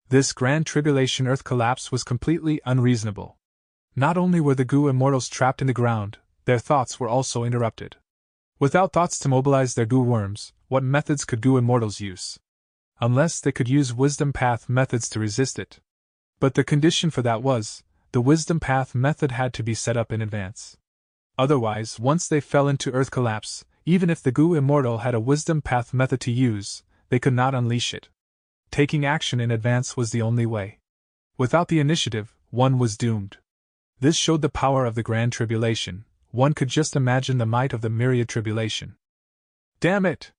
This Grand Tribulation Earth Collapse was completely unreasonable. Not only were the Gu Immortals trapped in the ground, their thoughts were also interrupted. Without thoughts to mobilize their Gu worms, what methods could Gu Immortals use? Unless they could use Wisdom Path methods to resist it. But the condition for that was, the Wisdom Path method had to be set up in advance. Otherwise, once they fell into Earth Collapse, even if the Gu Immortal had a Wisdom Path method to use, they could not unleash it. Taking action in advance was the only way. Without the initiative, one was doomed. This showed the power of the Grand Tribulation. One could just imagine the might of the Myriad Tribulation. Damn it!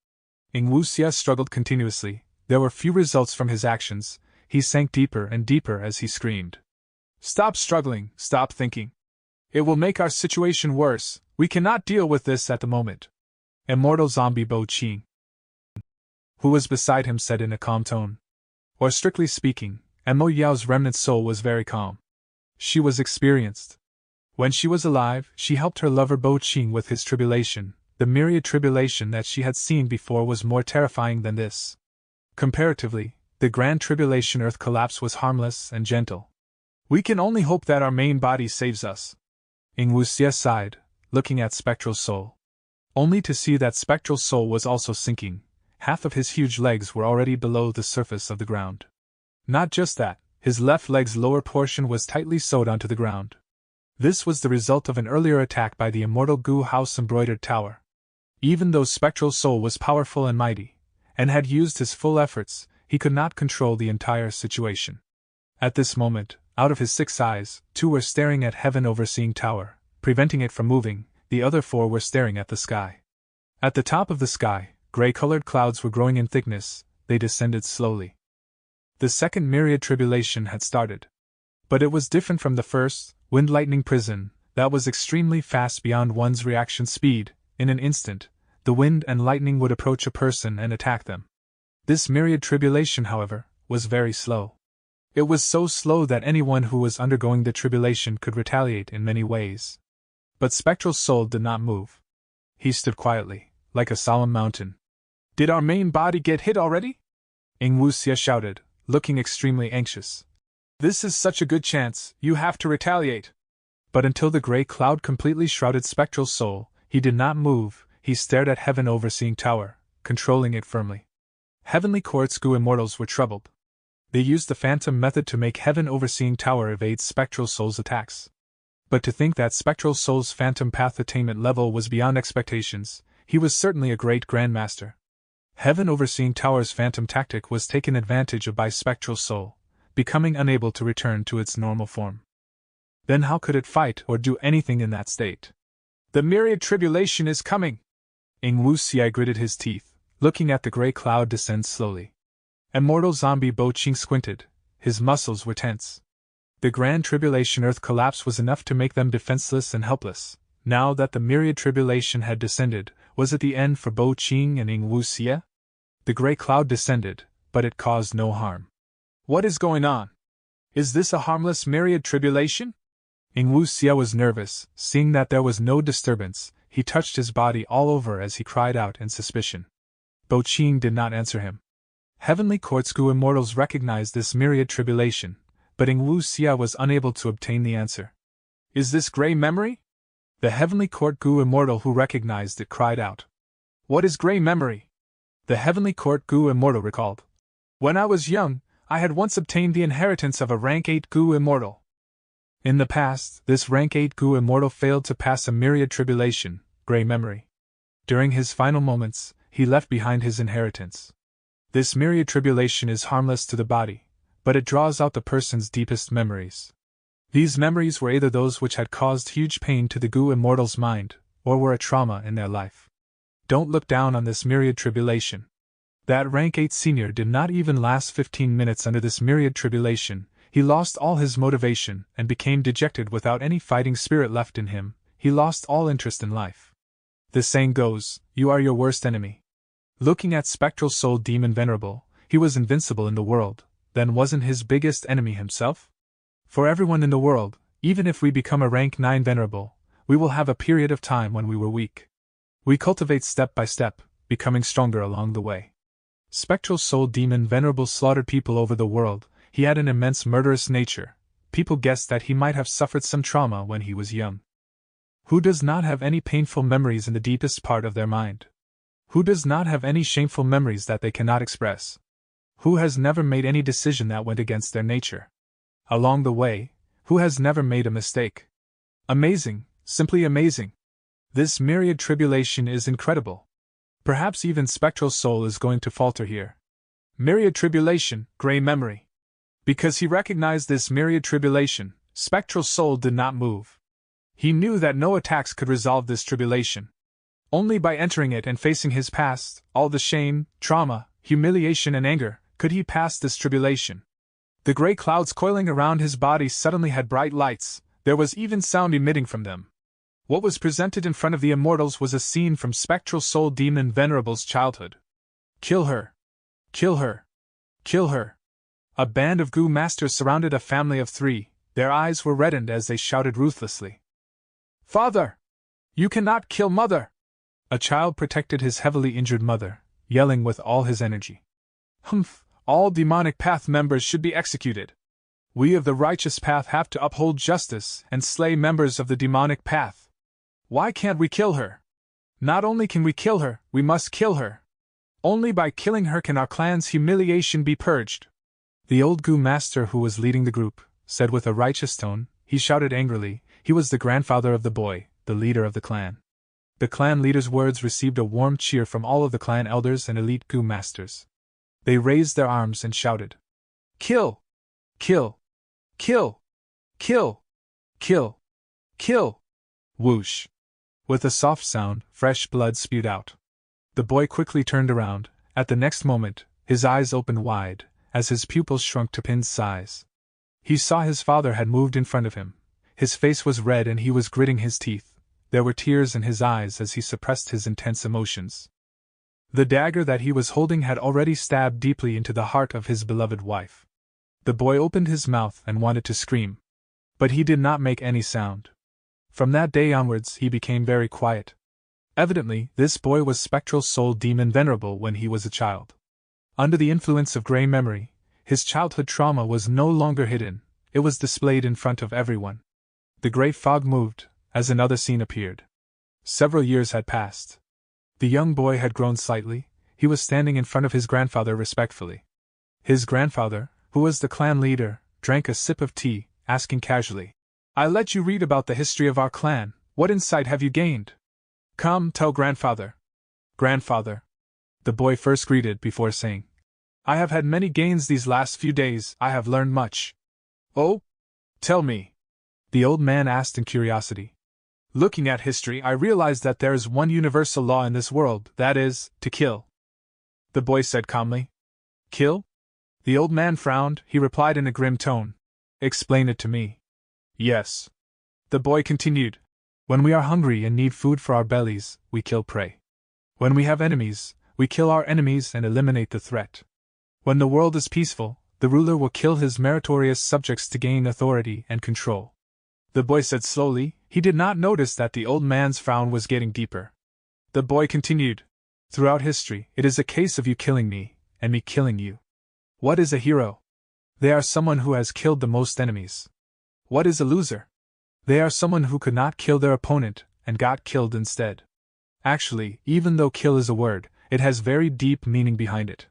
Ing Wuxia struggled continuously, there were few results from his actions, he sank deeper and deeper as he screamed. Stop struggling, stop thinking. It will make our situation worse, we cannot deal with this at the moment. Immortal Zombie Bo Qing, who was beside him, said in a calm tone. Or strictly speaking, Mo Yao's remnant soul was very calm. She was experienced. When she was alive, she helped her lover Bo Qing with his tribulation. The Myriad Tribulation that she had seen before was more terrifying than this. Comparatively, the Grand Tribulation Earth Collapse was harmless and gentle. We can only hope that our main body saves us. Ing Wuxia sighed, looking at Spectral Soul. Only to see that Spectral Soul was also sinking. Half of his huge legs were already below the surface of the ground. Not just that, his left leg's lower portion was tightly sewed onto the ground. This was the result of an earlier attack by the immortal Gu House Embroidered Tower. Even though Spectral Soul was powerful and mighty, and had used his full efforts, he could not control the entire situation. At this moment, out of his 6 eyes, 2 were staring at Heaven Overseeing Tower, preventing it from moving, the other 4 were staring at the sky. At the top of the sky, gray-colored clouds were growing in thickness, they descended slowly. The second Myriad Tribulation had started. But it was different from the first, Wind Lightning Prison, that was extremely fast beyond one's reaction speed. In an instant, the wind and lightning would approach a person and attack them. This Myriad Tribulation, however, was very slow. It was so slow that anyone who was undergoing the tribulation could retaliate in many ways. But Spectral Soul did not move. He stood quietly, like a solemn mountain. Did our main body get hit already? Ing Wuxia shouted, looking extremely anxious. This is such a good chance, you have to retaliate. But until the gray cloud completely shrouded Spectral Soul, he did not move, he stared at Heaven Overseeing Tower, controlling it firmly. Heavenly Court's Gu Immortals were troubled. They used the phantom method to make Heaven Overseeing Tower evade Spectral Soul's attacks. But to think that Spectral Soul's phantom path attainment level was beyond expectations, he was certainly a great grandmaster. Heaven Overseeing Tower's phantom tactic was taken advantage of by Spectral Soul, becoming unable to return to its normal form. Then how could it fight or do anything in that state? The myriad tribulation is coming! Ing Wu Xie gritted his teeth, looking at the gray cloud descend slowly. Immortal zombie Bo Qing squinted, his muscles were tense. The Grand Tribulation Earth collapse was enough to make them defenseless and helpless. Now that the myriad tribulation had descended, was it the end for Bo Qing and Ing Wu Xie? The gray cloud descended, but it caused no harm. What is going on? Is this a harmless myriad tribulation? Ing Wu Xie was nervous, seeing that there was no disturbance. He touched his body all over as he cried out in suspicion. Bo Qing did not answer him. Heavenly Court's Gu immortals recognized this myriad tribulation, but Ing Wu Xie was unable to obtain the answer. Is this gray memory? The Heavenly Court Gu immortal who recognized it cried out. What is gray memory? The Heavenly Court Gu immortal recalled. When I was young, I had once obtained the inheritance of a rank 8 Gu immortal. In the past, this rank 8 Gu immortal failed to pass a myriad tribulation, gray memory. During his final moments, he left behind his inheritance. This myriad tribulation is harmless to the body, but it draws out the person's deepest memories. These memories were either those which had caused huge pain to the Gu immortal's mind, or were a trauma in their life. Don't look down on this myriad tribulation. That rank 8 senior did not even last 15 minutes under this myriad tribulation. He lost all his motivation and became dejected without any fighting spirit left in him. He lost all interest in life. The saying goes, you are your worst enemy. Looking at Spectral Soul Demon Venerable, he was invincible in the world, then wasn't his biggest enemy himself? For everyone in the world, even if we become a rank 9 Venerable, we will have a period of time when we were weak. We cultivate step by step, becoming stronger along the way. Spectral Soul Demon Venerable slaughtered people over the world. He had an immense murderous nature. People guessed that he might have suffered some trauma when he was young. Who does not have any painful memories in the deepest part of their mind? Who does not have any shameful memories that they cannot express? Who has never made any decision that went against their nature? Along the way, who has never made a mistake? Amazing, simply amazing. This myriad tribulation is incredible. Perhaps even Spectral Soul is going to falter here. Myriad tribulation, gray memory. Because he recognized this myriad tribulation, Spectral Soul did not move. He knew that no attacks could resolve this tribulation. Only by entering it and facing his past, all the shame, trauma, humiliation and anger, could he pass this tribulation. The gray clouds coiling around his body suddenly had bright lights. There was even sound emitting from them. What was presented in front of the immortals was a scene from Spectral Soul Demon Venerable's childhood. Kill her! Kill her! Kill her! A band of Gu masters surrounded a family of 3. Their eyes were reddened as they shouted ruthlessly. Father! You cannot kill Mother! A child protected his heavily injured mother, yelling with all his energy. Humph! All demonic path members should be executed. We of the righteous path have to uphold justice and slay members of the demonic path. Why can't we kill her? Not only can we kill her, we must kill her. Only by killing her can our clan's humiliation be purged. The old Gu master who was leading the group said with a righteous tone. He shouted angrily. He was the grandfather of the boy, the leader of the clan. The clan leader's words received a warm cheer from all of the clan elders and elite Gu masters. They raised their arms and shouted, Kill! Kill! Kill! Kill! Kill! Kill! Whoosh! With a soft sound, fresh blood spewed out. The boy quickly turned around. At the next moment, his eyes opened wide, as his pupils shrunk to pin's size. He saw his father had moved in front of him. His face was red and he was gritting his teeth. There were tears in his eyes as he suppressed his intense emotions. The dagger that he was holding had already stabbed deeply into the heart of his beloved wife. The boy opened his mouth and wanted to scream. But he did not make any sound. From that day onwards he became very quiet. Evidently, this boy was Spectral Soul Demon Venerable when he was a child. Under the influence of gray memory, his childhood trauma was no longer hidden, it was displayed in front of everyone. The gray fog moved, as another scene appeared. Several years had passed. The young boy had grown slightly. He was standing in front of his grandfather respectfully. His grandfather, who was the clan leader, drank a sip of tea, asking casually, "I let you read about the history of our clan. What insight have you gained? Come, tell grandfather." "Grandfather," the boy first greeted before saying, "I have had many gains these last few days. I have learned much." "Oh? Tell me," the old man asked in curiosity. "Looking at history, I realize that there is one universal law in this world, that is, to kill," the boy said calmly. "Kill?" The old man frowned. He replied in a grim tone, "Explain it to me." "Yes," the boy continued. "When we are hungry and need food for our bellies, we kill prey. When we have enemies, we kill our enemies and eliminate the threat. When the world is peaceful, the ruler will kill his meritorious subjects to gain authority and control." The boy said slowly. He did not notice that the old man's frown was getting deeper. The boy continued, "Throughout history, it is a case of you killing me, and me killing you. What is a hero? They are someone who has killed the most enemies. What is a loser? They are someone who could not kill their opponent, and got killed instead. Actually, even though kill is a word, it has very deep meaning behind it.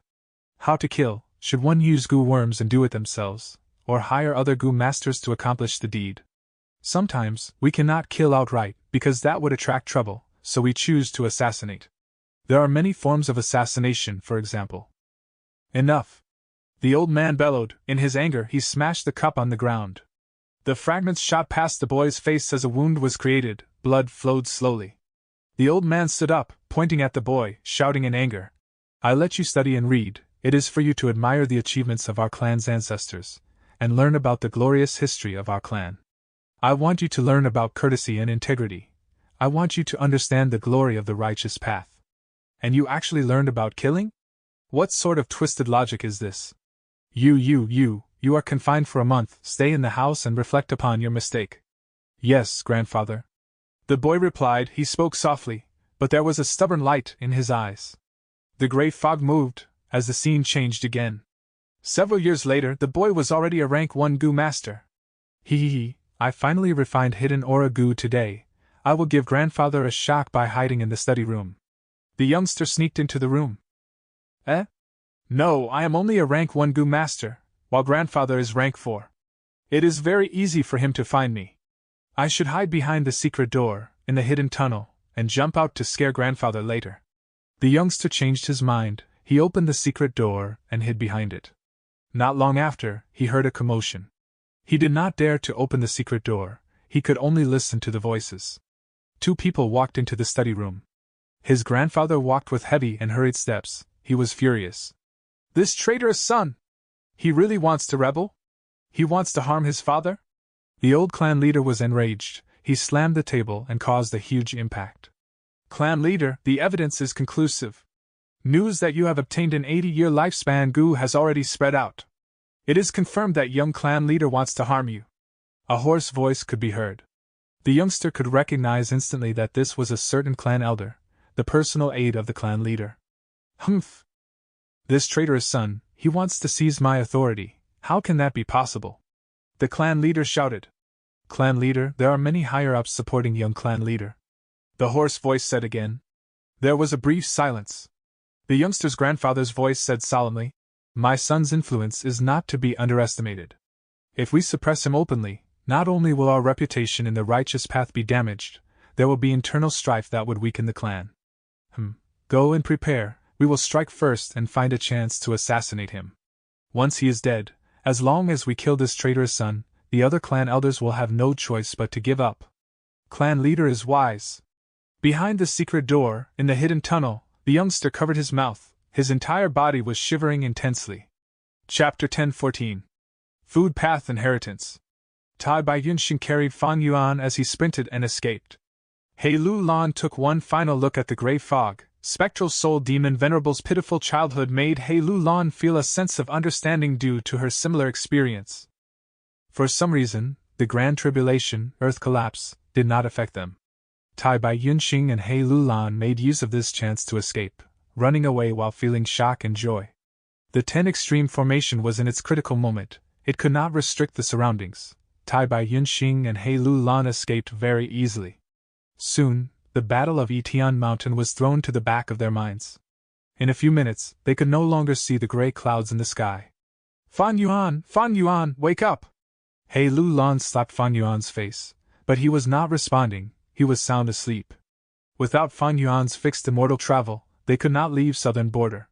How to kill? Should one use goo worms and do it themselves, or hire other goo masters to accomplish the deed? Sometimes, we cannot kill outright, because that would attract trouble, so we choose to assassinate. There are many forms of assassination, for example." "Enough!" the old man bellowed. In his anger, he smashed the cup on the ground. The fragments shot past the boy's face as a wound was created. Blood flowed slowly. The old man stood up, pointing at the boy, shouting in anger, "I let you study and read. It is for you to admire the achievements of our clan's ancestors, and learn about the glorious history of our clan. I want you to learn about courtesy and integrity. I want you to understand the glory of the righteous path. And you actually learned about killing? What sort of twisted logic is this? You are confined for a month. Stay in the house and reflect upon your mistake." "Yes, grandfather," the boy replied. He spoke softly, but there was a stubborn light in his eyes. The gray fog moved, as the scene changed again. Several years later, the boy was already a rank 1 goo master. I finally refined hidden aura goo today. I will give grandfather a shock by hiding in the study room." The youngster sneaked into the room. "Eh? No, I am only a rank 1 goo master, while grandfather is rank 4. It is very easy for him to find me. I should hide behind the secret door, in the hidden tunnel, and jump out to scare grandfather later." The youngster changed his mind. He opened the secret door and hid behind it. Not long after, he heard a commotion. He did not dare to open the secret door. He could only listen to the voices. 2 people walked into the study room. His grandfather walked with heavy and hurried steps. He was furious. "This traitorous son! He really wants to rebel? He wants to harm his father?" The old clan leader was enraged. He slammed the table and caused a huge impact. "Clan leader, the evidence is conclusive. News that you have obtained an 80-year lifespan goo has already spread out. It is confirmed that young clan leader wants to harm you." A hoarse voice could be heard. The youngster could recognize instantly that this was a certain clan elder, the personal aide of the clan leader. "Humph! This traitorous son, he wants to seize my authority. How can that be possible?" the clan leader shouted. "Clan leader, there are many higher-ups supporting young clan leader," the hoarse voice said again. There was a brief silence. The youngster's grandfather's voice said solemnly, "My son's influence is not to be underestimated. If we suppress him openly, not only will our reputation in the righteous path be damaged, there will be internal strife that would weaken the clan. Go and prepare. We will strike first and find a chance to assassinate him. Once he is dead, as long as we kill this traitorous son, the other clan elders will have no choice but to give up. Clan leader is wise." Behind the secret door, in the hidden tunnel, the youngster covered his mouth. His entire body was shivering intensely. Chapter 10:14. Food Path Inheritance. Tai Bai Yunshin carried Fang Yuan as he sprinted and escaped. He Lu Lan took one final look at the gray fog. Spectral soul demon Venerable's pitiful childhood made He Lu Lan feel a sense of understanding due to her similar experience. For some reason, the Grand Tribulation, Earth collapse, did not affect them. Tai Bai Yunshin and He Lu Lan made use of this chance to escape, running away while feeling shock and joy. The 10 extreme formation was in its critical moment. It could not restrict the surroundings. Tai Bai Yunshin and He Lu Lan escaped very easily. Soon, the Battle of Etian Mountain was thrown to the back of their minds. In a few minutes, they could no longer see the gray clouds in the sky. Fan Yuan, wake up! He Lu Lan slapped Fan Yuan's face, but he was not responding, he was sound asleep. Without Fan Yuan's fixed immortal travel, they could not leave southern border.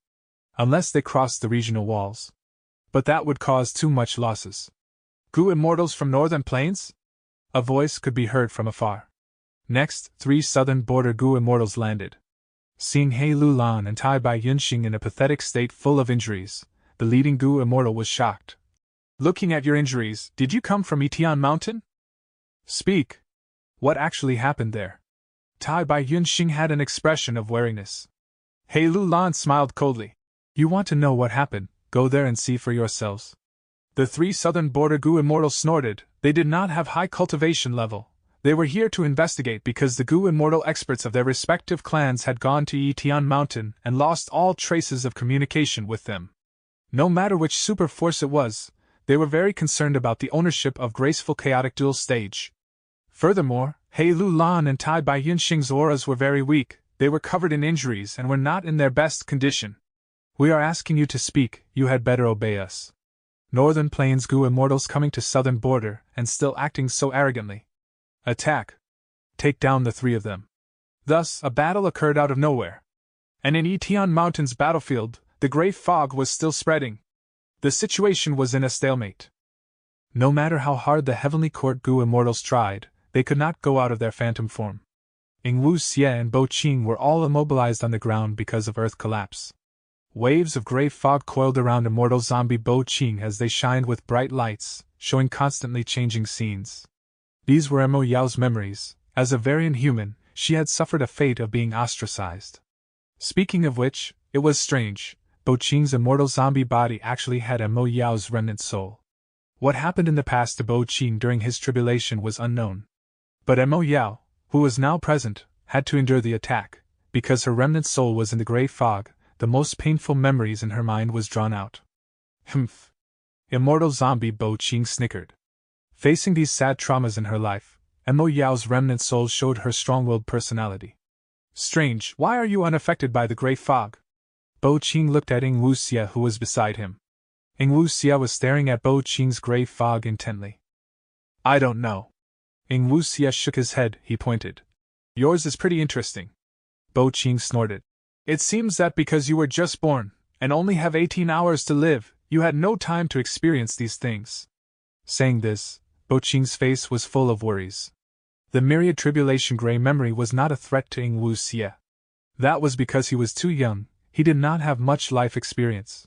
Unless they crossed the regional walls. But that would cause too much losses. Gu immortals from northern plains? A voice could be heard from afar. Next, 3 southern border Gu immortals landed. Seeing He Lu Lan and Tai Bai Yunxing in a pathetic state full of injuries, the leading Gu immortal was shocked. Looking at your injuries, did you come from Etian Mountain? Speak. What actually happened there? Tai Bai Yunxing had an expression of wariness. He Lu Lan smiled coldly. You want to know what happened, go there and see for yourselves. The 3 southern border Gu immortals snorted. They did not have high cultivation level. They were here to investigate because the Gu immortal experts of their respective clans had gone to Etian Mountain and lost all traces of communication with them. No matter which super force it was, they were very concerned about the ownership of graceful chaotic dual stage. Furthermore, He Lu Lan and Tai Bai Yunxing's auras were very weak, they were covered in injuries and were not in their best condition. We are asking you to speak, you had better obey us. Northern Plains Gu immortals coming to southern border and still acting so arrogantly. Attack. Take down the 3 of them. Thus, a battle occurred out of nowhere. And in Etian Mountain's battlefield, the grey fog was still spreading. The situation was in a stalemate. No matter how hard the Heavenly Court Gu immortals tried, they could not go out of their phantom form. Yingwu Xie and Bo Qing were all immobilized on the ground because of earth collapse. Waves of grey fog coiled around immortal zombie Bo Qing as they shined with bright lights, showing constantly changing scenes. These were Mo Yao's memories. As a variant human, she had suffered a fate of being ostracized. Speaking of which, it was strange, Bo Qing's immortal zombie body actually had Mo Yao's remnant soul. What happened in the past to Bo Qing during his tribulation was unknown. But Mo Yao, who was now present, had to endure the attack, because her remnant soul was in the grey fog. The most painful memories in her mind was drawn out. Humph. Immortal zombie Bo Qing snickered. Facing these sad traumas in her life, Mo Yao's remnant soul showed her strong-willed personality. Strange, why are you unaffected by the grey fog? Bo Qing looked at Yingwu Xie who was beside him. Yingwu Xie was staring at Bo Qing's grey fog intently. I don't know. Yingwu Xie shook his head, he pointed. Yours is pretty interesting. Bo Qing snorted. It seems that because you were just born, and only have 18 hours to live, you had no time to experience these things. Saying this, Bo Qing's face was full of worries. The myriad tribulation grey memory was not a threat to Yingwu Xie. That was because he was too young, he did not have much life experience.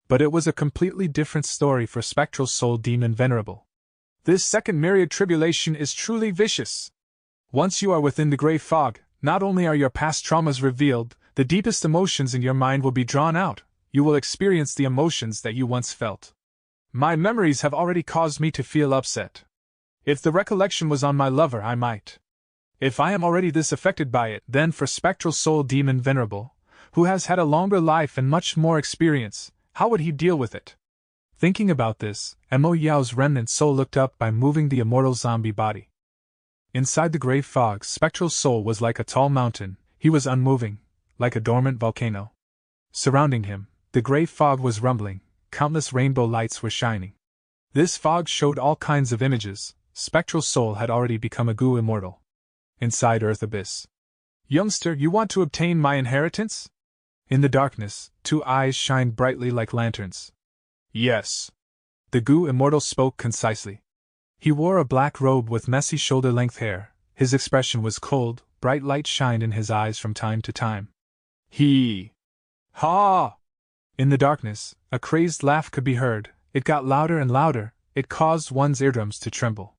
But it was a completely different story for Spectral Soul Demon Venerable. This second myriad tribulation is truly vicious. Once you are within the grey fog, not only are your past traumas revealed, the deepest emotions in your mind will be drawn out, you will experience the emotions that you once felt. My memories have already caused me to feel upset. If the recollection was on my lover, I might. If I am already this affected by it, then for Spectral Soul Demon Venerable, who has had a longer life and much more experience, how would he deal with it? Thinking about this, Mo Yao's remnant soul looked up by moving the immortal zombie body. Inside the grey fog, Spectral Soul was like a tall mountain, he was unmoving, like a dormant volcano. Surrounding him, the grey fog was rumbling, countless rainbow lights were shining. This fog showed all kinds of images. Spectral Soul had already become a Gu immortal. Inside Earth Abyss. Youngster, you want to obtain my inheritance? In the darkness, 2 eyes shined brightly like lanterns. Yes. The Gu immortal spoke concisely. He wore a black robe with messy shoulder-length hair. His expression was cold, bright light shined in his eyes from time to time. Ha! In the darkness, a crazed laugh could be heard. It got louder and louder, it caused one's eardrums to tremble.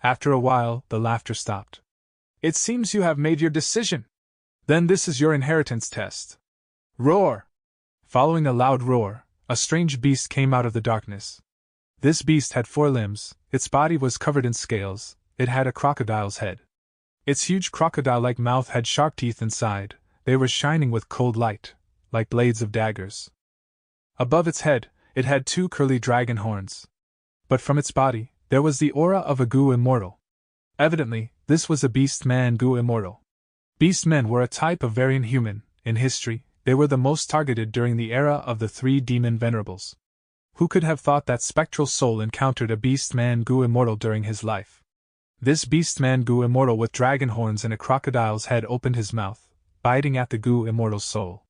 After a while, the laughter stopped. It seems you have made your decision. Then this is your inheritance test. Roar! Following a loud roar, a strange beast came out of the darkness. This beast had 4 limbs, its body was covered in scales, it had a crocodile's head. Its huge crocodile-like mouth had sharp teeth inside, they were shining with cold light, like blades of daggers. Above its head, it had 2 curly dragon horns. But from its body, there was the aura of a Gu immortal. Evidently, this was a beast-man Gu immortal. Beast-men were a type of variant human. In history, they were the most targeted during the era of the 3 demon venerables. Who could have thought that spectral soul encountered a beast-man Gu immortal during his life? This beast-man Gu immortal with dragon horns and a crocodile's head opened his mouth, biting at the Gu immortal's soul.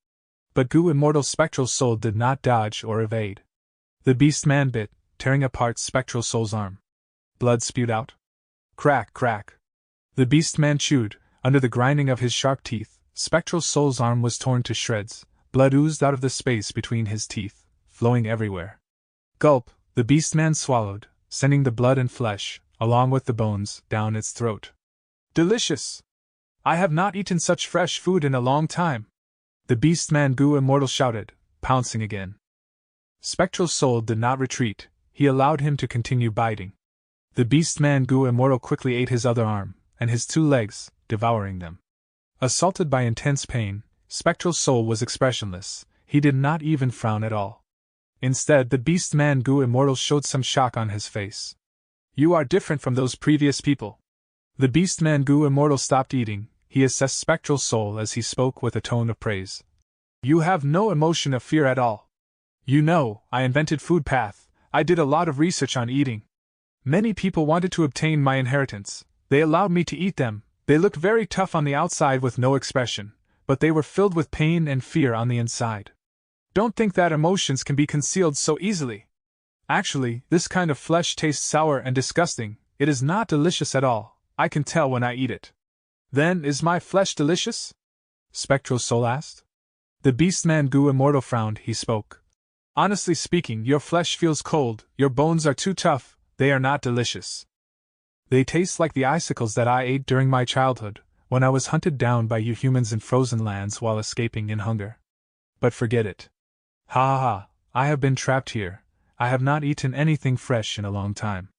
But Gu immortal's spectral soul did not dodge or evade. The beast-man bit, tearing apart spectral soul's arm. Blood spewed out. Crack, crack. The beast-man chewed, under the grinding of his sharp teeth. Spectral soul's arm was torn to shreds. Blood oozed out of the space between his teeth, flowing everywhere. Gulp, the beast-man swallowed, sending the blood and flesh, along with the bones, down its throat. Delicious! I have not eaten such fresh food in a long time. The beast-man Gu immortal shouted, pouncing again. Spectral soul did not retreat, he allowed him to continue biting. The beast-man Gu immortal quickly ate his other arm, and his 2 legs, devouring them. Assaulted by intense pain, spectral soul was expressionless, he did not even frown at all. Instead, the beast-man Gu immortal showed some shock on his face. You are different from those previous people. The beast-man Gu immortal stopped eating, he assessed spectral soul as he spoke with a tone of praise. You have no emotion of fear at all. You know, I invented Food Path, I did a lot of research on eating. Many people wanted to obtain my inheritance, they allowed me to eat them, they looked very tough on the outside with no expression, but they were filled with pain and fear on the inside. Don't think that emotions can be concealed so easily. Actually, this kind of flesh tastes sour and disgusting, it is not delicious at all, I can tell when I eat it. Then, is my flesh delicious? Spectral soul asked. The beast-man Gu immortal frowned, he spoke. Honestly speaking, your flesh feels cold, your bones are too tough, they are not delicious. They taste like the icicles that I ate during my childhood, when I was hunted down by you humans in frozen lands while escaping in hunger. But forget it. Ha ha ha, I have been trapped here, I have not eaten anything fresh in a long time.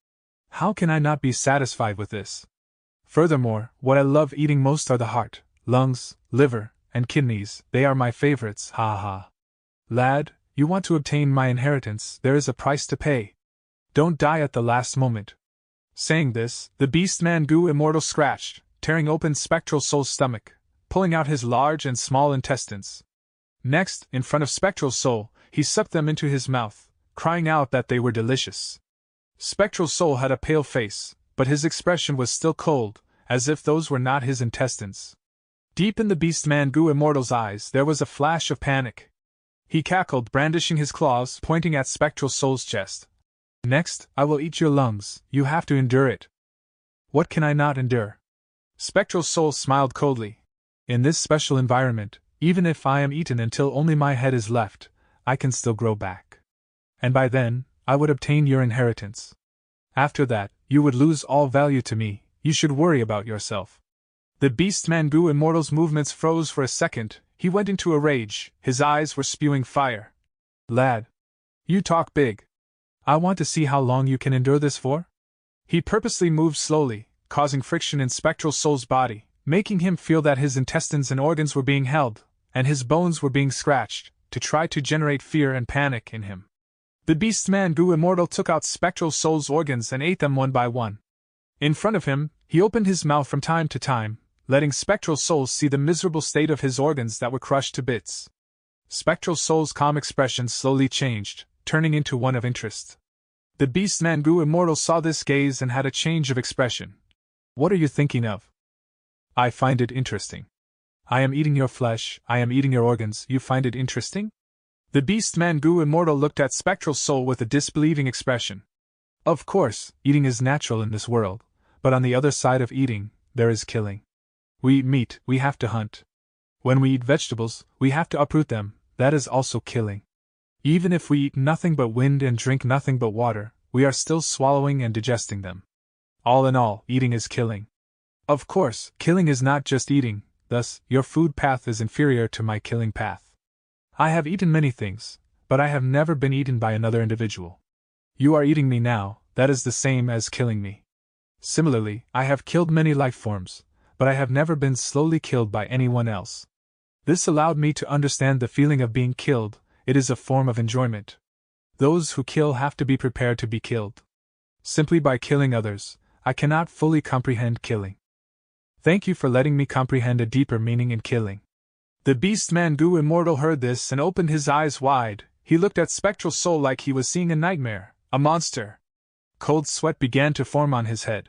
How can I not be satisfied with this? Furthermore, what I love eating most are the heart, lungs, liver, and kidneys, they are my favorites, ha ha. Lad, you want to obtain my inheritance, there is a price to pay. Don't die at the last moment. Saying this, the beast-man Gu immortal scratched, tearing open spectral soul's stomach, pulling out his large and small intestines. Next, in front of spectral soul, he sucked them into his mouth, crying out that they were delicious. Spectral soul had a pale face, but his expression was still cold, as if those were not his intestines. Deep in the beast-man Gu immortal's eyes there was a flash of panic. He cackled, brandishing his claws, pointing at spectral soul's chest. Next, I will eat your lungs, you have to endure it. What can I not endure? Spectral soul smiled coldly. In this special environment, even if I am eaten until only my head is left, I can still grow back. And by then, I would obtain your inheritance. After that, you would lose all value to me, you should worry about yourself. The beast-man Gu immortal's movements froze for a second, he went into a rage, his eyes were spewing fire. Lad, you talk big. I want to see how long you can endure this for? He purposely moved slowly, causing friction in spectral soul's body, making him feel that his intestines and organs were being held, and his bones were being scratched, to try to generate fear and panic in him. The beast-man Gu immortal took out spectral soul's organs and ate them one by one. In front of him, he opened his mouth from time to time, letting spectral soul see the miserable state of his organs that were crushed to bits. Spectral soul's calm expression slowly changed, turning into one of interest. The beast-man Gu immortal saw this gaze and had a change of expression. What are you thinking of? I find it interesting. I am eating your flesh, I am eating your organs, you find it interesting? The beast-man Gu immortal looked at spectral soul with a disbelieving expression. Of course, eating is natural in this world, but on the other side of eating, there is killing. We eat meat, we have to hunt. When we eat vegetables, we have to uproot them, that is also killing. Even if we eat nothing but wind and drink nothing but water, we are still swallowing and digesting them. All in all, eating is killing. Of course, killing is not just eating, thus, your food path is inferior to my killing path. I have eaten many things, but I have never been eaten by another individual. You are eating me now, that is the same as killing me. Similarly, I have killed many life forms, but I have never been slowly killed by anyone else. This allowed me to understand the feeling of being killed, it is a form of enjoyment. Those who kill have to be prepared to be killed. Simply by killing others, I cannot fully comprehend killing. Thank you for letting me comprehend a deeper meaning in killing. The beast-man Gu immortal heard this and opened his eyes wide, He looked at Spectral Soul like he was seeing a nightmare, a monster. Cold sweat began to form on his head.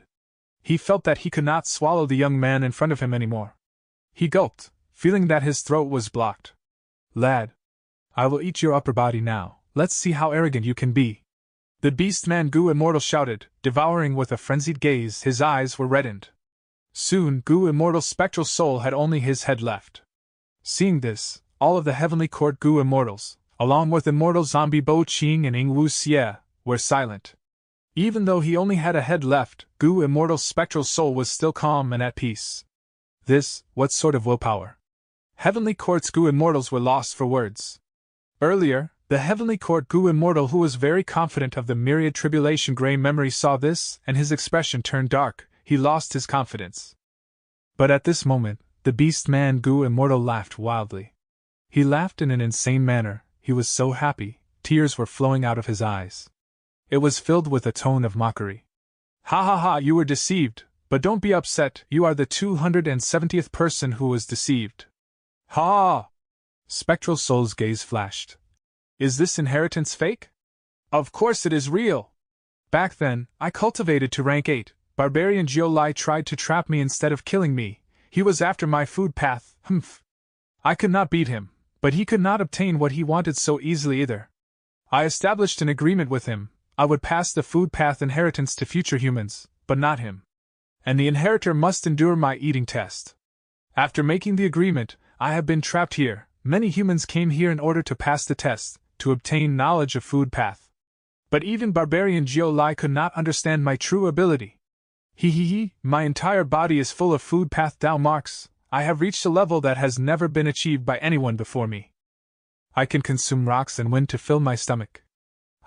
He felt that he could not swallow the young man in front of him anymore. He gulped, feeling that his throat was blocked. Lad, I will eat your upper body now. Let's see how arrogant you can be. The beast man Gu Immortal shouted, devouring with a frenzied gaze. His eyes were reddened. Soon Gu Immortal's Spectral Soul had only his head left. Seeing this, all of the Heavenly Court Gu Immortals, along with Immortal Zombie Bo Qing and Ing Wu Xie, were silent. Even though he only had a head left, Gu Immortal's Spectral Soul was still calm and at peace. What sort of willpower? Heavenly Court's Gu Immortals were lost for words. Earlier, the Heavenly Court Gu Immortal, who was very confident of the myriad tribulation gray memory, saw this, and his expression turned dark. He lost his confidence. But at this moment, the beast man Gu Immortal laughed wildly. He laughed in an insane manner. He was so happy, tears were flowing out of his eyes. It was filled with a tone of mockery. Ha ha ha, you were deceived, but don't be upset, you are the 270th person who was deceived. Ha! Spectral Soul's gaze flashed. Is this inheritance fake? Of course it is real. Back then, I cultivated to rank 8. Barbarian Jiolai tried to trap me instead of killing me. He was after my food path, humph. I could not beat him, but he could not obtain what he wanted so easily either. I established an agreement with him. I would pass the food path inheritance to future humans, but not him. And the inheritor must endure my eating test. After making the agreement, I have been trapped here. Many humans came here in order to pass the test, to obtain knowledge of food path. But even Barbarian Jiolai could not understand my true ability. My entire body is full of food path Dao marks. I have reached a level that has never been achieved by anyone before me. I can consume rocks and wind to fill my stomach.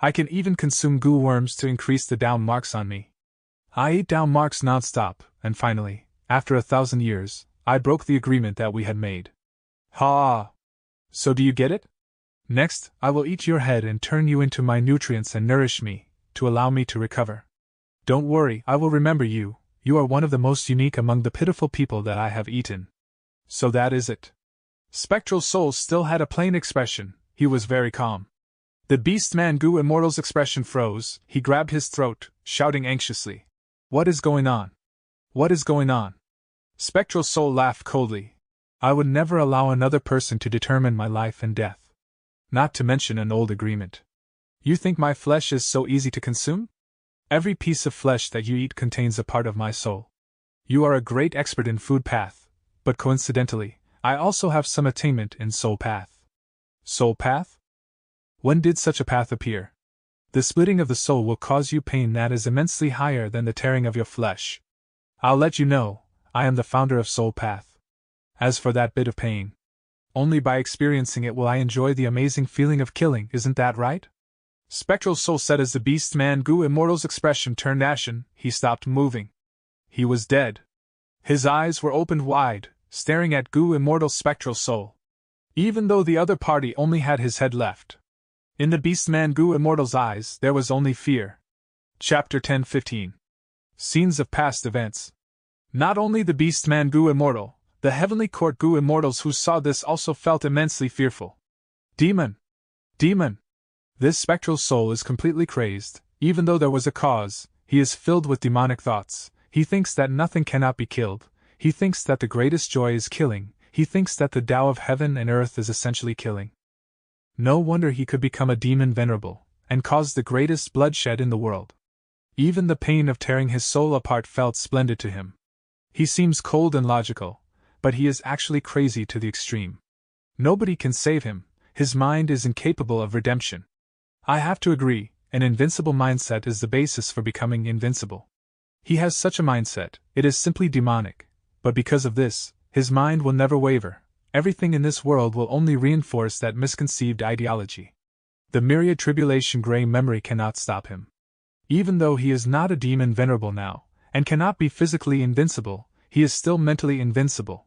I can even consume goo worms to increase the Dao marks on me. I eat Dao marks non-stop, and finally, after 1,000 years, I broke the agreement that we had made. Ha! So do you get it? Next, I will eat your head and turn you into my nutrients and nourish me, to allow me to recover. Don't worry, I will remember you. You are one of the most unique among the pitiful people that I have eaten. So that is it. Spectral Soul still had a plain expression. He was very calm. The beast man Gu Immortal's expression froze. He grabbed his throat, shouting anxiously. What is going on? What is going on? Spectral Soul laughed coldly. I would never allow another person to determine my life and death. Not to mention an old agreement. You think my flesh is so easy to consume? Every piece of flesh that you eat contains a part of my soul. You are a great expert in food path, but coincidentally, I also have some attainment in soul path. Soul path? When did such a path appear? The splitting of the soul will cause you pain that is immensely higher than the tearing of your flesh. I'll let you know, I am the founder of soul path. As for that bit of pain, only by experiencing it will I enjoy the amazing feeling of killing, isn't that right? Spectral Soul said as the beast man Gu Immortal's expression turned ashen. He stopped moving. He was dead. His eyes were opened wide, staring at Gu Immortal's Spectral Soul. Even though the other party only had his head left. In the beast man Gu Immortal's eyes there was only fear. Chapter 10-15. Scenes of past events. Not only the beast man Gu Immortal, the Heavenly Court Gu Immortals who saw this also felt immensely fearful. Demon! Demon! This Spectral Soul is completely crazed. Even though there was a cause, he is filled with demonic thoughts. He thinks that nothing cannot be killed. He thinks that the greatest joy is killing. He thinks that the Tao of heaven and earth is essentially killing. No wonder he could become a demon venerable, and cause the greatest bloodshed in the world. Even the pain of tearing his soul apart felt splendid to him. He seems cold and logical, but he is actually crazy to the extreme. Nobody can save him. His mind is incapable of redemption. I have to agree, an invincible mindset is the basis for becoming invincible. He has such a mindset, it is simply demonic, but because of this, his mind will never waver. Everything in this world will only reinforce that misconceived ideology. The myriad tribulation gray memory cannot stop him. Even though he is not a demon venerable now, and cannot be physically invincible, he is still mentally invincible.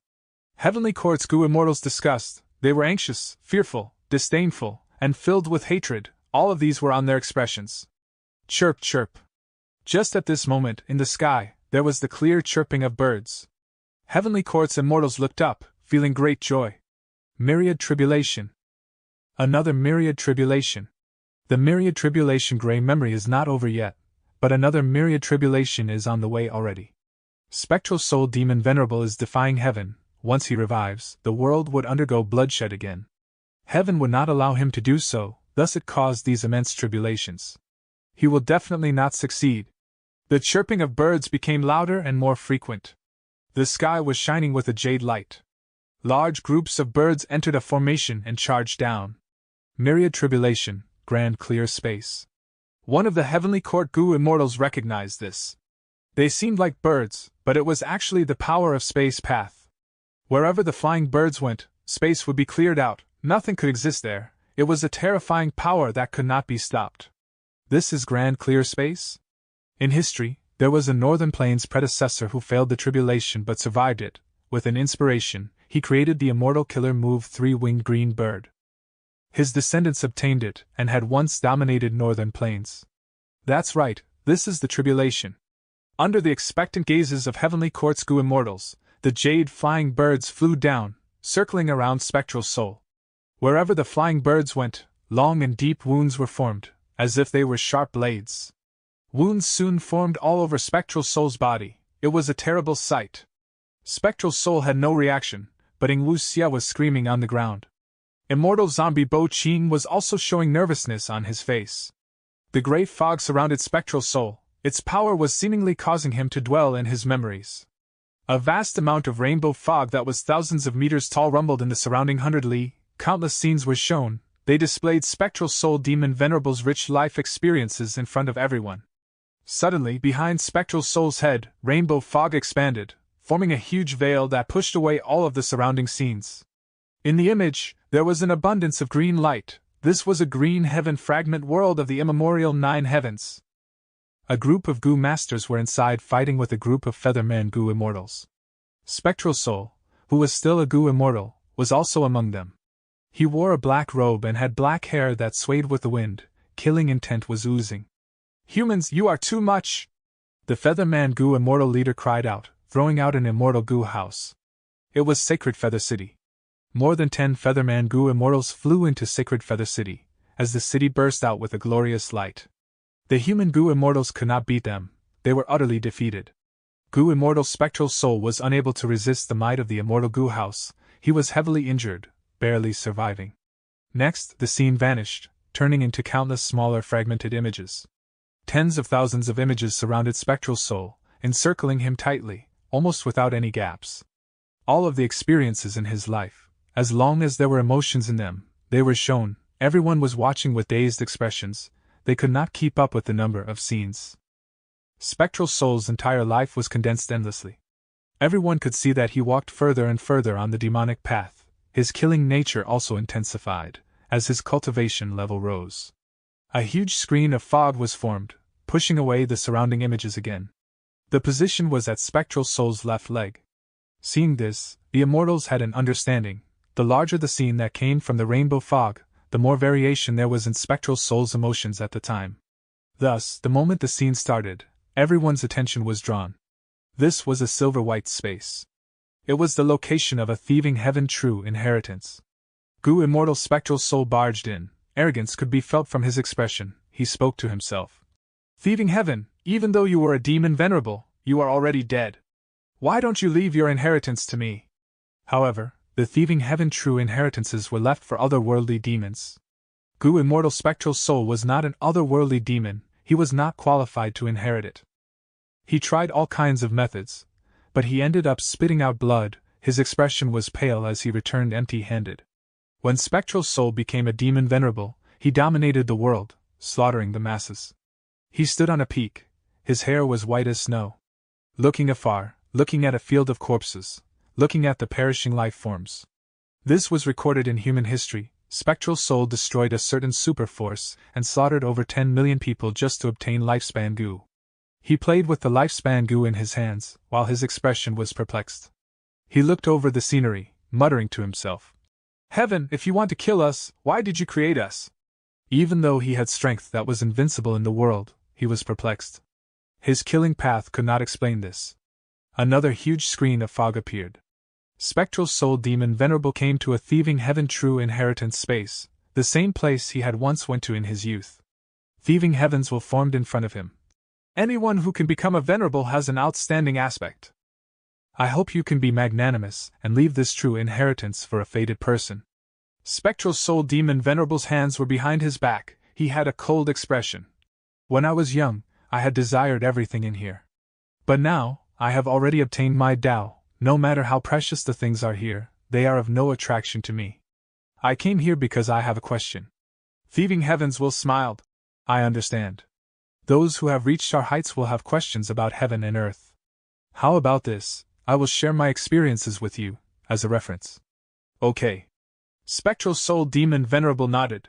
Heavenly Court's Gu Immortals discussed, they were anxious, fearful, disdainful, and filled with hatred. All of these were on their expressions. Chirp, chirp. Just at this moment, in the sky, there was the clear chirping of birds. Heavenly Court's Immortals looked up, feeling great joy. Myriad tribulation. Another myriad tribulation. The myriad tribulation gray memory is not over yet, but another myriad tribulation is on the way already. Spectral soul demon venerable is defying heaven. Once he revives, the world would undergo bloodshed again. Heaven would not allow him to do so, thus it caused these immense tribulations. He will definitely not succeed. The chirping of birds became louder and more frequent. The sky was shining with a jade light. Large groups of birds entered a formation and charged down. Myriad tribulation, grand clear space. One of the heavenly court Gu immortals recognized this. They seemed like birds, but it was actually the power of space path. Wherever the flying birds went, space would be cleared out, nothing could exist there. It was a terrifying power that could not be stopped. This is grand clear space? In history, there was a Northern Plains predecessor who failed the tribulation but survived it. With an inspiration, he created the immortal killer move three-winged green bird. His descendants obtained it and had once dominated Northern Plains. That's right, this is the tribulation. Under the expectant gazes of heavenly court's Gu immortals, the jade flying birds flew down, circling around spectral soul. Wherever the flying birds went, long and deep wounds were formed, as if they were sharp blades. Wounds soon formed all over spectral soul's body. It was a terrible sight. Spectral soul had no reaction, but Ing Wuxia was screaming on the ground. Immortal zombie Bo Qing was also showing nervousness on his face. The gray fog surrounded spectral soul. Its power was seemingly causing him to dwell in his memories. A vast amount of rainbow fog that was thousands of meters tall rumbled in the surrounding 100 li. Countless scenes were shown. They displayed spectral soul demon venerable's rich life experiences in front of everyone. Suddenly, behind spectral soul's head, rainbow fog expanded, forming a huge veil that pushed away all of the surrounding scenes. In the image, there was an abundance of green light. This was a green heaven fragment world of the immemorial 9 heavens. A group of Gu masters were inside fighting with a group of Featherman Gu immortals. Spectral Soul, who was still a Gu immortal, was also among them. He wore a black robe and had black hair that swayed with the wind. Killing intent was oozing. "Humans, you are too much!" The Featherman Gu immortal leader cried out, throwing out an immortal Gu house. It was Sacred Feather City. More than 10 Featherman Gu immortals flew into Sacred Feather City, as the city burst out with a glorious light. The human Gu immortals could not beat them. They were utterly defeated. Gu immortal spectral soul was unable to resist the might of the immortal Gu house. He was heavily injured, barely surviving. Next, the scene vanished, turning into countless smaller fragmented images. Tens of thousands of images surrounded spectral soul, encircling him tightly, almost without any gaps. All of the experiences in his life, as long as there were emotions in them, they were shown. Everyone was watching with dazed expressions. They could not keep up with the number of scenes. Spectral soul's entire life was condensed endlessly. Everyone could see that he walked further and further on the demonic path. His killing nature also intensified, as his cultivation level rose. A huge screen of fog was formed, pushing away the surrounding images again. The position was at spectral soul's left leg. Seeing this, the immortals had an understanding. The larger the scene that came from the rainbow fog, the more variation there was in spectral soul's emotions at the time. Thus, the moment the scene started, everyone's attention was drawn. This was a silver-white space. It was the location of a thieving heaven true inheritance. Gu immortal spectral soul barged in. Arrogance could be felt from his expression. He spoke to himself. "Thieving heaven, even though you were a demon venerable, you are already dead. Why don't you leave your inheritance to me?" However, the thieving heaven true inheritances were left for otherworldly demons. Gu immortal spectral soul was not an otherworldly demon. He was not qualified to inherit it. He tried all kinds of methods, but he ended up spitting out blood. His expression was pale as he returned empty-handed. When spectral soul became a demon venerable, he dominated the world, slaughtering the masses. He stood on a peak. His hair was white as snow. Looking afar, looking at a field of corpses, looking at the perishing life forms. This was recorded in human history. Spectral soul destroyed a certain superforce and slaughtered over 10 million people just to obtain lifespan Gu. He played with the lifespan Gu in his hands, while his expression was perplexed. He looked over the scenery, muttering to himself, "Heaven, if you want to kill us, why did you create us?" Even though he had strength that was invincible in the world, he was perplexed. His killing path could not explain this. Another huge screen of fog appeared. Spectral soul demon venerable came to a thieving heaven true inheritance space. the same place he had once went to in his youth. Thieving heavens will formed in front of him. Anyone who can become a venerable has an outstanding aspect. I hope you can be magnanimous and leave this true inheritance for a fated person. Spectral soul demon Venerable's hands were behind his back. He had a cold expression. When I was young, I had desired everything in here. But now, I have already obtained my Tao. No matter how precious the things are here, they are of no attraction to me. I came here because I have a question. Thieving heavens will smiled. I understand. Those who have reached our heights will have questions about heaven and earth. How about this? I will share my experiences with you, as a reference. Okay. Spectral soul demon Venerable nodded.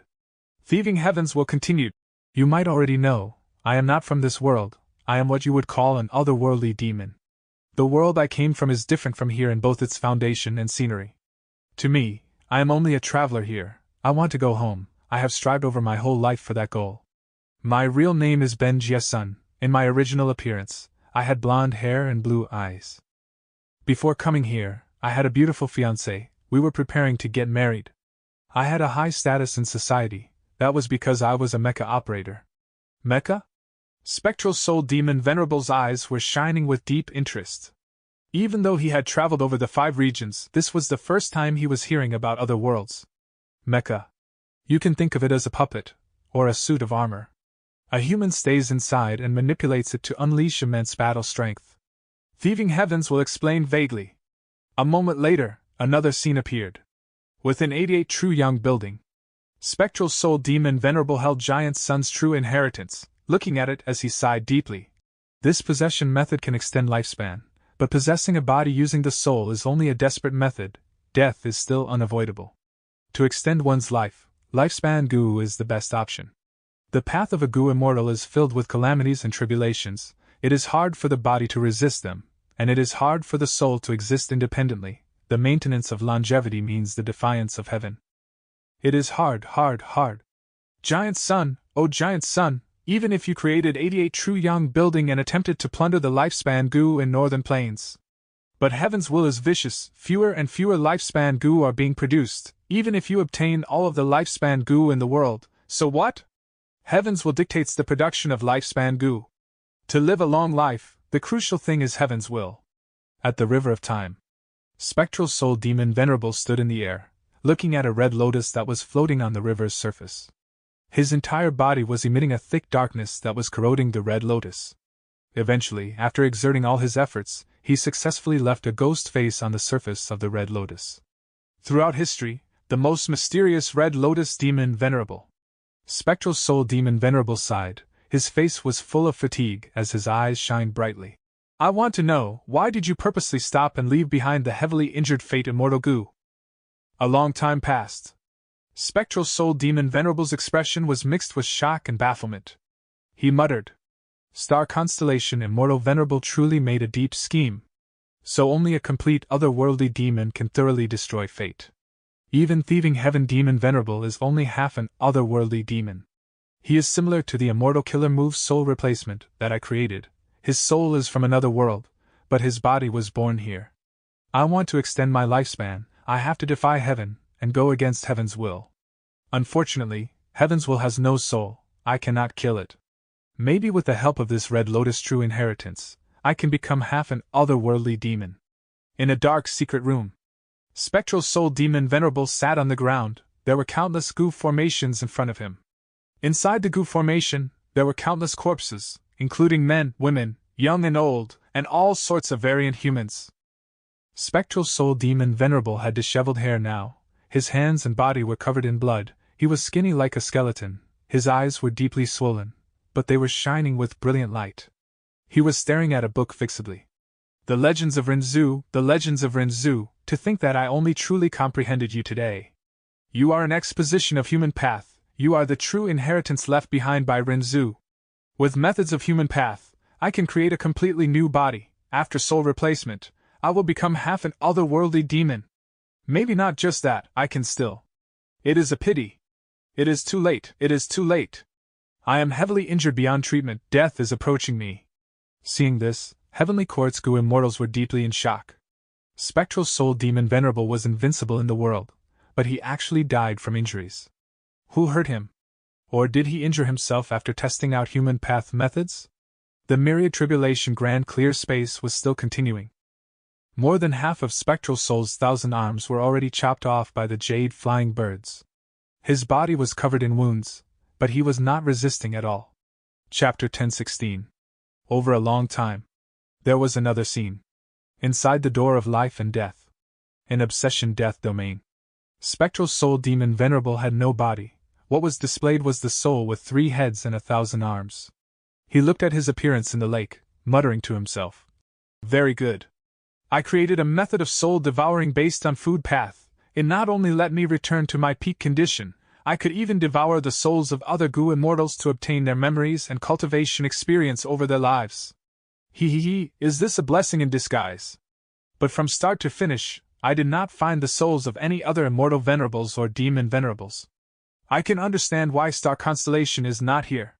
Thieving heavens will continue. You might already know, I am not from this world, I am what you would call an otherworldly demon. The world I came from is different from here in both its foundation and scenery. To me, I am only a traveler here. I want to go home. I have strived over my whole life for that goal. My real name is Ben Jia-sun. In my original appearance, I had blonde hair and blue eyes. Before coming here, I had a beautiful fiancée. We were preparing to get married. I had a high status in society. That was because I was a mecha operator. Mecha? Spectral soul demon Venerable's eyes were shining with deep interest. Even though he had traveled over the 5 regions, this was the first time he was hearing about other worlds. Mecha. You can think of it as a puppet, or a suit of armor. A human stays inside and manipulates it to unleash immense battle strength. Thieving heavens will explain vaguely. A moment later, another scene appeared. Within 88 True Young building. Spectral soul demon Venerable held Giant Sun's true inheritance, looking at it as he sighed deeply. This possession method can extend lifespan, but possessing a body using the soul is only a desperate method. Death is still unavoidable. To extend one's lifespan Gu is the best option. The path of a Gu immortal is filled with calamities and tribulations. It is hard for the body to resist them, and it is hard for the soul to exist independently. The maintenance of longevity means the defiance of heaven. It is hard. Giant Sun, oh Giant Sun, even if you created 88 True Young building and attempted to plunder the lifespan Gu in northern plains. But heaven's will is vicious, fewer and fewer lifespan Gu are being produced, even if you obtain all of the lifespan Gu in the world, so what? Heaven's will dictates the production of lifespan Gu. To live a long life, the crucial thing is heaven's will. At the river of time. Spectral soul demon Venerable stood in the air, looking at a red lotus that was floating on the river's surface. His entire body was emitting a thick darkness that was corroding the red lotus. Eventually, after exerting all his efforts, he successfully left a ghost face on the surface of the red lotus. Throughout history, the most mysterious red lotus demon Venerable. Spectral soul demon Venerable sighed. His face was full of fatigue as his eyes shined brightly. I want to know, why did you purposely stop and leave behind the heavily injured fate immortal Gu? A long time passed. Spectral soul demon Venerable's expression was mixed with shock and bafflement. He muttered. Star constellation immortal Venerable truly made a deep scheme. So only a complete otherworldly demon can thoroughly destroy fate. Even thieving heaven demon Venerable is only half an otherworldly demon. He is similar to the immortal killer move soul replacement that I created. His soul is from another world, but his body was born here. I want to extend my lifespan. I have to defy heaven and go against heaven's will. Unfortunately, heaven's will has no soul. I cannot kill it. Maybe with the help of this red lotus true inheritance, I can become half an otherworldly demon. In a dark secret room, spectral soul demon Venerable sat on the ground. There were countless Gu formations in front of him. Inside the Gu formation, there were countless corpses, including men, women, young and old, and all sorts of variant humans. Spectral soul demon Venerable had disheveled hair now. His hands and body were covered in blood. He was skinny like a skeleton. His eyes were deeply swollen, but they were shining with brilliant light. He was staring at a book fixedly. The Legends of Rinzhu, the Legends of Rinzhu, to think that I only truly comprehended you today. You are an exposition of human path. You are the true inheritance left behind by Rinzhu. With methods of human path, I can create a completely new body. After soul replacement, I will become half an otherworldly demon. Maybe not just that, I can still. It is a pity. It is too late, it is too late. I am heavily injured beyond treatment, death is approaching me. Seeing this, heavenly courts Gu immortals were deeply in shock. Spectral soul demon Venerable was invincible in the world, but he actually died from injuries. Who hurt him? Or did he injure himself after testing out human path methods? The myriad tribulation grand clear space was still continuing. More than half of Spectral Soul's 1,000 arms were already chopped off by the jade flying birds. His body was covered in wounds, but he was not resisting at all. Chapter 10:16. Over a long time. There was another scene. Inside the door of life and death. An obsession death domain. Spectral Soul Demon Venerable had no body. What was displayed was the soul with 3 heads and 1,000 arms. He looked at his appearance in the lake, muttering to himself. Very good. I created a method of soul devouring based on food path. It not only let me return to my peak condition, I could even devour the souls of other Gu immortals to obtain their memories and cultivation experience over their lives. Is this a blessing in disguise? But from start to finish, I did not find the souls of any other immortal venerables or demon venerables. I can understand why Star Constellation is not here.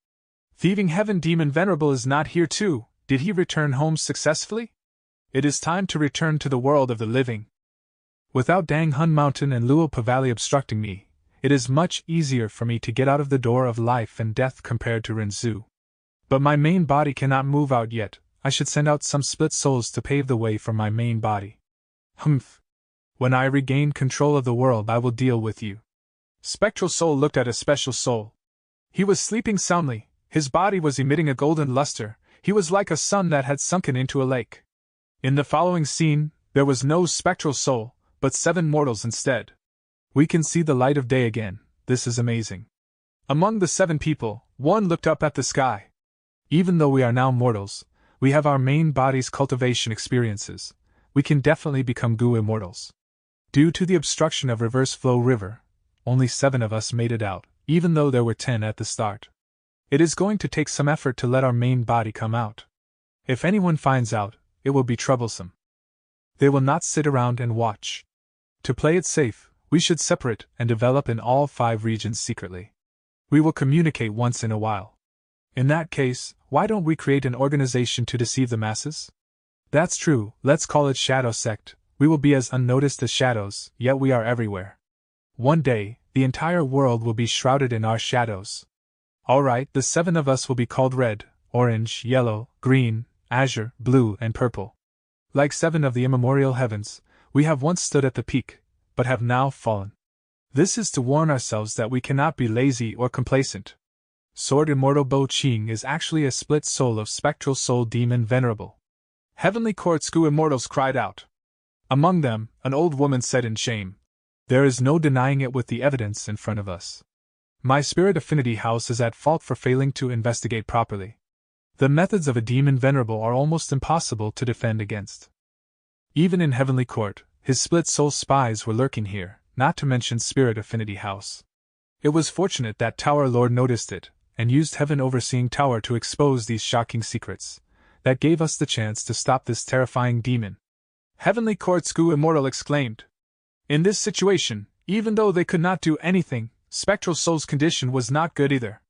Thieving Heaven Demon Venerable is not here too. Did he return home successfully? It is time to return to the world of the living. Without Dang Hun Mountain and Luopa Valley obstructing me, it is much easier for me to get out of the door of life and death compared to Rinzu. But my main body cannot move out yet. I should send out some split souls to pave the way for my main body. Humph. When I regain control of the world, I will deal with you. Spectral Soul looked at a special soul. He was sleeping soundly, his body was emitting a golden luster, he was like a sun that had sunken into a lake. In the following scene, there was no spectral soul, but 7 mortals instead. We can see the light of day again, this is amazing. Among the 7 people, one looked up at the sky. Even though we are now mortals, we have our main body's cultivation experiences. We can definitely become Gu immortals. Due to the obstruction of Reverse Flow River, only 7 of us made it out, even though there were 10 at the start. It is going to take some effort to let our main body come out. If anyone finds out, it will be troublesome. They will not sit around and watch. To play it safe, we should separate and develop in all 5 regions secretly. We will communicate once in a while. In that case, why don't we create an organization to deceive the masses? That's true, let's call it Shadow Sect. We will be as unnoticed as shadows, yet we are everywhere. One day, the entire world will be shrouded in our shadows. Alright, the 7 of us will be called red, orange, yellow, green, azure, blue, and purple. Like 7 of the immemorial heavens, we have once stood at the peak, but have now fallen. This is to warn ourselves that we cannot be lazy or complacent. Sword Immortal Bo Ching is actually a split soul of Spectral Soul Demon Venerable. Heavenly Court Gu immortals cried out. Among them, an old woman said in shame. There is no denying it with the evidence in front of us. My Spirit Affinity House is at fault for failing to investigate properly. The methods of a demon venerable are almost impossible to defend against. Even in Heavenly Court, his split soul spies were lurking here, not to mention Spirit Affinity House. It was fortunate that Tower Lord noticed it, and used Heaven Overseeing Tower to expose these shocking secrets. That gave us the chance to stop this terrifying demon. Heavenly Court's Gu Immortal exclaimed. In this situation, even though they could not do anything, Spectral Soul's condition was not good either.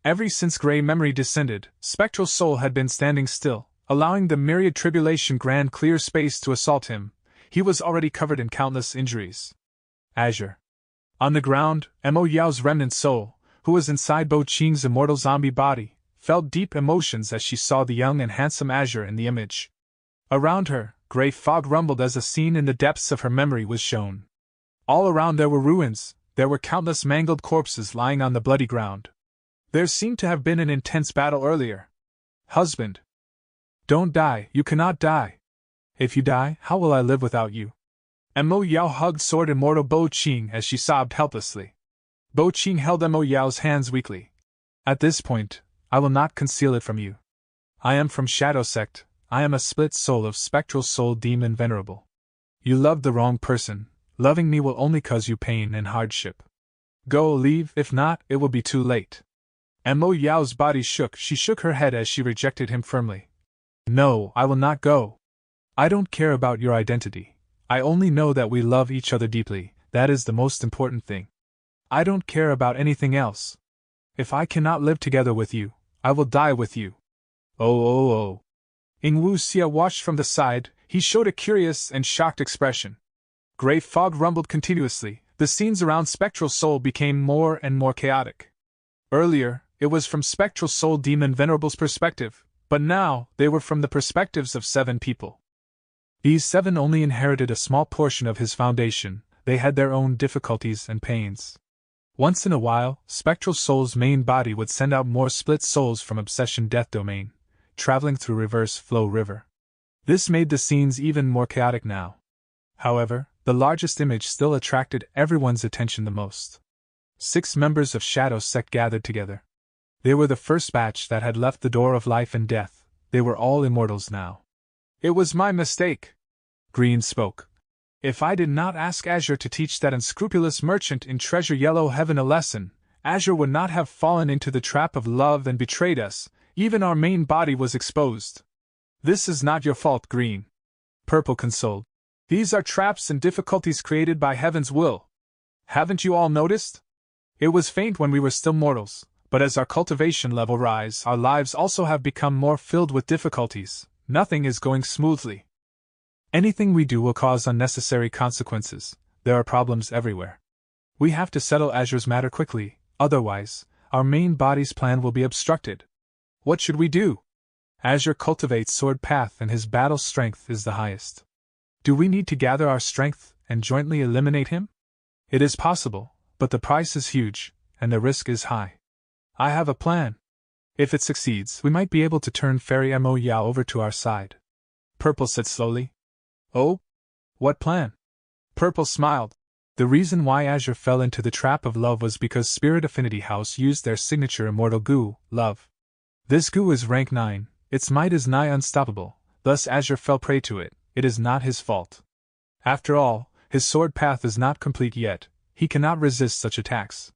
Ever since Grey Memory descended, Spectral Soul had been standing still, allowing the myriad tribulation grand clear space to assault him. He was already covered in countless injuries. Azure. On the ground, Mo Yao's remnant soul, who was inside Bo Qing's immortal zombie body, felt deep emotions as she saw the young and handsome Azure in the image. Around her, grey fog rumbled as a scene in the depths of her memory was shown. All around there were ruins, there were countless mangled corpses lying on the bloody ground. There seemed to have been an intense battle earlier. Husband. Don't die, you cannot die. If you die, how will I live without you? Mo Yao hugged Sword Immortal Bo Qing as she sobbed helplessly. Bo Qing held Mo Yao's hands weakly. At this point, I will not conceal it from you. I am from Shadow Sect, I am a split soul of Spectral Soul Demon Venerable. You loved the wrong person, loving me will only cause you pain and hardship. Go, leave, if not, it will be too late. Mo Yao's body shook, she shook her head as she rejected him firmly. No, I will not go. I don't care about your identity. I only know that we love each other deeply, that is the most important thing. I don't care about anything else. If I cannot live together with you, I will die with you. Oh. Ing Wu Xia watched from the side, he showed a curious and shocked expression. Grey fog rumbled continuously, the scenes around Spectral Soul became more and more chaotic. Earlier, it was from Spectral Soul Demon Venerable's perspective, but now they were from the perspectives of 7 people. These 7 only inherited a small portion of his foundation, they had their own difficulties and pains. Once in a while, Spectral Soul's main body would send out more split souls from Obsession Death Domain, traveling through Reverse Flow River. This made the scenes even more chaotic now. However, the largest image still attracted everyone's attention the most. 6 members of Shadow Sect gathered together. They were the first batch that had left the door of life and death, they were all immortals now. It was my mistake, Green spoke. If I did not ask Azure to teach that unscrupulous merchant in Treasure Yellow Heaven a lesson, Azure would not have fallen into the trap of love and betrayed us, even our main body was exposed. This is not your fault, Green. Purple consoled. These are traps and difficulties created by Heaven's will. Haven't you all noticed? It was faint when we were still mortals, but as our cultivation level rise, our lives also have become more filled with difficulties. Nothing is going smoothly. Anything we do will cause unnecessary consequences. There are problems everywhere. We have to settle Azure's matter quickly, otherwise, our main body's plan will be obstructed. What should we do? Azure cultivates Sword Path and his battle strength is the highest. Do we need to gather our strength and jointly eliminate him? It is possible, but the price is huge, and the risk is high. I have a plan. If it succeeds, we might be able to turn Fairy Mo Yao over to our side. Purple said slowly. Oh? What plan? Purple smiled. The reason why Azure fell into the trap of love was because Spirit Affinity House used their signature immortal goo, love. This goo is rank 9, its might is nigh unstoppable, thus Azure fell prey to it, it is not his fault. After all, his sword path is not complete yet, he cannot resist such attacks.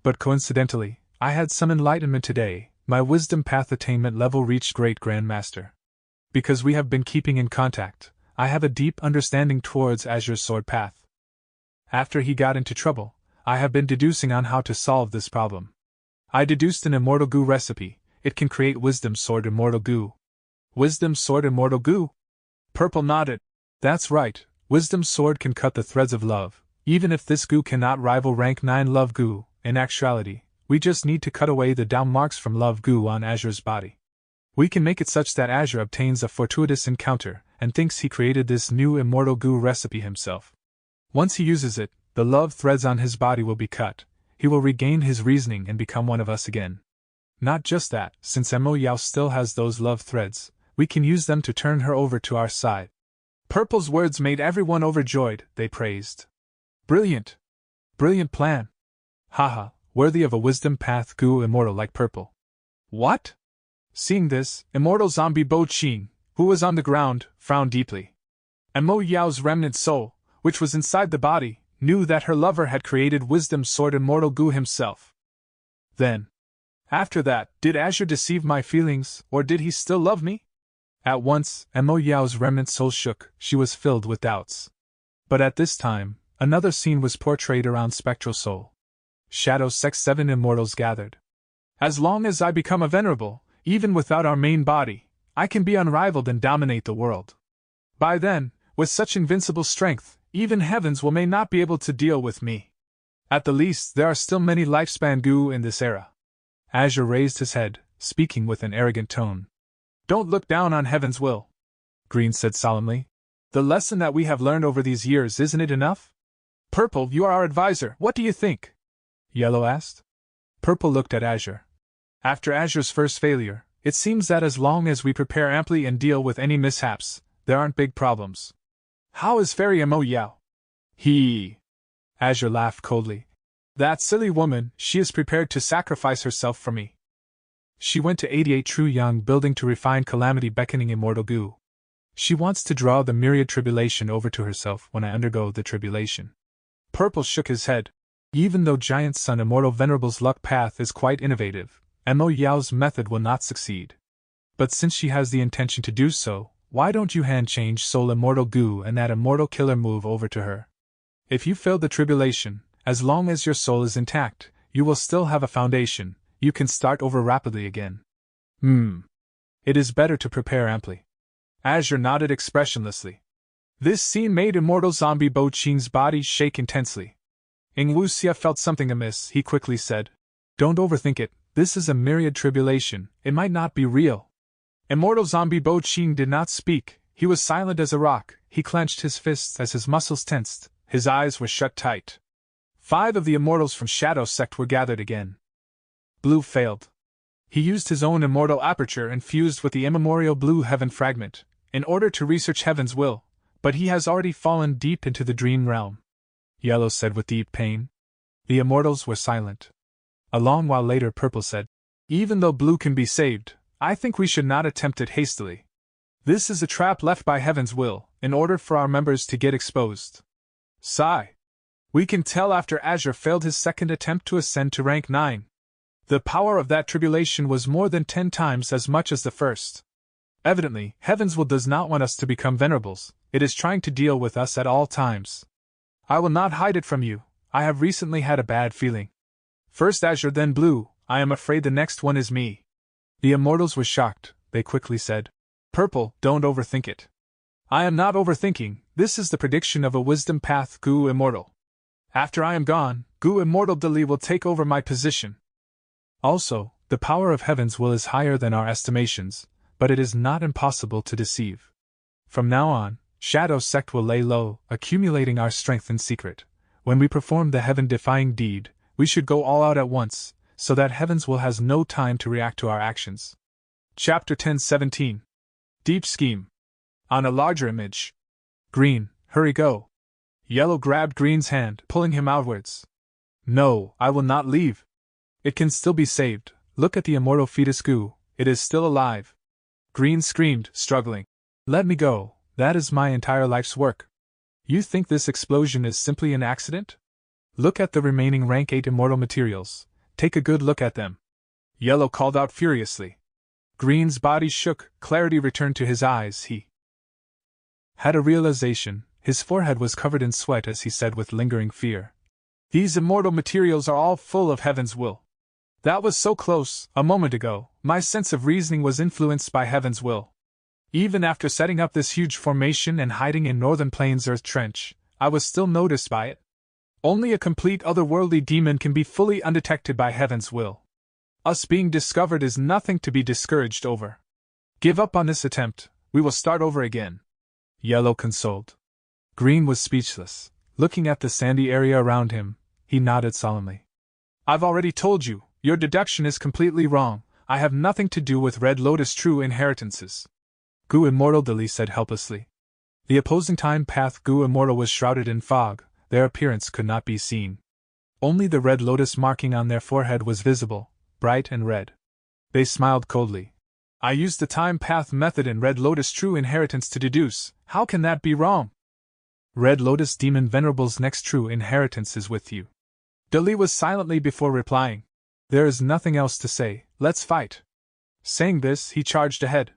But coincidentally, I had some enlightenment today, my wisdom path attainment level reached Great Grandmaster. Because we have been keeping in contact, I have a deep understanding towards Azure's sword path. After he got into trouble, I have been deducing on how to solve this problem. I deduced an immortal goo recipe, it can create Wisdom Sword Immortal Goo. Wisdom Sword Immortal Goo? Purple nodded. That's right, Wisdom Sword can cut the threads of love, even if this goo cannot rival rank 9 love goo, in actuality, we just need to cut away the down marks from love goo on Azure's body. We can make it such that Azure obtains a fortuitous encounter, and thinks he created this new immortal goo recipe himself. Once he uses it, the love threads on his body will be cut, he will regain his reasoning and become one of us again. Not just that, since Mo Yao still has those love threads, we can use them to turn her over to our side. Purple's words made everyone overjoyed, they praised. Brilliant! Brilliant plan! Haha, worthy of a wisdom path goo immortal like Purple. What? Seeing this, Immortal Zombie Bo Ching, who was on the ground, frowned deeply. And Mo Yao's remnant soul, which was inside the body, knew that her lover had created Wisdom Sword Immortal Goo himself. Then, after that, did Azure deceive my feelings, or did he still love me? At once, Mo Yao's remnant soul shook, she was filled with doubts. But at this time, another scene was portrayed around Spectral Soul. Shadow Sect 7 immortals gathered. As long as I become a venerable, even without our main body, I can be unrivaled and dominate the world. By then, with such invincible strength, even heavens will may not be able to deal with me. At the least, there are still many lifespan goo in this era. Azure raised his head, speaking with an arrogant tone. Don't look down on heaven's will, Green said solemnly. The lesson that we have learned over these years, isn't it enough? Purple, you are our advisor, what do you think? Yellow asked. Purple looked at Azure. After Azure's first failure, it seems that as long as we prepare amply and deal with any mishaps, there aren't big problems. How is Fairy Mo Yao? Azure laughed coldly. That silly woman, she is prepared to sacrifice herself for me. She went to 88 True Yang building to refine Calamity Beckoning Immortal Goo. She wants to draw the myriad tribulation over to herself when I undergo the tribulation. Purple shook his head. Even though Giant Sun Immortal Venerable's luck path is quite innovative, Mo Yao's method will not succeed. But since she has the intention to do so, why don't you hand change Soul Immortal Goo and that Immortal Killer move over to her? If you fail the tribulation, as long as your soul is intact, you will still have a foundation, you can start over rapidly again. It is better to prepare amply. Azure nodded expressionlessly. This scene made Immortal Zombie Bo Ching's body shake intensely. Ing Wuxia felt something amiss. He quickly said, "Don't overthink it, this is a myriad tribulation, it might not be real." Immortal zombie Bo Qing did not speak, he was silent as a rock, he clenched his fists as his muscles tensed, his eyes were shut tight. 5 of the immortals from Shadow Sect were gathered again. Blue failed. He used his own immortal aperture and fused with the immemorial blue heaven fragment, in order to research heaven's will, but he has already fallen deep into the dream realm. Yellow said with deep pain. The immortals were silent. A long while later Purple said, "Even though blue can be saved, I think we should not attempt it hastily. This is a trap left by heaven's will, in order for our members to get exposed." Sigh. We can tell after Azure failed his second attempt to ascend to rank 9. The power of that tribulation was more than 10 times as much as the first. Evidently, heaven's will does not want us to become venerables, it is trying to deal with us at all times. I will not hide it from you, I have recently had a bad feeling. First Azure then Blue, I am afraid the next one is me. The immortals were shocked, they quickly said, "Purple, don't overthink it." I am not overthinking, this is the prediction of a wisdom path Gu Immortal. After I am gone, Gu Immortal Dali will take over my position. Also, the power of heaven's will is higher than our estimations, but it is not impossible to deceive. From now on, Shadow Sect will lay low, accumulating our strength in secret. When we perform the heaven-defying deed, we should go all out at once, so that heaven's will has no time to react to our actions. Chapter 10:17. Deep Scheme. On a larger image. Green, hurry go. Yellow grabbed Green's hand, pulling him outwards. No, I will not leave. It can still be saved, look at the immortal fetus Gu, it is still alive. Green screamed, struggling. Let me go, that is my entire life's work. You think this explosion is simply an accident? Look at the remaining rank 8 immortal materials, take a good look at them. Yellow called out furiously. Green's body shook, clarity returned to his eyes, he had a realization, his forehead was covered in sweat as he said with lingering fear. These immortal materials are all full of heaven's will. That was so close, a moment ago, my sense of reasoning was influenced by heaven's will. Even after setting up this huge formation and hiding in Northern Plains Earth Trench, I was still noticed by it. Only a complete otherworldly demon can be fully undetected by heaven's will. Us being discovered is nothing to be discouraged over. Give up on this attempt, we will start over again. Yellow consoled. Green was speechless. Looking at the sandy area around him, he nodded solemnly. I've already told you, your deduction is completely wrong, I have nothing to do with Red Lotus true inheritances. Gu Immortal Dali said helplessly. The opposing time path Gu Immortal was shrouded in fog, their appearance could not be seen. Only the red lotus marking on their forehead was visible, bright and red. They smiled coldly. I used the time path method in Red Lotus true inheritance to deduce, how can that be wrong? Red Lotus Demon Venerable's next true inheritance is with you. Dali was silently before replying. There is nothing else to say, let's fight. Saying this, he charged ahead.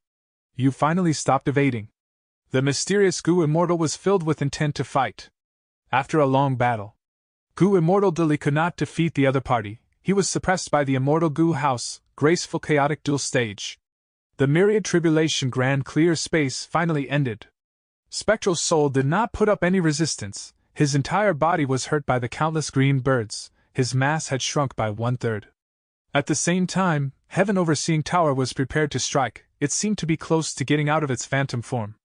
You finally stopped evading. The mysterious Gu Immortal was filled with intent to fight. After a long battle, Gu Immortal Dali could not defeat the other party, he was suppressed by the Immortal Gu House, graceful chaotic duel stage. The myriad tribulation grand clear space finally ended. Spectral Soul did not put up any resistance, his entire body was hurt by the countless green birds, his mass had shrunk by 1/3. At the same time, Heaven Overseeing Tower was prepared to strike, it seemed to be close to getting out of its phantom form.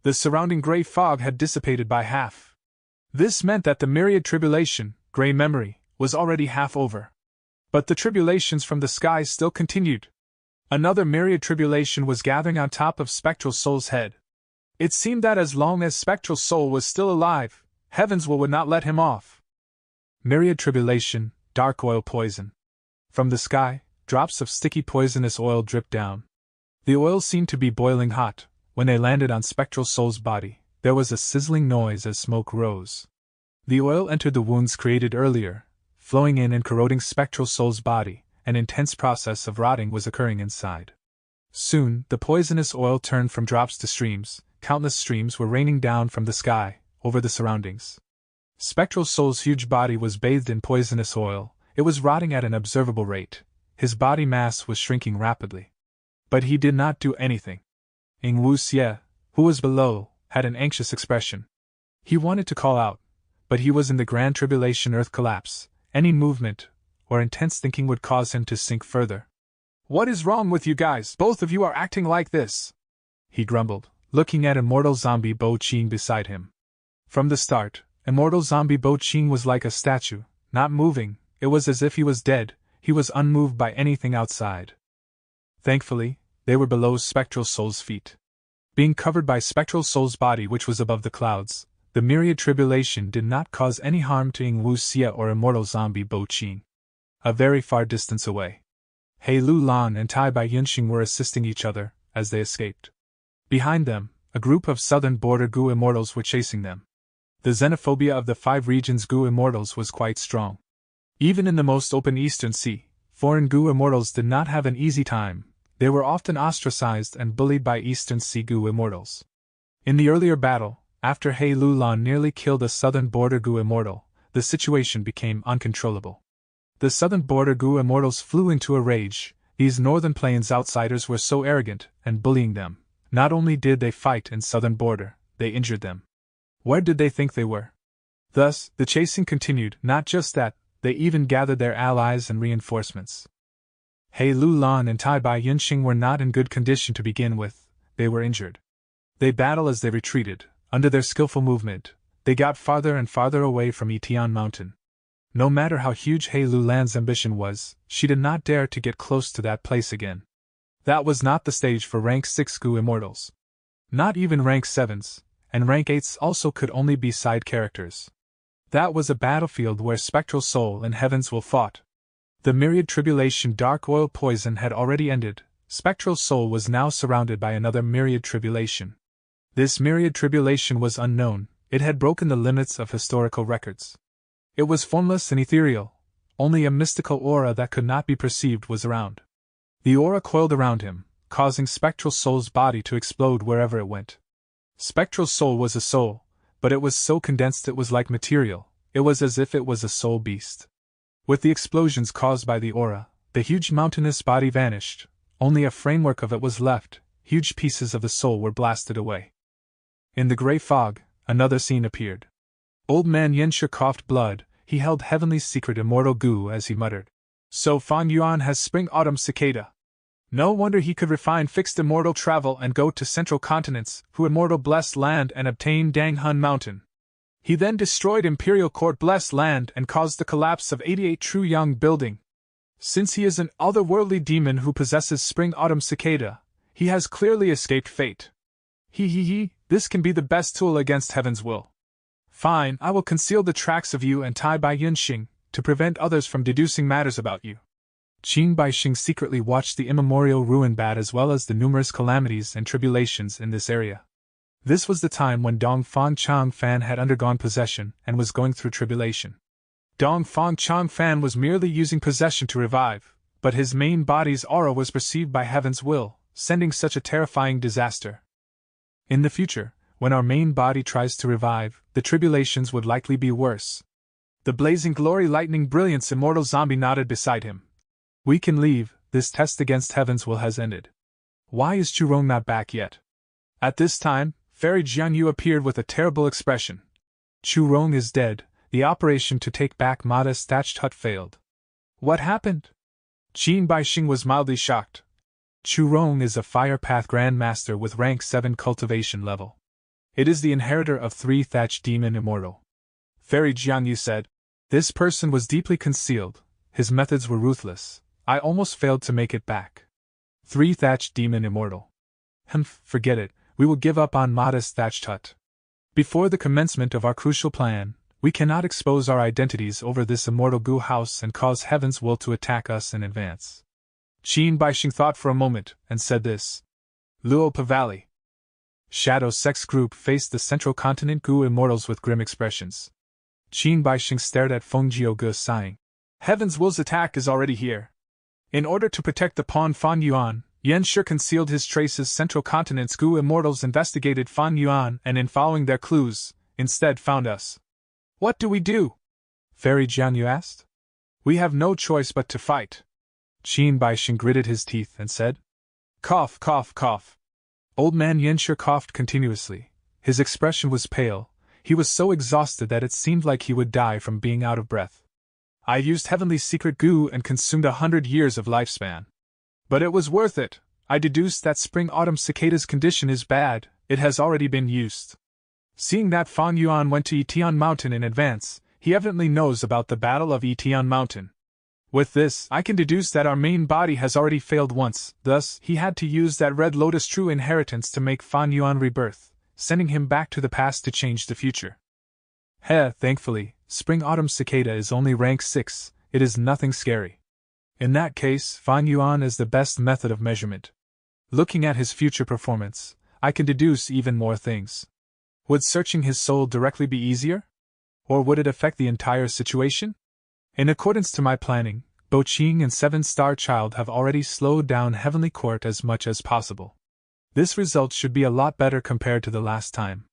The surrounding gray fog had dissipated by half. This meant that the myriad tribulation, gray memory, was already half over. But the tribulations from the sky still continued. Another myriad tribulation was gathering on top of Spectral Soul's head. It seemed that as long as Spectral Soul was still alive, Heaven's will would not let him off. Myriad tribulation, dark oil poison. From the sky, drops of sticky poisonous oil dripped down. The oil seemed to be boiling hot. When they landed on Spectral Soul's body, there was a sizzling noise as smoke rose. The oil entered the wounds created earlier, flowing in and corroding Spectral Soul's body. An intense process of rotting was occurring inside. Soon, the poisonous oil turned from drops to streams, countless streams were raining down from the sky, over the surroundings. Spectral Soul's huge body was bathed in poisonous oil, it was rotting at an observable rate, his body mass was shrinking rapidly. But he did not do anything. Ing Wuxia, who was below, had an anxious expression. He wanted to call out, but he was in the Grand Tribulation Earth collapse. Any movement or intense thinking would cause him to sink further. "What is wrong with you guys? Both of you are acting like this," he grumbled, looking at immortal zombie Bo Ching beside him. From the start, immortal zombie Bo Ching was like a statue, not moving. It was as if he was dead. He was unmoved by anything outside. Thankfully, they were below Spectral Soul's feet. Being covered by Spectral Soul's body, which was above the clouds, the myriad tribulation did not cause any harm to Ying Wu Xia or immortal zombie Bo Ching. A very far distance away, He Lu Lan and Tai Bai Yunxing were assisting each other as they escaped. Behind them, a group of southern border Gu immortals were chasing them. The xenophobia of the 5 regions Gu immortals was quite strong. Even in the most open Eastern Sea, foreign Gu immortals did not have an easy time. They were often ostracized and bullied by Eastern Sea Gu immortals. In the earlier battle, after He Lu Lan nearly killed a southern border Gu immortal, the situation became uncontrollable. The southern border Gu immortals flew into a rage. These northern plains outsiders were so arrogant and bullying them. Not only did they fight in southern border, they injured them. Where did they think they were? Thus, the chasing continued. Not just that, they even gathered their allies and reinforcements. He Lu Lan and Tai Bai Yunxing were not in good condition to begin with. They were injured. They battled as they retreated. Under their skillful movement, they got farther and farther away from Etian Mountain. No matter how huge He Lu Lan's ambition was, she did not dare to get close to that place again. That was not the stage for rank 6 Gu immortals. Not even rank 7s, and rank 8s also could only be side characters. That was a battlefield where Spectral Soul and Heaven's Will fought. The myriad tribulation dark oil poison had already ended. Spectral Soul was now surrounded by another myriad tribulation. This myriad tribulation was unknown. It had broken the limits of historical records. It was formless and ethereal. Only a mystical aura that could not be perceived was around. The aura coiled around him, causing Spectral Soul's body to explode wherever it went. Spectral Soul was a soul, but it was so condensed it was like material. It was as if it was a soul beast. With the explosions caused by the aura, the huge mountainous body vanished. Only a framework of it was left. Huge pieces of the soul were blasted away. In the gray fog, another scene appeared. Old man Yenshe coughed blood. He held Heavenly's secret immortal Gu as he muttered. "So Fan Yuan has spring-autumn cicada. No wonder he could refine fixed immortal travel and go to central continents, who immortal blessed land and obtain Dang Hun Mountain. He then destroyed Imperial Court blessed land and caused the collapse of 88 True Yang building. Since he is an otherworldly demon who possesses spring-autumn cicada, he has clearly escaped fate. This can be the best tool against Heaven's Will. Fine, I will conceal the tracks of you and Tai Bai Yunxing, to prevent others from deducing matters about you." Qin Baixing secretly watched the immemorial ruin bat as well as the numerous calamities and tribulations in this area. This was the time when Dongfang Changfan had undergone possession and was going through tribulation. Dongfang Changfan was merely using possession to revive, but his main body's aura was perceived by Heaven's Will, sending such a terrifying disaster. In the future, when our main body tries to revive, the tribulations would likely be worse. The blazing glory lightning brilliance immortal zombie nodded beside him. "We can leave, this test against Heaven's Will has ended. Why is Churong not back yet?" At this time, Fairy Jianyu appeared with a terrible expression. "Churong is dead, the operation to take back Mada's thatched hut failed." "What happened?" Qin Baixing was mildly shocked. "Churong is a Fire Path Grand Master with rank 7 cultivation level. It is the inheritor of 3 thatched demon immortal." Fairy Jianyu said. "This person was deeply concealed, his methods were ruthless. I almost failed to make it back. 3 thatched demon immortal. Forget it, we will give up on Mada's thatched hut. Before the commencement of our crucial plan, we cannot expose our identities over this immortal Gu house and cause Heaven's Will to attack us in advance." Qin Baixing thought for a moment, and said this. Luopa Valley. Shadow Sex Group faced the Central Continent Gu immortals with grim expressions. Qin Baixing stared at Feng Jiuge, sighing. "Heaven's Will's attack is already here. In order to protect the pawn Fan Yuan, Yenshe concealed his traces. Central Continent's Gu immortals investigated Fan Yuan and in following their clues, instead found us. What do we do?" Fairy Jianyu asked. "We have no choice but to fight." Qin Baixing gritted his teeth and said. "Cough, cough, cough." Old man Yenshe coughed continuously. His expression was pale. he was so exhausted that it seemed like he would die from being out of breath. I used Heavenly Secret Goo and consumed 100 years of lifespan. But it was worth it. I deduced that Spring-Autumn Cicada's condition is bad, it has already been used. Seeing that Fang Yuan went to Etion Mountain in advance, he evidently knows about the Battle of Etion Mountain. With this, I can deduce that our main body has already failed once, thus, he had to use that Red Lotus True Inheritance to make Fang Yuan rebirth, sending him back to the past to change the future. Thankfully, Spring-Autumn Cicada is only rank 6, it is nothing scary. In that case, Fang Yuan is the best method of measurement. Looking at his future performance, I can deduce even more things. Would searching his soul directly be easier? Or would it affect the entire situation? In accordance to my planning, Bo Qing and 7-Star Child have already slowed down Heavenly Court as much as possible. This result should be a lot better compared to the last time.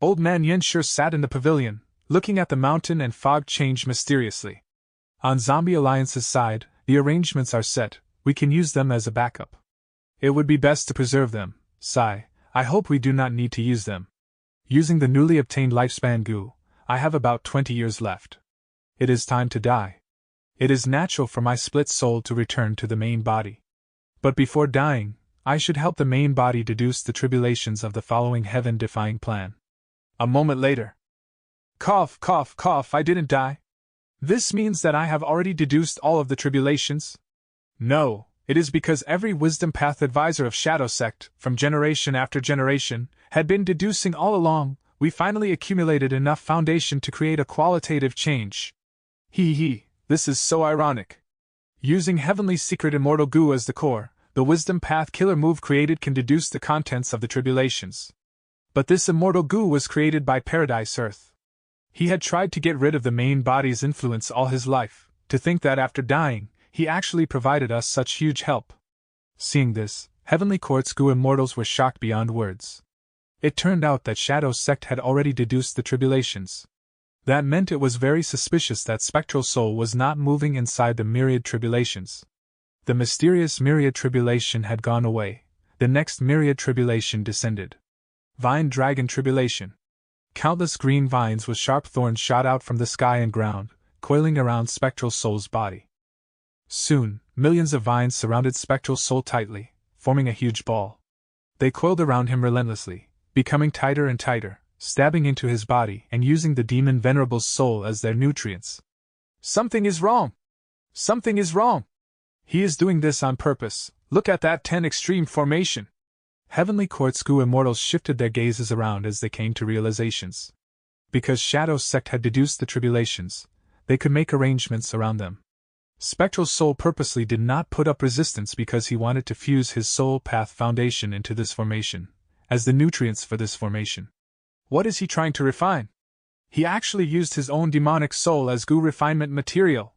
Old Man Yen sure sat in the pavilion, looking at the mountain, and fog changed mysteriously. On Zombie Alliance's side, the arrangements are set, we can use them as a backup. It would be best to preserve them, sigh, I hope we do not need to use them. Using the newly obtained lifespan goo, I have about 20 years left. It is time to die. It is natural for my split soul to return to the main body. But before dying, I should help the main body deduce the tribulations of the following heaven-defying plan. A moment later. Cough, cough, cough, I didn't die. This means that I have already deduced all of the tribulations? No, it is because every Wisdom Path advisor of Shadow Sect, from generation after generation, had been deducing all along. We finally accumulated enough foundation to create a qualitative change. This is so ironic. Using Heavenly Secret Immortal Goo as the core, the Wisdom Path killer move created can deduce the contents of the tribulations. But this Immortal Goo was created by Paradise Earth. He had tried to get rid of the main body's influence all his life, to think that after dying, he actually provided us such huge help. Seeing this, Heavenly Court's Goo Immortals were shocked beyond words. It turned out that Shadow Sect had already deduced the tribulations. That meant it was very suspicious that Spectral Soul was not moving inside the myriad tribulations. The mysterious myriad tribulation had gone away. The next myriad tribulation descended. Vine Dragon Tribulation. Countless green vines with sharp thorns shot out from the sky and ground, coiling around Spectral Soul's body. Soon, millions of vines surrounded Spectral Soul tightly, forming a huge ball. They coiled around him relentlessly, becoming tighter and tighter, stabbing into his body and using the demon Venerable's soul as their nutrients. Something is wrong! Something is wrong! He is doing this on purpose. Look at that 10 extreme formation! Heavenly Court's Goo Immortals shifted their gazes around as they came to realizations. Because Shadow Sect had deduced the tribulations, they could make arrangements around them. Spectral Soul purposely did not put up resistance because he wanted to fuse his soul path foundation into this formation, as the nutrients for this formation. What is he trying to refine? He actually used his own demonic soul as goo refinement material.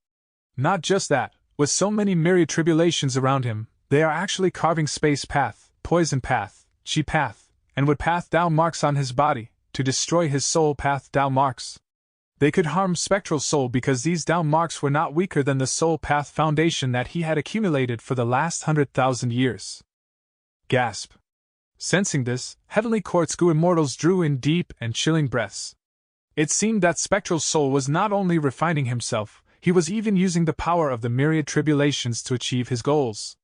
Not just that, with so many myriad tribulations around him, they are actually carving space path, poison path, chi path, and wood path Dao marks on his body, to destroy his soul path Dao marks. They could harm Spectral Soul because these Dao marks were not weaker than the soul path foundation that he had accumulated for the last 100,000 years. Gasp. Sensing this, Heavenly Court's Goo Immortals drew in deep and chilling breaths. It seemed that Spectral Soul was not only refining himself, he was even using the power of the myriad tribulations to achieve his goals.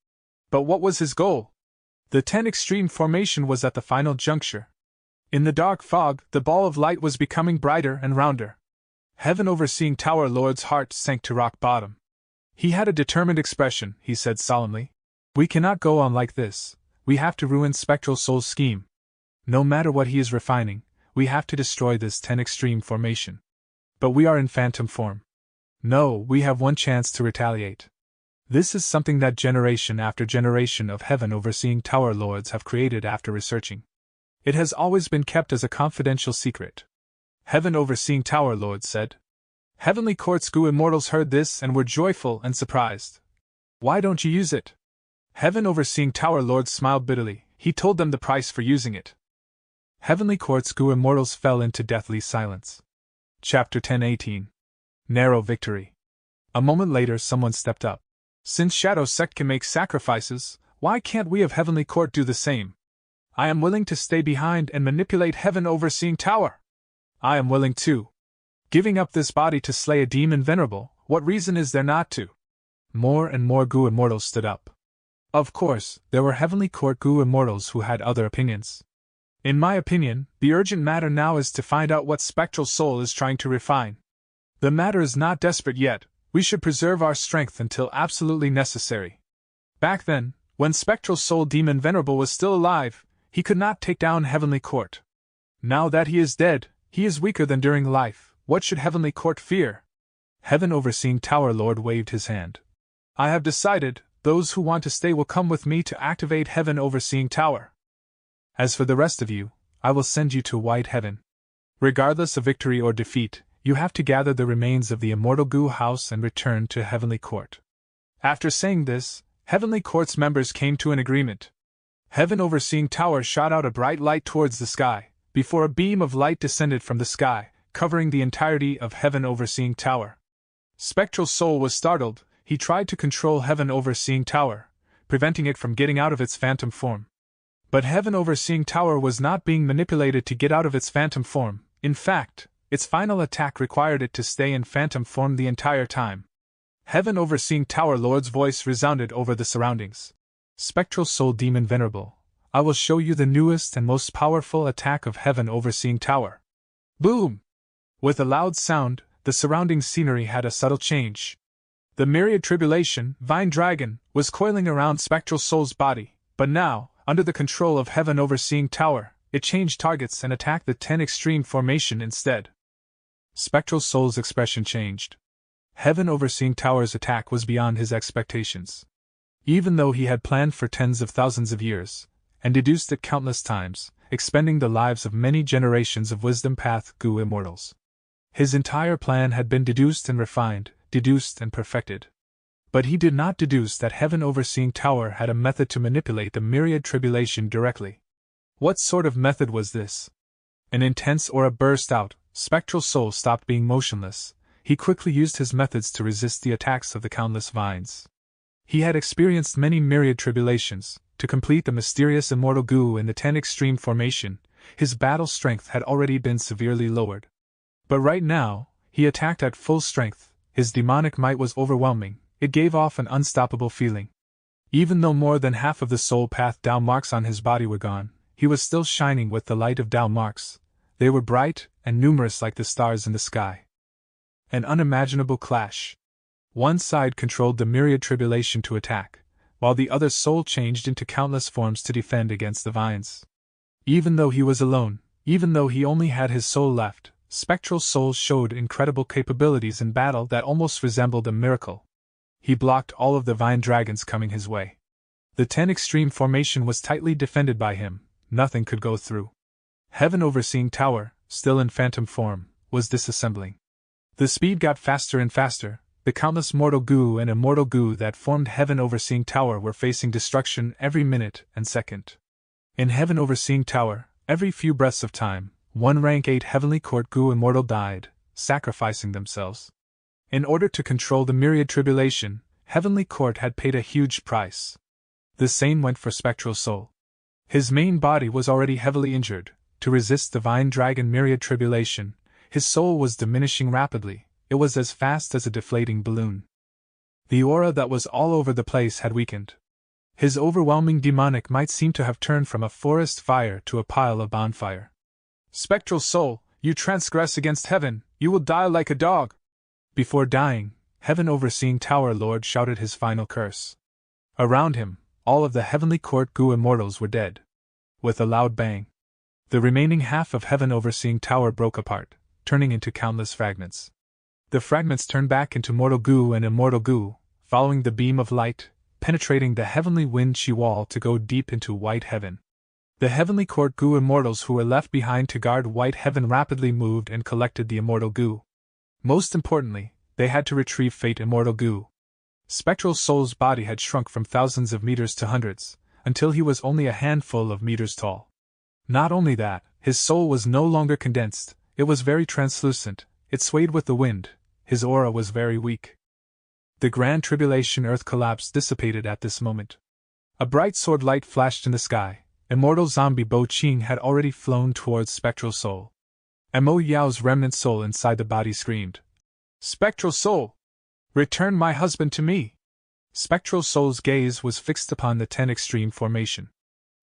But what was his goal? The 10 extreme formation was at the final juncture. In the dark fog, the ball of light was becoming brighter and rounder. Heaven Overseeing Tower Lord's heart sank to rock bottom. He had a determined expression, he said solemnly. We cannot go on like this. We have to ruin Spectral Soul's scheme. No matter what he is refining, we have to destroy this 10 extreme formation. But we are in phantom form. No, we have one chance to retaliate. This is something that generation after generation of Heaven Overseeing Tower Lords have created after researching. It has always been kept as a confidential secret. Heaven Overseeing Tower Lords said. Heavenly Court's Goo Immortals heard this and were joyful and surprised. Why don't you use it? Heaven Overseeing Tower Lords smiled bitterly. He told them the price for using it. Heavenly Court's Goo Immortals fell into deathly silence. Chapter 10:18. Narrow Victory. A moment later someone stepped up. Since Shadow Sect can make sacrifices, why can't we of Heavenly Court do the same? I am willing to stay behind and manipulate Heaven Overseeing Tower. I am willing too. Giving up this body to slay a demon venerable, what reason is there not to? More and more Gu immortals stood up. Of course, there were Heavenly Court Gu immortals who had other opinions. In my opinion, the urgent matter now is to find out what Spectral Soul is trying to refine. The matter is not desperate yet, we should preserve our strength until absolutely necessary. Back then, when Spectral Soul Demon Venerable was still alive, he could not take down Heavenly Court. Now that he is dead, he is weaker than during life. What should Heavenly Court fear? Heaven Overseeing Tower Lord waved his hand. I have decided, those who want to stay will come with me to activate Heaven Overseeing Tower. As for the rest of you, I will send you to White Heaven. Regardless of victory or defeat, you have to gather the remains of the Immortal Gu House and return to Heavenly Court. After saying this, Heavenly Court's members came to an agreement. Heaven Overseeing Tower shot out a bright light towards the sky, before a beam of light descended from the sky, covering the entirety of Heaven Overseeing Tower. Spectral Soul was startled. He tried to control Heaven Overseeing Tower, preventing it from getting out of its phantom form. But Heaven Overseeing Tower was not being manipulated to get out of its phantom form. In fact, its final attack required it to stay in phantom form the entire time. Heaven Overseeing Tower Lord's voice resounded over the surroundings. Spectral Soul Demon Venerable, I will show you the newest and most powerful attack of Heaven Overseeing Tower. Boom! With a loud sound, the surrounding scenery had a subtle change. The myriad tribulation, Vine Dragon, was coiling around Spectral Soul's body, but now, under the control of Heaven Overseeing Tower, it changed targets and attacked the 10 Extreme formation instead. Spectral Soul's expression changed. Heaven Overseeing Tower's attack was beyond his expectations. Even though he had planned for tens of thousands of years, and deduced it countless times, expending the lives of many generations of Wisdom Path Gu immortals. His entire plan had been deduced and refined, deduced and perfected. But he did not deduce that Heaven Overseeing Tower had a method to manipulate the myriad tribulation directly. What sort of method was this? An intense aura burst out. Spectral Soul stopped being motionless. He quickly used his methods to resist the attacks of the countless vines. He had experienced many myriad tribulations. To complete the mysterious Immortal Gu in the 10 Extreme formation, his battle strength had already been severely lowered. But right now, he attacked at full strength. His demonic might was overwhelming. It gave off an unstoppable feeling. Even though more than half of the soul path Dao marks on his body were gone, he was still shining with the light of Dao marks. They were bright and numerous like the stars in the sky. An unimaginable clash. One side controlled the myriad tribulation to attack, while the other soul changed into countless forms to defend against the vines. Even though he was alone, even though he only had his soul left, Spectral Soul showed incredible capabilities in battle that almost resembled a miracle. He blocked all of the vine dragons coming his way. The 10 Extreme formation was tightly defended by him, nothing could go through. Heaven Overseeing Tower, still in phantom form, was disassembling. The speed got faster and faster. The countless Mortal Gu and Immortal Gu that formed Heaven Overseeing Tower were facing destruction every minute and second. In Heaven Overseeing Tower, every few breaths of time, one rank 8 Heavenly Court Gu immortal died, sacrificing themselves. In order to control the myriad tribulation, Heavenly Court had paid a huge price. The same went for Spectral Soul. His main body was already heavily injured. To resist the Vine Dragon myriad tribulation, his soul was diminishing rapidly. It was as fast as a deflating balloon. The aura that was all over the place had weakened. His overwhelming demonic might seemed to have turned from a forest fire to a pile of bonfire. Spectral Soul, you transgress against heaven, you will die like a dog. Before dying, Heaven Overseeing Tower Lord shouted his final curse. Around him, all of the Heavenly Court Gu immortals were dead. With a loud bang, the remaining half of Heaven Overseeing Tower broke apart, turning into countless fragments. The fragments turned back into Mortal Gu and Immortal Gu, following the beam of light, penetrating the heavenly wind chi wall to go deep into White Heaven. The Heavenly Court Gu immortals who were left behind to guard White Heaven rapidly moved and collected the Immortal Gu. Most importantly, they had to retrieve Fate Immortal Gu. Spectral Soul's body had shrunk from thousands of meters to hundreds, until he was only a handful of meters tall. Not only that, his soul was no longer condensed, it was very translucent, it swayed with the wind, his aura was very weak. The Grand Tribulation Earth collapse dissipated at this moment. A bright sword light flashed in the sky. Immortal Zombie Bo Ching had already flown towards Spectral Soul. Mo Yao's remnant soul inside the body screamed. Spectral soul! Return my husband to me! Spectral soul's gaze was fixed upon the 10 extreme formation.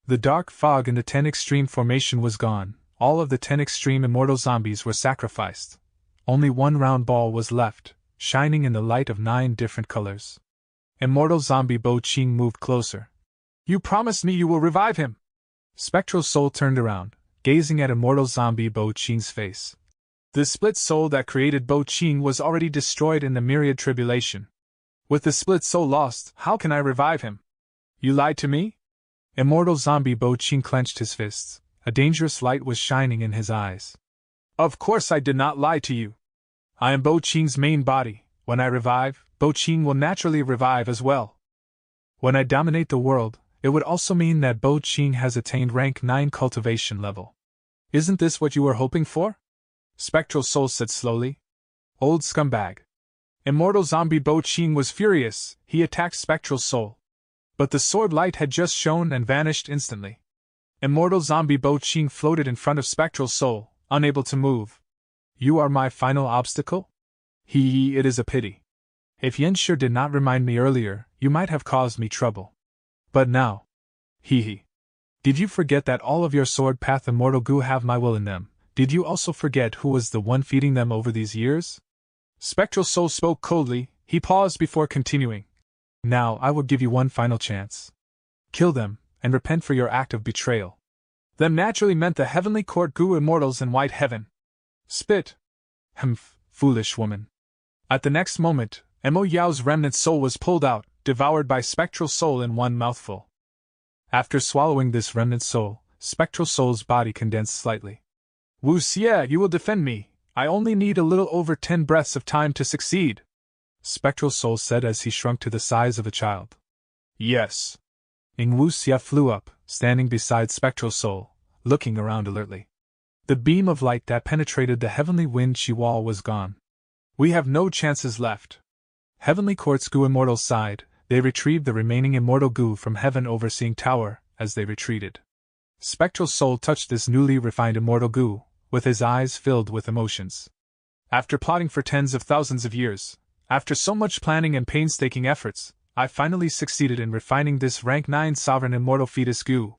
The dark fog in the 10 extreme formation was gone, all of the 10 extreme immortal zombies were sacrificed. Only one round ball was left, shining in the light of 9 different colors. Immortal zombie Bo Ching moved closer. You promised me you will revive him! Spectral soul turned around, gazing at immortal zombie Bo Ching's face. The split soul that created Bo Ching was already destroyed in the myriad tribulation. With the split soul lost, how can I revive him? You lied to me? Immortal zombie Bo Ching clenched his fists. A dangerous light was shining in his eyes. Of course I did not lie to you. I am Bo Ching's main body. When I revive, Bo Ching will naturally revive as well. When I dominate the world, it would also mean that Bo Ching has attained rank 9 cultivation level. Isn't this what you were hoping for? Spectral soul said slowly. Old scumbag. Immortal zombie Bo Ching was furious. He attacked spectral soul. But the sword light had just shone and vanished instantly. Immortal zombie Bo Ching floated in front of spectral soul, unable to move. You are my final obstacle? It is a pity. If Yanshi did not remind me earlier, you might have caused me trouble. But now. Did you forget that all of your sword path immortal goo have my will in them? Did you also forget who was the one feeding them over these years? Spectral soul spoke coldly. He paused before continuing. Now I will give you one final chance. Kill them, and repent for your act of betrayal. Them naturally meant the heavenly court goo immortals in white heaven. Spit. Humph, foolish woman. At the next moment, Mo Yao's remnant soul was pulled out, devoured by spectral soul in one mouthful. After swallowing this remnant soul, spectral soul's body condensed slightly. Wu Xie, you will defend me. I only need a little over 10 breaths of time to succeed. Spectral soul said as he shrunk to the size of a child. Yes. Wu Xie flew up, standing beside spectral soul, looking around alertly. The beam of light that penetrated the heavenly wind chi wall was gone. We have no chances left. Heavenly Court's goo immortals sighed. They retrieved the remaining immortal goo from Heaven Overseeing Tower, as they retreated. Spectral soul touched this newly refined immortal goo, with his eyes filled with emotions. After plotting for tens of thousands of years, after so much planning and painstaking efforts, I finally succeeded in refining this rank 9 sovereign immortal fetus goo.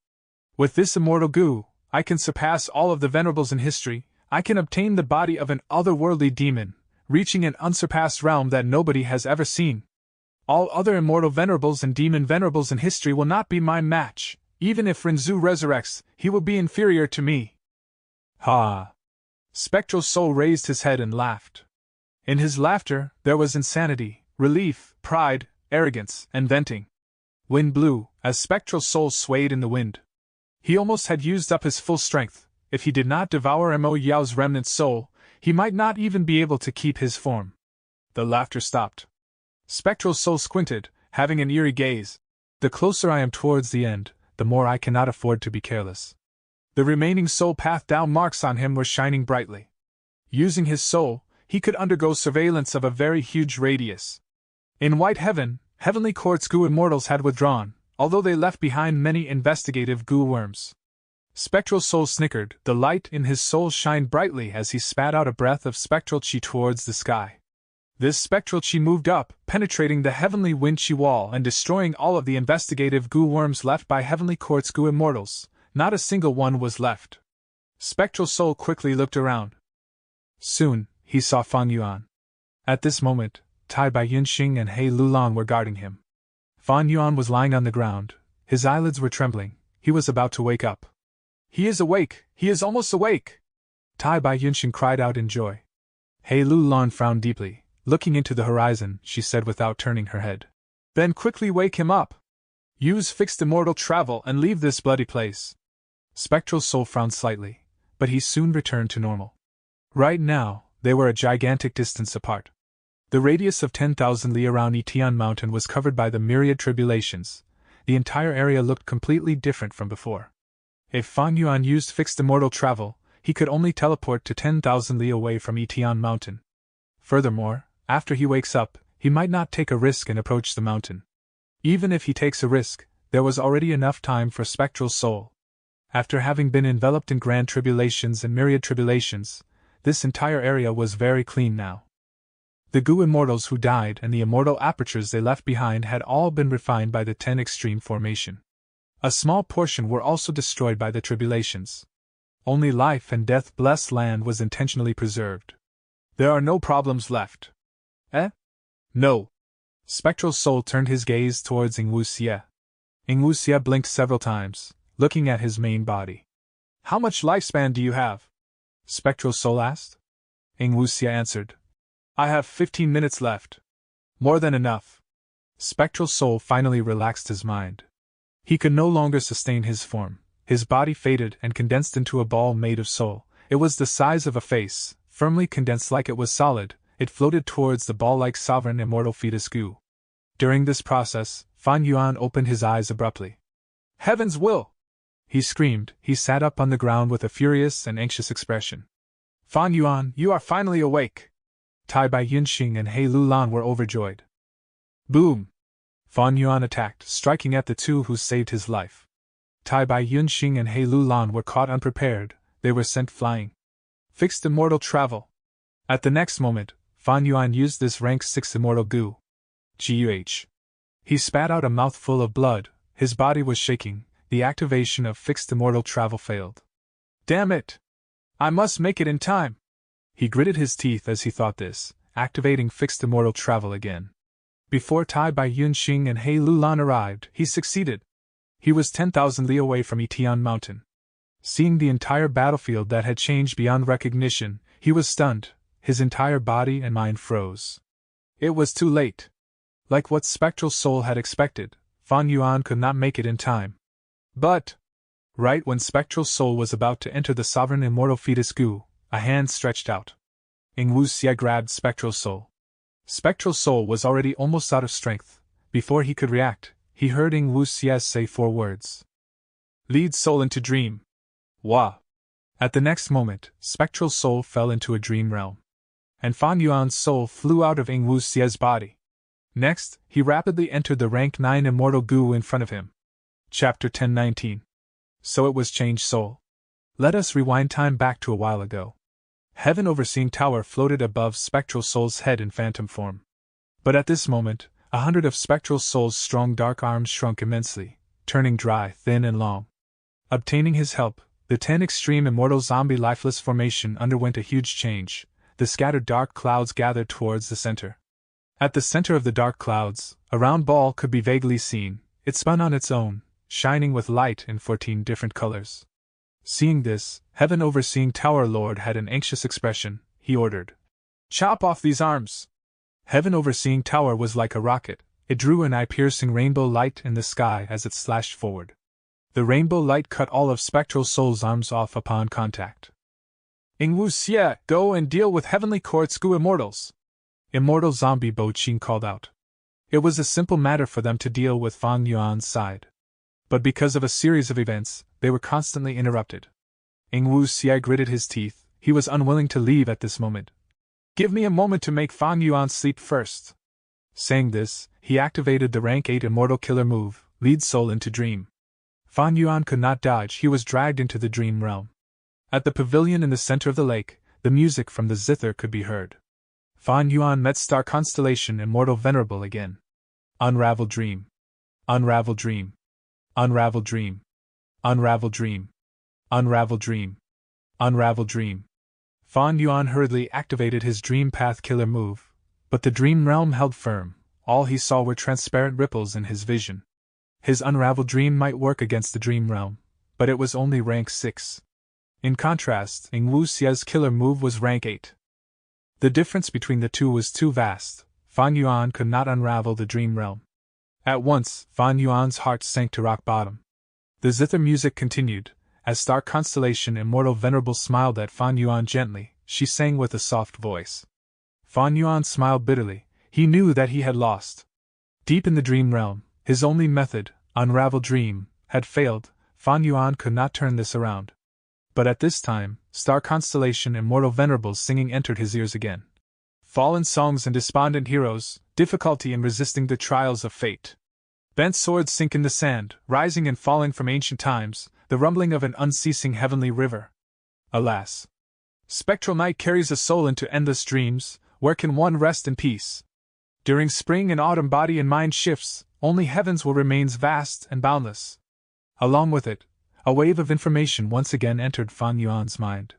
With this immortal goo, I can surpass all of the venerables in history. I can obtain the body of an otherworldly demon, reaching an unsurpassed realm that nobody has ever seen. All other immortal venerables and demon venerables in history will not be my match. Even if Renzu resurrects, he will be inferior to me. Ha! Spectral soul raised his head and laughed. In his laughter, there was insanity, relief, pride, arrogance, and venting. Wind blew, as spectral soul swayed in the wind. He almost had used up his full strength. If he did not devour Mo Yao's remnant soul, he might not even be able to keep his form. The laughter stopped. Spectral soul squinted, having an eerie gaze. The closer I am towards the end, the more I cannot afford to be careless. The remaining soul path down marks on him were shining brightly. Using his soul, he could undergo surveillance of a very huge radius. In White Heaven, Heavenly Court's goo immortals had withdrawn, although they left behind many investigative goo worms. Spectral soul snickered. The light in his soul shined brightly as he spat out a breath of spectral chi towards the sky. This spectral chi moved up, penetrating the heavenly wind chi wall and destroying all of the investigative goo worms left by Heavenly Court's goo immortals. Not a single one was left. Spectral soul quickly looked around. Soon, he saw Fang Yuan. At this moment, Tai Bai Yunxing and He Lulan were guarding him. Fang Yuan was lying on the ground. His eyelids were trembling. He was about to wake up. He is awake! He is almost awake! Tai Bai Yunxing cried out in joy. He Lulan frowned deeply. Looking into the horizon, she said without turning her head. Then quickly wake him up! Use fixed immortal travel and leave this bloody place. Spectral soul frowned slightly, but he soon returned to normal. Right now, they were a gigantic distance apart. The radius of 10,000 li around Etian Mountain was covered by the myriad tribulations. The entire area looked completely different from before. If Fang Yuan used fixed immortal travel, he could only teleport to 10,000 li away from Etian Mountain. Furthermore, after he wakes up, he might not take a risk and approach the mountain. Even if he takes a risk, there was already enough time for spectral soul. After having been enveloped in grand tribulations and myriad tribulations, This entire area was very clean now. The goo immortals who died and the immortal apertures they left behind had all been refined by the 10 extreme formation. A small portion were also destroyed by the tribulations. Only life and death blessed land was intentionally preserved. There are no problems left. Eh? No. Spectral Soul turned his gaze towards Ingwuxie. Ingwuxie blinked several times, looking at his main body. How much lifespan do you have? Spectral Soul asked. Ingwuxie answered. I have 15 minutes left. More than enough. Spectral Soul finally relaxed his mind. He could no longer sustain his form. His body faded and condensed into a ball made of soul. It was the size of a face, firmly condensed like it was solid. It floated towards the ball-like sovereign immortal fetus goo. During this process, Fan Yuan opened his eyes abruptly. Heaven's will! He screamed. He sat up on the ground with a furious and anxious expression. Fan Yuan, you are finally awake! Tai Bai Yunxing and He Lulan were overjoyed. Boom! Fan Yuan attacked, striking at the two who saved his life. Tai Bai Yunxing and He Lulan were caught unprepared. They were sent flying. Fixed immortal travel. At the next moment, Fan Yuan used this rank 6 immortal goo. Guh. He spat out a mouthful of blood. His body was shaking. The activation of fixed immortal travel failed. Damn it! I must make it in time! He gritted his teeth as he thought this, activating fixed immortal travel again. Before Tai Bai Yunxing and He Lulan arrived, he succeeded. He was 10,000 li away from Etian Mountain. Seeing the entire battlefield that had changed beyond recognition, he was stunned. His entire body and mind froze. It was too late. Like what Spectral Soul had expected, Fan Yuan could not make it in time. But, right when Spectral Soul was about to enter the sovereign immortal fetus goo, a hand stretched out. Ingwuxie grabbed Spectral Soul. Spectral Soul was already almost out of strength. Before he could react, he heard Ingwuxie say 4 words. Lead soul into dream. Wah! At the next moment, Spectral Soul fell into a dream realm. And Fan Yuan's soul flew out of Ingwuxie's body. Next, he rapidly entered the rank 9 immortal goo in front of him. Chapter 1019. So it was changed soul. Let us rewind time back to a while ago. Heaven Overseeing Tower floated above Spectral Soul's head in phantom form. But at this moment, 100 of Spectral Soul's strong dark arms shrunk immensely, turning dry, thin and long. Obtaining his help, the 10 extreme immortal zombie lifeless formation underwent a huge change. The scattered dark clouds gathered towards the center. At the center of the dark clouds, a round ball could be vaguely seen. It spun on its own, shining with light in 14 different colors. Seeing this, Heaven Overseeing Tower Lord had an anxious expression. He ordered, "Chop off these arms!" Heaven Overseeing Tower was like a rocket. It drew an eye-piercing rainbow light in the sky as it slashed forward. The rainbow light cut all of Spectral Soul's arms off upon contact. Ingwuxie, go and deal with Heavenly Court's goo immortals! Immortal Zombie Bo Qing called out. It was a simple matter for them to deal with Fan Yuan's side. But because of a series of events, they were constantly interrupted. Ingwuxie gritted his teeth. He was unwilling to leave at this moment. Give me a moment to make Fan Yuan sleep first. Saying this, he activated the rank 8 immortal killer move, Lead Soul into Dream. Fan Yuan could not dodge. He was dragged into the dream realm. At the pavilion in the center of the lake, the music from the zither could be heard. Fan Yuan met Star Constellation Immortal Venerable again. Unravel dream. Unravel dream. Unravel dream. Unravel dream. Unravel dream. Unravel dream. Fan Yuan hurriedly activated his dream path killer move, but the dream realm held firm. All he saw were transparent ripples in his vision. His unravel dream might work against the dream realm, but it was only rank 6. In contrast, Ingwuxie's killer move was rank 8. The difference between the two was too vast. Fan Yuan could not unravel the dream realm. At once, Fan Yuan's heart sank to rock bottom. The zither music continued. As Star Constellation Immortal Venerable smiled at Fan Yuan gently, she sang with a soft voice. Fan Yuan smiled bitterly. He knew that he had lost. Deep in the dream realm, his only method, unravel dream, had failed. Fan Yuan could not turn this around. But at this time, Star Constellation Immortal Venerable's singing entered his ears again. Fallen songs and despondent heroes, difficulty in resisting the trials of fate. Bent swords sink in the sand, rising and falling from ancient times, the rumbling of an unceasing heavenly river. Alas! Spectral night carries a soul into endless dreams, where can one rest in peace? During spring and autumn body and mind shifts, only heavens will remain vast and boundless. Along with it, a wave of information once again entered Fan Yuan's mind.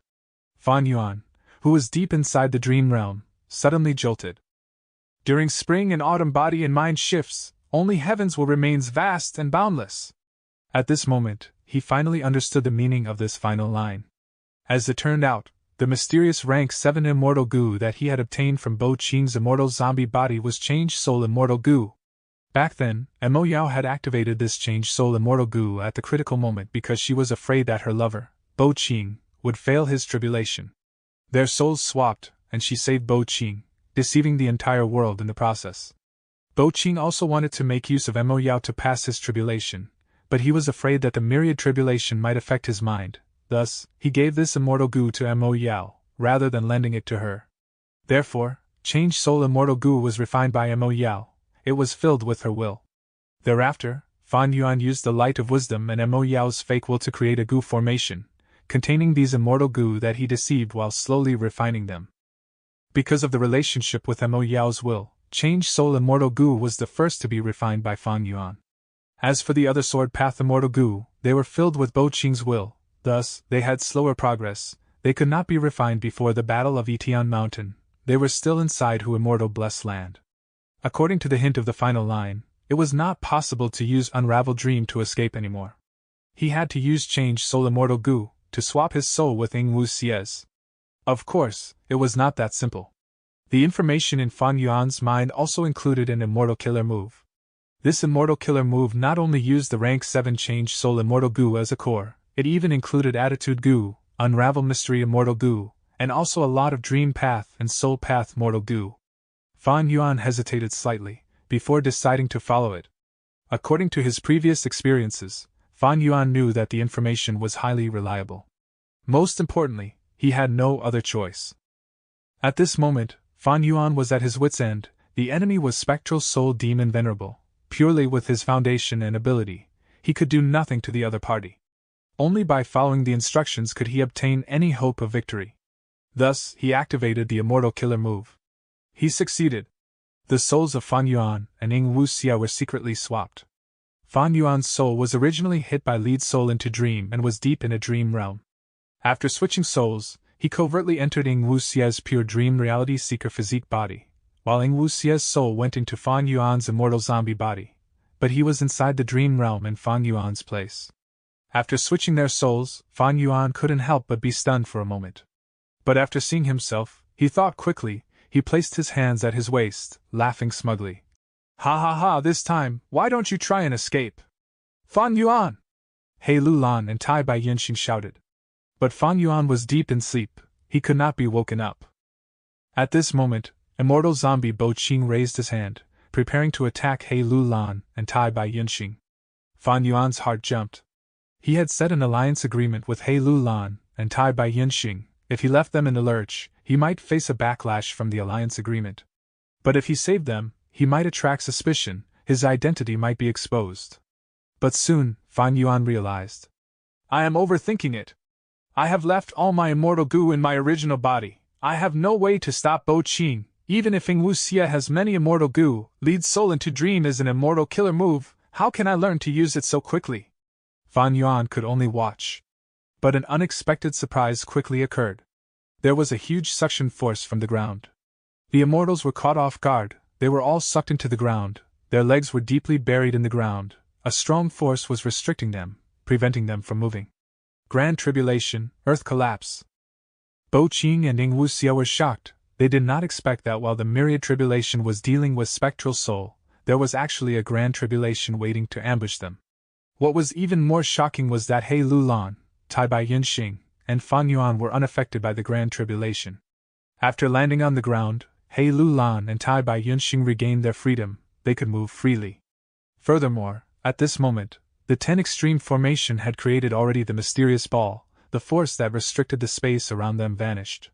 Fan Yuan, who was deep inside the dream realm, suddenly jolted. During spring and autumn body and mind shifts, only heavens will remain vast and boundless. At this moment, he finally understood the meaning of this final line. As it turned out, the mysterious rank 7 immortal goo that he had obtained from Bo Qing's immortal zombie body was changed soul immortal goo. Back then, Mo Yao had activated this changed soul immortal goo at the critical moment because she was afraid that her lover, Bo Qing, would fail his tribulation. Their souls swapped, and she saved Bo Qing, deceiving the entire world in the process. Bo Qing also wanted to make use of Mo Yao to pass his tribulation, but he was afraid that the myriad tribulation might affect his mind. Thus, he gave this immortal goo to Mo Yao, rather than lending it to her. Therefore, changed soul immortal goo was refined by Mo Yao. It was filled with her will. Thereafter, Fan Yuan used the light of wisdom and Mo Yao's fake will to create a goo formation, containing these immortal goo that he deceived while slowly refining them. Because of the relationship with Mo Yao's will, changed soul immortal goo was the first to be refined by Fan Yuan. As for the other sword path immortal goo, they were filled with Bo Qing's will. Thus, they had slower progress, they could not be refined before the Battle of Etian Mountain, they were still inside Hu Immortal Blessed Land. According to the hint of the final line, it was not possible to use Unravel Dream to escape anymore. He had to use Change Soul Immortal Goo to swap his soul with Ying Wu Xie's. Of course, it was not that simple. The information in Fan Yuan's mind also included an Immortal Killer move. This Immortal Killer move not only used the rank 7 Change Soul Immortal Goo as a core, it even included Attitude Goo, Unravel Mystery Immortal Goo, and also a lot of Dream Path and Soul Path Mortal Goo. Fan Yuan hesitated slightly, before deciding to follow it. According to his previous experiences, Fan Yuan knew that the information was highly reliable. Most importantly, he had no other choice. At this moment, Fan Yuan was at his wit's end. The enemy was Spectral Soul Demon Venerable. Purely with his foundation and ability, he could do nothing to the other party. Only by following the instructions could he obtain any hope of victory. Thus, he activated the Immortal Killer move. He succeeded. The souls of Fan Yuan and Ying Wu Xia were secretly swapped. Fan Yuan's soul was originally hit by lead soul into dream and was deep in a dream realm. After switching souls, he covertly entered Ying Wu Xia's pure dream reality seeker physique body, while Ying Wu Xia's soul went into Fan Yuan's immortal zombie body, but he was inside the dream realm in Fan Yuan's place. After switching their souls, Fan Yuan couldn't help but be stunned for a moment. But after seeing himself, he thought quickly. He placed his hands at his waist, laughing smugly. Ha ha ha, this time, why don't you try and escape? Fan Yuan! He Lulan and Tai Bai Yinxing shouted. But Fan Yuan was deep in sleep, he could not be woken up. At this moment, immortal zombie Bo Qing raised his hand, preparing to attack He Lulan and Tai Bai Yinxing. Fan Yuan's heart jumped. He had set an alliance agreement with He Lulan and Tai Bai Yinxing. If he left them in the lurch, he might face a backlash from the alliance agreement. But if he saved them, he might attract suspicion, his identity might be exposed. But soon, Fan Yuan realized. I am overthinking it. I have left all my immortal goo in my original body. I have no way to stop Bo Qing. Even if Ying Wu Xia has many immortal goo, lead soul into dream is an immortal killer move, how can I learn to use it so quickly? Fan Yuan could only watch. But an unexpected surprise quickly occurred. There was a huge suction force from the ground. The immortals were caught off guard, they were all sucked into the ground, their legs were deeply buried in the ground, a strong force was restricting them, preventing them from moving. Grand Tribulation, Earth Collapse. Bo Qing and Ying Wu Xia were shocked, they did not expect that while the myriad tribulation was dealing with Spectral Soul, there was actually a Grand Tribulation waiting to ambush them. What was even more shocking was that He Lulan, Tai Bai Yinxing, and Fan Yuan were unaffected by the Grand Tribulation. After landing on the ground, He Lulan and Tai Bai Yinxing regained their freedom, they could move freely. Furthermore, at this moment, the 10 Extreme Formation had created already the mysterious ball, the force that restricted the space around them vanished.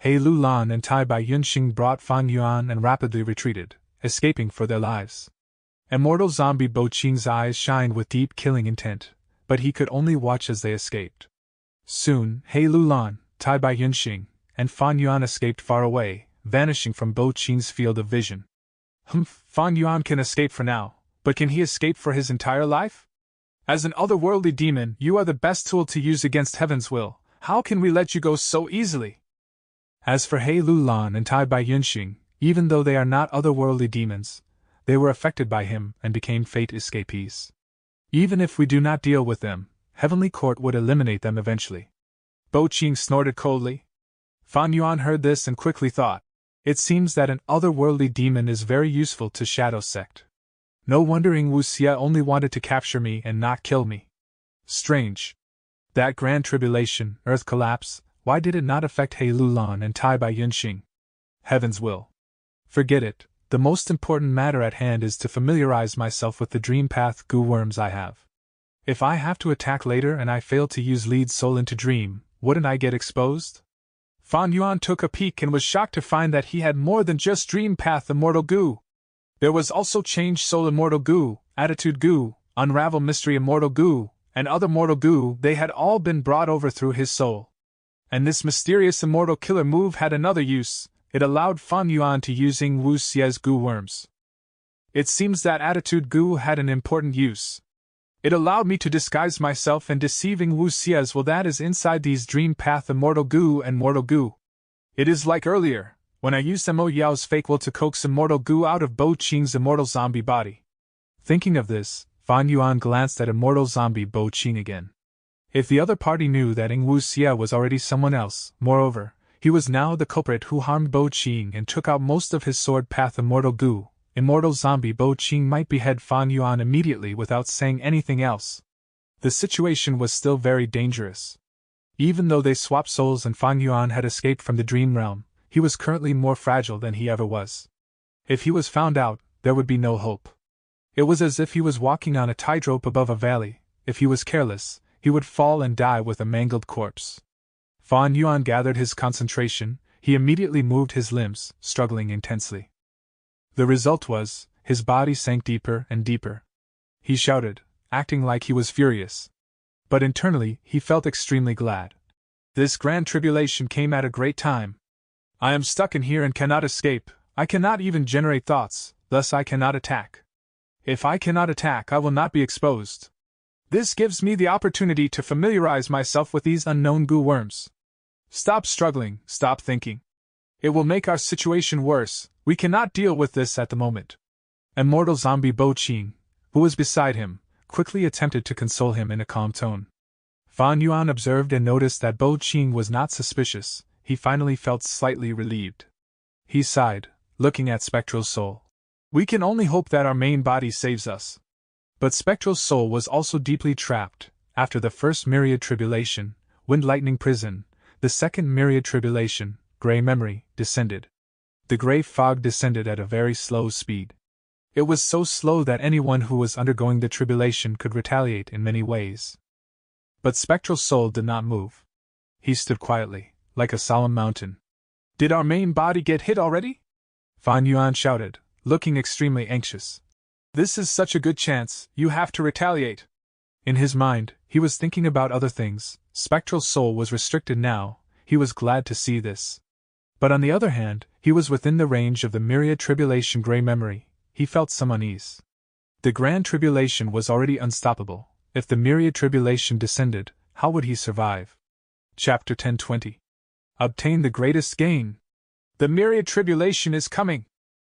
He Lulan and Tai Bai Yinxing brought Fan Yuan and rapidly retreated, escaping for their lives. Immortal zombie Bo Qing's eyes shined with deep killing intent, but he could only watch as they escaped. Soon, He Lulan, Tai Bai Yunxing, and Fan Yuan escaped far away, vanishing from Bo Qing's field of vision. Fan Yuan can escape for now, but can he escape for his entire life? As an otherworldly demon, you are the best tool to use against heaven's will. How can we let you go so easily? As for He Lulan and Tai Bai Yunxing, even though they are not otherworldly demons, they were affected by him and became fate escapees. Even if we do not deal with them, Heavenly Court would eliminate them eventually. Bo Qing snorted coldly. Fan Yuan heard this and quickly thought, it seems that an otherworldly demon is very useful to Shadow Sect. No wonder Wu Xia only wanted to capture me and not kill me. Strange. That Grand Tribulation, Earth Collapse, why did it not affect He Lulan and Tai Bai Yunxing? Heaven's will. Forget it, the most important matter at hand is to familiarize myself with the dream path goo worms I have. If I have to attack later and I fail to use lead soul into dream, wouldn't I get exposed? Fan Yuan took a peek and was shocked to find that he had more than just dream path immortal goo. There was also change soul immortal goo, attitude goo, unravel mystery immortal goo, and other mortal goo. They had all been brought over through his soul. And this mysterious immortal killer move had another use. It allowed Fan Yuan to use Wu Xia's goo worms. It seems that attitude goo had an important use. It allowed me to disguise myself and deceive Wu Xia's will that is inside these dream path immortal goo and mortal goo. It is like earlier, when I used Mo Yao's fake will to coax immortal goo out of Bo Qing's immortal zombie body. Thinking of this, Fan Yuan glanced at immortal zombie Bo Qing again. If the other party knew that Wu Xia was already someone else, moreover, he was now the culprit who harmed Bo Qing and took out most of his sword path immortal goo. Immortal zombie Bo Qing might behead Fan Yuan immediately without saying anything else. The situation was still very dangerous. Even though they swapped souls and Fan Yuan had escaped from the dream realm, he was currently more fragile than he ever was. If he was found out, there would be no hope. It was as if he was walking on a tightrope above a valley. If he was careless, he would fall and die with a mangled corpse. Fan Yuan gathered his concentration. He immediately moved his limbs, struggling intensely. The result was, his body sank deeper and deeper. He shouted, acting like he was furious. But internally, he felt extremely glad. This grand tribulation came at a great time. I am stuck in here and cannot escape. I cannot even generate thoughts, thus I cannot attack. If I cannot attack, I will not be exposed. This gives me the opportunity to familiarize myself with these unknown goo worms. Stop struggling, stop thinking. It will make our situation worse. We cannot deal with this at the moment. Immortal zombie Bo Qing, who was beside him, quickly attempted to console him in a calm tone. Fan Yuan observed and noticed that Bo Qing was not suspicious. He finally felt slightly relieved. He sighed, looking at Spectral Soul. We can only hope that our main body saves us. But Spectral Soul was also deeply trapped. After the first myriad tribulation, Wind Lightning Prison, the second myriad tribulation, Grey Memory, descended. The grey fog descended at a very slow speed. It was so slow that anyone who was undergoing the tribulation could retaliate in many ways. But Spectral Soul did not move. He stood quietly, like a solemn mountain. Did our main body get hit already? Fan Yuan shouted, looking extremely anxious. This is such a good chance, you have to retaliate. In his mind, he was thinking about other things. Spectral Soul was restricted now. He was glad to see this. But on the other hand, he was within the range of the myriad tribulation Grey Memory. He felt some unease. The grand tribulation was already unstoppable. If the myriad tribulation descended, how would he survive? Chapter 1020. Obtain the greatest gain. The myriad tribulation is coming.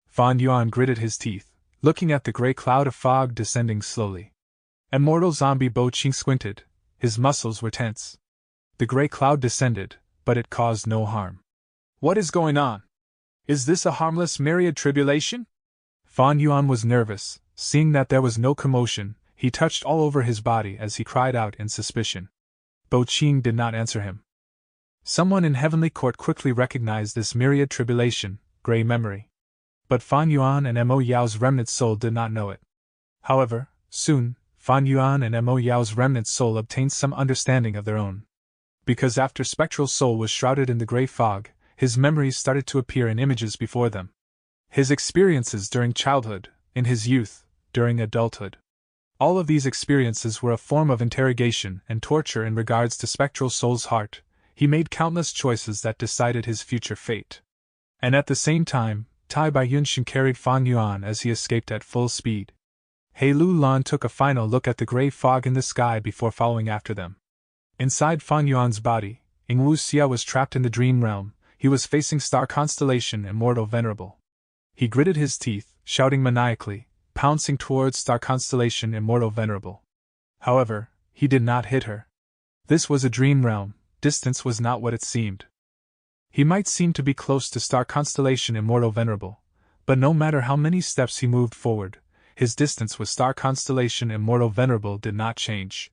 Fan Yuan gritted his teeth, looking at the grey cloud of fog descending slowly. Immortal zombie Bo Qing squinted. His muscles were tense. The grey cloud descended, but it caused no harm. What is going on? Is this a harmless myriad tribulation? Fan Yuan was nervous. Seeing that there was no commotion, he touched all over his body as he cried out in suspicion. Bo Qing did not answer him. Someone in Heavenly Court quickly recognized this myriad tribulation, Grey Memory. But Fan Yuan and Mo Yao's remnant soul did not know it. However, soon, Fan Yuan and Mo Yao's remnant soul obtained some understanding of their own. Because after Spectral Soul was shrouded in the grey fog, his memories started to appear in images before them. His experiences during childhood, in his youth, during adulthood. All of these experiences were a form of interrogation and torture in regards to Spectral Soul's heart. he made countless choices that decided his future fate. And at the same time, Tai Bai Yunshin carried Fan Yuan as he escaped at full speed. He Lu Lan took a final look at the gray fog in the sky before following after them. Inside Fan Yuan's body, Ing Wu Xia was trapped in the dream realm. He was facing Star Constellation Immortal Venerable. He gritted his teeth, shouting maniacally, pouncing towards Star Constellation Immortal Venerable. However, he did not hit her. This was a dream realm, distance was not what it seemed. He might seem to be close to Star Constellation Immortal Venerable, but no matter how many steps he moved forward, his distance with Star Constellation Immortal Venerable did not change.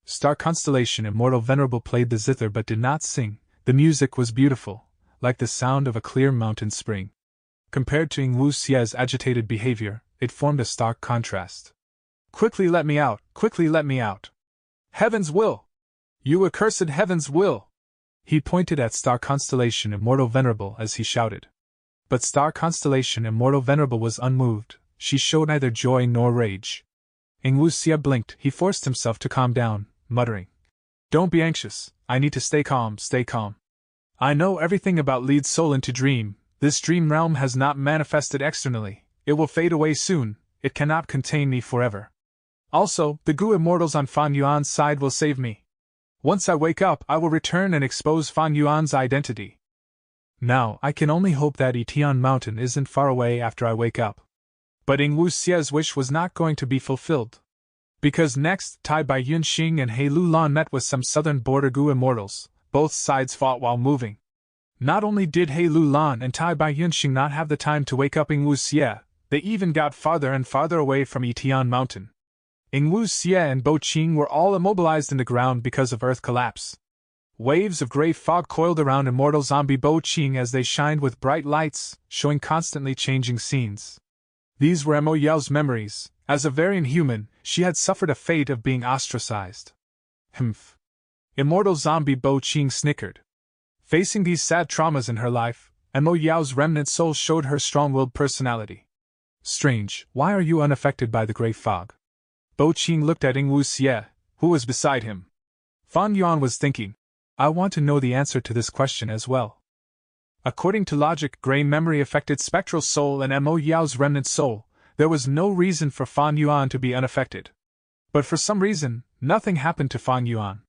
Star Constellation Immortal Venerable played the zither but did not sing. The music was beautiful, like the sound of a clear mountain spring. Compared to Ing Wu Xia's agitated behavior, it formed a stark contrast. "Quickly let me out! Quickly let me out! Heaven's will! You accursed heaven's will!" He pointed at Star Constellation Immortal Venerable as he shouted. But Star Constellation Immortal Venerable was unmoved. She showed neither joy nor rage. Ing Wu Xia blinked. He forced himself to calm down, muttering, "Don't be anxious, I need to stay calm, stay calm. I know everything about lead soul into dream. This dream realm has not manifested externally, it will fade away soon, it cannot contain me forever. Also, the Gu immortals on Fan Yuan's side will save me. Once I wake up, I will return and expose Fan Yuan's identity. Now, I can only hope that Etian Mountain isn't far away after I wake up." But Ing Wu Xia's wish was not going to be fulfilled. Because next, Tai Bai Yunxing and He Lu Lan met with some southern border Gu immortals. Both sides fought while moving. Not only did He Lu Lan and Tai Bai Yunxing not have the time to wake up Ing Wu Xia, they even got farther and farther away from Etian Mountain. Ing Wu Xia and Bo Qing were all immobilized in the ground because of earth collapse. Waves of gray fog coiled around immortal zombie Bo Qing as they shined with bright lights, showing constantly changing scenes. These were Mo Yao's memories. As a variant human, she had suffered a fate of being ostracized. Humph. Immortal zombie Bo Qing snickered. Facing these sad traumas in her life, Mo Yao's remnant soul showed her strong-willed personality. "Strange, why are you unaffected by the gray fog?" Bo Qing looked at Ing Wu Xia, who was beside him. Fan Yuan was thinking, "I want to know the answer to this question as well." According to logic, gray memory affected spectral soul and Mo Yao's remnant soul. There was no reason for Fan Yuan to be unaffected. But for some reason, nothing happened to Fan Yuan.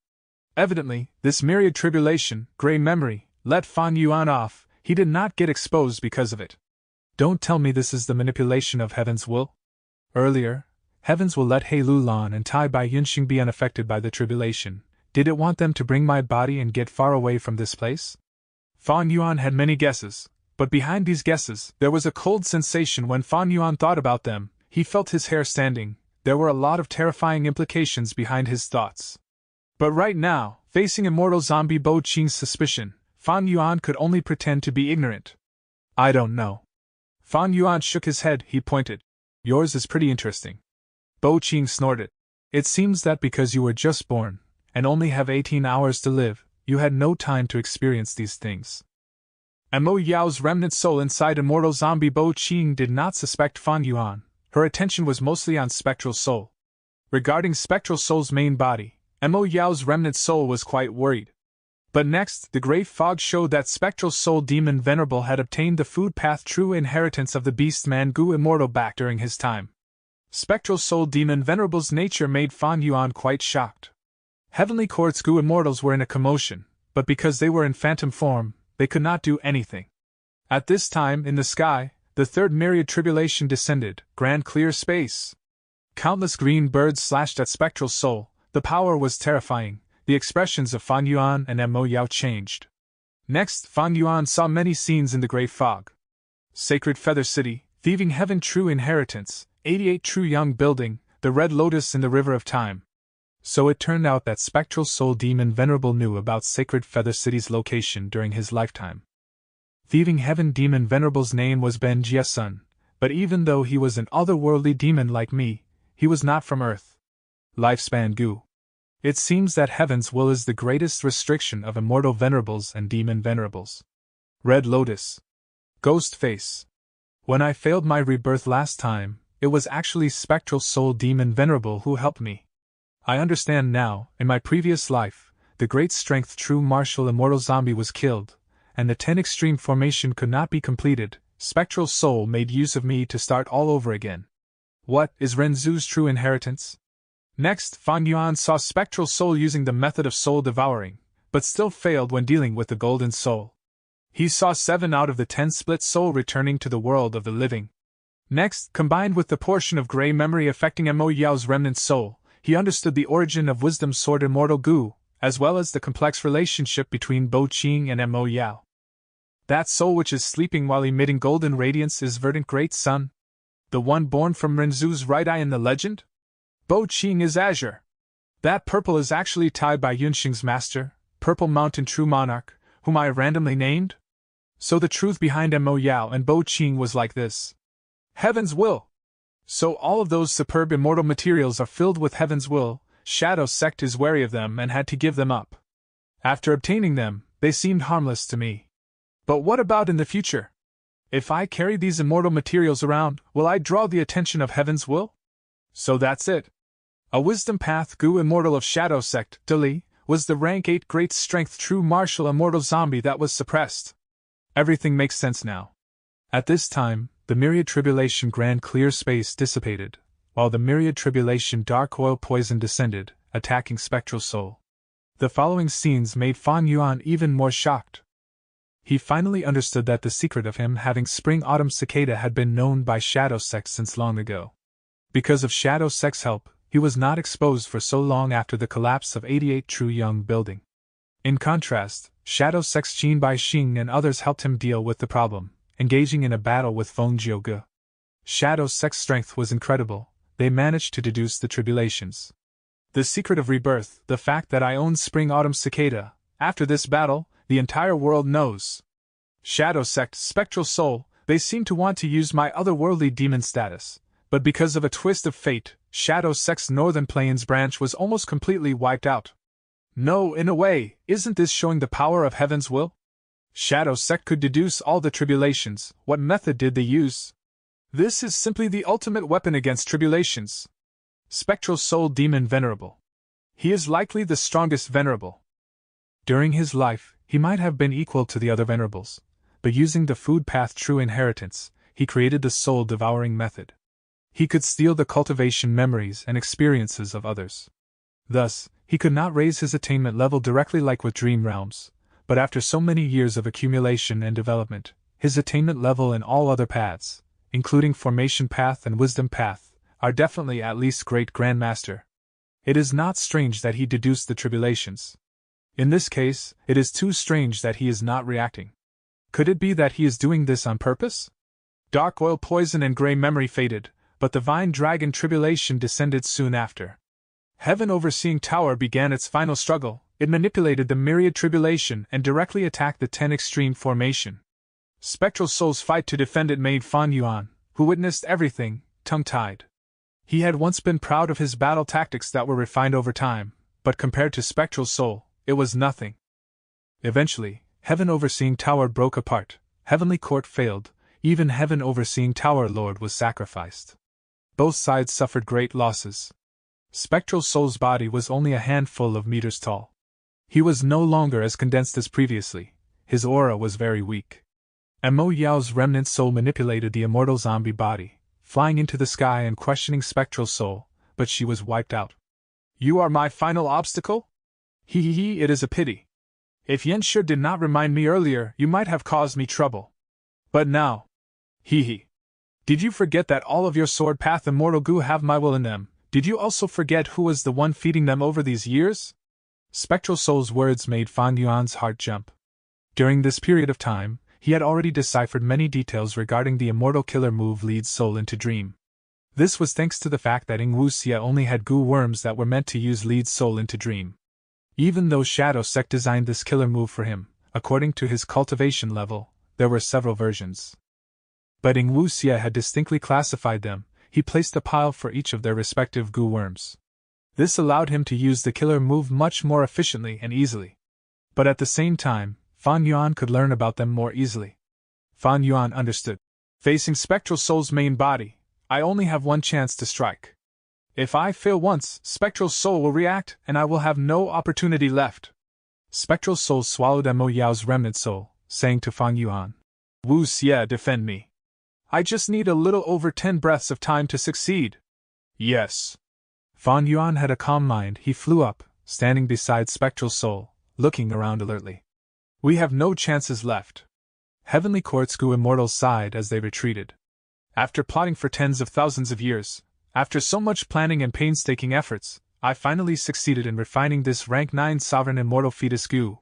Evidently, this myriad tribulation, gray memory, let Fan Yuan off. He did not get exposed because of it. Don't tell me this is the manipulation of Heaven's will? Earlier, Heaven's will let He Lu Lan and Tai Bai Yunxing be unaffected by the tribulation. Did it want them to bring my body and get far away from this place? Fan Yuan had many guesses, but behind these guesses, there was a cold sensation when Fan Yuan thought about them. He felt his hair standing. There were a lot of terrifying implications behind his thoughts. But right now, facing immortal zombie Bo Qing's suspicion, Fan Yuan could only pretend to be ignorant. "I don't know." Fan Yuan shook his head. He pointed. "Yours is pretty interesting." Bo Qing snorted. "It seems that because you were just born, and only have 18 hours to live, you had no time to experience these things." Mo Yao's remnant soul inside immortal zombie Bo Qing did not suspect Fan Yuan. Her attention was mostly on spectral soul. Regarding spectral soul's main body, Mo Yao's remnant soul was quite worried. But next, the gray fog showed that spectral soul demon Venerable had obtained the food path, true inheritance of the beast man Gu immortal back during his time. Spectral soul demon Venerable's nature made Fan Yuan quite shocked. Heavenly Court's Gu immortals were in a commotion, but because they were in phantom form, they could not do anything. At this time, in the sky, the third myriad tribulation descended, grand clear space. Countless green birds slashed at spectral soul. The power was terrifying. The expressions of Fan Yuan and Mo Yao changed. Next, Fan Yuan saw many scenes in the gray fog. Sacred Feather City, Thieving Heaven True Inheritance, 88 True Young Building, the Red Lotus in the River of Time. So it turned out that spectral soul demon Venerable knew about Sacred Feather City's location during his lifetime. Thieving Heaven demon Venerable's name was Ben Jia-sun, but even though he was an otherworldly demon like me, he was not from Earth. Lifespan Gu. It seems that Heaven's will is the greatest restriction of immortal venerables and demon venerables. Red Lotus. Ghost Face. When I failed my rebirth last time, it was actually spectral soul demon venerable who helped me. I understand now, in my previous life, the great strength true martial immortal zombie was killed, and the 10 extreme formation could not be completed, Spectral Soul made use of me to start all over again. What is Renzu's true inheritance? Next, Fan Yuan saw Spectral Soul using the method of soul devouring, but still failed when dealing with the golden soul. He saw 7 out of the 10 split soul returning to the world of the living. Next, combined with the portion of gray memory affecting Mo Yao's remnant soul, he understood the origin of Wisdom's sword Immortal Gu, as well as the complex relationship between Bo Qing and Mo Yao. That soul which is sleeping while emitting golden radiance is Verdant Great Sun? The one born from Renzu's right eye in the legend? Bo Qing is azure. That purple is actually tied by Yunxing's master, Purple Mountain True Monarch, whom I randomly named? So the truth behind Mo Yao and Bo Qing was like this. Heaven's will. So all of those superb immortal materials are filled with Heaven's will. Shadow Sect is wary of them and had to give them up. After obtaining them, they seemed harmless to me. But what about in the future? If I carry these immortal materials around, will I draw the attention of Heaven's will? So that's it. A wisdom path Gu immortal of Shadow Sect, Dali, was the rank 8 great strength true martial immortal zombie that was suppressed. Everything makes sense now. At this time, the myriad tribulation grand clear space dissipated, while the myriad tribulation dark oil poison descended, attacking Spectral Soul. The following scenes made Fan Yuan even more shocked. He finally understood that the secret of him having spring-autumn cicada had been known by Shadow Sect since long ago. Because of Shadow Sect's help, he was not exposed for so long after the collapse of 88 True Young Building. In contrast, Shadow Sect's Jin Bai Xing and others helped him deal with the problem, engaging in a battle with Feng Jiuge. Shadow Sect's strength was incredible. They managed to deduce the tribulations. The secret of rebirth, the fact that I own spring-autumn cicada, after this battle, the entire world knows. Shadow Sect, Spectral Soul, they seem to want to use my otherworldly demon status, but because of a twist of fate, Shadow Sect's Northern Plains branch was almost completely wiped out. No, in a way, isn't this showing the power of Heaven's will? Shadow Sect could deduce all the tribulations. What method did they use? This is simply the ultimate weapon against tribulations. Spectral Soul Demon Venerable. He is likely the strongest Venerable. During his life, he might have been equal to the other Venerables, but using the food path true inheritance, he created the soul-devouring method. He could steal the cultivation memories and experiences of others. Thus, he could not raise his attainment level directly like with Dream Realms, but after so many years of accumulation and development, his attainment level in all other paths, including Formation Path and Wisdom Path, are definitely at least Great Grandmaster. It is not strange that he deduced the tribulations. In this case, it is too strange that he is not reacting. Could it be that he is doing this on purpose? Dark oil poison and gray memory faded, but the vine dragon tribulation descended soon after. Heaven Overseeing Tower began its final struggle. It manipulated the myriad tribulation and directly attacked the 10 extreme formation. Spectral Soul's fight to defend it made Fan Yuan, who witnessed everything, tongue-tied. He had once been proud of his battle tactics that were refined over time, but compared to Spectral Soul, it was nothing. Eventually, Heaven Overseeing Tower broke apart, Heavenly Court failed, even Heaven Overseeing Tower Lord was sacrificed. Both sides suffered great losses. Spectral Soul's body was only a handful of meters tall. He was no longer as condensed as previously, his aura was very weak. Mo Yao's remnant soul manipulated the immortal zombie body, flying into the sky and questioning Spectral Soul, but she was wiped out. You are my final obstacle? It is a pity. If Yanshi did not remind me earlier, you might have caused me trouble. But now. Did you forget that all of your sword path immortal Gu have my will in them? Did you also forget who was the one feeding them over these years? Spectral Soul's words made Fan Yuan's heart jump. During this period of time, he had already deciphered many details regarding the immortal killer move leads soul into dream. This was thanks to the fact that Ing Wuxia only had Gu worms that were meant to use lead soul into dream. Even though Shadow Sect designed this killer move for him, according to his cultivation level, there were several versions. But Ing Wuxia had distinctly classified them. He placed a pile for each of their respective Gu worms. This allowed him to use the killer move much more efficiently and easily. But at the same time, Fan Yuan could learn about them more easily. Fan Yuan understood. Facing Spectral Soul's main body, I only have one chance to strike. If I fail once, Spectral Soul will react and I will have no opportunity left. Spectral soul swallowed Mo Yao's remnant soul, saying to Fang Yuan, Wu Xie, defend me. I just need a little over 10 breaths of time to succeed. Yes. Fang Yuan had a calm mind. He flew up, standing beside Spectral soul, looking around alertly. We have no chances left. Heavenly Court's Gu immortals sighed as they retreated. After plotting for tens of thousands of years, after so much planning and painstaking efforts, I finally succeeded in refining this rank 9 sovereign immortal fetus Gu.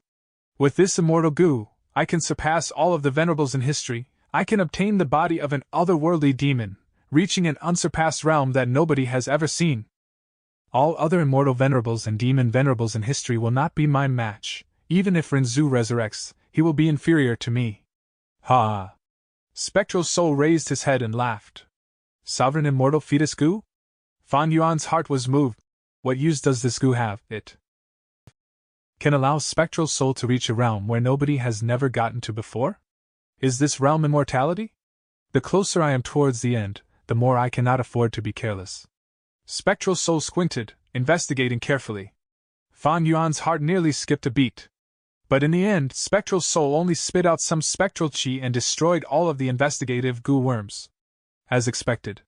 With this immortal Gu, I can surpass all of the venerables in history. I can obtain the body of an otherworldly demon, reaching an unsurpassed realm that nobody has ever seen. All other immortal venerables and demon venerables in history will not be my match. Even if Renzu resurrects, he will be inferior to me. Ha! Spectral soul raised his head and laughed. Sovereign immortal fetus Gu? Fan Yuan's heart was moved. What use does this Gu have? It can allow spectral soul to reach a realm where nobody has never gotten to before? Is this realm immortality? The closer I am towards the end, the more I cannot afford to be careless. Spectral soul squinted, investigating carefully. Fan Yuan's heart nearly skipped a beat. But in the end, spectral soul only spit out some spectral chi and destroyed all of the investigative Gu worms. As expected.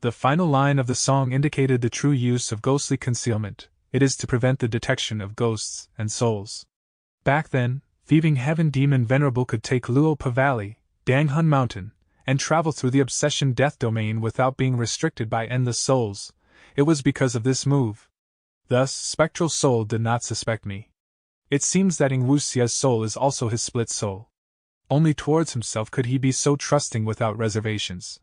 The final line of the song indicated the true use of ghostly concealment. It is to prevent the detection of ghosts and souls. Back then, thieving heaven demon venerable could take Luopa Valley, Danghun Mountain, and travel through the obsession death domain without being restricted by endless souls. It was because of this move. Thus, spectral soul did not suspect me. It seems that Wu Xie's soul is also his split soul. Only towards himself could he be so trusting without reservations.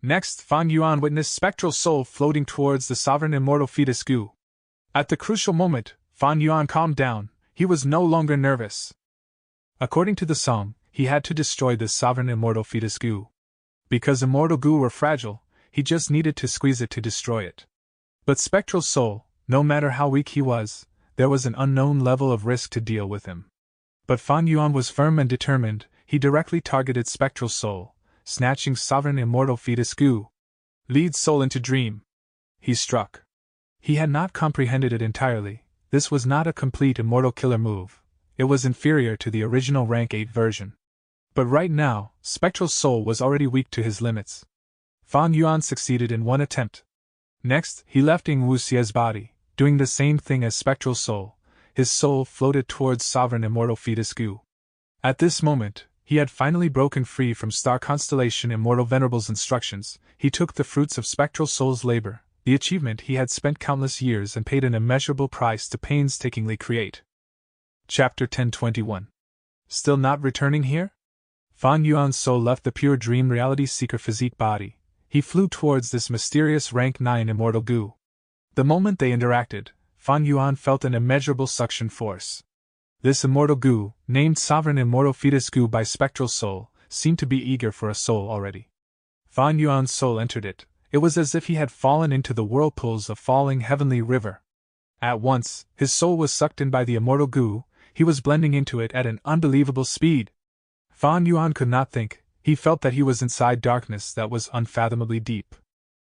Next, Fang Yuan witnessed spectral soul floating towards the sovereign immortal fetus Gu. At the crucial moment, Fang Yuan calmed down. He was no longer nervous. According to the song, he had to destroy this sovereign immortal fetus Gu. Because immortal Gu were fragile, he just needed to squeeze it to destroy it. But spectral soul, no matter how weak he was, there was an unknown level of risk to deal with him. But Fang Yuan was firm and determined. He directly targeted spectral soul, snatching sovereign immortal fetus Gu. Lead soul into dream. He struck. He had not comprehended it entirely. This was not a complete immortal killer move. It was inferior to the original rank 8 version. But right now, spectral soul was already weak to his limits. Fang Yuan succeeded in one attempt. Next, he left Wu Xie's body, doing the same thing as spectral soul. His soul floated towards sovereign immortal fetus Gu. At this moment, he had finally broken free from Star Constellation Immortal Venerable's instructions. He took the fruits of spectral soul's labor, the achievement he had spent countless years and paid an immeasurable price to painstakingly create. Chapter 1021. Still not returning here? Fang Yuan's soul left the pure dream reality seeker physique body. He flew towards this mysterious rank 9 immortal Gu. The moment they interacted, Fang Yuan felt an immeasurable suction force. This immortal Gu, named Sovereign Immortal Fetus Gu by Spectral Soul, seemed to be eager for a soul already. Fang Yuan's soul entered it. It was as if he had fallen into the whirlpools of falling heavenly river. At once, his soul was sucked in by the immortal Gu. He was blending into it at an unbelievable speed. Fang Yuan could not think. He felt that he was inside darkness that was unfathomably deep.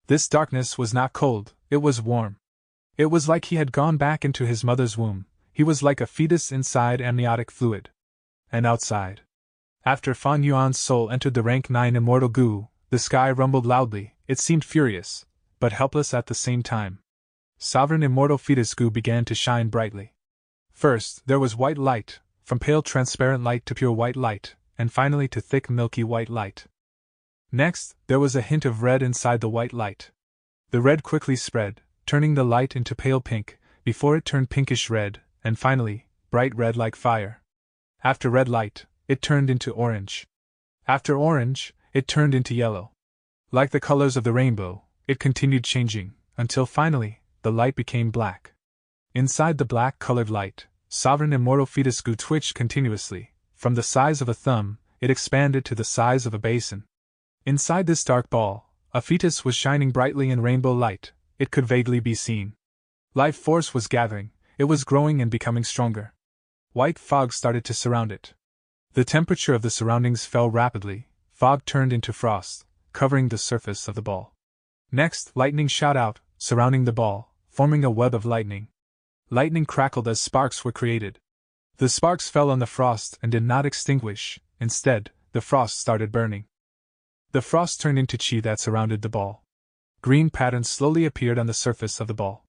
This darkness was not cold, it was warm. It was like he had gone back into his mother's womb. He was like a fetus inside amniotic fluid. And outside. After Fang Yuan's soul entered the rank 9 immortal Gu, the sky rumbled loudly. It seemed furious, but helpless at the same time. Sovereign immortal fetus Gu began to shine brightly. First, there was white light, from pale transparent light to pure white light, and finally to thick milky white light. Next, there was a hint of red inside the white light. The red quickly spread, turning the light into pale pink, before it turned pinkish red, and finally, bright red like fire. After red light, it turned into orange. After orange, it turned into yellow. Like the colors of the rainbow, it continued changing, until finally, the light became black. Inside the black-colored light, Sovereign Immortal Fetus Gu twitched continuously. From the size of a thumb, it expanded to the size of a basin. Inside this dark ball, a fetus was shining brightly in rainbow light. It could vaguely be seen. Life force was gathering, it was growing and becoming stronger. White fog started to surround it. The temperature of the surroundings fell rapidly. Fog turned into frost, covering the surface of the ball. Next, lightning shot out, surrounding the ball, forming a web of lightning. Lightning crackled as sparks were created. The sparks fell on the frost and did not extinguish. Instead, the frost started burning. The frost turned into chi that surrounded the ball. Green patterns slowly appeared on the surface of the ball.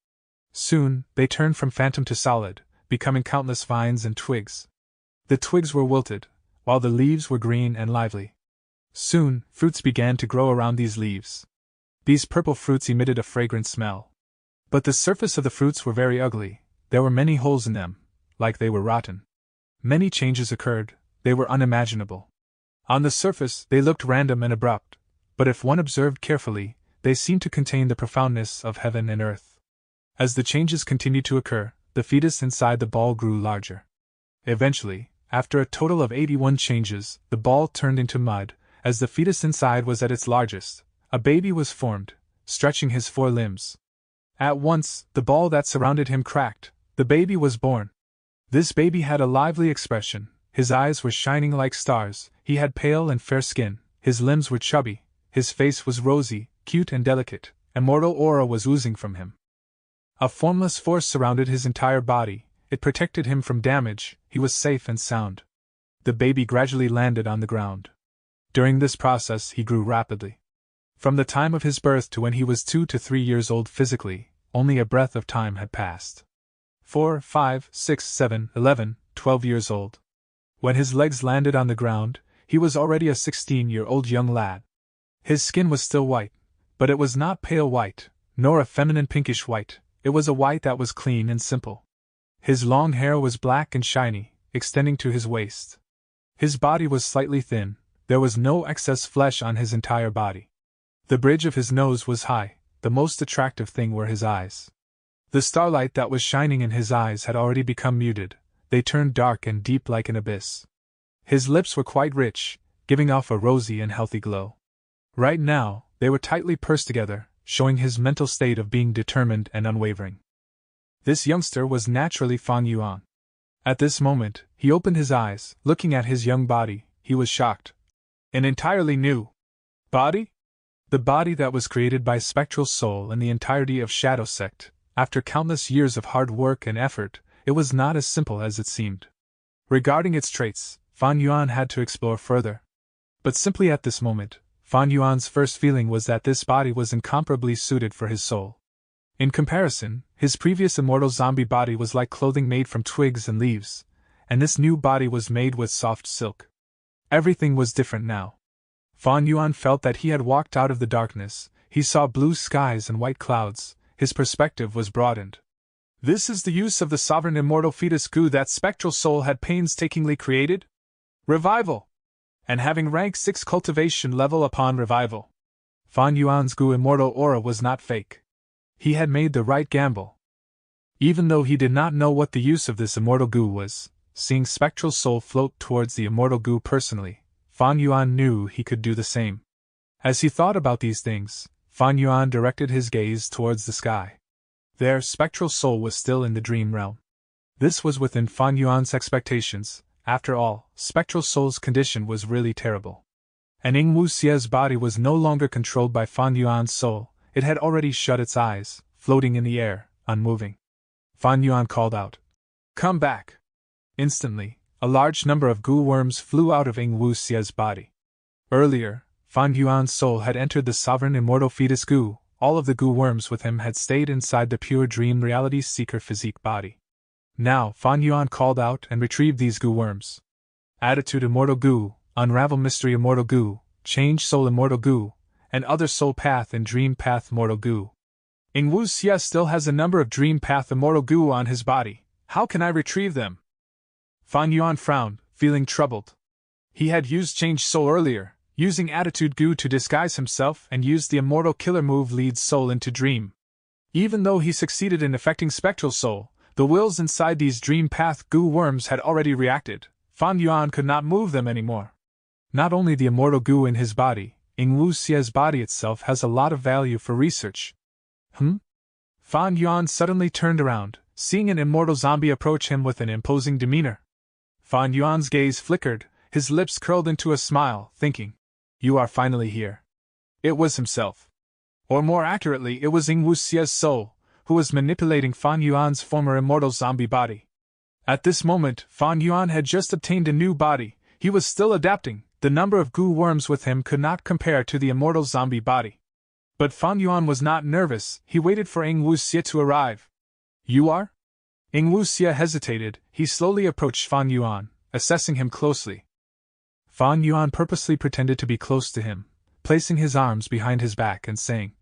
Soon, they turned from phantom to solid, becoming countless vines and twigs. The twigs were wilted, while the leaves were green and lively. Soon, fruits began to grow around these leaves. These purple fruits emitted a fragrant smell. But the surface of the fruits were very ugly. There were many holes in them, like they were rotten. Many changes occurred, they were unimaginable. On the surface, they looked random and abrupt, but if one observed carefully, they seemed to contain the profoundness of heaven and earth. As the changes continued to occur, the fetus inside the ball grew larger. Eventually, after a total of 81 changes, the ball turned into mud. As the fetus inside was at its largest, a baby was formed, stretching his 4 limbs. At once, the ball that surrounded him cracked. The baby was born. This baby had a lively expression. His eyes were shining like stars, he had pale and fair skin, his limbs were chubby, his face was rosy, cute and delicate, immortal aura was oozing from him. A formless force surrounded his entire body, it protected him from damage, he was safe and sound. The baby gradually landed on the ground. During this process he grew rapidly. From the time of his birth to when he was 2 to 3 years old physically, only a breath of time had passed. 4, 5, 6, 7, 11, 12 years old. When his legs landed on the ground, he was already a 16-year-old young lad. His skin was still white, but it was not pale white, nor a feminine pinkish white, it was a white that was clean and simple. His long hair was black and shiny, extending to his waist. His body was slightly thin, there was no excess flesh on his entire body. The bridge of his nose was high, the most attractive thing were his eyes. The starlight that was shining in his eyes had already become muted, they turned dark and deep like an abyss. His lips were quite rich, giving off a rosy and healthy glow. Right now, they were tightly pursed together, showing his mental state of being determined and unwavering. This youngster was naturally Fan Yuan. At this moment, he opened his eyes, looking at his young body, he was shocked. An entirely new body? The body that was created by Spectral Soul and the entirety of Shadow Sect. After countless years of hard work and effort, it was not as simple as it seemed. Regarding its traits, Fan Yuan had to explore further. But simply at this moment, Fan Yuan's first feeling was that this body was incomparably suited for his soul. In comparison, his previous immortal zombie body was like clothing made from twigs and leaves, and this new body was made with soft silk. Everything was different now. Fan Yuan felt that he had walked out of the darkness, he saw blue skies and white clouds, his perspective was broadened. This is the use of the sovereign immortal fetus goo that Spectral Soul had painstakingly created? Revival! And having rank 6 cultivation level upon revival. Fan Yuan's goo immortal aura was not fake. He had made the right gamble. Even though he did not know what the use of this immortal goo was, seeing Spectral Soul float towards the immortal goo personally, Fan Yuan knew he could do the same. As he thought about these things, Fan Yuan directed his gaze towards the sky. There, Spectral Soul was still in the dream realm. This was within Fan Yuan's expectations. After all, Spectral Soul's condition was really terrible. And Ying Wu Xie's body was no longer controlled by Fan Yuan's soul, it had already shut its eyes, floating in the air, unmoving. Fan Yuan called out, "Come back!" Instantly, a large number of goo worms flew out of Ying Wu Xie's body. Earlier, Fan Yuan's soul had entered the sovereign immortal fetus goo, all of the goo worms with him had stayed inside the pure dream reality seeker physique body. Now, Fan Yuan called out and retrieved these goo worms. Attitude immortal goo, unravel mystery immortal goo, change soul immortal goo, and other soul path and dream path mortal goo. Ying Wu Xie still has a number of dream path immortal goo on his body. How can I retrieve them? Fan Yuan frowned, feeling troubled. He had used change soul earlier, using attitude goo to disguise himself and used the immortal killer move lead soul into dream. Even though he succeeded in affecting Spectral Soul, the wills inside these dream path goo worms had already reacted. Fan Yuan could not move them anymore. Not only the immortal goo in his body, Ying Wu Xie's body itself has a lot of value for research. Fan Yuan suddenly turned around, seeing an immortal zombie approach him with an imposing demeanor. Fan Yuan's gaze flickered, his lips curled into a smile, thinking, "You are finally here." It was himself. Or more accurately, it was Ying Wu Xie's soul, who was manipulating Fan Yuan's former immortal zombie body. At this moment, Fan Yuan had just obtained a new body. He was still adapting. The number of goo worms with him could not compare to the immortal zombie body. But Fan Yuan was not nervous. He waited for Ing Wuxia to arrive. You are? Ing Wuxia hesitated. He slowly approached Fan Yuan, assessing him closely. Fan Yuan purposely pretended to be close to him, placing his arms behind his back and saying,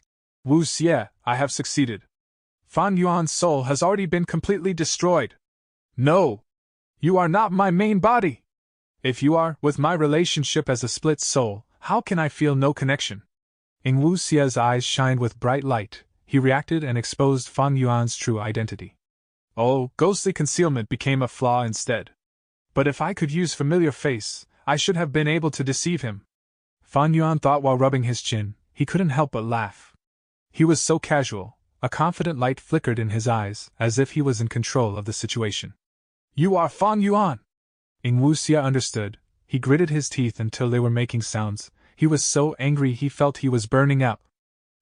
Wuxia, I have succeeded. Fan Yuan's soul has already been completely destroyed. No! You are not my main body! If you are, with my relationship as a split soul, how can I feel no connection? Ing Wuxia's eyes shined with bright light. He reacted and exposed Fan Yuan's true identity. Oh, ghostly concealment became a flaw instead. But if I could use familiar face, I should have been able to deceive him. Fan Yuan thought while rubbing his chin. He couldn't help but laugh. He was so casual. A confident light flickered in his eyes, as if he was in control of the situation. You are Fan Yuan! Ing Wuxia understood. He gritted his teeth until they were making sounds. He was so angry he felt he was burning up.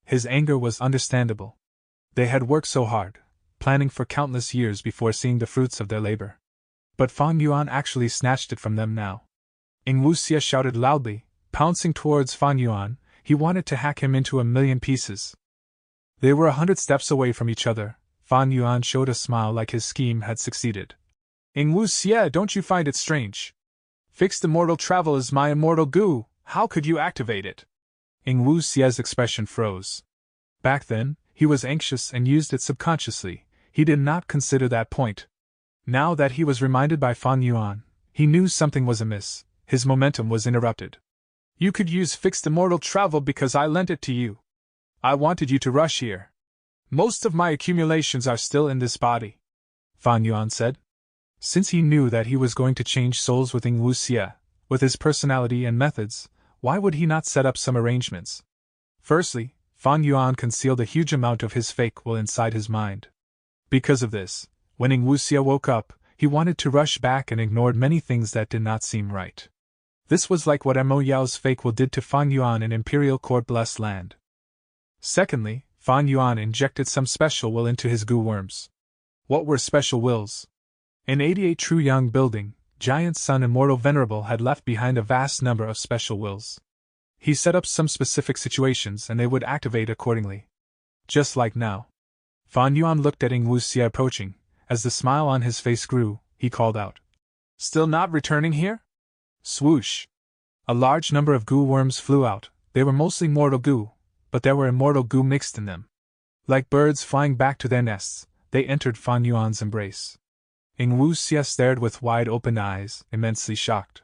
His anger was understandable. They had worked so hard, planning for countless years before seeing the fruits of their labor. But Fan Yuan actually snatched it from them now. Ing Wuxia shouted loudly, pouncing towards Fan Yuan. He wanted to hack him into 1,000,000 pieces. They were 100 steps away from each other. Fan Yuan showed a smile like his scheme had succeeded. Ing Wuxia, don't you find it strange? Fixed immortal travel is my immortal goo. How could you activate it? Ing Wuxia's expression froze. Back then, he was anxious and used it subconsciously. He did not consider that point. Now that he was reminded by Fan Yuan, he knew something was amiss. His momentum was interrupted. You could use fixed immortal travel because I lent it to you. I wanted you to rush here. Most of my accumulations are still in this body, Fan Yuan said. Since he knew that he was going to change souls with Ing Wuxia, with his personality and methods, why would he not set up some arrangements? Firstly, Fan Yuan concealed a huge amount of his fake will inside his mind. Because of this, when Ing Wuxia woke up, he wanted to rush back and ignored many things that did not seem right. This was like what Mo Yao's fake will did to Fan Yuan in Imperial Court Blessed Land. Secondly, Fan Yuan injected some special will into his goo worms. What were special wills? In 88 True Young Building, Giant Sun Immortal Venerable had left behind a vast number of special wills. He set up some specific situations and they would activate accordingly. Just like now. Fan Yuan looked at Ing Wuxia approaching. As the smile on his face grew, he called out. Still not returning here? Swoosh! A large number of goo worms flew out. They were mostly mortal goo, but there were immortal goo mixed in them. Like birds flying back to their nests, they entered Fan Yuan's embrace. Ing Wuxia stared with wide-open eyes, immensely shocked.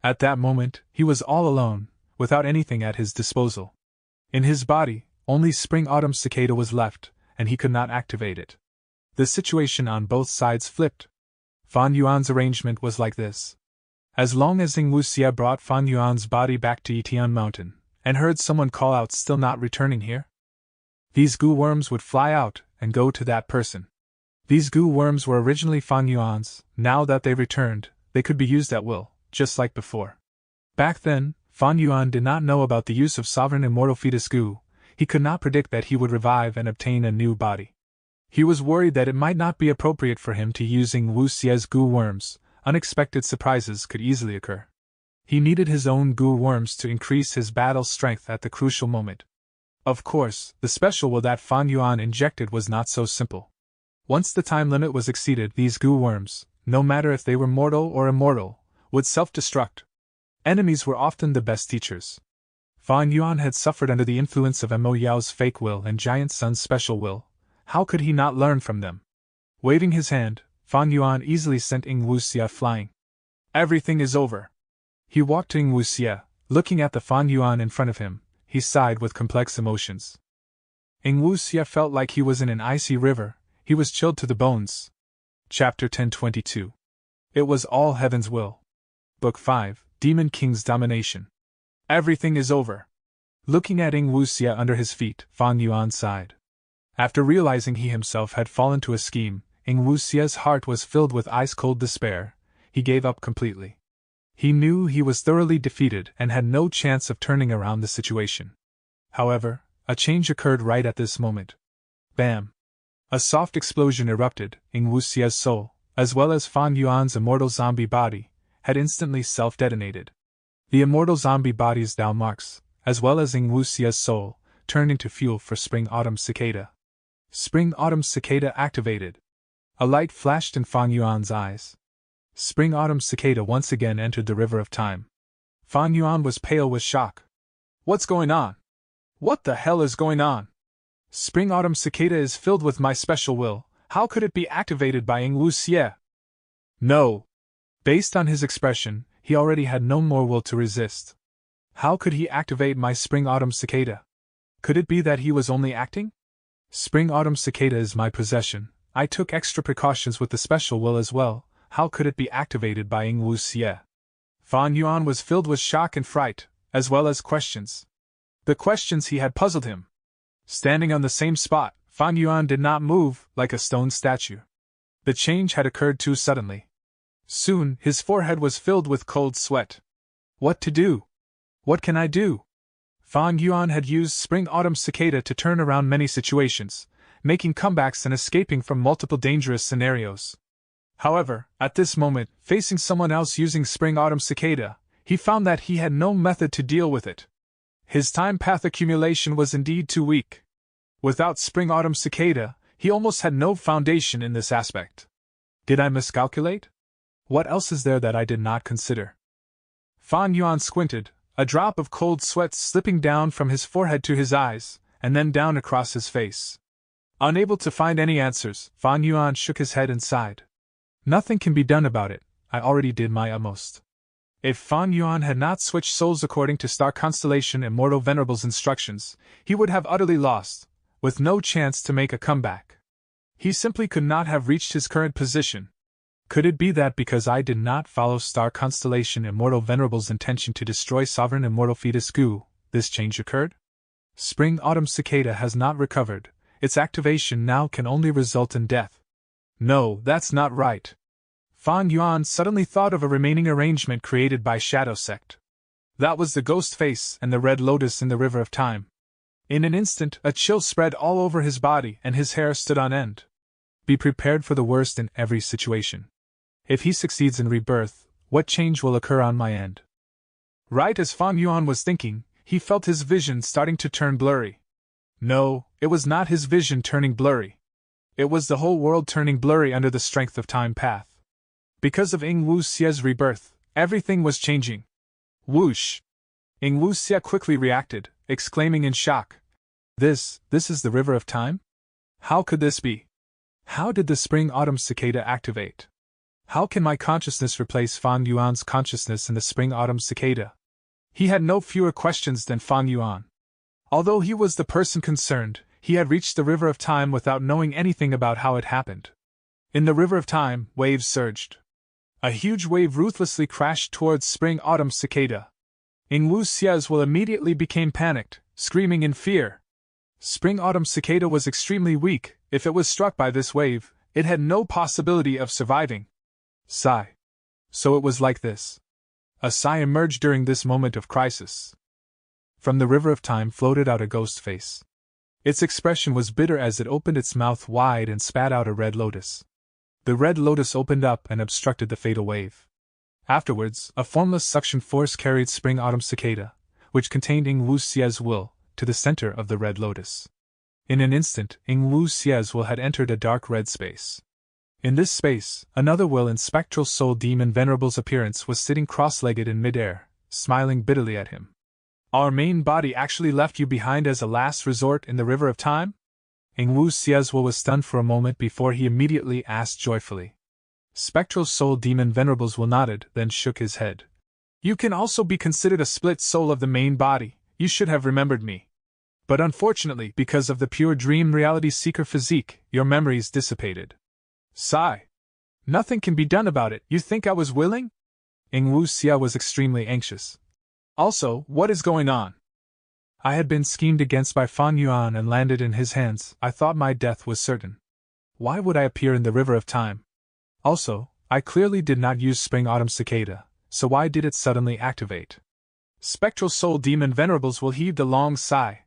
At that moment, he was all alone, without anything at his disposal. In his body, only Spring-Autumn Cicada was left, and he could not activate it. The situation on both sides flipped. Fan Yuan's arrangement was like this. As long as Ing Wuxia brought Fan Yuan's body back to Yitian Mountain, and heard someone call out still not returning here, these goo worms would fly out and go to that person. These goo worms were originally Fan Yuan's. Now that they returned, they could be used at will, just like before. Back then, Fan Yuan did not know about the use of sovereign immortal fetus goo. He could not predict that he would revive and obtain a new body. He was worried that it might not be appropriate for him to use Ing Wuxia's goo worms. Unexpected surprises could easily occur. He needed his own goo worms to increase his battle strength at the crucial moment. Of course, the special will that Fan Yuan injected was not so simple. Once the time limit was exceeded, these goo worms, no matter if they were mortal or immortal, would self-destruct. Enemies were often the best teachers. Fan Yuan had suffered under the influence of Mo Yao's fake will and Giant Sun's special will. How could he not learn from them? Waving his hand, Fan Yuan easily sent Ing Wuxia flying. Everything is over. He walked to Ing Wuxia, looking at the Fan Yuan in front of him. He sighed with complex emotions. Ing Wuxia felt like he was in an icy river. He was chilled to the bones. Chapter 1022. It was all heaven's will. Book 5, Demon King's Domination. Everything is over. Looking at Ing Wuxia under his feet, Fan Yuan sighed. After realizing he himself had fallen to a scheme, Ing Wuxia's heart was filled with ice-cold despair. He gave up completely. He knew he was thoroughly defeated and had no chance of turning around the situation. However, a change occurred right at this moment. Bam! A soft explosion erupted. Ing Wuxia's soul, as well as Fan Yuan's immortal zombie body, had instantly self-detonated. The immortal zombie body's Dao marks, as well as Ing Wuxia's soul, turned into fuel for Spring-Autumn Cicada. Spring-Autumn Cicada activated. A light flashed in Fan Yuan's eyes. Spring-Autumn Cicada once again entered the River of Time. Fan Yuan was pale with shock. What's going on? What the hell is going on? Spring-Autumn Cicada is filled with my special will. How could it be activated by Ing Wuxia? No. Based on his expression, he already had no more will to resist. How could he activate my Spring-Autumn Cicada? Could it be that he was only acting? Spring-Autumn Cicada is my possession. I took extra precautions with the special will as well. How could it be activated by Ing Wuxia? Fan Yuan was filled with shock and fright, as well as questions. The questions he had puzzled him. Standing on the same spot, Fan Yuan did not move, like a stone statue. The change had occurred too suddenly. Soon, his forehead was filled with cold sweat. What to do? What can I do? Fan Yuan had used Spring-Autumn Cicada to turn around many situations, making comebacks and escaping from multiple dangerous scenarios. However, at this moment, facing someone else using Spring-Autumn Cicada, he found that he had no method to deal with it. His time path accumulation was indeed too weak. Without Spring-Autumn Cicada, he almost had no foundation in this aspect. Did I miscalculate? What else is there that I did not consider? Fan Yuan squinted, a drop of cold sweat slipping down from his forehead to his eyes, and then down across his face. Unable to find any answers, Fan Yuan shook his head and sighed. Nothing can be done about it, I already did my utmost. If Fan Yuan had not switched souls according to Star Constellation Immortal Venerable's instructions, he would have utterly lost, with no chance to make a comeback. He simply could not have reached his current position. Could it be that because I did not follow Star Constellation Immortal Venerable's intention to destroy Sovereign Immortal Fetus Gu, this change occurred? Spring-Autumn Cicada has not recovered, its activation now can only result in death. No, that's not right. Fan Yuan suddenly thought of a remaining arrangement created by Shadow Sect. That was the ghost face and the red lotus in the River of Time. In an instant, a chill spread all over his body and his hair stood on end. Be prepared for the worst in every situation. If he succeeds in rebirth, what change will occur on my end? Right as Fan Yuan was thinking, he felt his vision starting to turn blurry. No, it was not his vision turning blurry. It was the whole world turning blurry under the strength of time path. Because of Ing Wuxia's rebirth, everything was changing. Whoosh! Ing Wuxia quickly reacted, exclaiming in shock. This is the River of Time? How could this be? How did the Spring-Autumn Cicada activate? How can my consciousness replace Fan Yuan's consciousness in the Spring-Autumn Cicada? He had no fewer questions than Fan Yuan. Although he was the person concerned, he had reached the River of Time without knowing anything about how it happened. In the River of Time, waves surged. A huge wave ruthlessly crashed towards Spring-Autumn Cicada. Ing Wuxia's will immediately became panicked, screaming in fear. Spring-Autumn Cicada was extremely weak. If it was struck by this wave, it had no possibility of surviving. Sigh. So it was like this. A sigh emerged during this moment of crisis. From the River of Time floated out a ghost face. Its expression was bitter as it opened its mouth wide and spat out a red lotus. The red lotus opened up and obstructed the fatal wave. Afterwards, a formless suction force carried Spring-Autumn Cicada, which contained Ing Wuxia's will, to the center of the red lotus. In an instant, Ing Wuxia's will had entered a dark red space. In this space, another will in Spectral Soul Demon Venerable's appearance was sitting cross-legged in midair, smiling bitterly at him. Our main body actually left you behind as a last resort in the River of Time? Ing Wuxia's will was stunned for a moment before he immediately asked joyfully. Spectral Soul Demon Venerable's will nodded, then shook his head. You can also be considered a split soul of the main body, you should have remembered me. But unfortunately, because of the pure dream reality seeker physique, your memories dissipated. Sigh. Nothing can be done about it, you think I was willing? Ing Wuxia was extremely anxious. Also, what is going on? I had been schemed against by Fan Yuan and landed in his hands. I thought my death was certain. Why would I appear in the River of Time? Also, I clearly did not use Spring-Autumn Cicada, so why did it suddenly activate? Spectral Soul Demon Venerables will heaved a long sigh.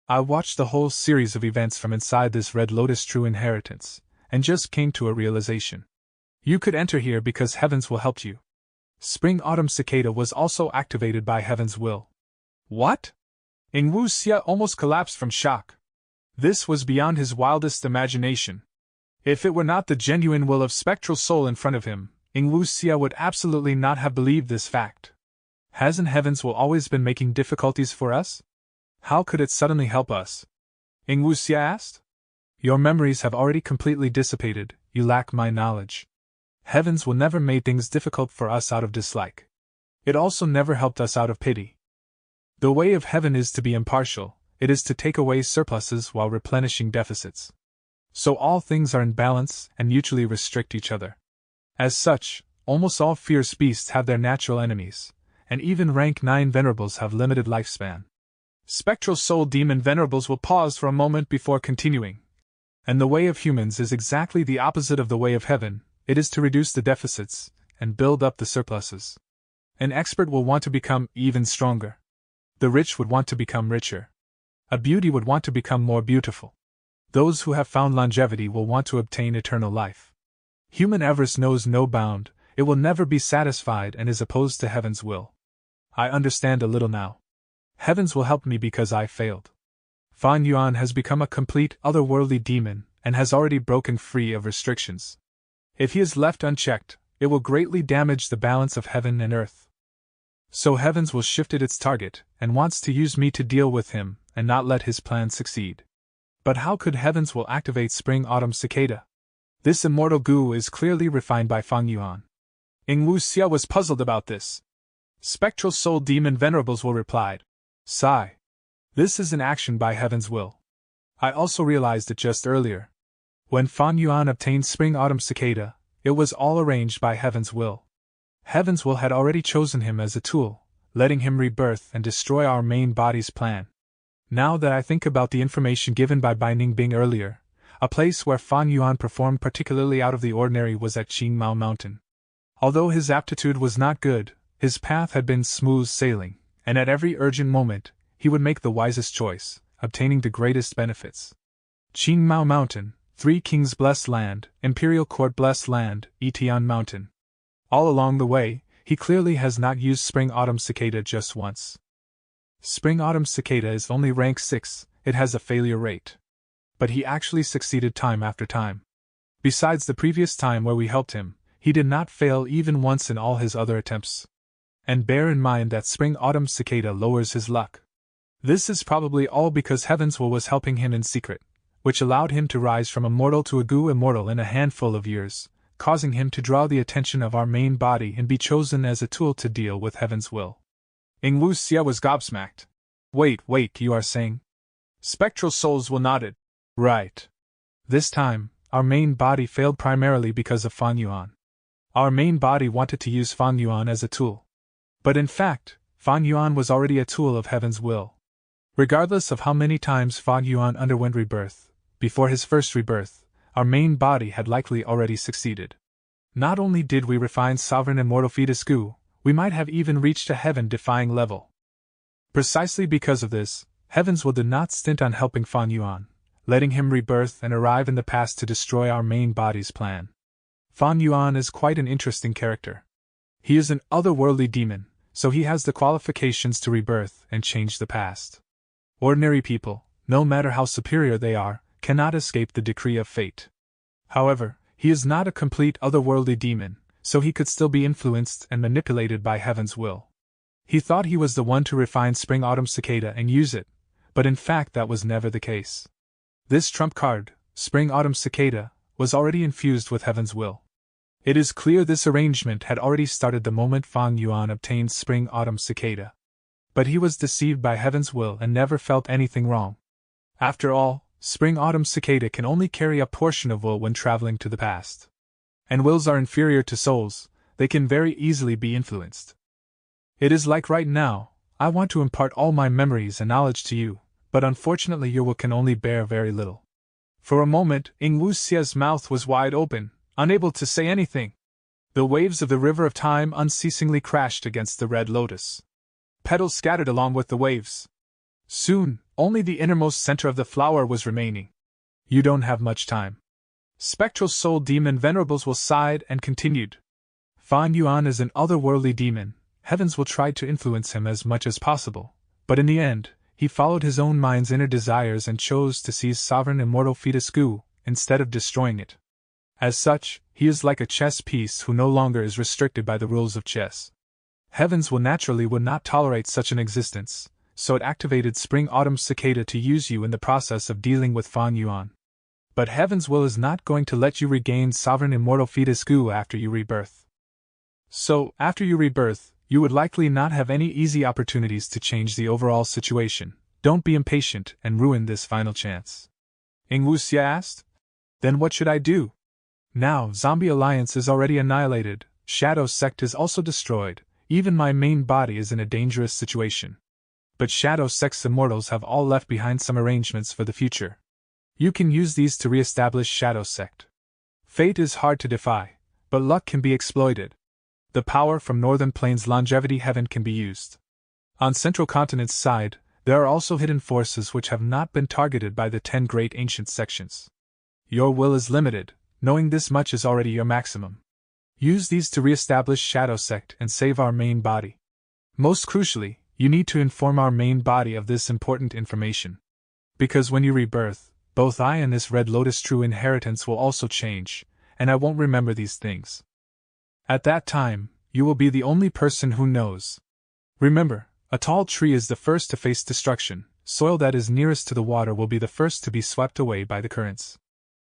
I watched the whole series of events from inside this Red Lotus True Inheritance, and just came to a realization. You could enter here because Heavens will help you. Spring-Autumn Cicada was also activated by Heaven's will. What? Ing Wuxia almost collapsed from shock. This was beyond his wildest imagination. If it were not the genuine will of Spectral Soul in front of him, Ing Wuxia would absolutely not have believed this fact. Hasn't Heavens will always been making difficulties for us? How could it suddenly help us? Ing Wuxia asked. Your memories have already completely dissipated, you lack my knowledge. Heavens will never made things difficult for us out of dislike. It also never helped us out of pity. The way of heaven is to be impartial, it is to take away surpluses while replenishing deficits. So all things are in balance and mutually restrict each other. As such, almost all fierce beasts have their natural enemies, and even rank 9 venerables have limited lifespan. Spectral Soul Demon venerables will pause for a moment before continuing. And the way of humans is exactly the opposite of the way of heaven, it is to reduce the deficits and build up the surpluses. An expert will want to become even stronger. The rich would want to become richer. A beauty would want to become more beautiful. Those who have found longevity will want to obtain eternal life. Human avarice knows no bound, it will never be satisfied and is opposed to Heaven's will. I understand a little now. Heavens will help me because I failed. Fan Yuan has become a complete otherworldly demon and has already broken free of restrictions. If he is left unchecked, it will greatly damage the balance of heaven and earth. So Heavens will shift its target and wants to use me to deal with him and not let his plan succeed. But how could Heavens will activate Spring-Autumn Cicada? This immortal goo is clearly refined by Fan Yuan. Ing Wuxia was puzzled about this. Spectral Soul Demon venerables will replied. Sigh. This is an action by Heaven's will. I also realized it just earlier. When Fan Yuan obtained Spring-Autumn Cicada, it was all arranged by Heaven's will. Heaven's will had already chosen him as a tool, letting him rebirth and destroy our main body's plan. Now that I think about the information given by Binding Bing earlier, a place where Fan Yuan performed particularly out of the ordinary was at Qingmao Mountain. Although his aptitude was not good, his path had been smooth sailing, and at every urgent moment, he would make the wisest choice, obtaining the greatest benefits. Qingmao Mountain, 3 Kings Blessed Land, Imperial Court Blessed Land, Etian Mountain. All along the way, he clearly has not used Spring-Autumn Cicada just once. Spring-Autumn Cicada is only rank 6, it has a failure rate. But he actually succeeded time after time. Besides the previous time where we helped him, he did not fail even once in all his other attempts. And bear in mind that Spring-Autumn Cicada lowers his luck. This is probably all because Heaven's will was helping him in secret, which allowed him to rise from immortal to a goo immortal in a handful of years, causing him to draw the attention of our main body and be chosen as a tool to deal with Heaven's will. Ing Wuxia was gobsmacked. Wait, you are saying? Spectral Souls will nodded. Right. This time, our main body failed primarily because of Fan Yuan. Our main body wanted to use Fan Yuan as a tool. But in fact, Fan Yuan was already a tool of Heaven's will. Regardless of how many times Fan Yuan underwent rebirth, before his first rebirth, our main body had likely already succeeded. Not only did we refine Sovereign Immortal Fetus Goo, we might have even reached a heaven-defying level. Precisely because of this, Heaven's will did not stint on helping Fan Yuan, letting him rebirth and arrive in the past to destroy our main body's plan. Fan Yuan is quite an interesting character. He is an otherworldly demon, so he has the qualifications to rebirth and change the past. Ordinary people, no matter how superior they are, cannot escape the decree of fate. However, he is not a complete otherworldly demon, so he could still be influenced and manipulated by Heaven's will. He thought he was the one to refine Spring-Autumn Cicada and use it, but in fact that was never the case. This trump card, Spring-Autumn Cicada, was already infused with Heaven's will. It is clear this arrangement had already started the moment Fan Yuan obtained Spring-Autumn Cicada. But he was deceived by Heaven's will and never felt anything wrong. After all, Spring-Autumn Cicada can only carry a portion of will when traveling to the past. And wills are inferior to souls, they can very easily be influenced. It is like right now, I want to impart all my memories and knowledge to you, but unfortunately your will can only bear very little. For a moment, Ing Wuxia's mouth was wide open, unable to say anything. The waves of the river of time unceasingly crashed against the red lotus. Petals scattered along with the waves. Soon, only the innermost center of the flower was remaining. You don't have much time. Spectral soul demon Venerables Will sighed and continued. Fan Yuan is an otherworldly demon. Heavens will try to influence him as much as possible, but in the end, he followed his own mind's inner desires and chose to seize sovereign immortal fetus Gu, instead of destroying it. As such, he is like a chess piece who no longer is restricted by the rules of chess. Heavens would not tolerate such an existence, so it activated Spring Autumn Cicada to use you in the process of dealing with Fan Yuan. But Heaven's will is not going to let you regain sovereign immortal fetus Gu after you rebirth. So, after you rebirth, you would likely not have any easy opportunities to change the overall situation. Don't be impatient and ruin this final chance. Ing Wuxia asked. Then what should I do? Now, Zombie Alliance is already annihilated, Shadow Sect is also destroyed, even my main body is in a dangerous situation. But Shadow Sect's immortals have all left behind some arrangements for the future. You can use these to re-establish Shadow Sect. Fate is hard to defy, but luck can be exploited. The power from Northern Plains Longevity Heaven can be used. On Central Continent's side, there are also hidden forces which have not been targeted by the 10 great ancient sections. Your will is limited, knowing this much is already your maximum. Use these to re-establish Shadow Sect and save our main body. Most crucially, you need to inform our main body of this important information. Because when you rebirth, both I and this Red Lotus True Inheritance will also change, and I won't remember these things. At that time, you will be the only person who knows. Remember, a tall tree is the first to face destruction, soil that is nearest to the water will be the first to be swept away by the currents.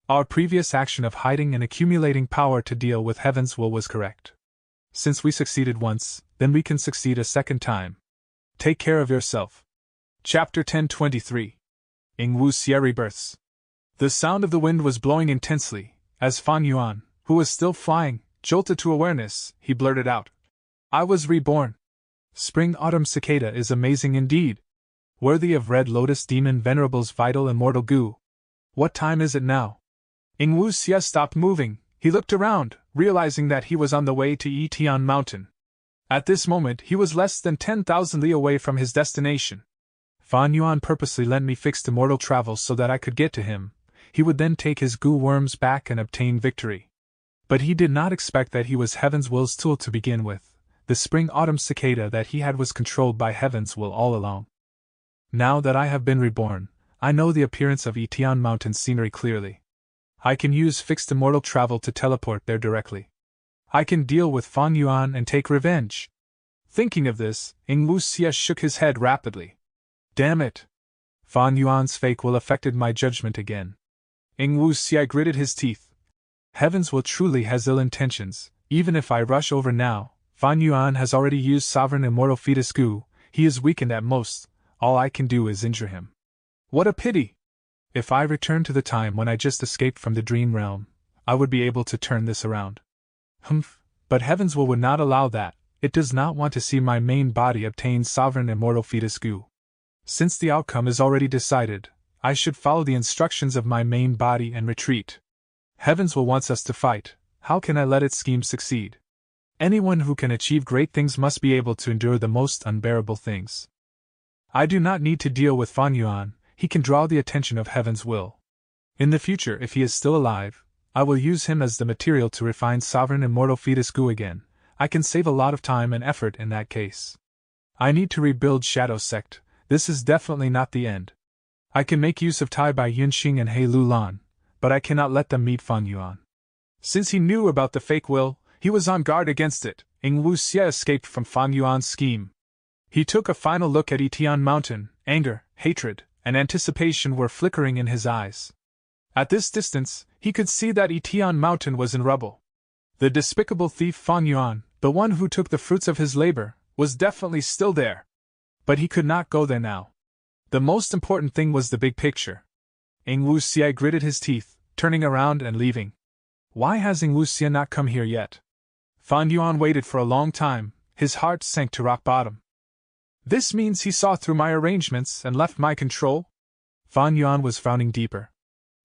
Our previous action of hiding and accumulating power to deal with Heaven's will was correct. Since we succeeded once, then we can succeed a second time. Take care of yourself. Chapter 1023. Ing Wuxia rebirths. The sound of the wind was blowing intensely, as Fan Yuan, who was still flying, jolted to awareness. He blurted out, I was reborn. Spring Autumn Cicada is amazing indeed. Worthy of Red Lotus Demon Venerable's vital immortal Gu. What time is it now? Ing Wuxia stopped moving. He looked around, realizing that he was on the way to Yitian Mountain. At this moment he was less than 10,000 li away from his destination. Fan Yuan purposely lent me fixed immortal travel so that I could get to him. He would then take his Gu worms back and obtain victory. But he did not expect that he was Heaven's will's tool to begin with. The Spring-Autumn Cicada that he had was controlled by Heaven's will all along. Now that I have been reborn, I know the appearance of Yitian Mountain scenery clearly. I can use fixed immortal travel to teleport there directly. I can deal with Fan Yuan and take revenge. Thinking of this, Ing Wuxia shook his head rapidly. Damn it! Fan Yuan's fake will affected my judgment again. Ing Wuxia gritted his teeth. Heaven's will truly has ill intentions. Even if I rush over now, Fan Yuan has already used sovereign immortal fetus Gu. He is weakened at most. All I can do is injure him. What a pity! If I return to the time when I just escaped from the dream realm, I would be able to turn this around. But Heaven's will would not allow that. It does not want to see my main body obtain sovereign immortal fetus Gu. Since the outcome is already decided, I should follow the instructions of my main body and retreat. Heaven's will wants us to fight. How can I let its scheme succeed? Anyone who can achieve great things must be able to endure the most unbearable things. I do not need to deal with Fan Yuan. He can draw the attention of Heaven's will. In the future, if he is still alive, I will use him as the material to refine sovereign immortal fetus Gu again. I can save a lot of time and effort in that case. I need to rebuild Shadow Sect. This is definitely not the end. I can make use of Tai Bai Yunxing and He Lulan, but I cannot let them meet Fan Yuan. Since he knew about the fake will, he was on guard against it. Ing Wuxia escaped from Fan Yuan's scheme. He took a final look at Yitian Mountain. Anger, hatred, and anticipation were flickering in his eyes. At this distance, he could see that Yitian Mountain was in rubble. The despicable thief Fan Yuan, the one who took the fruits of his labor, was definitely still there. But he could not go there now. The most important thing was the big picture. Ing Wuxia gritted his teeth, turning around and leaving. Why has Ing Wuxia not come here yet? Fan Yuan waited for a long time. His heart sank to rock bottom. This means he saw through my arrangements and left my control? Fan Yuan was frowning deeper.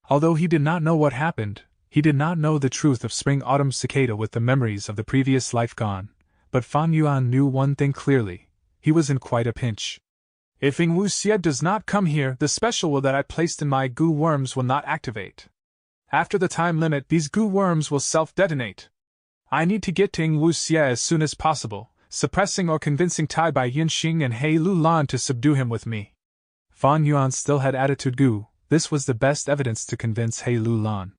Although he did not know what happened, he did not know the truth of Spring-Autumn Cicada with the memories of the previous life gone. But Fan Yuan knew one thing clearly. He was in quite a pinch. If Ing Wuxia does not come here, the special will that I placed in my Gu worms will not activate. After the time limit, these goo worms will self-detonate. I need to get to Yingwu Xie as soon as possible, suppressing or convincing Tai Bai Yunxing and He Lu Lan to subdue him with me. Fan Yuan still had attitude goo. This was the best evidence to convince He Lu Lan.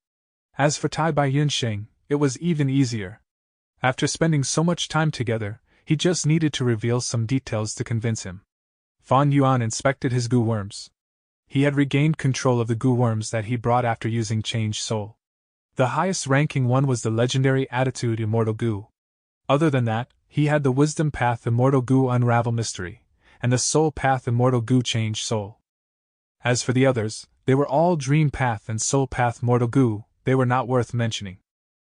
As for Tai Bai Yunxing, it was even easier. After spending so much time together, he just needed to reveal some details to convince him. Fan Yuan inspected his goo worms. He had regained control of the goo worms that he brought after using Change Soul. The highest ranking one was the legendary Attitude Immortal Goo. Other than that, he had the Wisdom Path Immortal Goo Unravel Mystery, and the Soul Path Immortal Goo Change Soul. As for the others, they were all Dream Path and Soul Path Mortal Goo. They were not worth mentioning.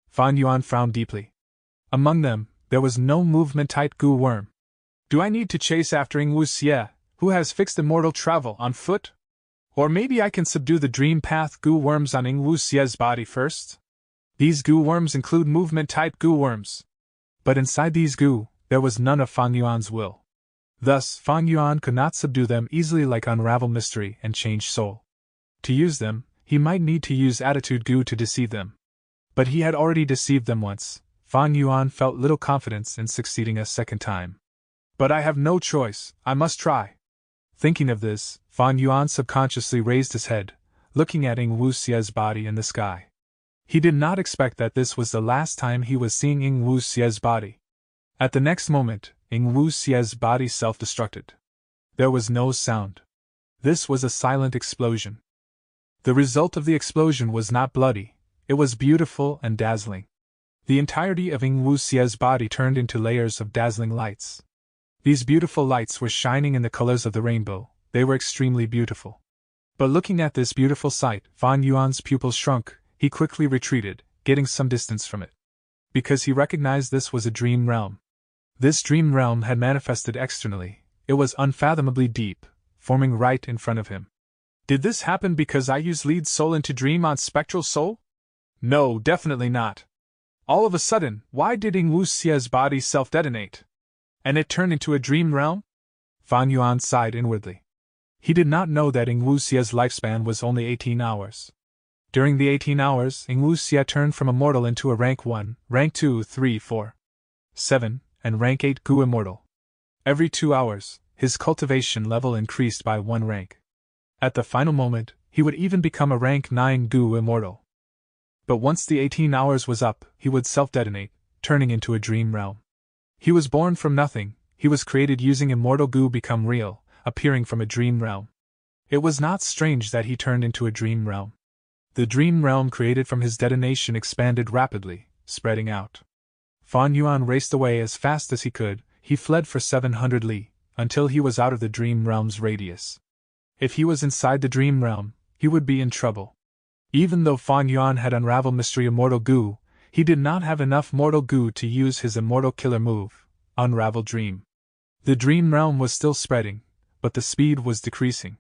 Fan Yuan frowned deeply. Among them, there was no movement-tight goo worm. Do I need to chase after Yingwu Xie, who has fixed immortal travel, on foot? Or maybe I can subdue the Dream Path goo worms on Yingwu Xie's body first? These goo worms include movement-tight goo worms. But inside these goo, there was none of Fan Yuan's will. Thus, Fan Yuan could not subdue them easily like Unravel Mystery and Change Soul. To use them, he might need to use Attitude Goo to deceive them. But he had already deceived them once. Fan Yuan felt little confidence in succeeding a second time. But I have no choice, I must try. Thinking of this, Fan Yuan subconsciously raised his head, looking at Yingwu Xie's body in the sky. He did not expect that this was the last time he was seeing Yingwu Xie's body. At the next moment, Yingwu Xie's body self-destructed. There was no sound. This was a silent explosion. The result of the explosion was not bloody, it was beautiful and dazzling. The entirety of Yingwu Xie's body turned into layers of dazzling lights. These beautiful lights were shining in the colors of the rainbow, they were extremely beautiful. But looking at this beautiful sight, Fan Yuan's pupils shrunk, he quickly retreated, getting some distance from it. Because he recognized this was a dream realm. This dream realm had manifested externally, it was unfathomably deep, forming right in front of him. Did this happen because I used Lead Soul into Dream on Spectral Soul? No, definitely not. All of a sudden, why did Yingwu Xie's body self-detonate? And it turned into a dream realm? Fan Yuan sighed inwardly. He did not know that Yingwu Xie's lifespan was only 18 hours. During the 18 hours, Yingwu Xie turned from immortal into a rank 1, rank 2, 3, 4, 7, and rank 8 Goo Immortal. Every 2 hours, his cultivation level increased by 1 rank. At the final moment, he would even become a rank 9 Goo Immortal. But once the 18 hours was up, he would self-detonate, turning into a dream realm. He was born from nothing, he was created using immortal goo become real, appearing from a dream realm. It was not strange that he turned into a dream realm. The dream realm created from his detonation expanded rapidly, spreading out. Fan Yuan raced away as fast as he could, he fled for 700 li, until he was out of the dream realm's radius. If he was inside the dream realm, he would be in trouble. Even though Fan Yuan had Unravel Mystery Immortal Goo, he did not have enough mortal goo to use his immortal killer move, Unravel Dream. The dream realm was still spreading, but the speed was decreasing.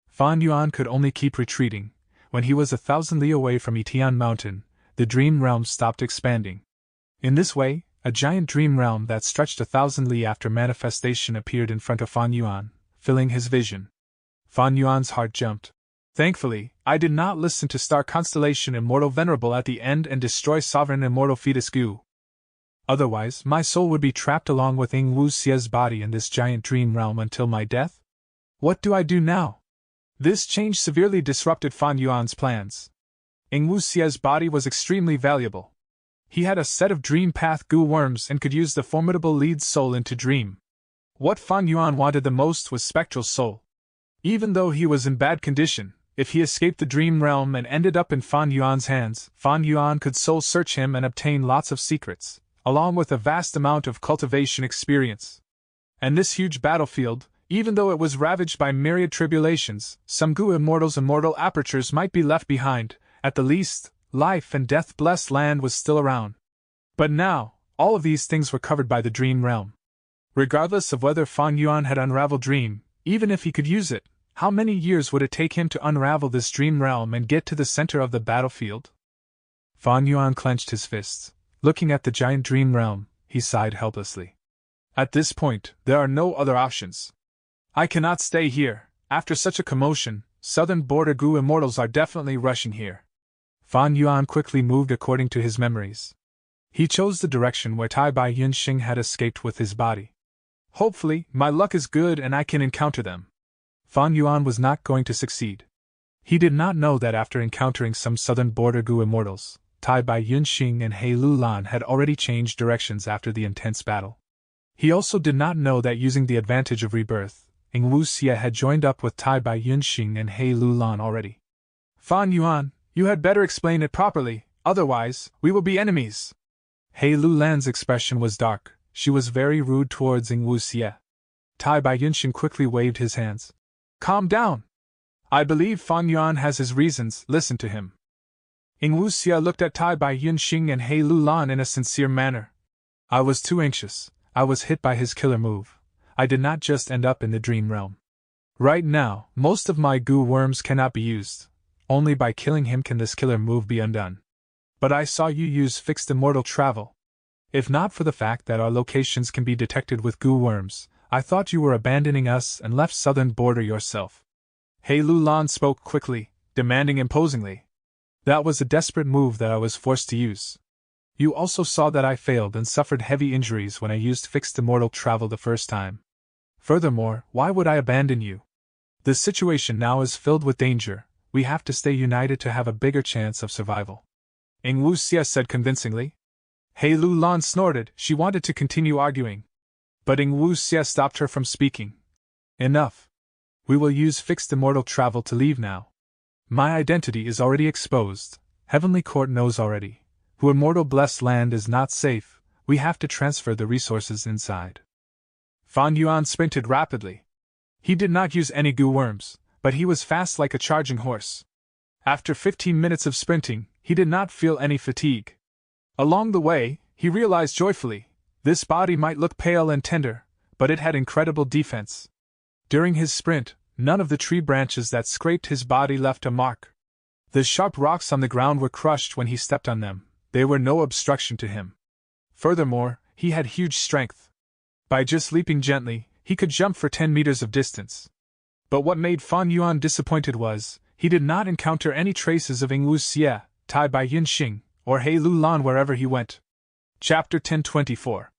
Fan Yuan could only keep retreating. When he was 1,000 li away from Yitian Mountain, the dream realm stopped expanding. In this way, a giant dream realm that stretched 1,000 li after manifestation appeared in front of Fan Yuan, filling his vision. Fan Yuan's heart jumped. Thankfully, I did not listen to Star Constellation Immortal Venerable at the end and destroy Sovereign Immortal Fetus Goo. Otherwise, my soul would be trapped along with Yingwu Xie's body in this giant dream realm until my death? What do I do now? This change severely disrupted Fan Yuan's plans. Yingwu Xie's body was extremely valuable. He had a set of Dream Path Goo worms and could use the formidable Lead Soul into Dream. What Fan Yuan wanted the most was Spectral Soul. Even though he was in bad condition, if he escaped the dream realm and ended up in Fan Yuan's hands, Fan Yuan could soul search him and obtain lots of secrets, along with a vast amount of cultivation experience. And this huge battlefield, even though it was ravaged by myriad tribulations, some Goo Immortals' immortal apertures might be left behind. At the least, life and death-blessed land was still around. But now, all of these things were covered by the dream realm. Regardless of whether Fan Yuan had unraveled Dream, even if he could use it, how many years would it take him to unravel this dream realm and get to the center of the battlefield? Fan Yuan clenched his fists. Looking at the giant dream realm, he sighed helplessly. At this point, there are no other options. I cannot stay here. After such a commotion, southern border Goo Immortals are definitely rushing here. Fan Yuan quickly moved according to his memories. He chose the direction where Tai Bai Yunxing had escaped with his body. Hopefully, my luck is good and I can encounter them. Fan Yuan was not going to succeed. He did not know that after encountering some southern border Gu immortals, Tai Bai Yunxing and He Lulan had already changed directions after the intense battle. He also did not know that using the advantage of rebirth, Ing Wuxia had joined up with Tai Bai Yunxing and He Lulan already. Fan Yuan, you had better explain it properly, otherwise, we will be enemies. He Lulan's expression was dark. She was very rude towards Ing Wuxia. Tai Bai Yunxing quickly waved his hands. Calm down. I believe Fan Yuan has his reasons, listen to him. Ing Wuxia looked at Tai Bai Yunxing and He Lulan in a sincere manner. I was too anxious. I was hit by his killer move. I did not just end up in the dream realm. Right now, most of my Gu worms cannot be used. Only by killing him can this killer move be undone. But I saw you use fixed immortal travel. If not for the fact that our locations can be detected with Gu worms, I thought you were abandoning us and left southern border yourself. He Lulan spoke quickly, demanding imposingly. That was a desperate move that I was forced to use. You also saw that I failed and suffered heavy injuries when I used fixed immortal travel the first time. Furthermore, why would I abandon you? The situation now is filled with danger. We have to stay united to have a bigger chance of survival. Ing Wuxia said convincingly. He Lulan snorted. She wanted to continue arguing. But Ing Wuxia stopped her from speaking. Enough. We will use fixed immortal travel to leave now. My identity is already exposed. Heavenly Court knows already. Who immortal blessed land is not safe, we have to transfer the resources inside. Fan Yuan sprinted rapidly. He did not use any Gu worms, but he was fast like a charging horse. After 15 minutes of sprinting, he did not feel any fatigue. Along the way, he realized joyfully, this body might look pale and tender, but it had incredible defense. During his sprint, none of the tree branches that scraped his body left a mark. The sharp rocks on the ground were crushed when he stepped on them. They were no obstruction to him. Furthermore, he had huge strength. By just leaping gently, he could jump for 10 meters of distance. But what made Fan Yuan disappointed was, he did not encounter any traces of Ing Wuxia, Tai Bai Yunxing, or He Lulan wherever he went. Chapter 1024.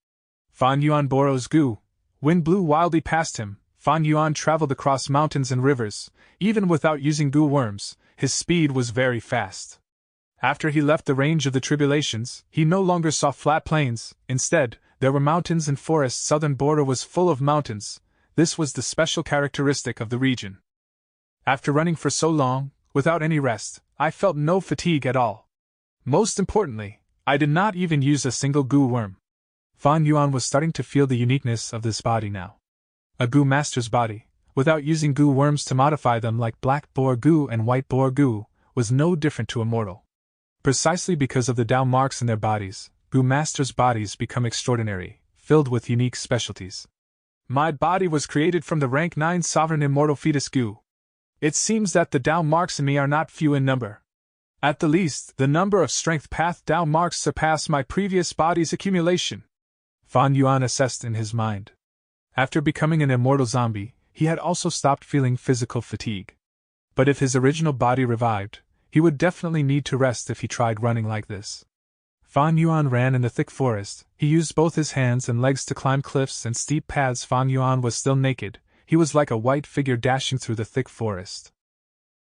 Fan Yuan borrows Gu. Wind blew wildly past him. Fan Yuan traveled across mountains and rivers. Even without using Gu worms, his speed was very fast. After he left the range of the tribulations, he no longer saw flat plains. Instead, there were mountains and forests. Southern border was full of mountains. This was the special characteristic of the region. After running for so long, without any rest, I felt no fatigue at all. Most importantly, I did not even use a single Gu worm. Fan Yuan was starting to feel the uniqueness of this body now. A Gu master's body, without using Gu worms to modify them like black boar Gu and white boar Gu, was no different to a mortal. Precisely because of the Tao marks in their bodies, Gu masters' bodies become extraordinary, filled with unique specialties. My body was created from the rank 9 sovereign immortal fetus Gu. It seems that the Tao marks in me are not few in number. At the least, the number of strength path Tao marks surpass my previous body's accumulation. Fan Yuan assessed in his mind. After becoming an immortal zombie, he had also stopped feeling physical fatigue. But if his original body revived, he would definitely need to rest if he tried running like this. Fan Yuan ran in the thick forest. He used both his hands and legs to climb cliffs and steep paths. Fan Yuan was still naked. He was like a white figure dashing through the thick forest.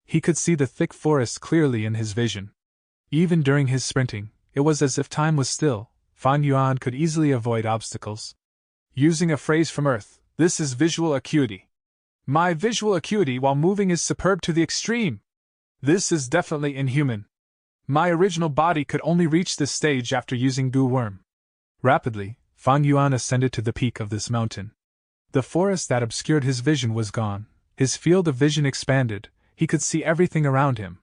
He could see the thick forest clearly in his vision. Even during his sprinting, it was as if time was still. Fan Yuan could easily avoid obstacles. Using a phrase from Earth, this is visual acuity. My visual acuity while moving is superb to the extreme. This is definitely inhuman. My original body could only reach this stage after using Gu worm. Rapidly, Fan Yuan ascended to the peak of this mountain. The forest that obscured his vision was gone. His field of vision expanded. He could see everything around him.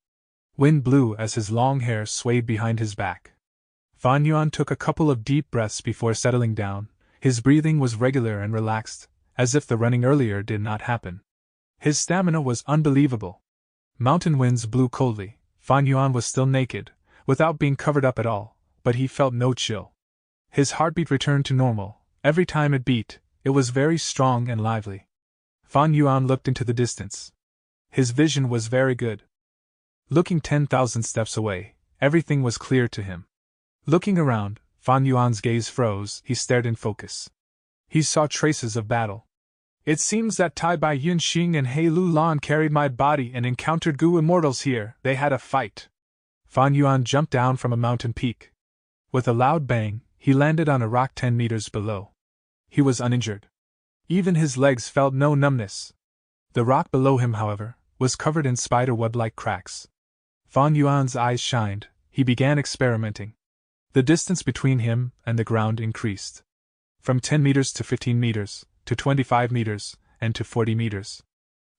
Wind blew as his long hair swayed behind his back. Fan Yuan took a couple of deep breaths before settling down. His breathing was regular and relaxed, as if the running earlier did not happen. His stamina was unbelievable. Mountain winds blew coldly. Fan Yuan was still naked, without being covered up at all, but he felt no chill. His heartbeat returned to normal. Every time it beat, it was very strong and lively. Fan Yuan looked into the distance. His vision was very good. Looking 10,000 steps away, Everything was clear to him. Looking around, Fan Yuan's gaze froze. He stared in focus. He saw traces of battle. It seems that Tai Bai Yunxing and He Lu Lan carried my body and encountered Gu immortals here. They had a fight. Fan Yuan jumped down from a mountain peak. With a loud bang, he landed on a rock 10 meters below. He was uninjured. Even his legs felt no numbness. The rock below him, however, was covered in spider web-like cracks. Fan Yuan's eyes shined. He began experimenting. The distance between him and the ground increased. From 10 meters to 15 meters, to 25 meters, and to 40 meters.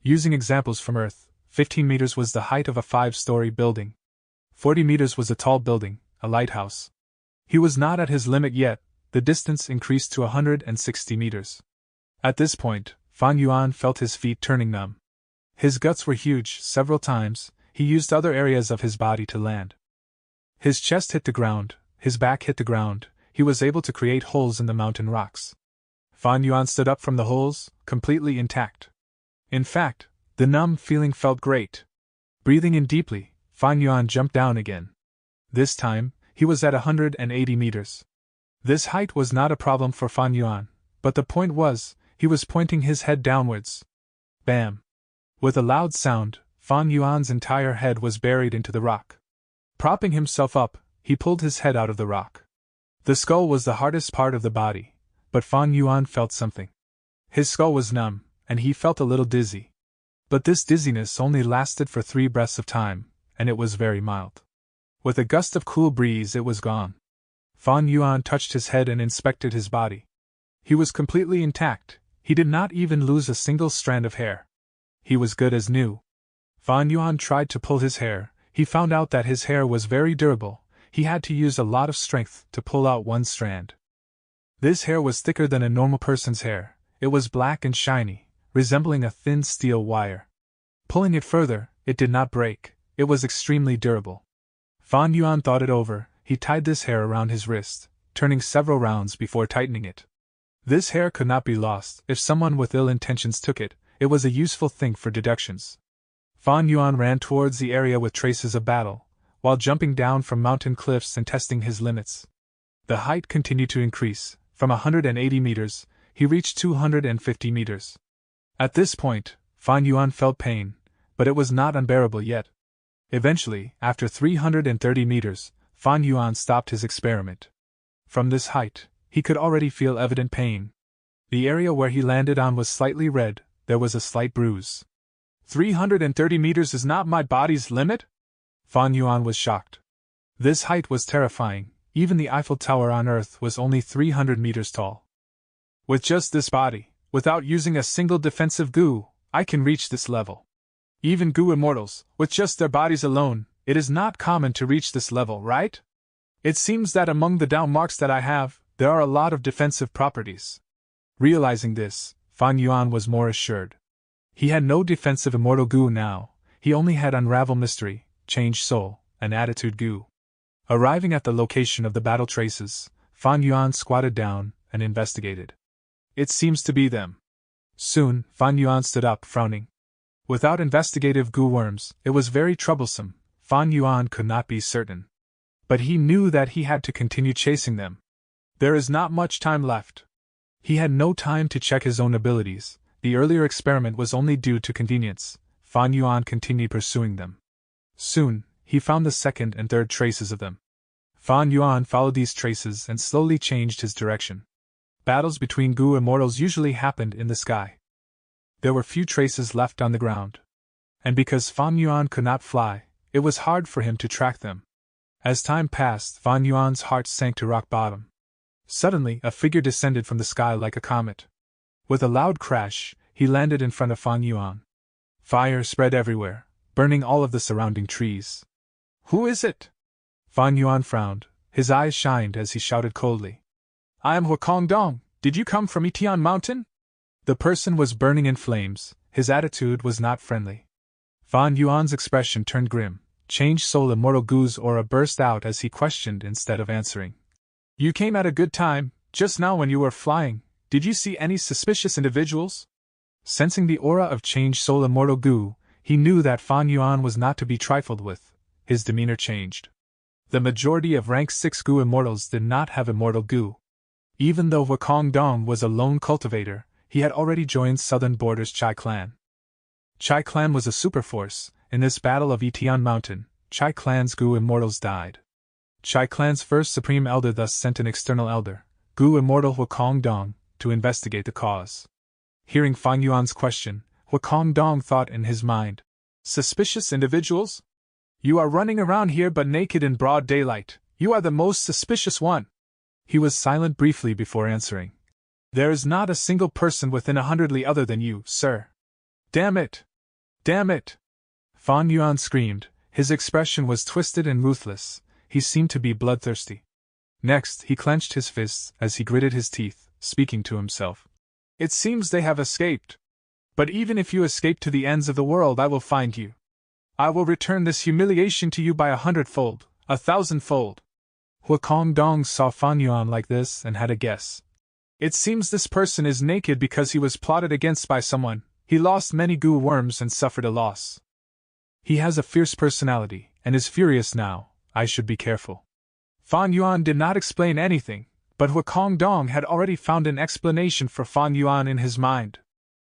Using examples from Earth, 15 meters was the height of a 5-story building. 40 meters was a tall building, a lighthouse. He was not at his limit yet. The distance increased to 160 meters. At this point, Fan Yuan felt his feet turning numb. His guts were huge. Several times, he used other areas of his body to land. His chest hit the ground, his back hit the ground. He was able to create holes in the mountain rocks. Fan Yuan stood up from the holes, completely intact. In fact, the numb feeling felt great. Breathing in deeply, Fan Yuan jumped down again. This time, he was at 180 meters. This height was not a problem for Fan Yuan, but the point was, he was pointing his head downwards. Bam! With a loud sound, Fan Yuan's entire head was buried into the rock. Propping himself up, he pulled his head out of the rock. The skull was the hardest part of the body, but Fan Yuan felt something. His skull was numb, and he felt a little dizzy. But this dizziness only lasted for 3 breaths of time, and it was very mild. With a gust of cool breeze it was gone. Fan Yuan touched his head and inspected his body. He was completely intact. He did not even lose a single strand of hair. He was good as new. Fan Yuan tried to pull his hair. He found out that his hair was very durable. He had to use a lot of strength to pull out one strand. This hair was thicker than a normal person's hair. It was black and shiny, resembling a thin steel wire. Pulling it further, it did not break. It was extremely durable. Fan Yuan thought it over. He tied this hair around his wrist, turning several rounds before tightening it. This hair could not be lost. If someone with ill intentions took it, it was a useful thing for deductions. Fan Yuan ran towards the area with traces of battle, while jumping down from mountain cliffs and testing his limits. The height continued to increase. From 180 meters, he reached 250 meters. At this point, Fan Yuan felt pain, but it was not unbearable yet. Eventually, after 330 meters, Fan Yuan stopped his experiment. From this height, he could already feel evident pain. The area where he landed on was slightly red. There was a slight bruise. 330 meters is not my body's limit? Fan Yuan was shocked. This height was terrifying. Even the Eiffel Tower on Earth was only 300 meters tall. With just this body, without using a single defensive goo, I can reach this level. Even goo immortals, with just their bodies alone, it is not common to reach this level, right? It seems that among the down marks that I have, there are a lot of defensive properties. Realizing this, Fan Yuan was more assured. He had no defensive immortal goo now. He only had Unravel Mystery, Change Soul, and Attitude goo. Arriving at the location of the battle traces, Fan Yuan squatted down and investigated. It seems to be them. Soon, Fan Yuan stood up, frowning. Without investigative goo worms, it was very troublesome. Fan Yuan could not be certain. But he knew that he had to continue chasing them. There is not much time left. He had no time to check his own abilities. The earlier experiment was only due to convenience. Fan Yuan continued pursuing them. Soon, he found the second and third traces of them. Fan Yuan followed these traces and slowly changed his direction. Battles between goo immortals usually happened in the sky. There were few traces left on the ground. And because Fan Yuan could not fly, it was hard for him to track them. As time passed, Fan Yuan's heart sank to rock bottom. Suddenly, a figure descended from the sky like a comet. With a loud crash, he landed in front of Fan Yuan. Fire spread everywhere, burning all of the surrounding trees. Who is it? Fan Yuan frowned. His eyes shined as he shouted coldly. I am Huakong Dong. Did you come from Etian Mountain? The person was burning in flames. His attitude was not friendly. Fan Yuan's expression turned grim. Change Soul Immortal Goo's aura burst out as he questioned instead of answering. You came at a good time. Just now when you were flying, did you see any suspicious individuals? Sensing the aura of Change Soul Immortal Goo, he knew that Fan Yuan was not to be trifled with. His demeanor changed. The majority of rank 6 Gu immortals did not have immortal Gu. Even though Wukong Dong was a lone cultivator, he had already joined Southern Borders Chai Clan. Chai Clan was a superforce. In this battle of Etian Mountain, Chai Clan's Gu immortals died. Chai Clan's first supreme elder thus sent an external elder, Gu immortal Wukong Dong, to investigate the cause. Hearing Fang Yuan's question, Wukong Dong thought in his mind, "Suspicious individuals? You are running around here but naked in broad daylight. You are the most suspicious one." He was silent briefly before answering. "There is not a single person within 100 li other than you, sir." "Damn it! Damn it!" Fang Yuan screamed. His expression was twisted and ruthless. He seemed to be bloodthirsty. Next, he clenched his fists as he gritted his teeth, speaking to himself. "It seems they have escaped. But even if you escape to the ends of the world, I will find you. I will return this humiliation to you by 100-fold, 1,000-fold." Wukong Dong saw Fang Yuan like this and had a guess. It seems this person is naked because he was plotted against by someone. He lost many Gu worms and suffered a loss. He has a fierce personality, and is furious now. I should be careful. Fang Yuan did not explain anything, but Wukong Dong had already found an explanation for Fang Yuan in his mind.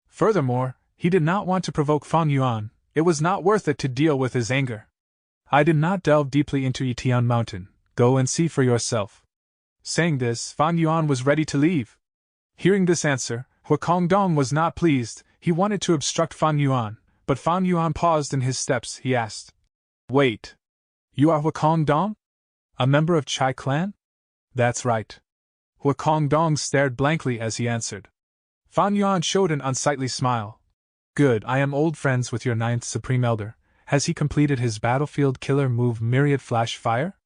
Furthermore, he did not want to provoke Fang Yuan. It was not worth it to deal with his anger. "I did not delve deeply into Etian Mountain. Go and see for yourself." Saying this, Fang Yuan was ready to leave. Hearing this answer, Wukong Dong was not pleased. He wanted to obstruct Fang Yuan, but Fang Yuan paused in his steps. He asked, "Wait. You are Wukong Dong? A member of Chai Clan?" "That's right." Wukong Dong stared blankly as he answered. Fang Yuan showed an unsightly smile. "Good, I am old friends with your 9th Supreme Elder. Has he completed his battlefield killer move Myriad Flash Fire?"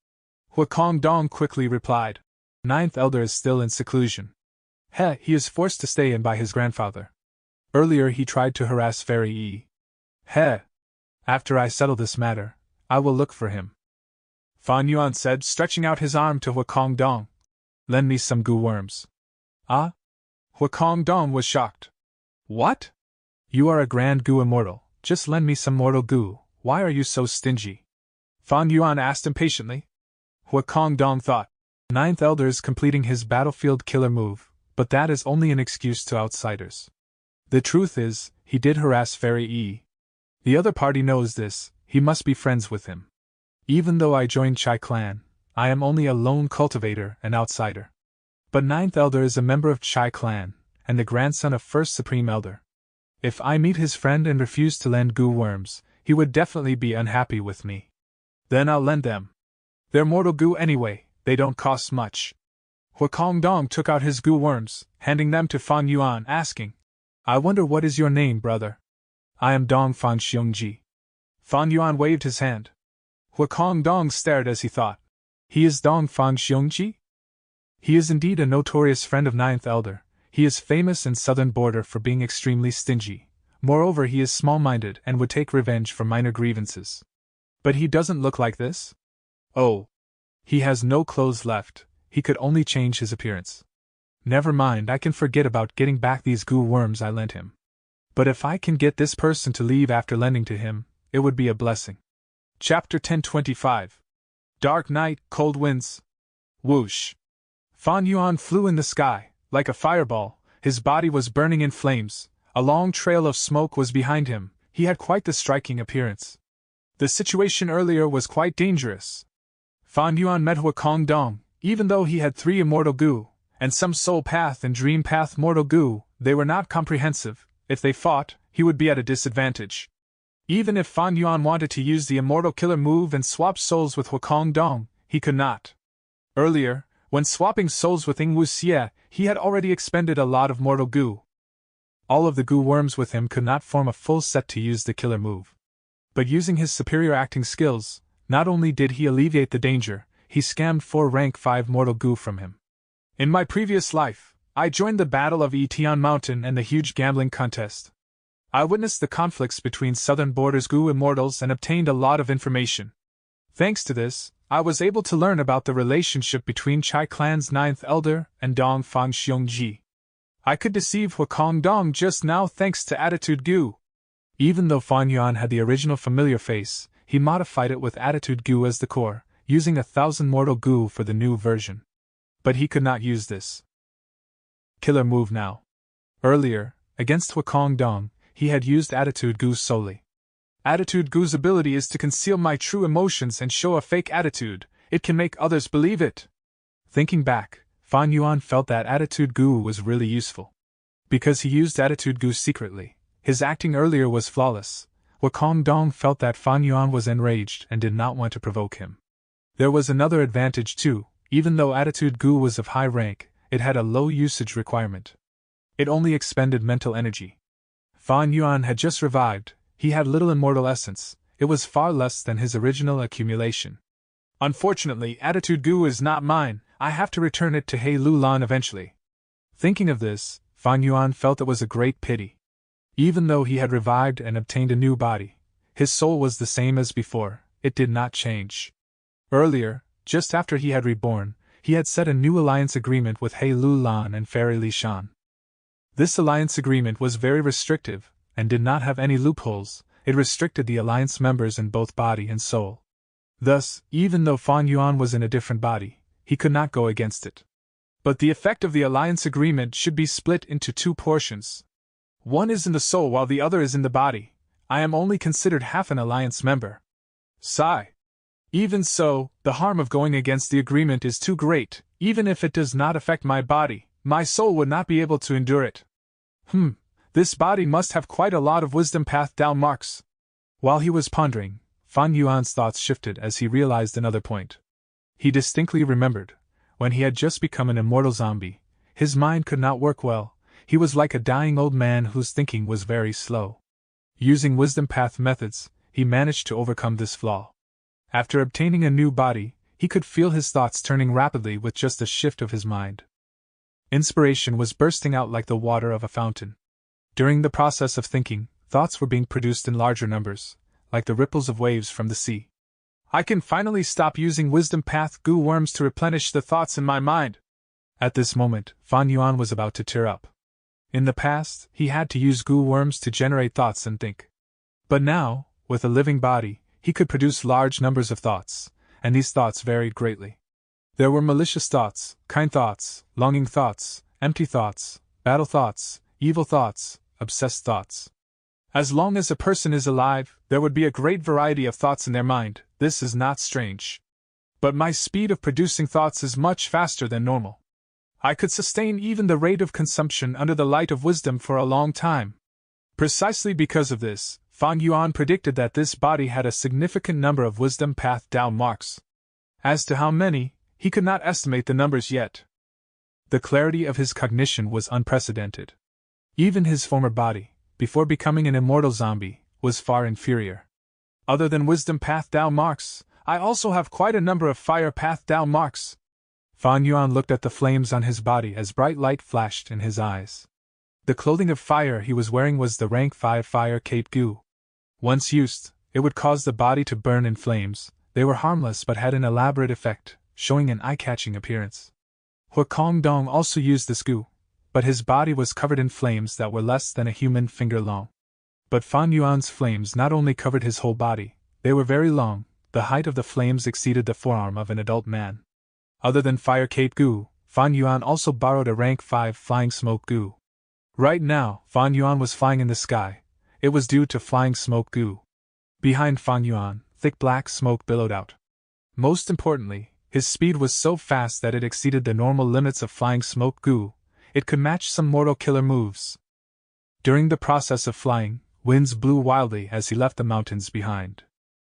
Wukong Dong quickly replied. 9th Elder is still in seclusion. He is forced to stay in by his grandfather. Earlier he tried to harass Fairy Yi. After I settle this matter, I will look for him," Fang Yuan said, stretching out his arm to Wukong Dong. "Lend me some Gu worms." "Ah?" Wukong Dong was shocked. "What? You are a grand Gu immortal, just lend me some mortal Gu, why are you so stingy?" Fang Yuan asked impatiently. Wukong Dong thought, 9th Elder is completing his battlefield killer move, but that is only an excuse to outsiders. The truth is, he did harass Fairy Yi. The other party knows this, he must be friends with him. Even though I joined Chai Clan, I am only a lone cultivator, an outsider. But 9th Elder is a member of Chai Clan, and the grandson of 1st Supreme Elder. If I meet his friend and refuse to lend Gu worms, he would definitely be unhappy with me. Then I'll lend them. They're mortal Gu anyway, they don't cost much. Wukong Dong took out his Gu worms, handing them to Fang Yuan, asking, "I wonder what is your name, brother?" "I am Dong Fang Xiongji." Fang Yuan waved his hand. Wukong Dong stared as he thought, "He is Dong Fang Xiongji? He is indeed a notorious friend of 9th Elder. He is famous in Southern Border for being extremely stingy. Moreover, he is small-minded and would take revenge for minor grievances. But he doesn't look like this. Oh. He has no clothes left, he could only change his appearance. Never mind, I can forget about getting back these Gu worms I lent him. But if I can get this person to leave after lending to him, it would be a blessing." Chapter 1025. Dark night, cold winds. Whoosh. Fang Yuan flew in the sky, like a fireball. His body was burning in flames. A long trail of smoke was behind him. He had quite the striking appearance. The situation earlier was quite dangerous. Fang Yuan met Wukong Dong. Even though he had 3 immortal Gu, and some soul path and dream path mortal Gu, they were not comprehensive. If they fought, he would be at a disadvantage. Even if Fang Yuan wanted to use the immortal killer move and swap souls with Wukong Dong, he could not. Earlier, when swapping souls with Yingwu Xie, he had already expended a lot of mortal Gu. All of the Gu worms with him could not form a full set to use the killer move. But using his superior acting skills, not only did he alleviate the danger, he scammed 4 rank 5 mortal Gu from him. In my previous life, I joined the Battle of Etian Mountain and the huge gambling contest. I witnessed the conflicts between Southern Borders Gu immortals and obtained a lot of information. Thanks to this, I was able to learn about the relationship between Chai Clan's 9th Elder and Dong Fang Xiongji. I could deceive Wukong Dong just now thanks to Attitude Gu. Even though Fang Yuan had the original familiar face, he modified it with Attitude Gu as the core. using 1,000 mortal goo for the new version. But he could not use this killer move now. Earlier, against Huakong Dong, he had used attitude goo solely. Attitude goo's ability is to conceal my true emotions and show a fake attitude. It can make others believe it. Thinking back, Fan Yuan felt that attitude goo was really useful. Because he used attitude goo secretly, his acting earlier was flawless. Huakong Dong felt that Fan Yuan was enraged and did not want to provoke him. There was another advantage too. Even though attitude goo was of high rank, it had a low usage requirement. It only expended mental energy. Fan Yuan had just revived, he had little immortal essence, it was far less than his original accumulation. Unfortunately, attitude goo is not mine, I have to return it to He Lu Lan eventually. Thinking of this, Fan Yuan felt it was a great pity. Even though he had revived and obtained a new body, his soul was the same as before, it did not change. Earlier, just after he had reborn, he had set a new alliance agreement with He Lu Lan and Fairy Li Shan. This alliance agreement was very restrictive, and did not have any loopholes. It restricted the alliance members in both body and soul. Thus, even though Fan Yuan was in a different body, he could not go against it. But the effect of the alliance agreement should be split into two portions. One is in the soul while the other is in the body. I am only considered half an alliance member. Sigh. Even so, the harm of going against the agreement is too great. Even if it does not affect my body, my soul would not be able to endure it. This body must have quite a lot of wisdom path down marks. While he was pondering, Fan Yuan's thoughts shifted as he realized another point. He distinctly remembered, when he had just become an immortal zombie, his mind could not work well, he was like a dying old man whose thinking was very slow. Using wisdom path methods, he managed to overcome this flaw. After obtaining a new body, he could feel his thoughts turning rapidly with just a shift of his mind. Inspiration was bursting out like the water of a fountain. During the process of thinking, thoughts were being produced in larger numbers, like the ripples of waves from the sea. I can finally stop using wisdom path goo worms to replenish the thoughts in my mind. At this moment, Fan Yuan was about to tear up. In the past, he had to use goo worms to generate thoughts and think. But now, with a living body, he could produce large numbers of thoughts, and these thoughts varied greatly. There were malicious thoughts, kind thoughts, longing thoughts, empty thoughts, battle thoughts, evil thoughts, obsessed thoughts. As long as a person is alive, there would be a great variety of thoughts in their mind. This is not strange. But my speed of producing thoughts is much faster than normal. I could sustain even the rate of consumption under the light of wisdom for a long time. Precisely because of this, Fan Yuan predicted that this body had a significant number of wisdom path down marks. As to how many, he could not estimate the numbers yet. The clarity of his cognition was unprecedented. Even his former body, before becoming an immortal zombie, was far inferior. Other than wisdom path down marks, I also have quite a number of fire path down marks. Fan Yuan looked at the flames on his body as bright light flashed in his eyes. The clothing of fire he was wearing was the rank 5 fire cape goo. Once used, it would cause the body to burn in flames. They were harmless but had an elaborate effect, showing an eye-catching appearance. Huakong Dong also used this goo, but his body was covered in flames that were less than a human finger long. But Fan Yuan's flames not only covered his whole body, they were very long. The height of the flames exceeded the forearm of an adult man. Other than fire cape goo, Fan Yuan also borrowed a rank 5 flying smoke goo. Right now, Fan Yuan was flying in the sky. It was due to flying smoke goo. Behind Fan Yuan, thick black smoke billowed out. Most importantly, his speed was so fast that it exceeded the normal limits of flying smoke goo. It could match some mortal killer moves. During the process of flying, winds blew wildly as he left the mountains behind.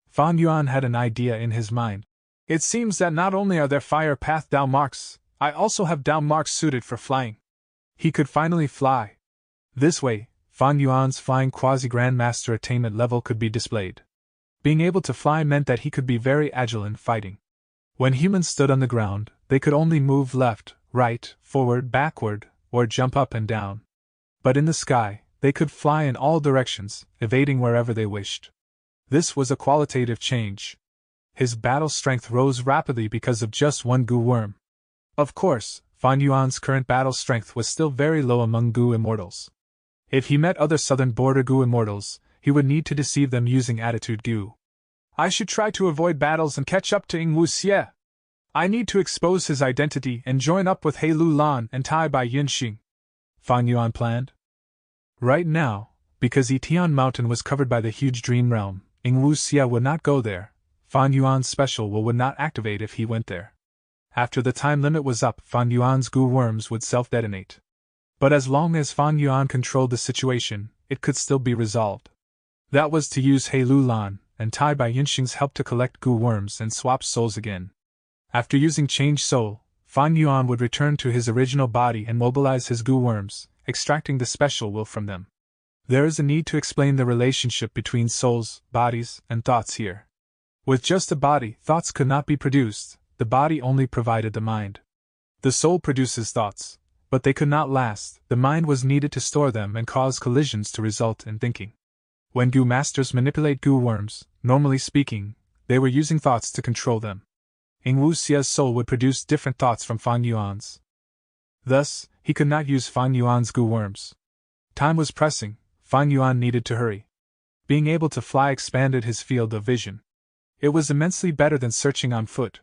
Fan Yuan had an idea in his mind. It seems that not only are there fire path down marks, I also have down marks suited for flying. He could finally fly. This way, Fan Yuan's flying quasi-grandmaster attainment level could be displayed. Being able to fly meant that he could be very agile in fighting. When humans stood on the ground, they could only move left, right, forward, backward, or jump up and down. But in the sky, they could fly in all directions, evading wherever they wished. This was a qualitative change. His battle strength rose rapidly because of just one goo worm. Of course, Fan Yuan's current battle strength was still very low among goo immortals. If he met other southern border goo immortals, he would need to deceive them using attitude goo. I should try to avoid battles and catch up to Ing Wuxie. I need to expose his identity and join up with He Lu Lan and Tai Bai Yunxing. Fan Yuan planned. Right now, because Etian Mountain was covered by the huge Dream Realm, Ing Wuxie would not go there. Fan Yuan's special will would not activate if he went there. After the time limit was up, Fan Yuan's goo worms would self-detonate. But as long as Fan Yuan controlled the situation, it could still be resolved. That was to use He Lu Lan and Tai Bai Yunxing's help to collect goo worms and swap souls again. After using Change Soul, Fan Yuan would return to his original body and mobilize his goo worms, extracting the special will from them. There is a need to explain the relationship between souls, bodies, and thoughts here. With just a body, thoughts could not be produced, the body only provided the mind. The soul produces thoughts, but they could not last, the mind was needed to store them and cause collisions to result in thinking. When goo masters manipulate goo worms, normally speaking, they were using thoughts to control them. Ing Wuxie's soul would produce different thoughts from Fan Yuan's. Thus, he could not use Fan Yuan's goo worms. Time was pressing, Fan Yuan needed to hurry. Being able to fly expanded his field of vision. It was immensely better than searching on foot.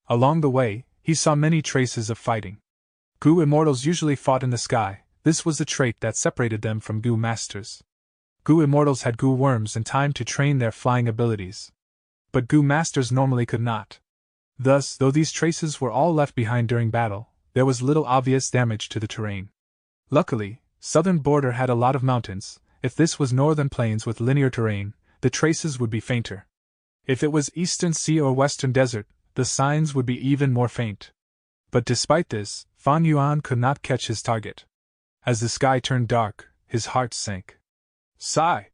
Along the way, he saw many traces of fighting. Goo immortals usually fought in the sky, this was a trait that separated them from goo masters. Goo immortals had goo worms and time to train their flying abilities. But goo masters normally could not. Thus, though these traces were all left behind during battle, there was little obvious damage to the terrain. Luckily, southern border had a lot of mountains. If this was northern plains with linear terrain, the traces would be fainter. If it was eastern sea or western desert, the signs would be even more faint. But despite this, Fan Yuan could not catch his target. As the sky turned dark, his heart sank. Sigh!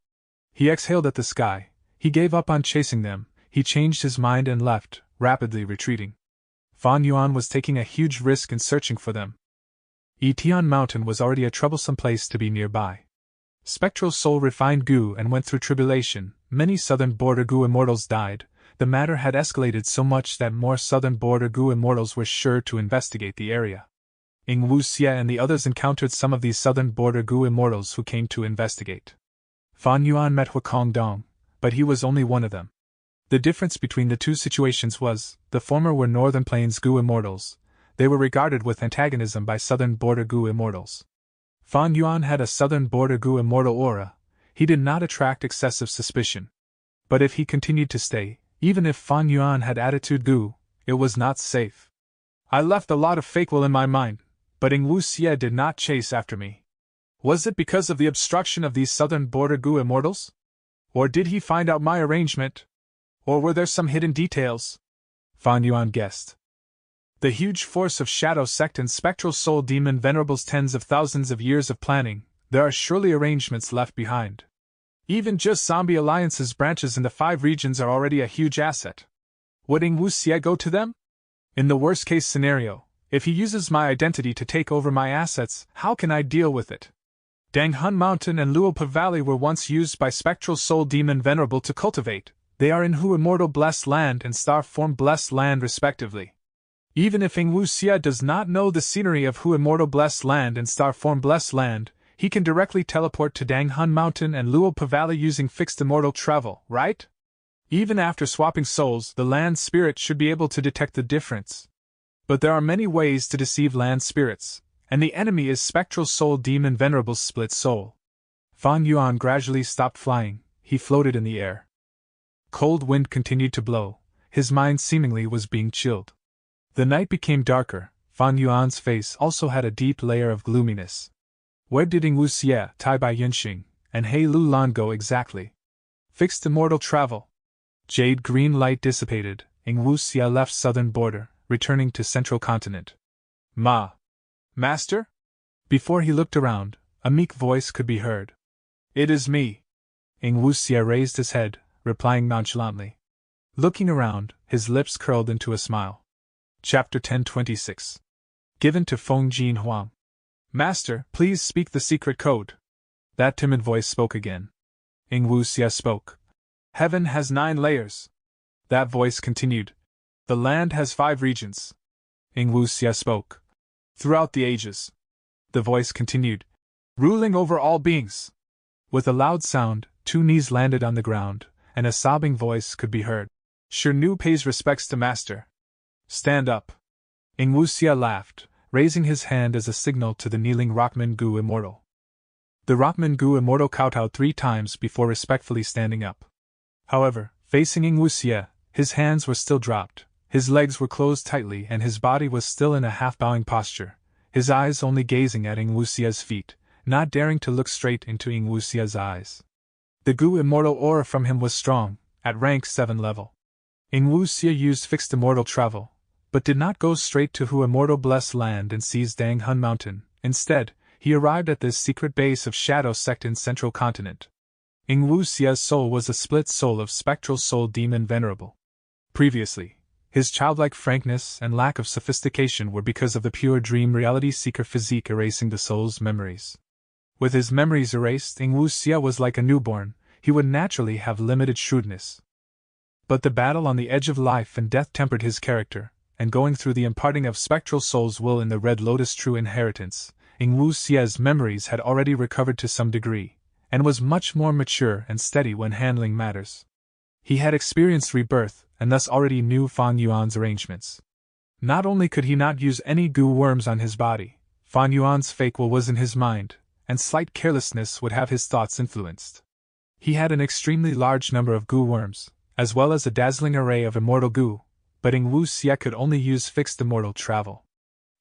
He exhaled at the sky, he gave up on chasing them, he changed his mind and left, rapidly retreating. Fan Yuan was taking a huge risk in searching for them. Etian Mountain was already a troublesome place to be nearby. Spectral soul refined goo and went through tribulation, many southern border goo immortals died, the matter had escalated so much that more southern border goo immortals were sure to investigate the area. Ing Wuxie and the others encountered some of these southern border goo immortals who came to investigate. Fan Yuan met Huakong Dong, but he was only one of them. The difference between the two situations was, the former were northern plains goo immortals, they were regarded with antagonism by southern border goo immortals. Fan Yuan had a southern border goo immortal aura, he did not attract excessive suspicion. But if he continued to stay, even if Fan Yuan had attitude goo, it was not safe. I left a lot of fake will in my mind, but Ing Wuxie did not chase after me. Was it because of the obstruction of these southern border goo immortals? Or did he find out my arrangement? Or were there some hidden details? Fan Yuan guessed. The huge force of Shadow Sect and Spectral Soul Demon Venerables, tens of thousands of years of planning, there are surely arrangements left behind. Even just Zombie Alliance's branches in the 5 regions are already a huge asset. Would Ing Wuxie go to them? In the worst-case scenario, if he uses my identity to take over my assets, how can I deal with it? Danghun Mountain and Luopa Valley were once used by Spectral Soul Demon Venerable to cultivate. They are in Hu Immortal Blessed Land and Star Form Blessed Land respectively. Even if Ing Wuxie does not know the scenery of Hu Immortal Blessed Land and Star Form Blessed Land, he can directly teleport to Danghun Mountain and Luopa Valley using fixed immortal travel, right? Even after swapping souls, the land spirit should be able to detect the difference. But there are many ways to deceive land spirits, and the enemy is Spectral Soul Demon Venerable's split soul. Fan Yuan gradually stopped flying, he floated in the air. Cold wind continued to blow, his mind seemingly was being chilled. The night became darker, Fan Yuan's face also had a deep layer of gloominess. Where did Ing Wuxie, Tai Bai Yunxing, and He Lu Lan go exactly? Fixed immortal travel. Jade green light dissipated, Ing Wuxie left southern border, returning to central continent. Ma! Master? Before he looked around, a meek voice could be heard. It is me. Ing Wuxie raised his head, replying nonchalantly. Looking around, his lips curled into a smile. Chapter 1026. Given to Feng Jin Huang. Master, please speak the secret code. That timid voice spoke again. Ing Wuxie spoke. Heaven has 9 layers. That voice continued. The land has 5 regions. Ing Wuxie spoke. Throughout the ages. The voice continued. Ruling over all beings. With a loud sound, 2 knees landed on the ground, and a sobbing voice could be heard. "Shirnu pays respects to master. Stand up." Ing Wuxia laughed, raising his hand as a signal to the kneeling Rockman Gu Immortal. The Rockman Gu Immortal kowtowed 3 times before respectfully standing up. However, facing Ing Wuxia, his hands were still dropped, his legs were closed tightly, and his body was still in a half-bowing posture, his eyes only gazing at Ing Wuxia's feet, not daring to look straight into Ing Wuxia's eyes. The Gu Immortal aura from him was strong, at rank 7 level. Ing Wuxia used fixed immortal travel, but did not go straight to Hu Immortal Blessed Land and seize Dang Hun Mountain. Instead, he arrived at this secret base of Shadow Sect in Central Continent. Ing Wuxia's soul was a split soul of Spectral Soul Demon Venerable. Previously, his childlike frankness and lack of sophistication were because of the pure dream reality seeker physique erasing the soul's memories. With his memories erased, Ing Wuxia was like a newborn, he would naturally have limited shrewdness. But the battle on the edge of life and death tempered his character, and going through the imparting of Spectral Soul's will in the Red Lotus True Inheritance, Ing Wuxia's memories had already recovered to some degree, and was much more mature and steady when handling matters. He had experienced rebirth, and thus already knew Fan Yuan's arrangements. Not only could he not use any goo worms on his body, Fan Yuan's fake will was in his mind, and slight carelessness would have his thoughts influenced. He had an extremely large number of goo worms, as well as a dazzling array of immortal goo, but Ing Wuxia could only use fixed immortal travel.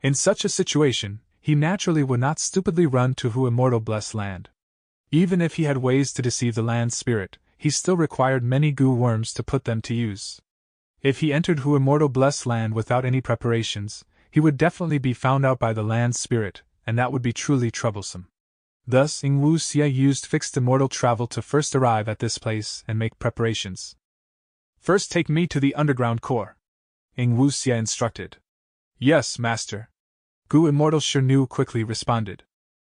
In such a situation, he naturally would not stupidly run to Hu Immortal Blessed Land. Even if he had ways to deceive the land spirit, he still required many goo worms to put them to use. If he entered Hu Immortal Blessed Land without any preparations, he would definitely be found out by the land spirit, and that would be truly troublesome. Thus, Ing Wuxia used fixed immortal travel to first arrive at this place and make preparations. "First take me to the underground core," Ing Wuxia instructed. "Yes, master." Gu Immortal Shirnu quickly responded.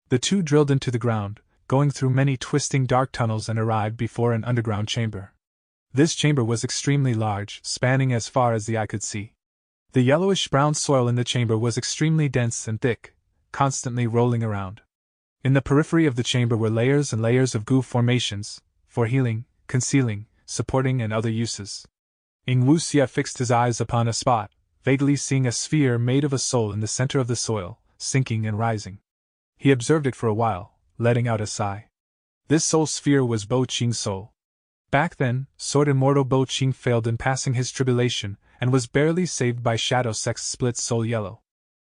The two drilled into the ground, going through many twisting dark tunnels, and arrived before an underground chamber. This chamber was extremely large, spanning as far as the eye could see. The yellowish-brown soil in the chamber was extremely dense and thick, constantly rolling around. In the periphery of the chamber were layers and layers of goo formations, for healing, concealing, supporting, and other uses. Ing Wuxia fixed his eyes upon a spot, vaguely seeing a sphere made of a soul in the center of the soil, sinking and rising. He observed it for a while, letting out a sigh. This soul sphere was Bo Qing's soul. Back then, Sword Immortal Bo Qing failed in passing his tribulation, and was barely saved by Shadow Sect's split soul yellow.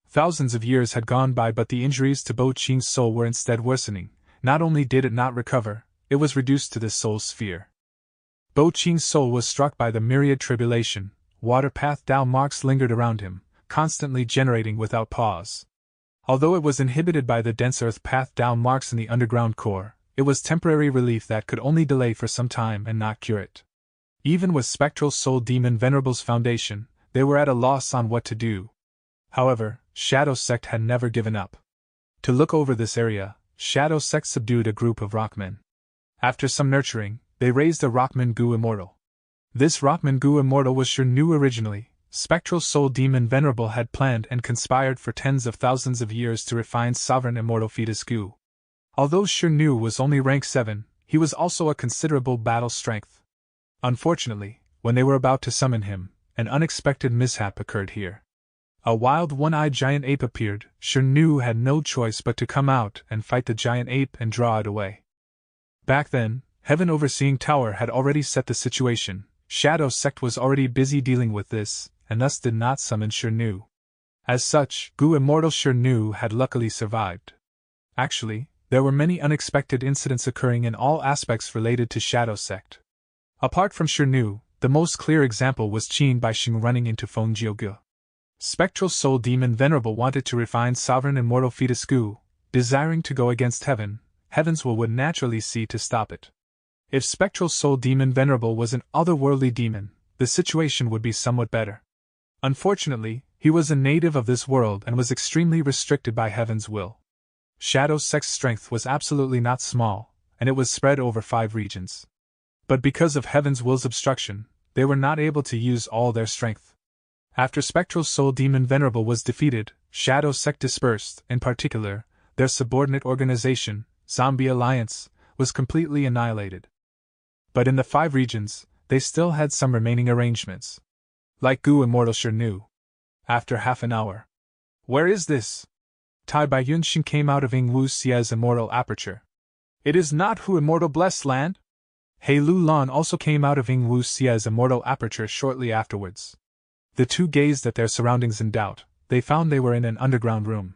Thousands of years had gone by, but the injuries to Bo Qing's soul were instead worsening. Not only did it not recover, it was reduced to this soul sphere. Bo Qing's soul was struck by the myriad tribulation. Water path Dao marks lingered around him, constantly generating without pause. Although it was inhibited by the dense earth path Dao marks in the underground core, it was temporary relief that could only delay for some time and not cure it. Even with Spectral Soul Demon Venerable's foundation, they were at a loss on what to do. However, Shadow Sect had never given up. To look over this area, Shadow Sect subdued a group of rockmen. After some nurturing, they raised a Rockman Gu Immortal. This Rockman Gu Immortal was Shirnu originally. Spectral Soul Demon Venerable had planned and conspired for tens of thousands of years to refine Sovereign Immortal Fetus Gu. Although Shirnu was only rank 7, he was also a considerable battle strength. Unfortunately, when they were about to summon him, an unexpected mishap occurred here. A wild one-eyed giant ape appeared. Shirnu had no choice but to come out and fight the giant ape and draw it away. Back then, Heaven Overseeing Tower had already set the situation. Shadow Sect was already busy dealing with this, and thus did not summon Shirnu. As such, Gu Immortal Shirnu had luckily survived. Actually, there were many unexpected incidents occurring in all aspects related to Shadow Sect. Apart from Shirnu, the most clear example was Qin Baixing running into Feng Jiuge. Spectral Soul Demon Venerable wanted to refine Sovereign Immortal Fetus Gu, desiring to go against heaven. Heaven's will would naturally see to stop it. If Spectral Soul Demon Venerable was an otherworldly demon, the situation would be somewhat better. Unfortunately, he was a native of this world and was extremely restricted by Heaven's will. Shadow Sect's strength was absolutely not small, and it was spread over 5 regions. But because of Heaven's will's obstruction, they were not able to use all their strength. After Spectral Soul Demon Venerable was defeated, Shadow Sect dispersed. In particular, their subordinate organization, Zombie Alliance, was completely annihilated. But in the 5 regions, they still had some remaining arrangements. Like Gu Immortal sure knew. After half an hour. Where is this? Tai Bai Yunxing came out of Ing Wu Xia's immortal aperture. It is not Hu Immortal Blessed Land? He Lu Lan also came out of Ing Wu Xia's immortal aperture shortly afterwards. The two gazed at their surroundings in doubt. They found they were in an underground room.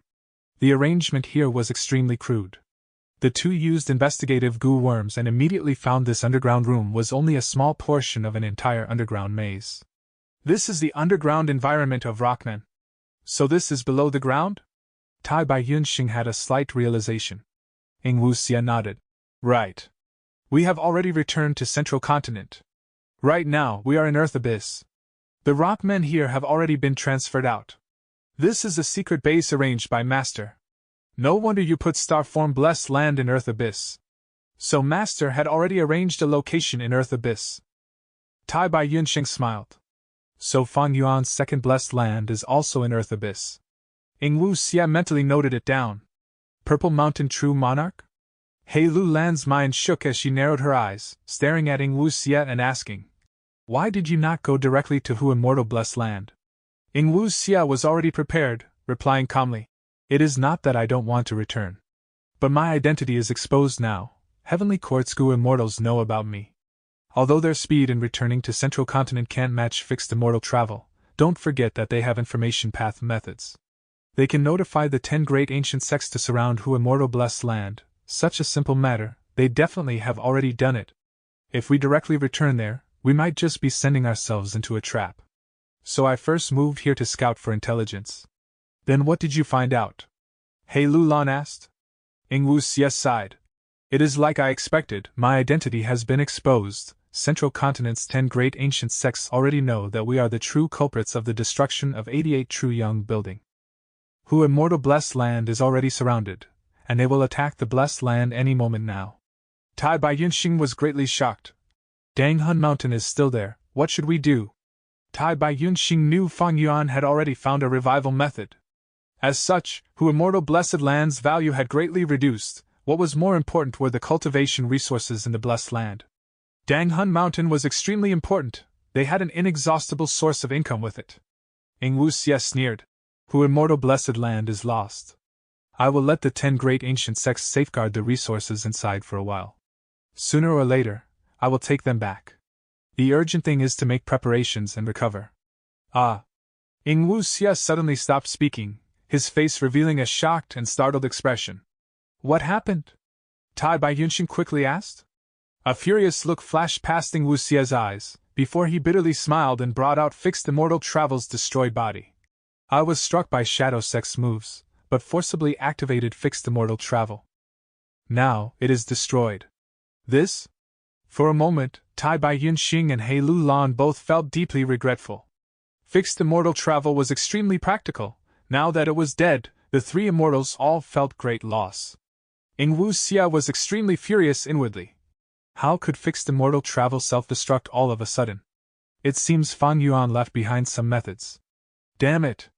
The arrangement here was extremely crude. The two used investigative goo worms and immediately found this underground room was only a small portion of an entire underground maze. This is the underground environment of Rockmen. So this is below the ground? Tai Bai Yunxing had a slight realization. Ing Wu Xia nodded. Right. We have already returned to Central Continent. Right now, we are in Earth Abyss. The Rockmen here have already been transferred out. This is a secret base arranged by Master. No wonder you put Starform Blessed Land in Earth Abyss. So Master had already arranged a location in Earth Abyss. Tai Bai Yunxing smiled. So Fang Yuan's second Blessed Land is also in Earth Abyss. Ing Wu Xia mentally noted it down. Purple Mountain True Monarch? He Lu Lan's mind shook as she narrowed her eyes, staring at Ing Wu Xia and asking, why did you not go directly to Hu Immortal Blessed Land? Ing Wu Xia was already prepared, replying calmly, it is not that I don't want to return. But my identity is exposed now. Heavenly Court's Gu Immortals know about me. Although their speed in returning to Central Continent can't match fixed immortal travel, don't forget that they have information path methods. They can notify the 10 great ancient sects to surround Hu Immortal Blessed Land. Such a simple matter, they definitely have already done it. If we directly return there, we might just be sending ourselves into a trap. So I first moved here to scout for intelligence. Then what did you find out? He Lu Lan asked. Ing Wu Xia sighed. It is like I expected, my identity has been exposed. Central Continent's 10 great ancient sects already know that we are the true culprits of the destruction of 88 True Young Building. Hu Immortal Blessed Land is already surrounded, and they will attack the Blessed Land any moment now. Tai Bai Yunxing was greatly shocked. Dang Hun Mountain is still there, what should we do? Tai Bai Yunxing knew Fang Yuan had already found a revival method. As such, Hu Immortal Blessed Land's value had greatly reduced. What was more important were the cultivation resources in the Blessed Land. Dang Hun Mountain was extremely important, they had an inexhaustible source of income with it. Ing Wu Xia sneered. Hu Immortal Blessed Land is lost. I will let the 10 great ancient sects safeguard the resources inside for a while. Sooner or later, I will take them back. The urgent thing is to make preparations and recover. Ah! Ing Wu Xia suddenly stopped speaking, his face revealing a shocked and startled expression. What happened? Tai Bai Yunxing quickly asked. A furious look flashed past Ing Wu Xia's eyes, before he bitterly smiled and brought out Fixed Immortal Travel's destroyed body. I was struck by Shadow Sect's moves, but forcibly activated Fixed Immortal Travel. Now, it is destroyed. This? For a moment, Tai Bai Yunxing and He Lu Lan both felt deeply regretful. Fixed Immortal Travel was extremely practical. Now that it was dead, the 3 immortals all felt great loss. Ing Wu Xia was extremely furious inwardly. How could Fixed Immortal Travel self-destruct all of a sudden? It seems Fang Yuan left behind some methods. Damn it!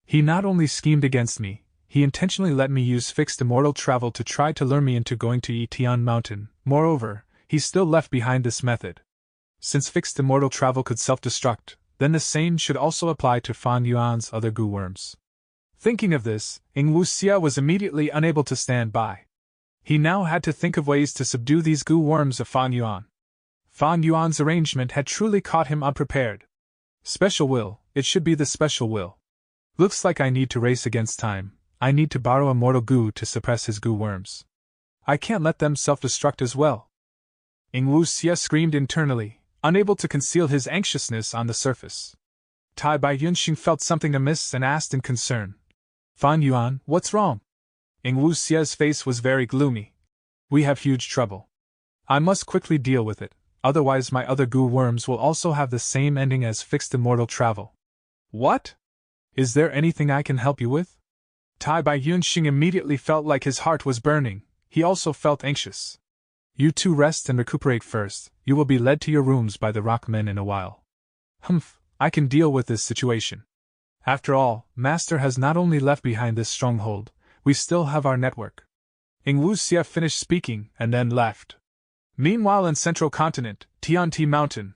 He not only schemed against me, he intentionally let me use Fixed Immortal Travel to try to lure me into going to Yitian Mountain. Moreover, he still left behind this method. Since Fixed Immortal Travel could self-destruct, then the same should also apply to Fang Yuan's other goo worms. Thinking of this, Ing Wu Xia was immediately unable to stand by. He now had to think of ways to subdue these goo worms of Fang Yuan. Fang Yuan's arrangement had truly caught him unprepared. Special will, it should be the special will. Looks like I need to race against time. I need to borrow immortal goo to suppress his goo worms. I can't let them self-destruct as well. Ing Wu Xia screamed internally, unable to conceal his anxiousness on the surface. Tai Bai Yunxing felt something amiss and asked in concern. Fang Yuan, what's wrong? Ing Wu Xia's face was very gloomy. We have huge trouble. I must quickly deal with it, otherwise my other goo worms will also have the same ending as Fixed Immortal Travel. What? Is there anything I can help you with? Tai Bai Yunxing immediately felt like his heart was burning. He also felt anxious. You two rest and recuperate first. You will be led to your rooms by the Rockmen in a while. Humph, I can deal with this situation. After all, Master has not only left behind this stronghold, we still have our network. Ing Wu Xia finished speaking and then left. Meanwhile in Central Continent, Tianti Mountain.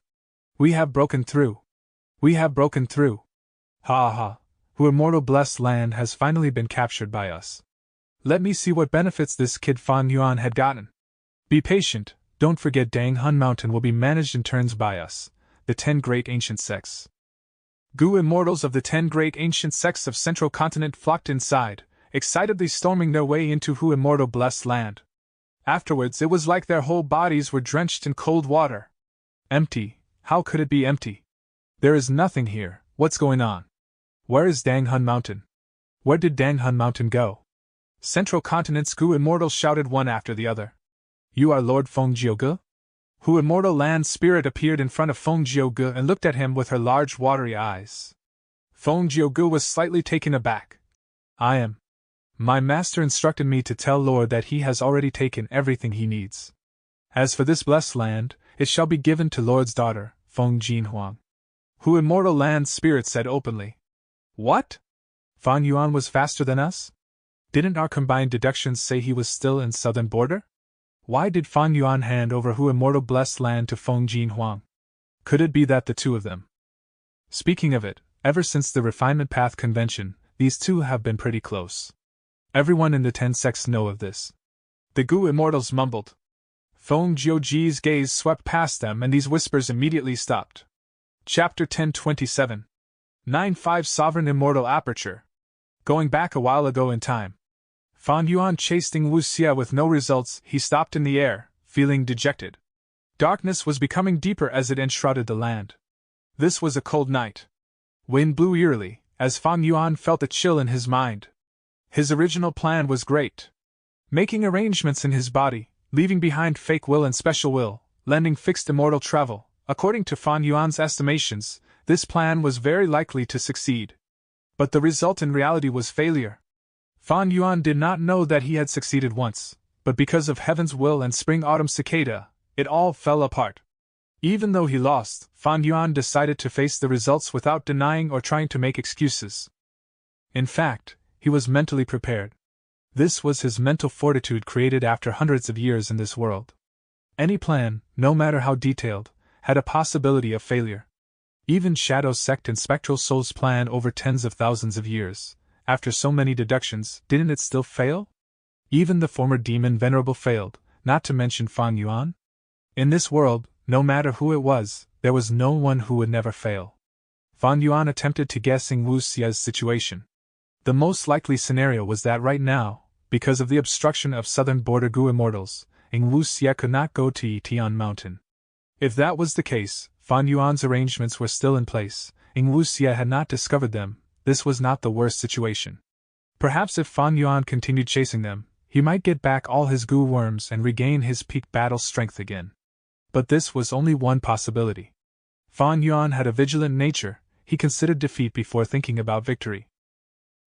We have broken through. We have broken through. Ha ha, who immortal blessed land has finally been captured by us. Let me see what benefits this kid Fan Yuan had gotten. Be patient, don't forget Dang Hun Mountain will be managed in turns by us, the 10 great ancient sects. Gu immortals of the 10 great ancient sects of Central Continent flocked inside, excitedly storming their way into Hu immortal blessed land. Afterwards it was like their whole bodies were drenched in cold water. Empty, how could it be empty? There is nothing here, what's going on? Where is Dang Hun Mountain? Where did Dang Hun Mountain go? Central Continent's Gu immortals shouted one after the other. You are Lord Feng Jiuge? Hu immortal land spirit appeared in front of Feng Jiuge and looked at him with her large watery eyes. Feng Jiuge was slightly taken aback. I am. My master instructed me to tell Lord that he has already taken everything he needs. As for this blessed land, it shall be given to Lord's daughter, Feng Jinhuang. Hu immortal land spirit said openly. What? Fan Yuan was faster than us? Didn't our combined deductions say he was still in southern border? Why did Fan Yuan hand over Hu immortal blessed land to Feng Jinhuang? Could it be that the two of them? Speaking of it, ever since the Refinement Path Convention, these two have been pretty close. Everyone in the 10 sects know of this. The Gu immortals mumbled. Feng Jiuji's gaze swept past them and these whispers immediately stopped. Chapter 1027. 9-5 Sovereign Immortal Aperture. Going back a while ago in time. Fan Yuan chasing Wu Xia with no results, he stopped in the air, feeling dejected. Darkness was becoming deeper as it enshrouded the land. This was a cold night. Wind blew eerily, as Fan Yuan felt a chill in his mind. His original plan was great. Making arrangements in his body, leaving behind fake will and special will, lending fixed immortal travel, according to Fan Yuan's estimations, this plan was very likely to succeed. But the result in reality was failure. Fan Yuan did not know that he had succeeded once, but because of heaven's will and spring-autumn cicada, it all fell apart. Even though he lost, Fan Yuan decided to face the results without denying or trying to make excuses. In fact, he was mentally prepared. This was his mental fortitude created after hundreds of years in this world. Any plan, no matter how detailed, had a possibility of failure. Even Shadow Sect and Spectral Soul's plan over tens of thousands of years, after so many deductions, didn't it still fail? Even the former demon Venerable failed, not to mention Fan Yuan. In this world, no matter who it was, there was no one who would never fail. Fan Yuan attempted to guess Wu Xia's situation. The most likely scenario was that right now, because of the obstruction of southern border Gu immortals, Wu Xia could not go to Tian Mountain. If that was the case, Fan Yuan's arrangements were still in place, Wu Xia had not discovered them. This was not the worst situation. Perhaps if Fan Yuan continued chasing them, he might get back all his Gu worms and regain his peak battle strength again. But this was only one possibility. Fan Yuan had a vigilant nature, he considered defeat before thinking about victory.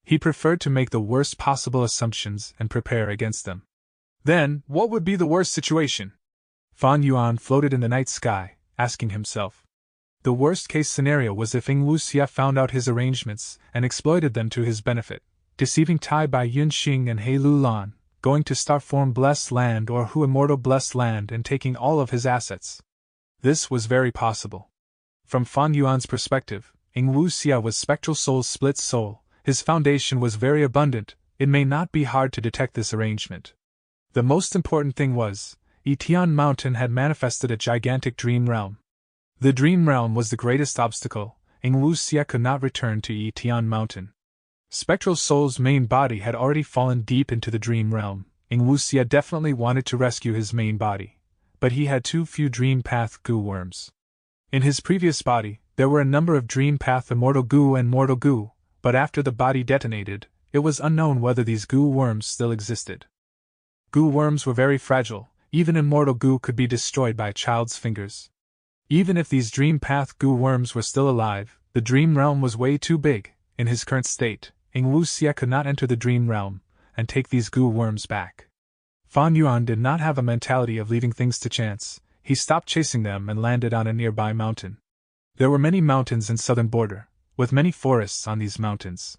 He preferred to make the worst possible assumptions and prepare against them. Then, what would be the worst situation? Fan Yuan floated in the night sky, asking himself. The worst-case scenario was if Wu Xia found out his arrangements and exploited them to his benefit, deceiving Tai Bai Yunxing and He Lulan, going to Starform Blessed Land or Hu Immortal Blessed Land and taking all of his assets. This was very possible. From Fan Yuan's perspective, Wu Xia was Spectral Soul's split soul, his foundation was very abundant, it may not be hard to detect this arrangement. The most important thing was, Tian Mountain had manifested a gigantic dream realm. The dream realm was the greatest obstacle, Wu Xia could not return to Tian Mountain. Spectral Soul's main body had already fallen deep into the dream realm, Wu Xia definitely wanted to rescue his main body, but he had too few Dream Path Gu worms. In his previous body, there were a number of Dream Path Immortal Gu and Mortal Gu, but after the body detonated, it was unknown whether these Gu worms still existed. Gu worms were very fragile, even Immortal Gu could be destroyed by a child's fingers. Even if these Dream Path Gu worms were still alive, the Dream Realm was way too big. In his current state, Wu Xia could not enter the Dream Realm and take these Gu worms back. Fan Yuan did not have a mentality of leaving things to chance. He stopped chasing them and landed on a nearby mountain. There were many mountains in southern border, with many forests on these mountains.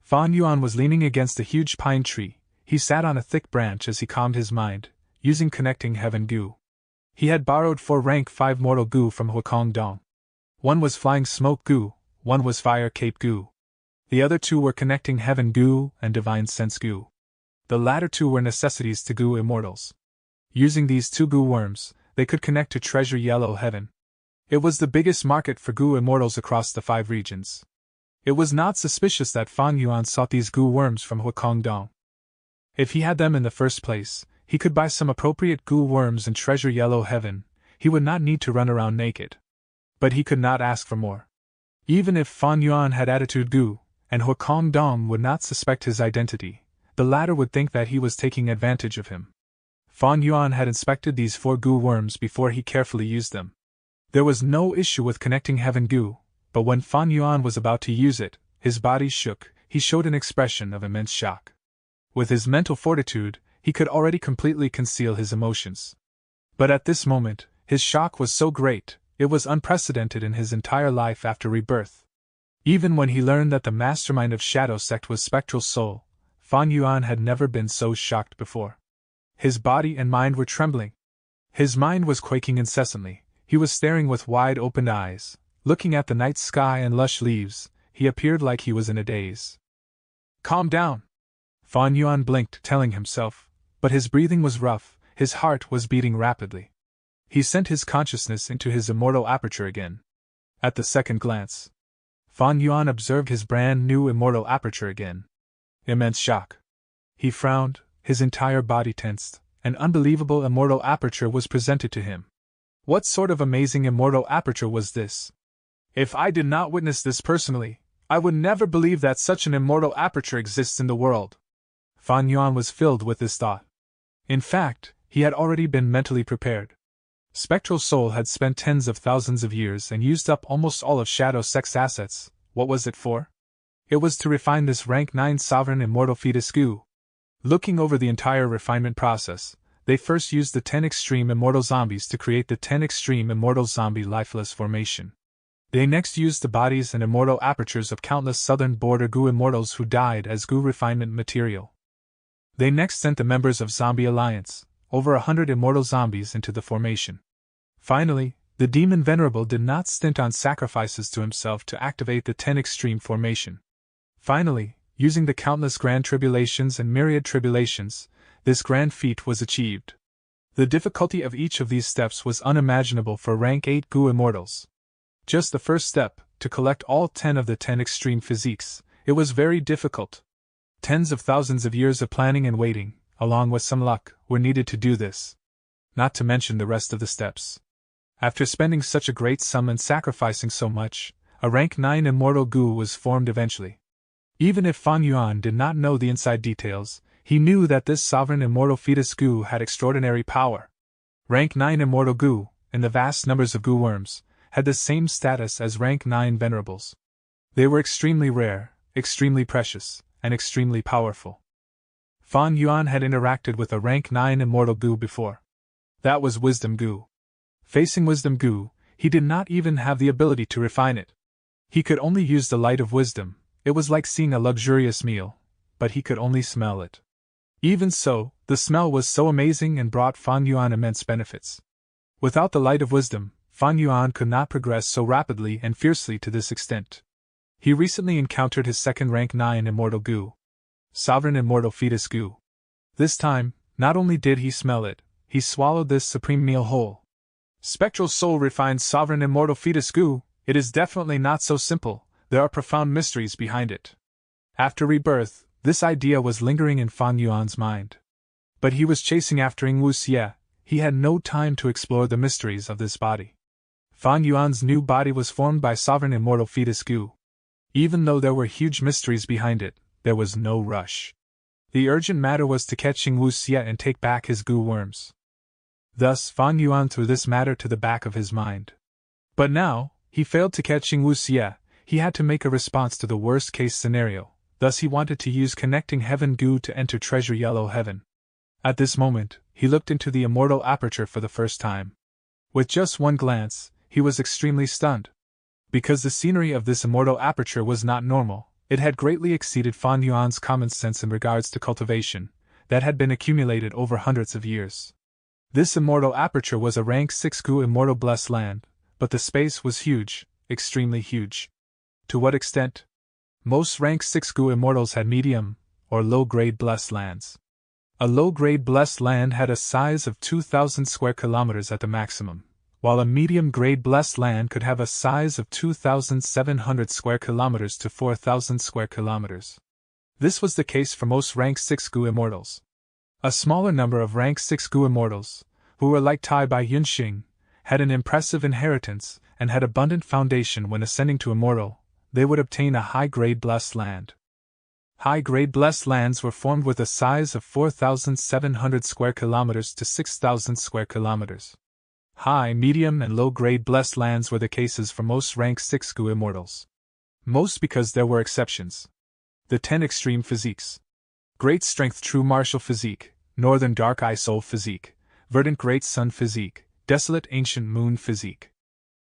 Fan Yuan was leaning against a huge pine tree. He sat on a thick branch as he calmed his mind, using connecting heaven Gu. He had borrowed 4 rank 5 mortal goo from Huakong Dong. One was flying smoke goo, one was fire cape goo. The other 2 were connecting heaven goo and divine sense goo. The latter 2 were necessities to goo immortals. Using these 2 goo worms, they could connect to treasure yellow heaven. It was the biggest market for goo immortals across the 5 regions. It was not suspicious that Fan Yuan sought these goo worms from Huakong Dong. If he had them in the first place, he could buy some appropriate goo worms and treasure yellow heaven. He would not need to run around naked. But he could not ask for more. Even if Fan Yuan had attitude goo, and Huakong Dong would not suspect his identity, the latter would think that he was taking advantage of him. Fan Yuan had inspected these 4 goo worms before he carefully used them. There was no issue with connecting heaven goo, but when Fan Yuan was about to use it, his body shook. He showed an expression of immense shock. With his mental fortitude, he could already completely conceal his emotions. But at this moment, his shock was so great, it was unprecedented in his entire life after rebirth. Even when he learned that the mastermind of Shadow Sect was Spectral Soul, Fan Yuan had never been so shocked before. His body and mind were trembling. His mind was quaking incessantly. He was staring with wide-opened eyes, looking at the night sky and lush leaves. He appeared like he was in a daze. "Calm down," Fan Yuan blinked, telling himself, but his breathing was rough, his heart was beating rapidly. He sent his consciousness into his immortal aperture again. At the second glance, Fan Yuan observed his brand new immortal aperture again. Immense shock. He frowned, his entire body tensed. An unbelievable immortal aperture was presented to him. What sort of amazing immortal aperture was this? If I did not witness this personally, I would never believe that such an immortal aperture exists in the world. Fan Yuan was filled with this thought. In fact, he had already been mentally prepared. Spectral Soul had spent tens of thousands of years and used up almost all of Shadow Sect's assets. What was it for? It was to refine this rank 9 sovereign immortal fetus goo. Looking over the entire refinement process, they first used the 10 extreme immortal zombies to create the 10 extreme immortal zombie lifeless formation. They next used the bodies and immortal apertures of countless southern border goo immortals who died as goo refinement material. They next sent the members of Zombie Alliance, over 100 immortal zombies, into the formation. Finally, the demon Venerable did not stint on sacrifices to himself to activate the 10 extreme formation. Finally, using the countless grand tribulations and myriad tribulations, this grand feat was achieved. The difficulty of each of these steps was unimaginable for rank 8 goo immortals. Just the first step, to collect all 10 of the 10 extreme physiques, it was very difficult. Tens of thousands of years of planning and waiting, along with some luck, were needed to do this. Not to mention the rest of the steps. After spending such a great sum and sacrificing so much, a rank 9 immortal goo was formed eventually. Even if Fan Yuan did not know the inside details, he knew that this sovereign immortal fetus goo had extraordinary power. Rank 9 immortal goo, and the vast numbers of goo worms, had the same status as rank 9 venerables. They were extremely rare, extremely precious, and extremely powerful. Fan Yuan had interacted with a rank 9 immortal goo before. That was wisdom goo. Facing wisdom goo, he did not even have the ability to refine it. He could only use the light of wisdom. It was like seeing a luxurious meal, but he could only smell it. Even so, the smell was so amazing and brought Fan Yuan immense benefits. Without the light of wisdom, Fan Yuan could not progress so rapidly and fiercely to this extent. He recently encountered his second rank 9 immortal goo. Sovereign immortal fetus goo. This time, not only did he smell it, he swallowed this supreme meal whole. Spectral Soul refined sovereign immortal fetus goo. It is definitely not so simple, there are profound mysteries behind it. After rebirth, this idea was lingering in Fan Yuan's mind. But he was chasing after Wu Xie. He had no time to explore the mysteries of this body. Fan Yuan's new body was formed by sovereign immortal fetus goo. Even though there were huge mysteries behind it, there was no rush. The urgent matter was to catch Wu Xie and take back his goo worms. Thus Fan Yuan threw this matter to the back of his mind. But now, he failed to catch Wu Xie. He had to make a response to the worst-case scenario. Thus he wanted to use connecting heaven goo to enter treasure yellow heaven. At this moment, he looked into the immortal aperture for the first time. With just one glance, he was extremely stunned. Because the scenery of this immortal aperture was not normal, it had greatly exceeded Fan Yuan's common sense in regards to cultivation, that had been accumulated over hundreds of years. This immortal aperture was a rank 6 Gu immortal blessed land, but the space was huge, extremely huge. To what extent? Most rank 6 Gu immortals had medium, or low-grade blessed lands. A low-grade blessed land had a size of 2,000 square kilometers at the maximum, while a medium-grade blessed land could have a size of 2,700 square kilometers to 4,000 square kilometers. This was the case for most rank 6 Gu immortals. A smaller number of rank 6 Gu immortals, who were like Tai Bai Yunxing, had an impressive inheritance and had abundant foundation when ascending to immortal. They would obtain a high-grade blessed land. High-grade blessed lands were formed with a size of 4,700 square kilometers to 6,000 square kilometers. High, medium, and low-grade blessed lands were the cases for most rank 6 Gu immortals. Most because there were exceptions. The 10 extreme physiques. Great strength true martial physique, northern dark eye soul physique, verdant great sun physique, desolate ancient moon physique.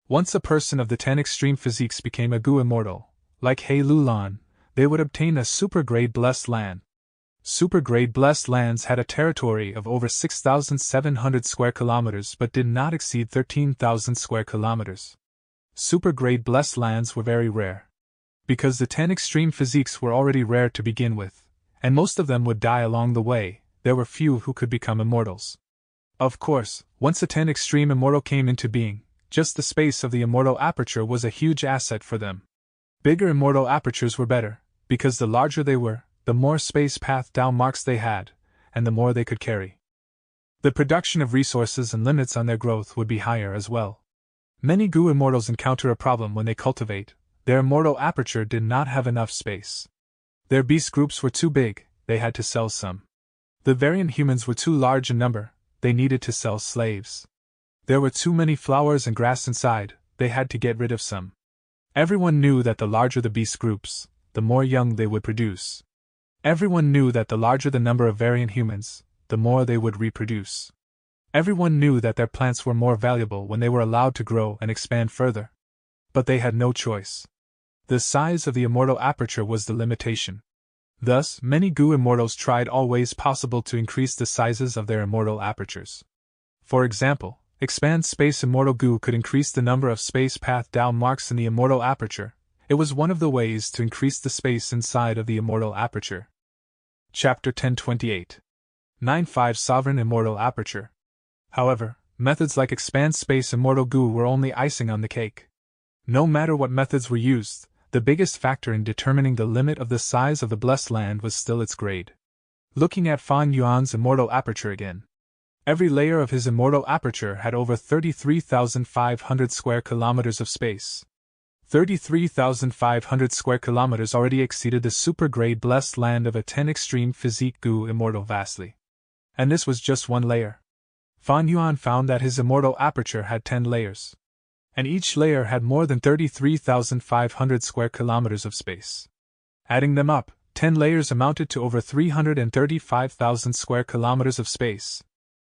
Once a person of the 10 extreme physiques became a Gu immortal, like He Lulan, they would obtain a super-grade blessed land. Super-grade blessed lands had a territory of over 6,700 square kilometers but did not exceed 13,000 square kilometers. Super-grade blessed lands were very rare. Because the 10 extreme physiques were already rare to begin with, and most of them would die along the way, there were few who could become immortals. Of course, once a 10 extreme immortal came into being, just the space of the immortal aperture was a huge asset for them. Bigger immortal apertures were better, because the larger they were, the more space path down marks they had, and the more they could carry. The production of resources and limits on their growth would be higher as well. Many Gu immortals encounter a problem when they cultivate. Their immortal aperture did not have enough space. Their beast groups were too big, they had to sell some. The variant humans were too large in number, they needed to sell slaves. There were too many flowers and grass inside, they had to get rid of some. Everyone knew that the larger the beast groups, the more young they would produce. Everyone knew that the larger the number of variant humans, the more they would reproduce. Everyone knew that their plants were more valuable when they were allowed to grow and expand further. But they had no choice. The size of the immortal aperture was the limitation. Thus, many Gu immortals tried all ways possible to increase the sizes of their immortal apertures. For example, expand space immortal Gu could increase the number of space path down marks in the immortal aperture. It was one of the ways to increase the space inside of the immortal aperture. Chapter 1028. 9.5 Sovereign Immortal Aperture. However, methods like expand space immortal Gu were only icing on the cake. No matter what methods were used, the biggest factor in determining the limit of the size of the blessed land was still its grade. Looking at Fan Yuan's immortal aperture again. Every layer of his immortal aperture had over 33,500 square kilometers of space. 33,500 square kilometers already exceeded the super-grade blessed land of a 10 extreme physique Gu immortal vastly. And this was just one layer. Fan Yuan found that his immortal aperture had 10 layers. And each layer had more than 33,500 square kilometers of space. Adding them up, 10 layers amounted to over 335,000 square kilometers of space.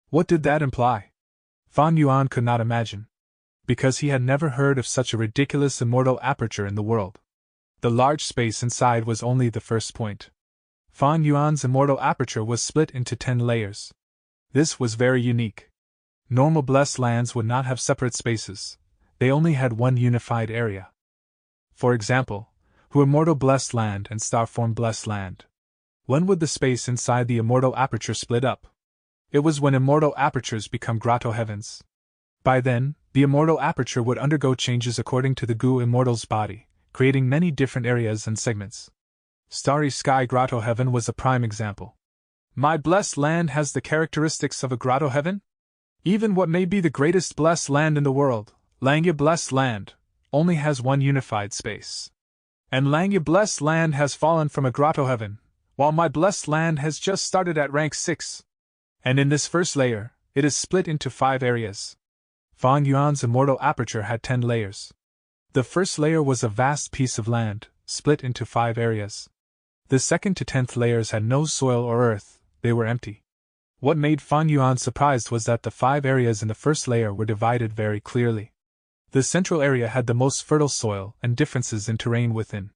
What did that imply? Fan Yuan could not imagine. Because he had never heard of such a ridiculous immortal aperture in the world. The large space inside was only the first point. Fan Yuan's immortal aperture was split into 10 layers. This was very unique. Normal blessed lands would not have separate spaces. They only had one unified area. For example, Hu immortal blessed land and star-formed blessed land. When would the space inside the immortal aperture split up? It was when immortal apertures become grotto heavens. By then, the immortal aperture would undergo changes according to the Gu immortal's body, creating many different areas and segments. Starry Sky Grotto Heaven was a prime example. My blessed land has the characteristics of a grotto heaven? Even what may be the greatest blessed land in the world, Langya Blessed Land, only has one unified space. And Langya Blessed Land has fallen from a grotto heaven, while my blessed land has just started at rank 6. And in this first layer, it is split into 5 areas. Fan Yuan's immortal aperture had 10 layers. The first layer was a vast piece of land, split into 5 areas. The second to 10th layers had no soil or earth, they were empty. What made Fan Yuan surprised was that the 5 areas in the first layer were divided very clearly. The central area had the most fertile soil and differences in terrain within.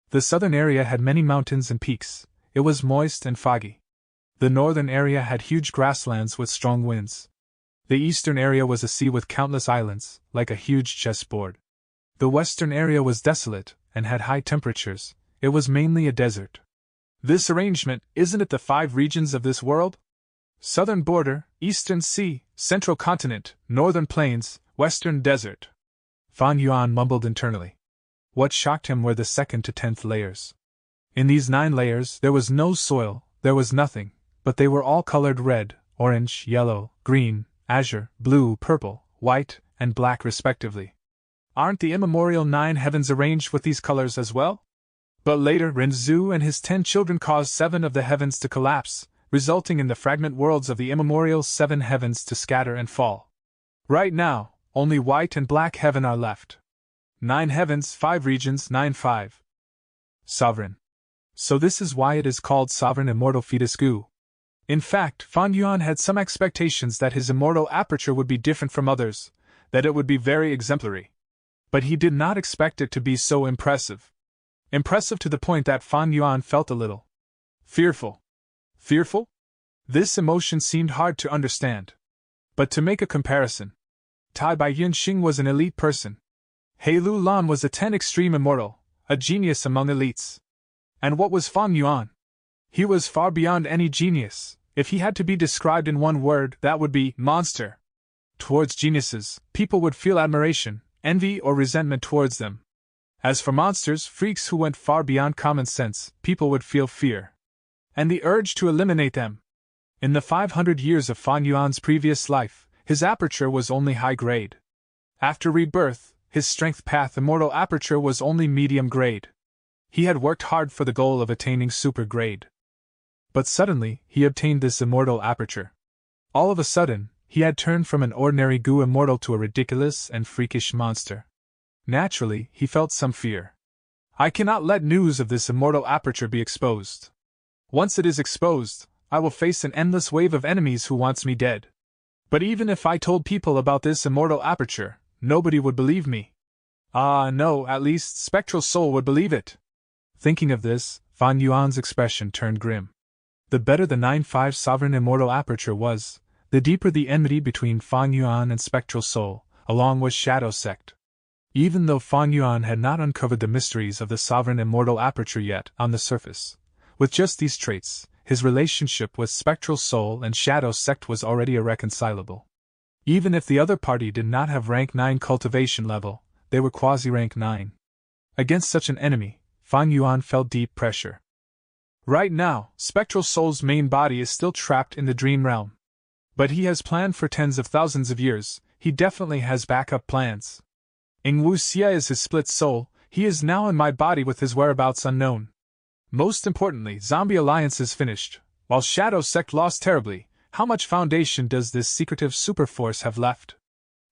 The southern area had many mountains and peaks, it was moist and foggy. The northern area had huge grasslands with strong winds. The eastern area was a sea with countless islands, like a huge chessboard. The western area was desolate, and had high temperatures. It was mainly a desert. This arrangement, isn't it the 5 regions of this world? Southern border, eastern sea, central continent, northern plains, western desert. Fan Yuan mumbled internally. What shocked him were the 2nd to 10th layers. In these 9 layers there was no soil, there was nothing, but they were all colored red, orange, yellow, green, azure, blue, purple, white, and black respectively. Aren't the immemorial 9 heavens arranged with these colors as well? But later Rinzhu and his 10 children caused 7 of the heavens to collapse, resulting in the fragment worlds of the immemorial 7 heavens to scatter and fall. Right now, only white and black heaven are left. 9 heavens, 5 regions, 9-5. Sovereign. So this is why it is called Sovereign Immortal Fetus Gu. In fact, Fan Yuan had some expectations that his immortal aperture would be different from others, that it would be very exemplary. But he did not expect it to be so impressive. Impressive to the point that Fan Yuan felt a little fearful. Fearful? This emotion seemed hard to understand. But to make a comparison, Tai Bai Yunxing was an elite person. He Lu Lan was a 10 extreme immortal, a genius among elites. And what was Fan Yuan? He was far beyond any genius. If he had to be described in one word, that would be monster. Towards geniuses, people would feel admiration, envy, or resentment towards them. As for monsters, freaks who went far beyond common sense, people would feel fear and the urge to eliminate them. In the 500 years of Fan Yuan's previous life, his aperture was only high grade. After rebirth, his strength path immortal aperture was only medium grade. He had worked hard for the goal of attaining super grade. But suddenly, he obtained this immortal aperture. All of a sudden, he had turned from an ordinary Gu immortal to a ridiculous and freakish monster. Naturally, he felt some fear. I cannot let news of this immortal aperture be exposed. Once it is exposed, I will face an endless wave of enemies who wants me dead. But even if I told people about this immortal aperture, nobody would believe me. Ah, no, at least Spectral Soul would believe it. Thinking of this, Fan Yuan's expression turned grim. The better the 9-5 sovereign immortal aperture was, the deeper the enmity between Fan Yuan and Spectral Soul, along with Shadow Sect. Even though Fan Yuan had not uncovered the mysteries of the sovereign immortal aperture yet on the surface, with just these traits, his relationship with Spectral Soul and Shadow Sect was already irreconcilable. Even if the other party did not have rank 9 cultivation level, they were quasi-rank 9. Against such an enemy, Fan Yuan felt deep pressure. Right now, Spectral Soul's main body is still trapped in the dream realm. But he has planned for tens of thousands of years, he definitely has backup plans. Ingwu Xia is his split soul, he is now in my body with his whereabouts unknown. Most importantly, Zombie Alliance is finished, while Shadow Sect lost terribly. How much foundation does this secretive superforce have left?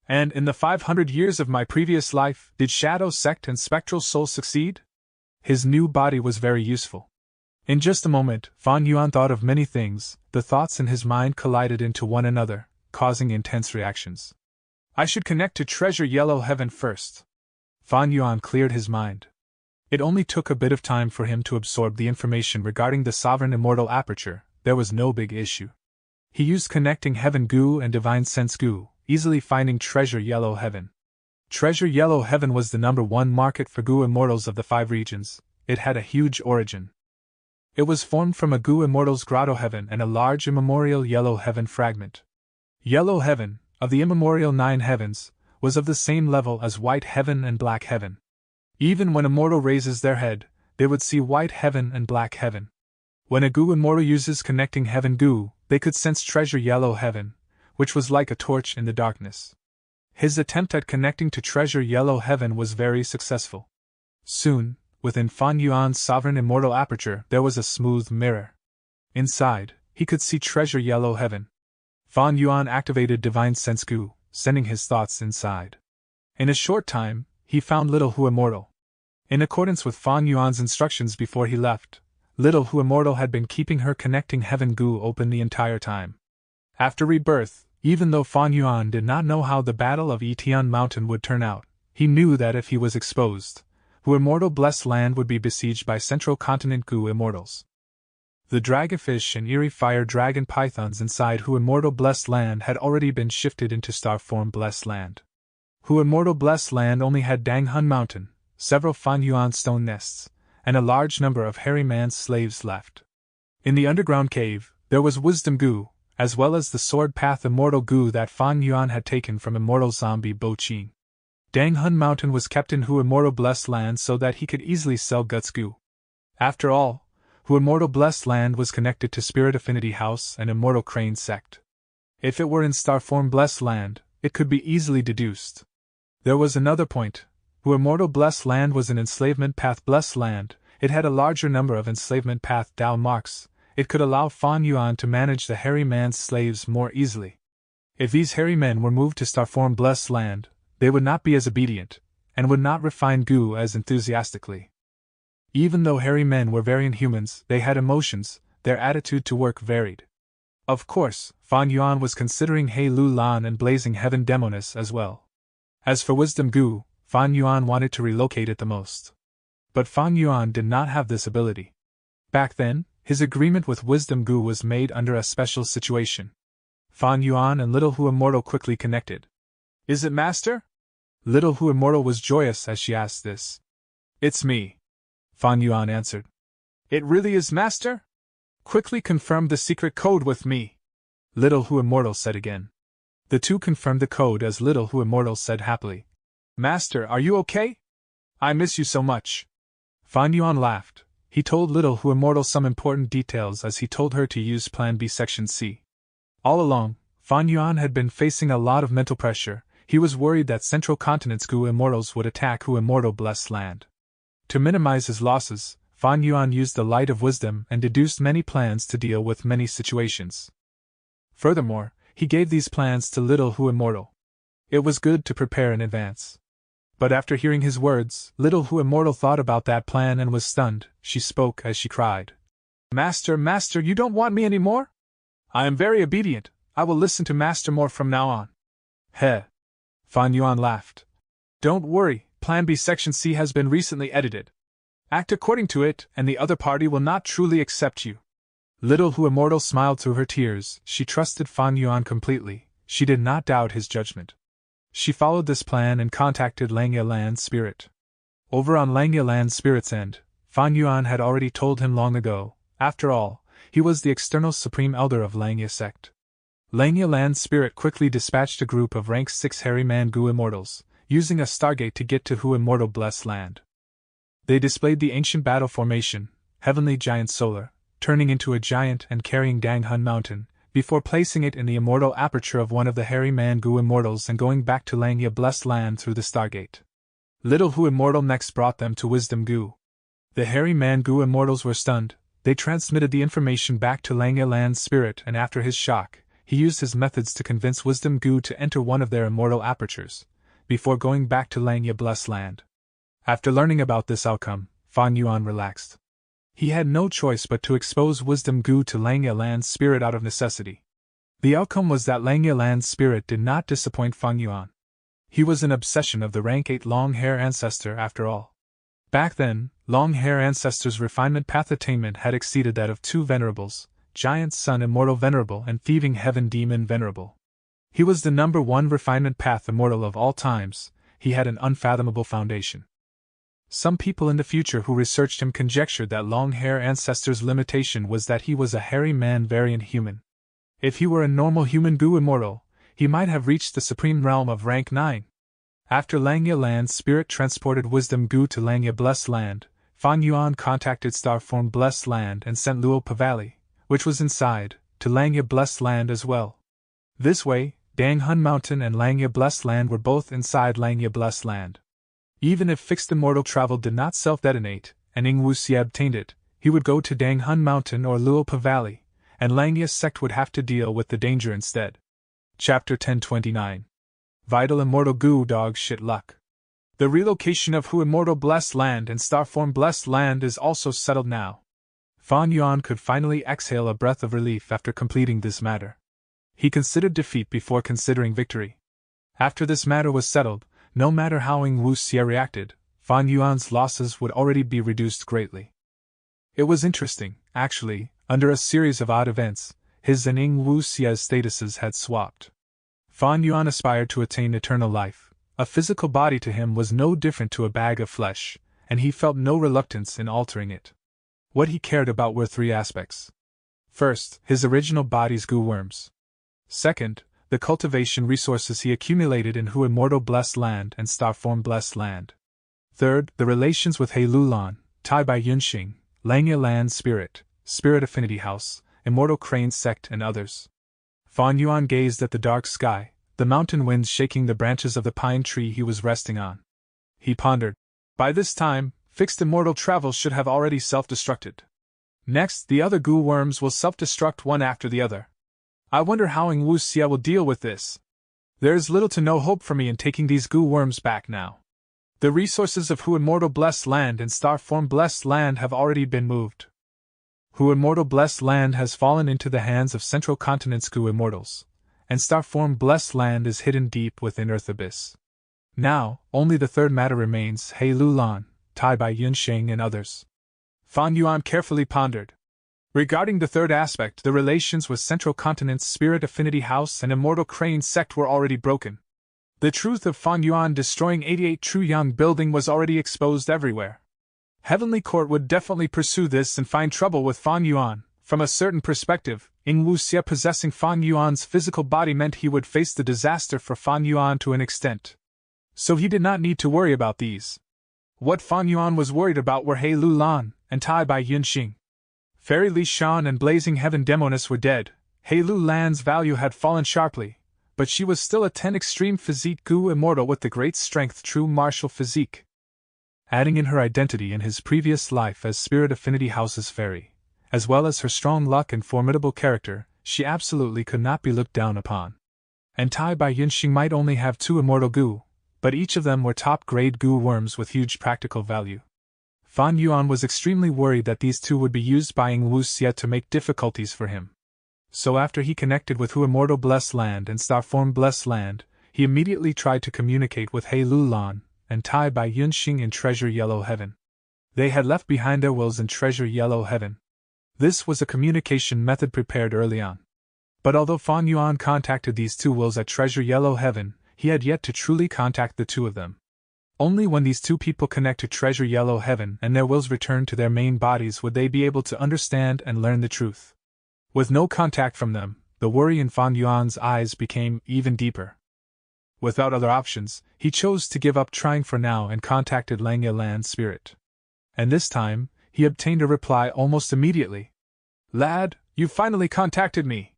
And in the 500 years of my previous life, did Shadow Sect and Spectral Soul succeed? His new body was very useful. In just a moment, Fan Yuan thought of many things, the thoughts in his mind collided into one another, causing intense reactions. I should connect to Treasure Yellow Heaven first. Fan Yuan cleared his mind. It only took a bit of time for him to absorb the information regarding the Sovereign Immortal Aperture. There was no big issue. He used Connecting Heaven Gu and Divine Sense Gu, easily finding Treasure Yellow Heaven. Treasure Yellow Heaven was the #1 market for Gu Immortals of the 5 regions. It had a huge origin. It was formed from a Gu Immortal's Grotto Heaven and a large immemorial Yellow Heaven fragment. Yellow Heaven, of the immemorial 9 heavens, was of the same level as White Heaven and Black Heaven. Even when a mortal raises their head, they would see White Heaven and Black Heaven. When a Gu Immortal uses Connecting Heaven Gu, they could sense Treasure Yellow Heaven, which was like a torch in the darkness. His attempt at connecting to Treasure Yellow Heaven was very successful. Soon, within Fan Yuan's Sovereign Immortal Aperture, there was a smooth mirror. Inside, he could see Treasure Yellow Heaven. Fan Yuan activated Divine Sense Gu, sending his thoughts inside. In a short time, he found Little Hu Immortal. In accordance with Fan Yuan's instructions before he left, Little Hu Immortal had been keeping her Connecting Heaven Gu open the entire time. After rebirth, even though Fan Yuan did not know how the Battle of Etian Mountain would turn out, he knew that if he was exposed, Hu Immortal Blessed Land would be besieged by Central Continent Gu Immortals. The dragonfish and eerie fire dragon pythons inside Hu Immortal Blessed Land had already been shifted into Starform Blessed Land. Hu Immortal Blessed Land only had Dang Hun Mountain, several Fan Yuan stone nests, and a large number of Hairy Man's slaves left. In the underground cave, there was Wisdom Goo, as well as the Sword Path Immortal Goo that Fan Yuan had taken from Immortal Zombie Bo Qing. Dang Hun Mountain was kept in Hu Immortal Blessed Land so that he could easily sell Guts Goo. After all, Hu Immortal Blessed Land was connected to Spirit Affinity House and Immortal Crane Sect. If it were in Starform Blessed Land, it could be easily deduced. There was another point. Hu Immortal Blessed Land was an Enslavement Path Blessed Land. It had a larger number of Enslavement Path Dao marks. It could allow Fan Yuan to manage the Hairy Man's slaves more easily. If these hairy men were moved to Starform Blessed Land, they would not be as obedient, and would not refine Goo as enthusiastically. Even though hairy men were variant humans, they had emotions, their attitude to work varied. Of course, Fan Yuan was considering Hei Lu Lan and Blazing Heaven Demoness as well. As for Wisdom Goo, Fan Yuan wanted to relocate it the most. But Fan Yuan did not have this ability. Back then, his agreement with Wisdom Goo was made under a special situation. Fan Yuan and Little Hu Immortal quickly connected. "Is it Master?" Little Hu Immortal was joyous as she asked this. "It's me," Fan Yuan answered. "It really is Master?" "Quickly confirm the secret code with me," Little Hu Immortal said again. The two confirmed the code as Little Hu Immortal said happily. "Master, are you okay? I miss you so much." Fan Yuan laughed. He told Little Hu Immortal some important details as he told her to use Plan B Section C. All along, Fan Yuan had been facing a lot of mental pressure. He was worried that Central Continent's Gu Immortals would attack Hu Immortal Blessed Land. To minimize his losses, Fan Yuan used the light of wisdom and deduced many plans to deal with many situations. Furthermore, he gave these plans to Little Hu Immortal. It was good to prepare in advance. But after hearing his words, Little Hu Immortal thought about that plan and was stunned. She spoke as she cried. "Master, Master, you don't want me anymore? I am very obedient. I will listen to Master more from now on." "Heh." Fan Yuan laughed. "Don't worry, Plan B Section C has been recently edited. Act according to it, and the other party will not truly accept you." Little Hu Immortal smiled through her tears. She trusted Fan Yuan completely. She did not doubt his judgment. She followed this plan and contacted Langya Land Spirit. Over on Langya Land Spirit's end, Fan Yuan had already told him long ago. After all, he was the external supreme elder of Langya sect. Langya Land Spirit quickly dispatched a group of rank 6 Hairy Man Gu Immortals, using a stargate to get to Hu Immortal Blessed Land. They displayed the ancient battle formation, Heavenly Giant Solar, turning into a giant and carrying Dang Hun Mountain, before placing it in the immortal aperture of one of the Hairy Man Gu Immortals and going back to Langya Blessed Land through the Stargate. Little Hu Immortal next brought them to Wisdom Gu. The Hairy Man Gu Immortals were stunned. They transmitted the information back to Langya Land Spirit, and after his shock, he used his methods to convince Wisdom Gu to enter one of their immortal apertures, before going back to Langya Blessed Land. After learning about this outcome, Fan Yuan relaxed. He had no choice but to expose Wisdom Gu to Langya Land Spirit out of necessity. The outcome was that Langya Land Spirit did not disappoint Fan Yuan. He was an obsession of the rank 8 Long Hair Ancestor after all. Back then, Long Hair Ancestor's refinement path attainment had exceeded that of 2 Venerables, Giant Sun Immortal Venerable and Thieving Heaven Demon Venerable. He was the number 1 refinement path immortal of all times. He had an unfathomable foundation. Some people in the future who researched him conjectured that Long Hair Ancestor's limitation was that he was a hairy man variant human. If he were a normal human Gu Immortal, he might have reached the supreme realm of rank 9. After Langya Land Spirit transported Wisdom Gu to Langya Blessed Land, Fan Yuan contacted Starform Blessed Land and sent Luo Pavali, which was inside, to Langya Blessed Land as well. This way, Dang Hun Mountain and Langya Blessed Land were both inside Langya Blessed Land. Even if fixed immortal travel did not self-detonate, and Ing Wuxie obtained it, he would go to Dang Hun Mountain or Luopa Valley, and Langya's sect would have to deal with the danger instead. Chapter 1029. Vital Immortal Gu Dog Shit Luck. The relocation of Hu Immortal Blessed Land and Starform Blessed Land is also settled now. Fan Yuan could finally exhale a breath of relief after completing this matter. He considered defeat before considering victory. After this matter was settled, no matter how Ing Wuxie reacted, Fan Yuan's losses would already be reduced greatly. It was interesting, actually. under a series of odd events, his and Ing Wu Xia's statuses had swapped. Fan Yuan aspired to attain eternal life. A physical body to him was no different to a bag of flesh, and he felt no reluctance in altering it. What he cared about were three aspects. First, his original body's goo worms. Second, the cultivation resources he accumulated in Hu Immortal Blessed Land and Starform Blessed Land. Third, the relations with He Lulan, Tai Bai Yunxing, Langya Land Spirit, Spirit Affinity House, Immortal Crane Sect, and others. Fan Yuan gazed at the dark sky, the mountain winds shaking the branches of the pine tree he was resting on. He pondered. By this time, fixed immortal travel should have already self-destructed. Next, the other goo worms will self-destruct one after the other. I wonder how Ing Wu Xia will deal with this. There is little to no hope for me in taking these goo worms back now. The resources of Hu Immortal Blessed Land and Starform Blessed Land have already been moved. Hu Immortal Blessed Land has fallen into the hands of Central Continent's goo immortals, and Starform Blessed Land is hidden deep within Earth Abyss. Now, only the third matter remains: He Lulan, Tai Bai Yunxing, and others. Fan Yuan carefully pondered. Regarding the third aspect, the relations with Central Continent's Spirit Affinity House and Immortal Crane Sect were already broken. The truth of Fan Yuan destroying 88 True Yang building was already exposed everywhere. Heavenly Court would definitely pursue this and find trouble with Fan Yuan. From a certain perspective, Ing Wu Xia possessing Fan Yuan's physical body meant he would face the disaster for Fan Yuan to an extent. So he did not need to worry about these. What Fan Yuan was worried about were He Lulan and Tai Bai Yunxing. Fairy Li Shan and Blazing Heaven Demoness were dead. He Lulan's value had fallen sharply, but she was still a 10 extreme physique goo immortal with the great strength true martial physique. Adding in her identity in his previous life as Spirit Affinity House's fairy, as well as her strong luck and formidable character, she absolutely could not be looked down upon. And Tai Bai Yunxing might only have 2 immortal goo, but each of them were top-grade goo worms with huge practical value. Fan Yuan was extremely worried that these 2 would be used by Ing Wu Xia to make difficulties for him. So after he connected with Hu Immortal Blessed Land and Starform Blessed Land, he immediately tried to communicate with He Lulan and Tai Bai Yunxing in Treasure Yellow Heaven. They had left behind their wills in Treasure Yellow Heaven. This was a communication method prepared early on. But although Fan Yuan contacted these 2 wills at Treasure Yellow Heaven, he had yet to truly contact the 2 of them. Only when these 2 people connect to Treasure Yellow Heaven and their wills return to their main bodies would they be able to understand and learn the truth. With no contact from them, the worry in Fan Yuan's eyes became even deeper. Without other options, he chose to give up trying for now and contacted Langya Land Spirit. And this time, he obtained a reply almost immediately. "Lad, you finally contacted me!"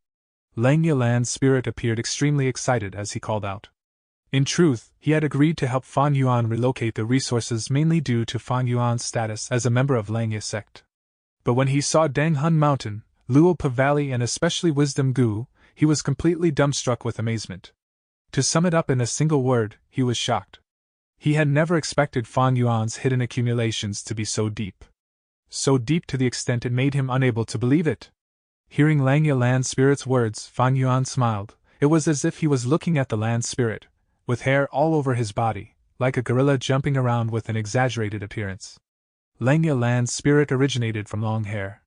Langya Land Spirit appeared extremely excited as he called out. In truth, he had agreed to help Fan Yuan relocate the resources mainly due to Fan Yuan's status as a member of Langya sect. But when he saw Dang Hun Mountain, Luopa Valley and especially Wisdom Gu, he was completely dumbstruck with amazement. To sum it up in a single word, he was shocked. He had never expected Fan Yuan's hidden accumulations to be so deep. So deep to the extent it made him unable to believe it. Hearing Langya Land Spirit's words, Fan Yuan smiled. It was as if he was looking at the Land Spirit, with hair all over his body, like a gorilla jumping around with an exaggerated appearance. Langya Land Spirit originated from long hair.